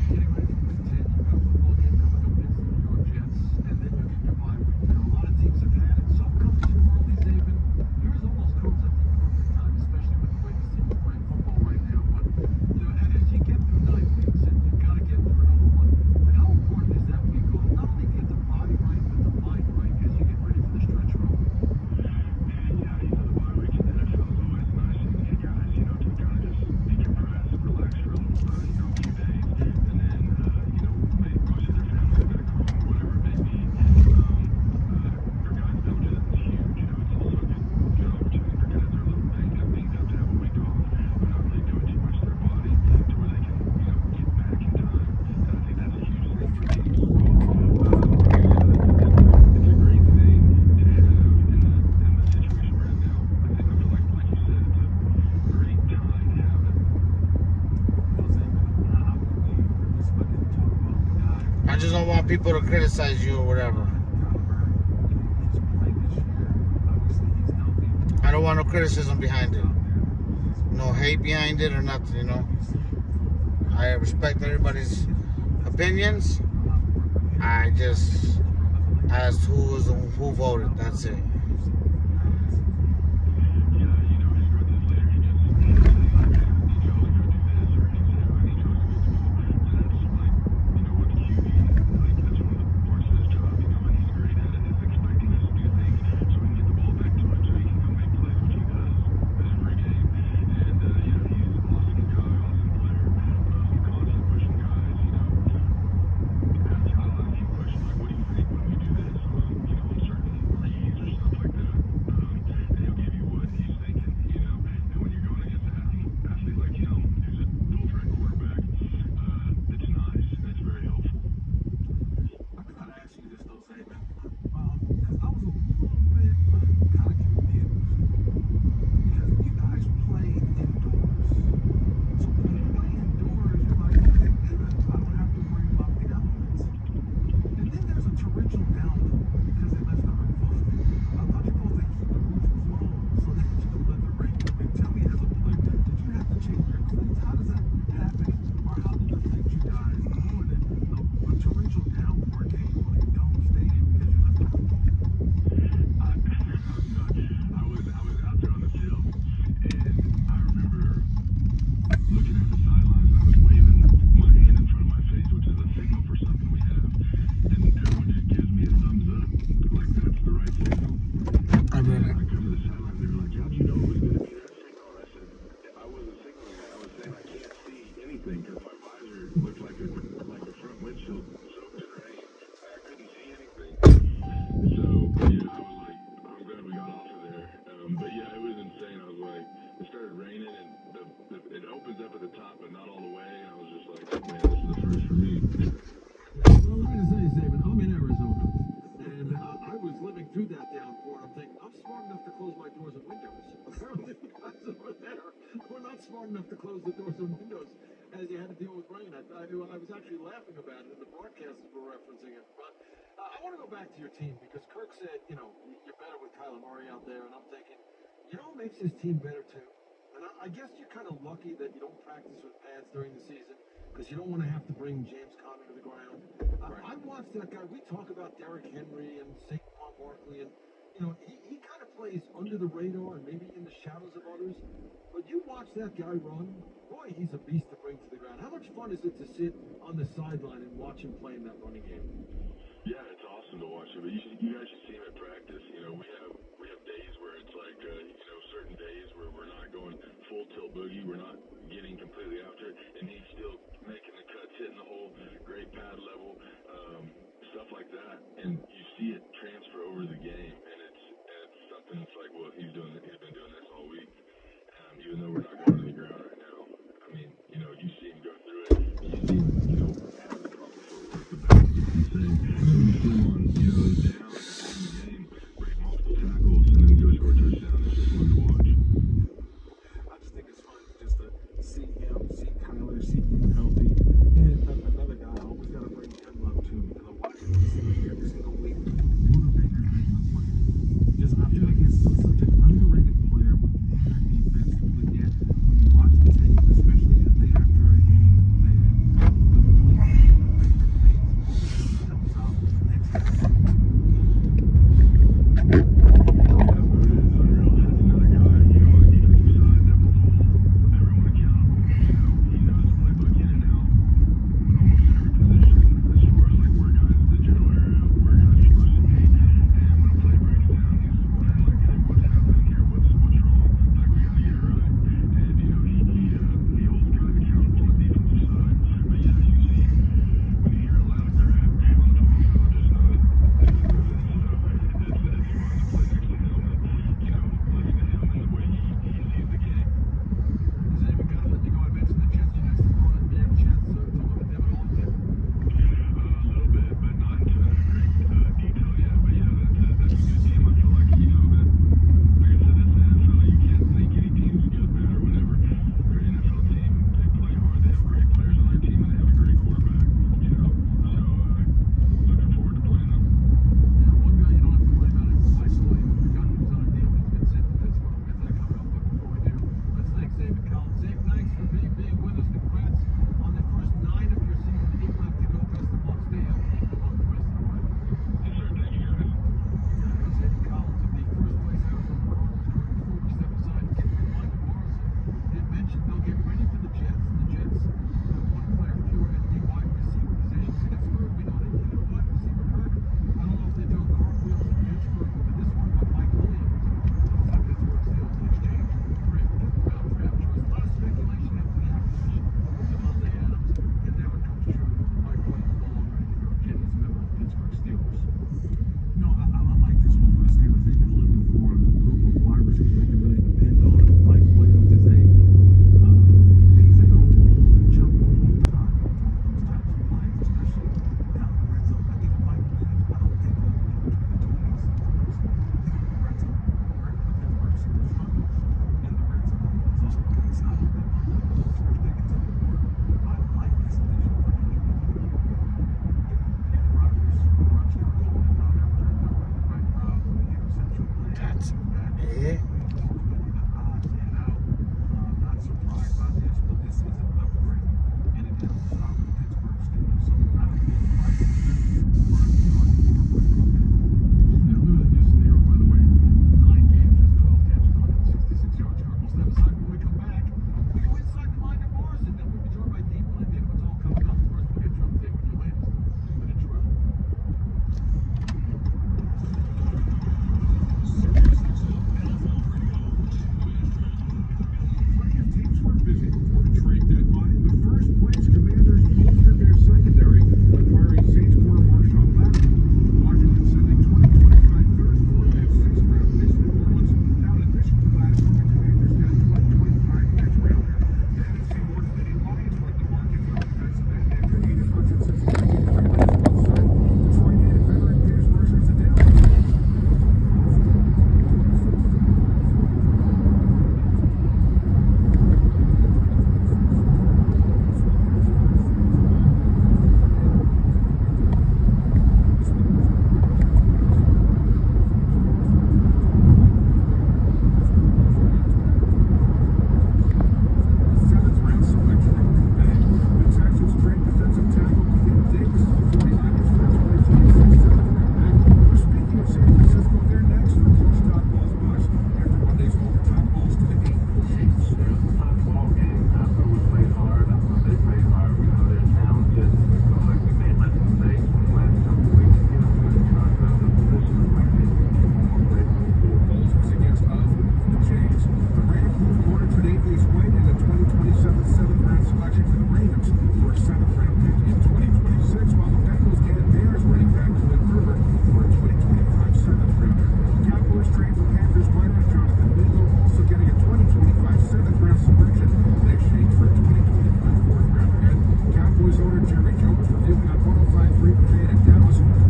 Speaker 2: I just don't want people to criticize you or whatever. I don't want no criticism behind it. No hate behind it or nothing, you know. I respect everybody's opinions. I just asked who voted. That's it.
Speaker 17: realize you had to deal with rain. I was actually laughing about it, and the broadcasters were referencing it. But I want to go back to your team because Kirk said, you know, you're better with Kyler Murray out there, and I'm thinking, you know what makes his team better too? And I guess you're kind of lucky that you don't practice with pads during the season because you don't want to have to bring James Conner to the ground. I watched that guy. We talk about Derrick Henry and Saquon Barkley, and you know he kind of plays under the radar and maybe in the shadows of others. But you watch that guy run, boy, he's a beast to bring to the ground. How much fun is it to sit on the sideline and watch him play in that running game?
Speaker 6: Yeah, it's awesome to watch him. But you guys should see him at practice. You know, we have days where it's like, you know, certain days where we're not going full tilt boogie, we're not getting completely after it, and he's still making the cuts, hitting the hole, great pad level, stuff like that. And you see it transfer over the game, and it's something that's like, well, he's been doing this all week. Even though we're not going to the ground right now. I mean, you know, you see him go through it, and you see him, you know, have the proper footwork, the balance, you know, down in the game, break multiple tackles, and then go score a touchdown. It's just fun to watch.
Speaker 3: I just think it's fun just to see him, see Kyler, see him healthy. And another guy, I always got to bring him up too because I watch him every single week. Buda Baker,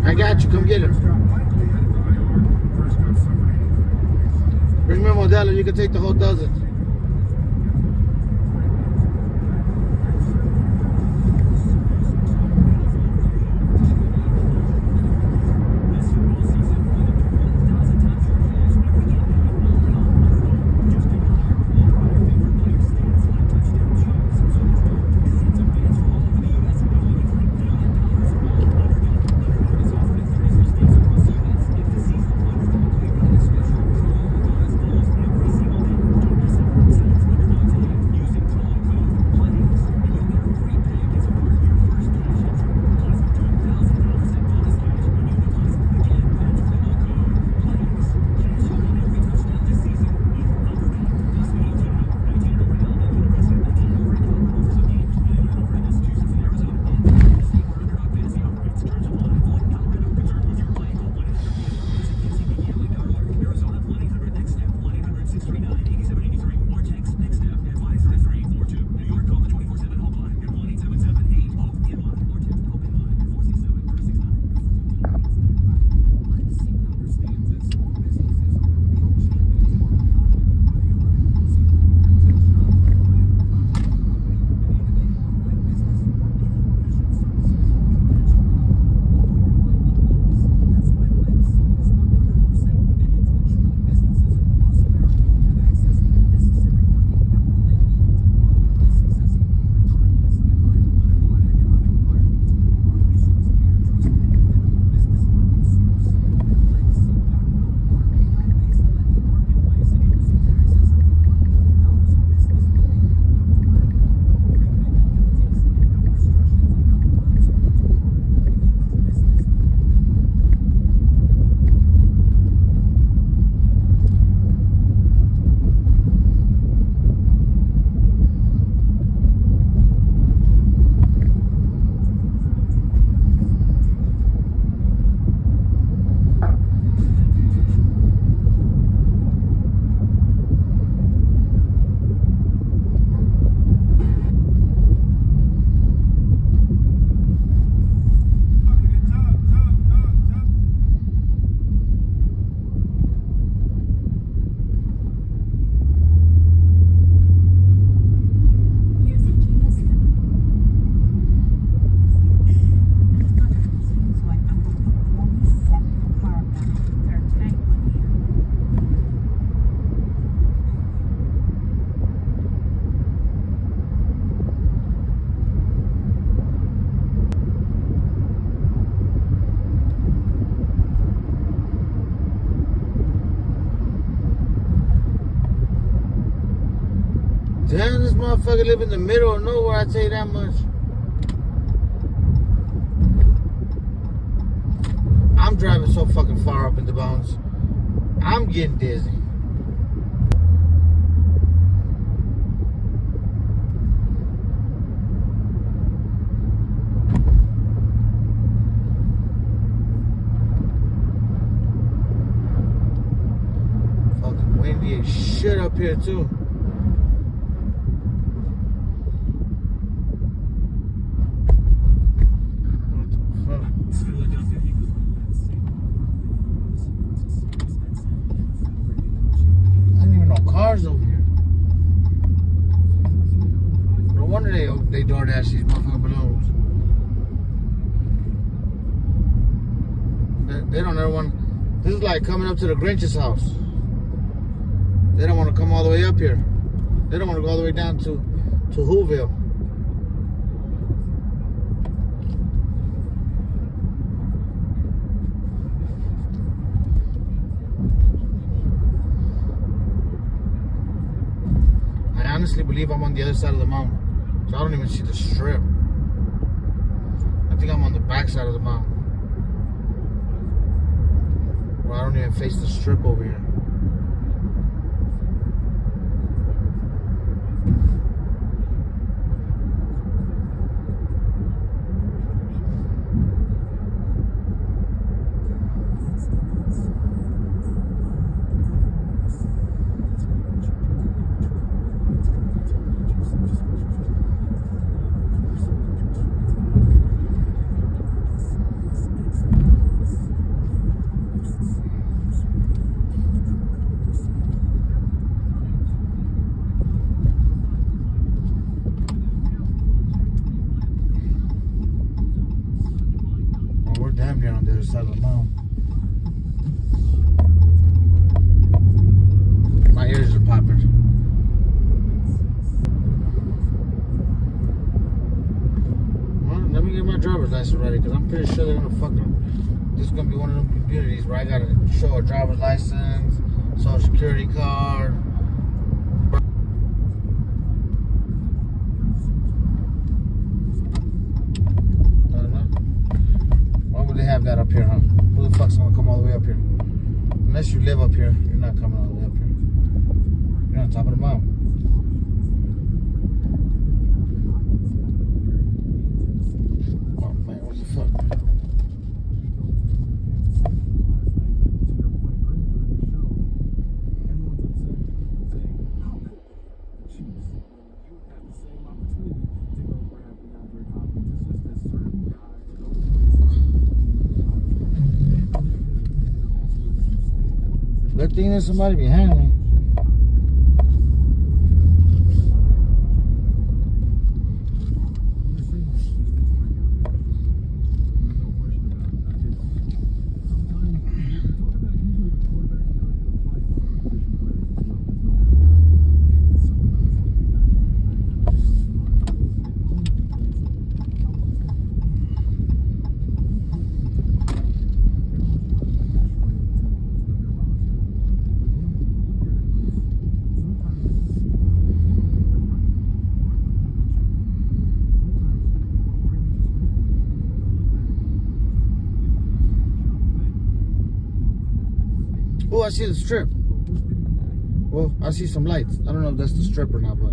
Speaker 2: I got you. Come get her. Bring me a Modelo. You can take the whole dozen. Damn, this motherfucker live in the middle of nowhere, I tell you that much. I'm driving so fucking far up in the bounds. I'm getting dizzy. Fucking windy as shit up here too. Cars over here. No wonder they DoorDash these motherfucking balloons. They don't ever want. This is like coming up to the Grinch's house. They don't want to come all the way up here. They don't want to go all the way down to Whoville. I honestly believe I'm on the other side of the mountain. So I don't even see the strip. I think I'm on the back side of the mountain. Well, I don't even face the strip over here. damn near on the other side of the mountain. My ears are popping. Well, let me get my driver's license ready, because I'm pretty sure they're gonna fucking. This is gonna be one of them communities where I gotta show a driver's license, social security card. Why would they have that up here, huh? Who the fuck's gonna come all the way up here? Unless you live up here, you're not coming all the way up here. You're on top of the mountain. Oh man, what the fuck? Good thing there's somebody behind me. Oh, I see the strip. Well, I see some lights. I don't know if that's the strip or not, but.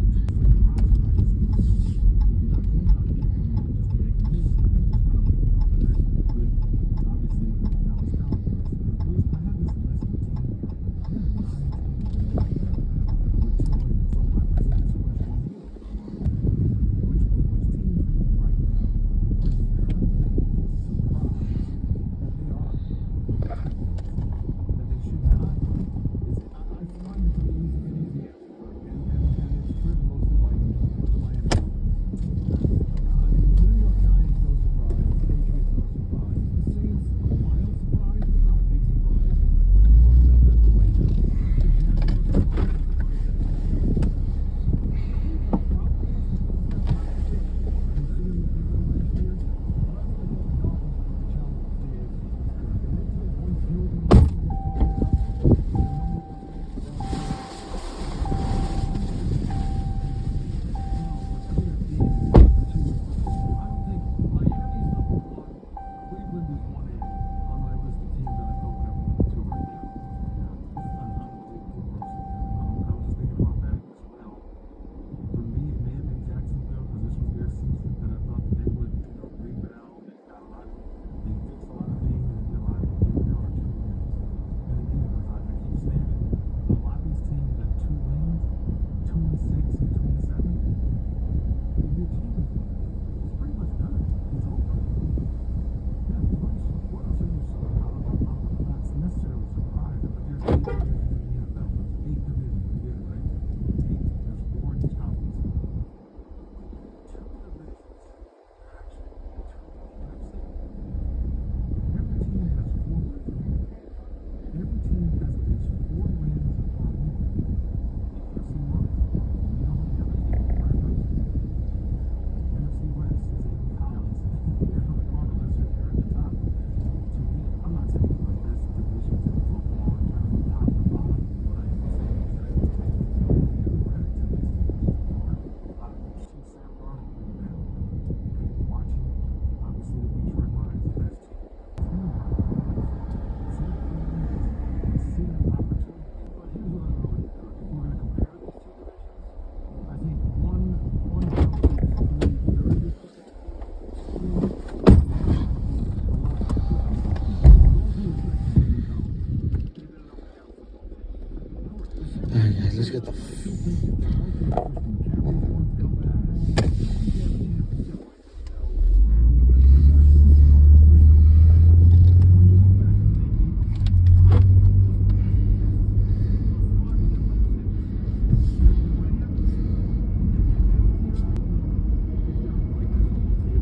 Speaker 2: Let's get the.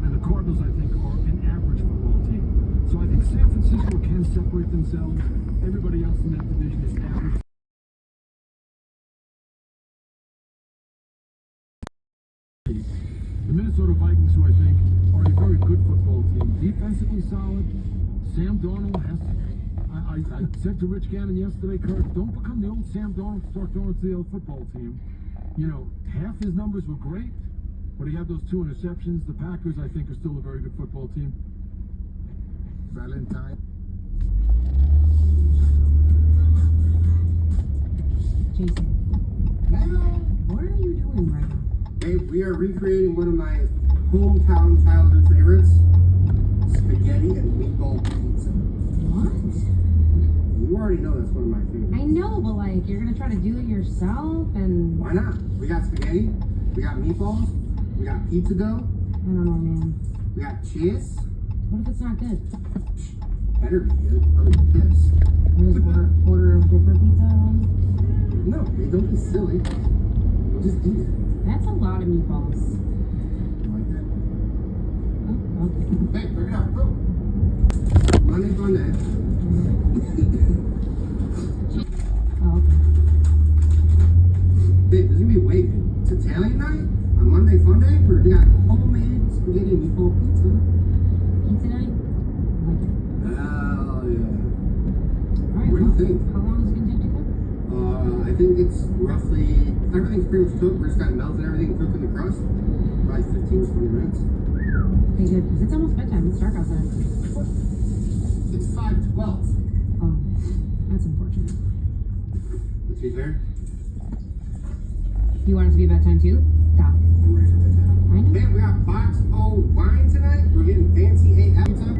Speaker 3: And the Cardinals, I think, are an average football team. So I think
Speaker 17: think San Francisco can separate themselves? Everybody else in that division is average. The Minnesota Vikings, who I think are a very good football team, defensively solid. Sam Darnold has. I said to Rich Gannon yesterday, Kurt, don't become the old Sam Darnold, start throwing to the old football team. You know, half his numbers were great, but he had those 2 interceptions. The Packers, I think, are still a very good football team.
Speaker 2: Valentine.
Speaker 15: Jason, what are you doing right now?
Speaker 13: Hey, we are recreating one of my hometown childhood favorites, spaghetti and meatball pizza.
Speaker 15: What?
Speaker 13: You already know that's one of my favorites.
Speaker 15: I know, but like, you're gonna try to do it yourself and...
Speaker 13: Why not? We got spaghetti, we got meatballs, we got pizza dough.
Speaker 15: I don't know, man.
Speaker 13: We got cheese.
Speaker 15: What if it's not good?
Speaker 13: Better be good. I'm pissed.
Speaker 15: We'll just order a different pizza then?
Speaker 13: No, hey, don't be silly. We'll just eat it.
Speaker 15: That's a lot of meatballs.
Speaker 13: You like that?
Speaker 15: Oh, okay.
Speaker 13: Hey, bring it up. Go. Monday, Monday.
Speaker 15: Oh, okay.
Speaker 13: Babe, this is gonna be way good. It's Italian night on Monday Fun Day, where we got homemade spaghetti and meatball pizza.
Speaker 15: Pizza night?
Speaker 13: Hell yeah.
Speaker 15: Alright,
Speaker 13: What do you think?
Speaker 15: How long is it gonna take to cook?
Speaker 13: I think it's roughly, everything's pretty much cooked. We're just kind of melting everything and cooking the crust. Probably 15 to 20 minutes.
Speaker 15: Okay, good, because it's almost bedtime. It's dark outside.
Speaker 13: It's 5:12.
Speaker 15: Oh, that's unfortunate.
Speaker 13: Let's be fair.
Speaker 15: You want it to be bedtime too? Stop.
Speaker 13: I'm ready for bedtime.
Speaker 15: I know.
Speaker 13: Hey, we got Box O wine tonight. We're getting fancy AF time.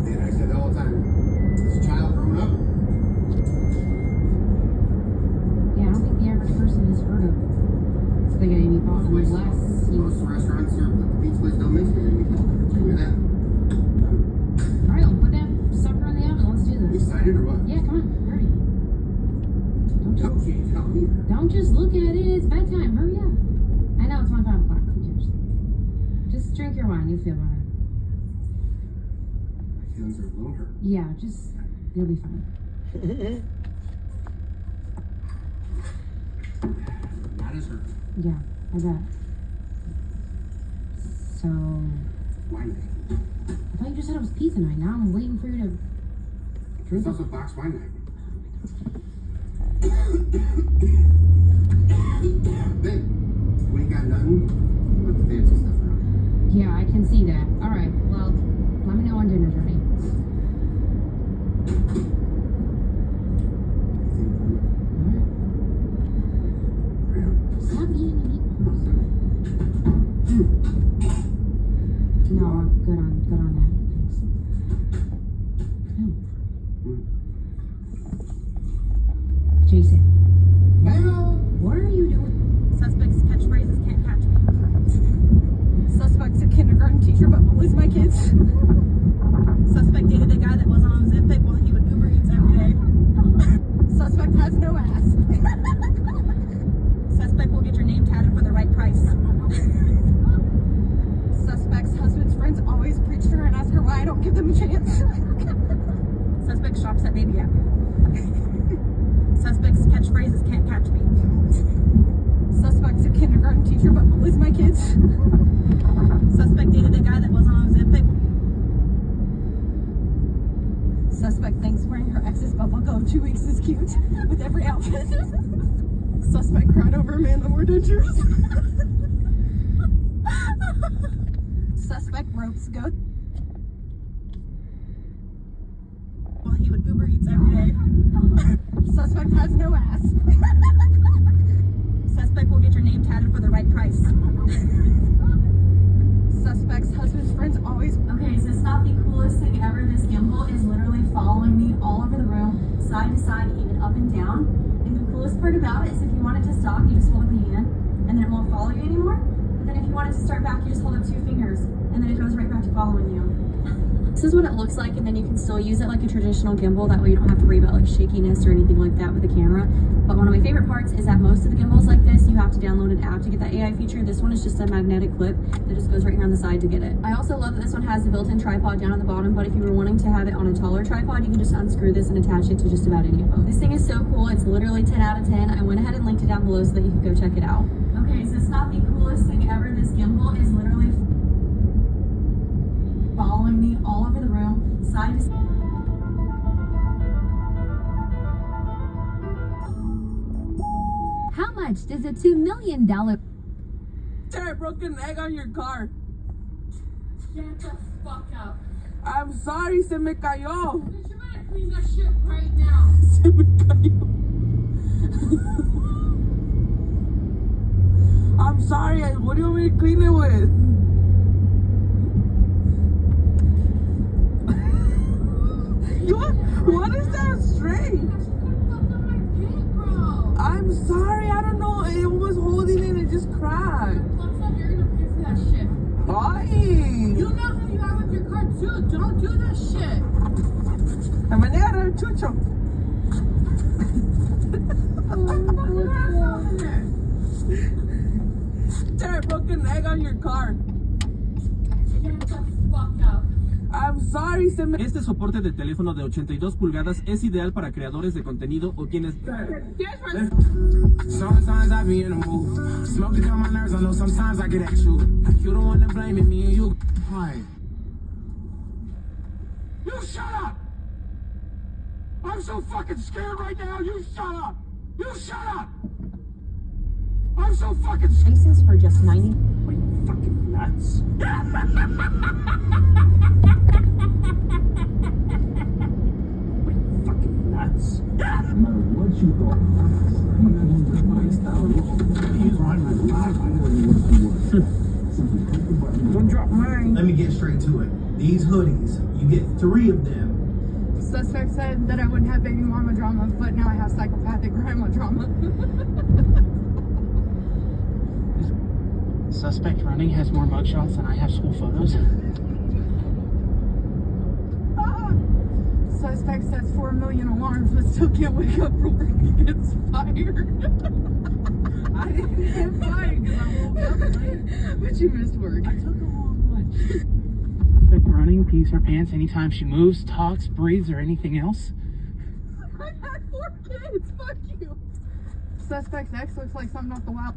Speaker 13: Man, I said that all the time. As a child growing up,
Speaker 15: Yeah, I don't think the average person has heard of spaghetti and meatballs
Speaker 13: Most
Speaker 15: unless you...
Speaker 13: most restaurants serve, but the pizza place don't make spaghetti and meatballs. Did you hear that?
Speaker 15: Alright, well, put that sucker in the oven. Let's do
Speaker 13: You
Speaker 15: this.
Speaker 13: excited or what?
Speaker 15: Yeah, come on. Hurry.
Speaker 13: Okay, tell me.
Speaker 15: Don't just look at it. It's bedtime. Hurry up. I know it's only 5 o'clock. Who cares? Just drink your wine. You'll feel better.
Speaker 13: My feelings are a little hurt.
Speaker 15: Yeah, just... You'll be fine.
Speaker 13: Not as hurt.
Speaker 15: Yeah, I bet. So...
Speaker 13: Wine night.
Speaker 15: I thought you just said it was pizza night. Now I'm waiting for you to...
Speaker 13: It's also box wine night. Babe, we ain't got nothing but the fancy stuff around.
Speaker 15: Yeah, I can see that. Alright, well, let me know when dinner's ready. Stop eating the meatballs. No, I'm good on that. Thanks. Jason. What are you doing?
Speaker 23: Suspect's catchphrases can't catch me. Suspect's a kindergarten teacher but bullies my kids. Suspect dated a guy that wasn't on Zippic while he would Uber Eats every day. Suspect has no ass. Suspect will get your name tatted for the right price. Suspect's husband's friends always preach to her and ask her why I don't give them a chance. Suspect shops at Baby App. Suspect's catchphrases can't catch me. Suspect's a kindergarten teacher but bullies my kids. Suspect dated a guy that wasn't on Zippic. Suspect thinks wearing her ex's bubble gum 2 weeks is cute with every outfit. Suspect cried over a man that wore dentures. Suspect ropes goat while he would Uber Eats every day. Suspect has no ass. Suspect will get your name tatted for the right price. Suspect's husband's friends always...
Speaker 5: Okay, so it's not the coolest thing ever. This gimbal is literally following me all over the room, side to side, even up and down. And the coolest part about it is if you want it to stop, you just hold up the hand, and then it won't follow you anymore. But then if you want it to start back, you just hold up 2 fingers, and then it goes right back to following you.
Speaker 26: So
Speaker 15: is what it looks like, and then you can still use it like a traditional gimbal. That way you don't have to worry about like shakiness or anything like that with the camera. But one of my favorite parts is that most of the gimbals like this, you have to download an app to get that AI feature. This one is just a magnetic clip that just goes right here on the side to get it. I also love that this one has the built-in tripod down at the bottom, but if you were wanting to have it on a taller tripod, you can just unscrew this and attach it to just about any of them. This thing is so cool. It's literally 10 out of 10. I went ahead and linked it down below so that you can go check it out. Okay, so it's not the coolest thing ever. This gimbal is literally following me all over the room, side to side.
Speaker 8: How much does a $2 million...
Speaker 23: Sarah broke an egg on your car.
Speaker 15: Get the fuck up.
Speaker 23: I'm sorry, se me cayó.
Speaker 15: Bitch, you better clean that shit right now.
Speaker 23: Se me cayó. I'm sorry, what do you want me to clean it with? What is that string? I'm sorry, I don't know. It was holding it and it just cracked.
Speaker 15: You're gonna pay for that shit.
Speaker 23: Why?
Speaker 15: You know how you are with your car too. Don't do that shit.
Speaker 23: I'm an error, chucho. Sarah broke an egg on your car.
Speaker 15: Get the fuck up.
Speaker 23: I'm sorry, se me...
Speaker 11: Este soporte de teléfono de 82 pulgadas es ideal para creadores de contenido o quienes...
Speaker 13: Sometimes I be in the mood. Smoke to calm my nerves, I know sometimes I get at you. You the one that blaming me and you. Why?
Speaker 16: You shut up! I'm so fucking scared right now. You shut up! You shut up! I'm so fucking scared.
Speaker 1: License for just 90.
Speaker 11: Wait, fucking nuts. Fucking nuts.
Speaker 3: No matter what you thought,
Speaker 23: Don't drop mine.
Speaker 13: Let me get straight to it. These hoodies, you get 3 of them.
Speaker 23: Suspect said that I wouldn't have baby mama drama, but now I have psychopathic grandma drama.
Speaker 14: Suspect running has more mugshots than I have school photos.
Speaker 23: Suspect sets 4 million alarms, but still can't wake up for work. He gets fired. I didn't get fired because I woke up late. But you missed work.
Speaker 14: I took a long lunch. Suspect running, pees her pants anytime she moves, talks, breathes, or anything else.
Speaker 23: I had 4 kids. Fuck you. Suspect's ex looks like something off the wild.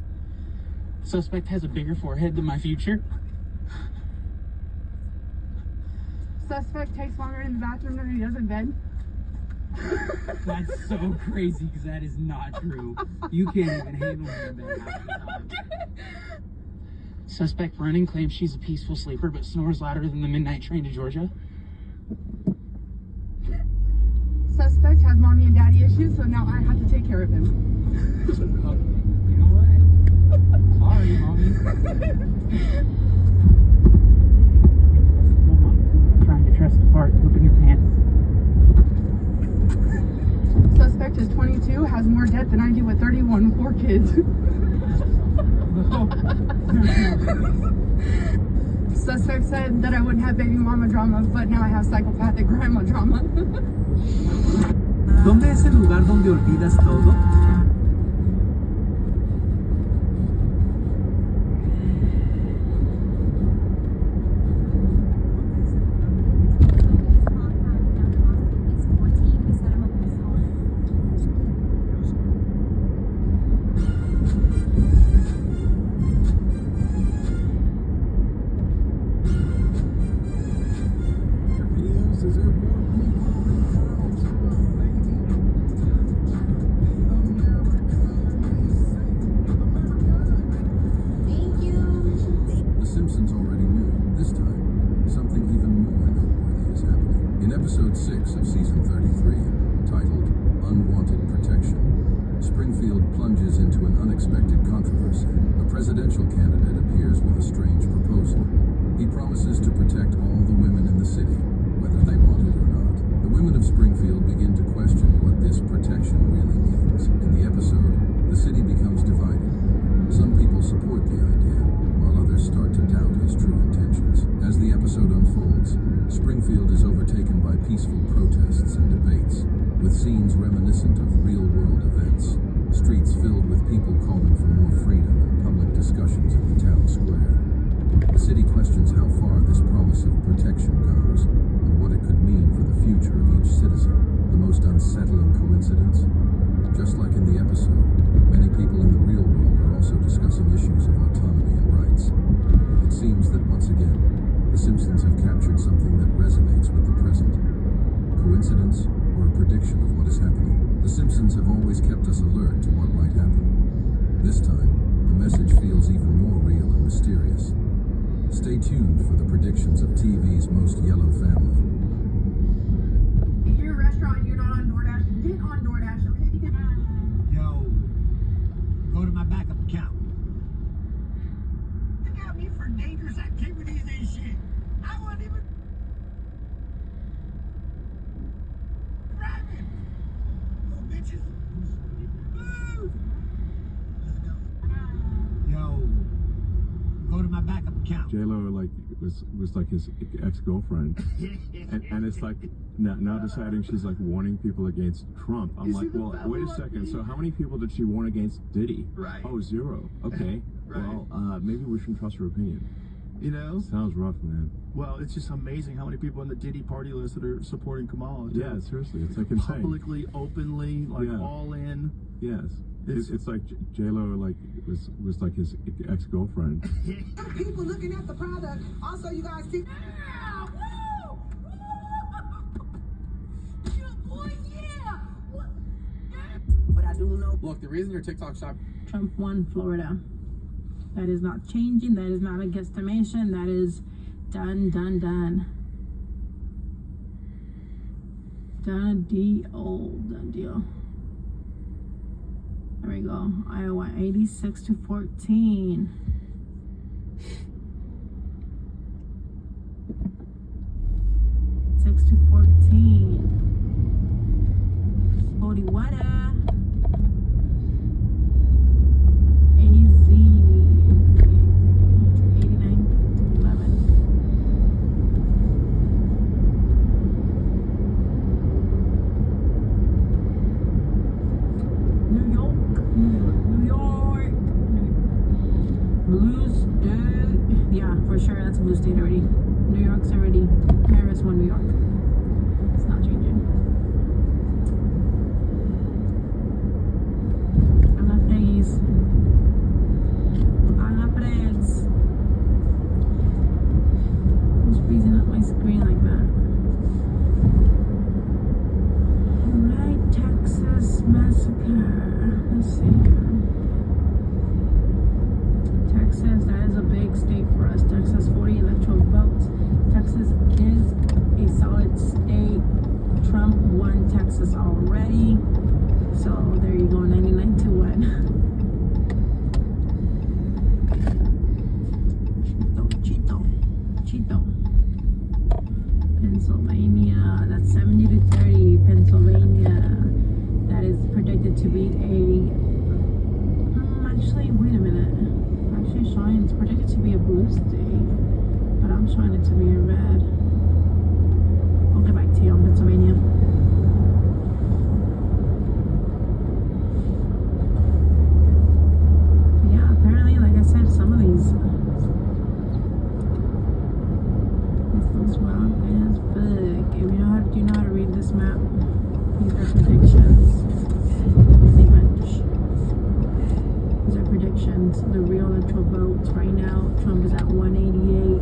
Speaker 14: Suspect has a bigger forehead than my future.
Speaker 23: Suspect takes longer in the bathroom than he does in bed.
Speaker 14: That's so crazy because that is not true. You can't even handle me in bed half the time. Suspect running claims she's a peaceful sleeper but snores louder than the midnight train to Georgia.
Speaker 23: Suspect has mommy and daddy issues, so now I have to take care of him.
Speaker 14: You know what? Sorry, mommy. Trying to trust the fart, pooping your pants.
Speaker 23: Suspect is 22, has more debt than I do with 31, 4 kids. Suspect said that I wouldn't have baby mama drama, but now I have psychopathic grandma drama.
Speaker 11: ¿Dónde es el lugar donde olvidas todo?
Speaker 6: Episode 6 of Season 33, titled Unwanted Protection, Springfield plunges into an unexpected controversy. A presidential candidate appears with a strange proposal. He promises to protect all the women in the city, whether they want it or not. The women of Springfield begin to question what this protection really means. In the episode, the city becomes divided. Some people support the idea, while others start to doubt his true intentions. As the episode unfolds, Springfield is
Speaker 10: peaceful protests and debates, with scenes reminiscent of real-world events, streets filled with people calling for more freedom and public discussions in the town square. The city questions how far this promise of protection goes and what it could mean for the future of each citizen. The most unsettling coincidence? Just like in the episode, many people in the real world are also discussing issues of autonomy and rights. It seems that once again, The Simpsons have captured something that resonates with the present. Coincidence or a prediction of what is happening? The Simpsons have always kept us alert to what might happen. This time, the message feels even more real and mysterious. Stay tuned for the predictions of TV's most yellow family.
Speaker 9: If you're a restaurant and you're not on DoorDash, get on DoorDash, okay? Because
Speaker 16: Yo, go to my backup account. They got me for dangerous activities and shit. I wasn't even driving. Little bitches. Move. Let's go. Yo, go to my backup account.
Speaker 6: J-Lo was like his ex-girlfriend, and it's like now deciding she's like warning people against Trump. I'm like, well, wait a second. So how many people did she warn against Diddy?
Speaker 16: Right.
Speaker 6: Oh, 0. Okay.
Speaker 16: Right.
Speaker 6: Well, maybe we shouldn't trust her opinion.
Speaker 12: You know?
Speaker 6: Sounds rough, man.
Speaker 12: Well, it's just amazing how many people on the Diddy party list that are supporting Kamala.
Speaker 6: Yeah, seriously, it's like insane.
Speaker 12: Publicly, openly, like all in.
Speaker 6: Yes. It's like J-Lo was like his ex-girlfriend.
Speaker 9: people looking at the product, also you guys see.
Speaker 18: But I do know. Look, the reason your TikTok shop.
Speaker 23: Trump won Florida. That is not changing. That is not a guesstimation. That is done. Done deal. There we go. Iowa 86-14. Bodie Wada. AZ 89-11. New York. Blue state. Yeah, for sure. That's a blue state already. New York's already. Harris won New York. It's not changing. I love days. I love breads. Who's freezing up my screen like that? Alright, Texas massacre. Let's see here. Texas, that is a big state for us. Texas, 40 electoral votes. Texas is a solid state. Trump won Texas already. So there you go, 99-1. Cheeto. Pennsylvania, that's 70-30. Pennsylvania, that is predicted to be a. Actually, wait a minute. Actually, showing it's predicted to be a blue state, but I'm showing it to be a red. I'll get back to you on Pennsylvania. Yeah, apparently, like I said, some of these. This looks wrong as fuck. If do you know how to read this map? These are predictions. Pretty much. These are predictions. The real electoral votes right now. Trump is at 188.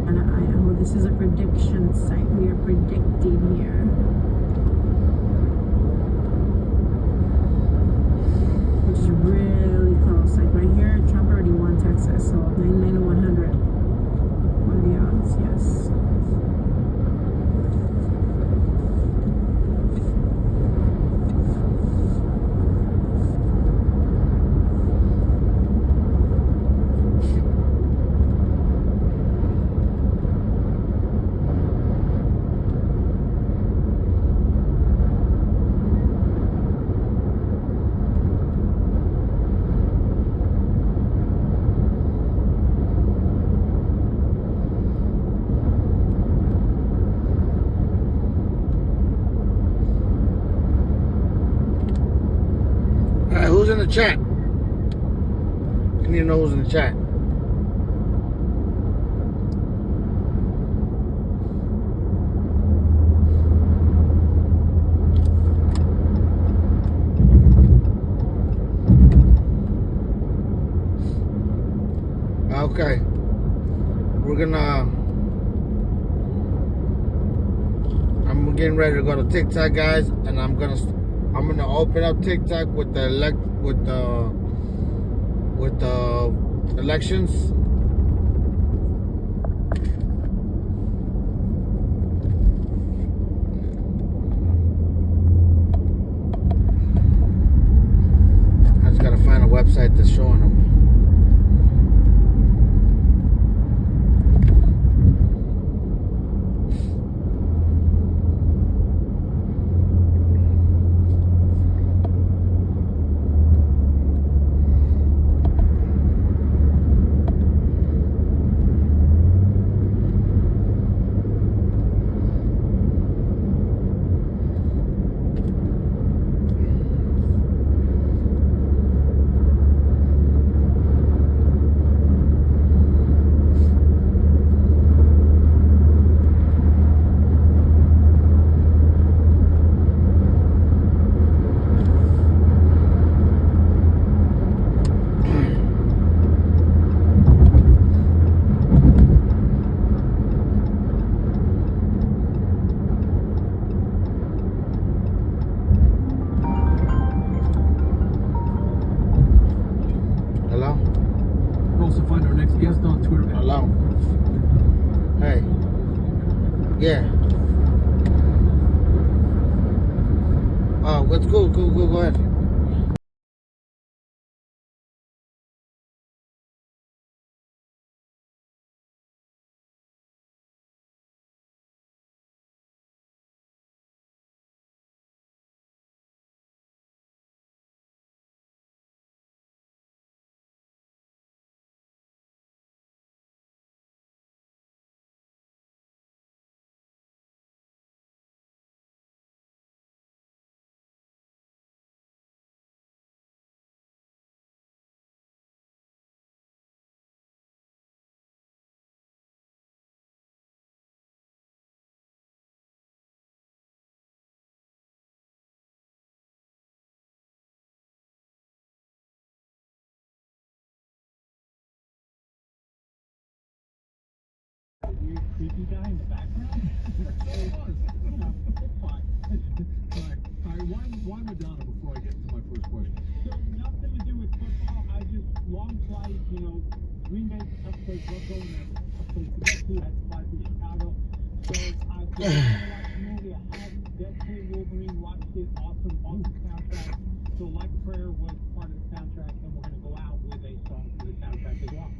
Speaker 23: Idaho. This is a prediction site. We are predicting here. Which is really close. Like right here, Trump already won Texas. So 99-100. What are the odds? Yes.
Speaker 2: chat. I need to know who's in the chat. Okay. We're gonna. I'm getting ready to go to TikTok, guys, and I'm gonna open up TikTok with the elections. I just gotta find a website that's showing them.
Speaker 17: Guest on Twitter.
Speaker 2: Hello. Hey. Yeah. Oh, that's cool. Go ahead.
Speaker 11: Weird, creepy guy in the background?
Speaker 17: It was. Alright, why Madonna before I get into my first question?
Speaker 11: So, nothing to do with football. I just, long flight, Green Bay's a tough place. Love going there. Tough place to get to. I had to fly through Chicago. So, I was going to watch the movie. I hadn't. Deadpool Wolverine, watched it. Awesome. Awesome soundtrack. So, Like a Prayer was part of the soundtrack, and we're going to go out with a song for the soundtrack as well.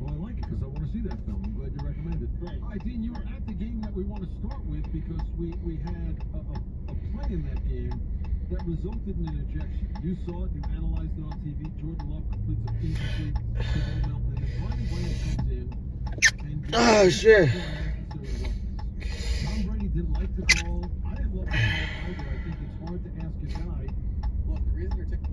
Speaker 17: Well, I like it because I want to see that film. I'm glad you recommended it.
Speaker 11: Great.
Speaker 17: All right, Dean, you were at the game that we want to start with because we had a play in that game that resulted in an ejection. You saw it, you analyzed it on TV. Jordan Love completes a incomplete to Bo Melton, and then Brian Branch comes in and
Speaker 2: Oh, shit.
Speaker 17: Tom Brady didn't like the call. I didn't love the call either. I think it's hard to ask a guy.
Speaker 18: Look, the reason you're taking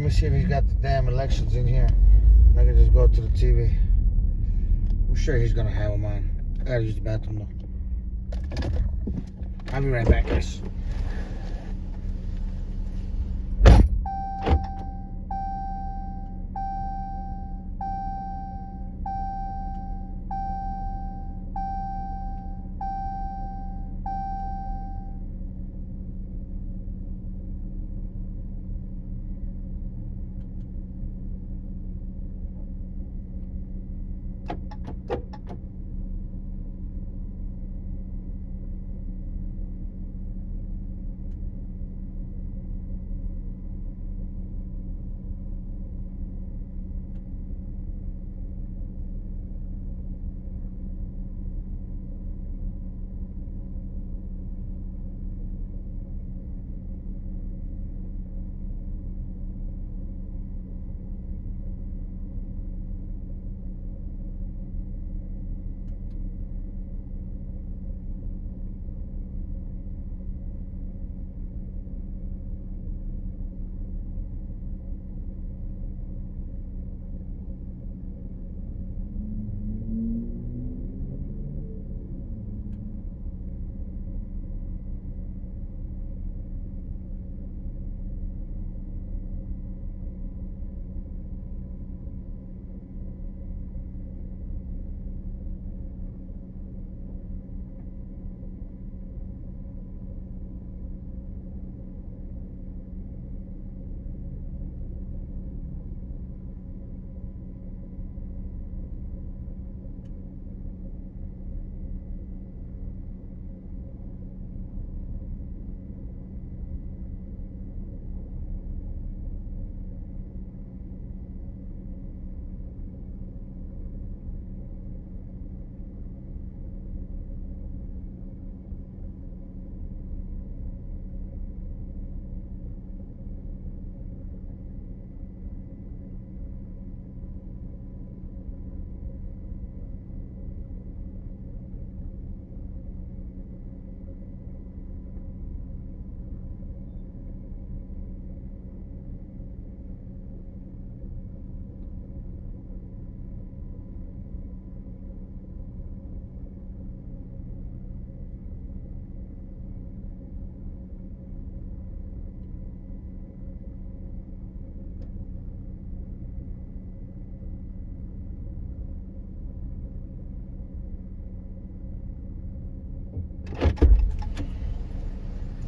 Speaker 2: Let me see if he's got the damn elections in here. I can just go to the TV. I'm sure he's gonna have them on. I gotta use the bathroom though. I'll be right back, guys.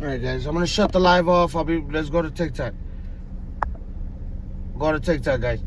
Speaker 2: Alright guys, I'm gonna shut the live off. Let's go to TikTok. Go to TikTok, guys.